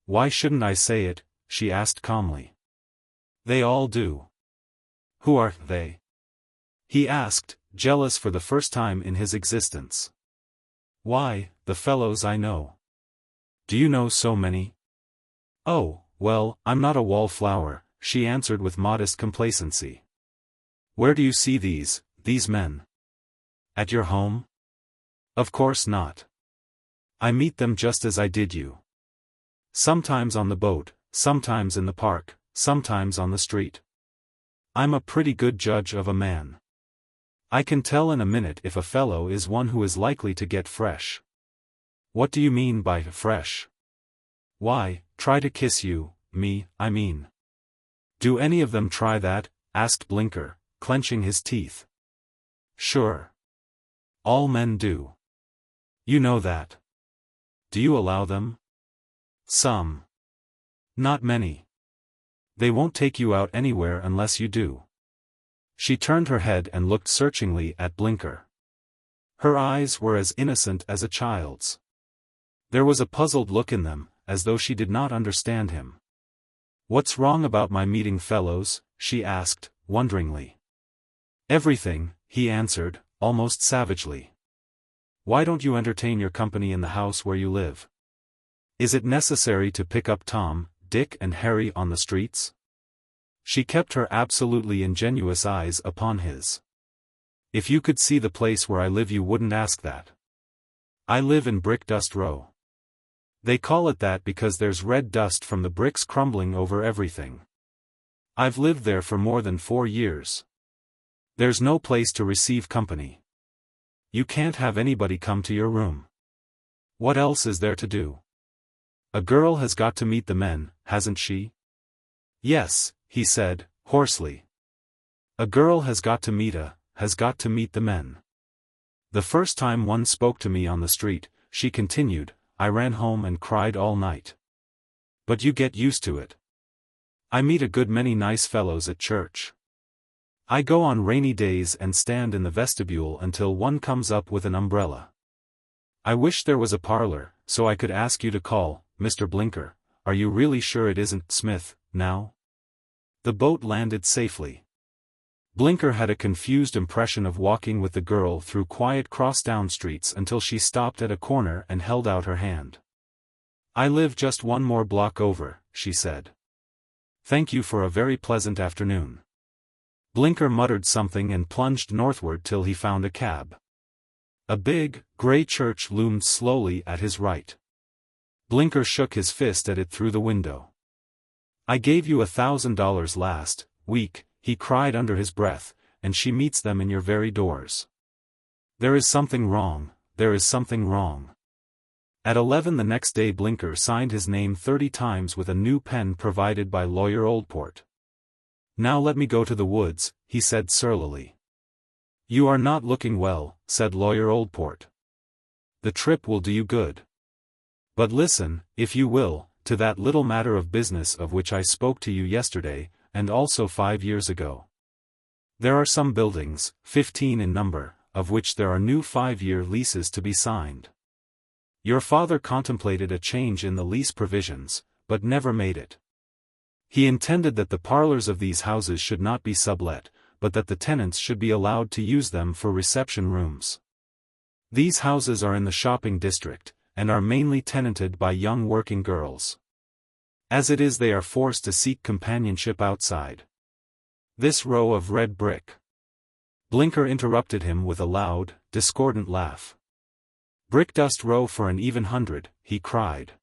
"Why shouldn't I say it?" she asked calmly. "They all do." "Who are they?" he asked, jealous for the first time in his existence. "Why, the fellows I know." "Do you know so many?" "Oh, well, I'm not a wallflower," she answered with modest complacency. "Where do you see these men? At your home?" "Of course not. I meet them just as I did you. Sometimes on the boat, sometimes in the park, sometimes on the street. I'm a pretty good judge of a man. I can tell in a minute if a fellow is one who is likely to get fresh." "What do you mean by fresh?" "Why, try to kiss you, I mean." "Do any of them try that?" asked Blinker, clenching his teeth. "Sure. All men do. You know that. Do you allow them?" Some. Not many. They won't take you out anywhere unless you do. She turned her head and looked searchingly at Blinker. Her eyes were as innocent as a child's. There was a puzzled look in them, as though she did not understand him. "What's wrong about my meeting fellows?" she asked, wonderingly. "Everything," he answered, almost savagely. "Why don't you entertain your company in the house where you live? Is it necessary to pick up Tom, Dick and Harry on the streets?" She kept her absolutely ingenuous eyes upon his. "If you could see the place where I live you wouldn't ask that. I live in Brickdust Row. They call it that because there's red dust from the bricks crumbling over everything. I've lived there for more than 4 years. There's no place to receive company. You can't have anybody come to your room. What else is there to do? A girl has got to meet the men, hasn't she?" "Yes," he said, hoarsely. "A girl has got to meet the men. The first time one spoke to me on the street," she continued, "I ran home and cried all night. But you get used to it. I meet a good many nice fellows at church. I go on rainy days and stand in the vestibule until one comes up with an umbrella. I wish there was a parlor, so I could ask you to call, Mr. Blinker. Are you really sure it isn't Smith, now?" The boat landed safely. Blinker had a confused impression of walking with the girl through quiet cross-town streets until she stopped at a corner and held out her hand. "I live just one more block over," she said. "Thank you for a very pleasant afternoon." Blinker muttered something and plunged northward till he found a cab. A big, grey church loomed slowly at his right. Blinker shook his fist at it through the window. "I gave you $1,000 last week," he cried under his breath, "and she meets them in your very doors. There is something wrong, there is something wrong." At 11 the next day Blinker signed his name 30 times with a new pen provided by Lawyer Oldport. "Now let me go to the woods," he said surlily. "You are not looking well," said Lawyer Oldport. "The trip will do you good. But listen, if you will, to that little matter of business of which I spoke to you yesterday, and also 5 years ago. There are some buildings, 15 in number, of which there are new 5-year leases to be signed. Your father contemplated a change in the lease provisions, but never made it. He intended that the parlors of these houses should not be sublet, but that the tenants should be allowed to use them for reception rooms. These houses are in the shopping district, and are mainly tenanted by young working girls. As it is they are forced to seek companionship outside. This row of red brick." Blinker interrupted him with a loud, discordant laugh. "Brickdust Row for an even 100, he cried.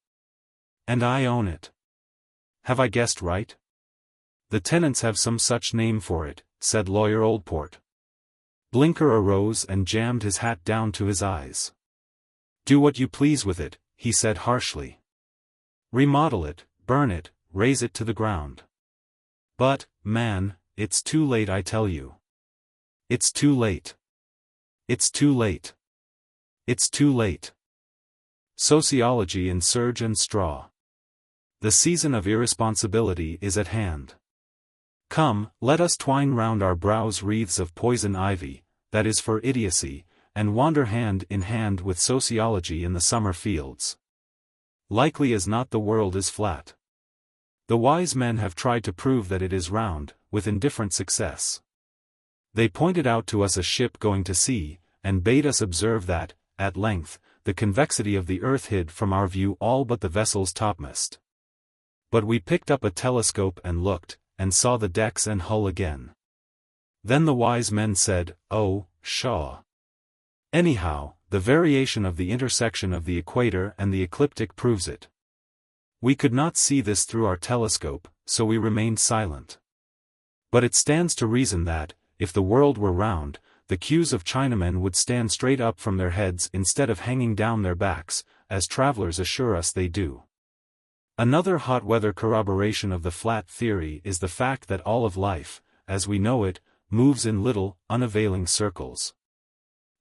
"And I own it. Have I guessed right?" "The tenants have some such name for it," said Lawyer Oldport. Blinker arose and jammed his hat down to his eyes. "Do what you please with it," he said harshly. "Remodel it, burn it, raze it to the ground. But, man, it's too late, I tell you. It's too late. It's too late. It's too late." Sociology in Serge and Straw. The season of irresponsibility is at hand. Come, let us twine round our brows wreaths of poison ivy, that is for idiocy, and wander hand in hand with sociology in the summer fields. Likely as not the world is flat. The wise men have tried to prove that it is round, with indifferent success. They pointed out to us a ship going to sea, and bade us observe that, at length, the convexity of the earth hid from our view all but the vessel's topmast. But we picked up a telescope and looked, and saw the decks and hull again. Then the wise men said, "Oh, pshaw. Anyhow, the variation of the intersection of the equator and the ecliptic proves it." We could not see this through our telescope, so we remained silent. But it stands to reason that, if the world were round, the queues of Chinamen would stand straight up from their heads instead of hanging down their backs, as travelers assure us they do. Another hot-weather corroboration of the flat theory is the fact that all of life, as we know it, moves in little, unavailing circles.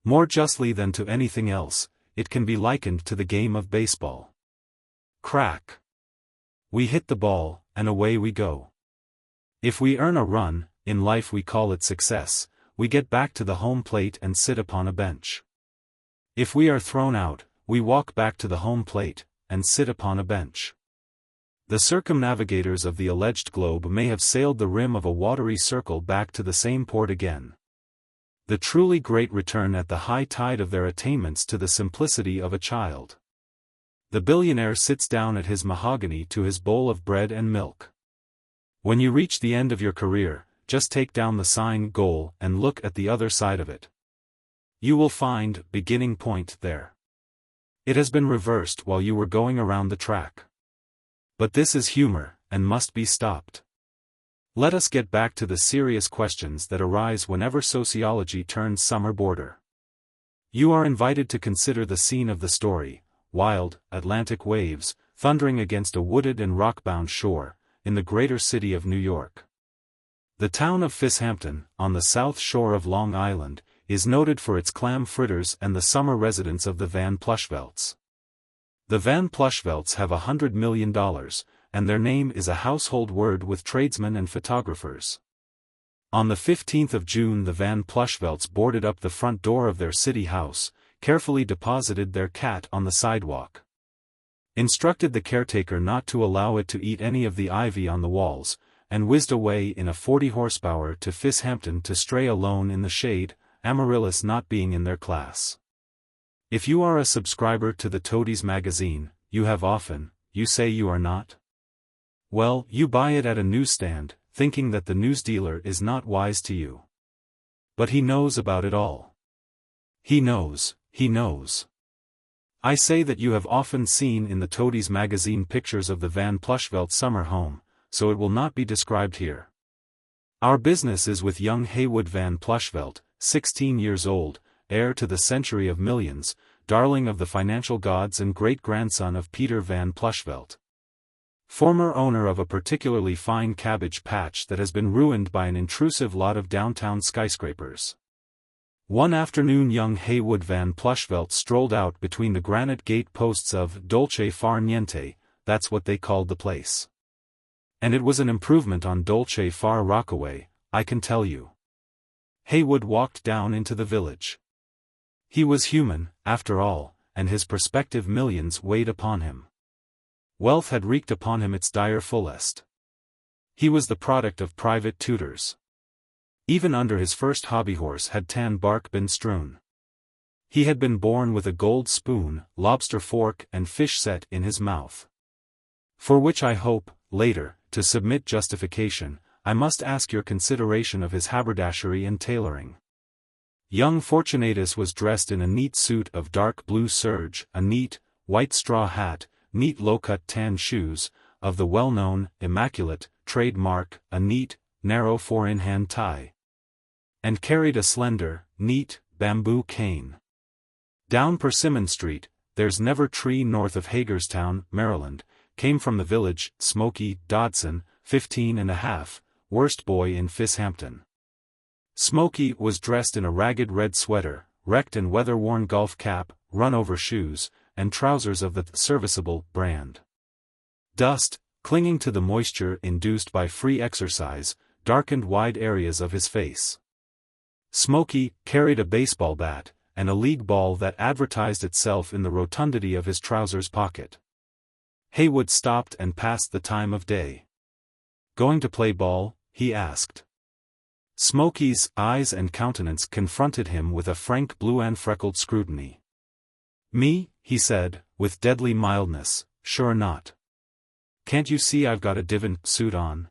More justly than to anything else, it can be likened to the game of baseball. Crack. We hit the ball, and away we go. If we earn a run, in life we call it success, we get back to the home plate and sit upon a bench. If we are thrown out, we walk back to the home plate, and sit upon a bench. The circumnavigators of the alleged globe may have sailed the rim of a watery circle back to the same port again. The truly great return at the high tide of their attainments to the simplicity of a child. The billionaire sits down at his mahogany to his bowl of bread and milk. When you reach the end of your career, just take down the sign "Goal" and look at the other side of it. You will find "Beginning Point" there. It has been reversed while you were going around the track. But this is humor, and must be stopped. Let us get back to the serious questions that arise whenever sociology turns summer boarder. You are invited to consider the scene of the story: wild, Atlantic waves, thundering against a wooded and rock-bound shore, in the greater city of New York. The town of Fishampton, on the south shore of Long Island, is noted for its clam fritters and the summer residence of the Van Plushvelts. The Van Plushvelts have $100 million, and their name is a household word with tradesmen and photographers. On the 15th of June the Van Plushvelts boarded up the front door of their city house, carefully deposited their cat on the sidewalk. Instructed the caretaker not to allow it to eat any of the ivy on the walls, and whizzed away in a 40 horsepower to Fishampton to stray alone in the shade, Amaryllis not being in their class. If you are a subscriber to the Toadies magazine, you have often, you say you are not? Well, you buy it at a newsstand, thinking that the newsdealer is not wise to you. But he knows about it all. He knows, he knows. I say that you have often seen in the Toadies magazine pictures of the Van Plushvelt summer home, so it will not be described here. Our business is with young Heywood Van Plushvelt, 16 years old, heir to the century of millions, darling of the financial gods and great-grandson of Peter Van Plushvelt. Former owner of a particularly fine cabbage patch that has been ruined by an intrusive lot of downtown skyscrapers. One afternoon young Heywood Van Plushvelt strolled out between the granite gate posts of Dolce Far Niente, that's what they called the place. And it was an improvement on Dolce Far Rockaway, I can tell you. Heywood walked down into the village. He was human, after all, and his prospective millions weighed upon him. Wealth had wreaked upon him its dire fullest. He was the product of private tutors. Even under his first hobbyhorse had tan bark been strewn. He had been born with a gold spoon, lobster fork and fish set in his mouth. For which I hope, later, to submit justification, I must ask your consideration of his haberdashery and tailoring. Young Fortunatus was dressed in a neat suit of dark blue serge, a neat, white straw hat, neat low-cut tan shoes, of the well-known, immaculate, trademark, a neat, narrow four-in-hand tie. And carried a slender, neat, bamboo cane. Down Persimmon Street, there's never tree north of Hagerstown, Maryland, came from the village, Smokey Dodson, 15 and a half, worst boy in Fishampton. Smokey was dressed in a ragged red sweater, wrecked and weather-worn golf cap, run-over shoes, and trousers of the serviceable brand. Dust, clinging to the moisture induced by free exercise, darkened wide areas of his face. Smokey carried a baseball bat, and a league ball that advertised itself in the rotundity of his trousers pocket. Heywood stopped and passed the time of day. "Going to play ball?" he asked. Smokey's eyes and countenance confronted him with a frank blue and freckled scrutiny. "Me," he said, with deadly mildness, "sure not. Can't you see I've got a divin' suit on?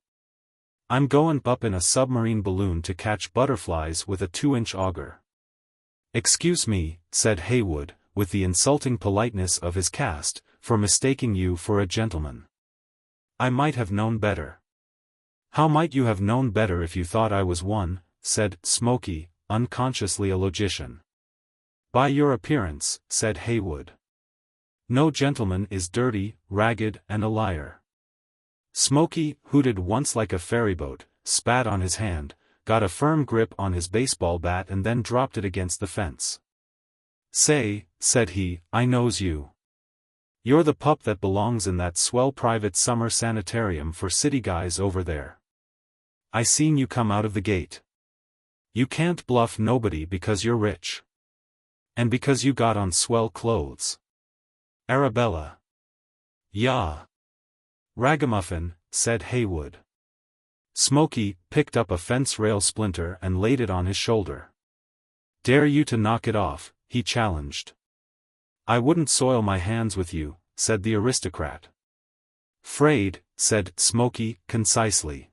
I'm goin' up in a submarine balloon to catch butterflies with a 2-inch auger." "Excuse me," said Heywood, with the insulting politeness of his caste, "for mistaking you for a gentleman. I might have known better." "How might you have known better if you thought I was one?" said Smokey, unconsciously a logician. "By your appearance," said Heywood. "No gentleman is dirty, ragged, and a liar." Smokey hooted once like a ferryboat, spat on his hand, got a firm grip on his baseball bat and then dropped it against the fence. "Say," said he, "I knows you. You're the pup that belongs in that swell private summer sanitarium for city guys over there. I seen you come out of the gate. You can't bluff nobody because you're rich. And because you got on swell clothes. Arabella. Yah. Ragamuffin, said Haywood. Smokey picked up a fence rail splinter and laid it on his shoulder. Dare you to knock it off, he challenged. I wouldn't soil my hands with you, said the aristocrat. Fraid, said Smokey, concisely.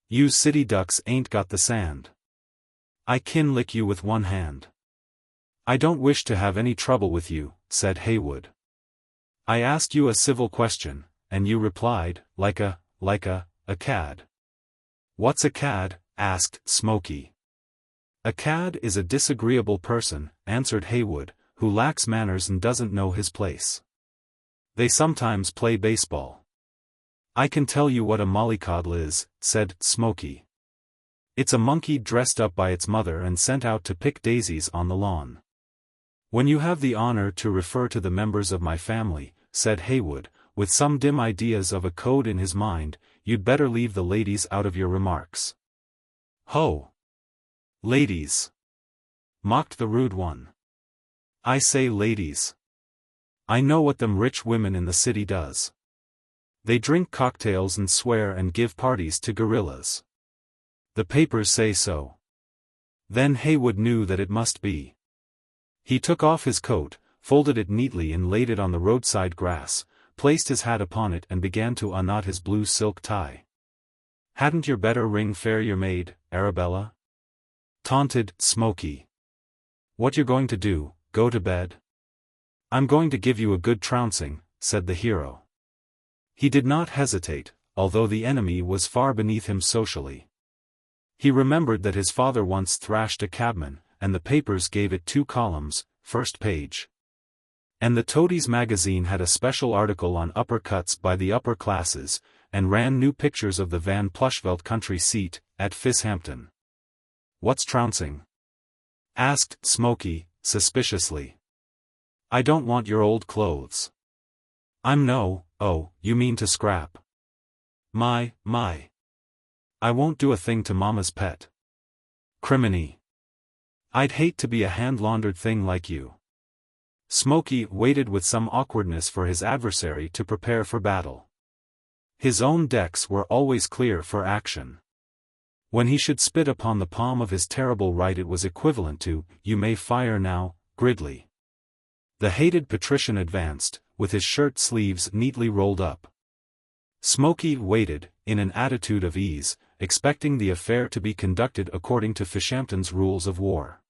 You city ducks ain't got the sand. I kin lick you with one hand. I don't wish to have any trouble with you, said Haywood. I asked you a civil question, and you replied, like a cad. What's a cad? Asked Smokey. A cad is a disagreeable person, answered Haywood, who lacks manners and doesn't know his place. They sometimes play baseball. I can tell you what a mollycoddle is, said Smokey. It's a monkey dressed up by its mother and sent out to pick daisies on the lawn. When you have the honor to refer to the members of my family, said Haywood, with some dim ideas of a code in his mind, you'd better leave the ladies out of your remarks. Ho! Ladies! Mocked the rude one. I say ladies. I know what them rich women in the city does. They drink cocktails and swear and give parties to gorillas. The papers say so. Then Haywood knew that it must be. He took off his coat, folded it neatly and laid it on the roadside grass, placed his hat upon it and began to unknot his blue silk tie. Hadn't your better ring fare your maid, Arabella? Taunted Smokey. What you're going to do, go to bed? I'm going to give you a good trouncing, said the hero. He did not hesitate, although the enemy was far beneath him socially. He remembered that his father once thrashed a cabman, and the papers gave it 2 columns, first page. And the Toadies magazine had a special article on uppercuts by the upper classes, and ran new pictures of the Van Plushvelt country seat, at Fishampton. What's trouncing? Asked Smokey, suspiciously. I don't want your old clothes. Oh, you mean to scrap. My. I won't do a thing to Mama's pet. Criminy. I'd hate to be a hand-laundered thing like you. Smokey waited with some awkwardness for his adversary to prepare for battle. His own decks were always clear for action. When he should spit upon the palm of his terrible right it was equivalent to, you may fire now, Gridley. The hated patrician advanced, with his shirt sleeves neatly rolled up. Smokey waited, in an attitude of ease, expecting the affair to be conducted according to Fishampton's rules of war.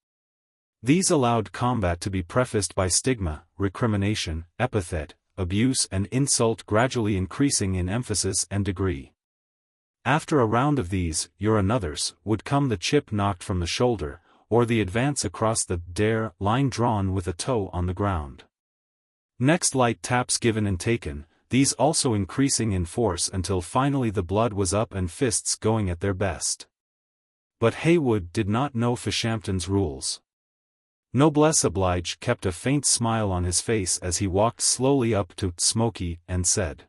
These allowed combat to be prefaced by stigma, recrimination, epithet, abuse and insult gradually increasing in emphasis and degree. After a round of these, you're anothers, would come the chip knocked from the shoulder, or the advance across the dare line drawn with a toe on the ground. Next light taps given and taken, these also increasing in force until finally the blood was up and fists going at their best. But Haywood did not know Fishampton's rules. Noblesse oblige kept a faint smile on his face as he walked slowly up to Smokey and said,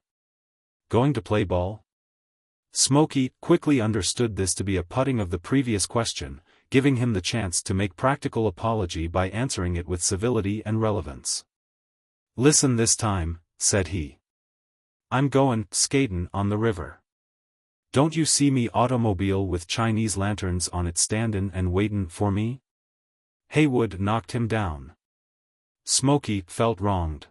"Going to play ball?" Smokey quickly understood this to be a putting of the previous question, giving him the chance to make practical apology by answering it with civility and relevance. "Listen this time," said he. "I'm goin' skatin' on the river. Don't you see me automobile with Chinese lanterns on it standin' and waitin' for me?" Haywood knocked him down. Smokey felt wronged.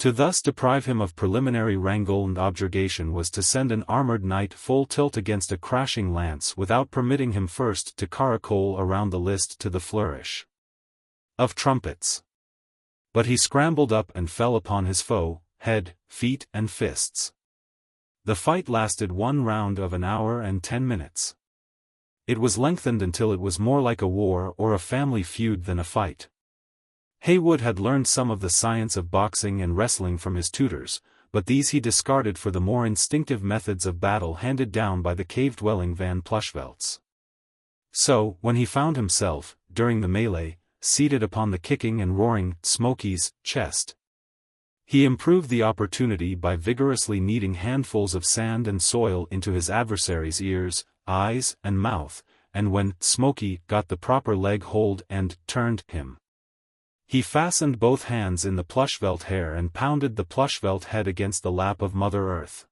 To thus deprive him of preliminary wrangle and objurgation was to send an armored knight full tilt against a crashing lance without permitting him first to caracole around the list to the flourish of trumpets. But he scrambled up and fell upon his foe, head, feet and fists. The fight lasted 1 round of an hour and 10 minutes. It was lengthened until it was more like a war or a family feud than a fight. Haywood had learned some of the science of boxing and wrestling from his tutors, but these he discarded for the more instinctive methods of battle handed down by the cave-dwelling Van Plushvelts. So, when he found himself, during the melee, seated upon the kicking and roaring Smokey's chest, He improved the opportunity by vigorously kneading handfuls of sand and soil into his adversary's ears, eyes, and mouth, and when Smoky got the proper leg hold and turned him, he fastened both hands in the plushveld hair and pounded the plushveld head against the lap of Mother Earth.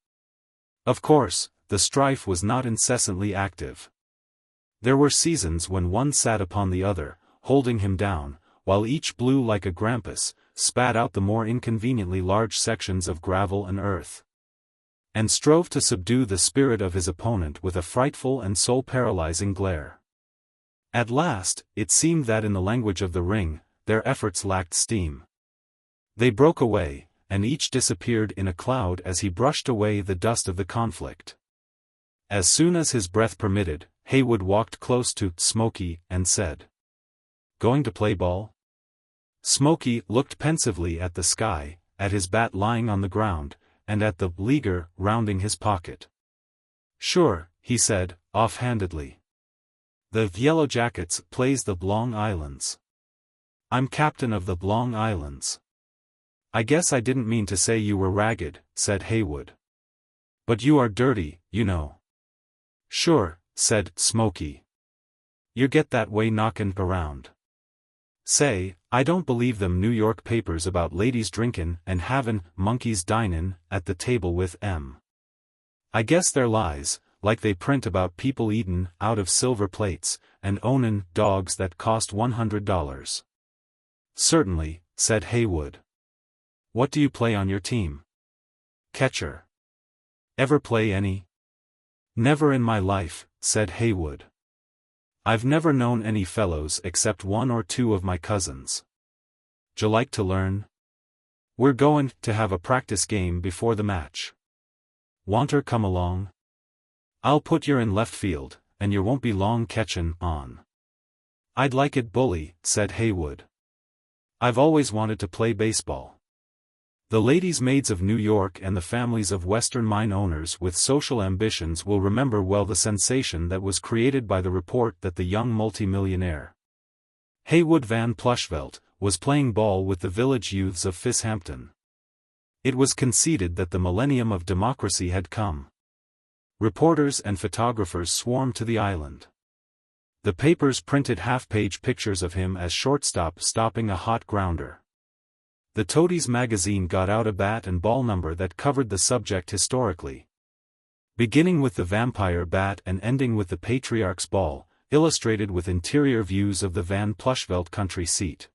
Of course, the strife was not incessantly active. There were seasons when one sat upon the other, holding him down, while each blew like a grampus, spat out the more inconveniently large sections of gravel and earth, and strove to subdue the spirit of his opponent with a frightful and soul-paralyzing glare. At last, it seemed that in the language of the ring, their efforts lacked steam. They broke away, and each disappeared in a cloud as he brushed away the dust of the conflict. As soon as his breath permitted, Haywood walked close to Smoky and said, "Going to play ball?" Smoky looked pensively at the sky, at his bat lying on the ground, and at the leaguer rounding his pocket. "Sure," he said, offhandedly. "The Yellow Jackets plays the Long Islands. I'm captain of the Long Islands." "I guess I didn't mean to say you were ragged," said Haywood. "But you are dirty, you know." "Sure," said Smoky. "You get that way knockin' around. Say, I don't believe them New York papers about ladies drinkin' and havin' monkeys dinin' at the table with 'em. I guess they're lies, like they print about people eatin' out of silver plates, and ownin' dogs that cost $100. "Certainly," said Haywood. "What do you play on your team?" "Catcher." "Ever play any?" "Never in my life," said Haywood. "I've never known any fellows except one or two of my cousins. 'J' like to learn? We're goin' to have a practice game before the match. Wanter come along? I'll put yer in left field, and yer won't be long catchin' on." "I'd like it bully," said Haywood. "I've always wanted to play baseball." The ladies' maids of New York and the families of Western mine owners with social ambitions will remember well the sensation that was created by the report that the young multimillionaire, Haywood Van Plushveld, was playing ball with the village youths of Fishampton. It was conceded that the millennium of democracy had come. Reporters and photographers swarmed to the island. The papers printed half-page pictures of him as shortstop stopping a hot grounder. The Toadies magazine got out a bat and ball number that covered the subject historically. Beginning with the vampire bat and ending with the patriarch's ball, illustrated with interior views of the Van Plushveld country seat.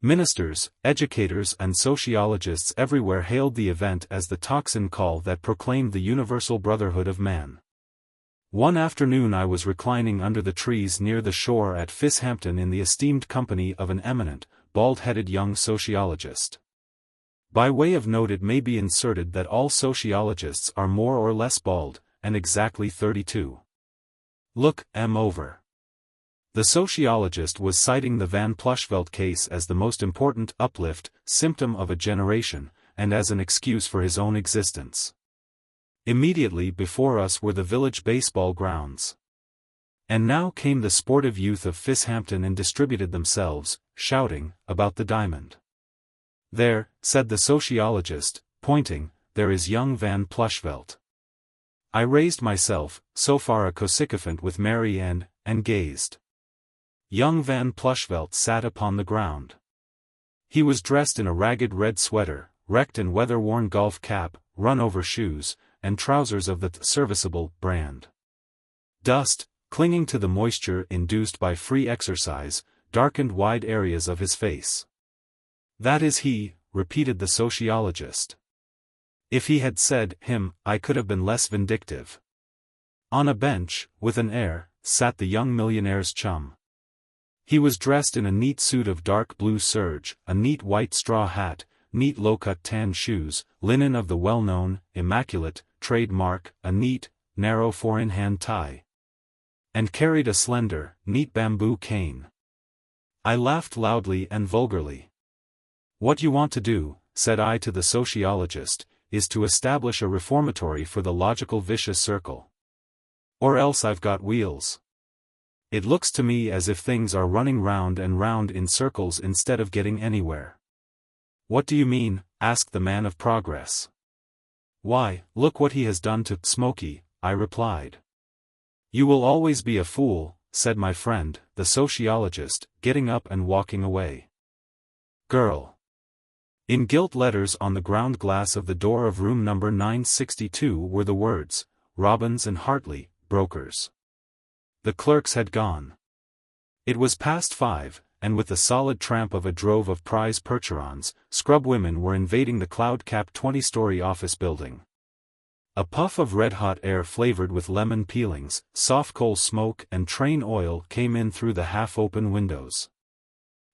Ministers, educators and sociologists everywhere hailed the event as the tocsin call that proclaimed the universal brotherhood of man. One afternoon I was reclining under the trees near the shore at Fishampton in the esteemed company of an eminent, bald-headed young sociologist. By way of note it may be inserted that all sociologists are more or less bald, and exactly 32. Look 'em over. The sociologist was citing the Van Plushveld case as the most important uplift symptom of a generation, and as an excuse for his own existence. Immediately before us were the village baseball grounds. And now came the sportive youth of Fishampton and distributed themselves, shouting, about the diamond. "There," said the sociologist, pointing, "there is young Van Plushveld." I raised myself, so far a cosycophant with Mary and gazed. Young Van Plushveld sat upon the ground. He was dressed in a ragged red sweater, wrecked and weather-worn golf cap, run-over shoes, and trousers of the serviceable brand. Dust, clinging to the moisture induced by free exercise, darkened wide areas of his face. "That is he," repeated the sociologist. If he had said him, I could have been less vindictive. On a bench, with an air, sat the young millionaire's chum. He was dressed in a neat suit of dark blue serge, a neat white straw hat, neat low-cut tan shoes, linen of the well-known, immaculate, trademark, a neat, narrow four-in-hand tie, and carried a slender, neat bamboo cane. I laughed loudly and vulgarly. "What you want to do," said I to the sociologist, "is to establish a reformatory for the logical vicious circle. Or else I've got wheels. It looks to me as if things are running round and round in circles instead of getting anywhere." "What do you mean?" asked the man of progress. Why, look what he has done to Smokey, I replied. You will always be a fool, said my friend, the sociologist, getting up and walking away. Girl. In gilt letters on the ground glass of the door of room number 962 were the words, Robbins and Hartley, brokers. The clerks had gone. It was past 5, and with the solid tramp of a drove of prize percherons, scrub women were invading the cloud-capped 20-story office building. A puff of red-hot air flavored with lemon peelings, soft coal smoke and train oil came in through the half-open windows.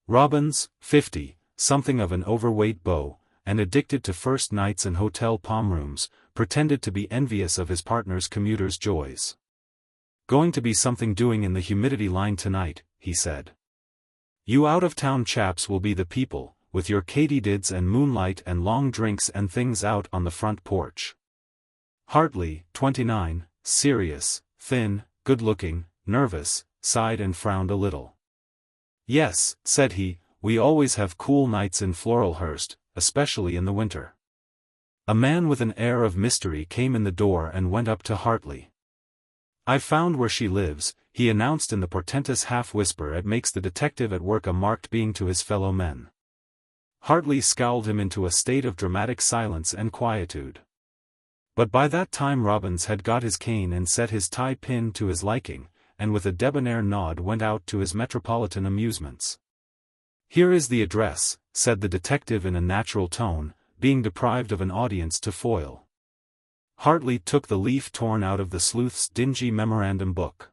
Robbins, 50, something of an overweight beau, and addicted to first nights and hotel palm rooms, pretended to be envious of his partner's commuter's joys. Going to be something doing in the humidity line tonight, he said. You out-of-town chaps will be the people, with your katydids and moonlight and long drinks and things out on the front porch. Hartley, 29, serious, thin, good-looking, nervous, sighed and frowned a little. Yes, said he, we always have cool nights in Floralhurst, especially in the winter. A man with an air of mystery came in the door and went up to Hartley. I've found where she lives, he announced in the portentous half-whisper it makes the detective at work a marked being to his fellow men. Hartley scowled him into a state of dramatic silence and quietude. But by that time Robbins had got his cane and set his tie pin to his liking, and with a debonair nod went out to his metropolitan amusements. Here is the address, said the detective in a natural tone, being deprived of an audience to foil. Hartley took the leaf torn out of the sleuth's dingy memorandum book.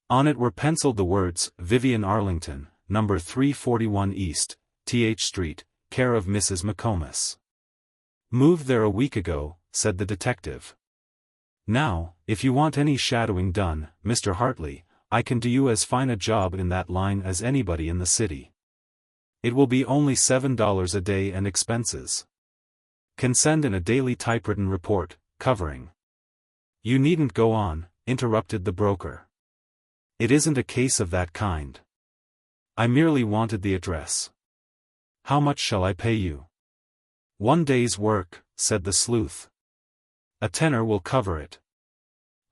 On it were penciled the words, Vivian Arlington, number 341 East, Th Street, care of Mrs. McComas. Moved there a week ago, said the detective. Now, if you want any shadowing done, Mr. Hartley, I can do you as fine a job in that line as anybody in the city. It will be only $7 a day and expenses. Can send in a daily typewritten report, covering. You needn't go on, interrupted the broker. It isn't a case of that kind. I merely wanted the address. How much shall I pay you? 1 day's work, said the sleuth. A tenner will cover it.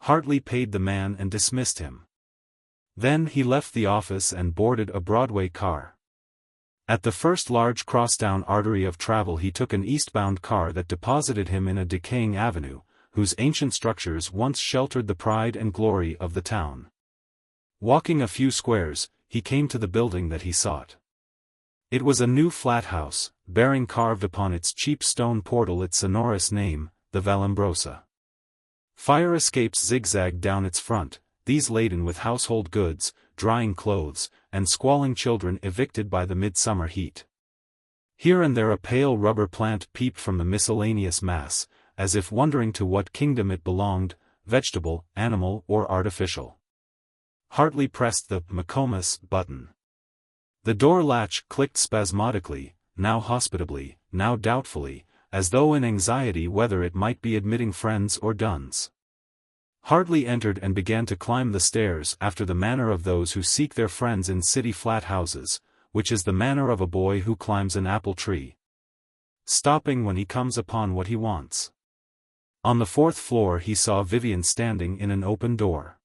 Hartley paid the man and dismissed him. Then he left the office and boarded a Broadway car. At the first large cross-down artery of travel he took an eastbound car that deposited him in a decaying avenue, whose ancient structures once sheltered the pride and glory of the town. Walking a few squares, he came to the building that he sought. It was a new flat house, bearing carved upon its cheap stone portal its sonorous name, the Vallombrosa. Fire escapes zigzagged down its front, these laden with household goods, drying clothes, and squalling children evicted by the midsummer heat. Here and there a pale rubber plant peeped from the miscellaneous mass, as if wondering to what kingdom it belonged, vegetable, animal or artificial. Hartley pressed the McComas button. The door latch clicked spasmodically, now hospitably, now doubtfully, as though in anxiety whether it might be admitting friends or duns. Hartley entered and began to climb the stairs after the manner of those who seek their friends in city flat houses, which is the manner of a boy who climbs an apple tree, stopping when he comes upon what he wants. On the 4th floor he saw Vivian standing in an open door.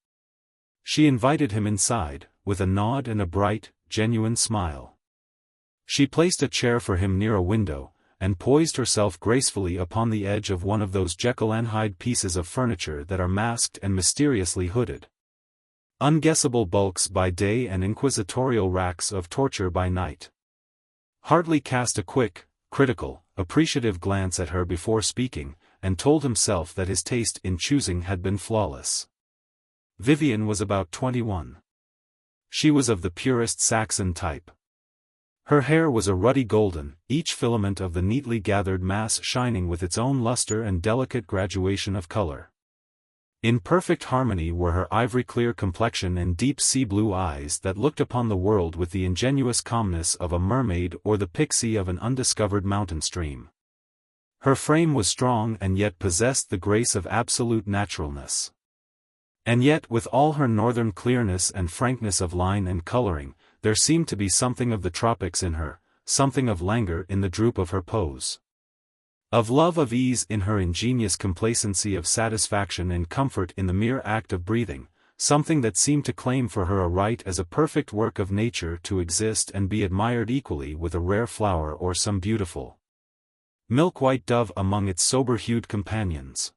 She invited him inside, with a nod and a bright, genuine smile. She placed a chair for him near a window, and poised herself gracefully upon the edge of one of those Jekyll and Hyde pieces of furniture that are masked and mysteriously hooded. Unguessable bulks by day and inquisitorial racks of torture by night. Hartley cast a quick, critical, appreciative glance at her before speaking, and told himself that his taste in choosing had been flawless. Vivian was about 21. She was of the purest Saxon type. Her hair was a ruddy golden, each filament of the neatly gathered mass shining with its own luster and delicate graduation of color. In perfect harmony were her ivory-clear complexion and deep sea-blue eyes that looked upon the world with the ingenuous calmness of a mermaid or the pixie of an undiscovered mountain stream. Her frame was strong and yet possessed the grace of absolute naturalness. And yet with all her northern clearness and frankness of line and coloring, there seemed to be something of the tropics in her, something of languor in the droop of her pose. Of love, of ease in her ingenious complacency, of satisfaction and comfort in the mere act of breathing, something that seemed to claim for her a right as a perfect work of nature to exist and be admired equally with a rare flower or some beautiful milk-white dove among its sober-hued companions.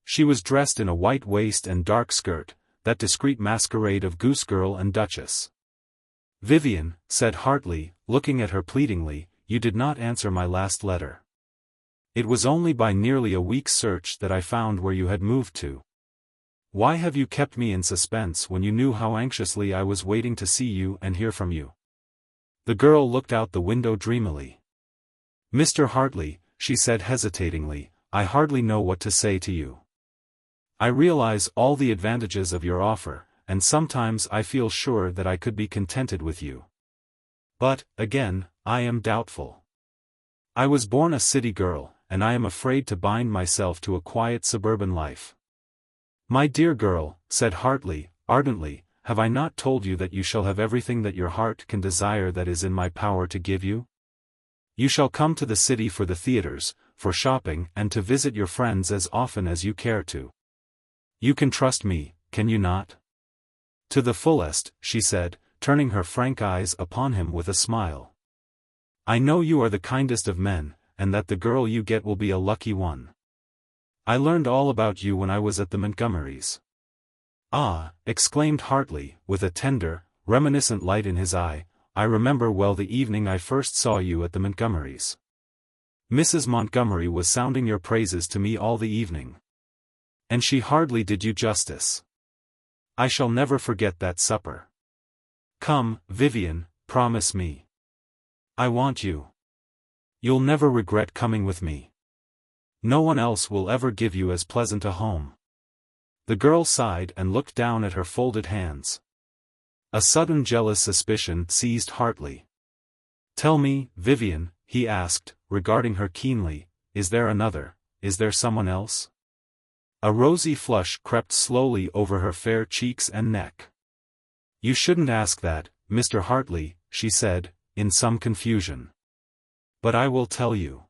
She was dressed in a white waist and dark skirt, that discreet masquerade of goose girl and duchess. "Vivian," said Hartley, looking at her pleadingly, "you did not answer my last letter. It was only by nearly a week's search that I found where you had moved to. Why have you kept me in suspense when you knew how anxiously I was waiting to see you and hear from you?" The girl looked out the window dreamily. "Mr. Hartley," she said hesitatingly, "I hardly know what to say to you. I realize all the advantages of your offer, and sometimes I feel sure that I could be contented with you. But, again, I am doubtful. I was born a city girl, and I am afraid to bind myself to a quiet suburban life." "My dear girl," said Hartley, ardently, "have I not told you that you shall have everything that your heart can desire that is in my power to give you? You shall come to the city for the theaters, for shopping, and to visit your friends as often as you care to. You can trust me, can you not?" "To the fullest," she said, turning her frank eyes upon him with a smile. "I know you are the kindest of men, and that the girl you get will be a lucky one. I learned all about you when I was at the Montgomerys." "Ah," exclaimed Hartley, with a tender, reminiscent light in his eye, "I remember well the evening I first saw you at the Montgomerys. Mrs. Montgomery was sounding your praises to me all the evening. And she hardly did you justice. I shall never forget that supper. Come, Vivian, promise me. I want you. You'll never regret coming with me. No one else will ever give you as pleasant a home." The girl sighed and looked down at her folded hands. A sudden jealous suspicion seized Hartley. "Tell me, Vivian," he asked, regarding her keenly, "is there another, is there someone else?" A rosy flush crept slowly over her fair cheeks and neck. "You shouldn't ask that, Mr. Hartley," she said, in some confusion. "But I will tell you.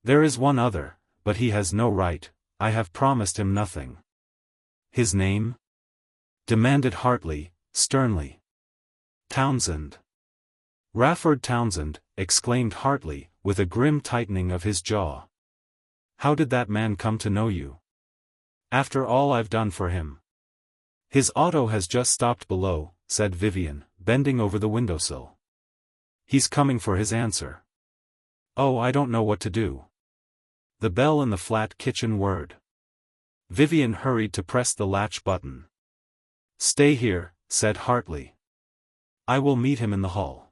There is one other, but he has no right, I have promised him nothing." "His name?" demanded Hartley, sternly. "Townsend." "Rafford Townsend," exclaimed Hartley, with a grim tightening of his jaw. "How did that man come to know you? After all I've done for him." "His auto has just stopped below," said Vivian, bending over the windowsill. "He's coming for his answer. Oh, I don't know what to do." The bell in the flat kitchen whirred. Vivian hurried to press the latch button. "Stay here," said Hartley. "I will meet him in the hall."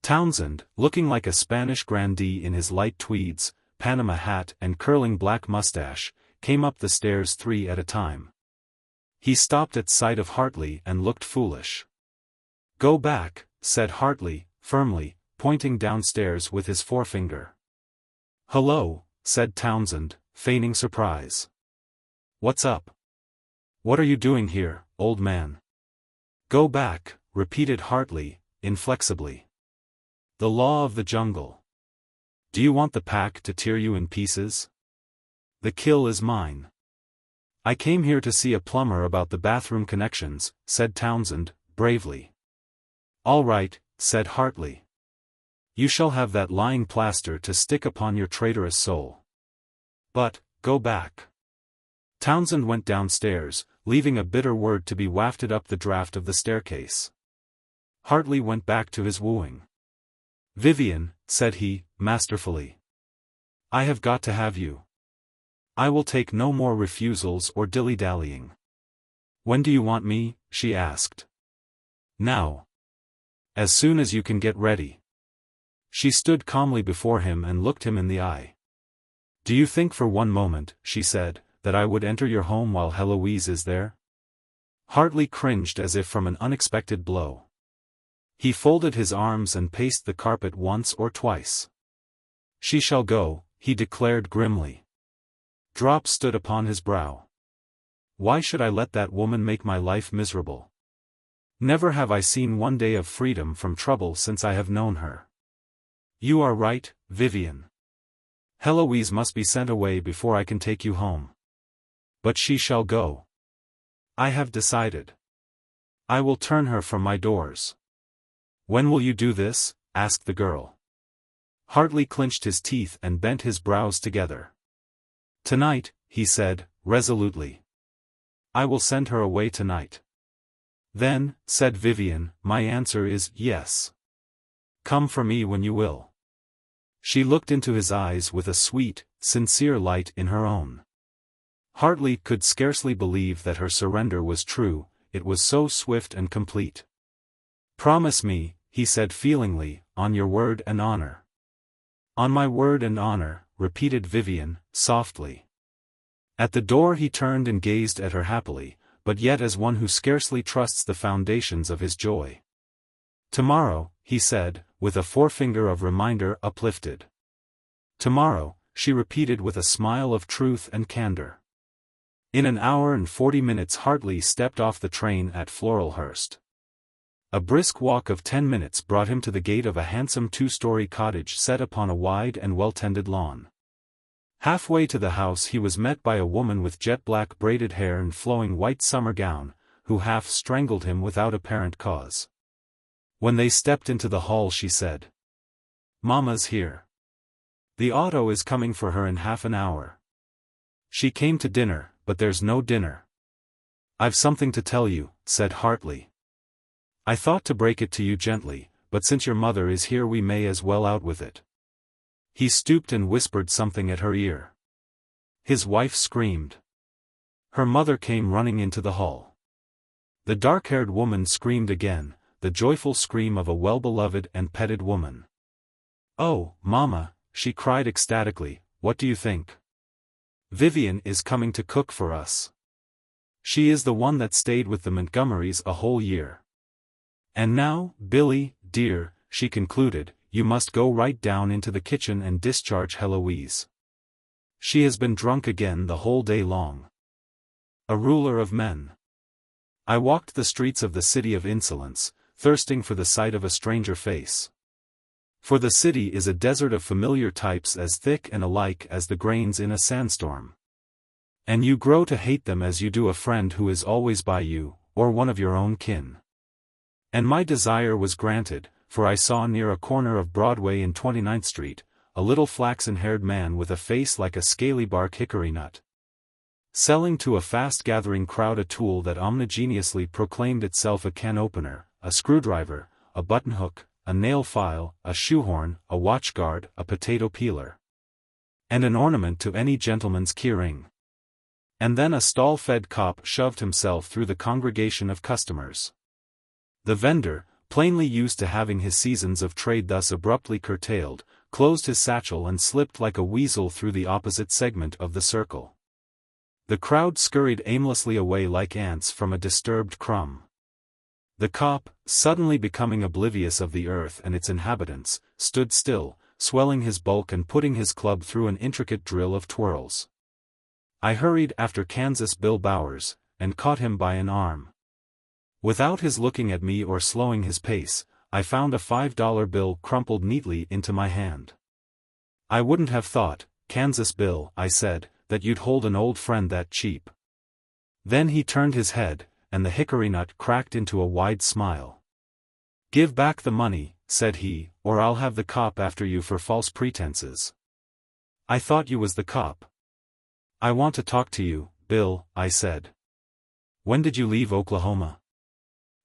Townsend, looking like a Spanish grandee in his light tweeds, Panama hat and curling black mustache, came up the stairs 3 at a time. He stopped at sight of Hartley and looked foolish. "Go back," said Hartley, firmly, pointing downstairs with his forefinger. "Hello," said Townsend, feigning surprise. "What's up? What are you doing here, old man?" "Go back," repeated Hartley, inflexibly. "The law of the jungle. Do you want the pack to tear you in pieces? The kill is mine." "I came here to see a plumber about the bathroom connections," said Townsend, bravely. "All right," said Hartley. "You shall have that lying plaster to stick upon your traitorous soul. But, go back." Townsend went downstairs, leaving a bitter word to be wafted up the draught of the staircase. Hartley went back to his wooing. "Vivian," said he, masterfully. "I have got to have you. I will take no more refusals or dilly-dallying." "When do you want me?" she asked. "Now. As soon as you can get ready." She stood calmly before him and looked him in the eye. "Do you think for one moment," she said, "that I would enter your home while Heloise is there?" Hartley cringed as if from an unexpected blow. He folded his arms and paced the carpet once or twice. "She shall go," he declared grimly. Drops stood upon his brow. "Why should I let that woman make my life miserable? Never have I seen one day of freedom from trouble since I have known her." "You are right, Vivian. Heloise must be sent away before I can take you home. But she shall go. I have decided. I will turn her from my doors. When will you do this? Asked the girl. Hartley clinched his teeth and bent his brows together. Tonight, he said, resolutely. I will send her away tonight. Then, said Vivian, my answer is yes. Come for me when you will. She looked into his eyes with a sweet, sincere light in her own. Hartley could scarcely believe that her surrender was true, it was so swift and complete. Promise me, he said feelingly, on your word and honor. On my word and honor, repeated Vivian, softly. At the door he turned and gazed at her happily, but yet as one who scarcely trusts the foundations of his joy. Tomorrow, he said, with a forefinger of reminder uplifted. Tomorrow, she repeated with a smile of truth and candor. In an hour and 40 minutes Hartley stepped off the train at Floralhurst. A brisk walk of 10 minutes brought him to the gate of a handsome 2-story cottage set upon a wide and well-tended lawn. Halfway to the house he was met by a woman with jet-black braided hair and flowing white summer gown, who half strangled him without apparent cause. When they stepped into the hall she said, "Mama's here. The auto is coming for her in half an hour. She came to dinner, but there's no dinner." "I've something to tell you," said Hartley. "I thought to break it to you gently, but since your mother is here we may as well out with it." He stooped and whispered something at her ear. His wife screamed. Her mother came running into the hall. The dark-haired woman screamed again, the joyful scream of a well-beloved and petted woman. "Oh, Mama," she cried ecstatically, "what do you think? Vivian is coming to cook for us. She is the one that stayed with the Montgomerys a whole year. And now, Billy, dear," she concluded, "you must go right down into the kitchen and discharge Heloise. She has been drunk again the whole day long." A ruler of men. I walked the streets of the city of insolence, thirsting for the sight of a stranger face. For the city is a desert of familiar types as thick and alike as the grains in a sandstorm. And you grow to hate them as you do a friend who is always by you, or one of your own kin. And my desire was granted, for I saw near a corner of Broadway and 29th Street, a little flaxen-haired man with a face like a scaly-bark hickory nut, selling to a fast-gathering crowd a tool that omnigeneously proclaimed itself a can-opener, a screwdriver, a button-hook, a nail file, a shoehorn, a watchguard, a potato peeler, and an ornament to any gentleman's keyring. And then a stall-fed cop shoved himself through the congregation of customers. The vendor, plainly used to having his seasons of trade thus abruptly curtailed, closed his satchel and slipped like a weasel through the opposite segment of the circle. The crowd scurried aimlessly away like ants from a disturbed crumb. The cop, suddenly becoming oblivious of the earth and its inhabitants, stood still, swelling his bulk and putting his club through an intricate drill of twirls. I hurried after Kansas Bill Bowers, and caught him by an arm. Without his looking at me or slowing his pace, I found a $5 bill crumpled neatly into my hand. "I wouldn't have thought, Kansas Bill," I said, "that you'd hold an old friend that cheap." Then he turned his head, and the hickory nut cracked into a wide smile. "Give back the money," said he, "or I'll have the cop after you for false pretenses." "I thought you was the cop." "I want to talk to you, Bill," I said. "When did you leave Oklahoma?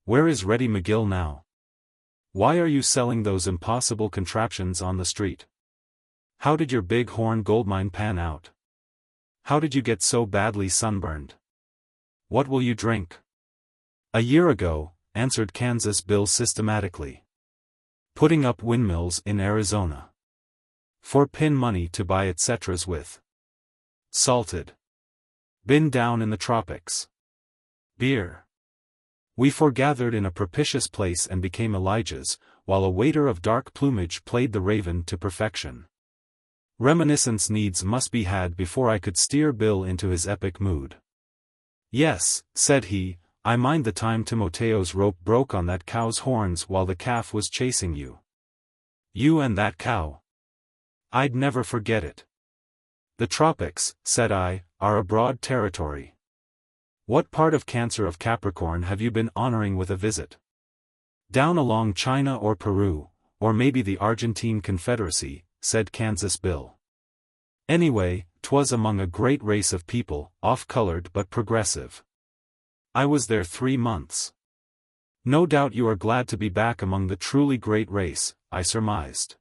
Where is Reddy McGill now? Why are you selling those impossible contraptions on the street? How did your big horn goldmine pan out? How did you get so badly sunburned? What will you drink?" "A year ago," answered Kansas Bill systematically. "Putting up windmills in Arizona. For pin money to buy etceteras with. Salted. Been down in the tropics. Beer. We foregathered in a propitious place and became Elijahs, while a waiter of dark plumage played the raven to perfection." Reminiscence needs must be had before I could steer Bill into his epic mood. "Yes," said he, "I mind the time Timoteo's rope broke on that cow's horns while the calf was chasing you. You and that cow. I'd never forget it. The tropics, said I, are a broad territory. What part of Cancer of Capricorn have you been honoring with a visit? Down along China or Peru, or maybe the Argentine Confederacy, said Kansas Bill. Anyway, 'twas among a great race of people, off-colored but progressive. I was there 3 months. No doubt you are glad to be back among the truly great race, I surmised.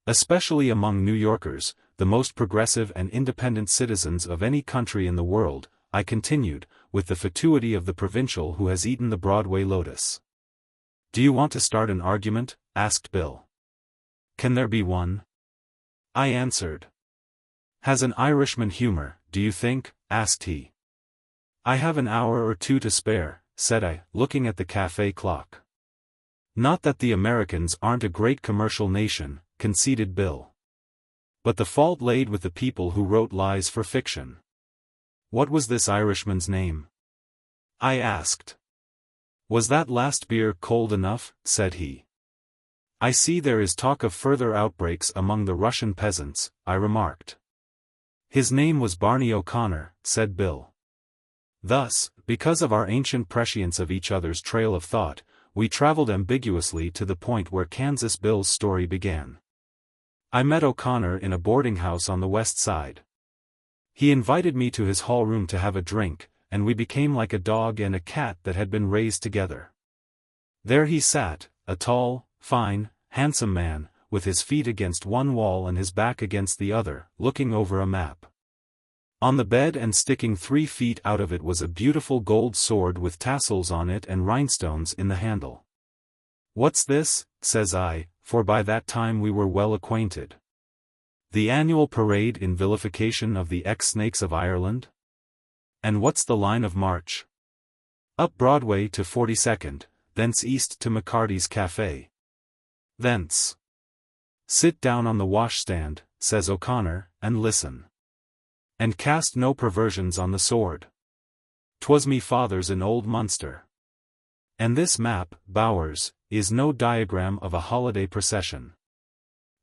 Especially among New Yorkers, the most progressive and independent citizens of any country in the world, I continued, with the fatuity of the provincial who has eaten the Broadway lotus. Do you want to start an argument? Asked Bill. Can there be one? I answered. Has an Irishman humor, do you think? Asked he. I have an hour or two to spare, said I, looking at the cafe clock. Not that the Americans aren't a great commercial nation, conceded Bill. But the fault laid with the people who wrote lies for fiction. What was this Irishman's name? I asked. Was that last beer cold enough? Said he. I see there is talk of further outbreaks among the Russian peasants, I remarked. His name was Barney O'Connor, said Bill. Thus, because of our ancient prescience of each other's trail of thought, we traveled ambiguously to the point where Kansas Bill's story began. I met O'Connor in a boarding house on the west side. He invited me to his hall room to have a drink, and we became like a dog and a cat that had been raised together. There he sat, a tall, fine, handsome man, with his feet against one wall and his back against the other, looking over a map. On the bed and sticking 3 feet out of it was a beautiful gold sword with tassels on it and rhinestones in the handle. What's this? Says I, for by that time we were well acquainted. The annual parade in vilification of the ex-snakes of Ireland? And what's the line of march? Up Broadway to 42nd, thence east to McCarty's Café. Thence. Sit down on the washstand, says O'Connor, and listen. And cast no perversions on the sword. 'Twas me father's in Old Munster. And this map, Bowers, is no diagram of a holiday procession.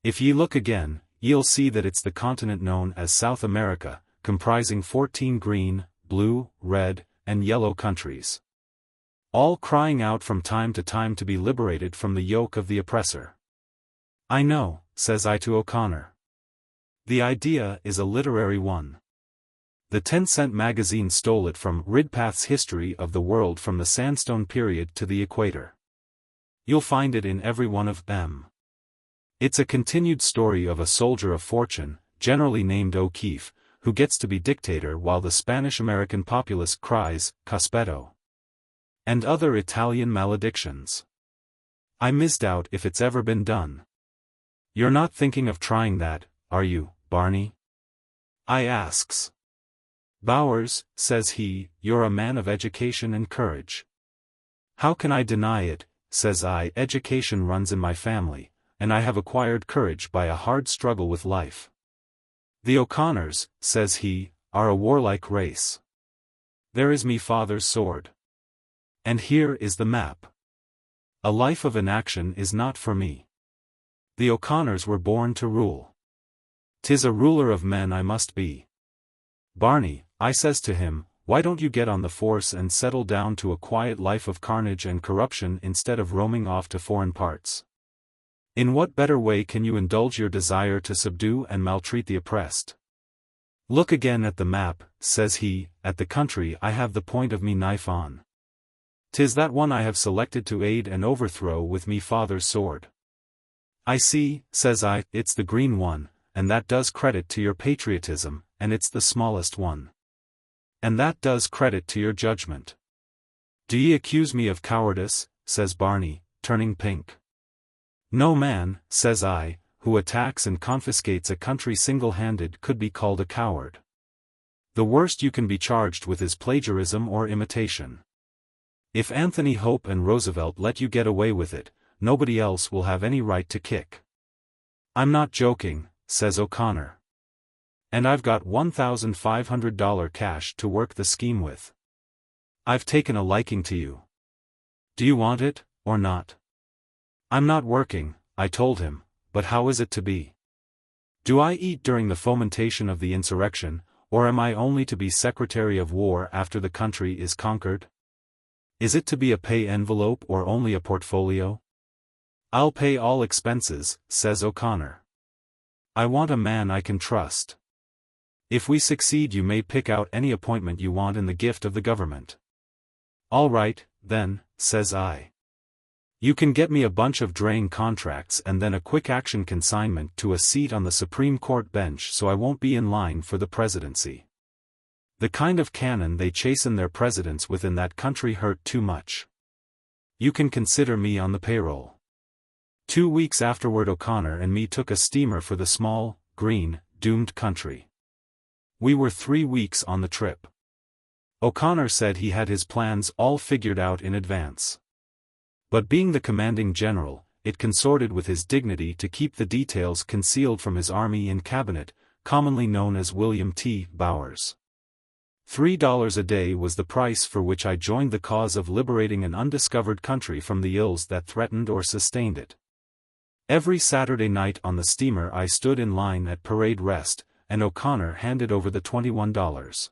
If ye look again, ye'll see that it's the continent known as South America, comprising 14 green, blue, red, and yellow countries. All crying out from time to time to be liberated from the yoke of the oppressor. I know, says I to O'Connor. The idea is a literary one. The 10-cent magazine stole it from Ridpath's History of the World from the Sandstone period to the equator. You'll find it in every one of them. It's a continued story of a soldier of fortune, generally named O'Keefe, who gets to be dictator while the Spanish-American populace cries, Cospetto. And other Italian maledictions. I misdoubt if it's ever been done. You're not thinking of trying that, are you, Barney? I asks. Bowers, says he, you're a man of education and courage. How can I deny it, says I. Education runs in my family, and I have acquired courage by a hard struggle with life. The O'Connors, says he, are a warlike race. There is me father's sword. And here is the map. A life of inaction is not for me. The O'Connors were born to rule. 'Tis a ruler of men I must be. Barney, I says to him, why don't you get on the force and settle down to a quiet life of carnage and corruption instead of roaming off to foreign parts? In what better way can you indulge your desire to subdue and maltreat the oppressed? Look again at the map, says he, at the country I have the point of me knife on. 'Tis that one I have selected to aid and overthrow with me father's sword. I see, says I, it's the green one, and that does credit to your patriotism, and it's the smallest one. And that does credit to your judgment. Do ye accuse me of cowardice, says Barney, turning pink. No man, says I, who attacks and confiscates a country single-handed could be called a coward. The worst you can be charged with is plagiarism or imitation. If Anthony Hope and Roosevelt let you get away with it, nobody else will have any right to kick. I'm not joking, says O'Connor. And I've got $1,500 cash to work the scheme with. I've taken a liking to you. Do you want it, or not? I'm not working, I told him, but how is it to be? Do I eat during the fomentation of the insurrection, or am I only to be Secretary of War after the country is conquered? Is it to be a pay envelope or only a portfolio? I'll pay all expenses, says O'Connor. I want a man I can trust. If we succeed, you may pick out any appointment you want in the gift of the government. All right, then, says I. You can get me a bunch of draying contracts and then a quick action consignment to a seat on the Supreme Court bench so I won't be in line for the presidency. The kind of canon they chasten their presidents with in that country hurt too much. You can consider me on the payroll. 2 weeks afterward, O'Connor and me took a steamer for the small, green, doomed country. We were 3 weeks on the trip. O'Connor said he had his plans all figured out in advance. But being the commanding general, it consorted with his dignity to keep the details concealed from his army in cabinet, commonly known as William T. Bowers. $3 a day was the price for which I joined the cause of liberating an undiscovered country from the ills that threatened or sustained it. Every Saturday night on the steamer I stood in line at Parade Rest, and O'Connor handed over the $21.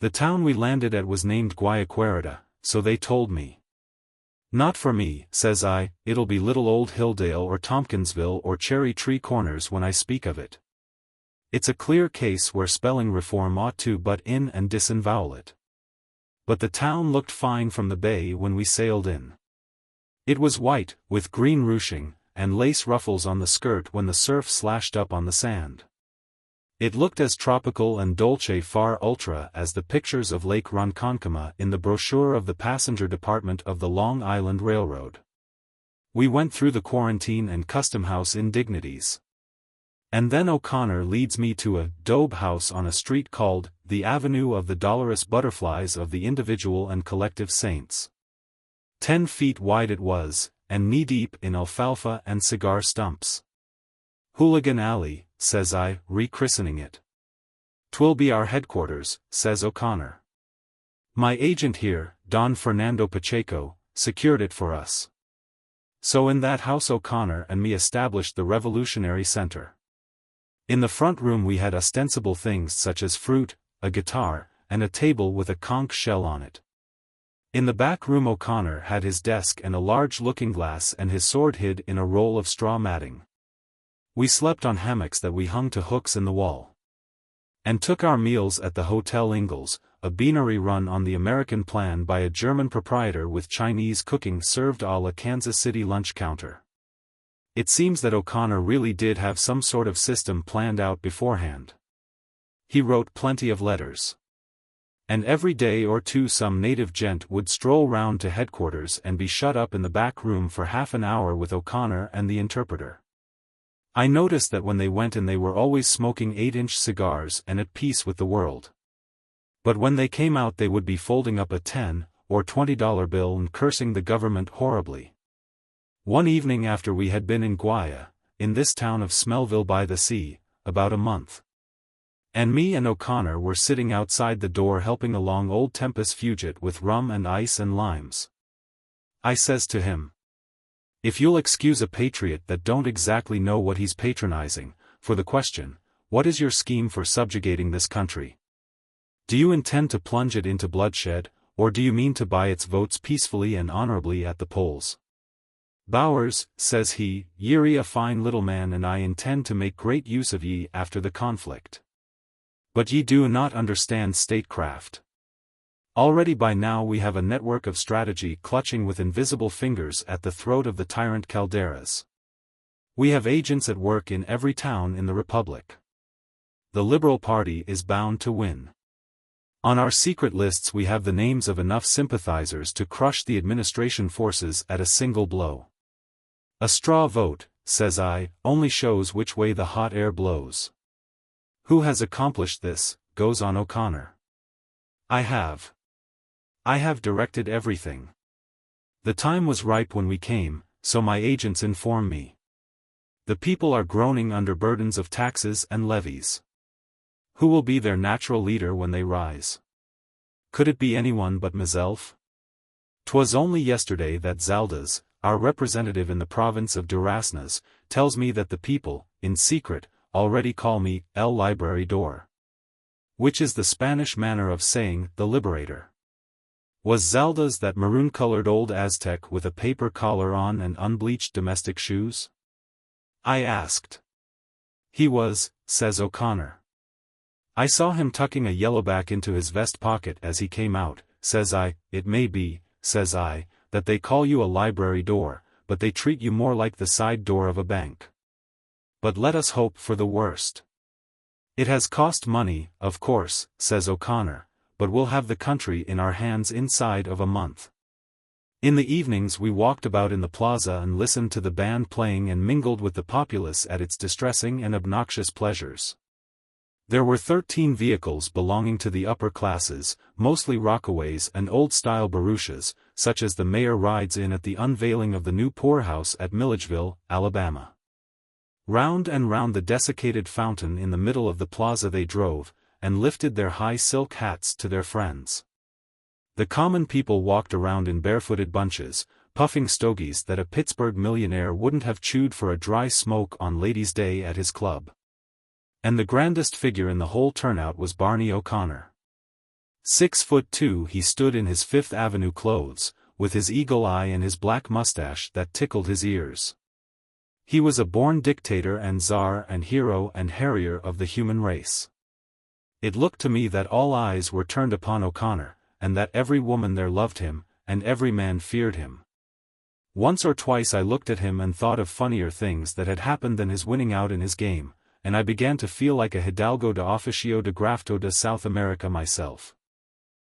The town we landed at was named Guayaquerita, so they told me. Not for me, says I, it'll be little old Hilldale or Tompkinsville or Cherry Tree Corners when I speak of it. It's a clear case where spelling reform ought to butt in and disembowel it. But the town looked fine from the bay when we sailed in. It was white, with green ruching, and lace ruffles on the skirt when the surf slashed up on the sand. It looked as tropical and dolce far ultra as the pictures of Lake Ronkonkoma in the brochure of the passenger department of the Long Island Railroad. We went through the quarantine and custom house indignities. And then O'Connor leads me to a daub house on a street called the Avenue of the Dolorous Butterflies of the Individual and Collective Saints. 10 feet wide it was, and knee-deep in alfalfa and cigar stumps. Hooligan Alley, says I, rechristening it. 'Twill be our headquarters, says O'Connor. My agent here, Don Fernando Pacheco, secured it for us. So in that house O'Connor and me established the Revolutionary Center. In the front room we had ostensible things such as fruit, a guitar, and a table with a conch shell on it. In the back room O'Connor had his desk and a large looking-glass and his sword hid in a roll of straw matting. We slept on hammocks that we hung to hooks in the wall. And took our meals at the Hotel Ingalls, a beanery run on the American plan by a German proprietor with Chinese cooking served à la Kansas City lunch counter. It seems that O'Connor really did have some sort of system planned out beforehand. He wrote plenty of letters. And every day or two some native gent would stroll round to headquarters and be shut up in the back room for half an hour with O'Connor and the interpreter. I noticed that when they went in they were always smoking 8-inch cigars and at peace with the world. But when they came out they would be folding up a $10 or $20 bill and cursing the government horribly. One evening after we had been in Guaya, in this town of Smellville by the sea, about a month. And me and O'Connor were sitting outside the door helping along old Tempus Fugit with rum and ice and limes. I says to him, if you'll excuse a patriot that don't exactly know what he's patronizing, for the question, what is your scheme for subjugating this country? Do you intend to plunge it into bloodshed, or do you mean to buy its votes peacefully and honorably at the polls? Bowers, says he, ye're a fine little man and I intend to make great use of ye after the conflict. But ye do not understand statecraft. Already by now we have a network of strategy clutching with invisible fingers at the throat of the tyrant calderas. We have agents at work in every town in the Republic. The Liberal Party is bound to win. On our secret lists we have the names of enough sympathizers to crush the administration forces at a single blow. A straw vote, says I, only shows which way the hot air blows. Who has accomplished this, goes on O'Connor. I have directed everything. The time was ripe when we came, so my agents inform me. The people are groaning under burdens of taxes and levies. Who will be their natural leader when they rise? Could it be anyone but myself? 'Twas only yesterday that Zaldas, our representative in the province of Duraznas, tells me that the people, in secret, already call me El Librador. Which is the Spanish manner of saying, the liberator. Was Zalda's that maroon-colored old Aztec with a paper collar on and unbleached domestic shoes? I asked. He was, says O'Connor. I saw him tucking a yellowback into his vest pocket as he came out, says I. It may be, says I, that they call you a library door, but they treat you more like the side door of a bank. But let us hope for the worst. It has cost money, of course, says O'Connor, but we'll have the country in our hands inside of a month. In the evenings we walked about in the plaza and listened to the band playing and mingled with the populace at its distressing and obnoxious pleasures. There were 13 vehicles belonging to the upper classes, mostly Rockaways and old-style barouches, such as the mayor rides in at the unveiling of the new poorhouse at Milledgeville, Alabama. Round and round the desiccated fountain in the middle of the plaza they drove, and lifted their high silk hats to their friends. The common people walked around in barefooted bunches, puffing stogies that a Pittsburgh millionaire wouldn't have chewed for a dry smoke on Ladies' Day at his club. And the grandest figure in the whole turnout was Barney O'Connor. 6'2" he stood in his Fifth Avenue clothes, with his eagle eye and his black mustache that tickled his ears. He was a born dictator and czar and hero and harrier of the human race. It looked to me that all eyes were turned upon O'Connor, and that every woman there loved him, and every man feared him. Once or twice I looked at him and thought of funnier things that had happened than his winning out in his game, and I began to feel like a Hidalgo de Oficio de Grafto de South America myself.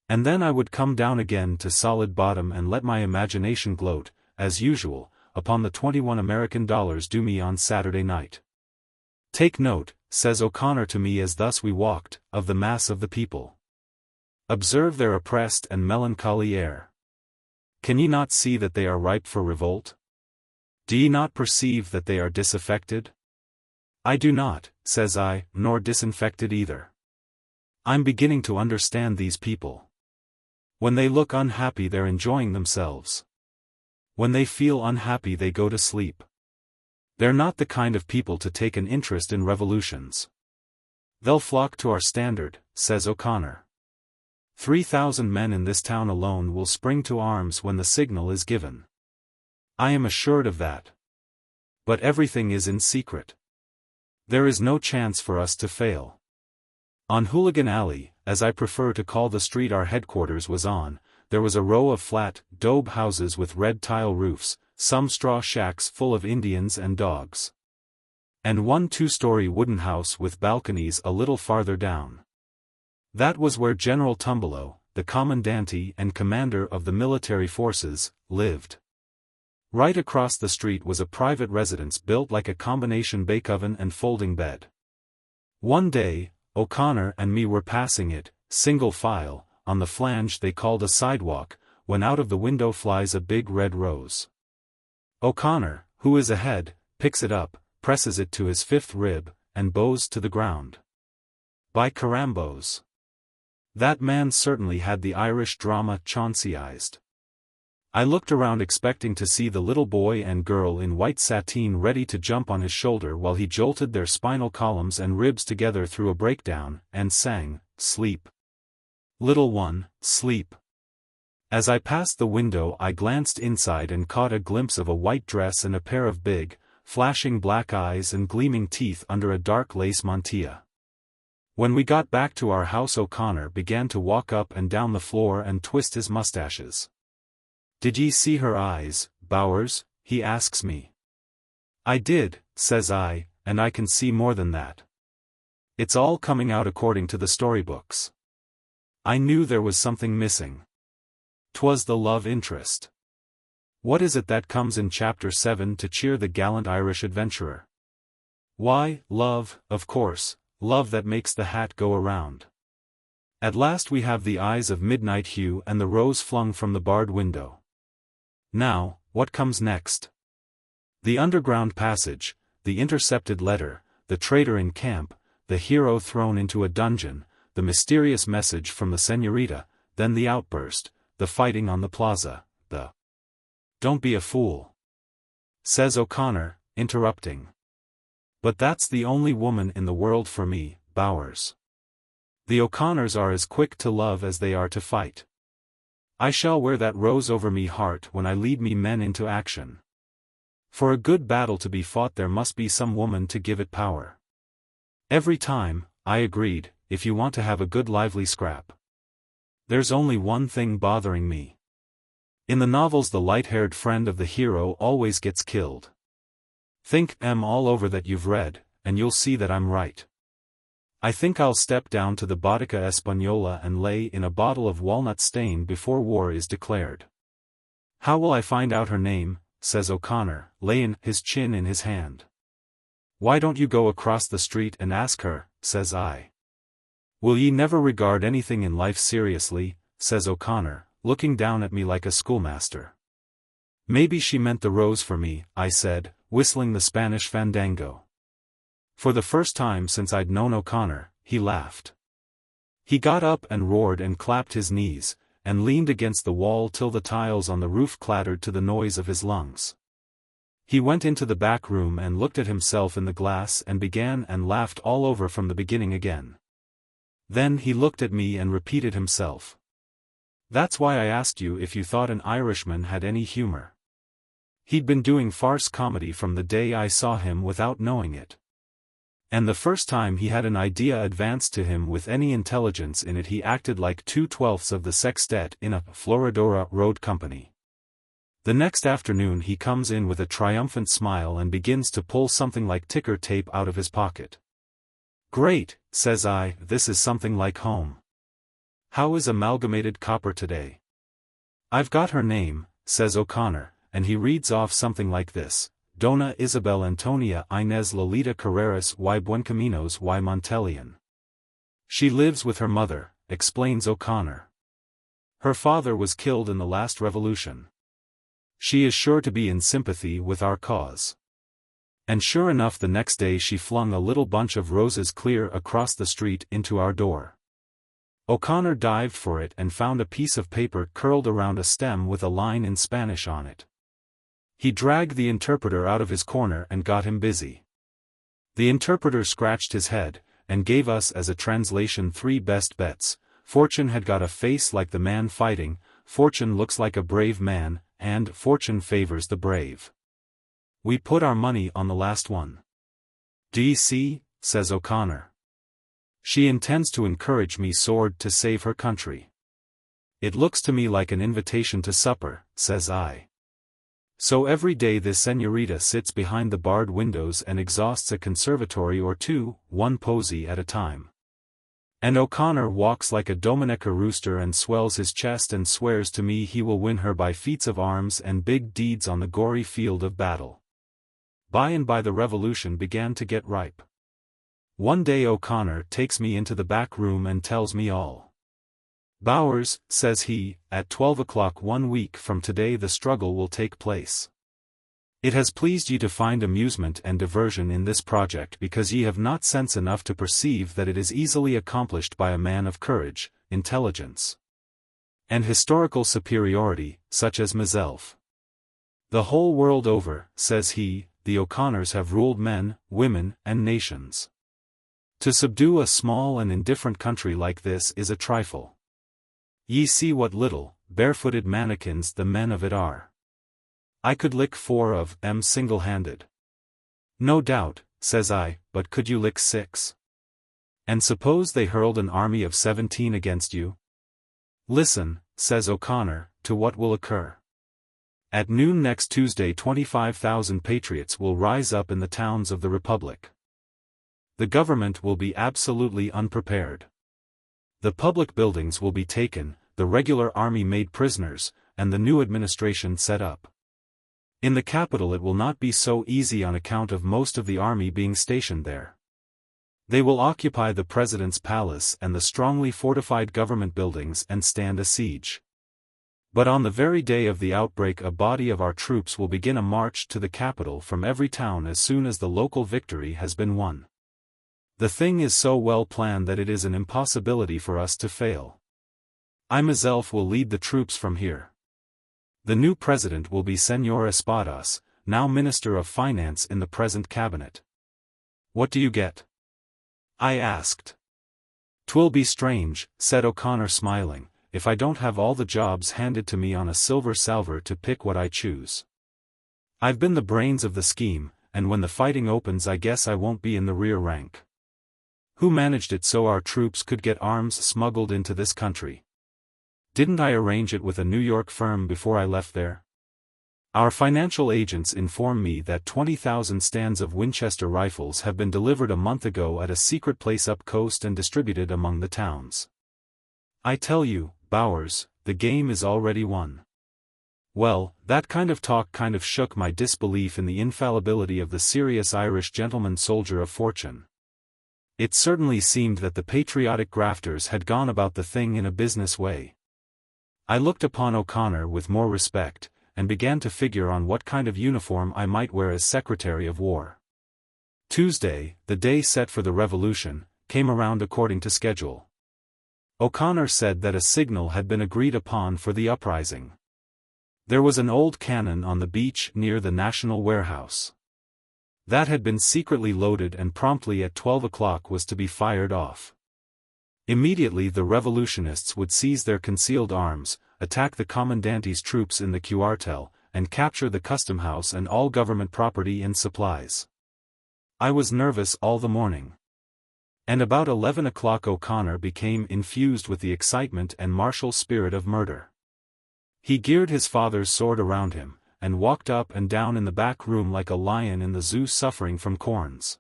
And then I would come down again to solid bottom and let my imagination gloat, as usual, upon the 21 American dollars due me on Saturday night. Take note, says O'Connor to me as thus we walked, of the mass of the people. Observe their oppressed and melancholy air. Can ye not see that they are ripe for revolt? Do ye not perceive that they are disaffected? I do not, says I, nor disinfected either. I'm beginning to understand these people. When they look unhappy they're enjoying themselves. When they feel unhappy they go to sleep. They're not the kind of people to take an interest in revolutions. They'll flock to our standard, says O'Connor. 3,000 men in this town alone will spring to arms when the signal is given. I am assured of that. But everything is in secret. There is no chance for us to fail. On Hooligan Alley, as I prefer to call the street our headquarters was on, there was a row of flat, daub houses with red tile roofs, some straw shacks full of Indians and dogs. And one 2-story wooden house with balconies a little farther down. That was where General Tumbelow, the commandante and commander of the military forces, lived. Right across the street was a private residence built like a combination bake-oven and folding bed. One day, O'Connor and me were passing it, single file, on the flange they called a sidewalk, when out of the window flies a big red rose. O'Connor, who is ahead, picks it up, presses it to his fifth rib, and bows to the ground. By carambos! That man certainly had the Irish drama Chaunceyized. I looked around expecting to see the little boy and girl in white sateen ready to jump on his shoulder while he jolted their spinal columns and ribs together through a breakdown, and sang, "Sleep. Little one, sleep." As I passed the window I glanced inside and caught a glimpse of a white dress and a pair of big, flashing black eyes and gleaming teeth under a dark lace mantilla. When we got back to our house O'Connor began to walk up and down the floor and twist his mustaches. "Did ye see her eyes, Bowers?" he asks me. "I did," says I, "and I can see more than that. It's all coming out according to the storybooks. I knew there was something missing. 'Twas the love interest. What is it that comes in Chapter 7 to cheer the gallant Irish adventurer? Why, love, of course, love that makes the hat go around. At last we have the eyes of midnight hue and the rose flung from the barred window. Now, what comes next? The underground passage, the intercepted letter, the traitor in camp, the hero thrown into a dungeon, the mysterious message from the señorita, then the outburst, the fighting on the plaza, the... "Don't be a fool," says O'Connor, interrupting. But that's the only woman in the world for me, Bowers. The O'Connors are as quick to love as they are to fight. I shall wear that rose over me heart when I lead me men into action. For a good battle to be fought there must be some woman to give it power. Every time, I agreed, if you want to have a good lively scrap. There's only one thing bothering me. In the novels the light-haired friend of the hero always gets killed. Think all over that you've read, and you'll see that I'm right. I think I'll step down to the Botica Española and lay in a bottle of walnut stain before war is declared. How will I find out her name, says O'Connor, laying his chin in his hand. Why don't you go across the street and ask her, says I. Will ye never regard anything in life seriously, says O'Connor, looking down at me like a schoolmaster. Maybe she meant the rose for me, I said, whistling the Spanish fandango. For the first time since I'd known O'Connor, he laughed. He got up and roared and clapped his knees, and leaned against the wall till the tiles on the roof clattered to the noise of his lungs. He went into the back room and looked at himself in the glass and began and laughed all over from the beginning again. Then he looked at me and repeated himself. That's why I asked you if you thought an Irishman had any humor. He'd been doing farce comedy from the day I saw him without knowing it. And the first time he had an idea advanced to him with any intelligence in it he acted like 2/12 of the sextet in a Floridora road company. The next afternoon he comes in with a triumphant smile and begins to pull something like ticker tape out of his pocket. Great, says I, this is something like home. How is Amalgamated Copper today? I've got her name, says O'Connor, and he reads off something like this. Dona Isabel Antonia Inés Lolita Carreras y Buencaminos y Montelian. She lives with her mother, explains O'Connor. Her father was killed in the last revolution. She is sure to be in sympathy with our cause. And sure enough the next day she flung a little bunch of roses clear across the street into our door. O'Connor dived for it and found a piece of paper curled around a stem with a line in Spanish on it. He dragged the interpreter out of his corner and got him busy. The interpreter scratched his head, and gave us as a translation 3 best bets. Fortune had got a face like the man fighting, Fortune looks like a brave man, and Fortune favors the brave. We put our money on the last one. Do ye see, says O'Connor. She intends to encourage me sword to save her country. It looks to me like an invitation to supper, says I. So every day this señorita sits behind the barred windows and exhausts a conservatory or two, one posy at a time. And O'Connor walks like a Dominica rooster and swells his chest and swears to me he will win her by feats of arms and big deeds on the gory field of battle. By and by the revolution began to get ripe. One day O'Connor takes me into the back room and tells me all. Bowers, says he, at 12 o'clock 1 week from today the struggle will take place. It has pleased ye to find amusement and diversion in this project because ye have not sense enough to perceive that it is easily accomplished by a man of courage, intelligence, and historical superiority, such as myself. The whole world over, says he, the O'Connors have ruled men, women, and nations. To subdue a small and indifferent country like this is a trifle. Ye see what little, barefooted mannikins the men of it are. I could lick 4 of them single-handed. No doubt, says I, but could you lick 6? And suppose they hurled an army of 17 against you? Listen, says O'Connor, to what will occur. At noon next Tuesday 25,000 patriots will rise up in the towns of the Republic. The government will be absolutely unprepared. The public buildings will be taken, the regular army made prisoners, and the new administration set up. In the capital it will not be so easy on account of most of the army being stationed there. They will occupy the president's palace and the strongly fortified government buildings and stand a siege. But on the very day of the outbreak a body of our troops will begin a march to the capital from every town as soon as the local victory has been won. The thing is so well planned that it is an impossibility for us to fail. I myself will lead the troops from here. The new president will be Señor Espadas, now Minister of Finance in the present cabinet. What do you get? I asked. "'Twill be strange," said O'Connor smiling, "if I don't have all the jobs handed to me on a silver salver to pick what I choose. I've been the brains of the scheme, and when the fighting opens I guess I won't be in the rear rank. Who managed it so our troops could get arms smuggled into this country? Didn't I arrange it with a New York firm before I left there? Our financial agents inform me that 20,000 stands of Winchester rifles have been delivered a month ago at a secret place up coast and distributed among the towns. I tell you, Bowers, the game is already won." Well, that kind of talk kind of shook my disbelief in the infallibility of the serious Irish gentleman soldier of fortune. It certainly seemed that the patriotic grafters had gone about the thing in a business way. I looked upon O'Connor with more respect, and began to figure on what kind of uniform I might wear as Secretary of War. Tuesday, the day set for the revolution, came around according to schedule. O'Connor said that a signal had been agreed upon for the uprising. There was an old cannon on the beach near the National Warehouse. That had been secretly loaded and promptly at 12 o'clock was to be fired off. Immediately the revolutionists would seize their concealed arms, attack the commandante's troops in the cuartel, and capture the custom house and all government property and supplies. I was nervous all the morning. And about 11 o'clock O'Connor became infused with the excitement and martial spirit of murder. He geared his father's sword around him, and walked up and down in the back room like a lion in the zoo suffering from corns.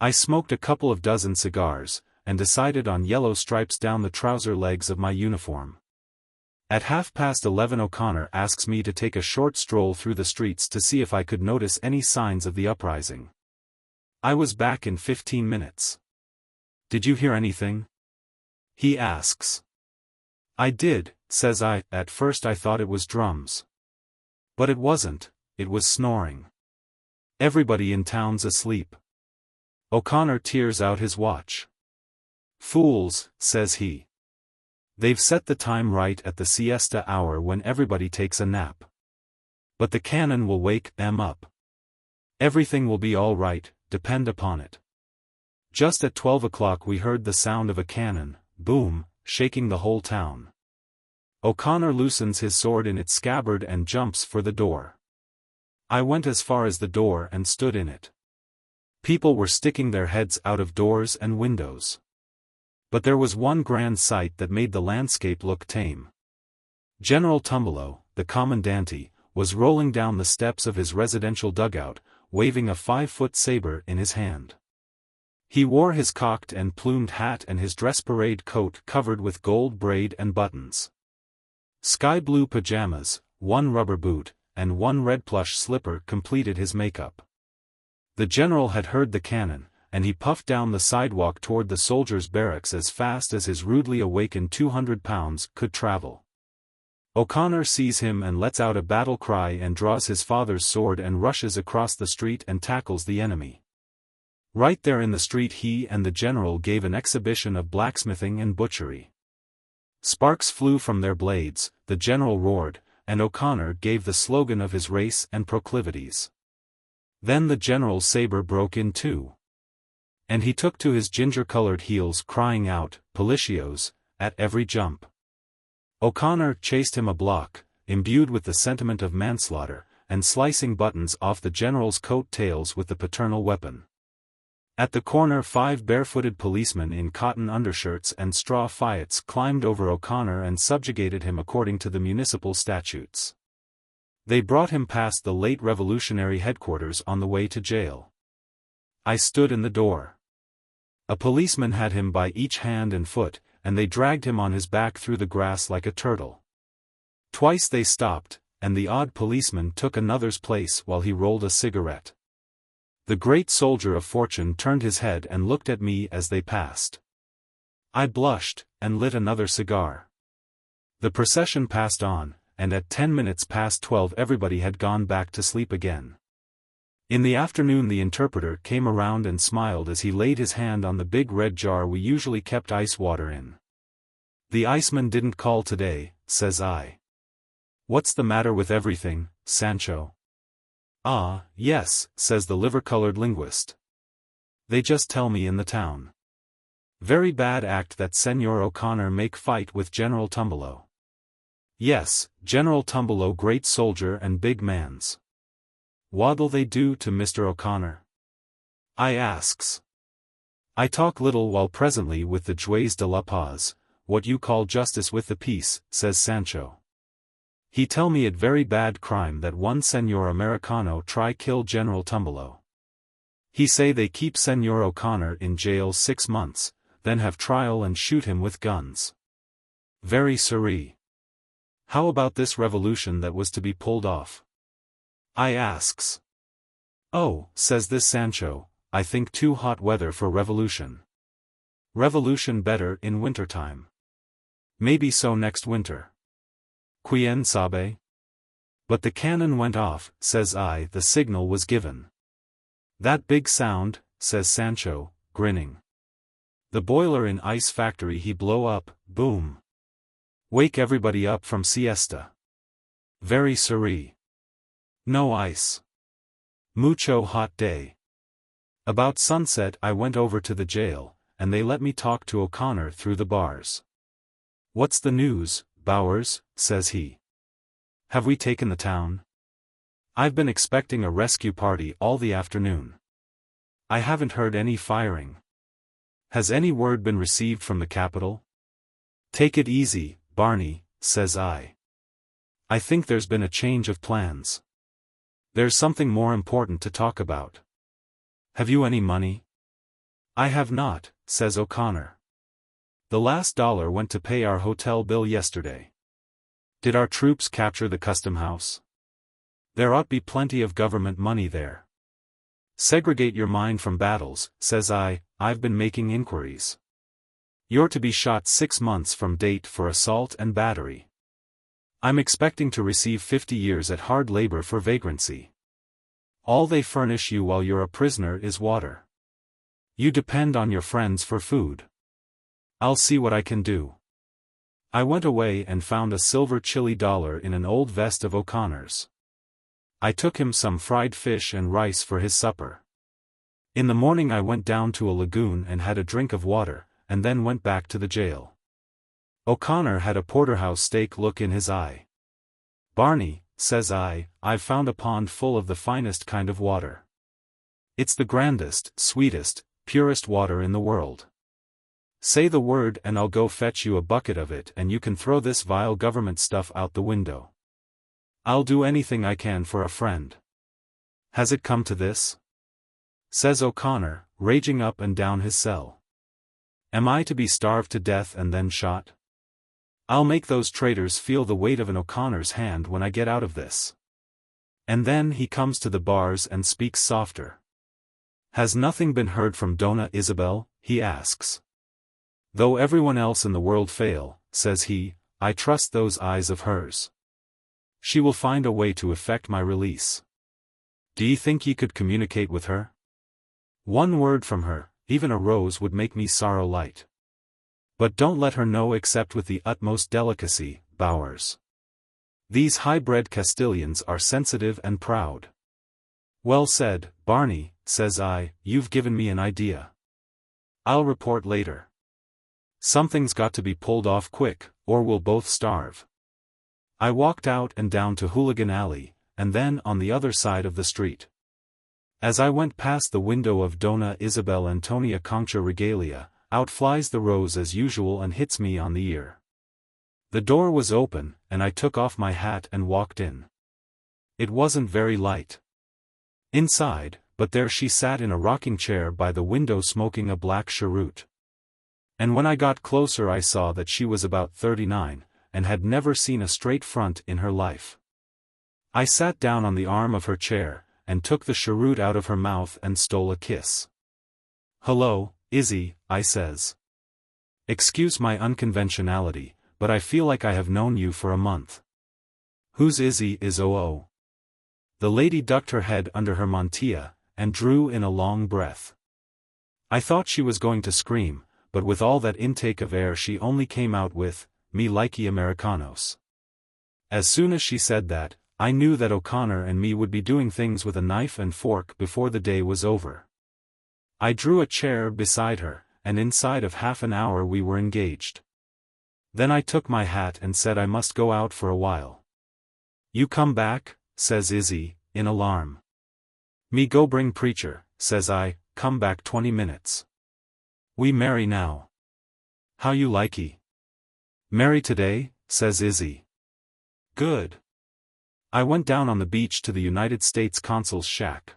I smoked a couple of dozen cigars, and decided on yellow stripes down the trouser legs of my uniform. At 11:30 O'Connor asks me to take a short stroll through the streets to see if I could notice any signs of the uprising. I was back in 15 minutes. "Did you hear anything?" he asks. "I did," says I. "At first I thought it was drums. But it wasn't, it was snoring. Everybody in town's asleep." O'Connor tears out his watch. "Fools," says he. "They've set the time right at the siesta hour when everybody takes a nap. But the cannon will wake them up. Everything will be all right, depend upon it." Just at 12 o'clock we heard the sound of a cannon, boom, shaking the whole town. O'Connor loosens his sword in its scabbard and jumps for the door. I went as far as the door and stood in it. People were sticking their heads out of doors and windows. But there was one grand sight that made the landscape look tame. General Tumbelow, the commandante, was rolling down the steps of his residential dugout, waving a 5-foot saber in his hand. He wore his cocked and plumed hat and his dress parade coat covered with gold braid and buttons. Sky blue pajamas, one rubber boot, and one red plush slipper completed his makeup. The general had heard the cannon, and he puffed down the sidewalk toward the soldiers' barracks as fast as his rudely awakened 200 pounds could travel. O'Connor sees him and lets out a battle cry and draws his father's sword and rushes across the street and tackles the enemy. Right there in the street he and the general gave an exhibition of blacksmithing and butchery. Sparks flew from their blades, the general roared, and O'Connor gave the slogan of his race and proclivities. Then the general's saber broke in two. And he took to his ginger-colored heels crying out, "Policios," at every jump. O'Connor chased him a block, imbued with the sentiment of manslaughter, and slicing buttons off the general's coat tails with the paternal weapon. At the corner 5 barefooted policemen in cotton undershirts and straw fiats climbed over O'Connor and subjugated him according to the municipal statutes. They brought him past the late revolutionary headquarters on the way to jail. I stood in the door. A policeman had him by each hand and foot, and they dragged him on his back through the grass like a turtle. Twice they stopped, and the odd policeman took another's place while he rolled a cigarette. The great soldier of fortune turned his head and looked at me as they passed. I blushed, and lit another cigar. The procession passed on, and at 10 minutes past 12 everybody had gone back to sleep again. In the afternoon the interpreter came around and smiled as he laid his hand on the big red jar we usually kept ice water in. "The iceman didn't call today," says I. "What's the matter with everything, Sancho?" "Ah, yes," says the liver-colored linguist. They just tell me in the town. Very bad act that Senor O'Connor make fight with General Tumbelow. Yes, General Tumbelow great soldier and big mans. What'll they do to Mr. O'Connor? I asks. I talk little while presently with the Juez de la Paz, what you call justice with the peace, says Sancho. He tell me it very bad crime that one Senor Americano try kill General Tumbelow. He say they keep Senor O'Connor in jail 6 months, then have trial and shoot him with guns. Very sorry. How about this revolution that was to be pulled off? I asks. Oh, says this Sancho, I think too hot weather for revolution. Revolution better in wintertime. Maybe so next winter. Quien sabe? But the cannon went off, says I, the signal was given. That big sound, says Sancho, grinning. The boiler in ice factory he blow up, boom. Wake everybody up from siesta. Very sorry. No ice. Mucho hot day. About sunset I went over to the jail, and they let me talk to O'Connor through the bars. What's the news, Bowers, says he. Have we taken the town? I've been expecting a rescue party all the afternoon. I haven't heard any firing. Has any word been received from the capital? Take it easy, Barney, says I. I think there's been a change of plans. There's something more important to talk about. Have you any money? I have not, says O'Connor. The last dollar went to pay our hotel bill yesterday. Did our troops capture the custom house? There ought be plenty of government money there. Segregate your mind from battles, says I, I've been making inquiries. You're to be shot 6 months from date for assault and battery. I'm expecting to receive 50 years at hard labor for vagrancy. All they furnish you while you're a prisoner is water. You depend on your friends for food. I'll see what I can do. I went away and found a silver Chile dollar in an old vest of O'Connor's. I took him some fried fish and rice for his supper. In the morning I went down to a lagoon and had a drink of water, and then went back to the jail. O'Connor had a porterhouse steak look in his eye. Barney, says I, I've found a pond full of the finest kind of water. It's the grandest, sweetest, purest water in the world. Say the word and I'll go fetch you a bucket of it and you can throw this vile government stuff out the window. I'll do anything I can for a friend. Has it come to this? Says O'Connor, raging up and down his cell. Am I to be starved to death and then shot? I'll make those traitors feel the weight of an O'Connor's hand when I get out of this. And then he comes to the bars and speaks softer. Has nothing been heard from Dona Isabel, he asks. Though everyone else in the world fail, says he, I trust those eyes of hers. She will find a way to effect my release. Do ye think ye could communicate with her? One word from her, even a rose would make me sorrow light. But don't let her know except with the utmost delicacy, Bowers. These high-bred Castilians are sensitive and proud. Well said, Barney, says I, you've given me an idea. I'll report later. Something's got to be pulled off quick, or we'll both starve. I walked out and down to Hooligan Alley, and then on the other side of the street. As I went past the window of Dona Isabel Antonia Concha Regalia, out flies the rose as usual and hits me on the ear. The door was open, and I took off my hat and walked in. It wasn't very light inside, but there she sat in a rocking chair by the window smoking a black cheroot. And when I got closer I saw that she was about 39, and had never seen a straight front in her life. I sat down on the arm of her chair, and took the cheroot out of her mouth and stole a kiss. Hello, Izzy, I says. Excuse my unconventionality, but I feel like I have known you for a month. Who's Izzy is oh? The lady ducked her head under her mantilla, and drew in a long breath. I thought she was going to scream, but with all that intake of air she only came out with, me likey Americanos. As soon as she said that, I knew that O'Connor and me would be doing things with a knife and fork before the day was over. I drew a chair beside her, and inside of half an hour we were engaged. Then I took my hat and said I must go out for a while. You come back, says Izzy, in alarm. Me go bring preacher, says I, come back 20 minutes. We marry now. How you likey? Marry today, says Izzy. Good. I went down on the beach to the United States Consul's shack.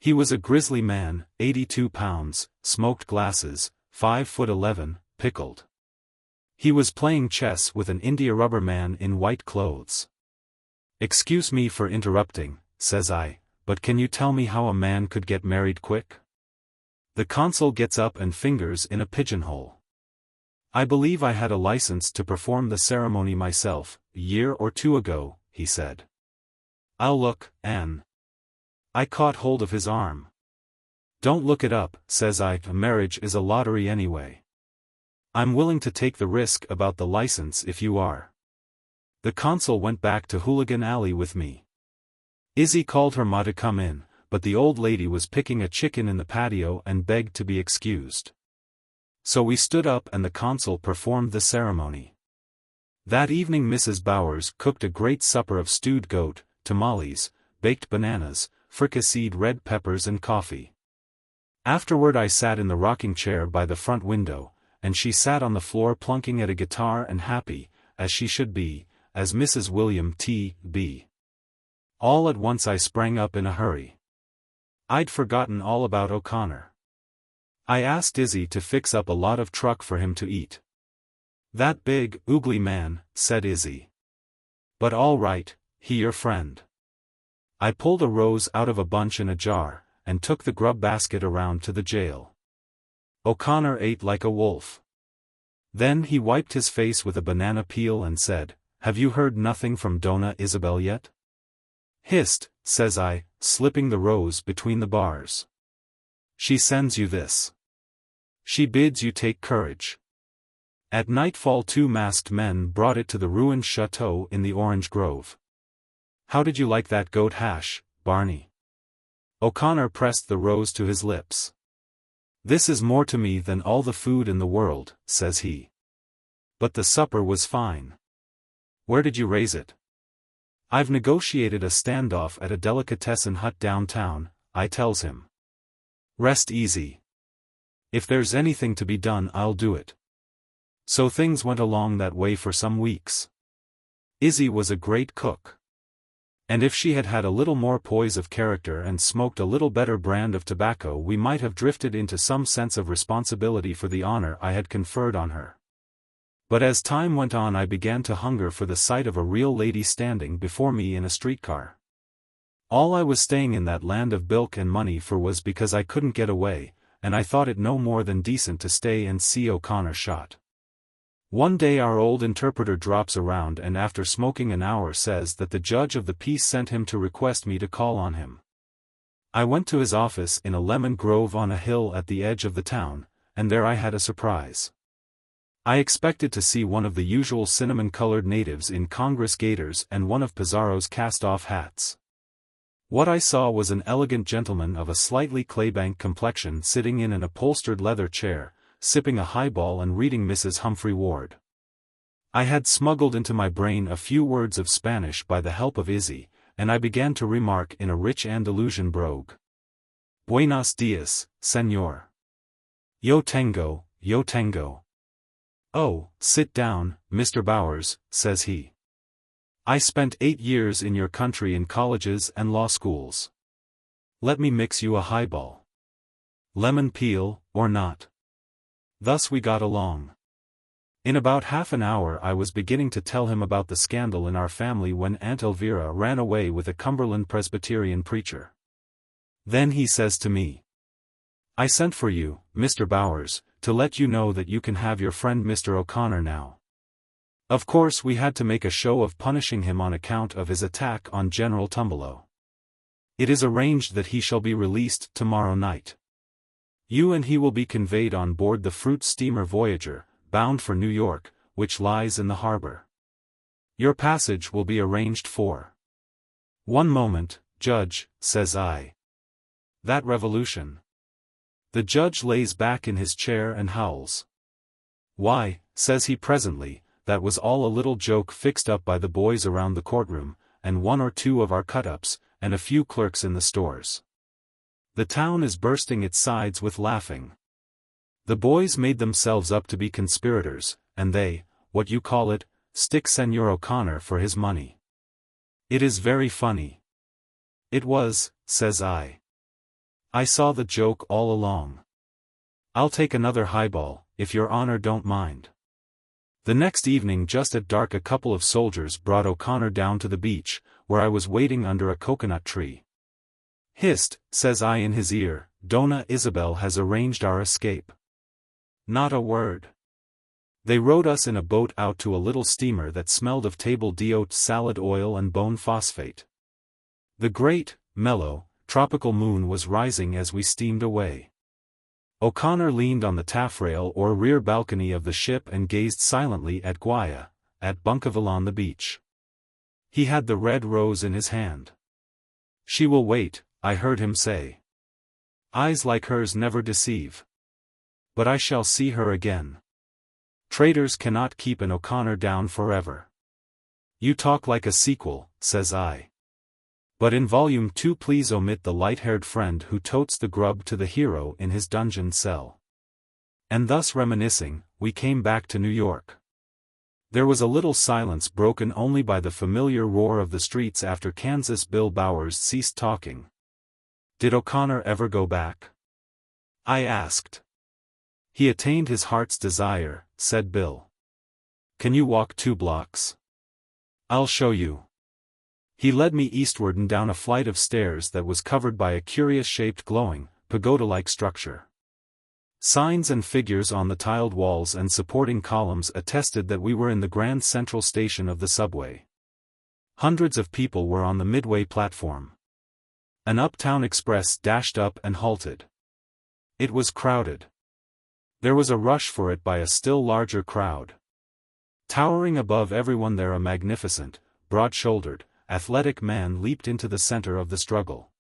He was a grizzly man, 82 pounds, smoked glasses, 5'11", pickled. He was playing chess with an India rubber man in white clothes. Excuse me for interrupting, says I, but can you tell me how a man could get married quick? The consul gets up and fingers in a pigeonhole. I believe I had a license to perform the ceremony myself, a year or two ago, he said. I'll look, Anne. I caught hold of his arm. Don't look it up, says I, a marriage is a lottery anyway. I'm willing to take the risk about the license if you are. The consul went back to Hooligan Alley with me. Izzy called her ma to come in, but the old lady was picking a chicken in the patio and begged to be excused. So we stood up and the consul performed the ceremony. That evening Mrs. Bowers cooked a great supper of stewed goat, tamales, baked bananas, fricasseed red peppers and coffee. Afterward I sat in the rocking chair by the front window, and she sat on the floor plunking at a guitar and happy, as she should be, as Mrs. William T.B. All at once I sprang up in a hurry. I'd forgotten all about O'Connor. I asked Izzy to fix up a lot of truck for him to eat. That big, oogly man, said Izzy. But all right, he your friend. I pulled a rose out of a bunch in a jar, and took the grub basket around to the jail. O'Connor ate like a wolf. Then he wiped his face with a banana peel and said, Have you heard nothing from Donna Isabel yet? Hist, says I, slipping the rose between the bars. She sends you this. She bids you take courage. At nightfall 2 masked men brought it to the ruined chateau in the orange grove. How did you like that goat hash, Barney? O'Connor pressed the rose to his lips. This is more to me than all the food in the world, says he. But the supper was fine. Where did you raise it? I've negotiated a standoff at a delicatessen hut downtown, I tells him. Rest easy. If there's anything to be done I'll do it. So things went along that way for some weeks. Izzy was a great cook. And if she had had a little more poise of character and smoked a little better brand of tobacco we might have drifted into some sense of responsibility for the honor I had conferred on her. But as time went on I began to hunger for the sight of a real lady standing before me in a streetcar. All I was staying in that land of bilk and money for was because I couldn't get away, and I thought it no more than decent to stay and see O'Connor shot. One day our old interpreter drops around and after smoking an hour says that the judge of the peace sent him to request me to call on him. I went to his office in a lemon grove on a hill at the edge of the town, and there I had a surprise. I expected to see one of the usual cinnamon-colored natives in Congress gaiters and one of Pizarro's cast-off hats. What I saw was an elegant gentleman of a slightly claybank complexion sitting in an upholstered leather chair, sipping a highball and reading Mrs. Humphrey Ward. I had smuggled into my brain a few words of Spanish by the help of Izzy, and I began to remark in a rich Andalusian brogue. Buenos dias, señor. Yo tengo. Oh, sit down, Mr. Bowers, says he. I spent 8 years in your country in colleges and law schools. Let me mix you a highball. Lemon peel, or not. Thus we got along. In about half an hour I was beginning to tell him about the scandal in our family when Aunt Elvira ran away with a Cumberland Presbyterian preacher. Then he says to me, I sent for you, Mr. Bowers, to let you know that you can have your friend Mr. O'Connor now. Of course we had to make a show of punishing him on account of his attack on General Tumbelow. It is arranged that he shall be released tomorrow night. You and he will be conveyed on board the fruit steamer Voyager, bound for New York, which lies in the harbor. Your passage will be arranged for. One moment, Judge, says I. That revolution. The judge lays back in his chair and howls. "Why," says he presently, "that was all a little joke fixed up by the boys around the courtroom, and one or two of our cut-ups, and a few clerks in the stores. The town is bursting its sides with laughing. The boys made themselves up to be conspirators, and they, what you call it, stick Senor O'Connor for his money. It is very funny." "It was," says I. "I saw the joke all along. I'll take another highball, if your honor don't mind." The next evening just at dark a couple of soldiers brought O'Connor down to the beach, where I was waiting under a coconut tree. "Hist," says I in his ear, "Dona Isabel has arranged our escape." Not a word. They rowed us in a boat out to a little steamer that smelled of table d'hôte salad oil and bone phosphate. The great, mellow, tropical moon was rising as we steamed away. O'Connor leaned on the taffrail or rear balcony of the ship and gazed silently at Guaya, at Bunkaville on the beach. He had the red rose in his hand. "She will wait," I heard him say. "Eyes like hers never deceive. But I shall see her again. Traitors cannot keep an O'Connor down forever." "You talk like a sequel," says I. "But in Volume 2 please omit the light-haired friend who totes the grub to the hero in his dungeon cell." And thus reminiscing, we came back to New York. There was a little silence broken only by the familiar roar of the streets after Kansas Bill Bowers ceased talking. "Did O'Connor ever go back?" I asked. "He attained his heart's desire," said Bill. "Can you walk 2 blocks? I'll show you." He led me eastward and down a flight of stairs that was covered by a curious-shaped glowing, pagoda-like structure. Signs and figures on the tiled walls and supporting columns attested that we were in the Grand Central Station of the subway. Hundreds of people were on the midway platform. An uptown express dashed up and halted. It was crowded. There was a rush for it by a still larger crowd. Towering above everyone there a magnificent, broad-shouldered, athletic man leaped into the center of the struggle.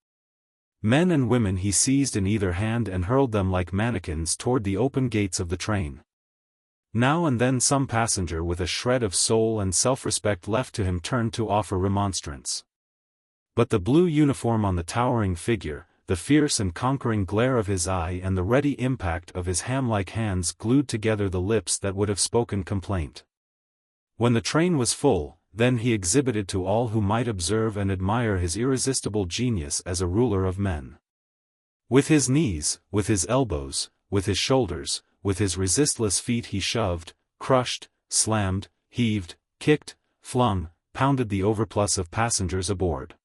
Men and women he seized in either hand and hurled them like mannequins toward the open gates of the train. Now and then some passenger with a shred of soul and self-respect left to him turned to offer remonstrance. But the blue uniform on the towering figure, the fierce and conquering glare of his eye and the ready impact of his ham-like hands glued together the lips that would have spoken complaint. When the train was full, then he exhibited to all who might observe and admire his irresistible genius as a ruler of men. With his knees, with his elbows, with his shoulders, with his resistless feet he shoved, crushed, slammed, heaved, kicked, flung, pounded the overplus of passengers aboard.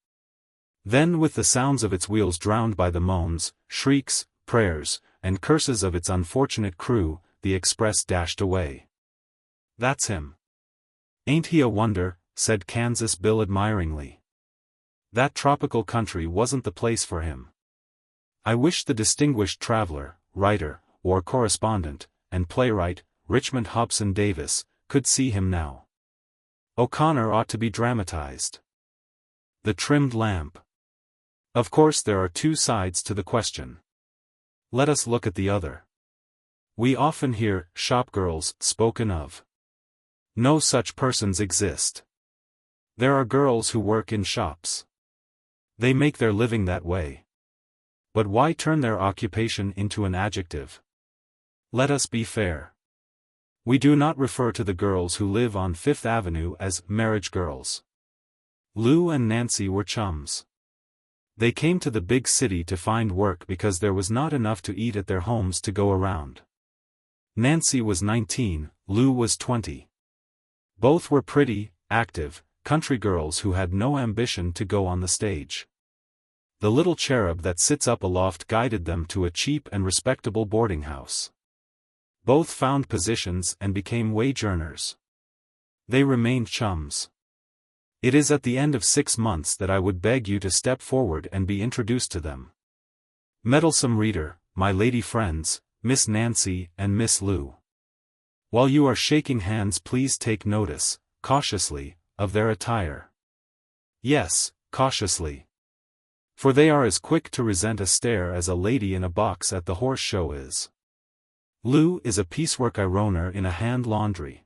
Then with the sounds of its wheels drowned by the moans, shrieks, prayers, and curses of its unfortunate crew, the express dashed away. "That's him. Ain't he a wonder?" said Kansas Bill admiringly. "That tropical country wasn't the place for him. I wish the distinguished traveler, writer, war correspondent, and playwright, Richmond Hobson Davis, could see him now. O'Connor ought to be dramatized." The trimmed lamp. Of course there are 2 sides to the question. Let us look at the other. We often hear shopgirls spoken of. No such persons exist. There are girls who work in shops. They make their living that way. But why turn their occupation into an adjective? Let us be fair. We do not refer to the girls who live on Fifth Avenue as marriage girls. Lou and Nancy were chums. They came to the big city to find work because there was not enough to eat at their homes to go around. Nancy was 19, Lou was 20. Both were pretty, active, country girls who had no ambition to go on the stage. The little cherub that sits up aloft guided them to a cheap and respectable boarding house. Both found positions and became wage earners. They remained chums. It is at the end of 6 months that I would beg you to step forward and be introduced to them. Meddlesome reader, my lady friends, Miss Nancy and Miss Lou. While you are shaking hands please take notice, cautiously, of their attire. Yes, cautiously. For they are as quick to resent a stare as a lady in a box at the horse show is. Lou is a piecework ironer in a hand laundry.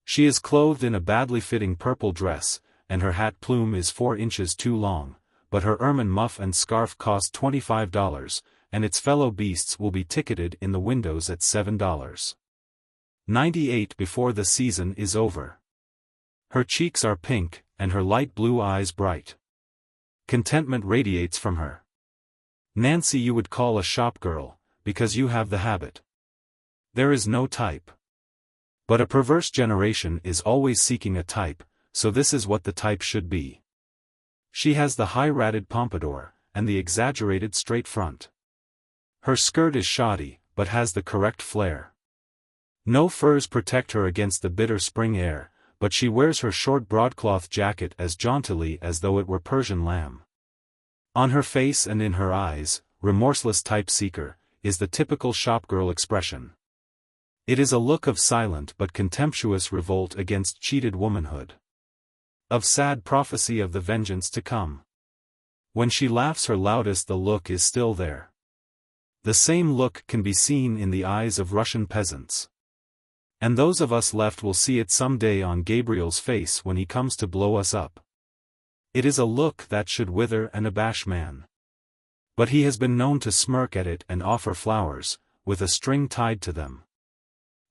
She is clothed in a badly fitting purple dress, and her hat plume is 4 inches too long, but her ermine muff and scarf cost $25, and its fellow beasts will be ticketed in the windows at $7.98 before the season is over. Her cheeks are pink, and her light blue eyes bright. Contentment radiates from her. Nancy you would call a shop girl, because you have the habit. There is no type. But a perverse generation is always seeking a type, so this is what the type should be. She has the high-ratted pompadour, and the exaggerated straight front. Her skirt is shoddy, but has the correct flare. No furs protect her against the bitter spring air, but she wears her short broadcloth jacket as jauntily as though it were Persian lamb. On her face and in her eyes, remorseless type-seeker, is the typical shopgirl expression. It is a look of silent but contemptuous revolt against cheated womanhood. Of sad prophecy of the vengeance to come. When she laughs her loudest the look is still there. The same look can be seen in the eyes of Russian peasants. And those of us left will see it someday on Gabriel's face when he comes to blow us up. It is a look that should wither and abash man. But he has been known to smirk at it and offer flowers, with a string tied to them.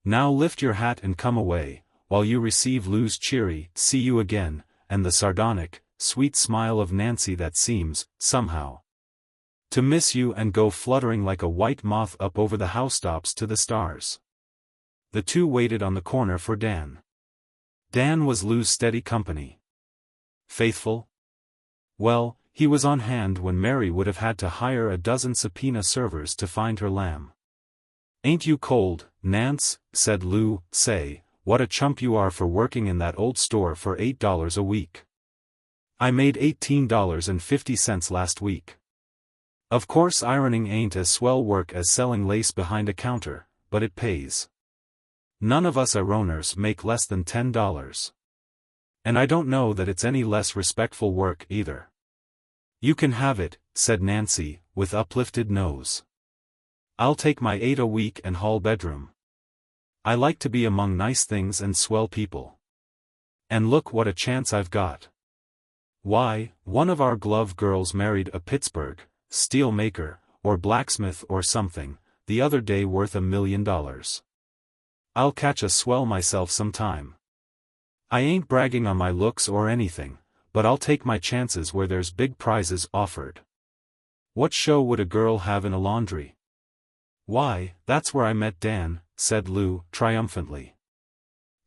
Now lift your hat and come away, while you receive Lou's cheery, see you again, and the sardonic, sweet smile of Nancy that seems, somehow, to miss you and go fluttering like a white moth up over the housetops to the stars. The two waited on the corner for Dan. Dan was Lou's steady company. Faithful? Well, he was on hand when Mary would have had to hire a dozen subpoena servers to find her lamb. "Ain't you cold, Nance?" said Lou. "Say, what a chump you are for working in that old store for $8 a week. I made $18.50 last week. Of course ironing ain't as swell work as selling lace behind a counter, but it pays. None of us ironers make less than $10. And I don't know that it's any less respectful work either." "You can have it," said Nancy, with uplifted nose. "I'll take my 8 a week and hall bedroom. I like to be among nice things and swell people. And look what a chance I've got. Why, one of our glove girls married a Pittsburgh steel maker, or blacksmith or something, the other day worth $1 million. I'll catch a swell myself sometime. I ain't bragging on my looks or anything, but I'll take my chances where there's big prizes offered. What show would a girl have in a laundry?" "Why, that's where I met Dan," said Lou, triumphantly.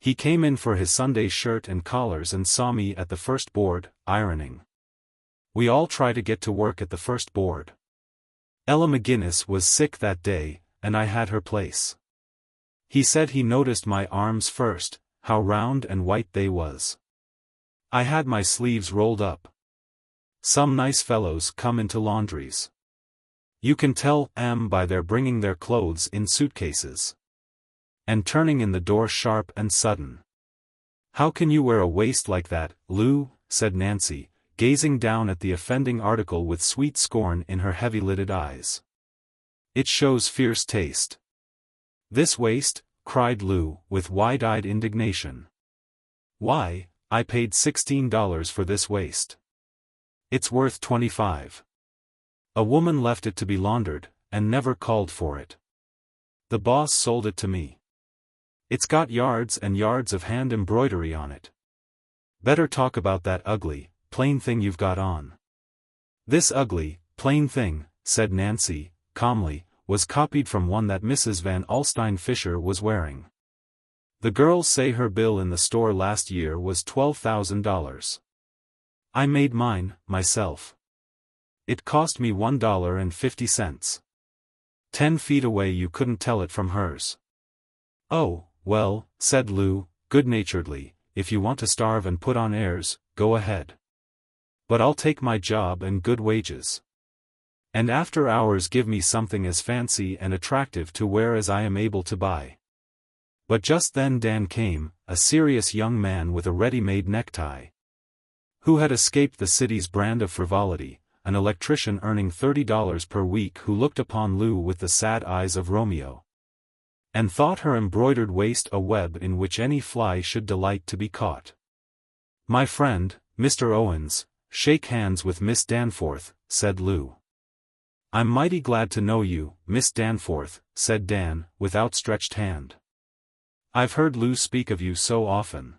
"He came in for his Sunday shirt and collars and saw me at the first board, ironing. We all try to get to work at the first board. Ella McGinnis was sick that day, and I had her place. He said he noticed my arms first, how round and white they was. I had my sleeves rolled up. Some nice fellows come into laundries. You can tell by their bringing their clothes in suitcases. And turning in the door sharp and sudden. How can you wear a waist like that, Lou?" said Nancy, gazing down at the offending article with sweet scorn in her heavy-lidded eyes. "It shows fierce taste." "This waist?" cried Lou, with wide-eyed indignation. "Why, I paid $16 for this waist. It's worth $25. A woman left it to be laundered, and never called for it. The boss sold it to me. It's got yards and yards of hand embroidery on it. Better talk about that ugly, plain thing you've got on." "This ugly, plain thing," said Nancy, calmly, "was copied from one that Mrs. Van Alstyne Fisher was wearing. The girls say her bill in the store last year was $12,000. I made mine, myself. It cost me $1.50. 10 feet away you couldn't tell it from hers." "Oh, well," said Lou, good-naturedly, "if you want to starve and put on airs, go ahead. But I'll take my job and good wages. And after hours give me something as fancy and attractive to wear as I am able to buy." But just then Dan came, a serious young man with a ready-made necktie, who had escaped the city's brand of frivolity, an electrician earning $30 per week who looked upon Lou with the sad eyes of Romeo, and thought her embroidered waist a web in which any fly should delight to be caught. "My friend, Mr. Owens, shake hands with Miss Danforth," said Lou. "I'm mighty glad to know you, Miss Danforth," said Dan, with outstretched hand. "I've heard Lou speak of you so often."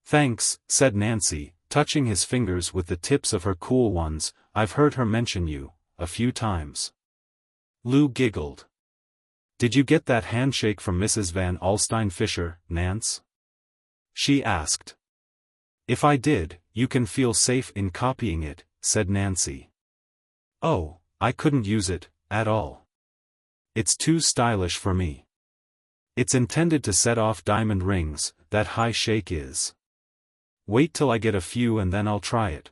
"Thanks," said Nancy, touching his fingers with the tips of her cool ones, "I've heard her mention you, a few times." Lou giggled. "Did you get that handshake from Mrs. Van Alstyne Fisher, Nance?" she asked. "If I did, you can feel safe in copying it," said Nancy. "Oh, I couldn't use it, at all. It's too stylish for me. It's intended to set off diamond rings, that high shake is. Wait till I get a few and then I'll try it."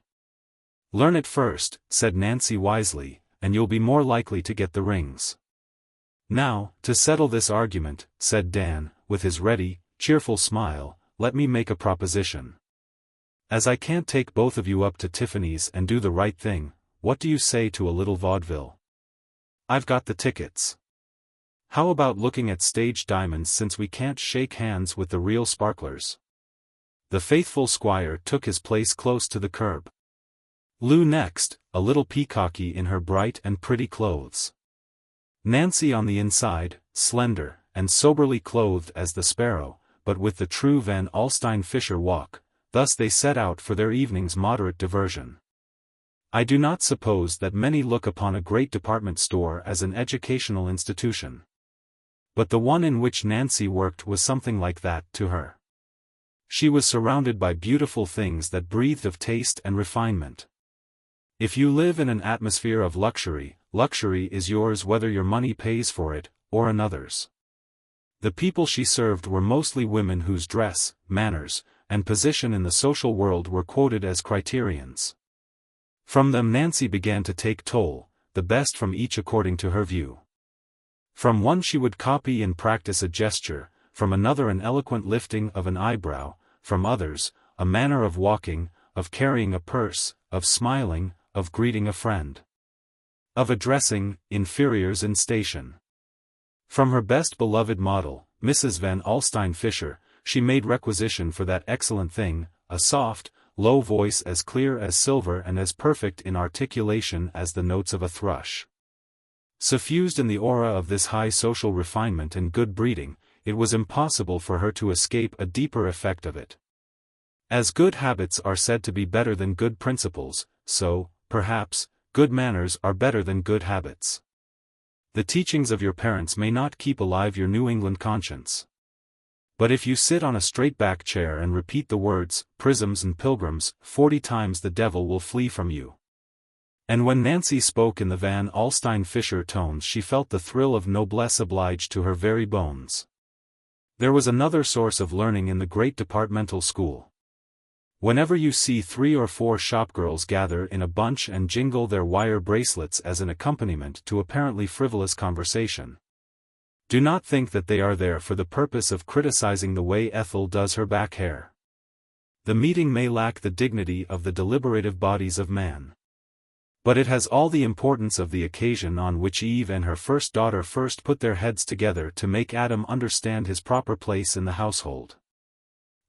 "Learn it first," said Nancy wisely, "and you'll be more likely to get the rings." "Now, to settle this argument," said Dan, with his ready, cheerful smile, "let me make a proposition. As I can't take both of you up to Tiffany's and do the right thing, what do you say to a little vaudeville? I've got the tickets. How about looking at stage diamonds since we can't shake hands with the real sparklers?" The faithful squire took his place close to the curb. Lou next, a little peacocky in her bright and pretty clothes. Nancy on the inside, slender, and soberly clothed as the sparrow, but with the true Van Alstyne Fisher walk. Thus they set out for their evening's moderate diversion. I do not suppose that many look upon a great department store as an educational institution. But the one in which Nancy worked was something like that to her. She was surrounded by beautiful things that breathed of taste and refinement. If you live in an atmosphere of luxury, luxury is yours whether your money pays for it, or another's. The people she served were mostly women whose dress, manners, and position in the social world were quoted as criterions. From them Nancy began to take toll, the best from each according to her view. From one she would copy and practice a gesture, from another an eloquent lifting of an eyebrow, from others, a manner of walking, of carrying a purse, of smiling, of greeting a friend, of addressing inferiors in station. From her best beloved model, Mrs. Van Alstyne Fisher, she made requisition for that excellent thing, a soft, low voice as clear as silver and as perfect in articulation as the notes of a thrush. Suffused in the aura of this high social refinement and good breeding, it was impossible for her to escape a deeper effect of it. As good habits are said to be better than good principles, so, perhaps, good manners are better than good habits. The teachings of your parents may not keep alive your New England conscience. But if you sit on a straight-back chair and repeat the words, prisms and pilgrims, 40 times the devil will flee from you. And when Nancy spoke in the Van Alstyne Fisher tones she felt the thrill of noblesse oblige to her very bones. There was another source of learning in the great departmental school. Whenever you see 3 or 4 shopgirls gather in a bunch and jingle their wire bracelets as an accompaniment to apparently frivolous conversation, do not think that they are there for the purpose of criticizing the way Ethel does her back hair. The meeting may lack the dignity of the deliberative bodies of man, but it has all the importance of the occasion on which Eve and her first daughter first put their heads together to make Adam understand his proper place in the household.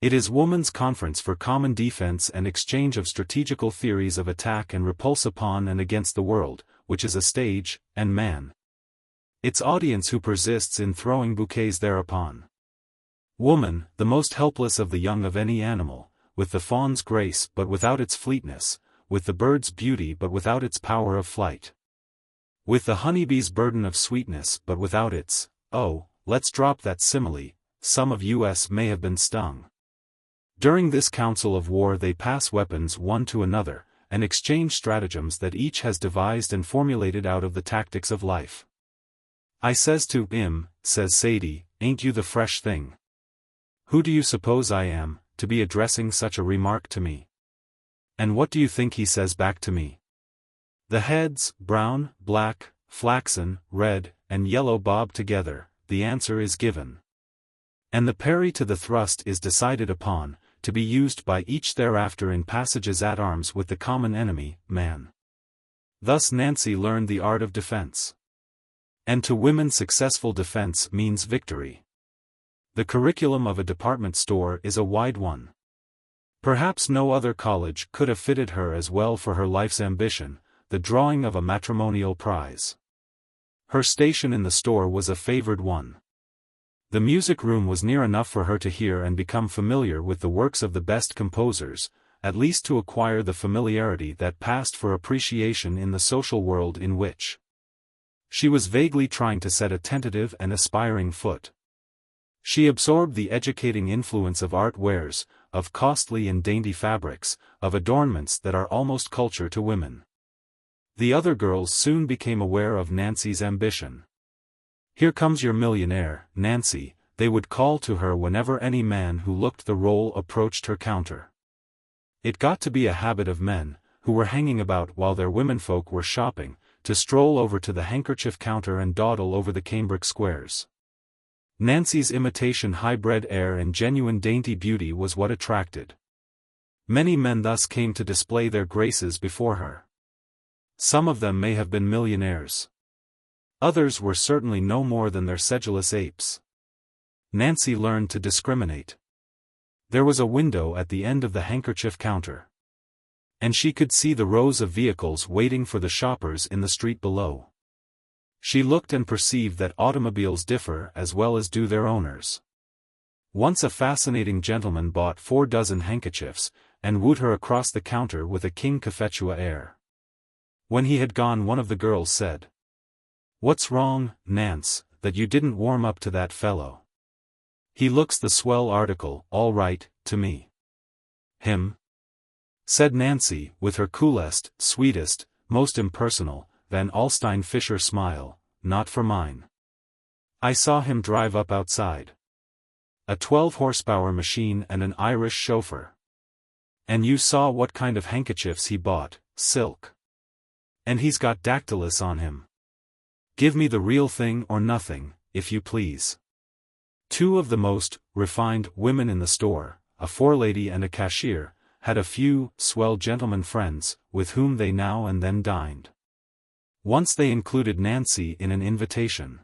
It is woman's conference for common defense and exchange of strategical theories of attack and repulse upon and against the world, which is a stage, and man, its audience who persists in throwing bouquets thereupon. Woman, the most helpless of the young of any animal, with the fawn's grace but without its fleetness, with the bird's beauty but without its power of flight, with the honeybee's burden of sweetness but without its, oh, let's drop that simile, some of us may have been stung. During this council of war they pass weapons one to another, and exchange stratagems that each has devised and formulated out of the tactics of life. I says to him, says Sadie, ain't you the fresh thing? Who do you suppose I am, to be addressing such a remark to me? And what do you think he says back to me? The heads, brown, black, flaxen, red, and yellow bob together, the answer is given. And the parry to the thrust is decided upon, to be used by each thereafter in passages at arms with the common enemy, man. Thus Nancy learned the art of defense. And to women successful defense means victory. The curriculum of a department store is a wide one. Perhaps no other college could have fitted her as well for her life's ambition, the drawing of a matrimonial prize. Her station in the store was a favored one. The music room was near enough for her to hear and become familiar with the works of the best composers, at least to acquire the familiarity that passed for appreciation in the social world in which she was vaguely trying to set a tentative and aspiring foot. She absorbed the educating influence of art wares, of costly and dainty fabrics, of adornments that are almost culture to women. The other girls soon became aware of Nancy's ambition. "Here comes your millionaire, Nancy," they would call to her whenever any man who looked the role approached her counter. It got to be a habit of men, who were hanging about while their womenfolk were shopping, to stroll over to the handkerchief counter and dawdle over the cambric squares. Nancy's imitation high-bred air and genuine dainty beauty was what attracted. Many men thus came to display their graces before her. Some of them may have been millionaires. Others were certainly no more than their sedulous apes. Nancy learned to discriminate. There was a window at the end of the handkerchief counter, and she could see the rows of vehicles waiting for the shoppers in the street below. She looked and perceived that automobiles differ as well as do their owners. Once a fascinating gentleman bought 4 dozen handkerchiefs, and wooed her across the counter with a King Cophetua air. When he had gone, one of the girls said, "What's wrong, Nance, that you didn't warm up to that fellow? He looks the swell article, all right, to me." "Him?" said Nancy, with her coolest, sweetest, most impersonal, Van Alstyne Fisher smile, "Not for mine. I saw him drive up outside. A 12-horsepower machine and an Irish chauffeur. And you saw what kind of handkerchiefs he bought, silk. And he's got dactylus on him. Give me the real thing or nothing, if you please." 2 of the most refined women in the store, a forelady and a cashier, had a few swell gentleman friends, with whom they now and then dined. Once they included Nancy in an invitation.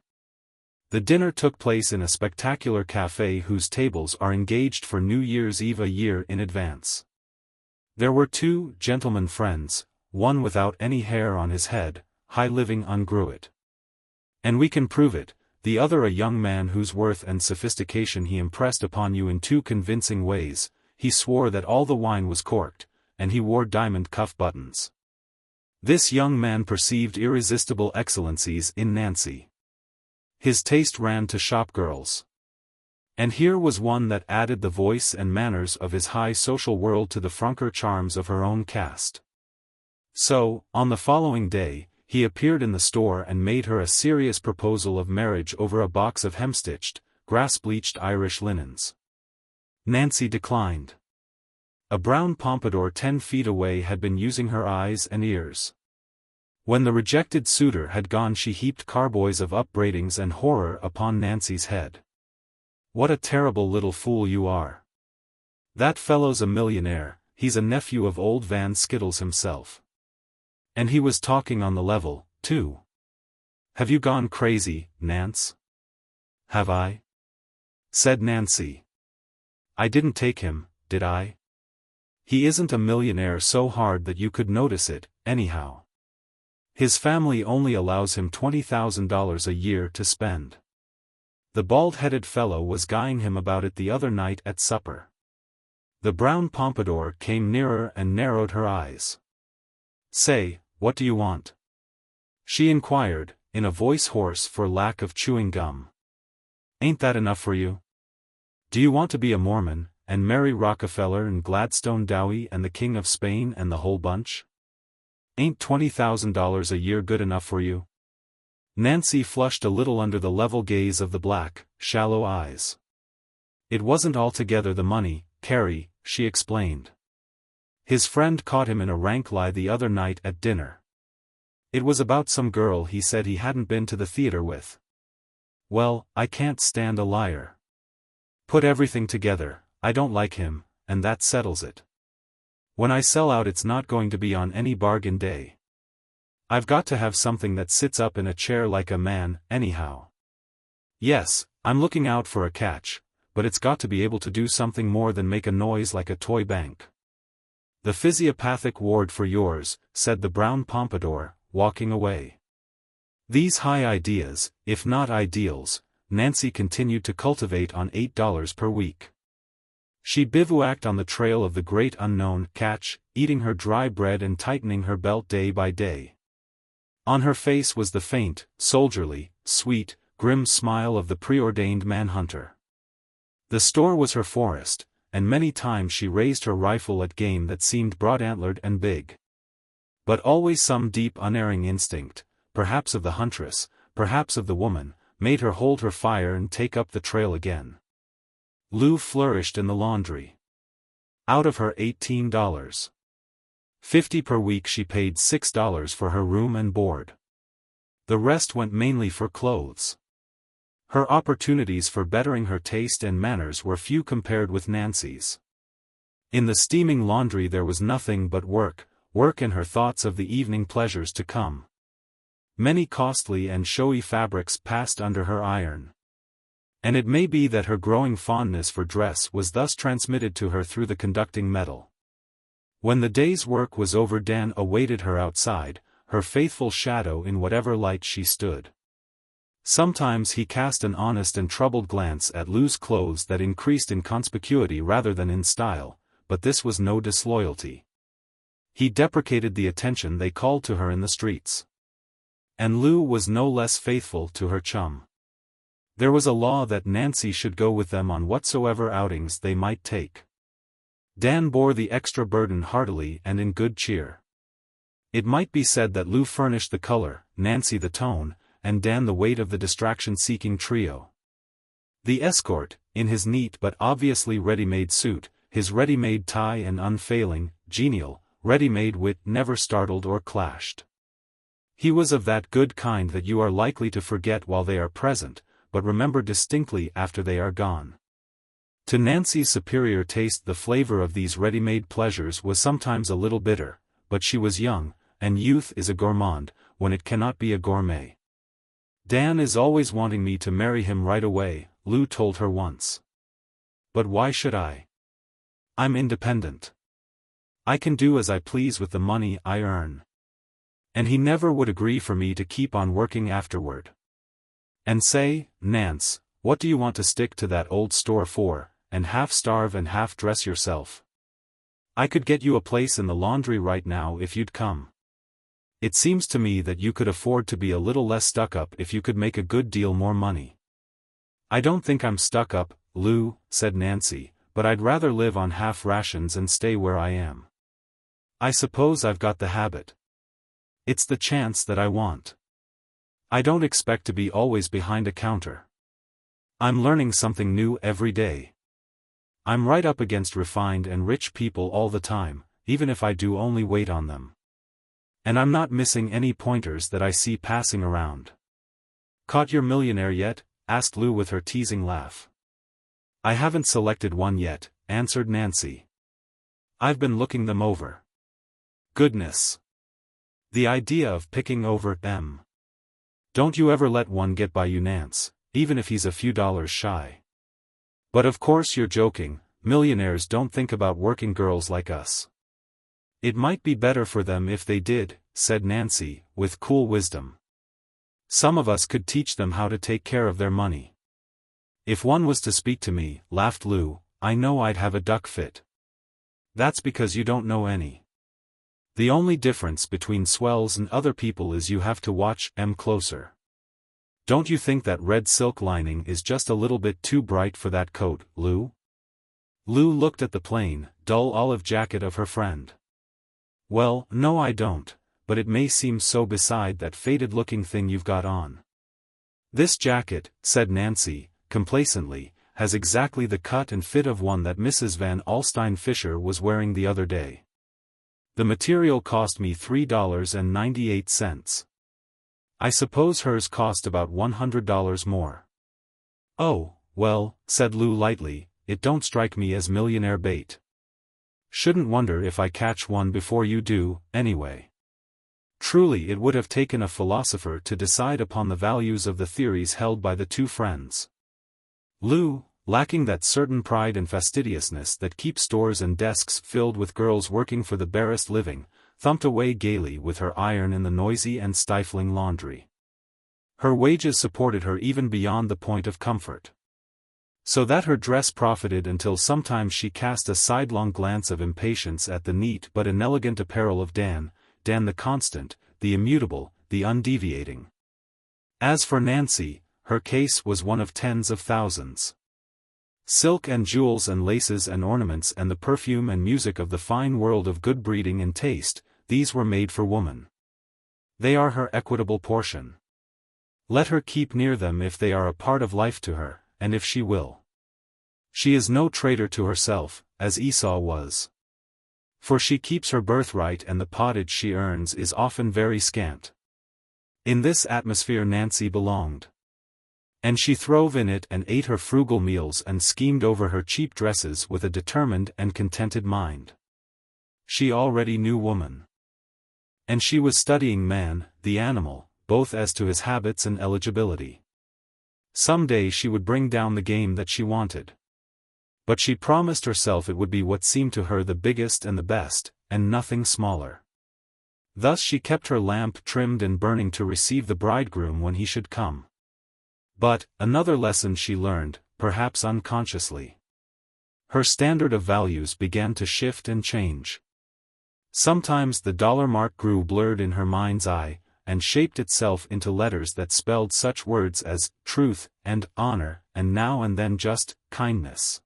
The dinner took place in a spectacular café whose tables are engaged for New Year's Eve a year in advance. There were 2 gentleman friends, one without any hair on his head, high living ungruet. And we can prove it, the other a young man whose worth and sophistication he impressed upon you in 2 convincing ways. He swore that all the wine was corked, and he wore diamond cuff buttons. This young man perceived irresistible excellencies in Nancy. His taste ran to shop girls. And here was one that added the voice and manners of his high social world to the franker charms of her own caste. So, on the following day, he appeared in the store and made her a serious proposal of marriage over a box of hemstitched, grass-bleached Irish linens. Nancy declined. A brown pompadour 10 feet away had been using her eyes and ears. When the rejected suitor had gone, she heaped carboys of upbraidings and horror upon Nancy's head. "What a terrible little fool you are. That fellow's a millionaire, he's a nephew of old Van Skittles himself. And he was talking on the level, too. Have you gone crazy, Nance?" "Have I?" said Nancy. "I didn't take him, did I? He isn't a millionaire so hard that you could notice it, anyhow. His family only allows him $20,000 a year to spend. The bald-headed fellow was guying him about it the other night at supper." The brown pompadour came nearer and narrowed her eyes. "Say, what do you want?" she inquired, in a voice hoarse for lack of chewing gum. "Ain't that enough for you? Do you want to be a Mormon, and marry Rockefeller and Gladstone Dowie and the King of Spain and the whole bunch? Ain't $20,000 a year good enough for you?" Nancy flushed a little under the level gaze of the black, shallow eyes. "It wasn't altogether the money, Carrie," she explained. "His friend caught him in a rank lie the other night at dinner. It was about some girl he said he hadn't been to the theater with. Well, I can't stand a liar. Put everything together, I don't like him, and that settles it. When I sell out it's not going to be on any bargain day. I've got to have something that sits up in a chair like a man, anyhow. Yes, I'm looking out for a catch, but it's got to be able to do something more than make a noise like a toy bank. The physiopathic ward for yours, said the brown pompadour, walking away. These high ideas, if not ideals, Nancy continued to cultivate on $8 per week. She bivouacked on the trail of the great unknown catch, eating her dry bread and tightening her belt day by day. On her face was the faint, soldierly, sweet, grim smile of the preordained manhunter. The store was her forest, and many times she raised her rifle at game that seemed broad-antlered and big. But always some deep unerring instinct, perhaps of the huntress, perhaps of the woman, made her hold her fire and take up the trail again. Lou flourished in the laundry. Out of her $18.50 per week she paid $6 for her room and board. The rest went mainly for clothes. Her opportunities for bettering her taste and manners were few compared with Nancy's. In the steaming laundry there was nothing but work and her thoughts of the evening pleasures to come. Many costly and showy fabrics passed under her iron. And it may be that her growing fondness for dress was thus transmitted to her through the conducting metal. When the day's work was over, Dan awaited her outside, her faithful shadow in whatever light she stood. Sometimes he cast an honest and troubled glance at Lou's clothes that increased in conspicuity rather than in style, but this was no disloyalty. He deprecated the attention they called to her in the streets. And Lou was no less faithful to her chum. There was a law that Nancy should go with them on whatsoever outings they might take. Dan bore the extra burden heartily and in good cheer. It might be said that Lou furnished the color, Nancy the tone, and Dan the weight of the distraction-seeking trio. The escort, in his neat but obviously ready-made suit, his ready-made tie and unfailing, genial, ready-made wit never startled or clashed. He was of that good kind that you are likely to forget while they are present, but remember distinctly after they are gone. To Nancy's superior taste the flavor of these ready-made pleasures was sometimes a little bitter, but she was young, and youth is a gourmand, when it cannot be a gourmet. Dan is always wanting me to marry him right away, Lou told her once. But why should I? I'm independent. I can do as I please with the money I earn. And he never would agree for me to keep on working afterward. And say, Nance, what do you want to stick to that old store for, and half starve and half dress yourself? I could get you a place in the laundry right now if you'd come. It seems to me that you could afford to be a little less stuck up if you could make a good deal more money. I don't think I'm stuck up, Lou, said Nancy, but I'd rather live on half rations and stay where I am. I suppose I've got the habit. It's the chance that I want. I don't expect to be always behind a counter. I'm learning something new every day. I'm right up against refined and rich people all the time, even if I do only wait on them. And I'm not missing any pointers that I see passing around. Caught your millionaire yet? Asked Lou with her teasing laugh. I haven't selected one yet, answered Nancy. I've been looking them over. Goodness. The idea of picking over them. Don't you ever let one get by you, Nance, even if he's a few dollars shy. But of course you're joking, millionaires don't think about working girls like us. It might be better for them if they did, said Nancy, with cool wisdom. Some of us could teach them how to take care of their money. If one was to speak to me, laughed Lou, I know I'd have a duck fit. That's because you don't know any. The only difference between swells and other people is you have to watch 'em closer. Don't you think that red silk lining is just a little bit too bright for that coat, Lou? Lou looked at the plain, dull olive jacket of her friend. Well, no I don't, but it may seem so beside that faded-looking thing you've got on. This jacket, said Nancy, complacently, has exactly the cut and fit of one that Mrs. Van Alstyne Fisher was wearing the other day. The material cost me $3.98. I suppose hers cost about $100 more. Oh, well, said Lou lightly, it don't strike me as millionaire bait. Shouldn't wonder if I catch one before you do, anyway. Truly it would have taken a philosopher to decide upon the values of the theories held by the two friends. Lou, lacking that certain pride and fastidiousness that keep stores and desks filled with girls working for the barest living, thumped away gaily with her iron in the noisy and stifling laundry. Her wages supported her even beyond the point of comfort. So that her dress profited until sometimes she cast a sidelong glance of impatience at the neat but inelegant apparel of Dan the constant, the immutable, the undeviating. As for Nancy, her case was one of tens of thousands. Silk and jewels and laces and ornaments and the perfume and music of the fine world of good breeding and taste, these were made for woman. They are her equitable portion. Let her keep near them if they are a part of life to her, and if she will. She is no traitor to herself, as Esau was. For she keeps her birthright and the pottage she earns is often very scant. In this atmosphere Nancy belonged. And she throve in it and ate her frugal meals and schemed over her cheap dresses with a determined and contented mind. She already knew woman. And she was studying man, the animal, both as to his habits and eligibility. Some day she would bring down the game that she wanted. But she promised herself it would be what seemed to her the biggest and the best, and nothing smaller. Thus she kept her lamp trimmed and burning to receive the bridegroom when he should come. But, another lesson she learned, perhaps unconsciously. Her standard of values began to shift and change. Sometimes the dollar mark grew blurred in her mind's eye, and shaped itself into letters that spelled such words as truth and honor, and now and then just kindness.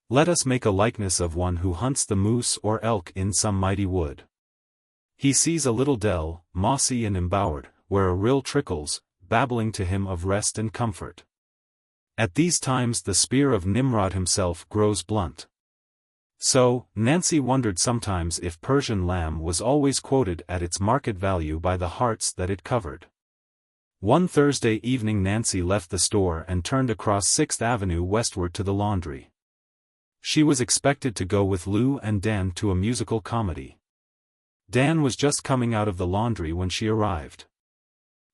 Let us make a likeness of one who hunts the moose or elk in some mighty wood. He sees a little dell, mossy and embowered, where a rill trickles, babbling to him of rest and comfort. At these times the spear of Nimrod himself grows blunt. So, Nancy wondered sometimes if Persian lamb was always quoted at its market value by the hearts that it covered. One Thursday evening Nancy left the store and turned across 6th Avenue westward to the laundry. She was expected to go with Lou and Dan to a musical comedy. Dan was just coming out of the laundry when she arrived.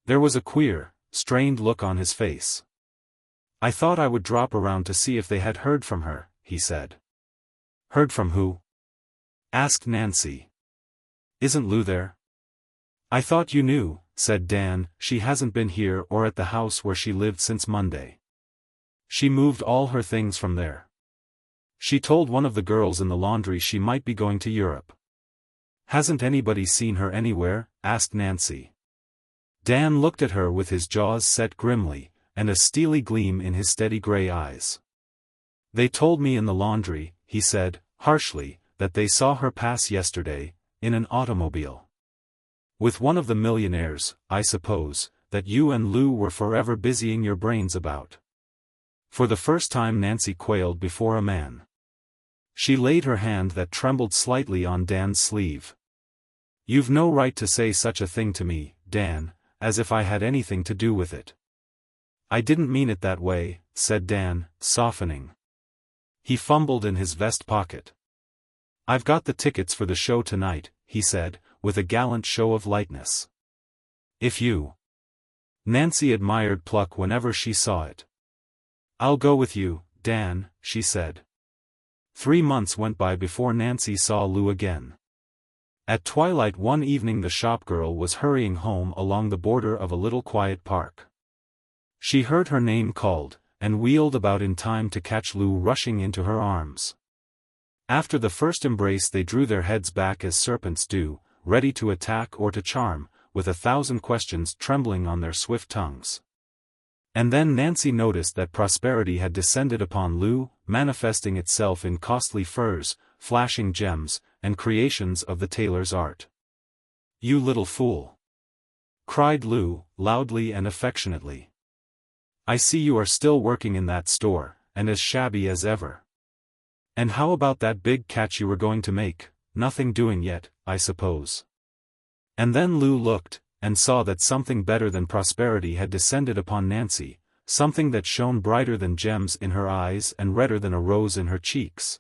There was a queer, strained look on his face. "I thought I would drop around to see if they had heard from her," he said. "Heard from who?" asked Nancy. "Isn't Lou there?" "I thought you knew," said Dan. "She hasn't been here or at the house where she lived since Monday. She moved all her things from there. She told one of the girls in the laundry she might be going to Europe." "Hasn't anybody seen her anywhere?" asked Nancy. Dan looked at her with his jaws set grimly, and a steely gleam in his steady gray eyes. "They told me in the laundry," he said, harshly, "that they saw her pass yesterday, in an automobile. With one of the millionaires, I suppose, that you and Lou were forever busying your brains about." For the first time Nancy quailed before a man. She laid her hand that trembled slightly on Dan's sleeve. "You've no right to say such a thing to me, Dan, as if I had anything to do with it." "I didn't mean it that way," said Dan, softening. He fumbled in his vest pocket. "I've got the tickets for the show tonight," he said, with a gallant show of lightness. "If you—" Nancy admired pluck whenever she saw it. "I'll go with you, Dan," she said. 3 months went by before Nancy saw Lou again. At twilight one evening the shopgirl was hurrying home along the border of a little quiet park. She heard her name called, and wheeled about in time to catch Lou rushing into her arms. After the first embrace they drew their heads back as serpents do, ready to attack or to charm, with 1,000 questions trembling on their swift tongues. And then Nancy noticed that prosperity had descended upon Lou, manifesting itself in costly furs, flashing gems, and creations of the tailor's art. "You little fool!" cried Lou, loudly and affectionately. "I see you are still working in that store, and as shabby as ever. And how about that big catch you were going to make? Nothing doing yet, I suppose." And then Lou looked, and saw that something better than prosperity had descended upon Nancy, something that shone brighter than gems in her eyes and redder than a rose in her cheeks.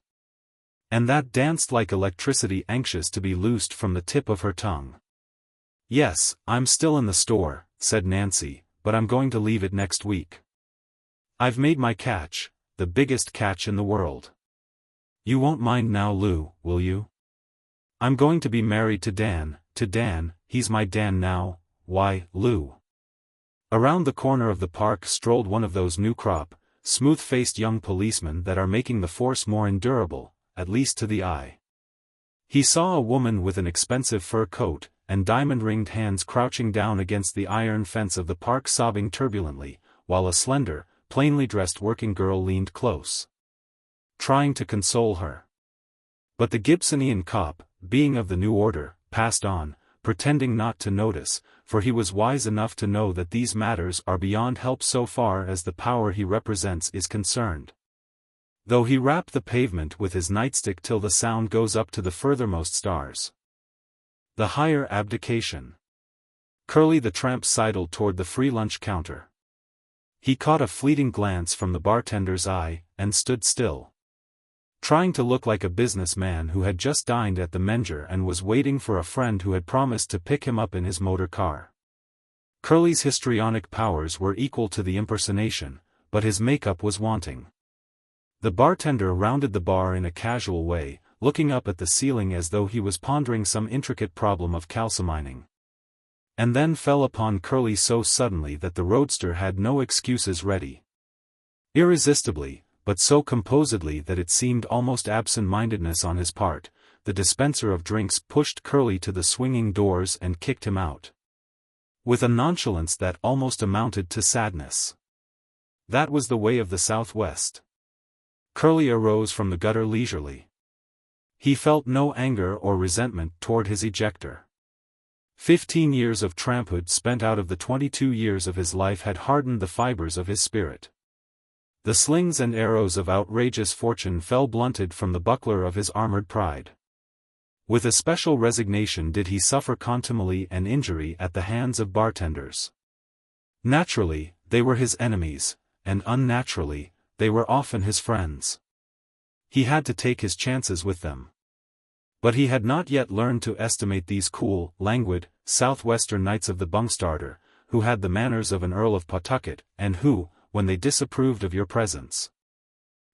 And that danced like electricity anxious to be loosed from the tip of her tongue. "Yes, I'm still in the store," said Nancy, "but I'm going to leave it next week. I've made my catch, the biggest catch in the world. You won't mind now, Lou, will you? I'm going to be married to Dan, he's my Dan now, why, Lou." Around the corner of the park strolled one of those new crop, smooth-faced young policemen that are making the force more endurable, at least to the eye. He saw a woman with an expensive fur coat and diamond-ringed hands crouching down against the iron fence of the park sobbing turbulently, while a slender, plainly dressed working girl leaned close, trying to console her. But the Gibsonian cop, being of the new order, passed on, pretending not to notice, for he was wise enough to know that these matters are beyond help so far as the power he represents is concerned. Though he rapped the pavement with his nightstick till the sound goes up to the furthermost stars. The Higher Abdication. Curly the tramp sidled toward the free lunch counter. He caught a fleeting glance from the bartender's eye, and stood still, trying to look like a businessman who had just dined at the Menger and was waiting for a friend who had promised to pick him up in his motor car. Curly's histrionic powers were equal to the impersonation, but his makeup was wanting. The bartender rounded the bar in a casual way, looking up at the ceiling as though he was pondering some intricate problem of calcimining. And then fell upon Curly so suddenly that the roadster had no excuses ready. Irresistibly, but so composedly that it seemed almost absent-mindedness on his part, the dispenser of drinks pushed Curly to the swinging doors and kicked him out, with a nonchalance that almost amounted to sadness. That was the way of the Southwest. Curly arose from the gutter leisurely. He felt no anger or resentment toward his ejector. 15 years of tramphood spent out of the 22 years of his life had hardened the fibers of his spirit. The slings and arrows of outrageous fortune fell blunted from the buckler of his armored pride. With a special resignation did he suffer contumely and injury at the hands of bartenders. Naturally, they were his enemies, and unnaturally, they were often his friends. He had to take his chances with them. But he had not yet learned to estimate these cool, languid, southwestern knights of the Bungstarter, who had the manners of an Earl of Pawtucket, and who, when they disapproved of your presence,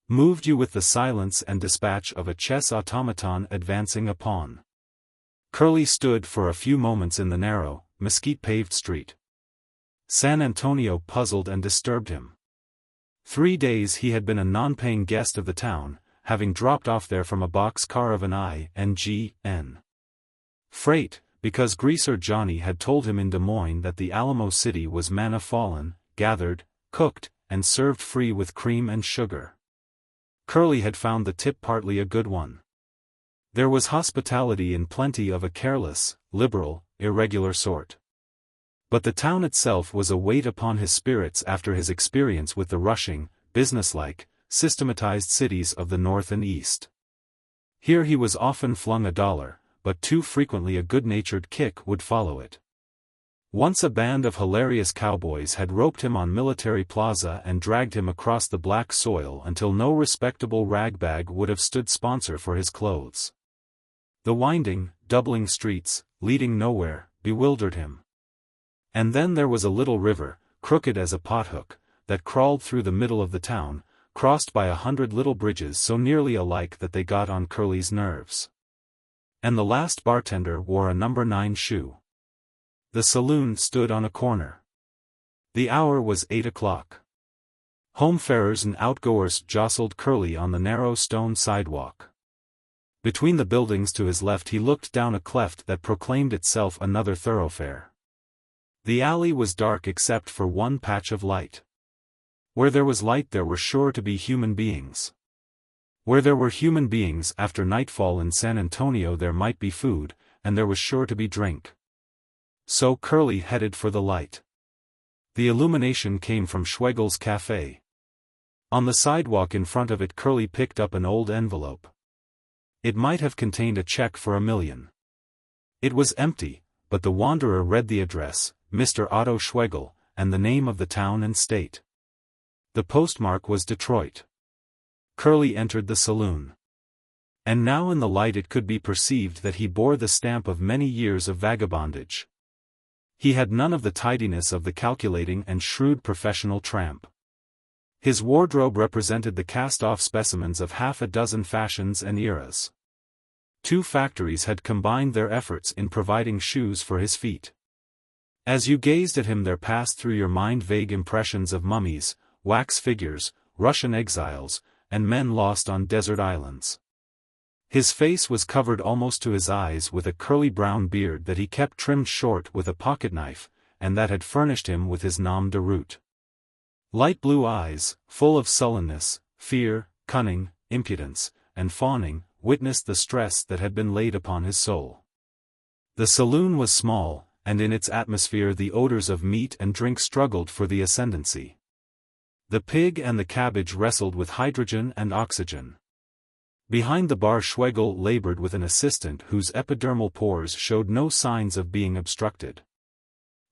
moved you with the silence and dispatch of a chess automaton advancing a pawn. Curly stood for a few moments in the narrow, mesquite-paved street. San Antonio puzzled and disturbed him. 3 days he had been a non-paying guest of the town, having dropped off there from a box car of an INGN freight, because Greaser Johnny had told him in Des Moines that the Alamo City was manna fallen, gathered, cooked, and served free with cream and sugar. Curly had found the tip partly a good one. There was hospitality in plenty of a careless, liberal, irregular sort. But the town itself was a weight upon his spirits after his experience with the rushing, businesslike, systematized cities of the North and East. Here he was often flung $1, but too frequently a good-natured kick would follow it. Once a band of hilarious cowboys had roped him on Military Plaza and dragged him across the black soil until no respectable ragbag would have stood sponsor for his clothes. The winding, doubling streets, leading nowhere, bewildered him. And then there was a little river, crooked as a pothook, that crawled through the middle of the town, crossed by 100 little bridges so nearly alike that they got on Curly's nerves. And the last bartender wore a number 9 shoe. The saloon stood on a corner. The hour was 8 o'clock. Homefarers and outgoers jostled Curly on the narrow stone sidewalk. Between the buildings to his left he looked down a cleft that proclaimed itself another thoroughfare. The alley was dark except for one patch of light. Where there was light there were sure to be human beings. Where there were human beings after nightfall in San Antonio there might be food, and there was sure to be drink. So Curly headed for the light. The illumination came from Schwegel's Café. On the sidewalk in front of it Curly picked up an old envelope. It might have contained a check for $1 million. It was empty, but the wanderer read the address, Mr. Otto Schwegel, and the name of the town and state. The postmark was Detroit. Curly entered the saloon. And now in the light it could be perceived that he bore the stamp of many years of vagabondage. He had none of the tidiness of the calculating and shrewd professional tramp. His wardrobe represented the cast-off specimens of half a dozen fashions and eras. 2 factories had combined their efforts in providing shoes for his feet. As you gazed at him there passed through your mind vague impressions of mummies, wax figures, Russian exiles, and men lost on desert islands. His face was covered almost to his eyes with a curly brown beard that he kept trimmed short with a pocketknife, and that had furnished him with his nom de route. Light blue eyes, full of sullenness, fear, cunning, impudence, and fawning, witnessed the stress that had been laid upon his soul. The saloon was small, and in its atmosphere the odors of meat and drink struggled for the ascendancy. The pig and the cabbage wrestled with hydrogen and oxygen. Behind the bar Schwegel labored with an assistant whose epidermal pores showed no signs of being obstructed.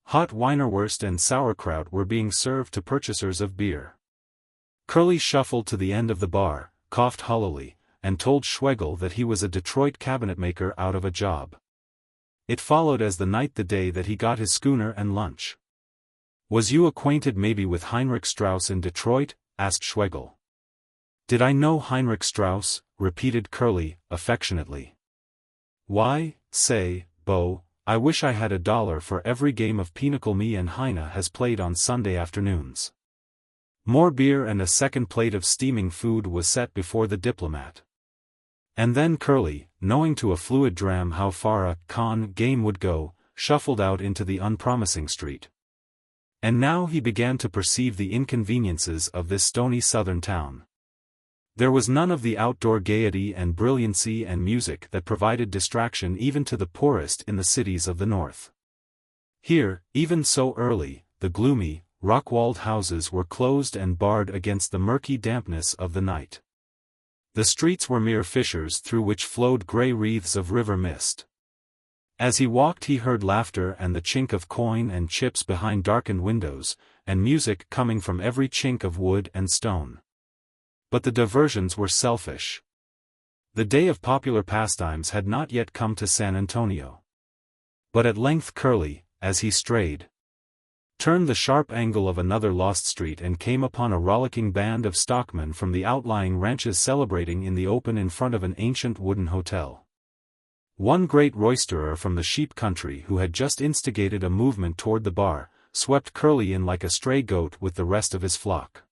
Hot Wienerwurst and sauerkraut were being served to purchasers of beer. Curly shuffled to the end of the bar, coughed hollowly, and told Schwegel that he was a Detroit cabinetmaker out of a job. It followed as the night the day that he got his schooner and lunch. "Was you acquainted maybe with Heinrich Strauss in Detroit?" asked Schwegel. "Did I know Heinrich Strauss?" repeated Curly, affectionately. "Why, say, Bo, I wish I had $1 for every game of pinochle me and Heine has played on Sunday afternoons." More beer and a second plate of steaming food was set before the diplomat. And then Curly, knowing to a fluid dram how far a game would go, shuffled out into the unpromising street. And now he began to perceive the inconveniences of this stony southern town. There was none of the outdoor gaiety and brilliancy and music that provided distraction even to the poorest in the cities of the north. Here, even so early, the gloomy, rock-walled houses were closed and barred against the murky dampness of the night. The streets were mere fissures through which flowed grey wreaths of river mist. As he walked he heard laughter and the chink of coin and chips behind darkened windows, and music coming from every chink of wood and stone. But the diversions were selfish. The day of popular pastimes had not yet come to San Antonio. But at length Curly, as he strayed, turned the sharp angle of another lost street and came upon a rollicking band of stockmen from the outlying ranches celebrating in the open in front of an ancient wooden hotel. One great roisterer from the sheep country who had just instigated a movement toward the bar, swept Curly in like a stray goat with the rest of his flock.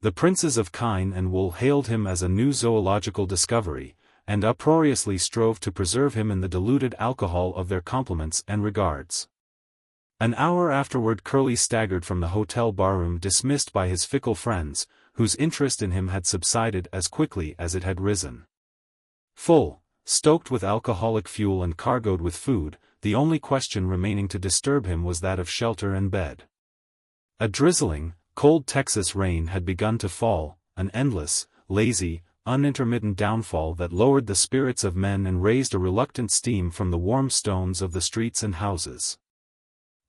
The princes of kine and wool hailed him as a new zoological discovery, and uproariously strove to preserve him in the diluted alcohol of their compliments and regards. An hour afterward Curly staggered from the hotel barroom dismissed by his fickle friends, whose interest in him had subsided as quickly as it had risen. Full, stoked with alcoholic fuel and cargoed with food, the only question remaining to disturb him was that of shelter and bed. A drizzling, cold Texas rain had begun to fall, an endless, lazy, unintermittent downfall that lowered the spirits of men and raised a reluctant steam from the warm stones of the streets and houses.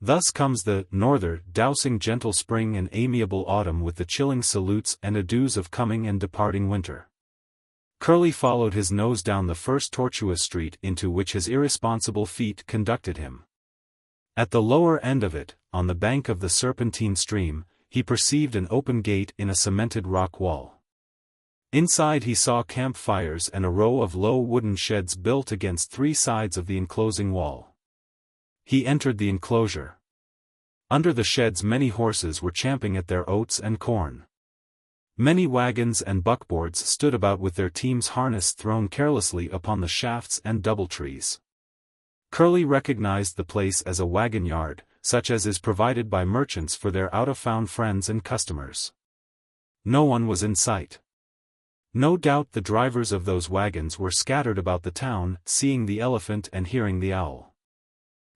Thus comes the norther, dousing gentle spring and amiable autumn with the chilling salutes and adieus of coming and departing winter. Curly followed his nose down the first tortuous street into which his irresponsible feet conducted him. At the lower end of it, on the bank of the serpentine stream, he perceived an open gate in a cemented rock wall. Inside he saw campfires and a row of low wooden sheds built against 3 sides of the enclosing wall. He entered the enclosure. Under the sheds many horses were champing at their oats and corn. Many wagons and buckboards stood about with their teams' harness thrown carelessly upon the shafts and doubletrees. Curly recognized the place as a wagon yard, such as is provided by merchants for their out-of-town friends and customers. No one was in sight. No doubt the drivers of those wagons were scattered about the town, seeing the elephant and hearing the owl.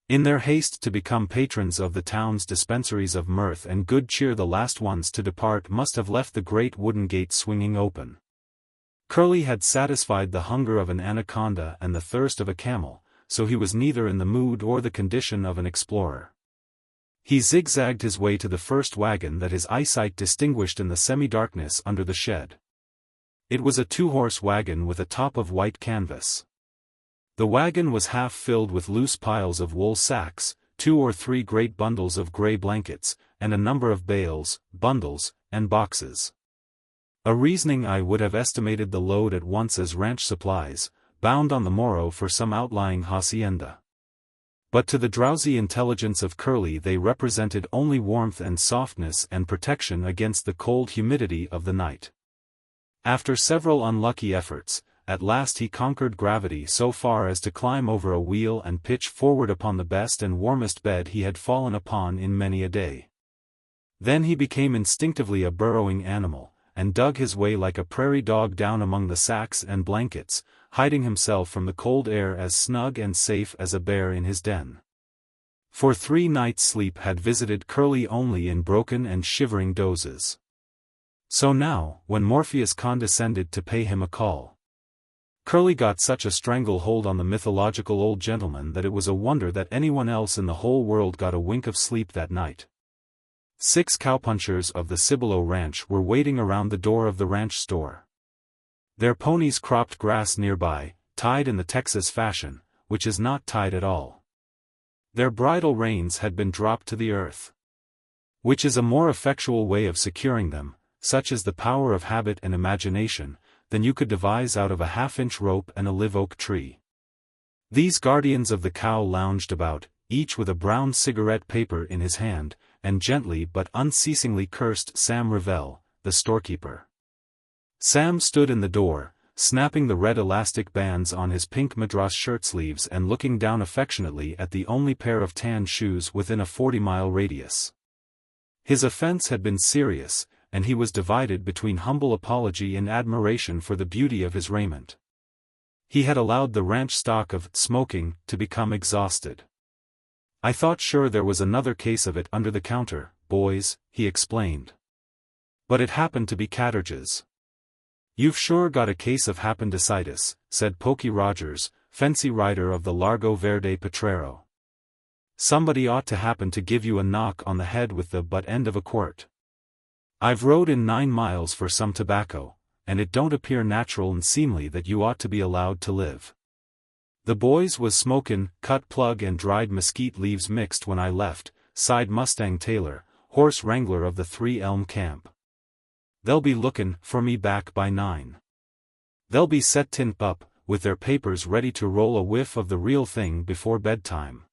In their haste to become patrons of the town's dispensaries of mirth and good cheer, the last ones to depart must have left the great wooden gate swinging open. Curly had satisfied the hunger of an anaconda and the thirst of a camel, so he was neither in the mood or the condition of an explorer. He zigzagged his way to the first wagon that his eyesight distinguished in the semi-darkness under the shed. It was a 2-horse wagon with a top of white canvas. The wagon was half filled with loose piles of wool sacks, 2 or 3 great bundles of grey blankets, and a number of bales, bundles, and boxes. A reasoning I would have estimated the load at once as ranch supplies, bound on the morrow for some outlying hacienda. But to the drowsy intelligence of Curly they represented only warmth and softness and protection against the cold humidity of the night. After several unlucky efforts, at last he conquered gravity so far as to climb over a wheel and pitch forward upon the best and warmest bed he had fallen upon in many a day. Then he became instinctively a burrowing animal, and dug his way like a prairie dog down among the sacks and blankets, hiding himself from the cold air as snug and safe as a bear in his den. For 3 nights sleep had visited Curly only in broken and shivering dozes. So now, when Morpheus condescended to pay him a call, Curly got such a stranglehold on the mythological old gentleman that it was a wonder that anyone else in the whole world got a wink of sleep that night. 6 cowpunchers of the Cibolo Ranch were waiting around the door of the ranch store. Their ponies cropped grass nearby, tied in the Texas fashion, which is not tied at all. Their bridle reins had been dropped to the earth, which is a more effectual way of securing them, such is the power of habit and imagination, than you could devise out of a half-inch rope and a live-oak tree. These guardians of the cow lounged about, each with a brown cigarette paper in his hand, and gently but unceasingly cursed Sam Revell, the storekeeper. Sam stood in the door, snapping the red elastic bands on his pink madras shirt sleeves and looking down affectionately at the only pair of tan shoes within a 40-mile radius. His offense had been serious, and he was divided between humble apology and admiration for the beauty of his raiment. He had allowed the ranch stock of smoking to become exhausted. "I thought sure there was another case of it under the counter, boys," he explained. "But it happened to be Catterge's." "You've sure got a case of appendicitis," said Pokey Rogers, fancy rider of the Largo Verde Potrero. "Somebody ought to happen to give you a knock on the head with the butt end of a quirt. I've rode in 9 miles for some tobacco, and it don't appear natural and seemly that you ought to be allowed to live. The boys was smokin' cut plug and dried mesquite leaves mixed when I left," sighed Mustang Taylor, horse wrangler of the 3 Elm Camp. "They'll be lookin' for me back by 9. They'll be set tin up, with their papers ready to roll a whiff of the real thing before bedtime.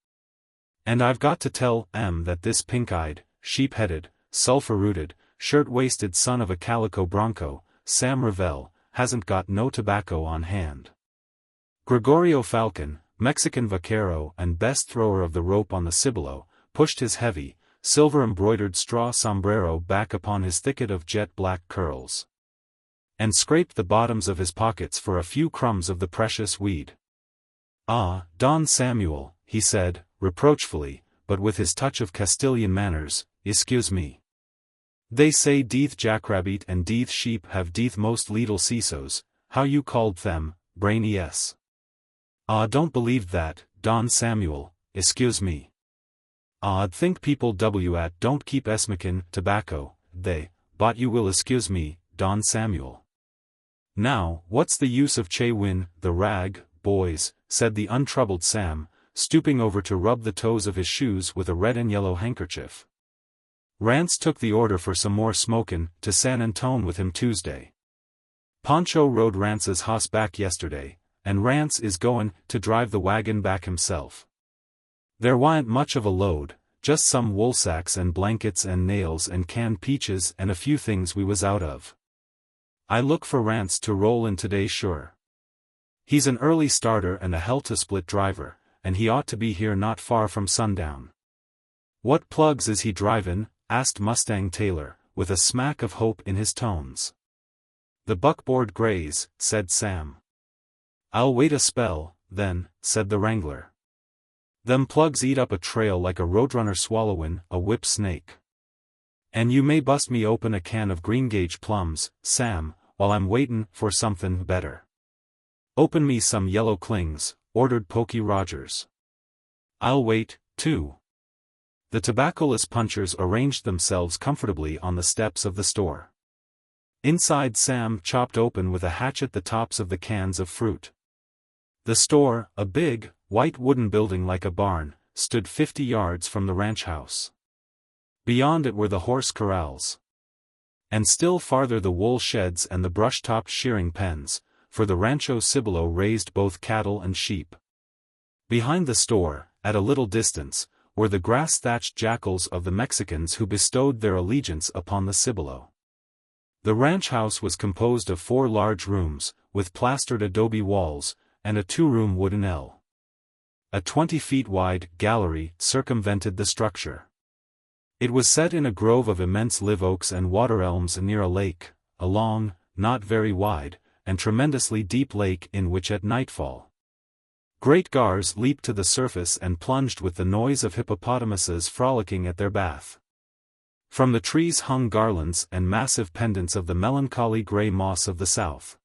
And I've got to tell 'em that this pink-eyed, sheep-headed, sulphur-rooted, shirt-waisted son of a calico bronco, Sam Revell, hasn't got no tobacco on hand." Gregorio Falcon, Mexican vaquero and best thrower of the rope on the Cibolo, pushed his heavy, silver-embroidered straw sombrero back upon his thicket of jet-black curls, and scraped the bottoms of his pockets for a few crumbs of the precious weed. "Ah, Don Samuel," he said, reproachfully, but with his touch of Castilian manners, "excuse me. They say deeth jackrabbit and deeth sheep have deeth most leetle seesos, how you called them, brainy s. Ah, don't believe that, Don Samuel, excuse me. I'd think people Wuat don't keep esmakin tobacco, but you will excuse me, Don Samuel. Now, what's the use of Che-Win, the rag, boys," said the untroubled Sam, stooping over to rub the toes of his shoes with a red and yellow handkerchief. "Rance took the order for some more smokin' to San Antone with him Tuesday. Pancho rode Rance's hoss back yesterday, and Rance is goin' to drive the wagon back himself. There wa'n't much of a load, just some woolsacks and blankets and nails and canned peaches and a few things we was out of. I look for Rance to roll in today sure. He's an early starter and a hell-to-split driver, and he ought to be here not far from sundown." "What plugs is he drivin'?" asked Mustang Taylor, with a smack of hope in his tones. "The buckboard grays," said Sam. "I'll wait a spell, then," said the wrangler. "Them plugs eat up a trail like a roadrunner swallowin' a whip snake. And you may bust me open a can of greengage plums, Sam, while I'm waitin' for somethin' better." "Open me some yellow clings," ordered Pokey Rogers. "I'll wait, too." The tobaccoless punchers arranged themselves comfortably on the steps of the store. Inside, Sam chopped open with a hatchet the tops of the cans of fruit. The store, a big, white wooden building like a barn, stood 50 yards from the ranch house. Beyond it were the horse corrals. And still farther the wool sheds and the brush-topped shearing pens, for the Rancho Cibolo raised both cattle and sheep. Behind the store, at a little distance, were the grass-thatched jackals of the Mexicans who bestowed their allegiance upon the Cibolo. The ranch house was composed of 4 large rooms, with plastered adobe walls, and a 2-room wooden L. A 20-feet-wide gallery circumvented the structure. It was set in a grove of immense live oaks and water elms near a lake, a long, not very wide, and tremendously deep lake in which at nightfall great gars leaped to the surface and plunged with the noise of hippopotamuses frolicking at their bath. From the trees hung garlands and massive pendants of the melancholy gray moss of the south.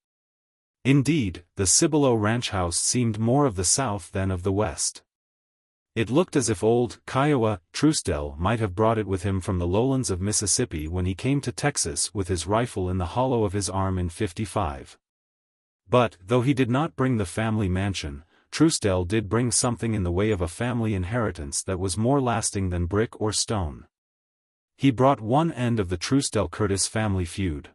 Indeed, the Cibolo ranch house seemed more of the south than of the west. It looked as if old Kiowa Truesdell might have brought it with him from the lowlands of Mississippi when he came to Texas with his rifle in the hollow of his arm in '55. But, though he did not bring the family mansion, Truesdell did bring something in the way of a family inheritance that was more lasting than brick or stone. He brought one end of the Truesdell-Curtis family feud.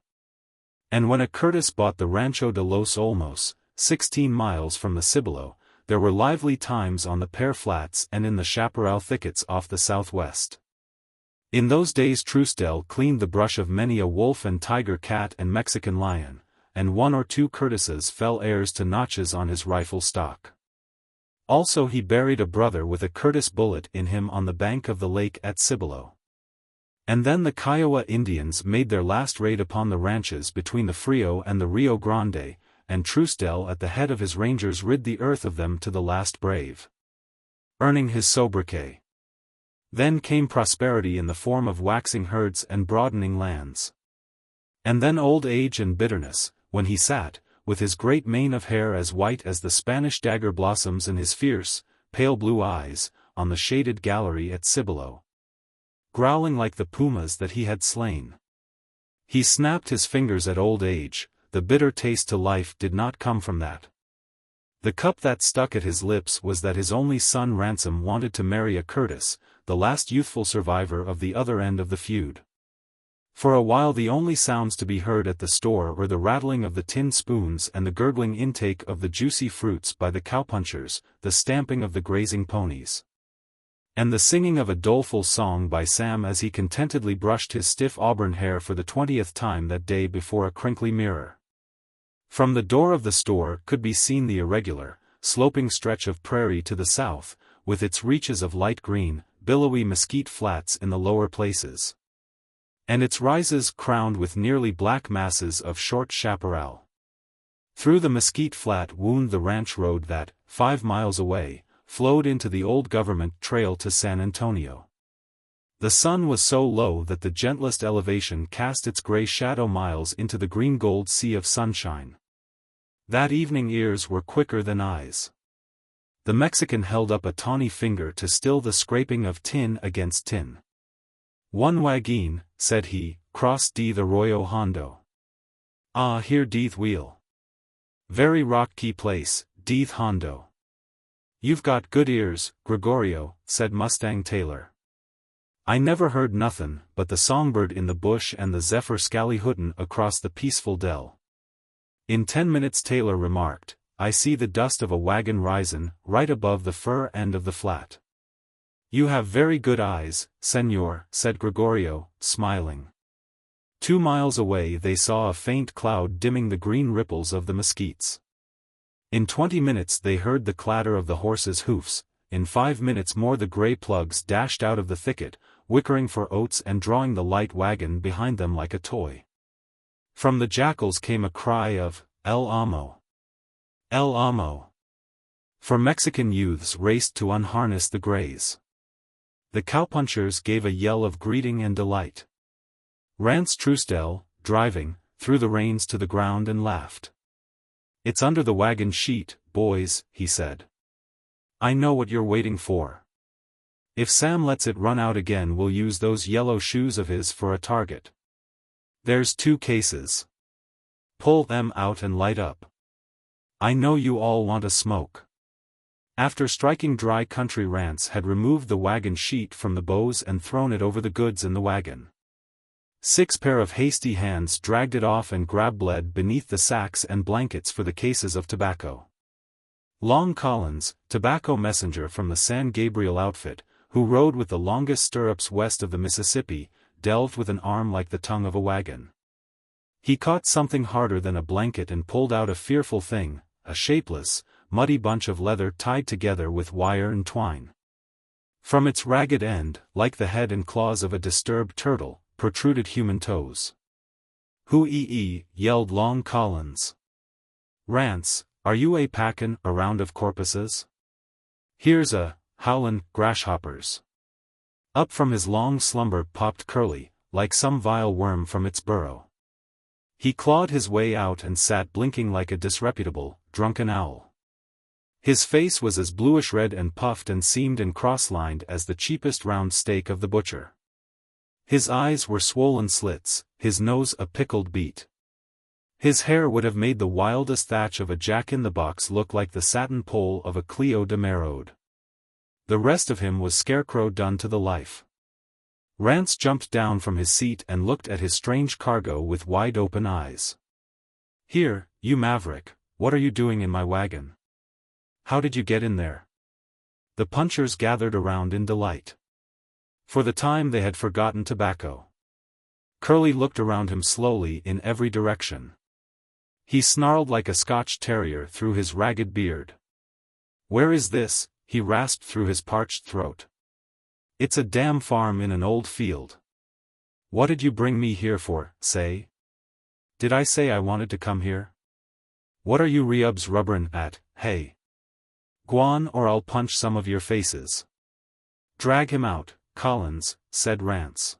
And when a Curtis bought the Rancho de los Olmos, 16 miles from the Cibolo, there were lively times on the Pear Flats and in the chaparral thickets off the southwest. In those days Truesdell cleaned the brush of many a wolf and tiger cat and Mexican lion, and 1 or 2 Curtises fell heirs to notches on his rifle stock. Also he buried a brother with a Curtis bullet in him on the bank of the lake at Cibolo. And then the Kiowa Indians made their last raid upon the ranches between the Frio and the Rio Grande, and Truesdell at the head of his rangers rid the earth of them to the last brave, earning his sobriquet. Then came prosperity in the form of waxing herds and broadening lands. And then old age and bitterness, when he sat, with his great mane of hair as white as the Spanish dagger blossoms and his fierce, pale blue eyes, on the shaded gallery at Cibolo, growling like the pumas that he had slain. He snapped his fingers at old age. The bitter taste to life did not come from that. The cup that stuck at his lips was that his only son Ransom wanted to marry a Curtis, the last youthful survivor of the other end of the feud. For a while the only sounds to be heard at the store were the rattling of the tin spoons and the gurgling intake of the juicy fruits by the cowpunchers, the stamping of the grazing ponies, and the singing of a doleful song by Sam as he contentedly brushed his stiff auburn hair for the 20th time that day before a crinkly mirror. From the door of the store could be seen the irregular, sloping stretch of prairie to the south, with its reaches of light green, billowy mesquite flats in the lower places, and its rises crowned with nearly black masses of short chaparral. Through the mesquite flat wound the ranch road that, 5 miles away, flowed into the old government trail to San Antonio. The sun was so low that the gentlest elevation cast its gray shadow miles into the green-gold sea of sunshine. That evening ears were quicker than eyes. The Mexican held up a tawny finger to still the scraping of tin against tin. "One wagon," said he, "cross de the Arroyo Hondo. Ah, here deeth wheel. Very rocky place, deeth Hondo." "You've got good ears, Gregorio," said Mustang Taylor. "I never heard nothin' but the songbird in the bush and the zephyr scally-hootin' across the peaceful dell." In 10 minutes Taylor remarked, "I see the dust of a wagon risin' right above the fur end of the flat." "You have very good eyes, senor," said Gregorio, smiling. 2 miles away they saw a faint cloud dimming the green ripples of the mesquites. In 20 minutes they heard the clatter of the horses' hoofs. In 5 minutes more the gray plugs dashed out of the thicket, wickering for oats and drawing the light wagon behind them like a toy. From the jackals came a cry of, "El Amo! El Amo!" For Mexican youths raced to unharness the grays. The cowpunchers gave a yell of greeting and delight. Rance Truesdell, driving, threw the reins to the ground and laughed. "It's under the wagon sheet, boys," he said. "I know what you're waiting for. If Sam lets it run out again we'll use those yellow shoes of his for a target. There's 2 cases. Pull them out and light up. I know you all want a smoke." After striking dry country, Rance had removed the wagon sheet from the bows and thrown it over the goods in the wagon. 6 pair of hasty hands dragged it off and grabbed lead beneath the sacks and blankets for the cases of tobacco. Long Collins, tobacco messenger from the San Gabriel outfit, who rode with the longest stirrups west of the Mississippi, delved with an arm like the tongue of a wagon. He caught something harder than a blanket and pulled out a fearful thing, a shapeless, muddy bunch of leather tied together with wire and twine. From its ragged end, like the head and claws of a disturbed turtle, protruded human toes. "Hoo-ee-ee," yelled Long Collins. "Rance, are you a packin' around of corpuses? Here's a howlin' grashoppers." Up from his long slumber popped Curly, like some vile worm from its burrow. He clawed his way out and sat blinking like a disreputable, drunken owl. His face was as bluish-red and puffed and seamed and cross-lined as the cheapest round steak of the butcher. His eyes were swollen slits, his nose a pickled beet. His hair would have made the wildest thatch of a jack-in-the-box look like the satin pole of a Cleo de Merode. The rest of him was scarecrow done to the life. Rance jumped down from his seat and looked at his strange cargo with wide-open eyes. "Here, you maverick, what are you doing in my wagon? How did you get in there?" The punchers gathered around in delight. For the time they had forgotten tobacco. Curly looked around him slowly in every direction. He snarled like a Scotch terrier through his ragged beard. "Where is this?" he rasped through his parched throat. "It's a damn farm in an old field. What did you bring me here for, say? Did I say I wanted to come here? What are you reubs rubberin' at, hey? Gwan or I'll punch some of your faces." "Drag him out, Collins," said Rance.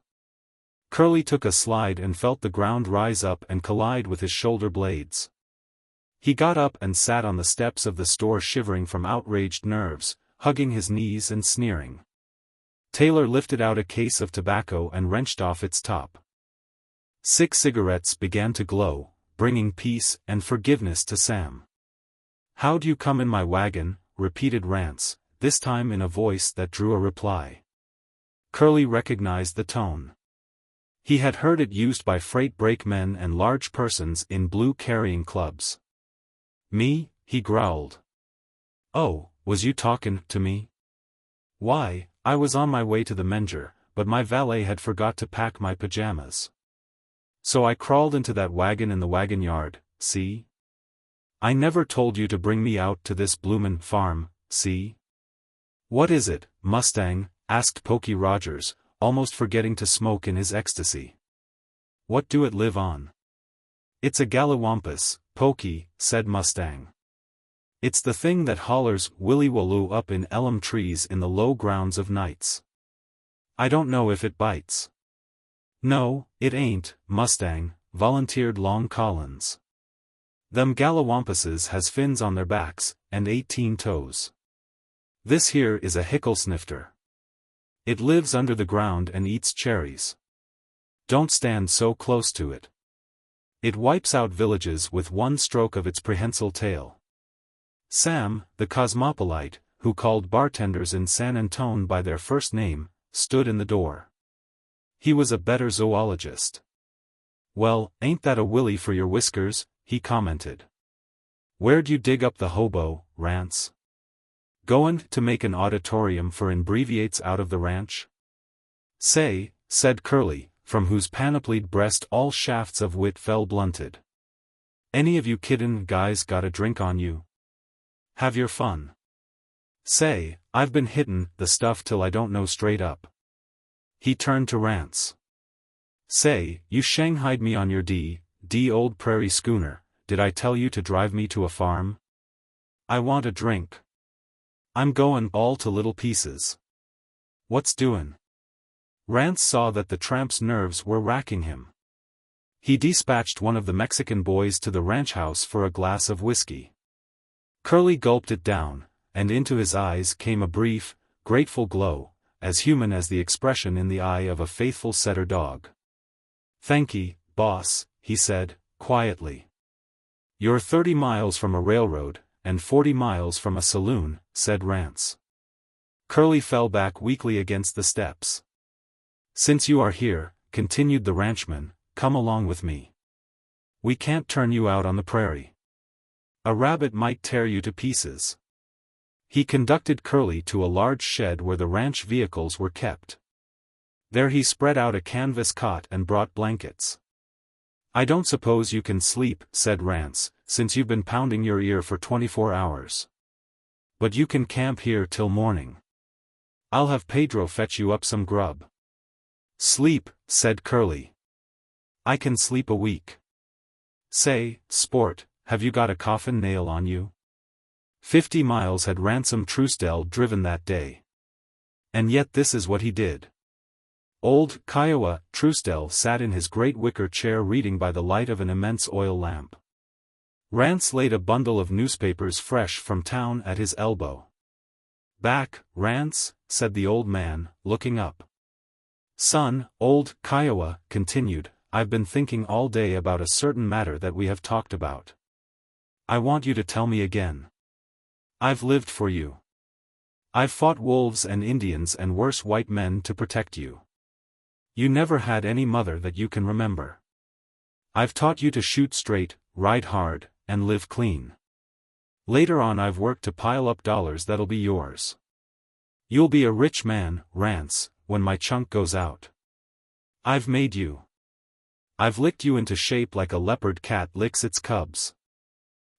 Curly took a slide and felt the ground rise up and collide with his shoulder blades. He got up and sat on the steps of the store shivering from outraged nerves, hugging his knees and sneering. Taylor lifted out a case of tobacco and wrenched off its top. 6 cigarettes began to glow, bringing peace and forgiveness to Sam. "How'd you come in my wagon?" repeated Rance, this time in a voice that drew a reply. Curly recognized the tone. He had heard it used by freight brakemen and large persons in blue carrying clubs. "Me?" he growled. "Oh, was you talkin' to me? Why, I was on my way to the Menger, but my valet had forgot to pack my pajamas. So I crawled into that wagon in the wagon yard, see? I never told you to bring me out to this bloomin' farm, see?" "What is it, Mustang?" asked Pokey Rogers, almost forgetting to smoke in his ecstasy. "What do it live on?" "It's a galliwampus, Pokey," said Mustang. "It's the thing that hollers willy-walloo up in elm trees in the low grounds of nights. I don't know if it bites." "No, it ain't, Mustang," volunteered Long Collins. "Them gallawampuses has fins on their backs, and 18 toes. This here is a hickle snifter. It lives under the ground and eats cherries. Don't stand so close to it. It wipes out villages with one stroke of its prehensile tail." Sam, the cosmopolite, who called bartenders in San Antone by their first name, stood in the door. He was a better zoologist. "Well, ain't that a willy for your whiskers?" he commented. "Where'd you dig up the hobo, Rance? Goin' to make an auditorium for imbreviates out of the ranch?" "Say," said Curly, from whose panoplied breast all shafts of wit fell blunted. "Any of you kiddin' guys got a drink on you? Have your fun. Say, I've been hittin' the stuff till I don't know straight up." He turned to Rance. "Say, you shanghaied me on your D old prairie schooner, did I tell you to drive me to a farm? I want a drink. I'm goin' all to little pieces. What's doin'?" Rance saw that the tramp's nerves were racking him. He dispatched one of the Mexican boys to the ranch house for a glass of whiskey. Curly gulped it down, and into his eyes came a brief, grateful glow, as human as the expression in the eye of a faithful setter dog. "Thanky, boss," he said, quietly. "You're 30 miles from a railroad, and 40 miles from a saloon, said Rance. Curly fell back weakly against the steps. Since you are here, continued the ranchman, come along with me. We can't turn you out on the prairie. A rabbit might tear you to pieces. He conducted Curly to a large shed where the ranch vehicles were kept. There he spread out a canvas cot and brought blankets. I don't suppose you can sleep, said Rance, since you've been pounding your ear for 24 hours. But you can camp here till morning. I'll have Pedro fetch you up some grub. Sleep, said Curly. I can sleep a week. Say, sport, have you got a coffin nail on you? 50 miles had Ransom Truesdell driven that day. And yet this is what he did. Old Kiowa Truesdell sat in his great wicker chair reading by the light of an immense oil lamp. Rance laid a bundle of newspapers fresh from town at his elbow. Back, Rance, said the old man, looking up. Son, old Kiowa continued, I've been thinking all day about a certain matter that we have talked about. I want you to tell me again. I've lived for you. I've fought wolves and Indians and worse white men to protect you. You never had any mother that you can remember. I've taught you to shoot straight, ride hard, and live clean. Later on I've worked to pile up dollars that'll be yours. You'll be a rich man, Rance, when my chunk goes out. I've made you. I've licked you into shape like a leopard cat licks its cubs.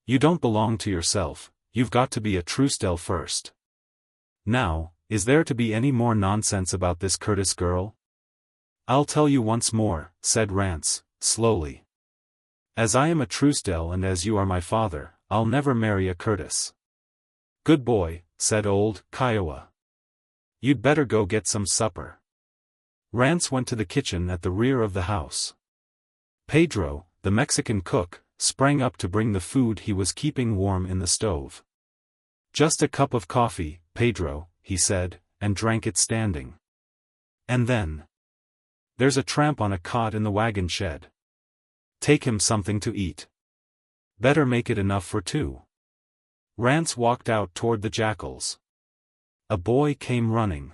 You don't belong to yourself, you've got to be a Truesdell first. Now, is there to be any more nonsense about this Curtis girl? I'll tell you once more, said Rance, slowly. As I am a Truesdell and as you are my father, I'll never marry a Curtis. Good boy, said old Kiowa. You'd better go get some supper. Rance went to the kitchen at the rear of the house. Pedro, the Mexican cook, sprang up to bring the food he was keeping warm in the stove. Just a cup of coffee, Pedro, he said, and drank it standing. And then. There's a tramp on a cot in the wagon shed. Take him something to eat. Better make it enough for two. Rance walked out toward the jackals. A boy came running.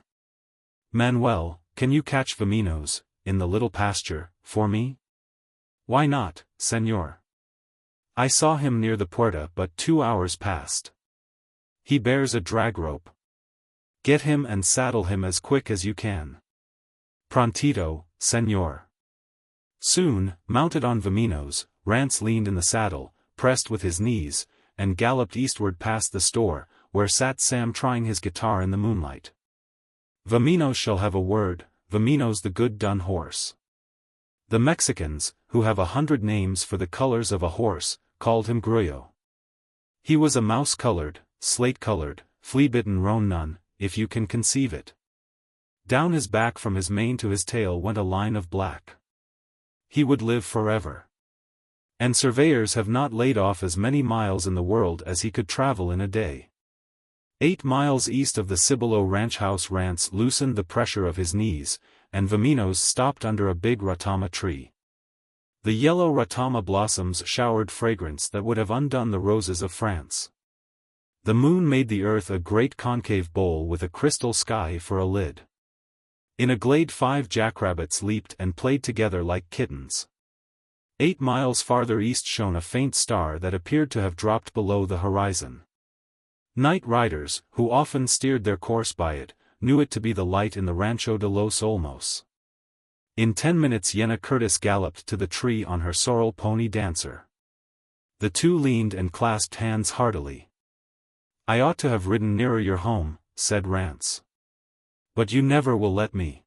Manuel, can you catch Vaminos, in the little pasture, for me? Why not, senor? I saw him near the puerta but 2 hours past. He bears a drag rope. Get him and saddle him as quick as you can. Prontito, senor. Soon, mounted on Vaminos, Rance leaned in the saddle, pressed with his knees, and galloped eastward past the store, where sat Sam trying his guitar in the moonlight. Vaminos shall have a word, Vaminos the good dun horse. The Mexicans, who have 100 names for the colors of a horse, called him Grullo. He was a mouse-colored, slate-colored, flea-bitten roan nun, if you can conceive it. Down his back from his mane to his tail went a line of black. He would live forever. And surveyors have not laid off as many miles in the world as he could travel in a day. 8 miles east of the Cibolo ranch house Rance loosened the pressure of his knees, and Vaminos stopped under a big ratama tree. The yellow ratama blossoms showered fragrance that would have undone the roses of France. The moon made the earth a great concave bowl with a crystal sky for a lid. In a glade 5 jackrabbits leaped and played together like kittens. 8 miles farther east shone a faint star that appeared to have dropped below the horizon. Night riders, who often steered their course by it, knew it to be the light in the Rancho de los Olmos. In 10 minutes Yenna Curtis galloped to the tree on her sorrel pony Dancer. The two leaned and clasped hands heartily. I ought to have ridden nearer your home, said Rance. But you never will let me.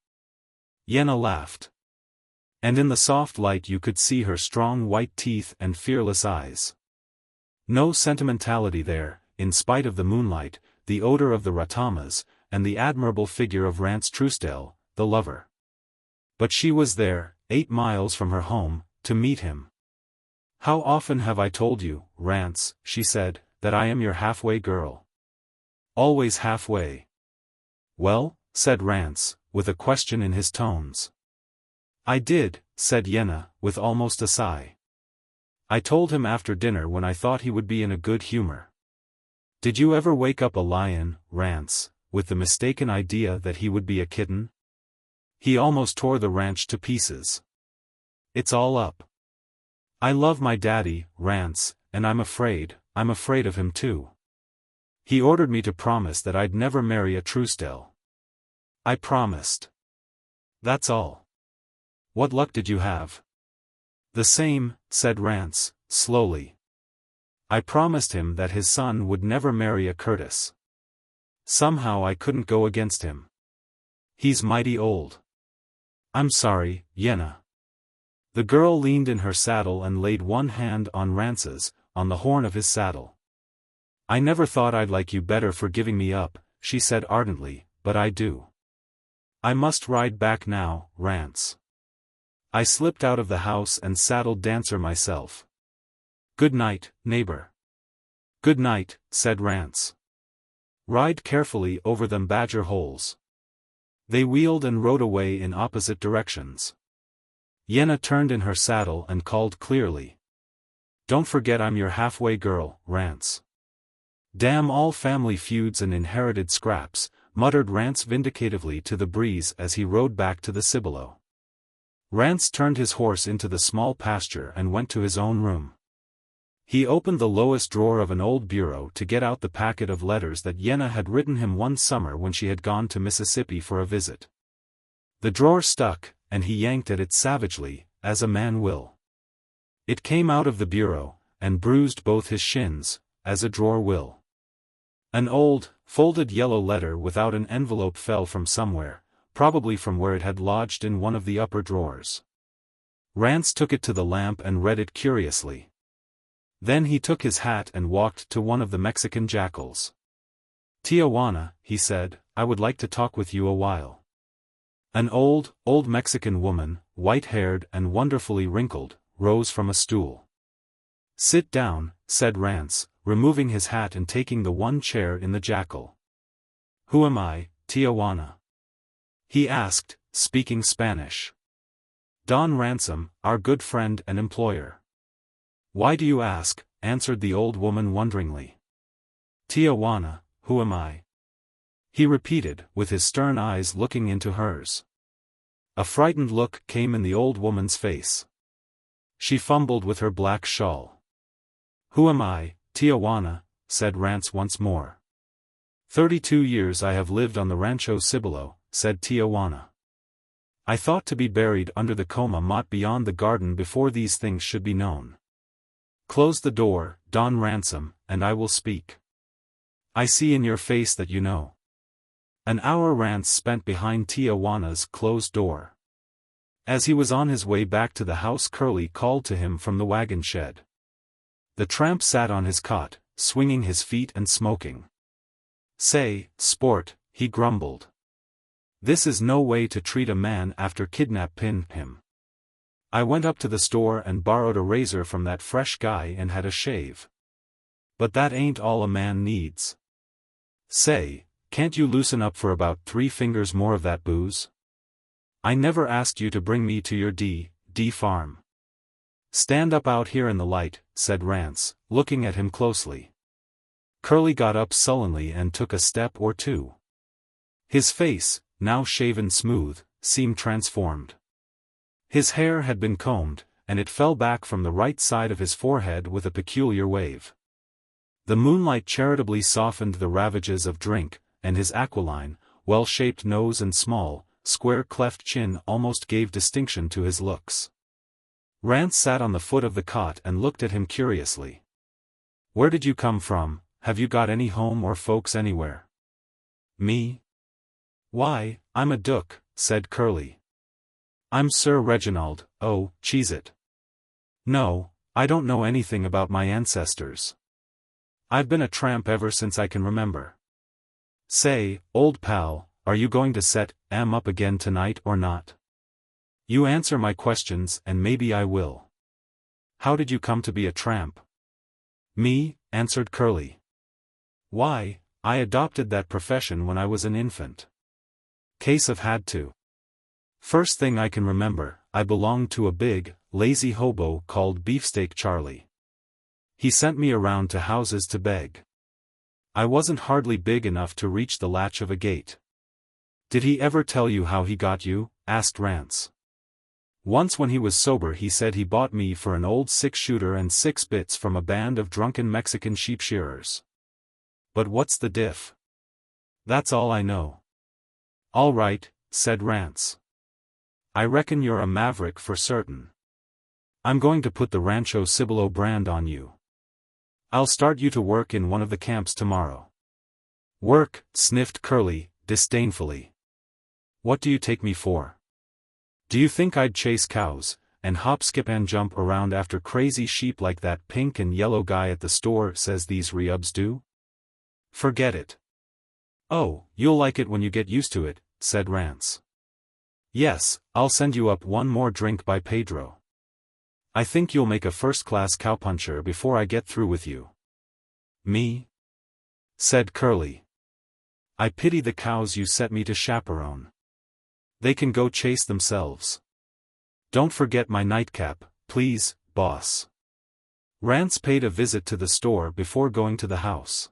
Yenna laughed. And in the soft light you could see her strong white teeth and fearless eyes. No sentimentality there, in spite of the moonlight, the odor of the ratamas, and the admirable figure of Rance Truesdell, the lover. But she was there, 8 miles from her home, to meet him. How often have I told you, Rance, she said, that I am your halfway girl? Always halfway. Well, said Rance, with a question in his tones. I did, said Yenna, with almost a sigh. I told him after dinner when I thought he would be in a good humor. Did you ever wake up a lion, Rance, with the mistaken idea that he would be a kitten? He almost tore the ranch to pieces. It's all up. I love my daddy, Rance, and I'm afraid of him too. He ordered me to promise that I'd never marry a Truesdell. I promised. That's all. What luck did you have? The same, said Rance, slowly. I promised him that his son would never marry a Curtis. Somehow I couldn't go against him. He's mighty old. I'm sorry, Yenna. The girl leaned in her saddle and laid one hand on Rance's, on the horn of his saddle. I never thought I'd like you better for giving me up, she said ardently, but I do. I must ride back now, Rance. I slipped out of the house and saddled Dancer myself. Good night, neighbor. Good night, said Rance. Ride carefully over them badger holes. They wheeled and rode away in opposite directions. Yenna turned in her saddle and called clearly. Don't forget I'm your halfway girl, Rance. Damn all family feuds and inherited scraps, muttered Rance vindicatively to the breeze as he rode back to the Cibolo. Rance turned his horse into the small pasture and went to his own room. He opened the lowest drawer of an old bureau to get out the packet of letters that Yenna had written him one summer when she had gone to Mississippi for a visit. The drawer stuck, and he yanked at it savagely, as a man will. It came out of the bureau, and bruised both his shins, as a drawer will. An old, folded yellow letter without an envelope fell from somewhere, probably from where it had lodged in one of the upper drawers. Rance took it to the lamp and read it curiously. Then he took his hat and walked to one of the Mexican jackals. Tijuana, he said, I would like to talk with you a while. An old Mexican woman, white-haired and wonderfully wrinkled, rose from a stool. Sit down, said Rance, removing his hat and taking the one chair in the jackal. Who am I, Tijuana? He asked, speaking Spanish. Don Ransom, our good friend and employer. Why do you ask? Answered the old woman wonderingly. Tijuana, who am I? He repeated, with his stern eyes looking into hers. A frightened look came in the old woman's face. She fumbled with her black shawl. Who am I, Tijuana? Said Rance once more. 32 years I have lived on the Rancho Cibolo, said Tijuana. I thought to be buried under the coma mott beyond the garden before these things should be known. Close the door, Don Ransom, and I will speak. I see in your face that you know. An hour Rance spent behind Tijuana's closed door. As he was on his way back to the house, Curly called to him from the wagon shed. The tramp sat on his cot, swinging his feet and smoking. Say, sport, he grumbled. This is no way to treat a man after kidnapping him. I went up to the store and borrowed a razor from that fresh guy and had a shave. But that ain't all a man needs. Say, can't you loosen up for about 3 fingers more of that booze? I never asked you to bring me to your D farm. Stand up out here in the light, said Rance, looking at him closely. Curly got up sullenly and took a step or two. His face, now shaven smooth, seemed transformed. His hair had been combed, and it fell back from the right side of his forehead with a peculiar wave. The moonlight charitably softened the ravages of drink, and his aquiline, well-shaped nose and small, square cleft chin almost gave distinction to his looks. Rance sat on the foot of the cot and looked at him curiously. Where did you come from? Have you got any home or folks anywhere? Me? Why, I'm a Dook, said Curly. I'm Sir Reginald, oh, cheese it. No, I don't know anything about my ancestors. I've been a tramp ever since I can remember. Say, old pal, are you going to set up again tonight or not? You answer my questions and maybe I will. How did you come to be a tramp? Me, answered Curly. Why, I adopted that profession when I was an infant. Case of had to. First thing I can remember, I belonged to a big, lazy hobo called Beefsteak Charlie. He sent me around to houses to beg. I wasn't hardly big enough to reach the latch of a gate. Did he ever tell you how he got you? Asked Rance. Once when he was sober he said he bought me for an old 6-shooter and 6 bits from a band of drunken Mexican sheep shearers. But what's the diff? That's all I know. All right, said Rance. I reckon you're a maverick for certain. I'm going to put the Rancho Cibolo brand on you. I'll start you to work in one of the camps tomorrow. Work, sniffed Curly, disdainfully. What do you take me for? Do you think I'd chase cows, and hop skip and jump around after crazy sheep like that pink and yellow guy at the store says these reubs do? Forget it. Oh, you'll like it when you get used to it, said Rance. Yes, I'll send you up one more drink by Pedro. I think you'll make a first-class cowpuncher before I get through with you. Me? Said Curly. I pity the cows you set me to chaperone. They can go chase themselves. Don't forget my nightcap, please, boss. Rance paid a visit to the store before going to the house.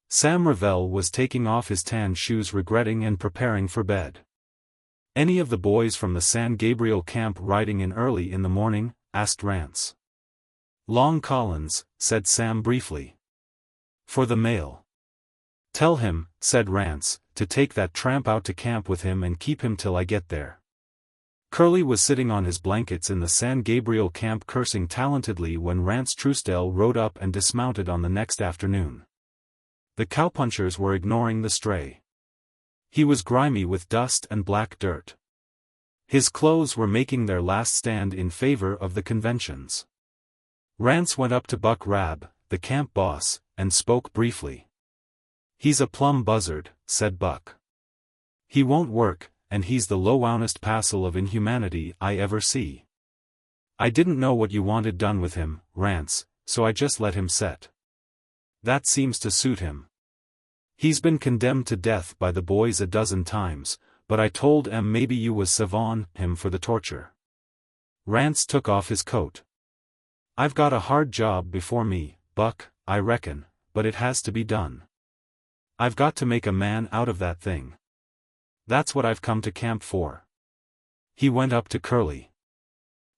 Sam Revell was taking off his tan shoes, regretting and preparing for bed. Any of the boys from the San Gabriel camp riding in early in the morning? Asked Rance. Long Collins, said Sam briefly. For the mail. Tell him, said Rance, to take that tramp out to camp with him and keep him till I get there. Curly was sitting on his blankets in the San Gabriel camp cursing talentedly when Rance Truesdale rode up and dismounted on the next afternoon. The cowpunchers were ignoring the stray. He was grimy with dust and black dirt. His clothes were making their last stand in favor of the conventions. Rance went up to Buck Rab, the camp boss, and spoke briefly. He's a plumb buzzard, said Buck. He won't work, and he's the low-downest passel of inhumanity I ever see. I didn't know what you wanted done with him, Rance, so I just let him set. That seems to suit him. He's been condemned to death by the boys a dozen times, but I told maybe you was savon him for the torture. Rance took off his coat. I've got a hard job before me, Buck, I reckon, but it has to be done. I've got to make a man out of that thing. That's what I've come to camp for. He went up to Curly.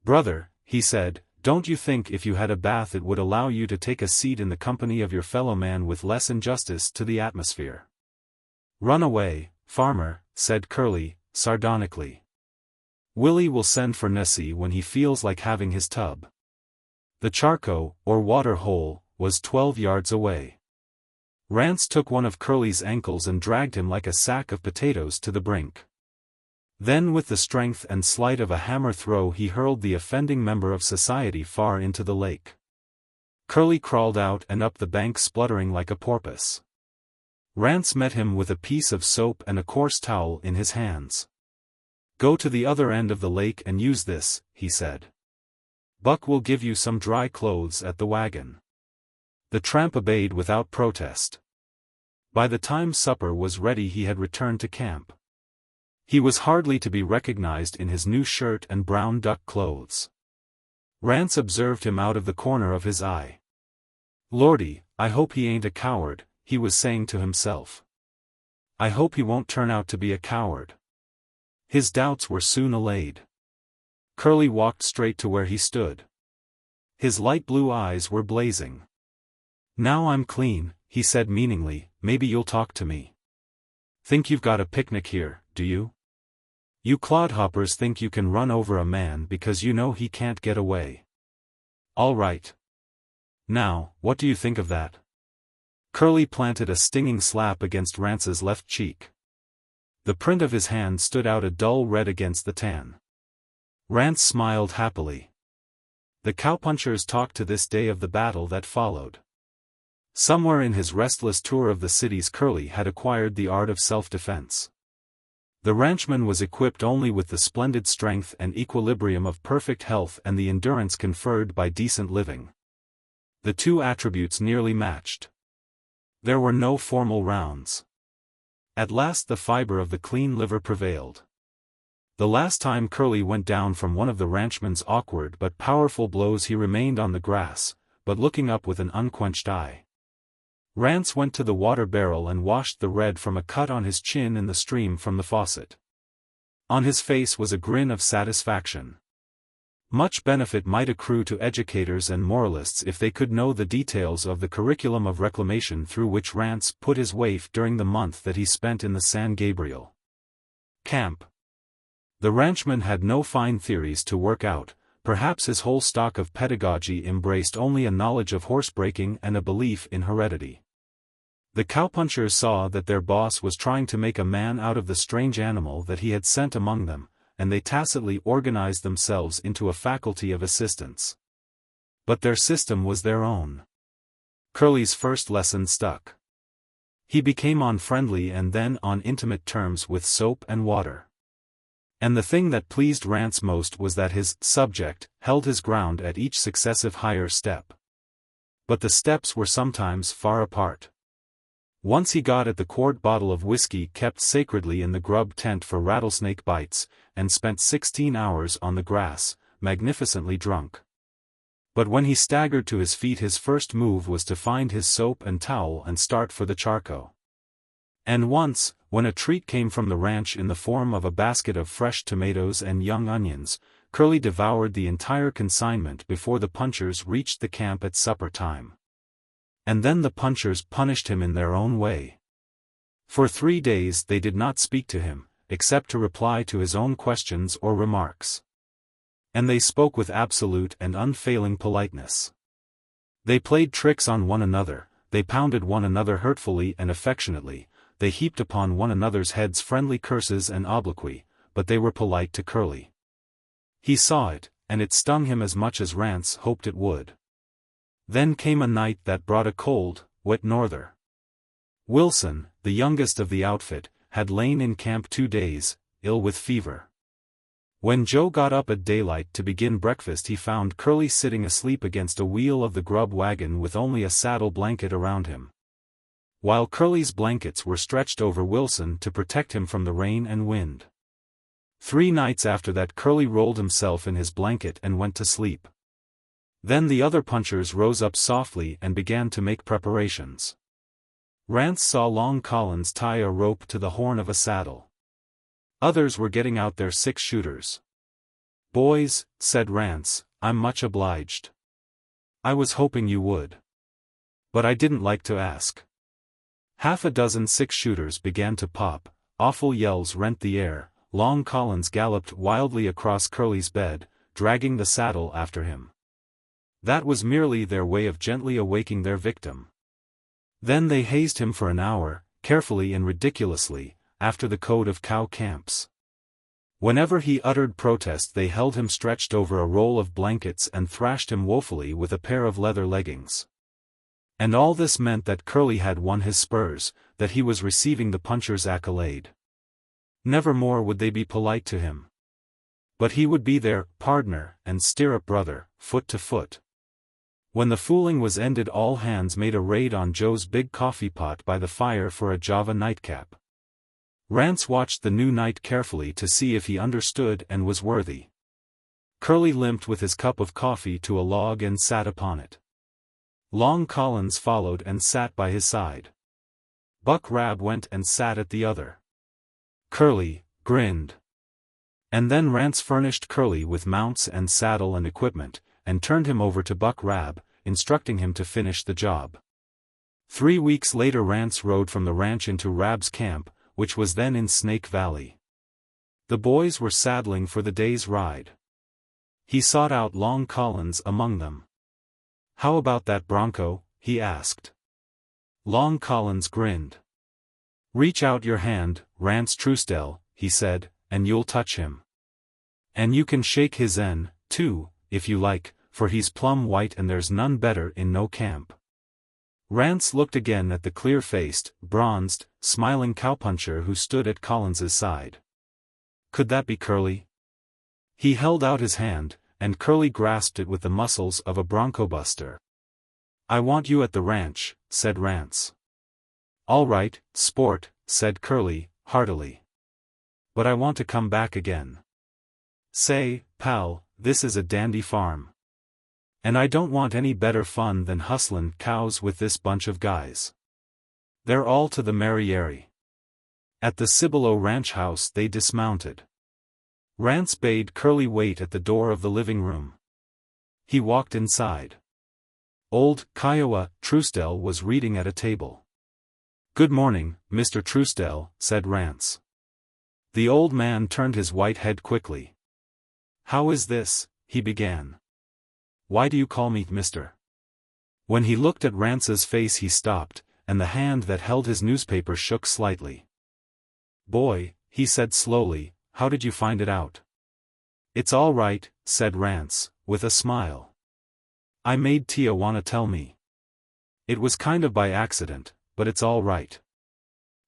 Brother, he said, don't you think if you had a bath it would allow you to take a seat in the company of your fellow man with less injustice to the atmosphere? Run away, farmer, said Curly, sardonically. Willie will send for Nessie when he feels like having his tub. The charco, or water hole, was 12 yards away. Rance took one of Curly's ankles and dragged him like a sack of potatoes to the brink. Then with the strength and sleight of a hammer throw he hurled the offending member of society far into the lake. Curly crawled out and up the bank spluttering like a porpoise. Rance met him with a piece of soap and a coarse towel in his hands. Go to the other end of the lake and use this, he said. Buck will give you some dry clothes at the wagon. The tramp obeyed without protest. By the time supper was ready he had returned to camp. He was hardly to be recognized in his new shirt and brown duck clothes. Rance observed him out of the corner of his eye. Lordy, I hope he ain't a coward, he was saying to himself. I hope he won't turn out to be a coward. His doubts were soon allayed. Curly walked straight to where he stood. His light blue eyes were blazing. Now I'm clean, he said meaningly, maybe you'll talk to me. Think you've got a picnic here, do you? You clodhoppers think you can run over a man because you know he can't get away. All right. Now, what do you think of that? Curly planted a stinging slap against Rance's left cheek. The print of his hand stood out a dull red against the tan. Rance smiled happily. The cowpunchers talked to this day of the battle that followed. Somewhere in his restless tour of the cities Curly had acquired the art of self-defense. The ranchman was equipped only with the splendid strength and equilibrium of perfect health and the endurance conferred by decent living. The two attributes nearly matched. There were no formal rounds. At last the fiber of the clean liver prevailed. The last time Curly went down from one of the ranchman's awkward but powerful blows he remained on the grass, but looking up with an unquenched eye. Rance went to the water barrel and washed the red from a cut on his chin in the stream from the faucet. On his face was a grin of satisfaction. Much benefit might accrue to educators and moralists if they could know the details of the curriculum of reclamation through which Rance put his waif during the month that he spent in the San Gabriel camp. The ranchman had no fine theories to work out. Perhaps his whole stock of pedagogy embraced only a knowledge of horsebreaking and a belief in heredity. The cowpunchers saw that their boss was trying to make a man out of the strange animal that he had sent among them, and they tacitly organized themselves into a faculty of assistants. But their system was their own. Curly's first lesson stuck. He became on friendly and then on intimate terms with soap and water. And the thing that pleased Rance most was that his subject held his ground at each successive higher step. But the steps were sometimes far apart. Once he got at the quart bottle of whiskey kept sacredly in the grub tent for rattlesnake bites, and spent 16 hours on the grass, magnificently drunk. But when he staggered to his feet, his first move was to find his soap and towel and start for the charco. And once, when a treat came from the ranch in the form of a basket of fresh tomatoes and young onions, Curly devoured the entire consignment before the punchers reached the camp at supper time. And then the punchers punished him in their own way. For 3 days they did not speak to him, except to reply to his own questions or remarks. And they spoke with absolute and unfailing politeness. They played tricks on one another, they pounded one another hurtfully and affectionately, they heaped upon one another's heads friendly curses and obloquy, but they were polite to Curly. He saw it, and it stung him as much as Rance hoped it would. Then came a night that brought a cold, wet norther. Wilson, the youngest of the outfit, had lain in camp 2 days, ill with fever. When Joe got up at daylight to begin breakfast, he found Curly sitting asleep against a wheel of the grub wagon with only a saddle blanket around him, while Curly's blankets were stretched over Wilson to protect him from the rain and wind. 3 nights after that Curly rolled himself in his blanket and went to sleep. Then the other punchers rose up softly and began to make preparations. Rance saw Long Collins tie a rope to the horn of a saddle. Others were getting out their 6-shooters. "Boys," said Rance, "I'm much obliged. I was hoping you would. But I didn't like to ask." Half a dozen 6-shooters began to pop, awful yells rent the air, Long Collins galloped wildly across Curly's bed, dragging the saddle after him. That was merely their way of gently awaking their victim. Then they hazed him for an hour, carefully and ridiculously, after the code of cow camps. Whenever he uttered protest they held him stretched over a roll of blankets and thrashed him woefully with a pair of leather leggings. And all this meant that Curly had won his spurs, that he was receiving the puncher's accolade. Never more would they be polite to him. But he would be their pardner and stirrup brother, foot to foot. When the fooling was ended, all hands made a raid on Joe's big coffee pot by the fire for a Java nightcap. Rance watched the new knight carefully to see if he understood and was worthy. Curly limped with his cup of coffee to a log and sat upon it. Long Collins followed and sat by his side. Buck Rab went and sat at the other. Curly grinned. And then Rance furnished Curly with mounts and saddle and equipment, and turned him over to Buck Rab, instructing him to finish the job. 3 weeks later Rance rode from the ranch into Rab's camp, which was then in Snake Valley. The boys were saddling for the day's ride. He sought out Long Collins among them. "How about that bronco?" he asked. Long Collins grinned. "Reach out your hand, Rance Truesdell," he said, "and you'll touch him. And you can shake his en, too, if you like, for he's plumb white and there's none better in no camp." Rance looked again at the clear-faced, bronzed, smiling cowpuncher who stood at Collins's side. Could that be Curly? He held out his hand, and Curly grasped it with the muscles of a bronco-buster. "I want you at the ranch," said Rance. "All right, sport," said Curly, heartily. "But I want to come back again. Say, pal, this is a dandy farm. And I don't want any better fun than hustlin' cows with this bunch of guys." They're all to the Mary. At the Cibolo ranch house they dismounted. Rance bade Curly wait at the door of the living room. He walked inside. Old Kiowa Truesdell was reading at a table. "Good morning, Mr. Truesdell," said Rance. The old man turned his white head quickly. "How is this?" he began. "Why do you call me Mr.?" When he looked at Rance's face he stopped, and the hand that held his newspaper shook slightly. "Boy," he said slowly, "how did you find it out?" "It's all right," said Rance, with a smile. "I made Tia wanna tell me. It was kind of by accident, but it's all right."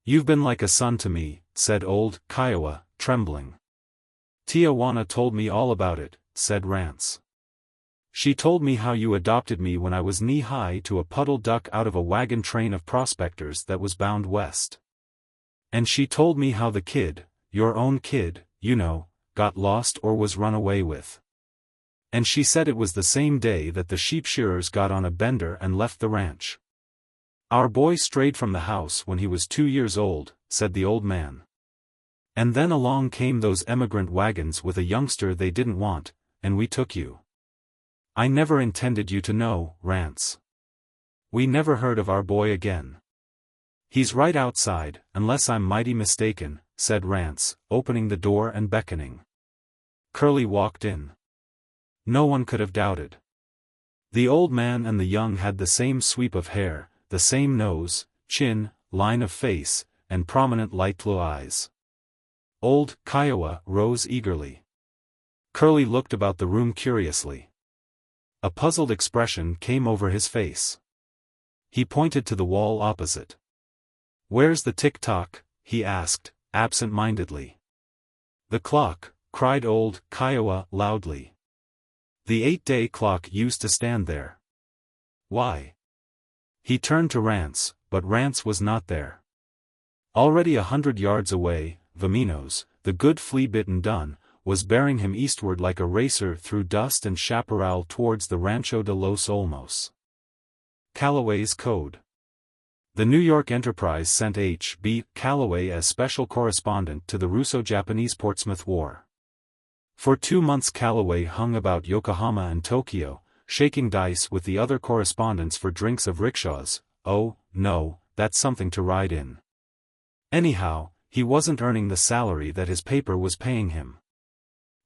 "You've been like a son to me," said old Kiowa, trembling. "Tijuana told me all about it," said Rance. "She told me how you adopted me when I was knee-high to a puddle duck out of a wagon train of prospectors that was bound west. And she told me how the kid, your own kid, you know, got lost or was run away with. And she said it was the same day that the sheep shearers got on a bender and left the ranch. Our boy strayed from the house when he was 2 years old," said the old man. "And then along came those emigrant wagons with a youngster they didn't want, and we took you. I never intended you to know, Rance. We never heard of our boy again." "He's right outside, unless I'm mighty mistaken," said Rance, opening the door and beckoning. Curly walked in. No one could have doubted. The old man and the young had the same sweep of hair, the same nose, chin, line of face, and prominent light blue eyes. Old Kiowa rose eagerly. Curly looked about the room curiously. A puzzled expression came over his face. He pointed to the wall opposite. "Where's the tick-tock?" he asked, absent-mindedly. "The clock," cried old Kiowa loudly. "The 8-day clock used to stand there." "Why?" He turned to Rance, but Rance was not there. Already 100 yards away, Vaminos, the good flea-bitten dun, was bearing him eastward like a racer through dust and chaparral towards the Rancho de los Olmos. Callaway's Code. The New York Enterprise sent H.B. Callaway as special correspondent to the Russo-Japanese Portsmouth War. For 2 months Callaway hung about Yokohama and Tokyo, shaking dice with the other correspondents for drinks of rickshaws. Oh, no, that's something to ride in. Anyhow, he wasn't earning the salary that his paper was paying him.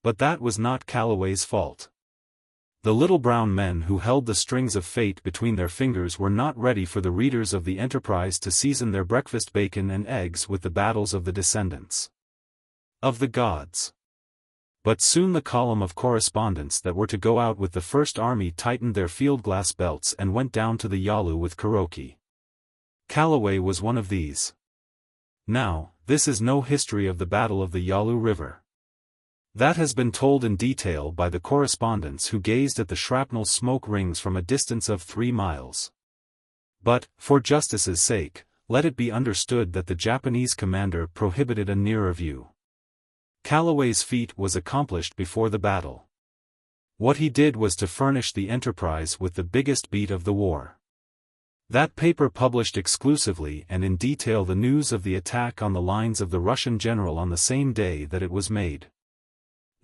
But that was not Callaway's fault. The little brown men who held the strings of fate between their fingers were not ready for the readers of the Enterprise to season their breakfast bacon and eggs with the battles of the descendants of the gods. But soon the column of correspondents that were to go out with the First Army tightened their field-glass belts and went down to the Yalu with Kuroki. Callaway was one of these. Now, this is no history of the Battle of the Yalu River. That has been told in detail by the correspondents who gazed at the shrapnel smoke rings from a distance of 3 miles. But, for justice's sake, let it be understood that the Japanese commander prohibited a nearer view. Callaway's feat was accomplished before the battle. What he did was to furnish the Enterprise with the biggest beat of the war. That paper published exclusively and in detail the news of the attack on the lines of the Russian general on the same day that it was made.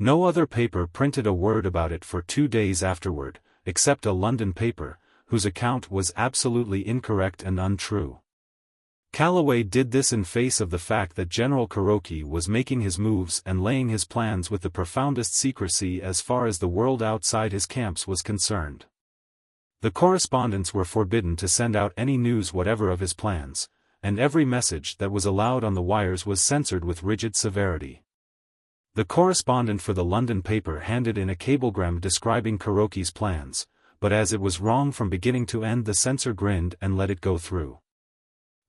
No other paper printed a word about it for 2 days afterward, except a London paper, whose account was absolutely incorrect and untrue. Callaway did this in face of the fact that General Kuroki was making his moves and laying his plans with the profoundest secrecy as far as the world outside his camps was concerned. The correspondents were forbidden to send out any news whatever of his plans, and every message that was allowed on the wires was censored with rigid severity. The correspondent for the London paper handed in a cablegram describing Kuroki's plans, but as it was wrong from beginning to end the censor grinned and let it go through.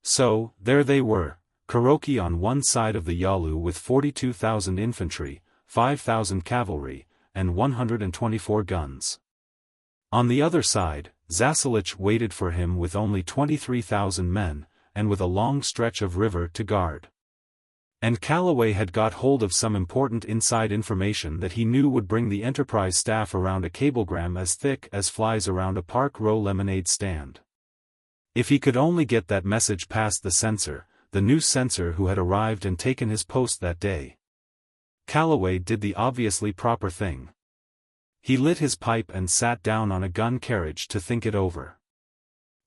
So, there they were, Kuroki on one side of the Yalu with 42,000 infantry, 5,000 cavalry, and 124 guns. On the other side, Zasilich waited for him with only 23,000 men, and with a long stretch of river to guard. And Callaway had got hold of some important inside information that he knew would bring the Enterprise staff around a cablegram as thick as flies around a Park Row lemonade stand. If he could only get that message past the censor, the new censor who had arrived and taken his post that day. Calloway did the obviously proper thing. He lit his pipe and sat down on a gun carriage to think it over.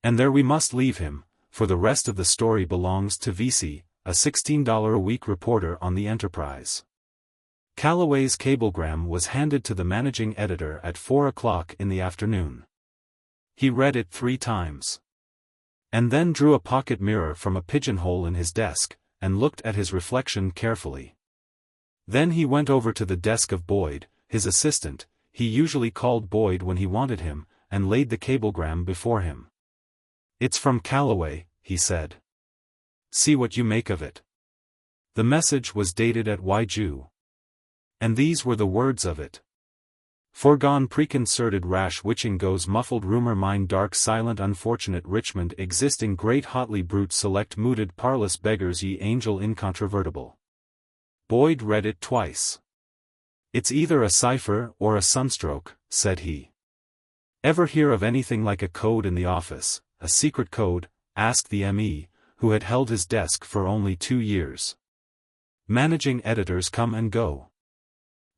And there we must leave him, for the rest of the story belongs to VC, a $16 a week reporter on the Enterprise. Calloway's cablegram was handed to the managing editor at 4 o'clock in the afternoon. He read it 3 times. And then drew a pocket mirror from a pigeonhole in his desk, and looked at his reflection carefully. Then he went over to the desk of Boyd, his assistant. He usually called Boyd when he wanted him, and laid the cablegram before him. "It's from Calloway," he said. "See what you make of it." The message was dated at Waiju. And these were the words of it. "Foregone preconcerted rash witching goes muffled rumor mine dark silent unfortunate Richmond existing great hotly brute select mooted parlous beggars ye angel incontrovertible." Boyd read it twice. "It's either a cipher or a sunstroke," said he. "Ever hear of anything like a code in the office, a secret code?" asked the ME, who had held his desk for only 2 years. "Managing editors come and go."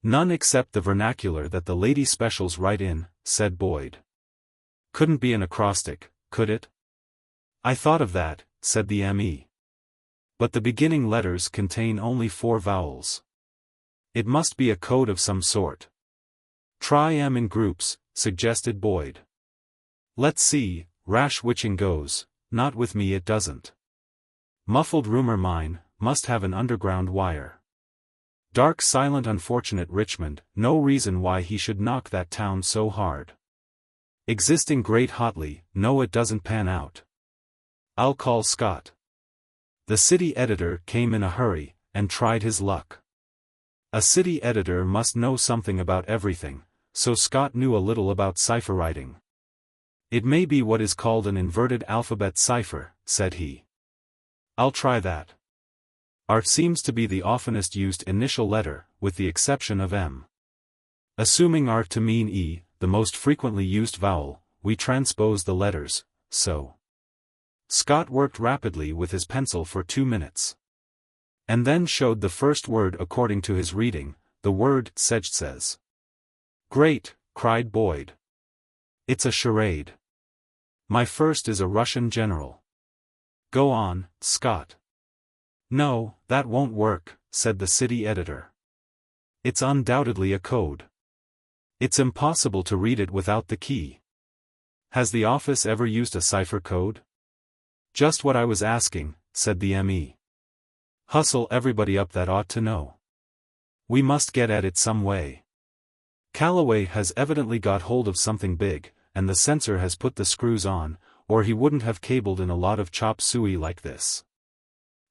"None except the vernacular that the lady specials write in," said Boyd. "Couldn't be an acrostic, could it?" "I thought of that," said the ME. "But the beginning letters contain only 4 vowels. It must be a code of some sort." "Try M in groups," suggested Boyd. "Let's see, rash witching goes, not with me it doesn't. Muffled rumor mine, must have an underground wire. Dark silent unfortunate Richmond, no reason why he should knock that town so hard. Existing great hotly, no it doesn't pan out. I'll call Scott." The city editor came in a hurry, and tried his luck. A city editor must know something about everything, so Scott knew a little about cipher writing. "It may be what is called an inverted alphabet cipher," said he. "I'll try that. Art seems to be the oftenest used initial letter, with the exception of M. Assuming art to mean E, the most frequently used vowel, we transpose the letters, so." Scott worked rapidly with his pencil for 2 minutes. And then showed the first word according to his reading, the word Sejtses. "Great," cried Boyd. "It's a charade. My first is a Russian general. Go on, Scott." "No, that won't work," said the city editor. "It's undoubtedly a code. It's impossible to read it without the key. Has the office ever used a cipher code?" "Just what I was asking," said the ME. "Hustle everybody up that ought to know. We must get at it some way. Calloway has evidently got hold of something big, and the censor has put the screws on, or he wouldn't have cabled in a lot of chop suey like this."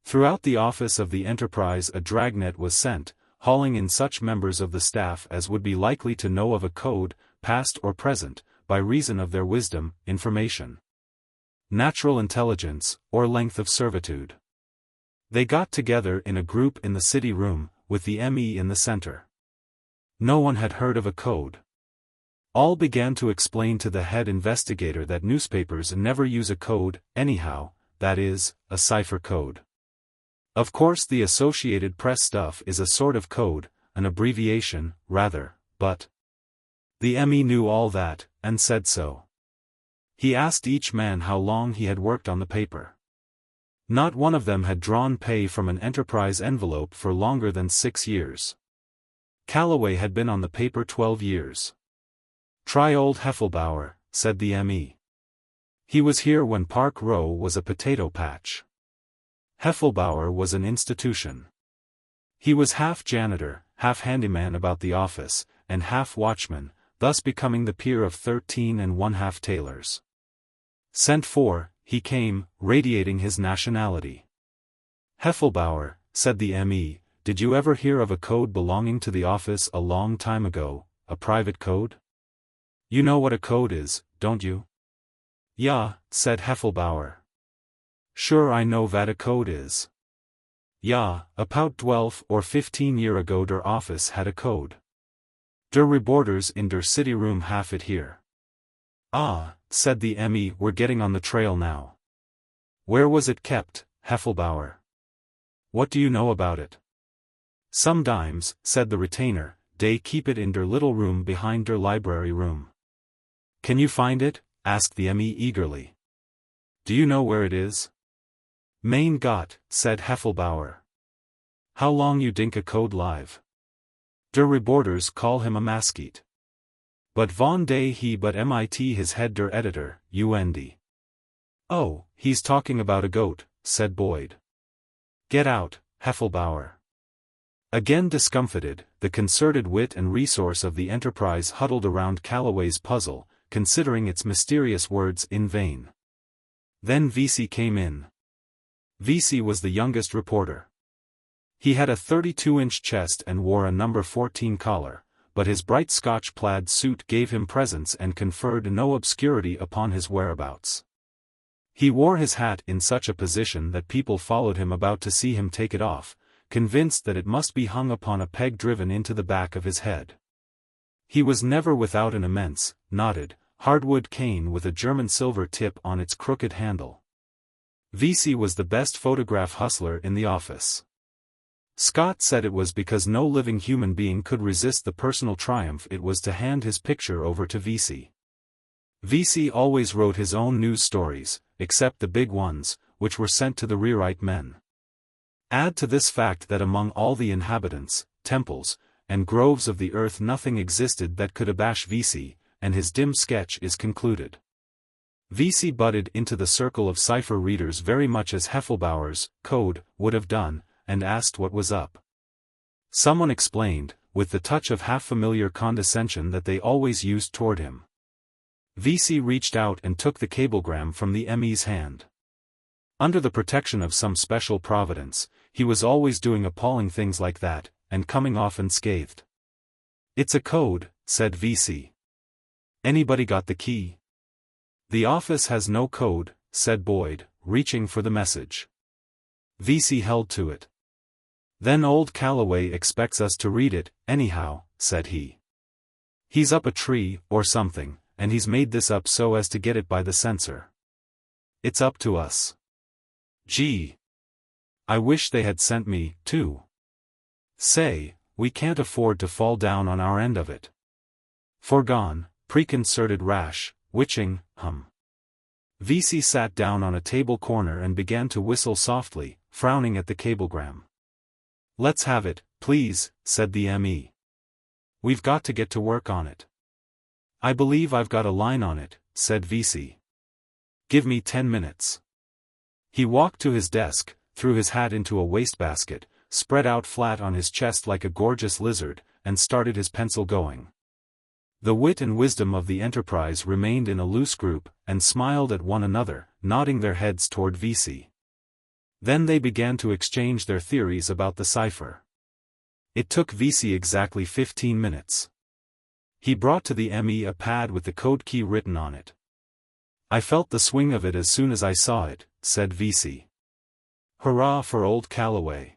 Throughout the office of the Enterprise a dragnet was sent, hauling in such members of the staff as would be likely to know of a code, past or present, by reason of their wisdom, information, natural intelligence, or length of servitude. They got together in a group in the city room, with the ME in the center. No one had heard of a code. All began to explain to the head investigator that newspapers never use a code, anyhow, that is, a cipher code. Of course the Associated Press stuff is a sort of code, an abbreviation, rather, but the ME knew all that, and said so. He asked each man how long he had worked on the paper. Not one of them had drawn pay from an Enterprise envelope for longer than 6 years. Calloway had been on the paper 12 years. "Try old Heffelbauer," said the ME. "He was here when Park Row was a potato patch." Heffelbauer was an institution. He was half janitor, half handyman about the office, and half watchman, thus becoming the peer of 13 1/2 tailors. Sent for, he came, radiating his nationality. "Heffelbauer," said the ME, "did you ever hear of a code belonging to the office a long time ago, a private code? You know what a code is, don't you?" "Ja," said Heffelbauer. "Sure I know what a code is. Ja, about 12 or 15 year ago der office had a code. Der reporters in der city room have it here." "Ah," said the ME, "we're getting on the trail now. Where was it kept, Heffelbauer? What do you know about it? Sometimes, said the retainer, they keep it in der little room behind der library room. Can you find it? Asked the ME eagerly. Do you know where it is? Mein Gott, said Heffelbauer. How long you dink a code live? Der reporters call him a maskeet. But von day he but MIT his head der editor, UND. Oh, he's talking about a goat, said Boyd. Get out, Heffelbauer. Again discomfited, the concerted wit and resource of the Enterprise huddled around Calloway's puzzle, considering its mysterious words in vain. Then VC came in. VC was the youngest reporter. He had a 32-inch chest and wore a number 14 collar, but his bright Scotch plaid suit gave him presence and conferred no obscurity upon his whereabouts. He wore his hat in such a position that people followed him about to see him take it off, convinced that it must be hung upon a peg driven into the back of his head. He was never without an immense, knotted, hardwood cane with a German silver tip on its crooked handle. VC was the best photograph hustler in the office. Scott said it was because no living human being could resist the personal triumph it was to hand his picture over to VC. VC always wrote his own news stories, except the big ones, which were sent to the rewrite men. Add to this fact that among all the inhabitants, temples, and groves of the earth nothing existed that could abash VC, and his dim sketch is concluded. VC butted into the circle of cipher readers very much as Heffelbauer's code would have done, and asked what was up. Someone explained, with the touch of half-familiar condescension that they always used toward him. VC reached out and took the cablegram from the ME's hand. Under the protection of some special providence, he was always doing appalling things like that, and coming off unscathed. It's a code, said VC. Anybody got the key? The office has no code, said Boyd, reaching for the message. VC held to it. Then old Calloway expects us to read it, anyhow, said he. He's up a tree, or something, and he's made this up so as to get it by the censor. It's up to us. Gee. I wish they had sent me, too. Say, we can't afford to fall down on our end of it. Foregone, preconcerted rash, witching, VC sat down on a table corner and began to whistle softly, frowning at the cablegram. Let's have it, please, said the ME. We've got to get to work on it. I believe I've got a line on it, said VC. Give me 10 minutes. He walked to his desk, threw his hat into a wastebasket, spread out flat on his chest like a gorgeous lizard, and started his pencil going. The wit and wisdom of the Enterprise remained in a loose group, and smiled at one another, nodding their heads toward VC. Then they began to exchange their theories about the cipher. It took VC exactly 15 minutes. He brought to the ME a pad with the code key written on it. I felt the swing of it as soon as I saw it, said VC. Hurrah for old Calloway.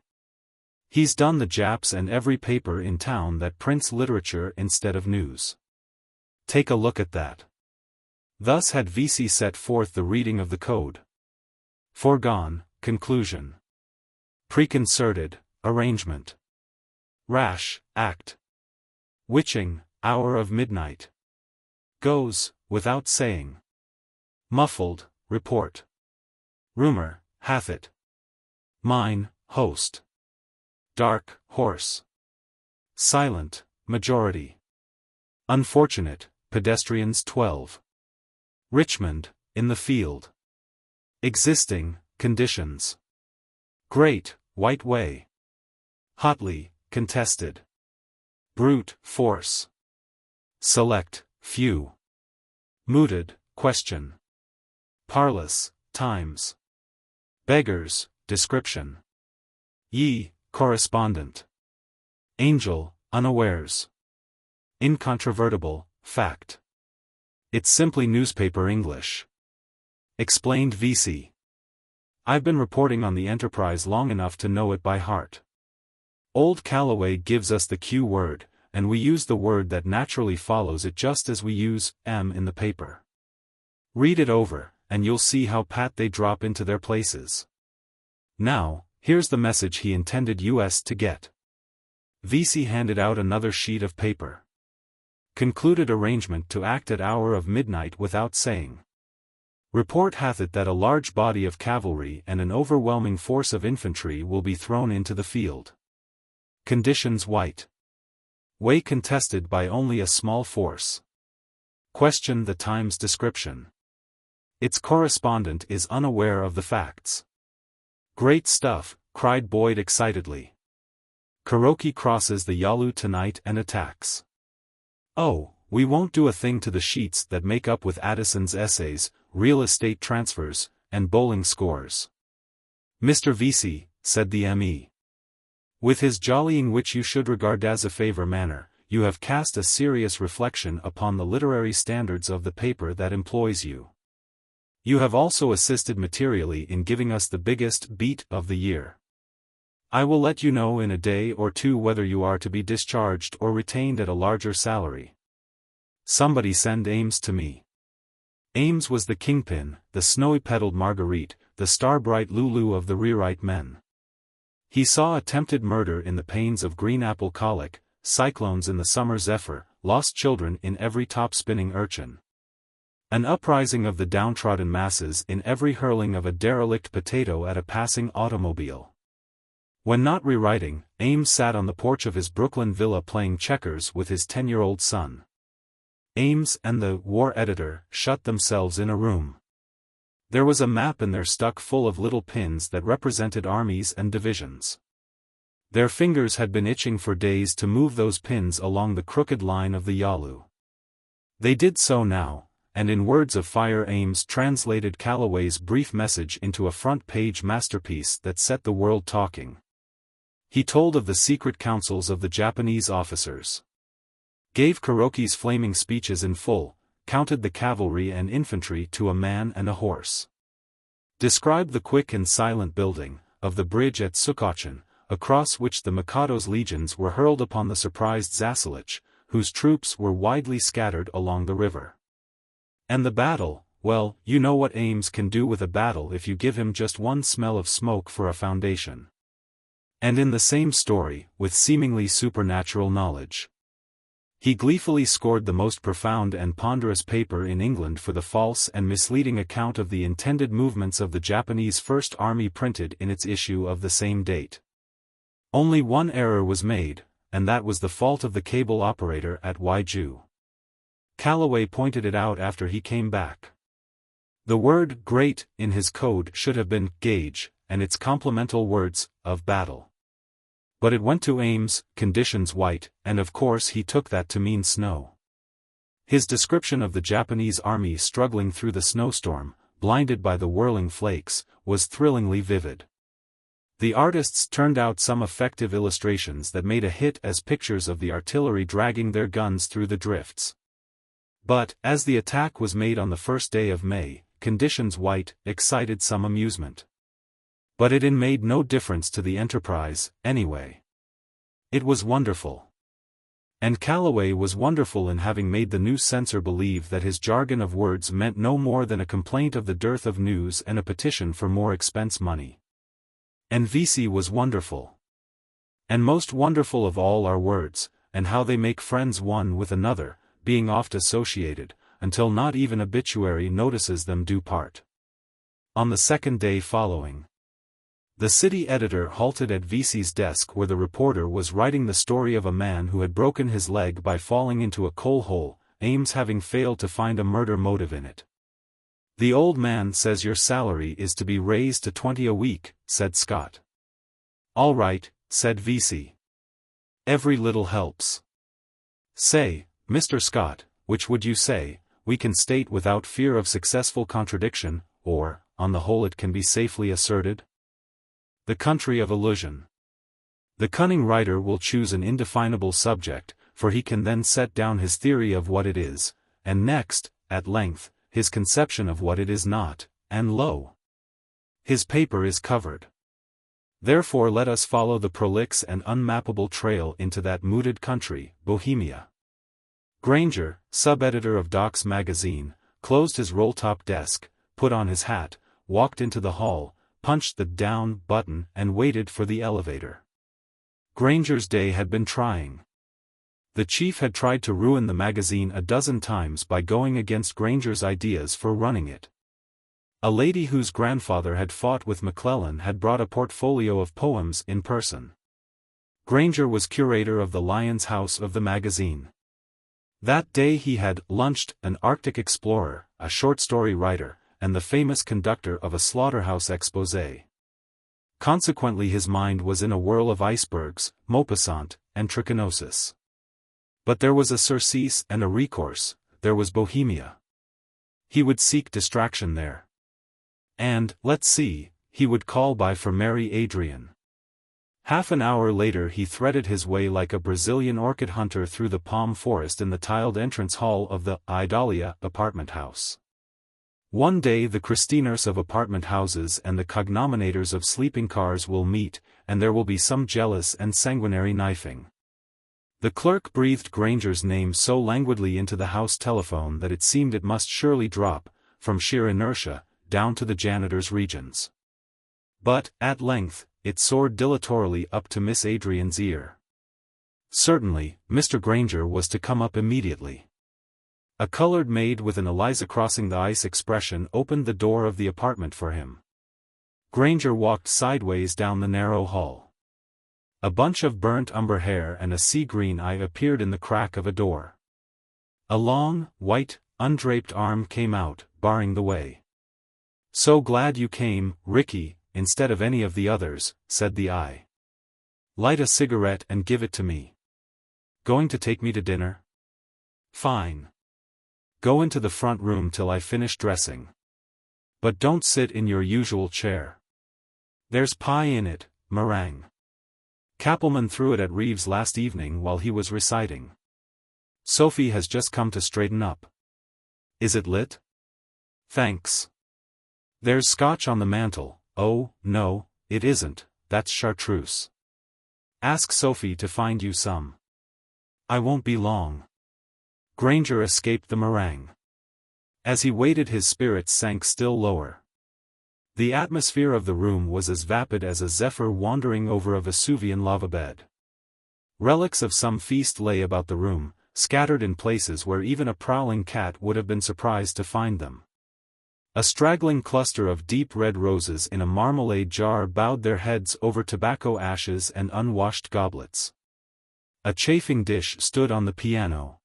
He's done the Japs and every paper in town that prints literature instead of news. Take a look at that. Thus had VC set forth the reading of the code. Foregone, conclusion. Preconcerted, arrangement. Rash, act. Witching, hour of midnight. Goes, without saying. Muffled, report. Rumor, hath it. Mine, host. Dark, horse. Silent, majority. Unfortunate, pedestrians 12. Richmond, in the field. Existing, conditions. Great, white way. Hotly, contested. Brute, force. Select, few. Mooted, question. Parlous, times. Beggars, description. Ye, correspondent. Angel, unawares. Incontrovertible, fact. It's simply newspaper English. Explained VC. I've been reporting on the Enterprise long enough to know it by heart. Old Calloway gives us the Q word, and we use the word that naturally follows it just as we use M in the paper. Read it over, and you'll see how pat they drop into their places. Now, here's the message he intended us to get. VC handed out another sheet of paper. Concluded arrangement to act at hour of midnight without saying. Report hath it that a large body of cavalry and an overwhelming force of infantry will be thrown into the field. Conditions white. Way contested by only a small force. Question the Times description. Its correspondent is unaware of the facts. Great stuff, cried Boyd excitedly. Kuroki crosses the Yalu tonight and attacks. Oh, we won't do a thing to the sheets that make up with Addison's essays, real estate transfers, and bowling scores. Mr. VC, said the ME. With his jollying which you should regard as a favor manner, you have cast a serious reflection upon the literary standards of the paper that employs you. You have also assisted materially in giving us the biggest beat of the year. I will let you know in a day or two whether you are to be discharged or retained at a larger salary. Somebody send Ames to me. Ames was the kingpin, the snowy-petaled Marguerite, the star-bright Lulu of the rewrite men. He saw attempted murder in the pains of green apple colic, cyclones in the summer zephyr, lost children in every top-spinning urchin. An uprising of the downtrodden masses in every hurling of a derelict potato at a passing automobile. When not rewriting, Ames sat on the porch of his Brooklyn villa playing checkers with his 10-year-old son. Ames and the war editor shut themselves in a room. There was a map in there stuck full of little pins that represented armies and divisions. Their fingers had been itching for days to move those pins along the crooked line of the Yalu. They did so now, and in words of fire Ames translated Calloway's brief message into a front-page masterpiece that set the world talking. He told of the secret councils of the Japanese officers. Gave Kuroki's flaming speeches in full, counted the cavalry and infantry to a man and a horse. Described the quick and silent building of the bridge at Sukochin, across which the Mikado's legions were hurled upon the surprised Zasalich, whose troops were widely scattered along the river. And the battle, well, you know what Ames can do with a battle if you give him just one smell of smoke for a foundation. And in the same story, with seemingly supernatural knowledge. He gleefully scored the most profound and ponderous paper in England for the false and misleading account of the intended movements of the Japanese First Army printed in its issue of the same date. Only one error was made, and that was the fault of the cable operator at Waiju. Calloway pointed it out after he came back. The word "great" in his code should have been "gauge," and its complemental words, "of battle." But it went to Ames, conditions white, and of course he took that to mean snow. His description of the Japanese army struggling through the snowstorm, blinded by the whirling flakes, was thrillingly vivid. The artists turned out some effective illustrations that made a hit as pictures of the artillery dragging their guns through the drifts. But, as the attack was made on the first day of May, conditions white excited some amusement. But it made no difference to the enterprise, anyway. It was wonderful. And Calloway was wonderful in having made the new censor believe that his jargon of words meant no more than a complaint of the dearth of news and a petition for more expense money. And VC was wonderful. And most wonderful of all are words, and how they make friends one with another, being oft associated, until not even obituary notices them do part. On the second day following, the city editor halted at VC's desk where the reporter was writing the story of a man who had broken his leg by falling into a coal hole, Ames having failed to find a murder motive in it. The old man says your salary is to be raised to 20 a week, said Scott. All right, said VC. Every little helps. Say, Mr. Scott, which would you say, we can state without fear of successful contradiction, or, on the whole it can be safely asserted? The Country of Elusion. The cunning writer will choose an indefinable subject, for he can then set down his theory of what it is, and next, at length, his conception of what it is not, and lo! His paper is covered. Therefore let us follow the prolix and unmappable trail into that mooted country, Bohemia. Granger, sub-editor of Doc's magazine, closed his roll-top desk, put on his hat, walked into the hall, punched the down button and waited for the elevator. Granger's day had been trying. The chief had tried to ruin the magazine a dozen times by going against Granger's ideas for running it. A lady whose grandfather had fought with McClellan had brought a portfolio of poems in person. Granger was curator of the Lion's House of the magazine. That day he had lunched an Arctic explorer, a short story writer, and the famous conductor of a slaughterhouse exposé. Consequently his mind was in a whirl of icebergs, Maupassant, and trichinosis. But there was a surcease and a recourse, there was Bohemia. He would seek distraction there. And, let's see, he would call by for Mary Adrian. Half an hour later he threaded his way like a Brazilian orchid hunter through the palm forest in the tiled entrance hall of the Idalia apartment house. One day the Christiners of apartment houses and the cognominators of sleeping cars will meet, and there will be some jealous and sanguinary knifing. The clerk breathed Granger's name so languidly into the house telephone that it seemed it must surely drop, from sheer inertia, down to the janitor's regions. But, at length, it soared dilatorily up to Miss Adrian's ear. Certainly, Mr. Granger was to come up immediately. A colored maid with an Eliza crossing the ice expression opened the door of the apartment for him. Granger walked sideways down the narrow hall. A bunch of burnt umber hair and a sea-green eye appeared in the crack of a door. A long, white, undraped arm came out, barring the way. "So glad you came, Ricky, instead of any of the others," said the eye. "Light a cigarette and give it to me. Going to take me to dinner? Fine. Go into the front room till I finish dressing. But don't sit in your usual chair. There's pie in it, meringue. Kappelman threw it at Reeves last evening while he was reciting. Sophie has just come to straighten up. Is it lit? Thanks. There's scotch on the mantel. Oh, no, it isn't, that's chartreuse. Ask Sophie to find you some. I won't be long." Granger escaped the meringue. As he waited his spirits sank still lower. The atmosphere of the room was as vapid as a zephyr wandering over a Vesuvian lava bed. Relics of some feast lay about the room, scattered in places where even a prowling cat would have been surprised to find them. A straggling cluster of deep red roses in a marmalade jar bowed their heads over tobacco ashes and unwashed goblets. A chafing dish stood on the piano.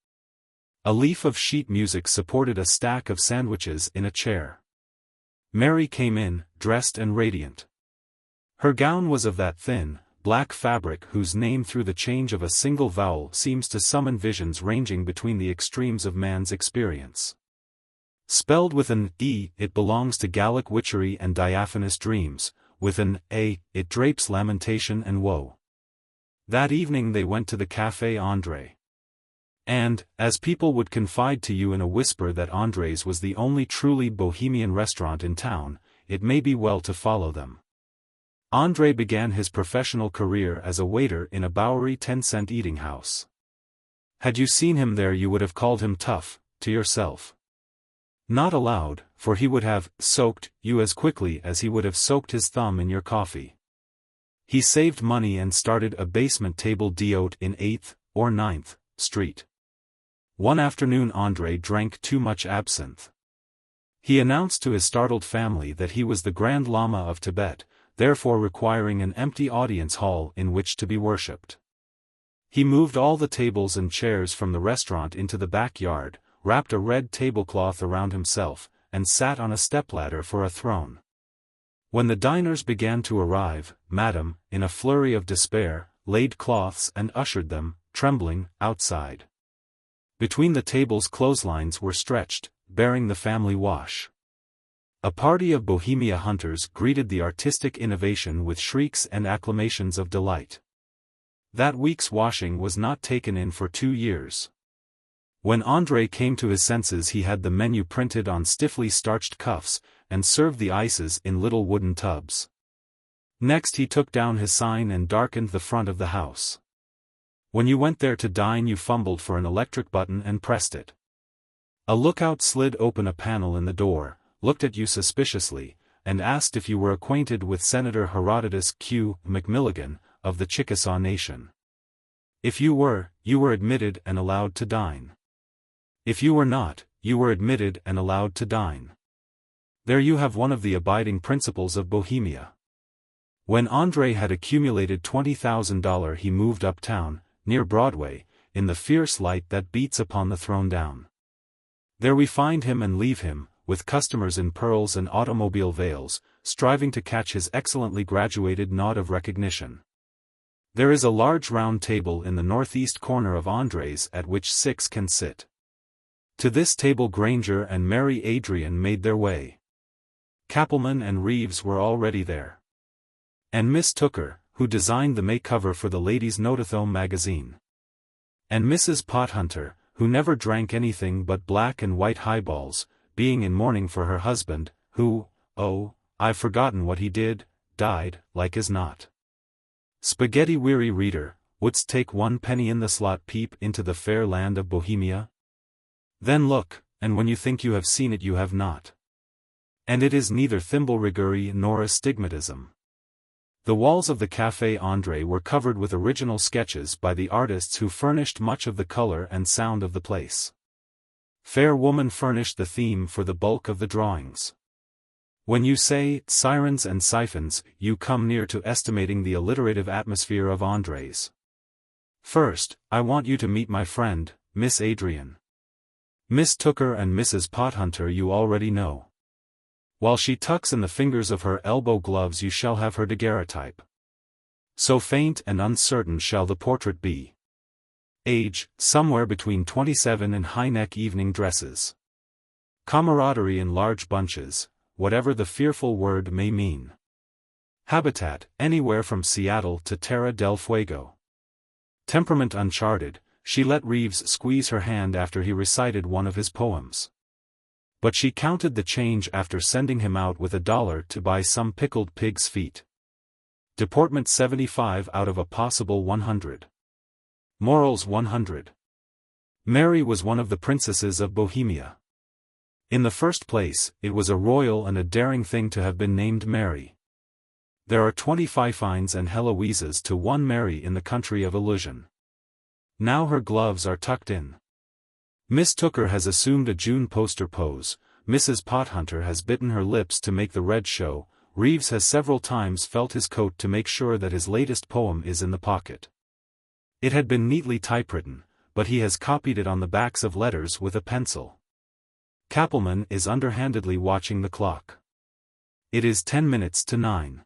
A leaf of sheet music supported a stack of sandwiches in a chair. Mary came in, dressed and radiant. Her gown was of that thin, black fabric whose name through the change of a single vowel seems to summon visions ranging between the extremes of man's experience. Spelled with an E, it belongs to Gallic witchery and diaphanous dreams, with an A, it drapes lamentation and woe. That evening they went to the Café André. And, as people would confide to you in a whisper that André's was the only truly bohemian restaurant in town, it may be well to follow them. André began his professional career as a waiter in a Bowery 10-cent eating house. Had you seen him there you would have called him tough, to yourself. Not aloud, for he would have soaked you as quickly as he would have soaked his thumb in your coffee. He saved money and started a basement table d'hôte in 8th or 9th Street. One afternoon André drank too much absinthe. He announced to his startled family that he was the Grand Lama of Tibet, therefore requiring an empty audience hall in which to be worshipped. He moved all the tables and chairs from the restaurant into the backyard, wrapped a red tablecloth around himself, and sat on a stepladder for a throne. When the diners began to arrive, Madame, in a flurry of despair, laid cloths and ushered them, trembling, outside. Between the tables clotheslines were stretched, bearing the family wash. A party of Bohemia hunters greeted the artistic innovation with shrieks and acclamations of delight. That week's washing was not taken in for 2 years. When André came to his senses he had the menu printed on stiffly starched cuffs, and served the ices in little wooden tubs. Next he took down his sign and darkened the front of the house. When you went there to dine you fumbled for an electric button and pressed it. A lookout slid open a panel in the door, looked at you suspiciously, and asked if you were acquainted with Senator Herodotus Q. McMilligan, of the Chickasaw Nation. If you were admitted and allowed to dine. If you were not, you were admitted and allowed to dine. There you have one of the abiding principles of Bohemia. When André had accumulated $20,000 he moved uptown, near Broadway, in the fierce light that beats upon the throne down. There we find him and leave him, with customers in pearls and automobile veils, striving to catch his excellently graduated nod of recognition. There is a large round table in the northeast corner of André's at which 6 can sit. To this table Granger and Mary Adrian made their way. Kappelman and Reeves were already there. And Miss Tooker, who designed the May cover for the Ladies' Notathome magazine. And Mrs. Pothunter, who never drank anything but black and white highballs, being in mourning for her husband, who, oh, I've forgotten what he did, died, like as not. Spaghetti-weary reader, wouldst take 1 penny in the slot peep into the fair land of Bohemia? Then look, and when you think you have seen it you have not. And it is neither thimble-riggery nor astigmatism. The walls of the Café André were covered with original sketches by the artists who furnished much of the color and sound of the place. Fair woman furnished the theme for the bulk of the drawings. When you say sirens and siphons, you come near to estimating the alliterative atmosphere of André's. First, I want you to meet my friend, Miss Adrian. Miss Tooker and Mrs. Pothunter you already know. While she tucks in the fingers of her elbow gloves you shall have her daguerreotype. So faint and uncertain shall the portrait be. Age, somewhere between 27 and high-neck evening dresses. Camaraderie in large bunches, whatever the fearful word may mean. Habitat, anywhere from Seattle to Terra del Fuego. Temperament uncharted, she let Reeves squeeze her hand after he recited one of his poems. But she counted the change after sending him out with $1 to buy some pickled pig's feet. Deportment 75 out of a possible 100. Morals 100. Mary was one of the princesses of Bohemia. In the first place, it was a royal and a daring thing to have been named Mary. There are 20 Fifines and Heloisas to 1 Mary in the Country of Elusion. Now her gloves are tucked in. Miss Tooker has assumed a June poster pose, Mrs. Pothunter has bitten her lips to make the red show, Reeves has several times felt his coat to make sure that his latest poem is in the pocket. It had been neatly typewritten, but he has copied it on the backs of letters with a pencil. Kappelman is underhandedly watching the clock. It is 10 minutes to 9.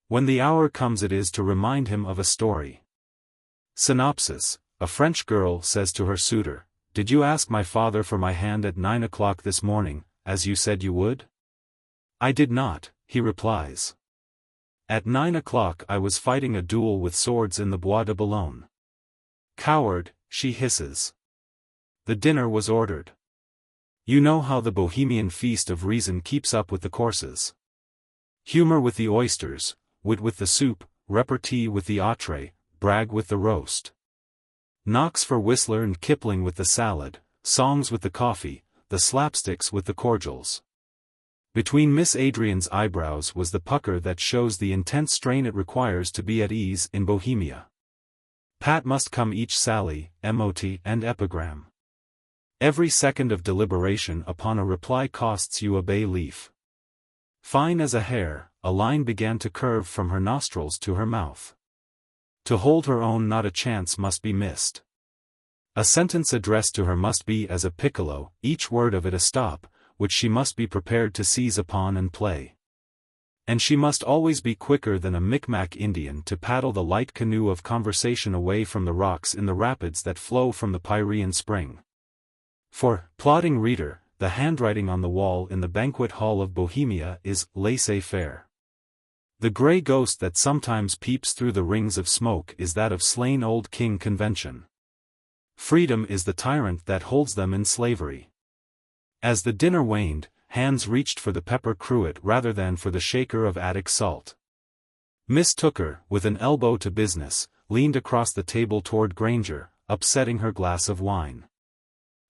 When the hour comes it is to remind him of a story. Synopsis: a French girl says to her suitor, "Did you ask my father for my hand at 9 o'clock this morning, as you said you would?" "I did not," he replies. "At 9 o'clock I was fighting a duel with swords in the Bois de Boulogne." "Coward," she hisses. The dinner was ordered. You know how the Bohemian feast of reason keeps up with the courses. Humor with the oysters, wit with the soup, repartee with the entree, brag with the roast. Knocks for Whistler and Kipling with the salad, songs with the coffee, the slapsticks with the cordials. Between Miss Adrian's eyebrows was the pucker that shows the intense strain it requires to be at ease in Bohemia. Pat must come each sally, mot, and epigram. Every second of deliberation upon a reply costs you a bay leaf. Fine as a hair, a line began to curve from her nostrils to her mouth. To hold her own not a chance must be missed. A sentence addressed to her must be as a piccolo, each word of it a stop, which she must be prepared to seize upon and play. And she must always be quicker than a Micmac Indian to paddle the light canoe of conversation away from the rocks in the rapids that flow from the Pyrenean spring. For, plodding reader, the handwriting on the wall in the banquet hall of Bohemia is laissez-faire. The grey ghost that sometimes peeps through the rings of smoke is that of slain old King Convention. Freedom is the tyrant that holds them in slavery. As the dinner waned, hands reached for the pepper cruet rather than for the shaker of Attic salt. Miss Tooker, with an elbow to business, leaned across the table toward Granger, upsetting her glass of wine.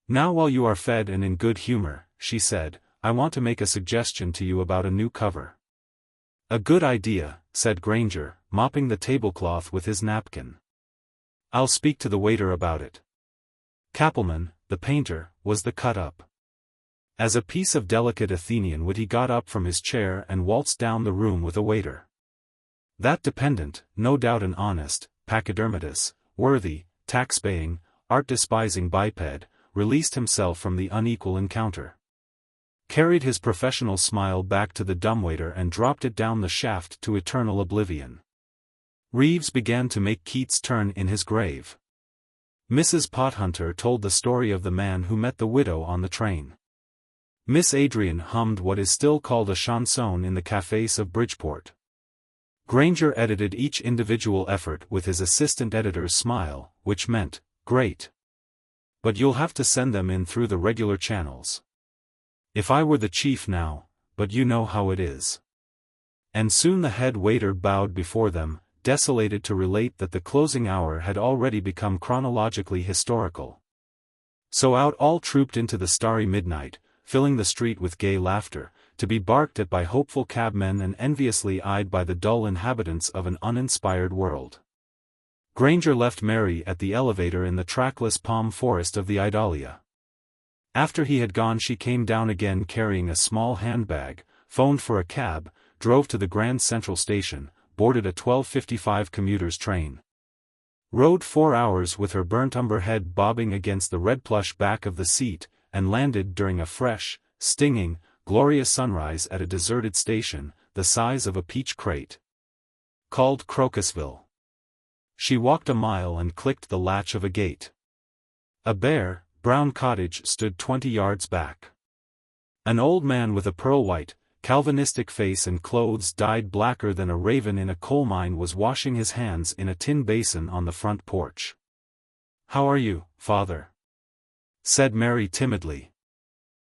"Now while you are fed and in good humor," she said, I want to make a suggestion to you about a new cover. A good idea, said Granger, mopping the tablecloth with his napkin. I'll speak to the waiter about it. Kappelman, the painter, was the cut-up. As a piece of delicate Athenian wit he got up from his chair and waltzed down the room with a waiter. That dependent, no doubt an honest, pachydermatous, worthy, tax-paying, art-despising biped, released himself from the unequal encounter. Carried his professional smile back to the dumbwaiter and dropped it down the shaft to eternal oblivion. Reeves began to make Keats turn in his grave. Mrs. Pothunter told the story of the man who met the widow on the train. Miss Adrian hummed what is still called a chanson in the cafés of Bridgeport. Granger edited each individual effort with his assistant editor's smile, which meant, great. But you'll have to send them in through the regular channels. If I were the chief now, but you know how it is. And soon the head waiter bowed before them, desolated to relate that the closing hour had already become chronologically historical. So out all trooped into the starry midnight, filling the street with gay laughter, to be barked at by hopeful cabmen and enviously eyed by the dull inhabitants of an uninspired world. Granger left Mary at the elevator in the trackless palm forest of the Idalia. After he had gone she came down again carrying a small handbag, phoned for a cab, drove to the Grand Central Station, boarded a 12:55 commuter's train. Rode 4 hours with her burnt umber head bobbing against the red plush back of the seat, and landed during a fresh, stinging, glorious sunrise at a deserted station, the size of a peach crate. Called Crocusville. She walked a mile and clicked the latch of a gate. A bare, brown cottage stood 20 yards back. An old man with a pearl-white, Calvinistic face and clothes dyed blacker than a raven in a coal mine was washing his hands in a tin basin on the front porch. "How are you, father?" said Mary timidly.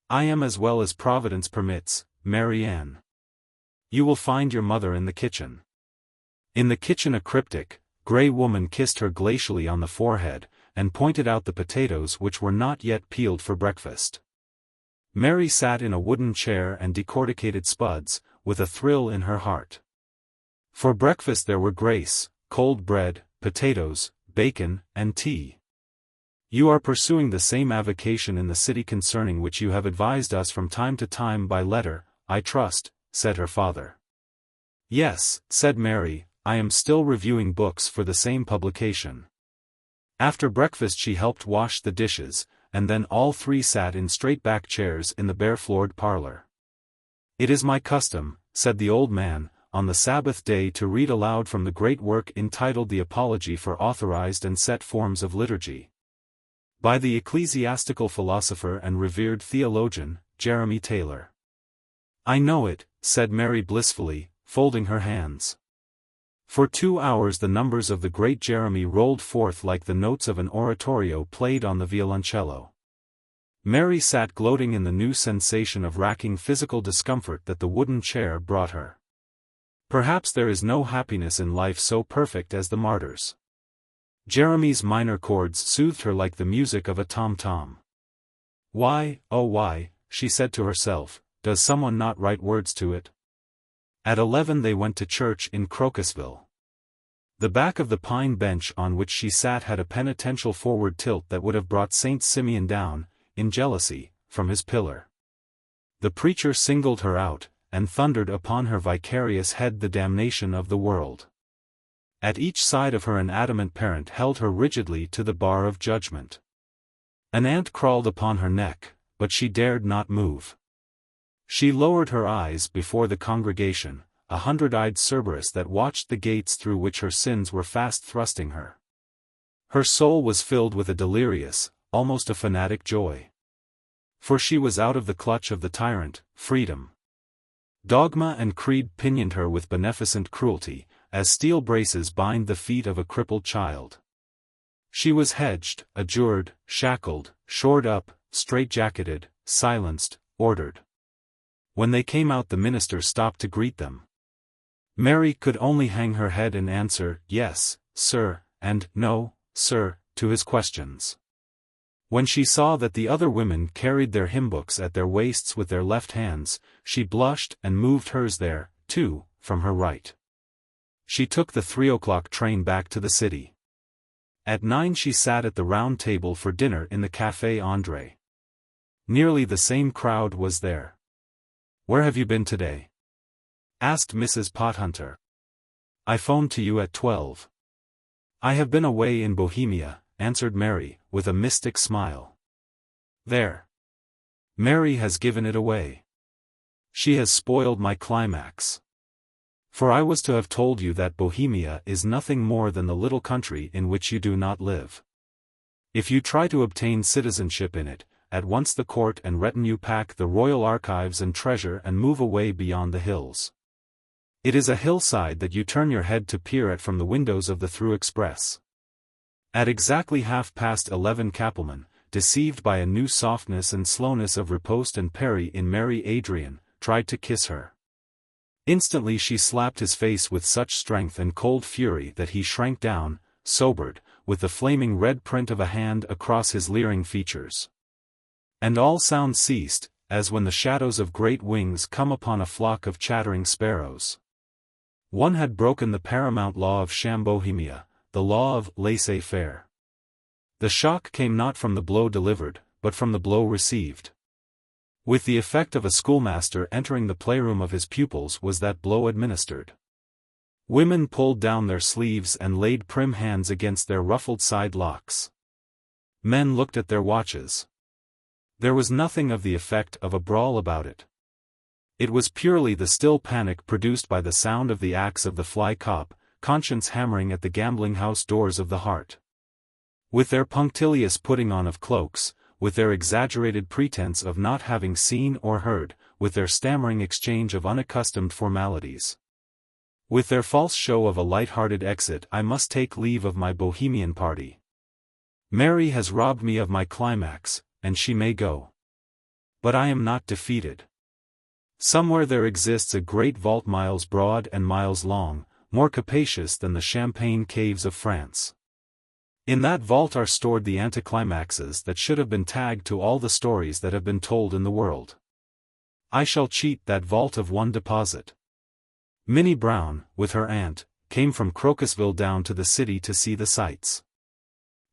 "I am as well as Providence permits, Mary Ann. You will find your mother in the kitchen." In the kitchen a cryptic, grey woman kissed her glacially on the forehead, and pointed out the potatoes which were not yet peeled for breakfast. Mary sat in a wooden chair and decorticated spuds, with a thrill in her heart. For breakfast there were grace, cold bread, potatoes, bacon, and tea. "You are pursuing the same avocation in the city concerning which you have advised us from time to time by letter, I trust," said her father. "Yes," said Mary, "I am still reviewing books for the same publication." After breakfast she helped wash the dishes, and then all three sat in straight-back chairs in the bare-floored parlor. "It is my custom," said the old man, "on the Sabbath day to read aloud from the great work entitled The Apology for Authorized and Set Forms of Liturgy, by the ecclesiastical philosopher and revered theologian, Jeremy Taylor." "I know it," said Mary blissfully, folding her hands. For 2 hours the numbers of the great Jeremy rolled forth like the notes of an oratorio played on the violoncello. Mary sat gloating in the new sensation of racking physical discomfort that the wooden chair brought her. Perhaps there is no happiness in life so perfect as the martyr's. Jeremy's minor chords soothed her like the music of a tom-tom. "Why, oh why," she said to herself, "does someone not write words to it?" At 11 they went to church in Crocusville. The back of the pine bench on which she sat had a penitential forward tilt that would have brought Saint Simeon down, in jealousy, from his pillar. The preacher singled her out, and thundered upon her vicarious head the damnation of the world. At each side of her an adamant parent held her rigidly to the bar of judgment. An ant crawled upon her neck, but she dared not move. She lowered her eyes before the congregation, a hundred-eyed Cerberus that watched the gates through which her sins were fast thrusting her. Her soul was filled with a delirious, almost a fanatic joy. For she was out of the clutch of the tyrant, freedom. Dogma and creed pinioned her with beneficent cruelty, as steel braces bind the feet of a crippled child. She was hedged, adjured, shackled, shored up, straitjacketed, silenced, ordered. When they came out the minister stopped to greet them. Mary could only hang her head and answer, "Yes, sir," and "No, sir," to his questions. When she saw that the other women carried their hymn books at their waists with their left hands, she blushed and moved hers there, too, from her right. She took the 3 o'clock train back to the city. At 9 she sat at the round table for dinner in the Café André. Nearly the same crowd was there. "Where have you been today?" asked Mrs. Pothunter. "I phoned to you at 12. "I have been away in Bohemia," answered Mary, with a mystic smile. "There. Mary has given it away. She has spoiled my climax. For I was to have told you that Bohemia is nothing more than the little country in which you do not live. If you try to obtain citizenship in it, at once the court and retinue pack the royal archives and treasure and move away beyond the hills. It is a hillside that you turn your head to peer at from the windows of the through express." At exactly 11:30 Kappelman, deceived by a new softness and slowness of riposte and parry in Mary Adrian, tried to kiss her. Instantly she slapped his face with such strength and cold fury that he shrank down, sobered, with the flaming red print of a hand across his leering features. And all sound ceased, as when the shadows of great wings come upon a flock of chattering sparrows. One had broken the paramount law of sham Bohemia, the law of laissez-faire. The shock came not from the blow delivered, but from the blow received. With the effect of a schoolmaster entering the playroom of his pupils was that blow administered. Women pulled down their sleeves and laid prim hands against their ruffled side locks. Men looked at their watches. There was nothing of the effect of a brawl about it. It was purely the still panic produced by the sound of the axe of the fly cop, conscience hammering at the gambling-house doors of the heart. With their punctilious putting on of cloaks, with their exaggerated pretense of not having seen or heard, with their stammering exchange of unaccustomed formalities. With their false show of a light-hearted exit, I must take leave of my Bohemian party. Mary has robbed me of my climax, and she may go. But I am not defeated. Somewhere there exists a great vault miles broad and miles long, more capacious than the Champagne caves of France. In that vault are stored the anticlimaxes that should have been tagged to all the stories that have been told in the world. I shall cheat that vault of one deposit. Minnie Brown, with her aunt, came from Crocusville down to the city to see the sights.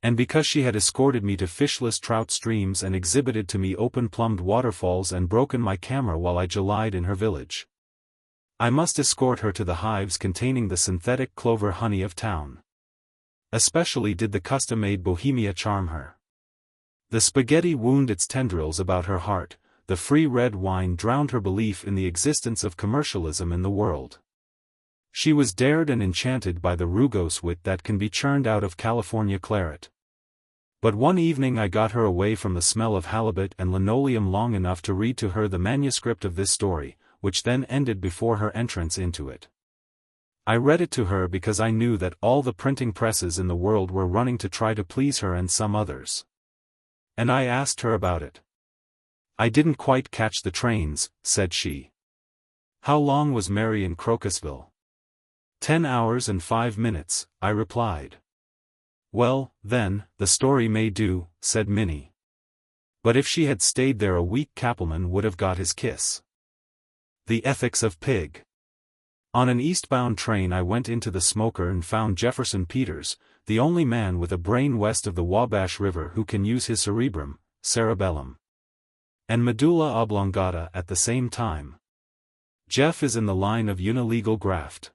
And because she had escorted me to fishless trout streams and exhibited to me open-plumbed waterfalls and broken my camera while I jollied in her village, I must escort her to the hives containing the synthetic clover honey of town. Especially did the custom-made Bohemia charm her. The spaghetti wound its tendrils about her heart, the free red wine drowned her belief in the existence of commercialism in the world. She was dared and enchanted by the rugose wit that can be churned out of California claret. But one evening I got her away from the smell of halibut and linoleum long enough to read to her the manuscript of this story, which then ended before her entrance into it. I read it to her because I knew that all the printing presses in the world were running to try to please her and some others. And I asked her about it. "I didn't quite catch the trains," said she. "How long was Mary in Crocusville?" 10 hours and 5 minutes, I replied. "Well, then, the story may do," said Minnie. But if she had stayed there a week, Kappelman would have got his kiss. The Ethics of Pig. On an eastbound train I went into the smoker and found Jefferson Peters, the only man with a brain west of the Wabash River who can use his cerebellum, and medulla oblongata at the same time. Jeff is in the line of unilegal graft.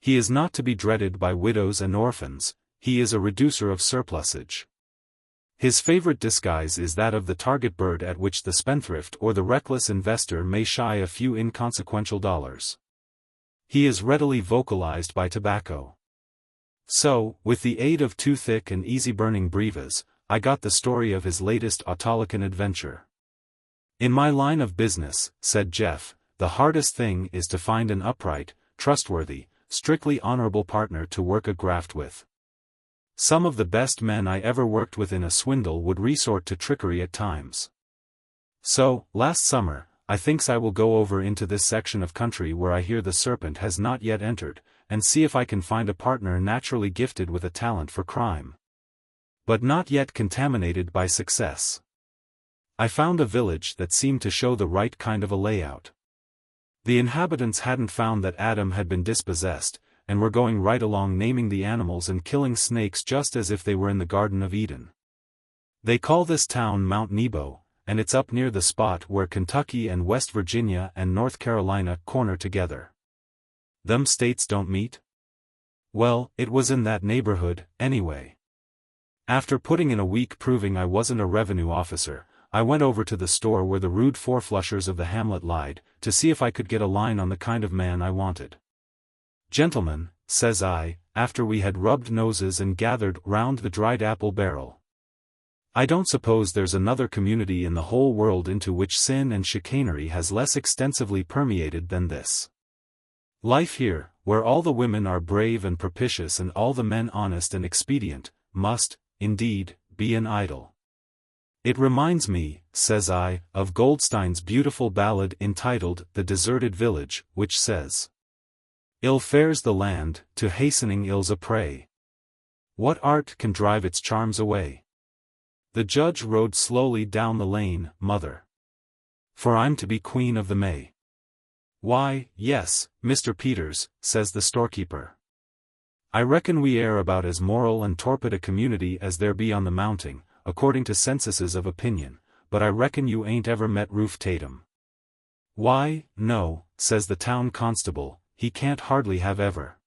He is not to be dreaded by widows and orphans, he is a reducer of surplusage. His favorite disguise is that of the target bird at which the spendthrift or the reckless investor may shy a few inconsequential dollars. He is readily vocalized by tobacco. So, with the aid of 2 thick and easy-burning brevas, I got the story of his latest Autolycan adventure. "In my line of business," said Jeff, "the hardest thing is to find an upright, trustworthy, strictly honorable partner to work a graft with. Some of the best men I ever worked with in a swindle would resort to trickery at times. So, last summer, I thinks I will go over into this section of country where I hear the serpent has not yet entered, and see if I can find a partner naturally gifted with a talent for crime. but not yet contaminated by success. I found a village that seemed to show the right kind of a layout. The inhabitants hadn't found that Adam had been dispossessed, and were going right along naming the animals and killing snakes just as if they were in the Garden of Eden. They call this town Mount Nebo, and it's up near the spot where Kentucky and West Virginia and North Carolina corner together. Them states don't meet? Well, it was in that neighborhood, anyway. After putting in a week proving I wasn't a revenue officer, I went over to the store where the rude four-flushers of the hamlet lied, to see if I could get a line on the kind of man I wanted. "Gentlemen," says I, after we had rubbed noses and gathered round the dried apple barrel, "I don't suppose there's another community in the whole world into which sin and chicanery has less extensively permeated than this. Life here, where all the women are brave and propitious and all the men honest and expedient, must, indeed, be an idol. It reminds me," says I, "of Goldstein's beautiful ballad entitled The Deserted Village, which says, 'Ill fares the land, to hastening ills a prey. What art can drive its charms away?' The judge rode slowly down the lane, mother. For I'm to be Queen of the May." "Why, yes, Mr. Peters," says the storekeeper. "I reckon we air about as moral and torpid a community as there be on the mounting, according to censuses of opinion, but I reckon you ain't ever met Rufe Tatum." "Why, no," says the town constable, "he can't hardly have ever.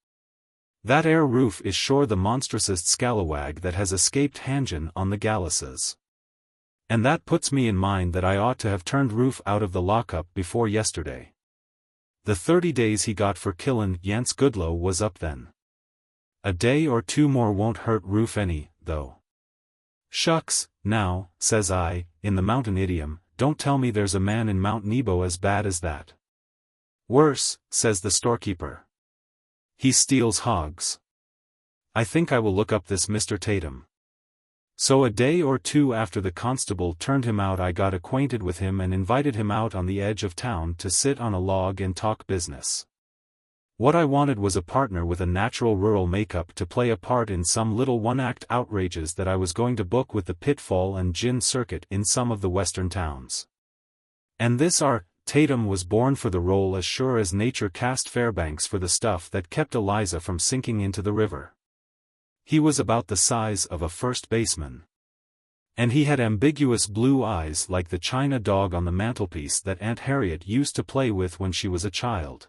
That 'ere Rufe is sure the monstrousest scalawag that has escaped Hangen on the galluses. And that puts me in mind that I ought to have turned Rufe out of the lockup before yesterday. The 30 days he got for killin' Yance Goodloe was up then. A day or two more won't hurt Rufe any, though." "Shucks, now," says I, in the mountain idiom, "don't tell me there's a man in Mount Nebo as bad as that." "Worse," says the storekeeper. "He steals hogs. I think I will look up this Mr. Tatum." So a day or two after the constable turned him out I got acquainted with him and invited him out on the edge of town to sit on a log and talk business. What I wanted was a partner with a natural rural makeup to play a part in some little one-act outrages that I was going to book with the Pitfall and Gin circuit in some of the western towns. And this Tatum was born for the role as sure as nature cast Fairbanks for the stuff that kept Eliza from sinking into the river. He was about the size of a first baseman. And he had ambiguous blue eyes like the china dog on the mantelpiece that Aunt Harriet used to play with when she was a child.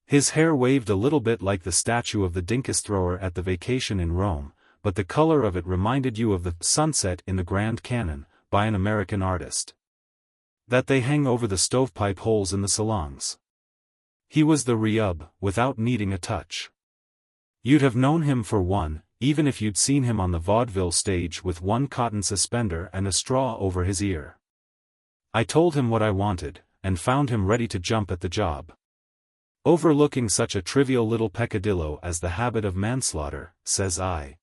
His hair waved a little bit like the statue of the dinkus thrower at the Vacation in Rome, but the color of it reminded you of the sunset in the Grand Canon, by an American artist, that they hang over the stovepipe holes in the salons. He was the Reub, without needing a touch. You'd have known him for one, even if you'd seen him on the vaudeville stage with one cotton suspender and a straw over his ear. I told him what I wanted, and found him ready to jump at the job. "Overlooking such a trivial little peccadillo as the habit of manslaughter," says I.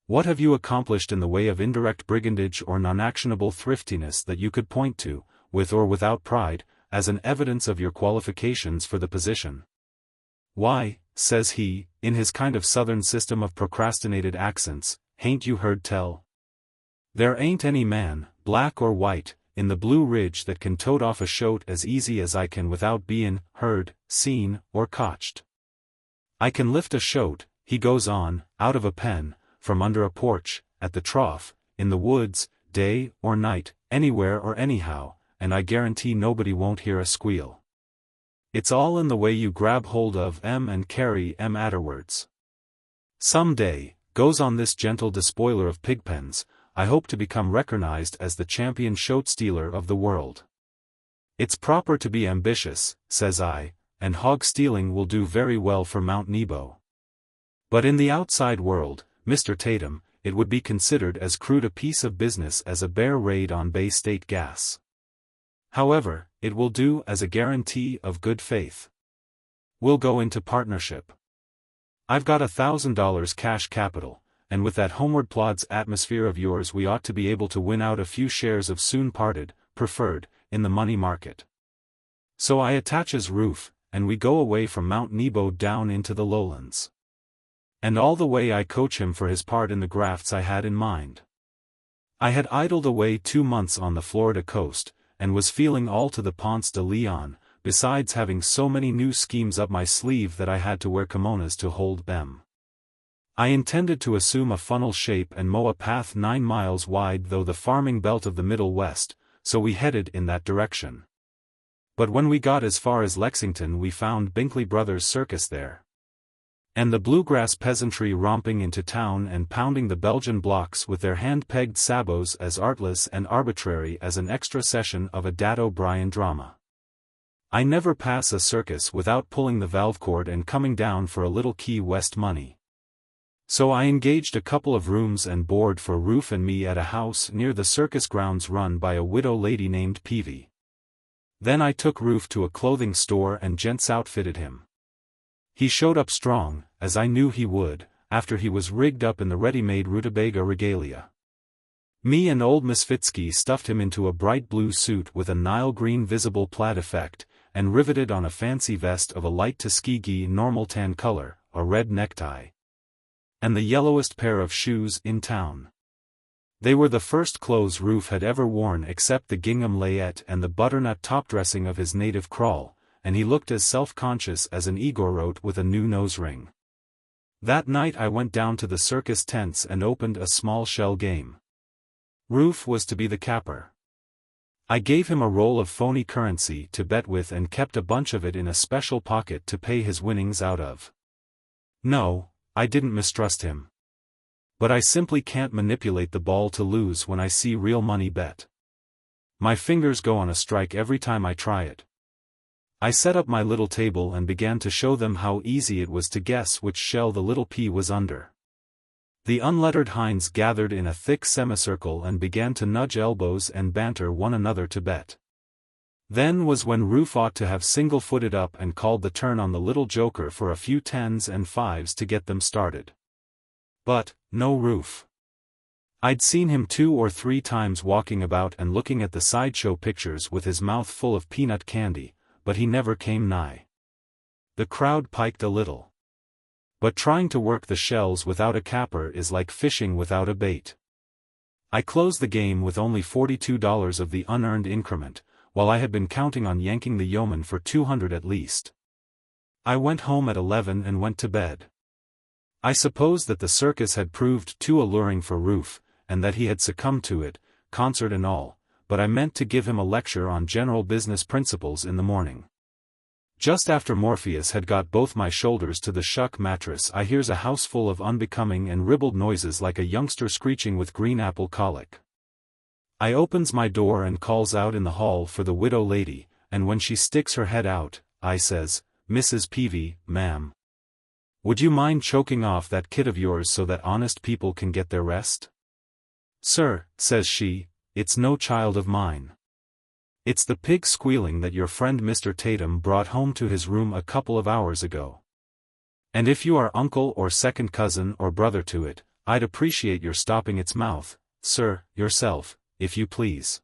"What have you accomplished in the way of indirect brigandage or non-actionable thriftiness that you could point to, with or without pride, as an evidence of your qualifications for the position?" "Why," says he, in his kind of southern system of procrastinated accents, "hain't you heard tell? There ain't any man, black or white, in the Blue Ridge that can tote off a shoat as easy as I can without bein' heard, seen, or cotched. I can lift a shoat," he goes on, "out of a pen, from under a porch, at the trough, in the woods, day or night, anywhere or anyhow, and I guarantee nobody won't hear a squeal. It's all in the way you grab hold of 'em and carry 'em afterwards. Some day," goes on this gentle despoiler of pigpens, "I hope to become recognized as the champion shoat-stealer of the world. It's proper to be ambitious," says I, "and hog-stealing will do very well for Mount Nebo. But in the outside world, Mr. Tatum, it would be considered as crude a piece of business as a bear raid on Bay State Gas. However, it will do as a guarantee of good faith. We'll go into partnership. I've got $1,000 cash capital, and with that homeward plods atmosphere of yours we ought to be able to win out a few shares of soon parted, preferred, in the money market. So I attaches Rufe, and we go away from Mount Nebo down into the lowlands. And all the way I coach him for his part in the grafts I had in mind. I had idled away 2 months on the Florida coast, and was feeling all to the Ponce de Leon, besides having so many new schemes up my sleeve that I had to wear kimonos to hold them. I intended to assume a funnel shape and mow a path 9 miles wide through the farming belt of the Middle West, so we headed in that direction. But when we got as far as Lexington we found Binkley Brothers Circus there. And the bluegrass peasantry romping into town and pounding the Belgian blocks with their hand-pegged sabots as artless and arbitrary as an extra session of a Dad O'Brien drama. I never pass a circus without pulling the valve cord and coming down for a little Key West money. So I engaged a couple of rooms and board for Roof and me at a house near the circus grounds run by a widow lady named Peavy. Then I took Roof to a clothing store and gents outfitted him. He showed up strong, as I knew he would, after he was rigged up in the ready-made rutabaga regalia. Me and old Misfitsky stuffed him into a bright blue suit with a Nile green visible plaid effect, and riveted on a fancy vest of a light Tuskegee normal tan color, a red necktie, and the yellowest pair of shoes in town. They were the first clothes Roof had ever worn except the gingham layette and the butternut top dressing of his native crawl, and he looked as self-conscious as an Igorot with a new nose ring. That night I went down to the circus tents and opened a small shell game. Roof was to be the capper. I gave him a roll of phony currency to bet with and kept a bunch of it in a special pocket to pay his winnings out of. No, I didn't mistrust him. But I simply can't manipulate the ball to lose when I see real money bet. My fingers go on a strike every time I try it. I set up my little table and began to show them how easy it was to guess which shell the little pea was under. The unlettered hinds gathered in a thick semicircle and began to nudge elbows and banter one another to bet. Then was when Roof ought to have single-footed up and called the turn on the little joker for a few 10s and 5s to get them started. But, no Roof. I'd seen him 2 or 3 times walking about and looking at the sideshow pictures with his mouth full of peanut candy, but he never came nigh. The crowd piked a little. But trying to work the shells without a capper is like fishing without a bait. I closed the game with only $42 of the unearned increment, while I had been counting on yanking the yeoman for 200 at least. I went home at 11 and went to bed. I supposed that the circus had proved too alluring for Roof, and that he had succumbed to it, concert and all, but I meant to give him a lecture on general business principles in the morning. Just after Morpheus had got both my shoulders to the shuck mattress I hears a house full of unbecoming and ribald noises like a youngster screeching with green apple colic. I opens my door and calls out in the hall for the widow lady, and when she sticks her head out, I says, "Mrs. Peavy, ma'am. Would you mind choking off that kid of yours so that honest people can get their rest?" "Sir," says she, "it's no child of mine. It's the pig squealing that your friend Mr. Tatum brought home to his room a couple of hours ago. And if you are uncle or second cousin or brother to it, I'd appreciate your stopping its mouth, sir, yourself, if you please."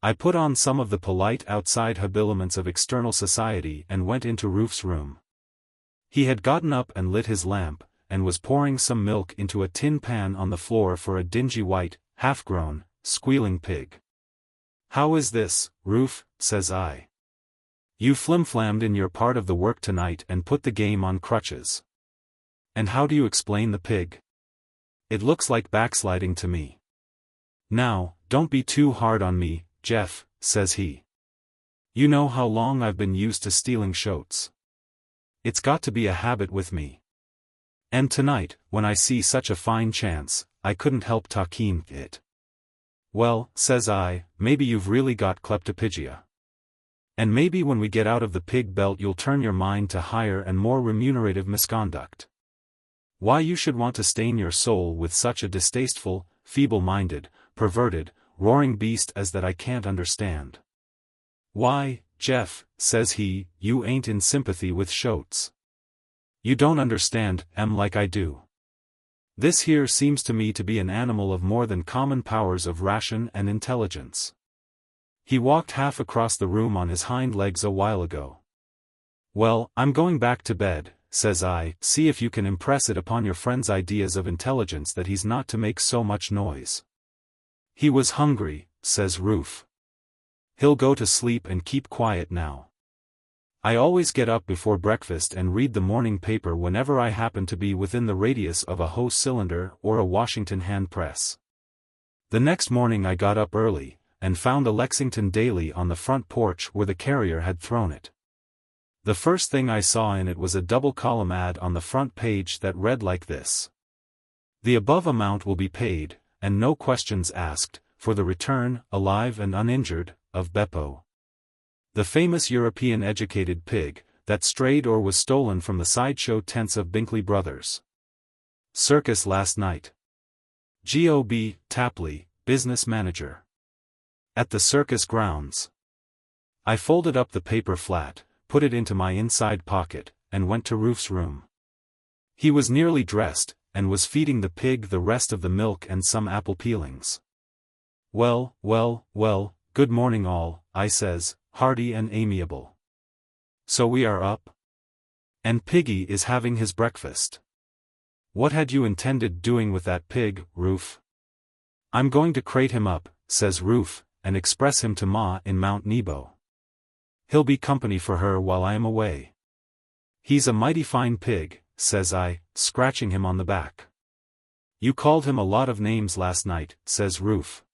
I put on some of the polite outside habiliments of external society and went into Roof's room. He had gotten up and lit his lamp, and was pouring some milk into a tin pan on the floor for a dingy white, half-grown, squealing pig. "How is this, Roof?" says I. "You flimflammed in your part of the work tonight and put the game on crutches. And how do you explain the pig? It looks like backsliding to me." "Now, don't be too hard on me, Jeff," says he. "You know how long I've been used to stealing shoats. It's got to be a habit with me. And tonight, when I see such a fine chance, I couldn't help taking it." "Well," says I, "maybe you've really got kleptopygia. And maybe when we get out of the pig belt you'll turn your mind to higher and more remunerative misconduct. Why you should want to stain your soul with such a distasteful, feeble-minded, perverted, roaring beast as that I can't understand. Why, Jeff," says he, "you ain't in sympathy with shoats. You don't understand, like I do. This here seems to me to be an animal of more than common powers of ration and intelligence." He walked half across the room on his hind legs a while ago. "Well, I'm going back to bed," says I, see if you can impress it upon your friend's ideas of intelligence that he's not to make so much noise. He was hungry, says Roof. He'll go to sleep and keep quiet now. I always get up before breakfast and read the morning paper whenever I happen to be within the radius of a hose cylinder or a Washington hand press. The next morning I got up early, and found a Lexington Daily on the front porch where the carrier had thrown it. The first thing I saw in it was a double-column ad on the front page that read like this. The above amount will be paid, and no questions asked, for the return, alive and uninjured, of Beppo, the famous European-educated pig, that strayed or was stolen from the sideshow tents of Binkley Brothers. Circus last night. G.O.B. Tapley, business manager. At the circus grounds. I folded up the paper flat, put it into my inside pocket, and went to Roof's room. He was nearly dressed, and was feeding the pig the rest of the milk and some apple peelings. Well, good morning all, I says, hearty and amiable. So we are up? And Piggy is having his breakfast. What had you intended doing with that pig, Roof? I'm going to crate him up, says Roof, and express him to Ma in Mount Nebo. He'll be company for her while I am away. He's a mighty fine pig, says I, scratching him on the back. You called him a lot of names last night, says Roof.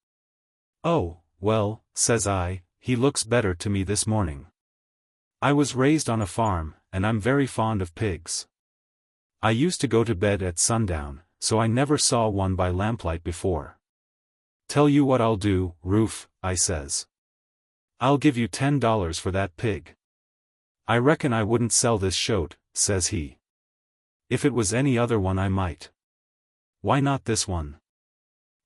Oh, well, says I, he looks better to me this morning. I was raised on a farm, and I'm very fond of pigs. I used to go to bed at sundown, so I never saw one by lamplight before. Tell you what I'll do, Roof, I says. I'll give you $10 for that pig. I reckon I wouldn't sell this shoat, says he. If it was any other one I might. Why not this one?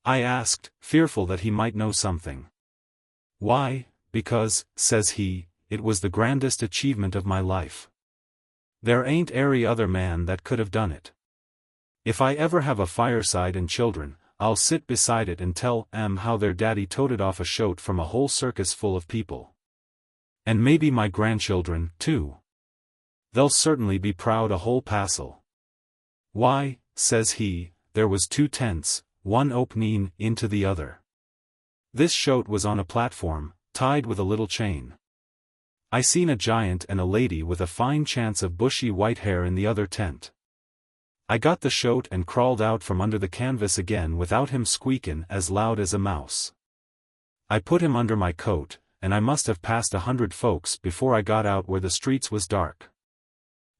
I asked, fearful that he might know something. Why, because, says he, it was the grandest achievement of my life. There ain't ary other man that could have done it. If I ever have a fireside and children, I'll sit beside it and tell 'em how their daddy toted off a shoat from a whole circus full of people. And maybe my grandchildren, too. They'll certainly be proud a whole passel. Why, says he, there was 2 tents, one opening into the other. This shoat was on a platform, tied with a little chain. I seen a giant and a lady with a fine chance of bushy white hair in the other tent. I got the shoat and crawled out from under the canvas again without him squeakin' as loud as a mouse. I put him under my coat, and I must have passed 100 folks before I got out where the streets was dark.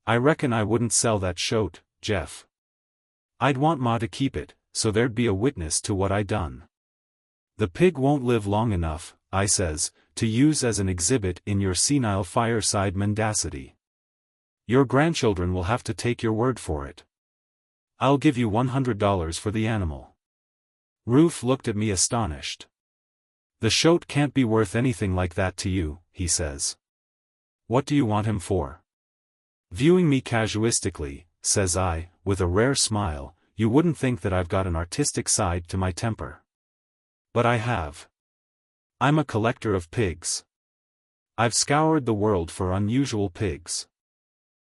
I reckon I wouldn't sell that shoat, Jeff. I'd want Ma to keep it, so there'd be a witness to what I done. The pig won't live long enough, I says, to use as an exhibit in your senile fireside mendacity. Your grandchildren will have to take your word for it. I'll give you $100 for the animal. Roof looked at me astonished. The shoat can't be worth anything like that to you, he says. What do you want him for? Viewing me casuistically, says I, with a rare smile, you wouldn't think that I've got an artistic side to my temper. But I have. I'm a collector of pigs. I've scoured the world for unusual pigs.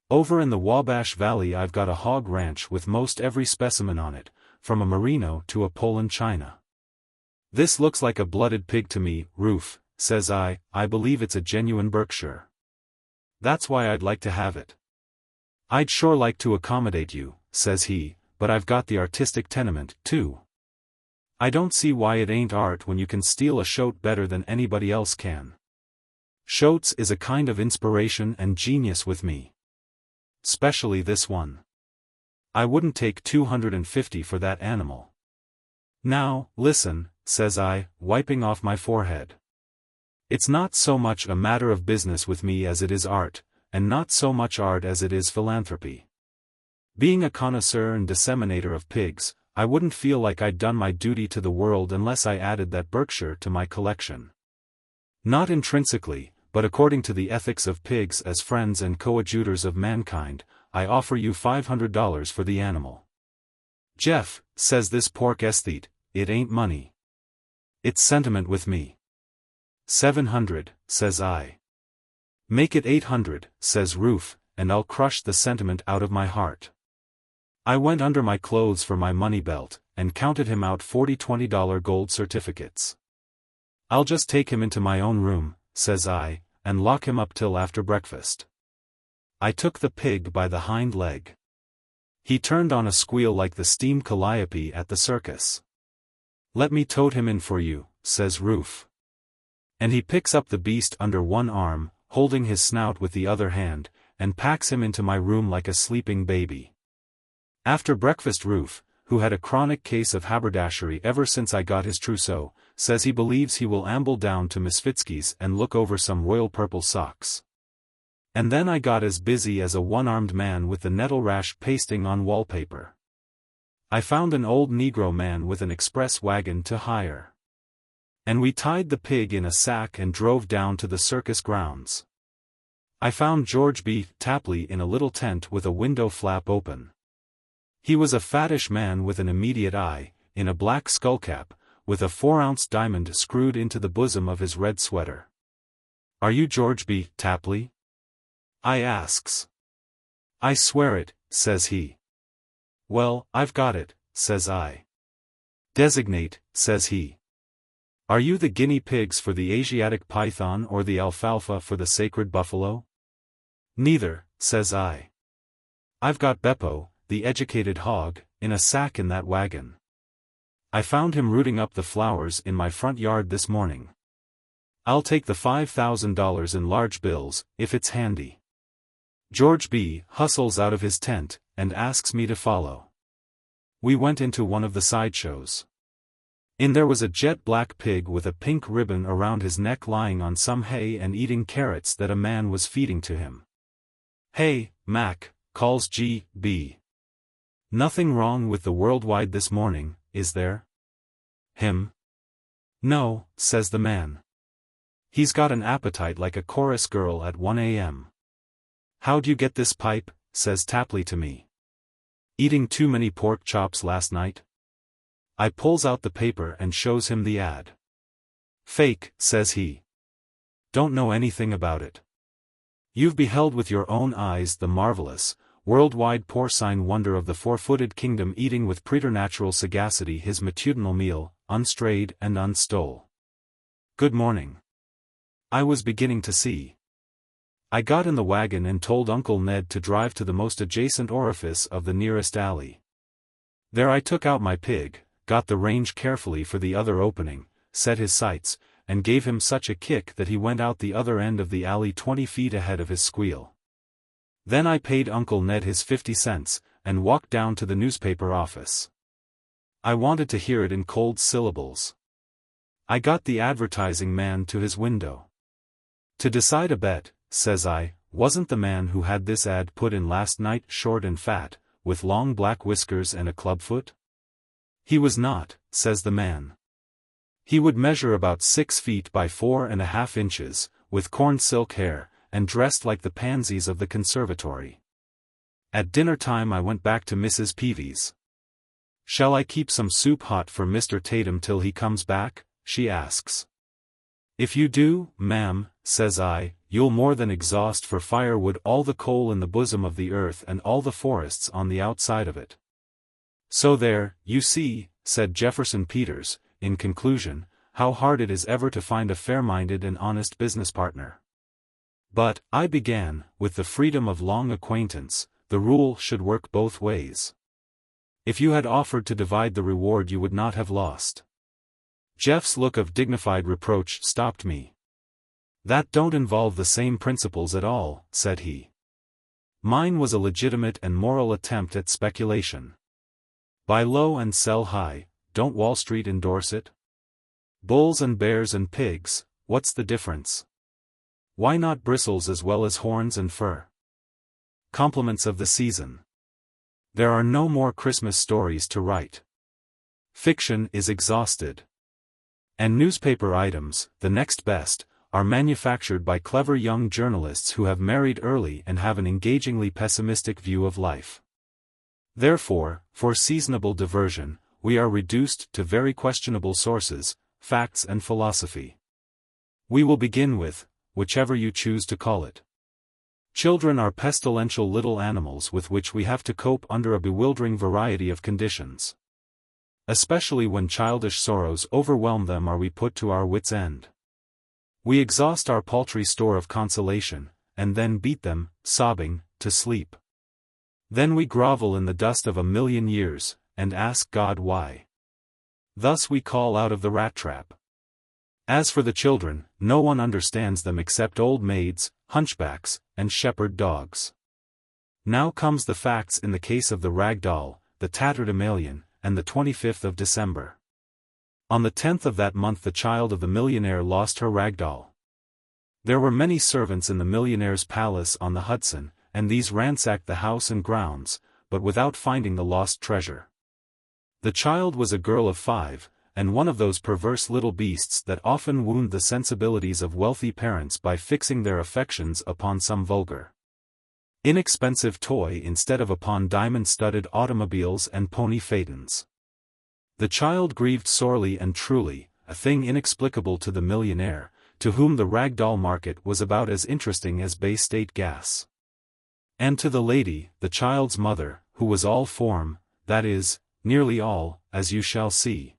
Over in the Wabash Valley I've got a hog ranch with most every specimen on it, from a merino to a Poland china. This looks like a blooded pig to me, Roof, says I believe it's a genuine Berkshire. That's why I'd like to have it. I'd sure like to accommodate you, says he, but I've got the artistic tenement, too. I don't see why it ain't art when you can steal a shoat better than anybody else can. Shoats is a kind of inspiration and genius with me. Specially this one. I wouldn't take $250 for that animal. Now, listen, says I, wiping off my forehead. It's not so much a matter of business with me as it is art, and not so much art as it is philanthropy. Being a connoisseur and disseminator of pigs, I wouldn't feel like I'd done my duty to the world unless I added that Berkshire to my collection. Not intrinsically, but according to the ethics of pigs as friends and coadjutors of mankind, I offer you $500 for the animal. Jeff, says this pork aesthete, it ain't money. It's sentiment with me. 700, says I. Make it 800, says Roof, and I'll crush the sentiment out of my heart. I went under my clothes for my money belt, and counted him out 40 $20 gold certificates. I'll just take him into my own room, says I, and lock him up till after breakfast. I took the pig by the hind leg. He turned on a squeal like the steam calliope at the circus. Let me tote him in for you, says Roof. And he picks up the beast under one arm, holding his snout with the other hand, and packs him into my room like a sleeping baby. After breakfast Roof, who had a chronic case of haberdashery ever since I got his trousseau, says he believes he will amble down to Miss Fitzky's and look over some royal purple socks. And then I got as busy as a one-armed man with the nettle rash pasting on wallpaper. I found an old Negro man with an express wagon to hire. And we tied the pig in a sack and drove down to the circus grounds. I found George B. Tapley in a little tent with a window flap open. He was a fattish man with an immediate eye, in a black skullcap, with a 4-ounce diamond screwed into the bosom of his red sweater. Are you George B. Tapley? I asks. I swear it, says he. Well, I've got it, says I. Designate, says he. Are you the guinea pigs for the Asiatic python or the alfalfa for the sacred buffalo? Neither, says I. I've got Beppo, the educated hog, in a sack in that wagon. I found him rooting up the flowers in my front yard this morning. I'll take the $5,000 in large bills, if it's handy. George B. hustles out of his tent, and asks me to follow. We went into one of the sideshows. In there was a jet-black pig with a pink ribbon around his neck lying on some hay and eating carrots that a man was feeding to him. Hey, Mac, calls G.B. Nothing wrong with the worldwide this morning, is there? Him? No, says the man. He's got an appetite like a chorus girl at 1 a.m. How'd you get this pipe, says Tapley to me. Eating too many pork chops last night? I pulls out the paper and shows him the ad. Fake, says he. Don't know anything about it. You've beheld with your own eyes the marvelous, worldwide porcine wonder of the four-footed kingdom eating with preternatural sagacity his matutinal meal, unstrayed and unstole. Good morning. I was beginning to see. I got in the wagon and told Uncle Ned to drive to the most adjacent orifice of the nearest alley. There I took out my pig, got the range carefully for the other opening, set his sights, and gave him such a kick that he went out the other end of the alley 20 feet ahead of his squeal. Then I paid Uncle Ned his 50 cents, and walked down to the newspaper office. I wanted to hear it in cold syllables. I got the advertising man to his window. To decide a bet, says I, wasn't the man who had this ad put in last night short and fat, with long black whiskers and a clubfoot? He was not, says the man. He would measure about 6 feet by 4.5 inches, with corn silk hair, and dressed like the pansies of the conservatory. At dinner time I went back to Mrs. Peavy's. Shall I keep some soup hot for Mr. Tatum till he comes back? She asks. If you do, ma'am, says I, you'll more than exhaust for firewood all the coal in the bosom of the earth and all the forests on the outside of it. So there, you see, said Jefferson Peters, in conclusion, how hard it is ever to find a fair-minded and honest business partner. But, I began, with the freedom of long acquaintance, the rule should work both ways. If you had offered to divide the reward you would not have lost. Jeff's look of dignified reproach stopped me. That don't involve the same principles at all, said he. Mine was a legitimate and moral attempt at speculation. Buy low and sell high, don't Wall Street endorse it? Bulls and bears and pigs, what's the difference? Why not bristles as well as horns and fur? Compliments of the season. There are no more Christmas stories to write. Fiction is exhausted. And newspaper items, the next best, are manufactured by clever young journalists who have married early and have an engagingly pessimistic view of life. Therefore, for seasonable diversion, we are reduced to very questionable sources, facts and philosophy. We will begin with, whichever you choose to call it. Children are pestilential little animals with which we have to cope under a bewildering variety of conditions. Especially when childish sorrows overwhelm them are we put to our wits' end. We exhaust our paltry store of consolation, and then beat them, sobbing, to sleep. Then we grovel in the dust of a million years, and ask God why. Thus we call out of the rat trap. As for the children, no one understands them except old maids, hunchbacks, and shepherd dogs. Now comes the facts in the case of the rag doll, the tattered Emelian, and the 25th of December. On the 10th of that month the child of the millionaire lost her rag doll. There were many servants in the millionaire's palace on the Hudson, and these ransacked the house and grounds, but without finding the lost treasure. The child was a girl of 5, and one of those perverse little beasts that often wound the sensibilities of wealthy parents by fixing their affections upon some vulgar, inexpensive toy instead of upon diamond-studded automobiles and pony phaetons. The child grieved sorely and truly, a thing inexplicable to the millionaire, to whom the rag doll market was about as interesting as Bay State gas. And to the lady, the child's mother, who was all form, that is, nearly all, as you shall see.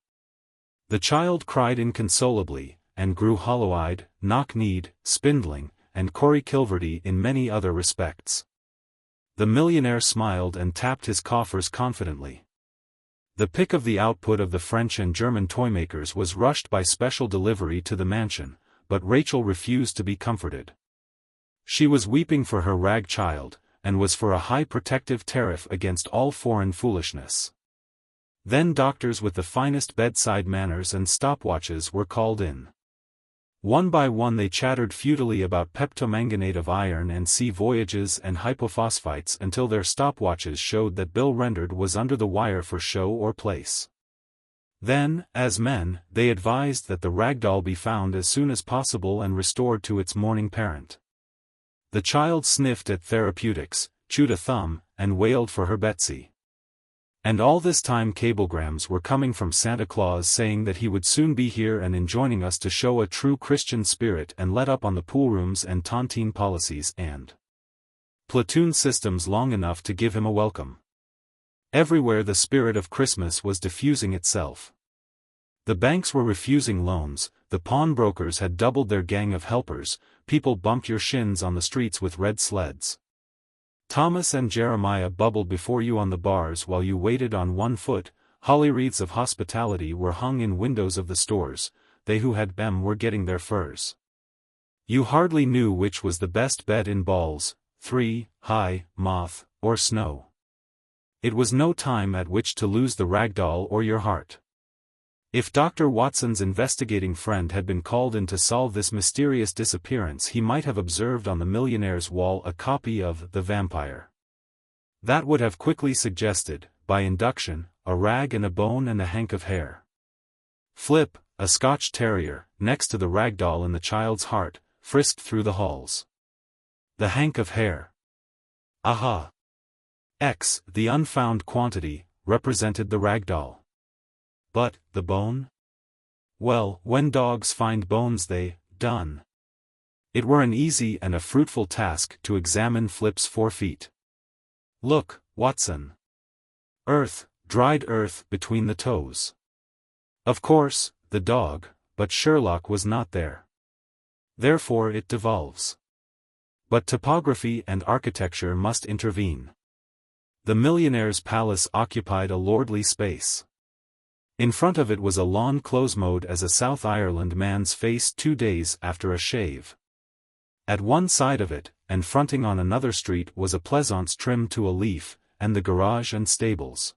The child cried inconsolably, and grew hollow-eyed, knock-kneed, spindling, and Corey-Kilverty in many other respects. The millionaire smiled and tapped his coffers confidently. The pick of the output of the French and German toymakers was rushed by special delivery to the mansion, but Rachel refused to be comforted. She was weeping for her rag child, and was for a high protective tariff against all foreign foolishness. Then doctors with the finest bedside manners and stopwatches were called in. One by one they chattered futilely about peptomanganate of iron and sea voyages and hypophosphites until their stopwatches showed that bill rendered was under the wire for show or place. Then, as men, they advised that the rag doll be found as soon as possible and restored to its mourning parent. The child sniffed at therapeutics, chewed a thumb, and wailed for her Betsy. And all this time cablegrams were coming from Santa Claus saying that he would soon be here and enjoining us to show a true Christian spirit and let up on the poolrooms and tontine policies and platoon systems long enough to give him a welcome. Everywhere the spirit of Christmas was diffusing itself. The banks were refusing loans, the pawnbrokers had doubled their gang of helpers, people bumped your shins on the streets with red sleds. Thomas and Jeremiah bubbled before you on the bars while you waited on one foot, holly wreaths of hospitality were hung in windows of the stores, they who had them were getting their furs. You hardly knew which was the best bed in balls, 3, high, moth, or snow. It was no time at which to lose the rag doll or your heart. If Dr. Watson's investigating friend had been called in to solve this mysterious disappearance he might have observed on the millionaire's wall a copy of The Vampire. That would have quickly suggested, by induction, a rag and a bone and a hank of hair. Flip, a Scotch terrier, next to the rag doll in the child's heart, frisked through the halls. The hank of hair. Aha! X, the unfound quantity, represented the rag doll. But, the bone? Well, when dogs find bones they, done. It were an easy and a fruitful task to examine Flip's 4 feet. Look, Watson. Earth, dried earth between the toes. Of course, the dog, but Sherlock was not there. Therefore it devolves. But topography and architecture must intervene. The millionaire's palace occupied a lordly space. In front of it was a lawn close-mowed as a South Ireland man's face 2 days after a shave. At one side of it, and fronting on another street was a pleasaunce trimmed to a leaf, and the garage and stables.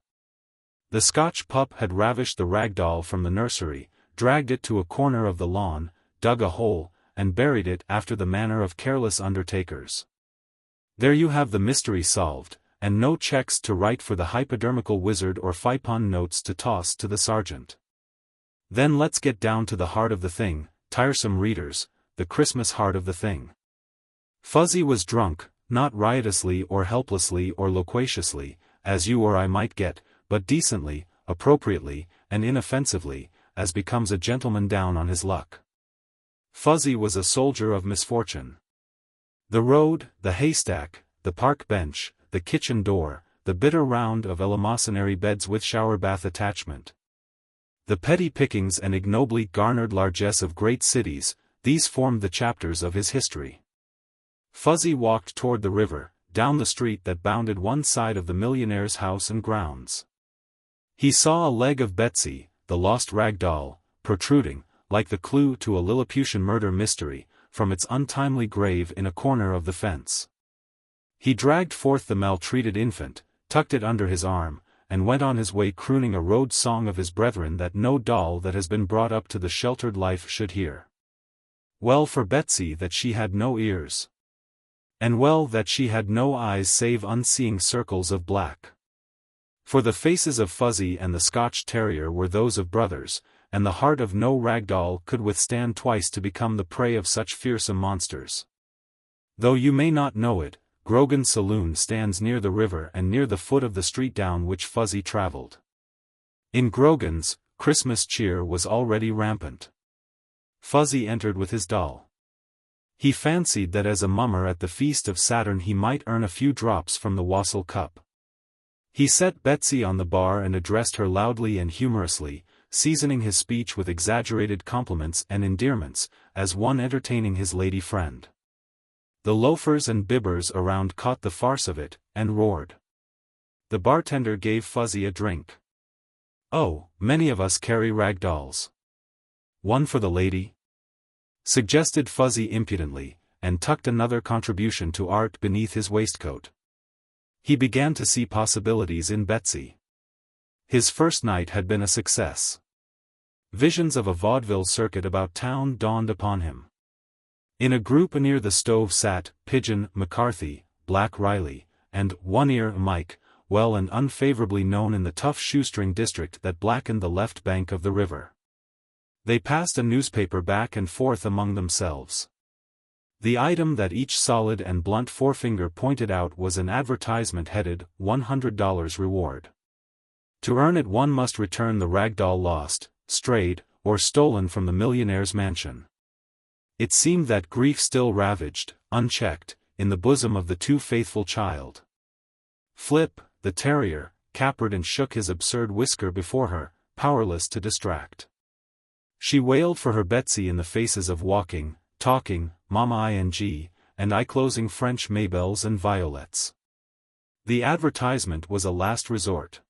The Scotch pup had ravished the rag doll from the nursery, dragged it to a corner of the lawn, dug a hole, and buried it after the manner of careless undertakers. There you have the mystery solved, and no checks to write for the hypodermical wizard or Phipon notes to toss to the sergeant. Then let's get down to the heart of the thing, tiresome readers, the Christmas heart of the thing. Fuzzy was drunk, not riotously or helplessly or loquaciously, as you or I might get, but decently, appropriately, and inoffensively, as becomes a gentleman down on his luck. Fuzzy was a soldier of misfortune. The road, the haystack, the park bench, the kitchen door, the bitter round of eleemosynary beds with shower bath attachment. The petty pickings and ignobly garnered largesse of great cities, these formed the chapters of his history. Fuzzy walked toward the river, down the street that bounded one side of the millionaire's house and grounds. He saw a leg of Betsy, the lost rag doll, protruding, like the clue to a Lilliputian murder mystery, from its untimely grave in a corner of the fence. He dragged forth the maltreated infant, tucked it under his arm, and went on his way crooning a road song of his brethren that no doll that has been brought up to the sheltered life should hear. Well for Betsy that she had no ears. And well that she had no eyes save unseeing circles of black. For the faces of Fuzzy and the Scotch terrier were those of brothers, and the heart of no ragdoll could withstand twice to become the prey of such fearsome monsters. Though you may not know it, Grogan's saloon stands near the river and near the foot of the street down which Fuzzy traveled. In Grogan's, Christmas cheer was already rampant. Fuzzy entered with his doll. He fancied that as a mummer at the feast of Saturn he might earn a few drops from the wassail cup. He set Betsy on the bar and addressed her loudly and humorously, seasoning his speech with exaggerated compliments and endearments, as one entertaining his lady friend. The loafers and bibbers around caught the farce of it, and roared. The bartender gave Fuzzy a drink. "Oh, many of us carry rag dolls. One for the lady?" suggested Fuzzy impudently, and tucked another contribution to art beneath his waistcoat. He began to see possibilities in Betsy. His first night had been a success. Visions of a vaudeville circuit about town dawned upon him. In a group near the stove sat Pigeon McCarthy, Black Riley, and One Ear Mike, well and unfavorably known in the tough shoestring district that blackened the left bank of the river. They passed a newspaper back and forth among themselves. The item that each solid and blunt forefinger pointed out was an advertisement headed, $100 reward. To earn it one must return the ragdoll lost, strayed, or stolen from the millionaire's mansion. It seemed that grief still ravaged, unchecked, in the bosom of the too faithful child. Flip, the terrier, capered and shook his absurd whisker before her, powerless to distract. She wailed for her Betsy in the faces of walking, talking, Mama ing, and eye-closing French Maybelles and Violets. The advertisement was a last resort.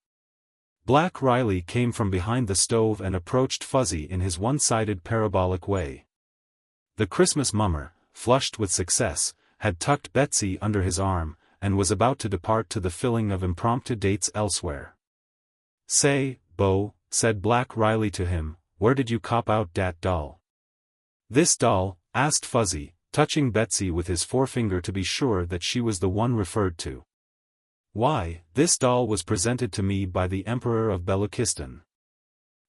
Black Riley came from behind the stove and approached Fuzzy in his one-sided parabolic way. The Christmas mummer, flushed with success, had tucked Betsy under his arm, and was about to depart to the filling of impromptu dates elsewhere. "Say, Bo," said Black Riley to him, "where did you cop out dat doll?" "This doll?" asked Fuzzy, touching Betsy with his forefinger to be sure that she was the one referred to. "Why, this doll was presented to me by the Emperor of Belukistan.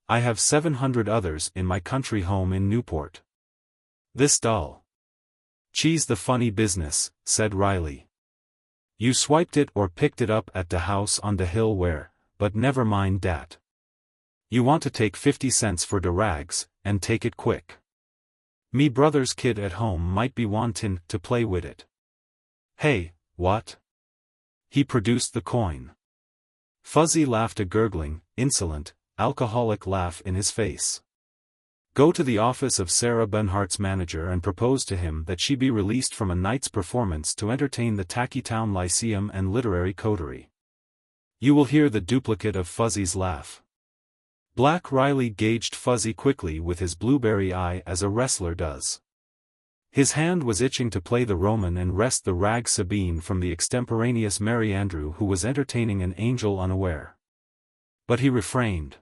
I have 700 others in my country home in Newport. This doll." "Cheese the funny business," said Riley. "You swiped it or picked it up at de house on de hill where, but never mind dat. You want to take 50 cents for de rags, and take it quick. Me brother's kid at home might be wantin' to play wid it." "Hey, what?" He produced the coin. Fuzzy laughed a gurgling, insolent, alcoholic laugh in his face. "Go to the office of Sarah Benhart's manager and propose to him that she be released from a night's performance to entertain the Tackytown Lyceum and Literary Coterie. You will hear the duplicate of Fuzzy's laugh." Black Riley gauged Fuzzy quickly with his blueberry eye as a wrestler does. His hand was itching to play the Roman and wrest the rag Sabine from the extemporaneous Mary Andrew who was entertaining an angel unaware. But he refrained.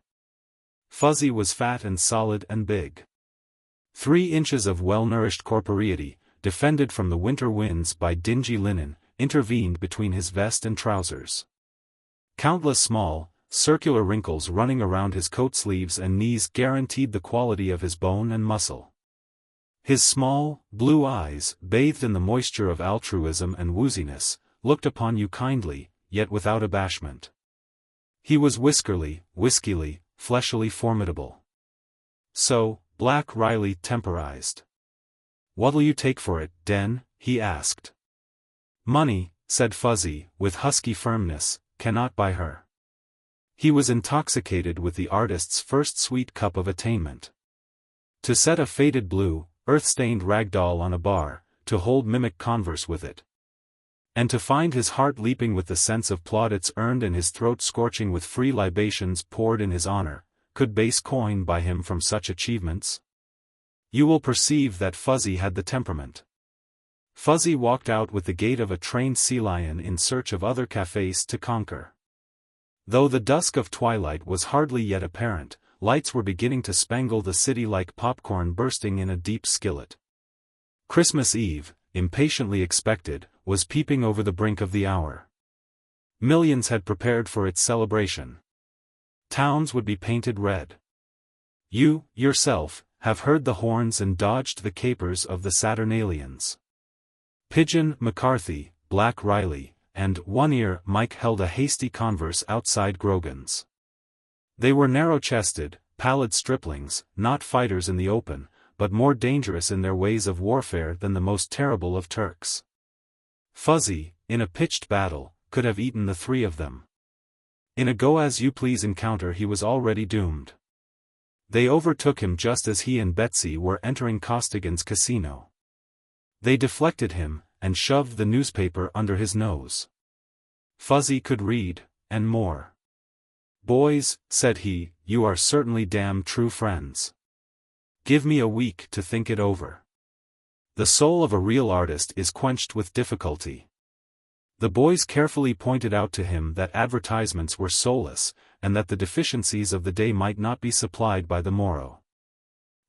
Fuzzy was fat and solid and big. 3 inches of well-nourished corporeity, defended from the winter winds by dingy linen, intervened between his vest and trousers. Countless small, circular wrinkles running around his coat sleeves and knees guaranteed the quality of his bone and muscle. His small, blue eyes, bathed in the moisture of altruism and wooziness, looked upon you kindly, yet without abashment. He was whiskerly, whiskily, fleshily formidable. "So," Black Riley temporized. "What'll you take for it, Den?" he asked. Money, said Fuzzy, with husky firmness, cannot buy her. He was intoxicated with the artist's first sweet cup of attainment. To set a faded blue, earth-stained ragdoll on a bar, to hold mimic converse with it. And to find his heart leaping with the sense of plaudits earned and his throat scorching with free libations poured in his honor, could base coin buy him from such achievements? You will perceive that Fuzzy had the temperament. Fuzzy walked out with the gait of a trained sea lion in search of other cafes to conquer. Though the dusk of twilight was hardly yet apparent, lights were beginning to spangle the city like popcorn bursting in a deep skillet. Christmas Eve, impatiently expected, was peeping over the brink of the hour. Millions had prepared for its celebration. Towns would be painted red. You, yourself, have heard the horns and dodged the capers of the Saturnalians. Pigeon McCarthy, Black Riley, and One-Ear Mike held a hasty converse outside Grogan's. They were narrow-chested, pallid striplings, not fighters in the open, but more dangerous in their ways of warfare than the most terrible of Turks. Fuzzy, in a pitched battle, could have eaten the three of them. In a go-as-you-please encounter he was already doomed. They overtook him just as he and Betsy were entering Costigan's casino. They deflected him, and shoved the newspaper under his nose. Fuzzy could read, and more. "Boys," said he, "you are certainly damn true friends. Give me a week to think it over. The soul of a real artist is quenched with difficulty." The boys carefully pointed out to him that advertisements were soulless, and that the deficiencies of the day might not be supplied by the morrow.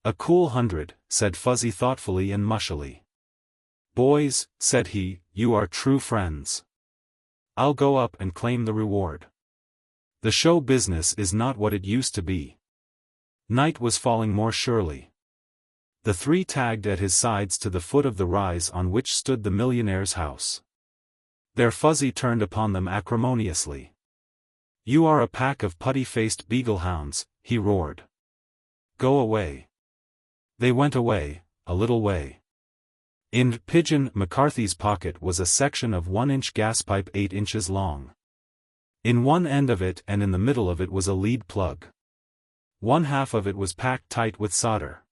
"A cool 100, said Fuzzy thoughtfully and mushily. "Boys," said he, "you are true friends. I'll go up and claim the reward. The show business is not what it used to be." Night was falling more surely. The three tagged at his sides to the foot of the rise on which stood the millionaire's house. Their Fuzzy turned upon them acrimoniously. "You are a pack of putty-faced beagle-hounds," he roared. "Go away." They went away, a little way. In Pigeon McCarthy's pocket was a section of 1-inch gaspipe 8 inches long. In one end of it and in the middle of it was a lead plug. One half of it was packed tight with solder.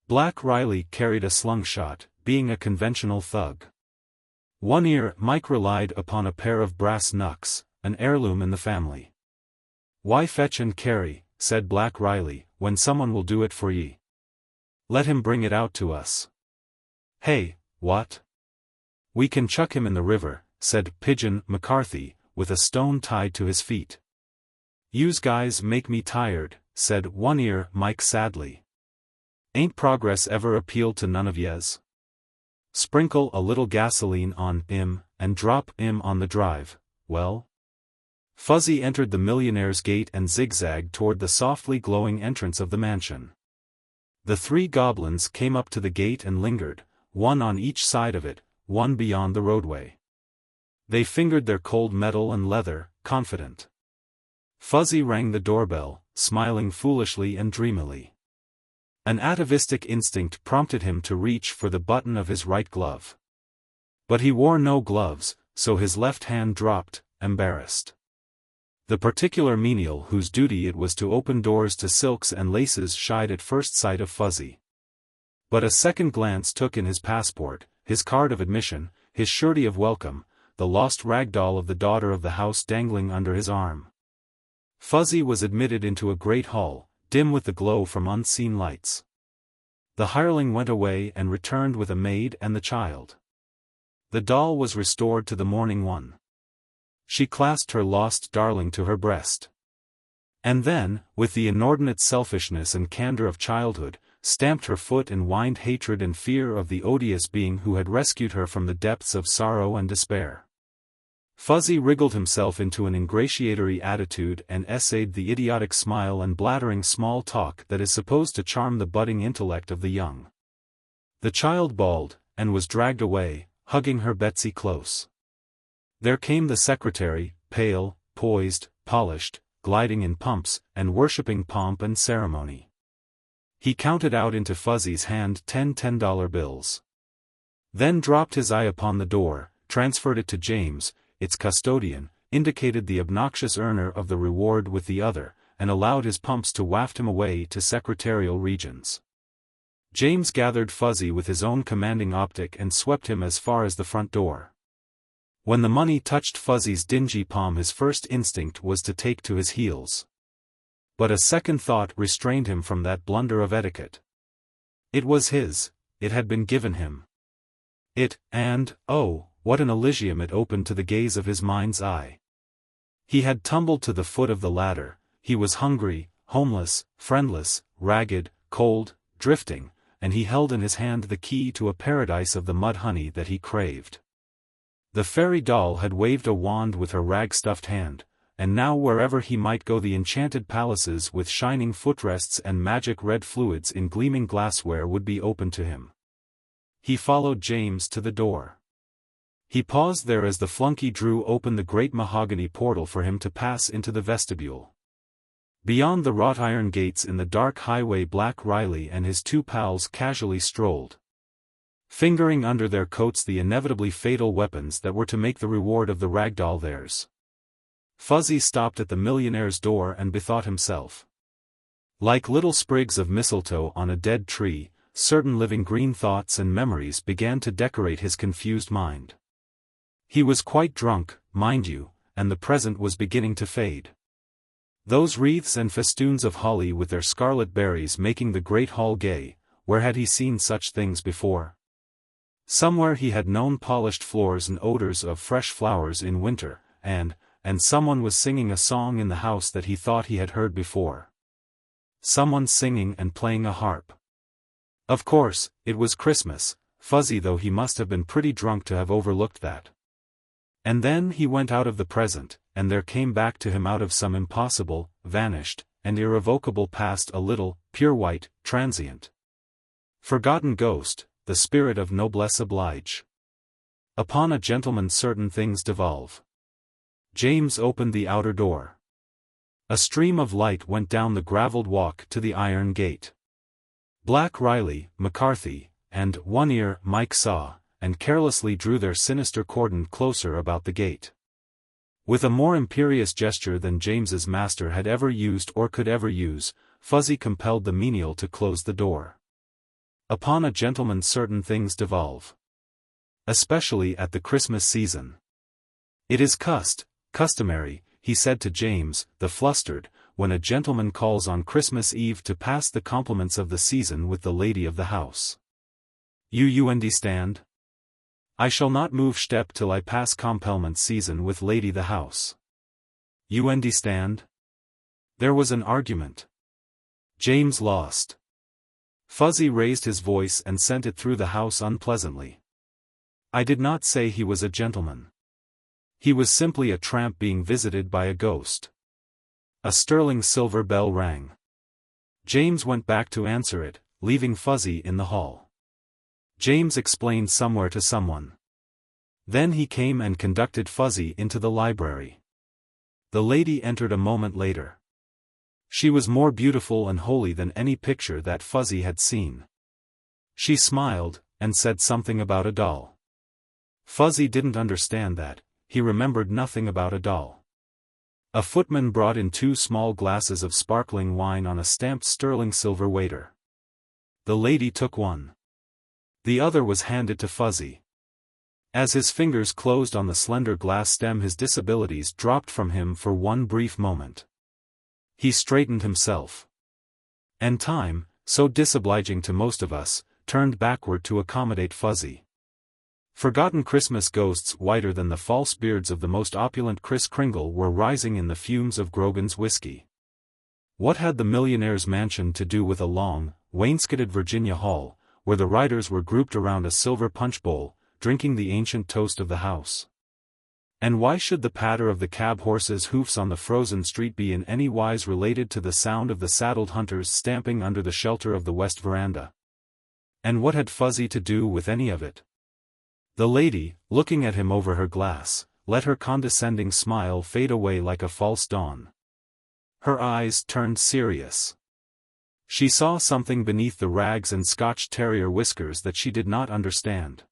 Black Riley carried a slungshot, being a conventional thug. One-Ear Mike relied upon a pair of brass knucks, an heirloom in the family. "Why fetch and carry," said Black Riley, "when someone will do it for ye? Let him bring it out to us." "Hey, what? We can chuck him in the river," said Pigeon McCarthy, with a stone tied to his feet. "Yous guys make me tired," said One-Ear Mike sadly. "Ain't progress ever appealed to none of yez? Sprinkle a little gasoline on 'im, and drop 'im on the drive, well?" Fuzzy entered the millionaire's gate and zigzagged toward the softly glowing entrance of the mansion. The three goblins came up to the gate and lingered, one on each side of it, one beyond the roadway. They fingered their cold metal and leather, confident. Fuzzy rang the doorbell, smiling foolishly and dreamily. An atavistic instinct prompted him to reach for the button of his right glove. But he wore no gloves, so his left hand dropped, embarrassed. The particular menial whose duty it was to open doors to silks and laces shied at first sight of Fuzzy. But a second glance took in his passport, his card of admission, his surety of welcome, the lost ragdoll of the daughter of the house dangling under his arm. Fuzzy was admitted into a great hall, dim with the glow from unseen lights. The hireling went away and returned with a maid and the child. The doll was restored to the morning one. She clasped her lost darling to her breast. And then, with the inordinate selfishness and candor of childhood, stamped her foot and whined hatred and fear of the odious being who had rescued her from the depths of sorrow and despair. Fuzzy wriggled himself into an ingratiatory attitude and essayed the idiotic smile and blathering small talk that is supposed to charm the budding intellect of the young. The child bawled, and was dragged away, hugging her Betsy close. There came the secretary, pale, poised, polished, gliding in pumps, and worshipping pomp and ceremony. He counted out into Fuzzy's hand 10 $10 bills. Then dropped his eye upon the door, transferred it to James, its custodian, indicated the obnoxious earner of the reward with the other, and allowed his pumps to waft him away to secretarial regions. James gathered Fuzzy with his own commanding optic and swept him as far as the front door. When the money touched Fuzzy's dingy palm, his first instinct was to take to his heels. But a second thought restrained him from that blunder of etiquette. It was his, it had been given him. And, oh, what an Elysium it opened to the gaze of his mind's eye. He had tumbled to the foot of the ladder, he was hungry, homeless, friendless, ragged, cold, drifting, and he held in his hand the key to a paradise of the mud honey that he craved. The fairy doll had waved a wand with her rag-stuffed hand, and now wherever he might go the enchanted palaces with shining footrests and magic red fluids in gleaming glassware would be open to him. He followed James to the door. He paused there as the flunky drew open the great mahogany portal for him to pass into the vestibule. Beyond the wrought iron gates in the dark highway Black Riley and his two pals casually strolled, fingering under their coats the inevitably fatal weapons that were to make the reward of the ragdoll theirs. Fuzzy stopped at the millionaire's door and bethought himself. Like little sprigs of mistletoe on a dead tree, certain living green thoughts and memories began to decorate his confused mind. He was quite drunk, mind you, and the present was beginning to fade. Those wreaths and festoons of holly with their scarlet berries making the great hall gay, where had he seen such things before? Somewhere he had known polished floors and odors of fresh flowers in winter, and someone was singing a song in the house that he thought he had heard before. Someone singing and playing a harp. Of course, it was Christmas, Fuzzy though he must have been pretty drunk to have overlooked that. And then he went out of the present, and there came back to him out of some impossible, vanished, and irrevocable past a little, pure white, transient, forgotten ghost, the spirit of noblesse oblige. Upon a gentleman certain things devolve. James opened the outer door. A stream of light went down the gravelled walk to the iron gate. Black Riley, McCarthy, and One Ear Mike saw, and carelessly drew their sinister cordon closer about the gate. With a more imperious gesture than James's master had ever used or could ever use, Fuzzy compelled the menial to close the door. Upon a gentleman certain things devolve. Especially at the Christmas season. It is customary, he said to James, the flustered, when a gentleman calls on Christmas Eve to pass the compliments of the season with the lady of the house. You understand? I shall not move step till I pass compliments season with lady the house. You understand? There was an argument. James lost. Fuzzy raised his voice and sent it through the house unpleasantly. I did not say he was a gentleman. He was simply a tramp being visited by a ghost. A sterling silver bell rang. James went back to answer it, leaving Fuzzy in the hall. James explained somewhere to someone. Then he came and conducted Fuzzy into the library. The lady entered a moment later. She was more beautiful and holy than any picture that Fuzzy had seen. She smiled, and said something about a doll. Fuzzy didn't understand that, he remembered nothing about a doll. A footman brought in 2 small glasses of sparkling wine on a stamped sterling silver waiter. The lady took one. The other was handed to Fuzzy. As his fingers closed on the slender glass stem his disabilities dropped from him for one brief moment. He straightened himself. And time, so disobliging to most of us, turned backward to accommodate Fuzzy. Forgotten Christmas ghosts whiter than the false beards of the most opulent Kris Kringle were rising in the fumes of Grogan's whiskey. What had the millionaire's mansion to do with a long, wainscoted Virginia hall, where the riders were grouped around a silver punch bowl, drinking the ancient toast of the house? And why should the patter of the cab horses' hoofs on the frozen street be in any wise related to the sound of the saddled hunters stamping under the shelter of the west veranda? And what had Fuzzy to do with any of it? The lady, looking at him over her glass, let her condescending smile fade away like a false dawn. Her eyes turned serious. She saw something beneath the rags and Scotch terrier whiskers that she did not understand.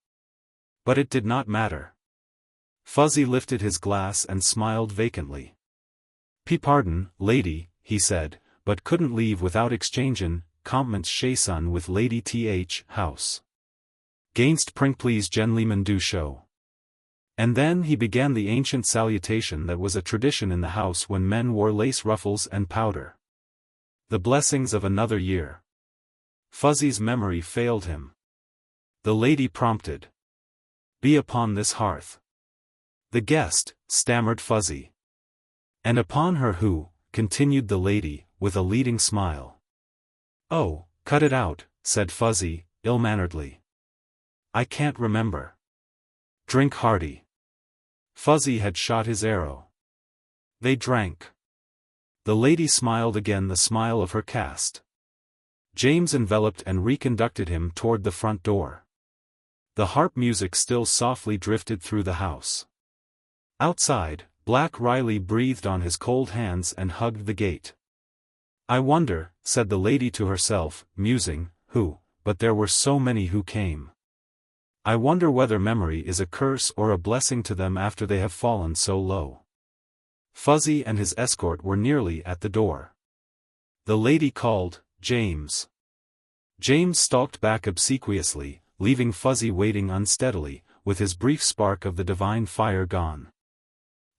But it did not matter. Fuzzy lifted his glass and smiled vacantly. Pardon, lady, he said, but couldn't leave without exchangin' compliments chez son with Lady Th. House. Gainst pring please gentlemen do show. And then he began the ancient salutation that was a tradition in the house when men wore lace ruffles and powder. The blessings of another year. Fuzzy's memory failed him. The lady prompted. Be upon this hearth. The guest, stammered Fuzzy. And upon her who, continued the lady, with a leading smile. Oh, cut it out, said Fuzzy, ill-manneredly. I can't remember. Drink hearty. Fuzzy had shot his arrow. They drank. The lady smiled again, the smile of her caste. James enveloped and reconducted him toward the front door. The harp music still softly drifted through the house. Outside, Black Riley breathed on his cold hands and hugged the gate. I wonder, said the lady to herself, musing, but there were so many who came. I wonder whether memory is a curse or a blessing to them after they have fallen so low. Fuzzy and his escort were nearly at the door. The lady called, James. James stalked back obsequiously, leaving Fuzzy waiting unsteadily, with his brief spark of the divine fire gone.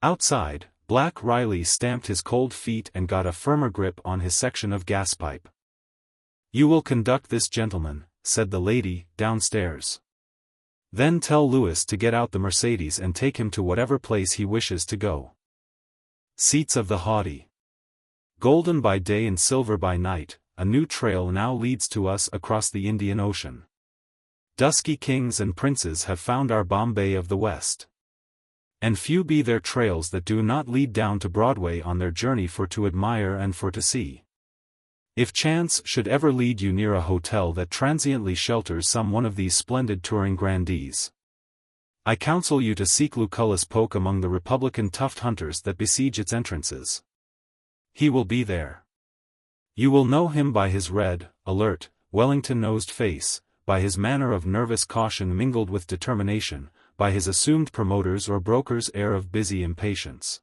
Outside, Black Riley stamped his cold feet and got a firmer grip on his section of gas pipe. You will conduct this gentleman, said the lady, downstairs. Then tell Lewis to get out the Mercedes and take him to whatever place he wishes to go. Seats of the haughty. Golden by day and silver by night, a new trail now leads to us across the Indian Ocean. Dusky kings and princes have found our Bombay of the West. And few be their trails that do not lead down to Broadway on their journey for to admire and for to see. If chance should ever lead you near a hotel that transiently shelters some one of these splendid touring grandees, I counsel you to seek Lucullus Polk among the Republican tuft hunters that besiege its entrances. He will be there. You will know him by his red, alert, Wellington-nosed face, by his manner of nervous caution mingled with determination, by his assumed promoter's or broker's air of busy impatience.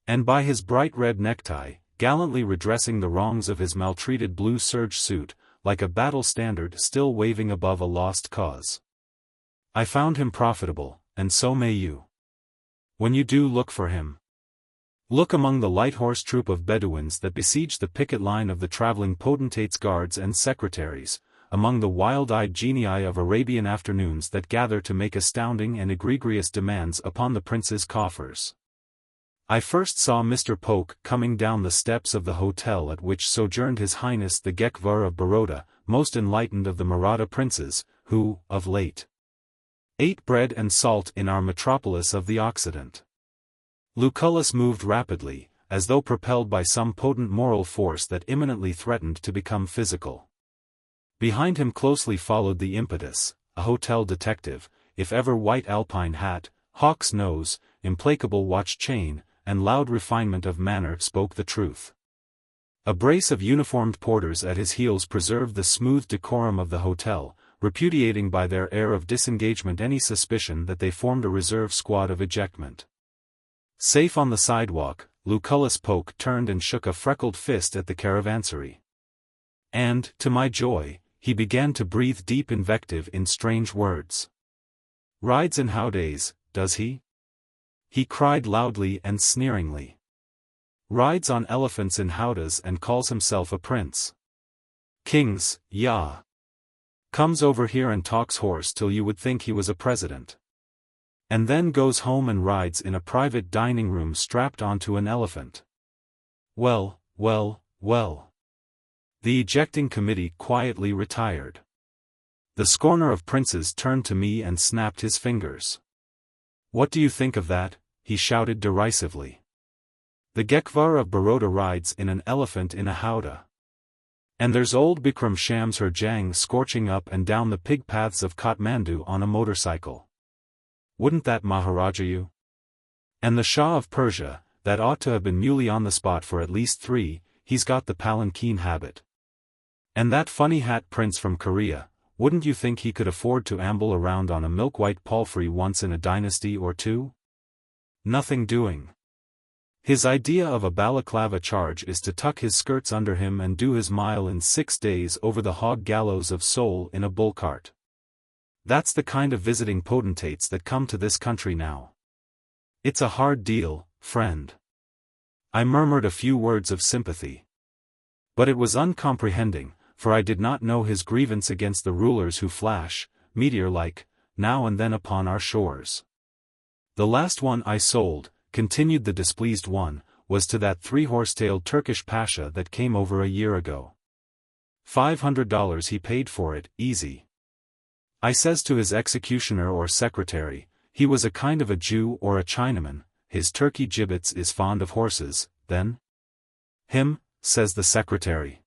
And by his bright red necktie, gallantly redressing the wrongs of his maltreated blue serge suit, like a battle standard still waving above a lost cause. I found him profitable, and so may you. When you do look for him, look among the light horse troop of Bedouins that besiege the picket line of the traveling potentate's guards and secretaries, among the wild-eyed genii of Arabian afternoons that gather to make astounding and egregious demands upon the prince's coffers. I first saw Mr. Polk coming down the steps of the hotel at which sojourned His Highness the Gekvar of Baroda, most enlightened of the Maratha princes, who, of late, ate bread and salt in our metropolis of the Occident. Lucullus moved rapidly, as though propelled by some potent moral force that imminently threatened to become physical. Behind him closely followed the impetus, a hotel detective, if ever white alpine hat, hawk's nose, implacable watch chain, and loud refinement of manner spoke the truth. A brace of uniformed porters at his heels preserved the smooth decorum of the hotel, repudiating by their air of disengagement any suspicion that they formed a reserve squad of ejectment. Safe on the sidewalk, Lucullus Polk turned and shook a freckled fist at the caravansary. And, to my joy, he began to breathe deep invective in strange words. Rides in howdays, does he? He cried loudly and sneeringly. Rides on elephants in howdahs and calls himself a prince. Kings, yah. Comes over here and talks horse till you would think he was a president. And then goes home and rides in a private dining room strapped onto an elephant. Well, well, well. The ejecting committee quietly retired. The scorner of princes turned to me and snapped his fingers. What do you think of that? He shouted derisively. The Gekvar of Baroda rides in an elephant in a howdah. And there's old Bikram Shams her Jang scorching up and down the pig paths of Kathmandu on a motorcycle. Wouldn't that Maharaja you? And the Shah of Persia, that ought to have been muley on the spot for at least 3, he's got the palanquin habit. And that funny hat prince from Korea, wouldn't you think he could afford to amble around on a milk-white palfrey once in a dynasty or two? Nothing doing. His idea of a balaclava charge is to tuck his skirts under him and do his mile in 6 days over the hog gallows of Seoul in a bull cart. That's the kind of visiting potentates that come to this country now. It's a hard deal, friend. I murmured a few words of sympathy. But it was uncomprehending, for I did not know his grievance against the rulers who flash, meteor-like, now and then upon our shores. The last one I sold, continued the displeased one, was to that 3-horse-tailed Turkish pasha that came over a year ago. $500 he paid for it, easy. I says to his executioner or secretary, he was a kind of a Jew or a Chinaman, his turkey gibbets is fond of horses, then? Him, says the secretary.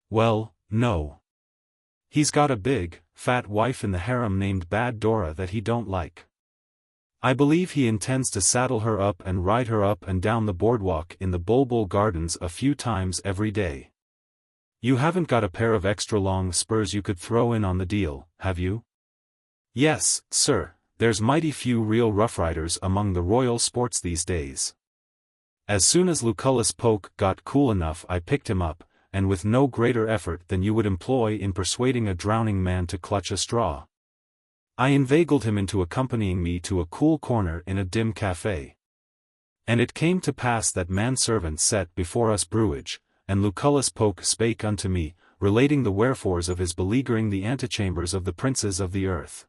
Well, no. He's got a big, fat wife in the harem named Bad Dora that he don't like. I believe he intends to saddle her up and ride her up and down the boardwalk in the Bulbul Gardens a few times every day. You haven't got a pair of extra long spurs you could throw in on the deal, have you? Yes, sir, there's mighty few real roughriders among the royal sports these days. As soon as Lucullus Polk got cool enough I picked him up, and with no greater effort than you would employ in persuading a drowning man to clutch a straw. I inveigled him into accompanying me to a cool corner in a dim café. And it came to pass that manservant set before us brewage, and Lucullus Polk spake unto me, relating the wherefores of his beleaguering the antechambers of the princes of the earth.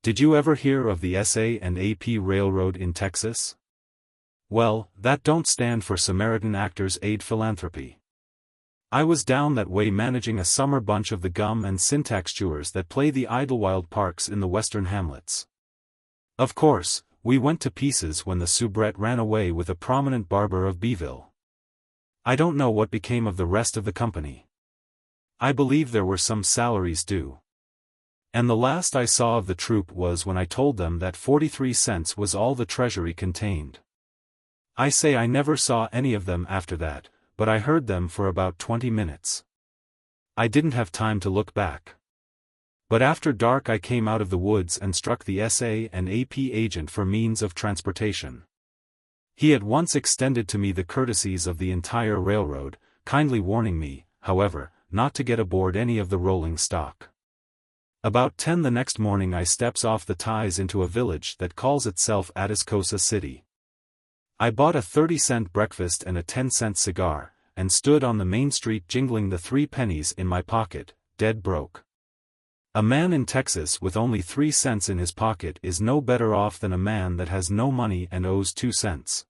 Did you ever hear of the S.A.&A.P. Railroad in Texas? Well, that don't stand for Samaritan Actors Aid Philanthropy. I was down that way managing a summer bunch of the gum and syntax chewers that play the Idlewild parks in the western hamlets. Of course, we went to pieces when the soubrette ran away with a prominent barber of Beeville. I don't know what became of the rest of the company. I believe there were some salaries due. And the last I saw of the troupe was when I told them that 43 cents was all the treasury contained. I say I never saw any of them after that, but I heard them for about 20 minutes. I didn't have time to look back. But after dark I came out of the woods and struck the S.A.&A.P. agent for means of transportation. He at once extended to me the courtesies of the entire railroad, kindly warning me, however, not to get aboard any of the rolling stock. About 10 the next morning I steps off the ties into a village that calls itself Atascosa City. I bought a 30-cent breakfast and a 10-cent cigar, and stood on the main street jingling the 3 pennies in my pocket, dead broke. A man in Texas with only 3 cents in his pocket is no better off than a man that has no money and owes 2 cents.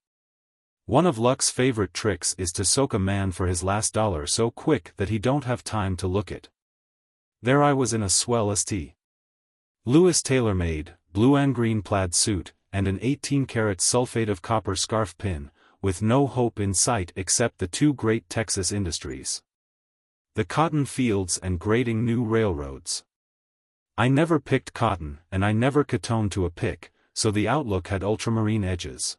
One of luck's favorite tricks is to soak a man for his last dollar so quick that he don't have time to look it. There I was in a swell St. Louis tailor-made, blue and green plaid suit, and an 18-karat sulfate of copper scarf pin, with no hope in sight except the 2 great Texas industries: the cotton fields and grading new railroads. I never picked cotton, and I never catoned to a pick, so the outlook had ultramarine edges.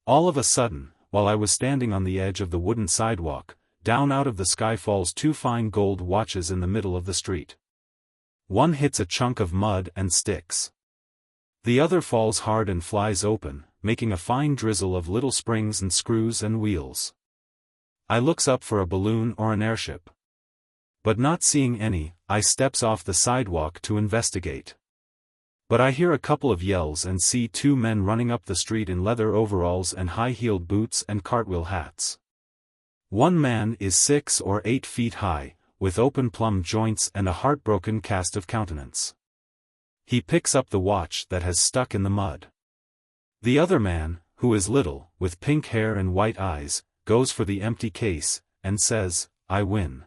All of a sudden, while I was standing on the edge of the wooden sidewalk, down out of the sky falls 2 fine gold watches in the middle of the street. One hits a chunk of mud and sticks. The other falls hard and flies open, making a fine drizzle of little springs and screws and wheels. I looks up for a balloon or an airship. But not seeing any, I steps off the sidewalk to investigate. But I hear a couple of yells and see 2 men running up the street in leather overalls and high-heeled boots and cartwheel hats. One man is 6 or 8 feet high, with open plum joints and a heartbroken cast of countenance. He picks up the watch that has stuck in the mud. The other man, who is little, with pink hair and white eyes, goes for the empty case, and says, "I win."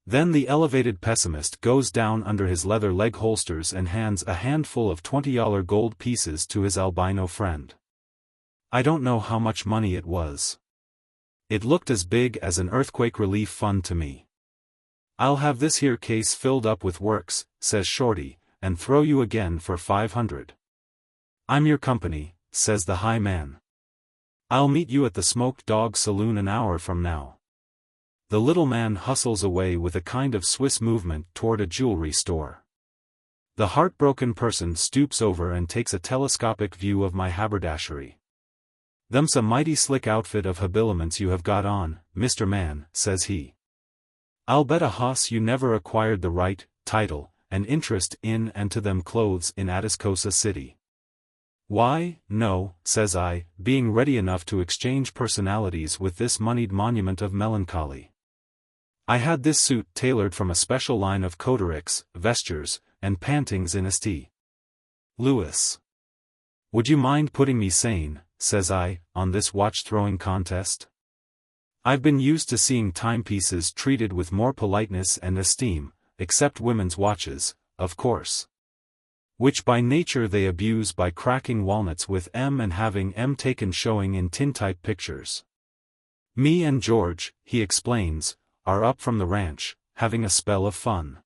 Then the elevated pessimist goes down under his leather leg holsters and hands a handful of $20 gold pieces to his albino friend. I don't know how much money it was. It looked as big as an earthquake relief fund to me. "I'll have this here case filled up with works," says Shorty, "and throw you again for 500. "I'm your company," says the high man. "I'll meet you at the Smoked Dog Saloon an hour from now." The little man hustles away with a kind of Swiss movement toward a jewelry store. The heartbroken person stoops over and takes a telescopic view of my haberdashery. "Them's a mighty slick outfit of habiliments you have got on, Mr. Man," says he. "I'll bet a hoss you never acquired the right, title, and interest in and to them clothes in Atascosa City." "Why, no," says I, being ready enough to exchange personalities with this moneyed monument of melancholy. "I had this suit tailored from a special line of coterics, vestures, and pantings in St. Louis. Would you mind putting me sane," says I, "on this watch-throwing contest? I've been used to seeing timepieces treated with more politeness and esteem, except women's watches, of course. Which by nature they abuse by cracking walnuts with M and having M taken showing in tintype pictures. Me and George," he explains, "are up from the ranch, having a spell of fun.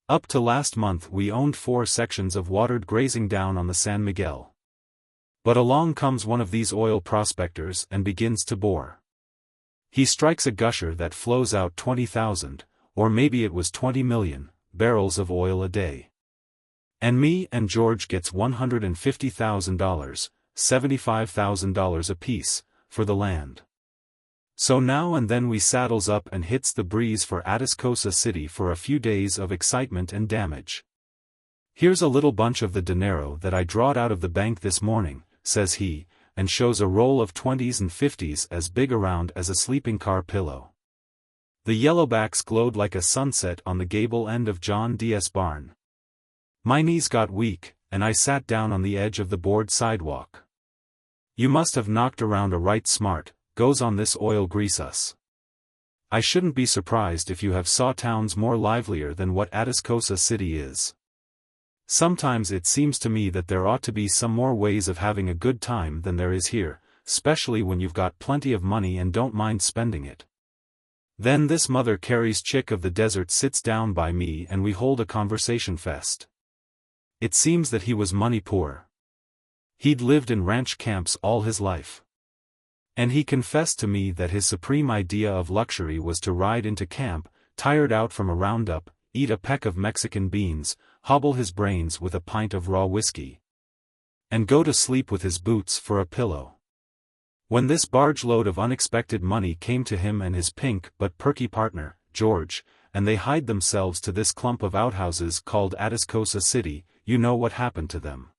Up to last month we owned 4 sections of watered grazing down on the San Miguel. But along comes one of these oil prospectors and begins to bore. He strikes a gusher that flows out 20,000, or maybe it was 20 million, barrels of oil a day. And me and George gets $150,000, $75,000 apiece, for the land. So now and then we saddles up and hits the breeze for Atascosa City for a few days of excitement and damage. Here's a little bunch of the dinero that I drawed out of the bank this morning," says he, and shows a roll of 20s and 50s as big around as a sleeping car pillow. The yellowbacks glowed like a sunset on the gable end of John D.'s barn. My knees got weak, and I sat down on the edge of the board sidewalk. "You must have knocked around a right smart," goes on this oil grease us. "I shouldn't be surprised if you have saw towns more livelier than what Atascosa City is. Sometimes it seems to me that there ought to be some more ways of having a good time than there is here, specially when you've got plenty of money and don't mind spending it." Then this Mother Carey's chick of the desert sits down by me and we hold a conversation fest. It seems that he was money poor. He'd lived in ranch camps all his life. And he confessed to me that his supreme idea of luxury was to ride into camp, tired out from a roundup, eat a peck of Mexican beans, hobble his brains with a pint of raw whiskey, and go to sleep with his boots for a pillow. When this barge-load of unexpected money came to him and his pink but perky partner, George, and they hied themselves to this clump of outhouses called Atascosa City, you know what happened to them.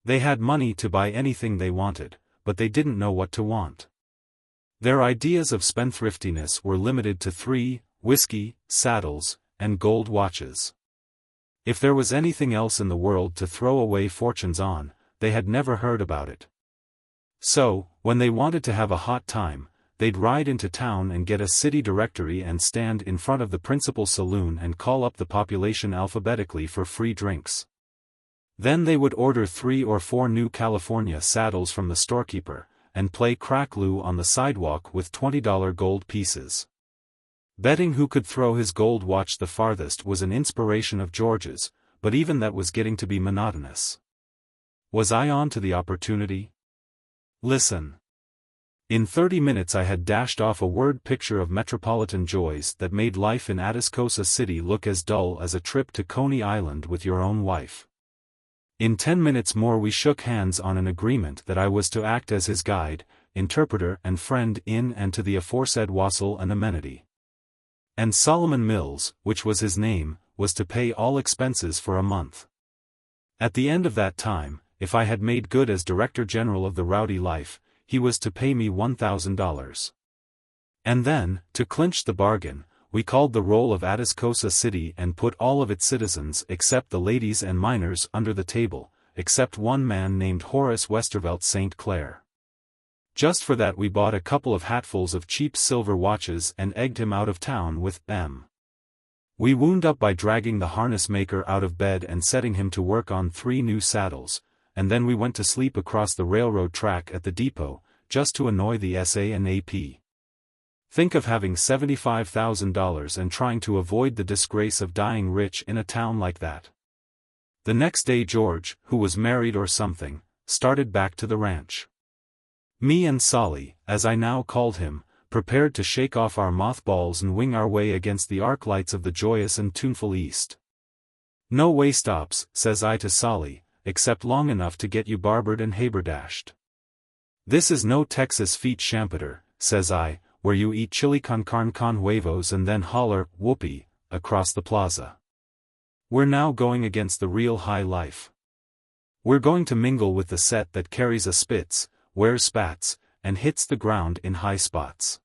They had money to buy anything they wanted, but they didn't know what to want. Their ideas of spendthriftiness were limited to 3, whiskey, saddles, and gold watches. If there was anything else in the world to throw away fortunes on, they had never heard about it. So, when they wanted to have a hot time, they'd ride into town and get a city directory and stand in front of the principal saloon and call up the population alphabetically for free drinks. Then they would order 3 or 4 new California saddles from the storekeeper, and play crack-loo on the sidewalk with $20 gold pieces. Betting who could throw his gold watch the farthest was an inspiration of George's, but even that was getting to be monotonous. Was I on to the opportunity? Listen. In 30 minutes I had dashed off a word picture of metropolitan joys that made life in Atascosa City look as dull as a trip to Coney Island with your own wife. In 10 minutes more we shook hands on an agreement that I was to act as his guide, interpreter and friend in and to the aforesaid wassail and amenity. And Solomon Mills, which was his name, was to pay all expenses for a month. At the end of that time, if I had made good as Director General of the Rowdy Life, he was to pay me $1,000. And then, to clinch the bargain, we called the roll of Atascosa City and put all of its citizens except the ladies and minors under the table, except one man named Horace Westervelt St. Clair. Just for that we bought a couple of hatfuls of cheap silver watches and egged him out of town with them. We wound up by dragging the harness maker out of bed and setting him to work on 3 new saddles, and then we went to sleep across the railroad track at the depot, just to annoy the SA&AP. Think of having $75,000 and trying to avoid the disgrace of dying rich in a town like that. The next day George, who was married or something, started back to the ranch. Me and Solly, as I now called him, prepared to shake off our mothballs and wing our way against the arc lights of the joyous and tuneful East. No way stops, says I to Solly, except long enough to get you barbered and haberdashed. This is no Texas feet champeter, says I, where you eat chili con carne con huevos and then holler, whoopee, across the plaza. We're now going against the real high life. We're going to mingle with the set that carries a spitz, wears spats, and hits the ground in high spots.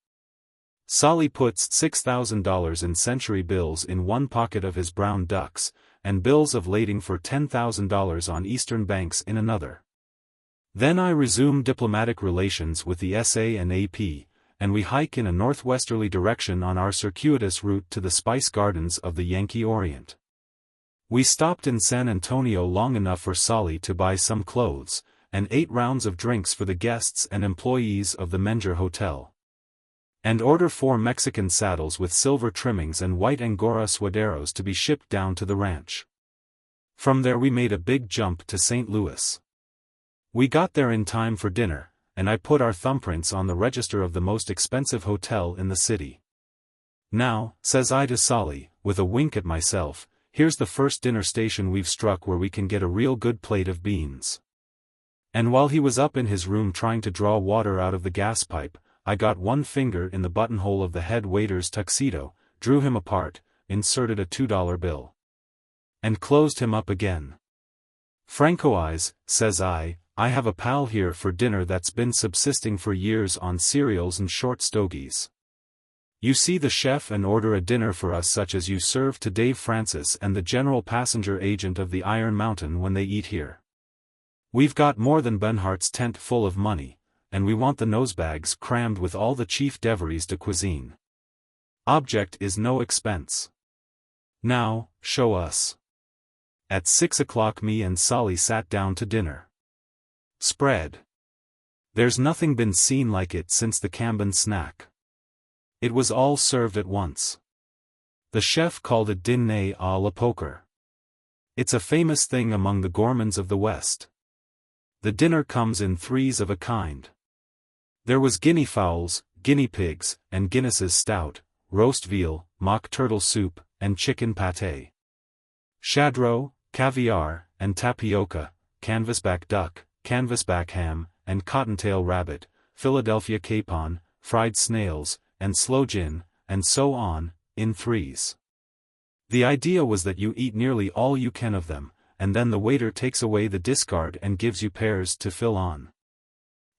Solly puts $6,000 in century bills in one pocket of his brown ducks, and bills of lading for $10,000 on Eastern banks in another. Then I resume diplomatic relations with the SA and AP, and we hike in a northwesterly direction on our circuitous route to the spice gardens of the Yankee Orient. We stopped in San Antonio long enough for Solly to buy some clothes, and 8 rounds of drinks for the guests and employees of the Menger Hotel. And order 4 Mexican saddles with silver trimmings and white Angora suaderos to be shipped down to the ranch. From there we made a big jump to St. Louis. We got there in time for dinner, and I put our thumbprints on the register of the most expensive hotel in the city. Now, says I to Solly, with a wink at myself, here's the first dinner station we've struck where we can get a real good plate of beans. And while he was up in his room trying to draw water out of the gas pipe, I got one finger in the buttonhole of the head waiter's tuxedo, drew him apart, inserted a $2 bill. And closed him up again. Francoise, says I have a pal here for dinner that's been subsisting for years on cereals and short stogies. You see the chef and order a dinner for us such as you serve to Dave Francis and the general passenger agent of the Iron Mountain when they eat here. We've got more than Benhart's tent full of money, and we want the nosebags crammed with all the chief deveries de cuisine. Object is no expense. Now, show us. At 6 o'clock me and Solly sat down to dinner. Spread. There's nothing been seen like it since the Camden snack. It was all served at once. The chef called it dîner à la poker. It's a famous thing among the gourmands of the West. The dinner comes in threes of a kind. There was guinea fowls, guinea pigs, and Guinness's stout, roast veal, mock turtle soup, and chicken pâté. Chadreau, caviar, and tapioca, canvasback duck, canvasback ham, and cottontail rabbit, Philadelphia capon, fried snails, and sloe gin, and so on, in threes. The idea was that you eat nearly all you can of them, and then the waiter takes away the discard and gives you pairs to fill on.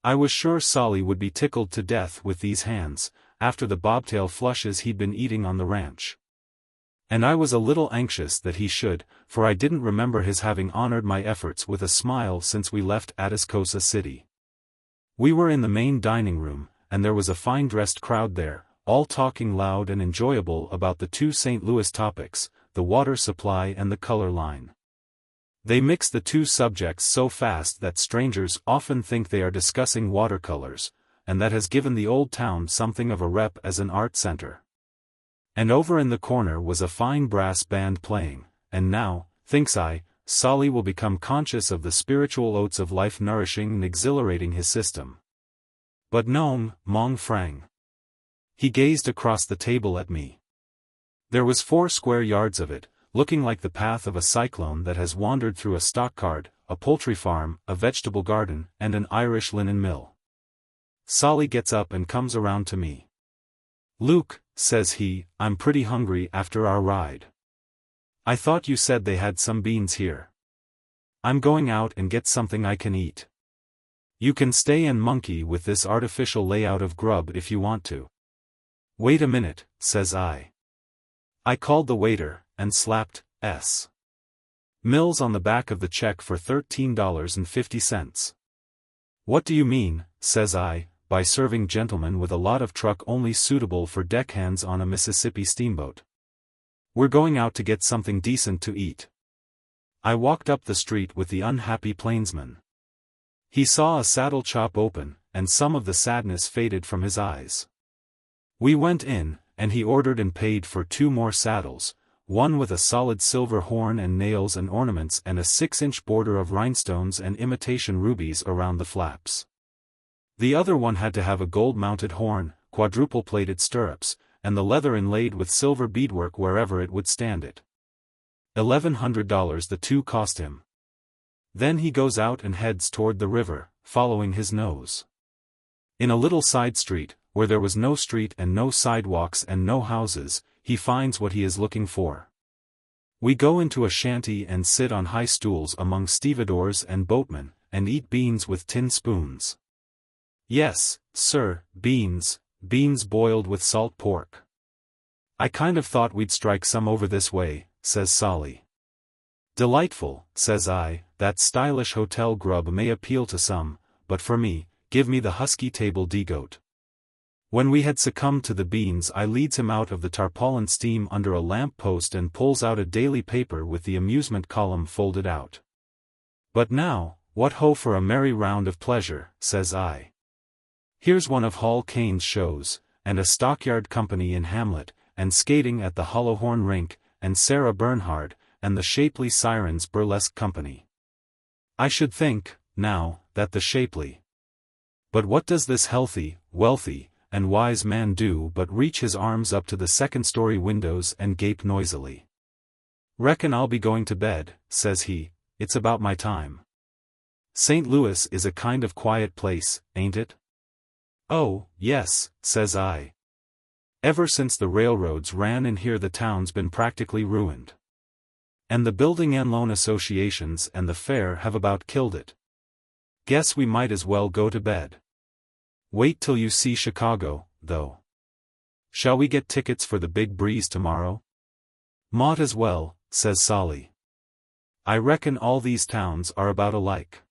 I was sure Solly would be tickled to death with these hands, after the bobtail flushes he'd been eating on the ranch. And I was a little anxious that he should, for I didn't remember his having honored my efforts with a smile since we left Atascosa City. We were in the main dining room, and there was a fine-dressed crowd there, all talking loud and enjoyable about the 2 St. Louis topics, the water supply and the color line. They mix the 2 subjects so fast that strangers often think they are discussing watercolors, and that has given the old town something of a rep as an art center. And over in the corner was a fine brass band playing, and now, thinks I, Solly will become conscious of the spiritual oats of life nourishing and exhilarating his system. But non, mon frère. He gazed across the table at me. There was 4 square yards of it, looking like the path of a cyclone that has wandered through a stockyard, a poultry farm, a vegetable garden, and an Irish linen mill. Solly gets up and comes around to me. Luke, says he, I'm pretty hungry after our ride. I thought you said they had some beans here. I'm going out and get something I can eat. You can stay and monkey with this artificial layout of grub if you want to. Wait a minute, says I. I called the waiter, and slapped S. Mills on the back of the check for $13.50. What do you mean, says I, by serving gentlemen with a lot of truck only suitable for deckhands on a Mississippi steamboat? We're going out to get something decent to eat. I walked up the street with the unhappy plainsman. He saw a saddle chop open, and some of the sadness faded from his eyes. We went in, and he ordered and paid for 2 more saddles, one with a solid silver horn and nails and ornaments and a 6-inch border of rhinestones and imitation rubies around the flaps. The other one had to have a gold-mounted horn, quadruple-plated stirrups, and the leather inlaid with silver beadwork wherever it would stand it. $1,100 the two cost him. Then he goes out and heads toward the river, following his nose. In a little side street, where there was no street and no sidewalks and no houses, he finds what he is looking for. We go into a shanty and sit on high stools among stevedores and boatmen, and eat beans with tin spoons. Yes, sir, beans boiled with salt pork. I kind of thought we'd strike some over this way, says Solly. Delightful, says I, that stylish hotel grub may appeal to some, but for me, give me the husky table d'goat. When we had succumbed to the beans, I leads him out of the tarpaulin steam under a lamp post and pulls out a daily paper with the amusement column folded out. But now, what ho for a merry round of pleasure, says I. Here's one of Hall Caine's shows, and a stockyard company in Hamlet, and skating at the Hollowhorn Rink, and Sarah Bernhard, and the Shapely Sirens Burlesque Company. I should think, now, that the Shapely. But what does this healthy, wealthy, and wise man do but reach his arms up to the second-story windows and gape noisily. Reckon I'll be going to bed, says he, it's about my time. St. Louis is a kind of quiet place, ain't it? Oh, yes, says I. Ever since the railroads ran in here the town's been practically ruined. And the building and loan associations and the fair have about killed it. Guess we might as well go to bed. Wait till you see Chicago, though. Shall we get tickets for the big breeze tomorrow? Mought as well, says Solly. I reckon all these towns are about alike.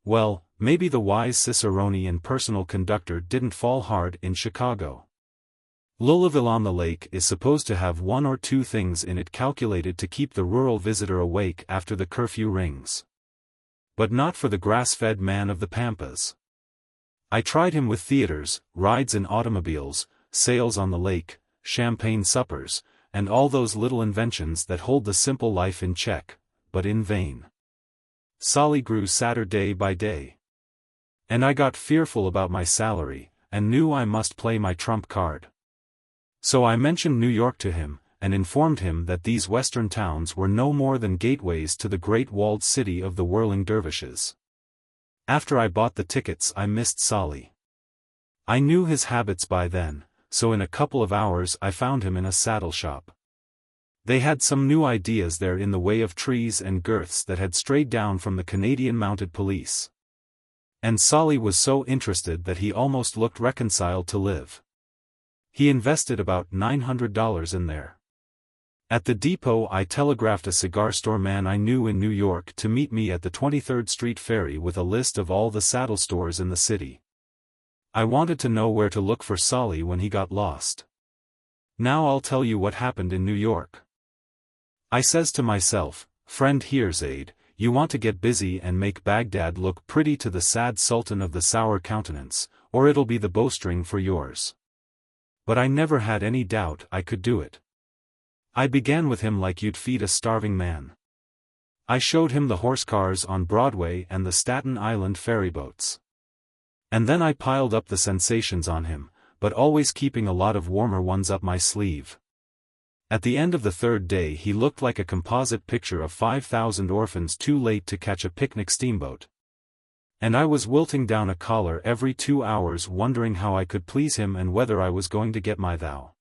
Well, maybe the wise cicerone and personal conductor didn't fall hard in Chicago. Louisville on the Lake is supposed to have one or two things in it calculated to keep the rural visitor awake after the curfew rings. But not for the grass-fed man of the Pampas. I tried him with theaters, rides in automobiles, sails on the lake, champagne suppers, and all those little inventions that hold the simple life in check, but in vain. Solly grew sadder day by day. And I got fearful about my salary, and knew I must play my trump card. So I mentioned New York to him, and informed him that these western towns were no more than gateways to the great walled city of the whirling dervishes. After I bought the tickets I missed Solly. I knew his habits by then, so in a couple of hours I found him in a saddle shop. They had some new ideas there in the way of trees and girths that had strayed down from the Canadian Mounted Police. And Solly was so interested that he almost looked reconciled to live. He invested about $900 in there. At the depot I telegraphed a cigar store man I knew in New York to meet me at the 23rd Street Ferry with a list of all the saddle stores in the city. I wanted to know where to look for Solly when he got lost. Now I'll tell you what happened in New York. I says to myself, friend Herezaide, you want to get busy and make Baghdad look pretty to the sad sultan of the sour countenance, or it'll be the bowstring for yours. But I never had any doubt I could do it. I began with him like you'd feed a starving man. I showed him the horse cars on Broadway and the Staten Island ferryboats. And then I piled up the sensations on him, but always keeping a lot of warmer ones up my sleeve. At the end of the third day he looked like a composite picture of 5,000 orphans too late to catch a picnic steamboat. And I was wilting down a collar every 2 hours wondering how I could please him and whether I was going to get my thou.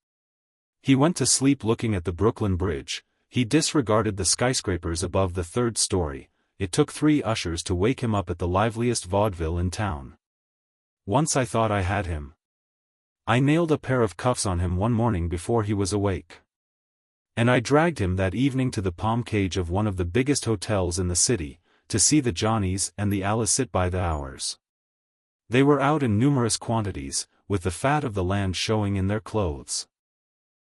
He went to sleep looking at the Brooklyn Bridge, he disregarded the skyscrapers above the third story, it took 3 ushers to wake him up at the liveliest vaudeville in town. Once I thought I had him. I nailed a pair of cuffs on him one morning before he was awake. And I dragged him that evening to the palm cage of one of the biggest hotels in the city, to see the Johnnies and the Alice sit by the hours. They were out in numerous quantities, with the fat of the land showing in their clothes.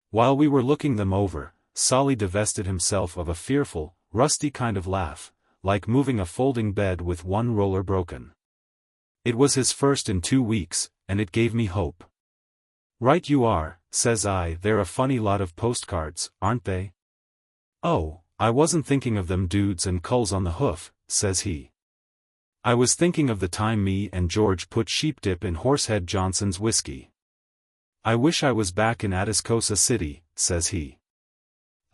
While we were looking them over, Solly divested himself of a fearful, rusty kind of laugh, like moving a folding bed with one roller broken. It was his first in 2 weeks, and it gave me hope. Right you are, says I, they're a funny lot of postcards, aren't they? Oh, I wasn't thinking of them dudes and culls on the hoof, says he. I was thinking of the time me and George put sheep dip in Horsehead Johnson's whiskey. I wish I was back in Atascosa City, says he.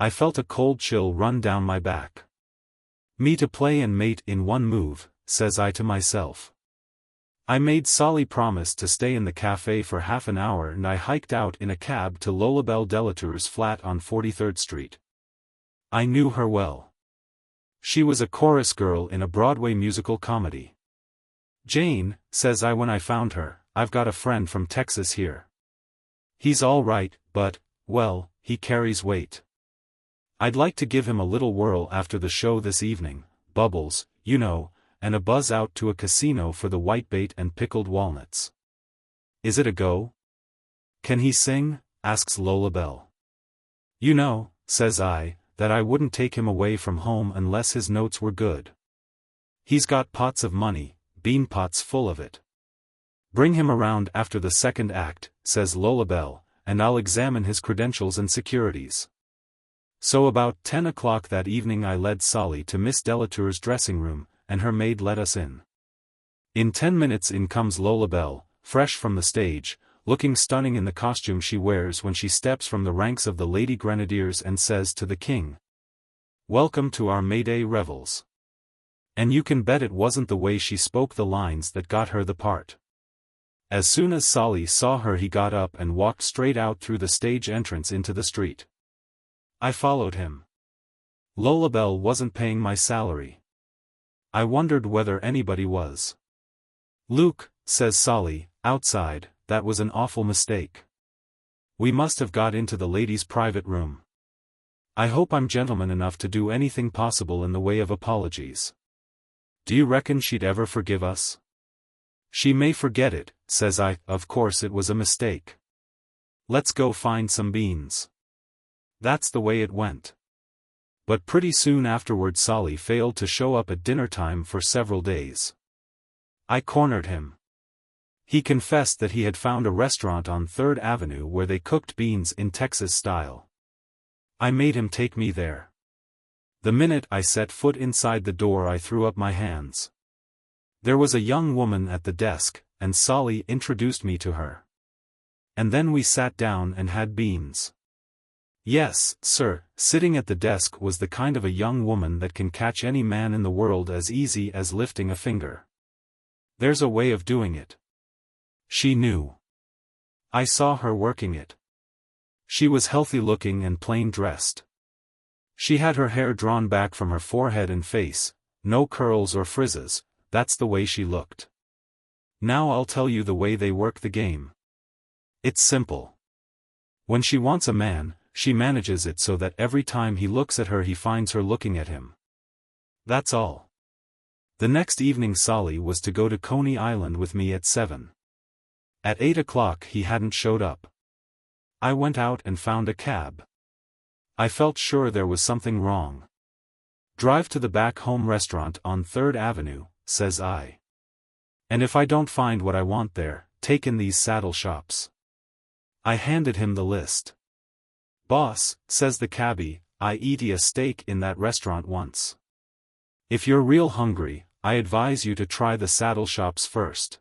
I felt a cold chill run down my back. Me to play and mate in one move, says I to myself. I made Solly promise to stay in the cafe for half an hour and I hiked out in a cab to Lolabelle Delatour's flat on 43rd Street. I knew her well. She was a chorus girl in a Broadway musical comedy. Jane, says I when I found her, I've got a friend from Texas here. He's all right, but, well, he carries weight. I'd like to give him a little whirl after the show this evening, bubbles, you know, and a buzz out to a casino for the whitebait and pickled walnuts. Is it a go? Can he sing? Asks Lolabelle. You know, says I, that I wouldn't take him away from home unless his notes were good. He's got pots of money, bean pots full of it. Bring him around after the second act, says Lolabelle, and I'll examine his credentials and securities. So about 10 o'clock that evening I led Solly to Miss Delatour's dressing room, and her maid let us in. In 10 minutes in comes Lolabelle, fresh from the stage, looking stunning in the costume she wears when she steps from the ranks of the Lady Grenadiers and says to the king, "Welcome to our May Day revels." And you can bet it wasn't the way she spoke the lines that got her the part. As soon as Solly saw her he got up and walked straight out through the stage entrance into the street. I followed him. Lolabelle wasn't paying my salary. I wondered whether anybody was. "Luke," says Solly, outside, "that was an awful mistake. We must have got into the lady's private room. I hope I'm gentleman enough to do anything possible in the way of apologies. Do you reckon she'd ever forgive us?" "She may forget it," says I, "of course it was a mistake. Let's go find some beans." That's the way it went. But pretty soon afterward Solly failed to show up at dinner time for several days. I cornered him. He confessed that he had found a restaurant on 3rd Avenue where they cooked beans in Texas style. I made him take me there. The minute I set foot inside the door I threw up my hands. There was a young woman at the desk, and Solly introduced me to her. And then we sat down and had beans. Yes, sir, sitting at the desk was the kind of a young woman that can catch any man in the world as easy as lifting a finger. There's a way of doing it. She knew. I saw her working it. She was healthy looking and plain dressed. She had her hair drawn back from her forehead and face, no curls or frizzes, that's the way she looked. Now I'll tell you the way they work the game. It's simple. When she wants a man, she manages it so that every time he looks at her he finds her looking at him. That's all. The next evening Solly was to go to Coney Island with me at 7. At 8 o'clock he hadn't showed up. I went out and found a cab. I felt sure there was something wrong. "Drive to the back home restaurant on 3rd Avenue, says I. "And if I don't find what I want there, take in these saddle shops." I handed him the list. "Boss," says the cabbie, "I eat a steak in that restaurant once. If you're real hungry, I advise you to try the saddle shops first."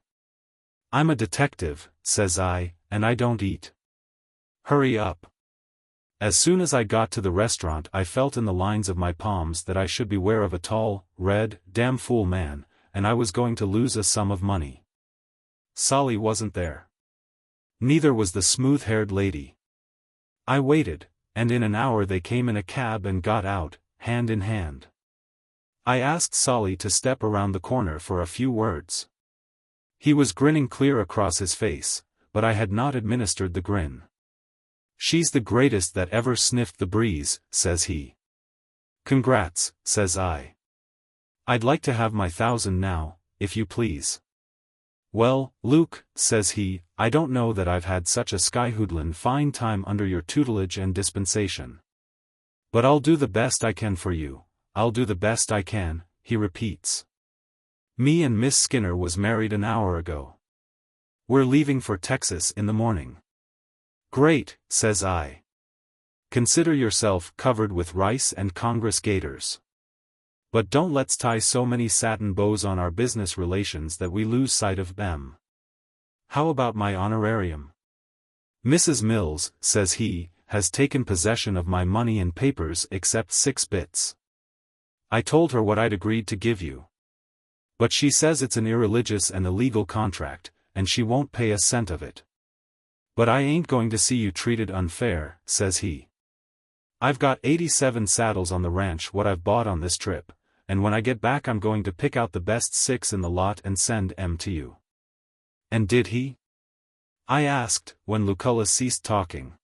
"I'm a detective," says I, "and I don't eat." "Hurry up." As soon as I got to the restaurant I felt in the lines of my palms that I should beware of a tall, red, damn fool man, and I was going to lose a sum of money. Solly wasn't there. Neither was the smooth-haired lady. I waited, and in an hour they came in a cab and got out, hand in hand. I asked Solly to step around the corner for a few words. He was grinning clear across his face, but I had not administered the grin. "She's the greatest that ever sniffed the breeze," says he. "Congrats," says I. "I'd like to have my 1,000 now, if you please." "Well, Luke," says he, "I don't know that I've had such a skyhoodlin' fine time under your tutelage and dispensation. But I'll do the best I can for you, I'll do the best I can," he repeats. "Me and Miss Skinner was married an hour ago. We're leaving for Texas in the morning." "Great," says I. "Consider yourself covered with rice and Congress gators. But don't let's tie so many satin bows on our business relations that we lose sight of them. How about my honorarium?" "Mrs. Mills," says he, has taken possession of my money and papers except 6 bits. I told her what I'd agreed to give you. But she says it's an irreligious and illegal contract, and she won't pay a cent of it. But I ain't going to see you treated unfair, says he. I've got 87 saddles on the ranch what I've bought on this trip, and when I get back I'm going to pick out the best 6 in the lot and send 'em to you. And did he? I asked, when Lucullus ceased talking.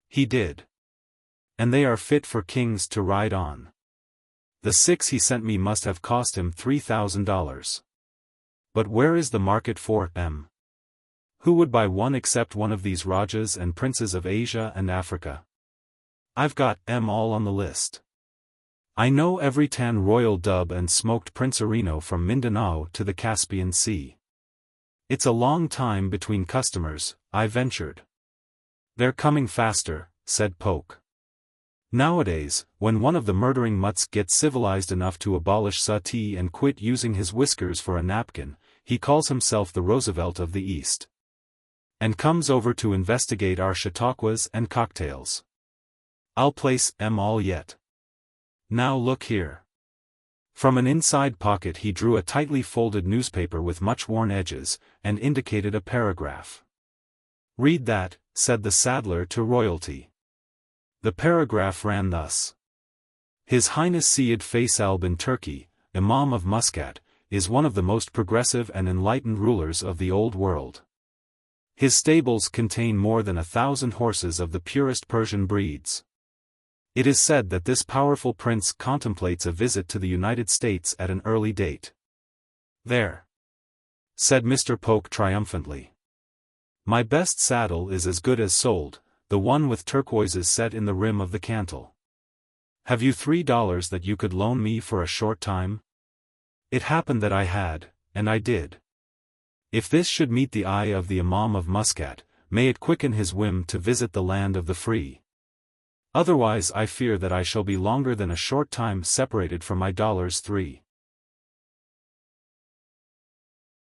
He did. And they are fit for kings to ride on. The 6 he sent me must have cost him $3,000. But where is the market for 'em? Who would buy one except one of these Rajas and princes of Asia and Africa? I've got 'em all on the list. I know every tan royal dub and smoked princerino from Mindanao to the Caspian Sea. It's a long time between customers, I ventured. They're coming faster, said Poke. Nowadays, when one of the murdering mutts gets civilized enough to abolish sati and quit using his whiskers for a napkin, he calls himself the Roosevelt of the East. And comes over to investigate our chautauquas and cocktails. I'll place 'em all yet. Now look here. From an inside pocket he drew a tightly folded newspaper with much worn edges, and indicated a paragraph. Read that, said the saddler to royalty. The paragraph ran thus. His Highness Syed Faisal bin Turki, Imam of Muscat, is one of the most progressive and enlightened rulers of the old world. His stables contain more than 1,000 horses of the purest Persian breeds. It is said that this powerful prince contemplates a visit to the United States at an early date. There, said Mr. Poke triumphantly. My best saddle is as good as sold, the one with turquoises set in the rim of the cantle. Have you $3 that you could loan me for a short time? It happened that I had, and I did. If this should meet the eye of the Imam of Muscat, may it quicken his whim to visit the land of the free. Otherwise I fear that I shall be longer than a short time separated from my $3.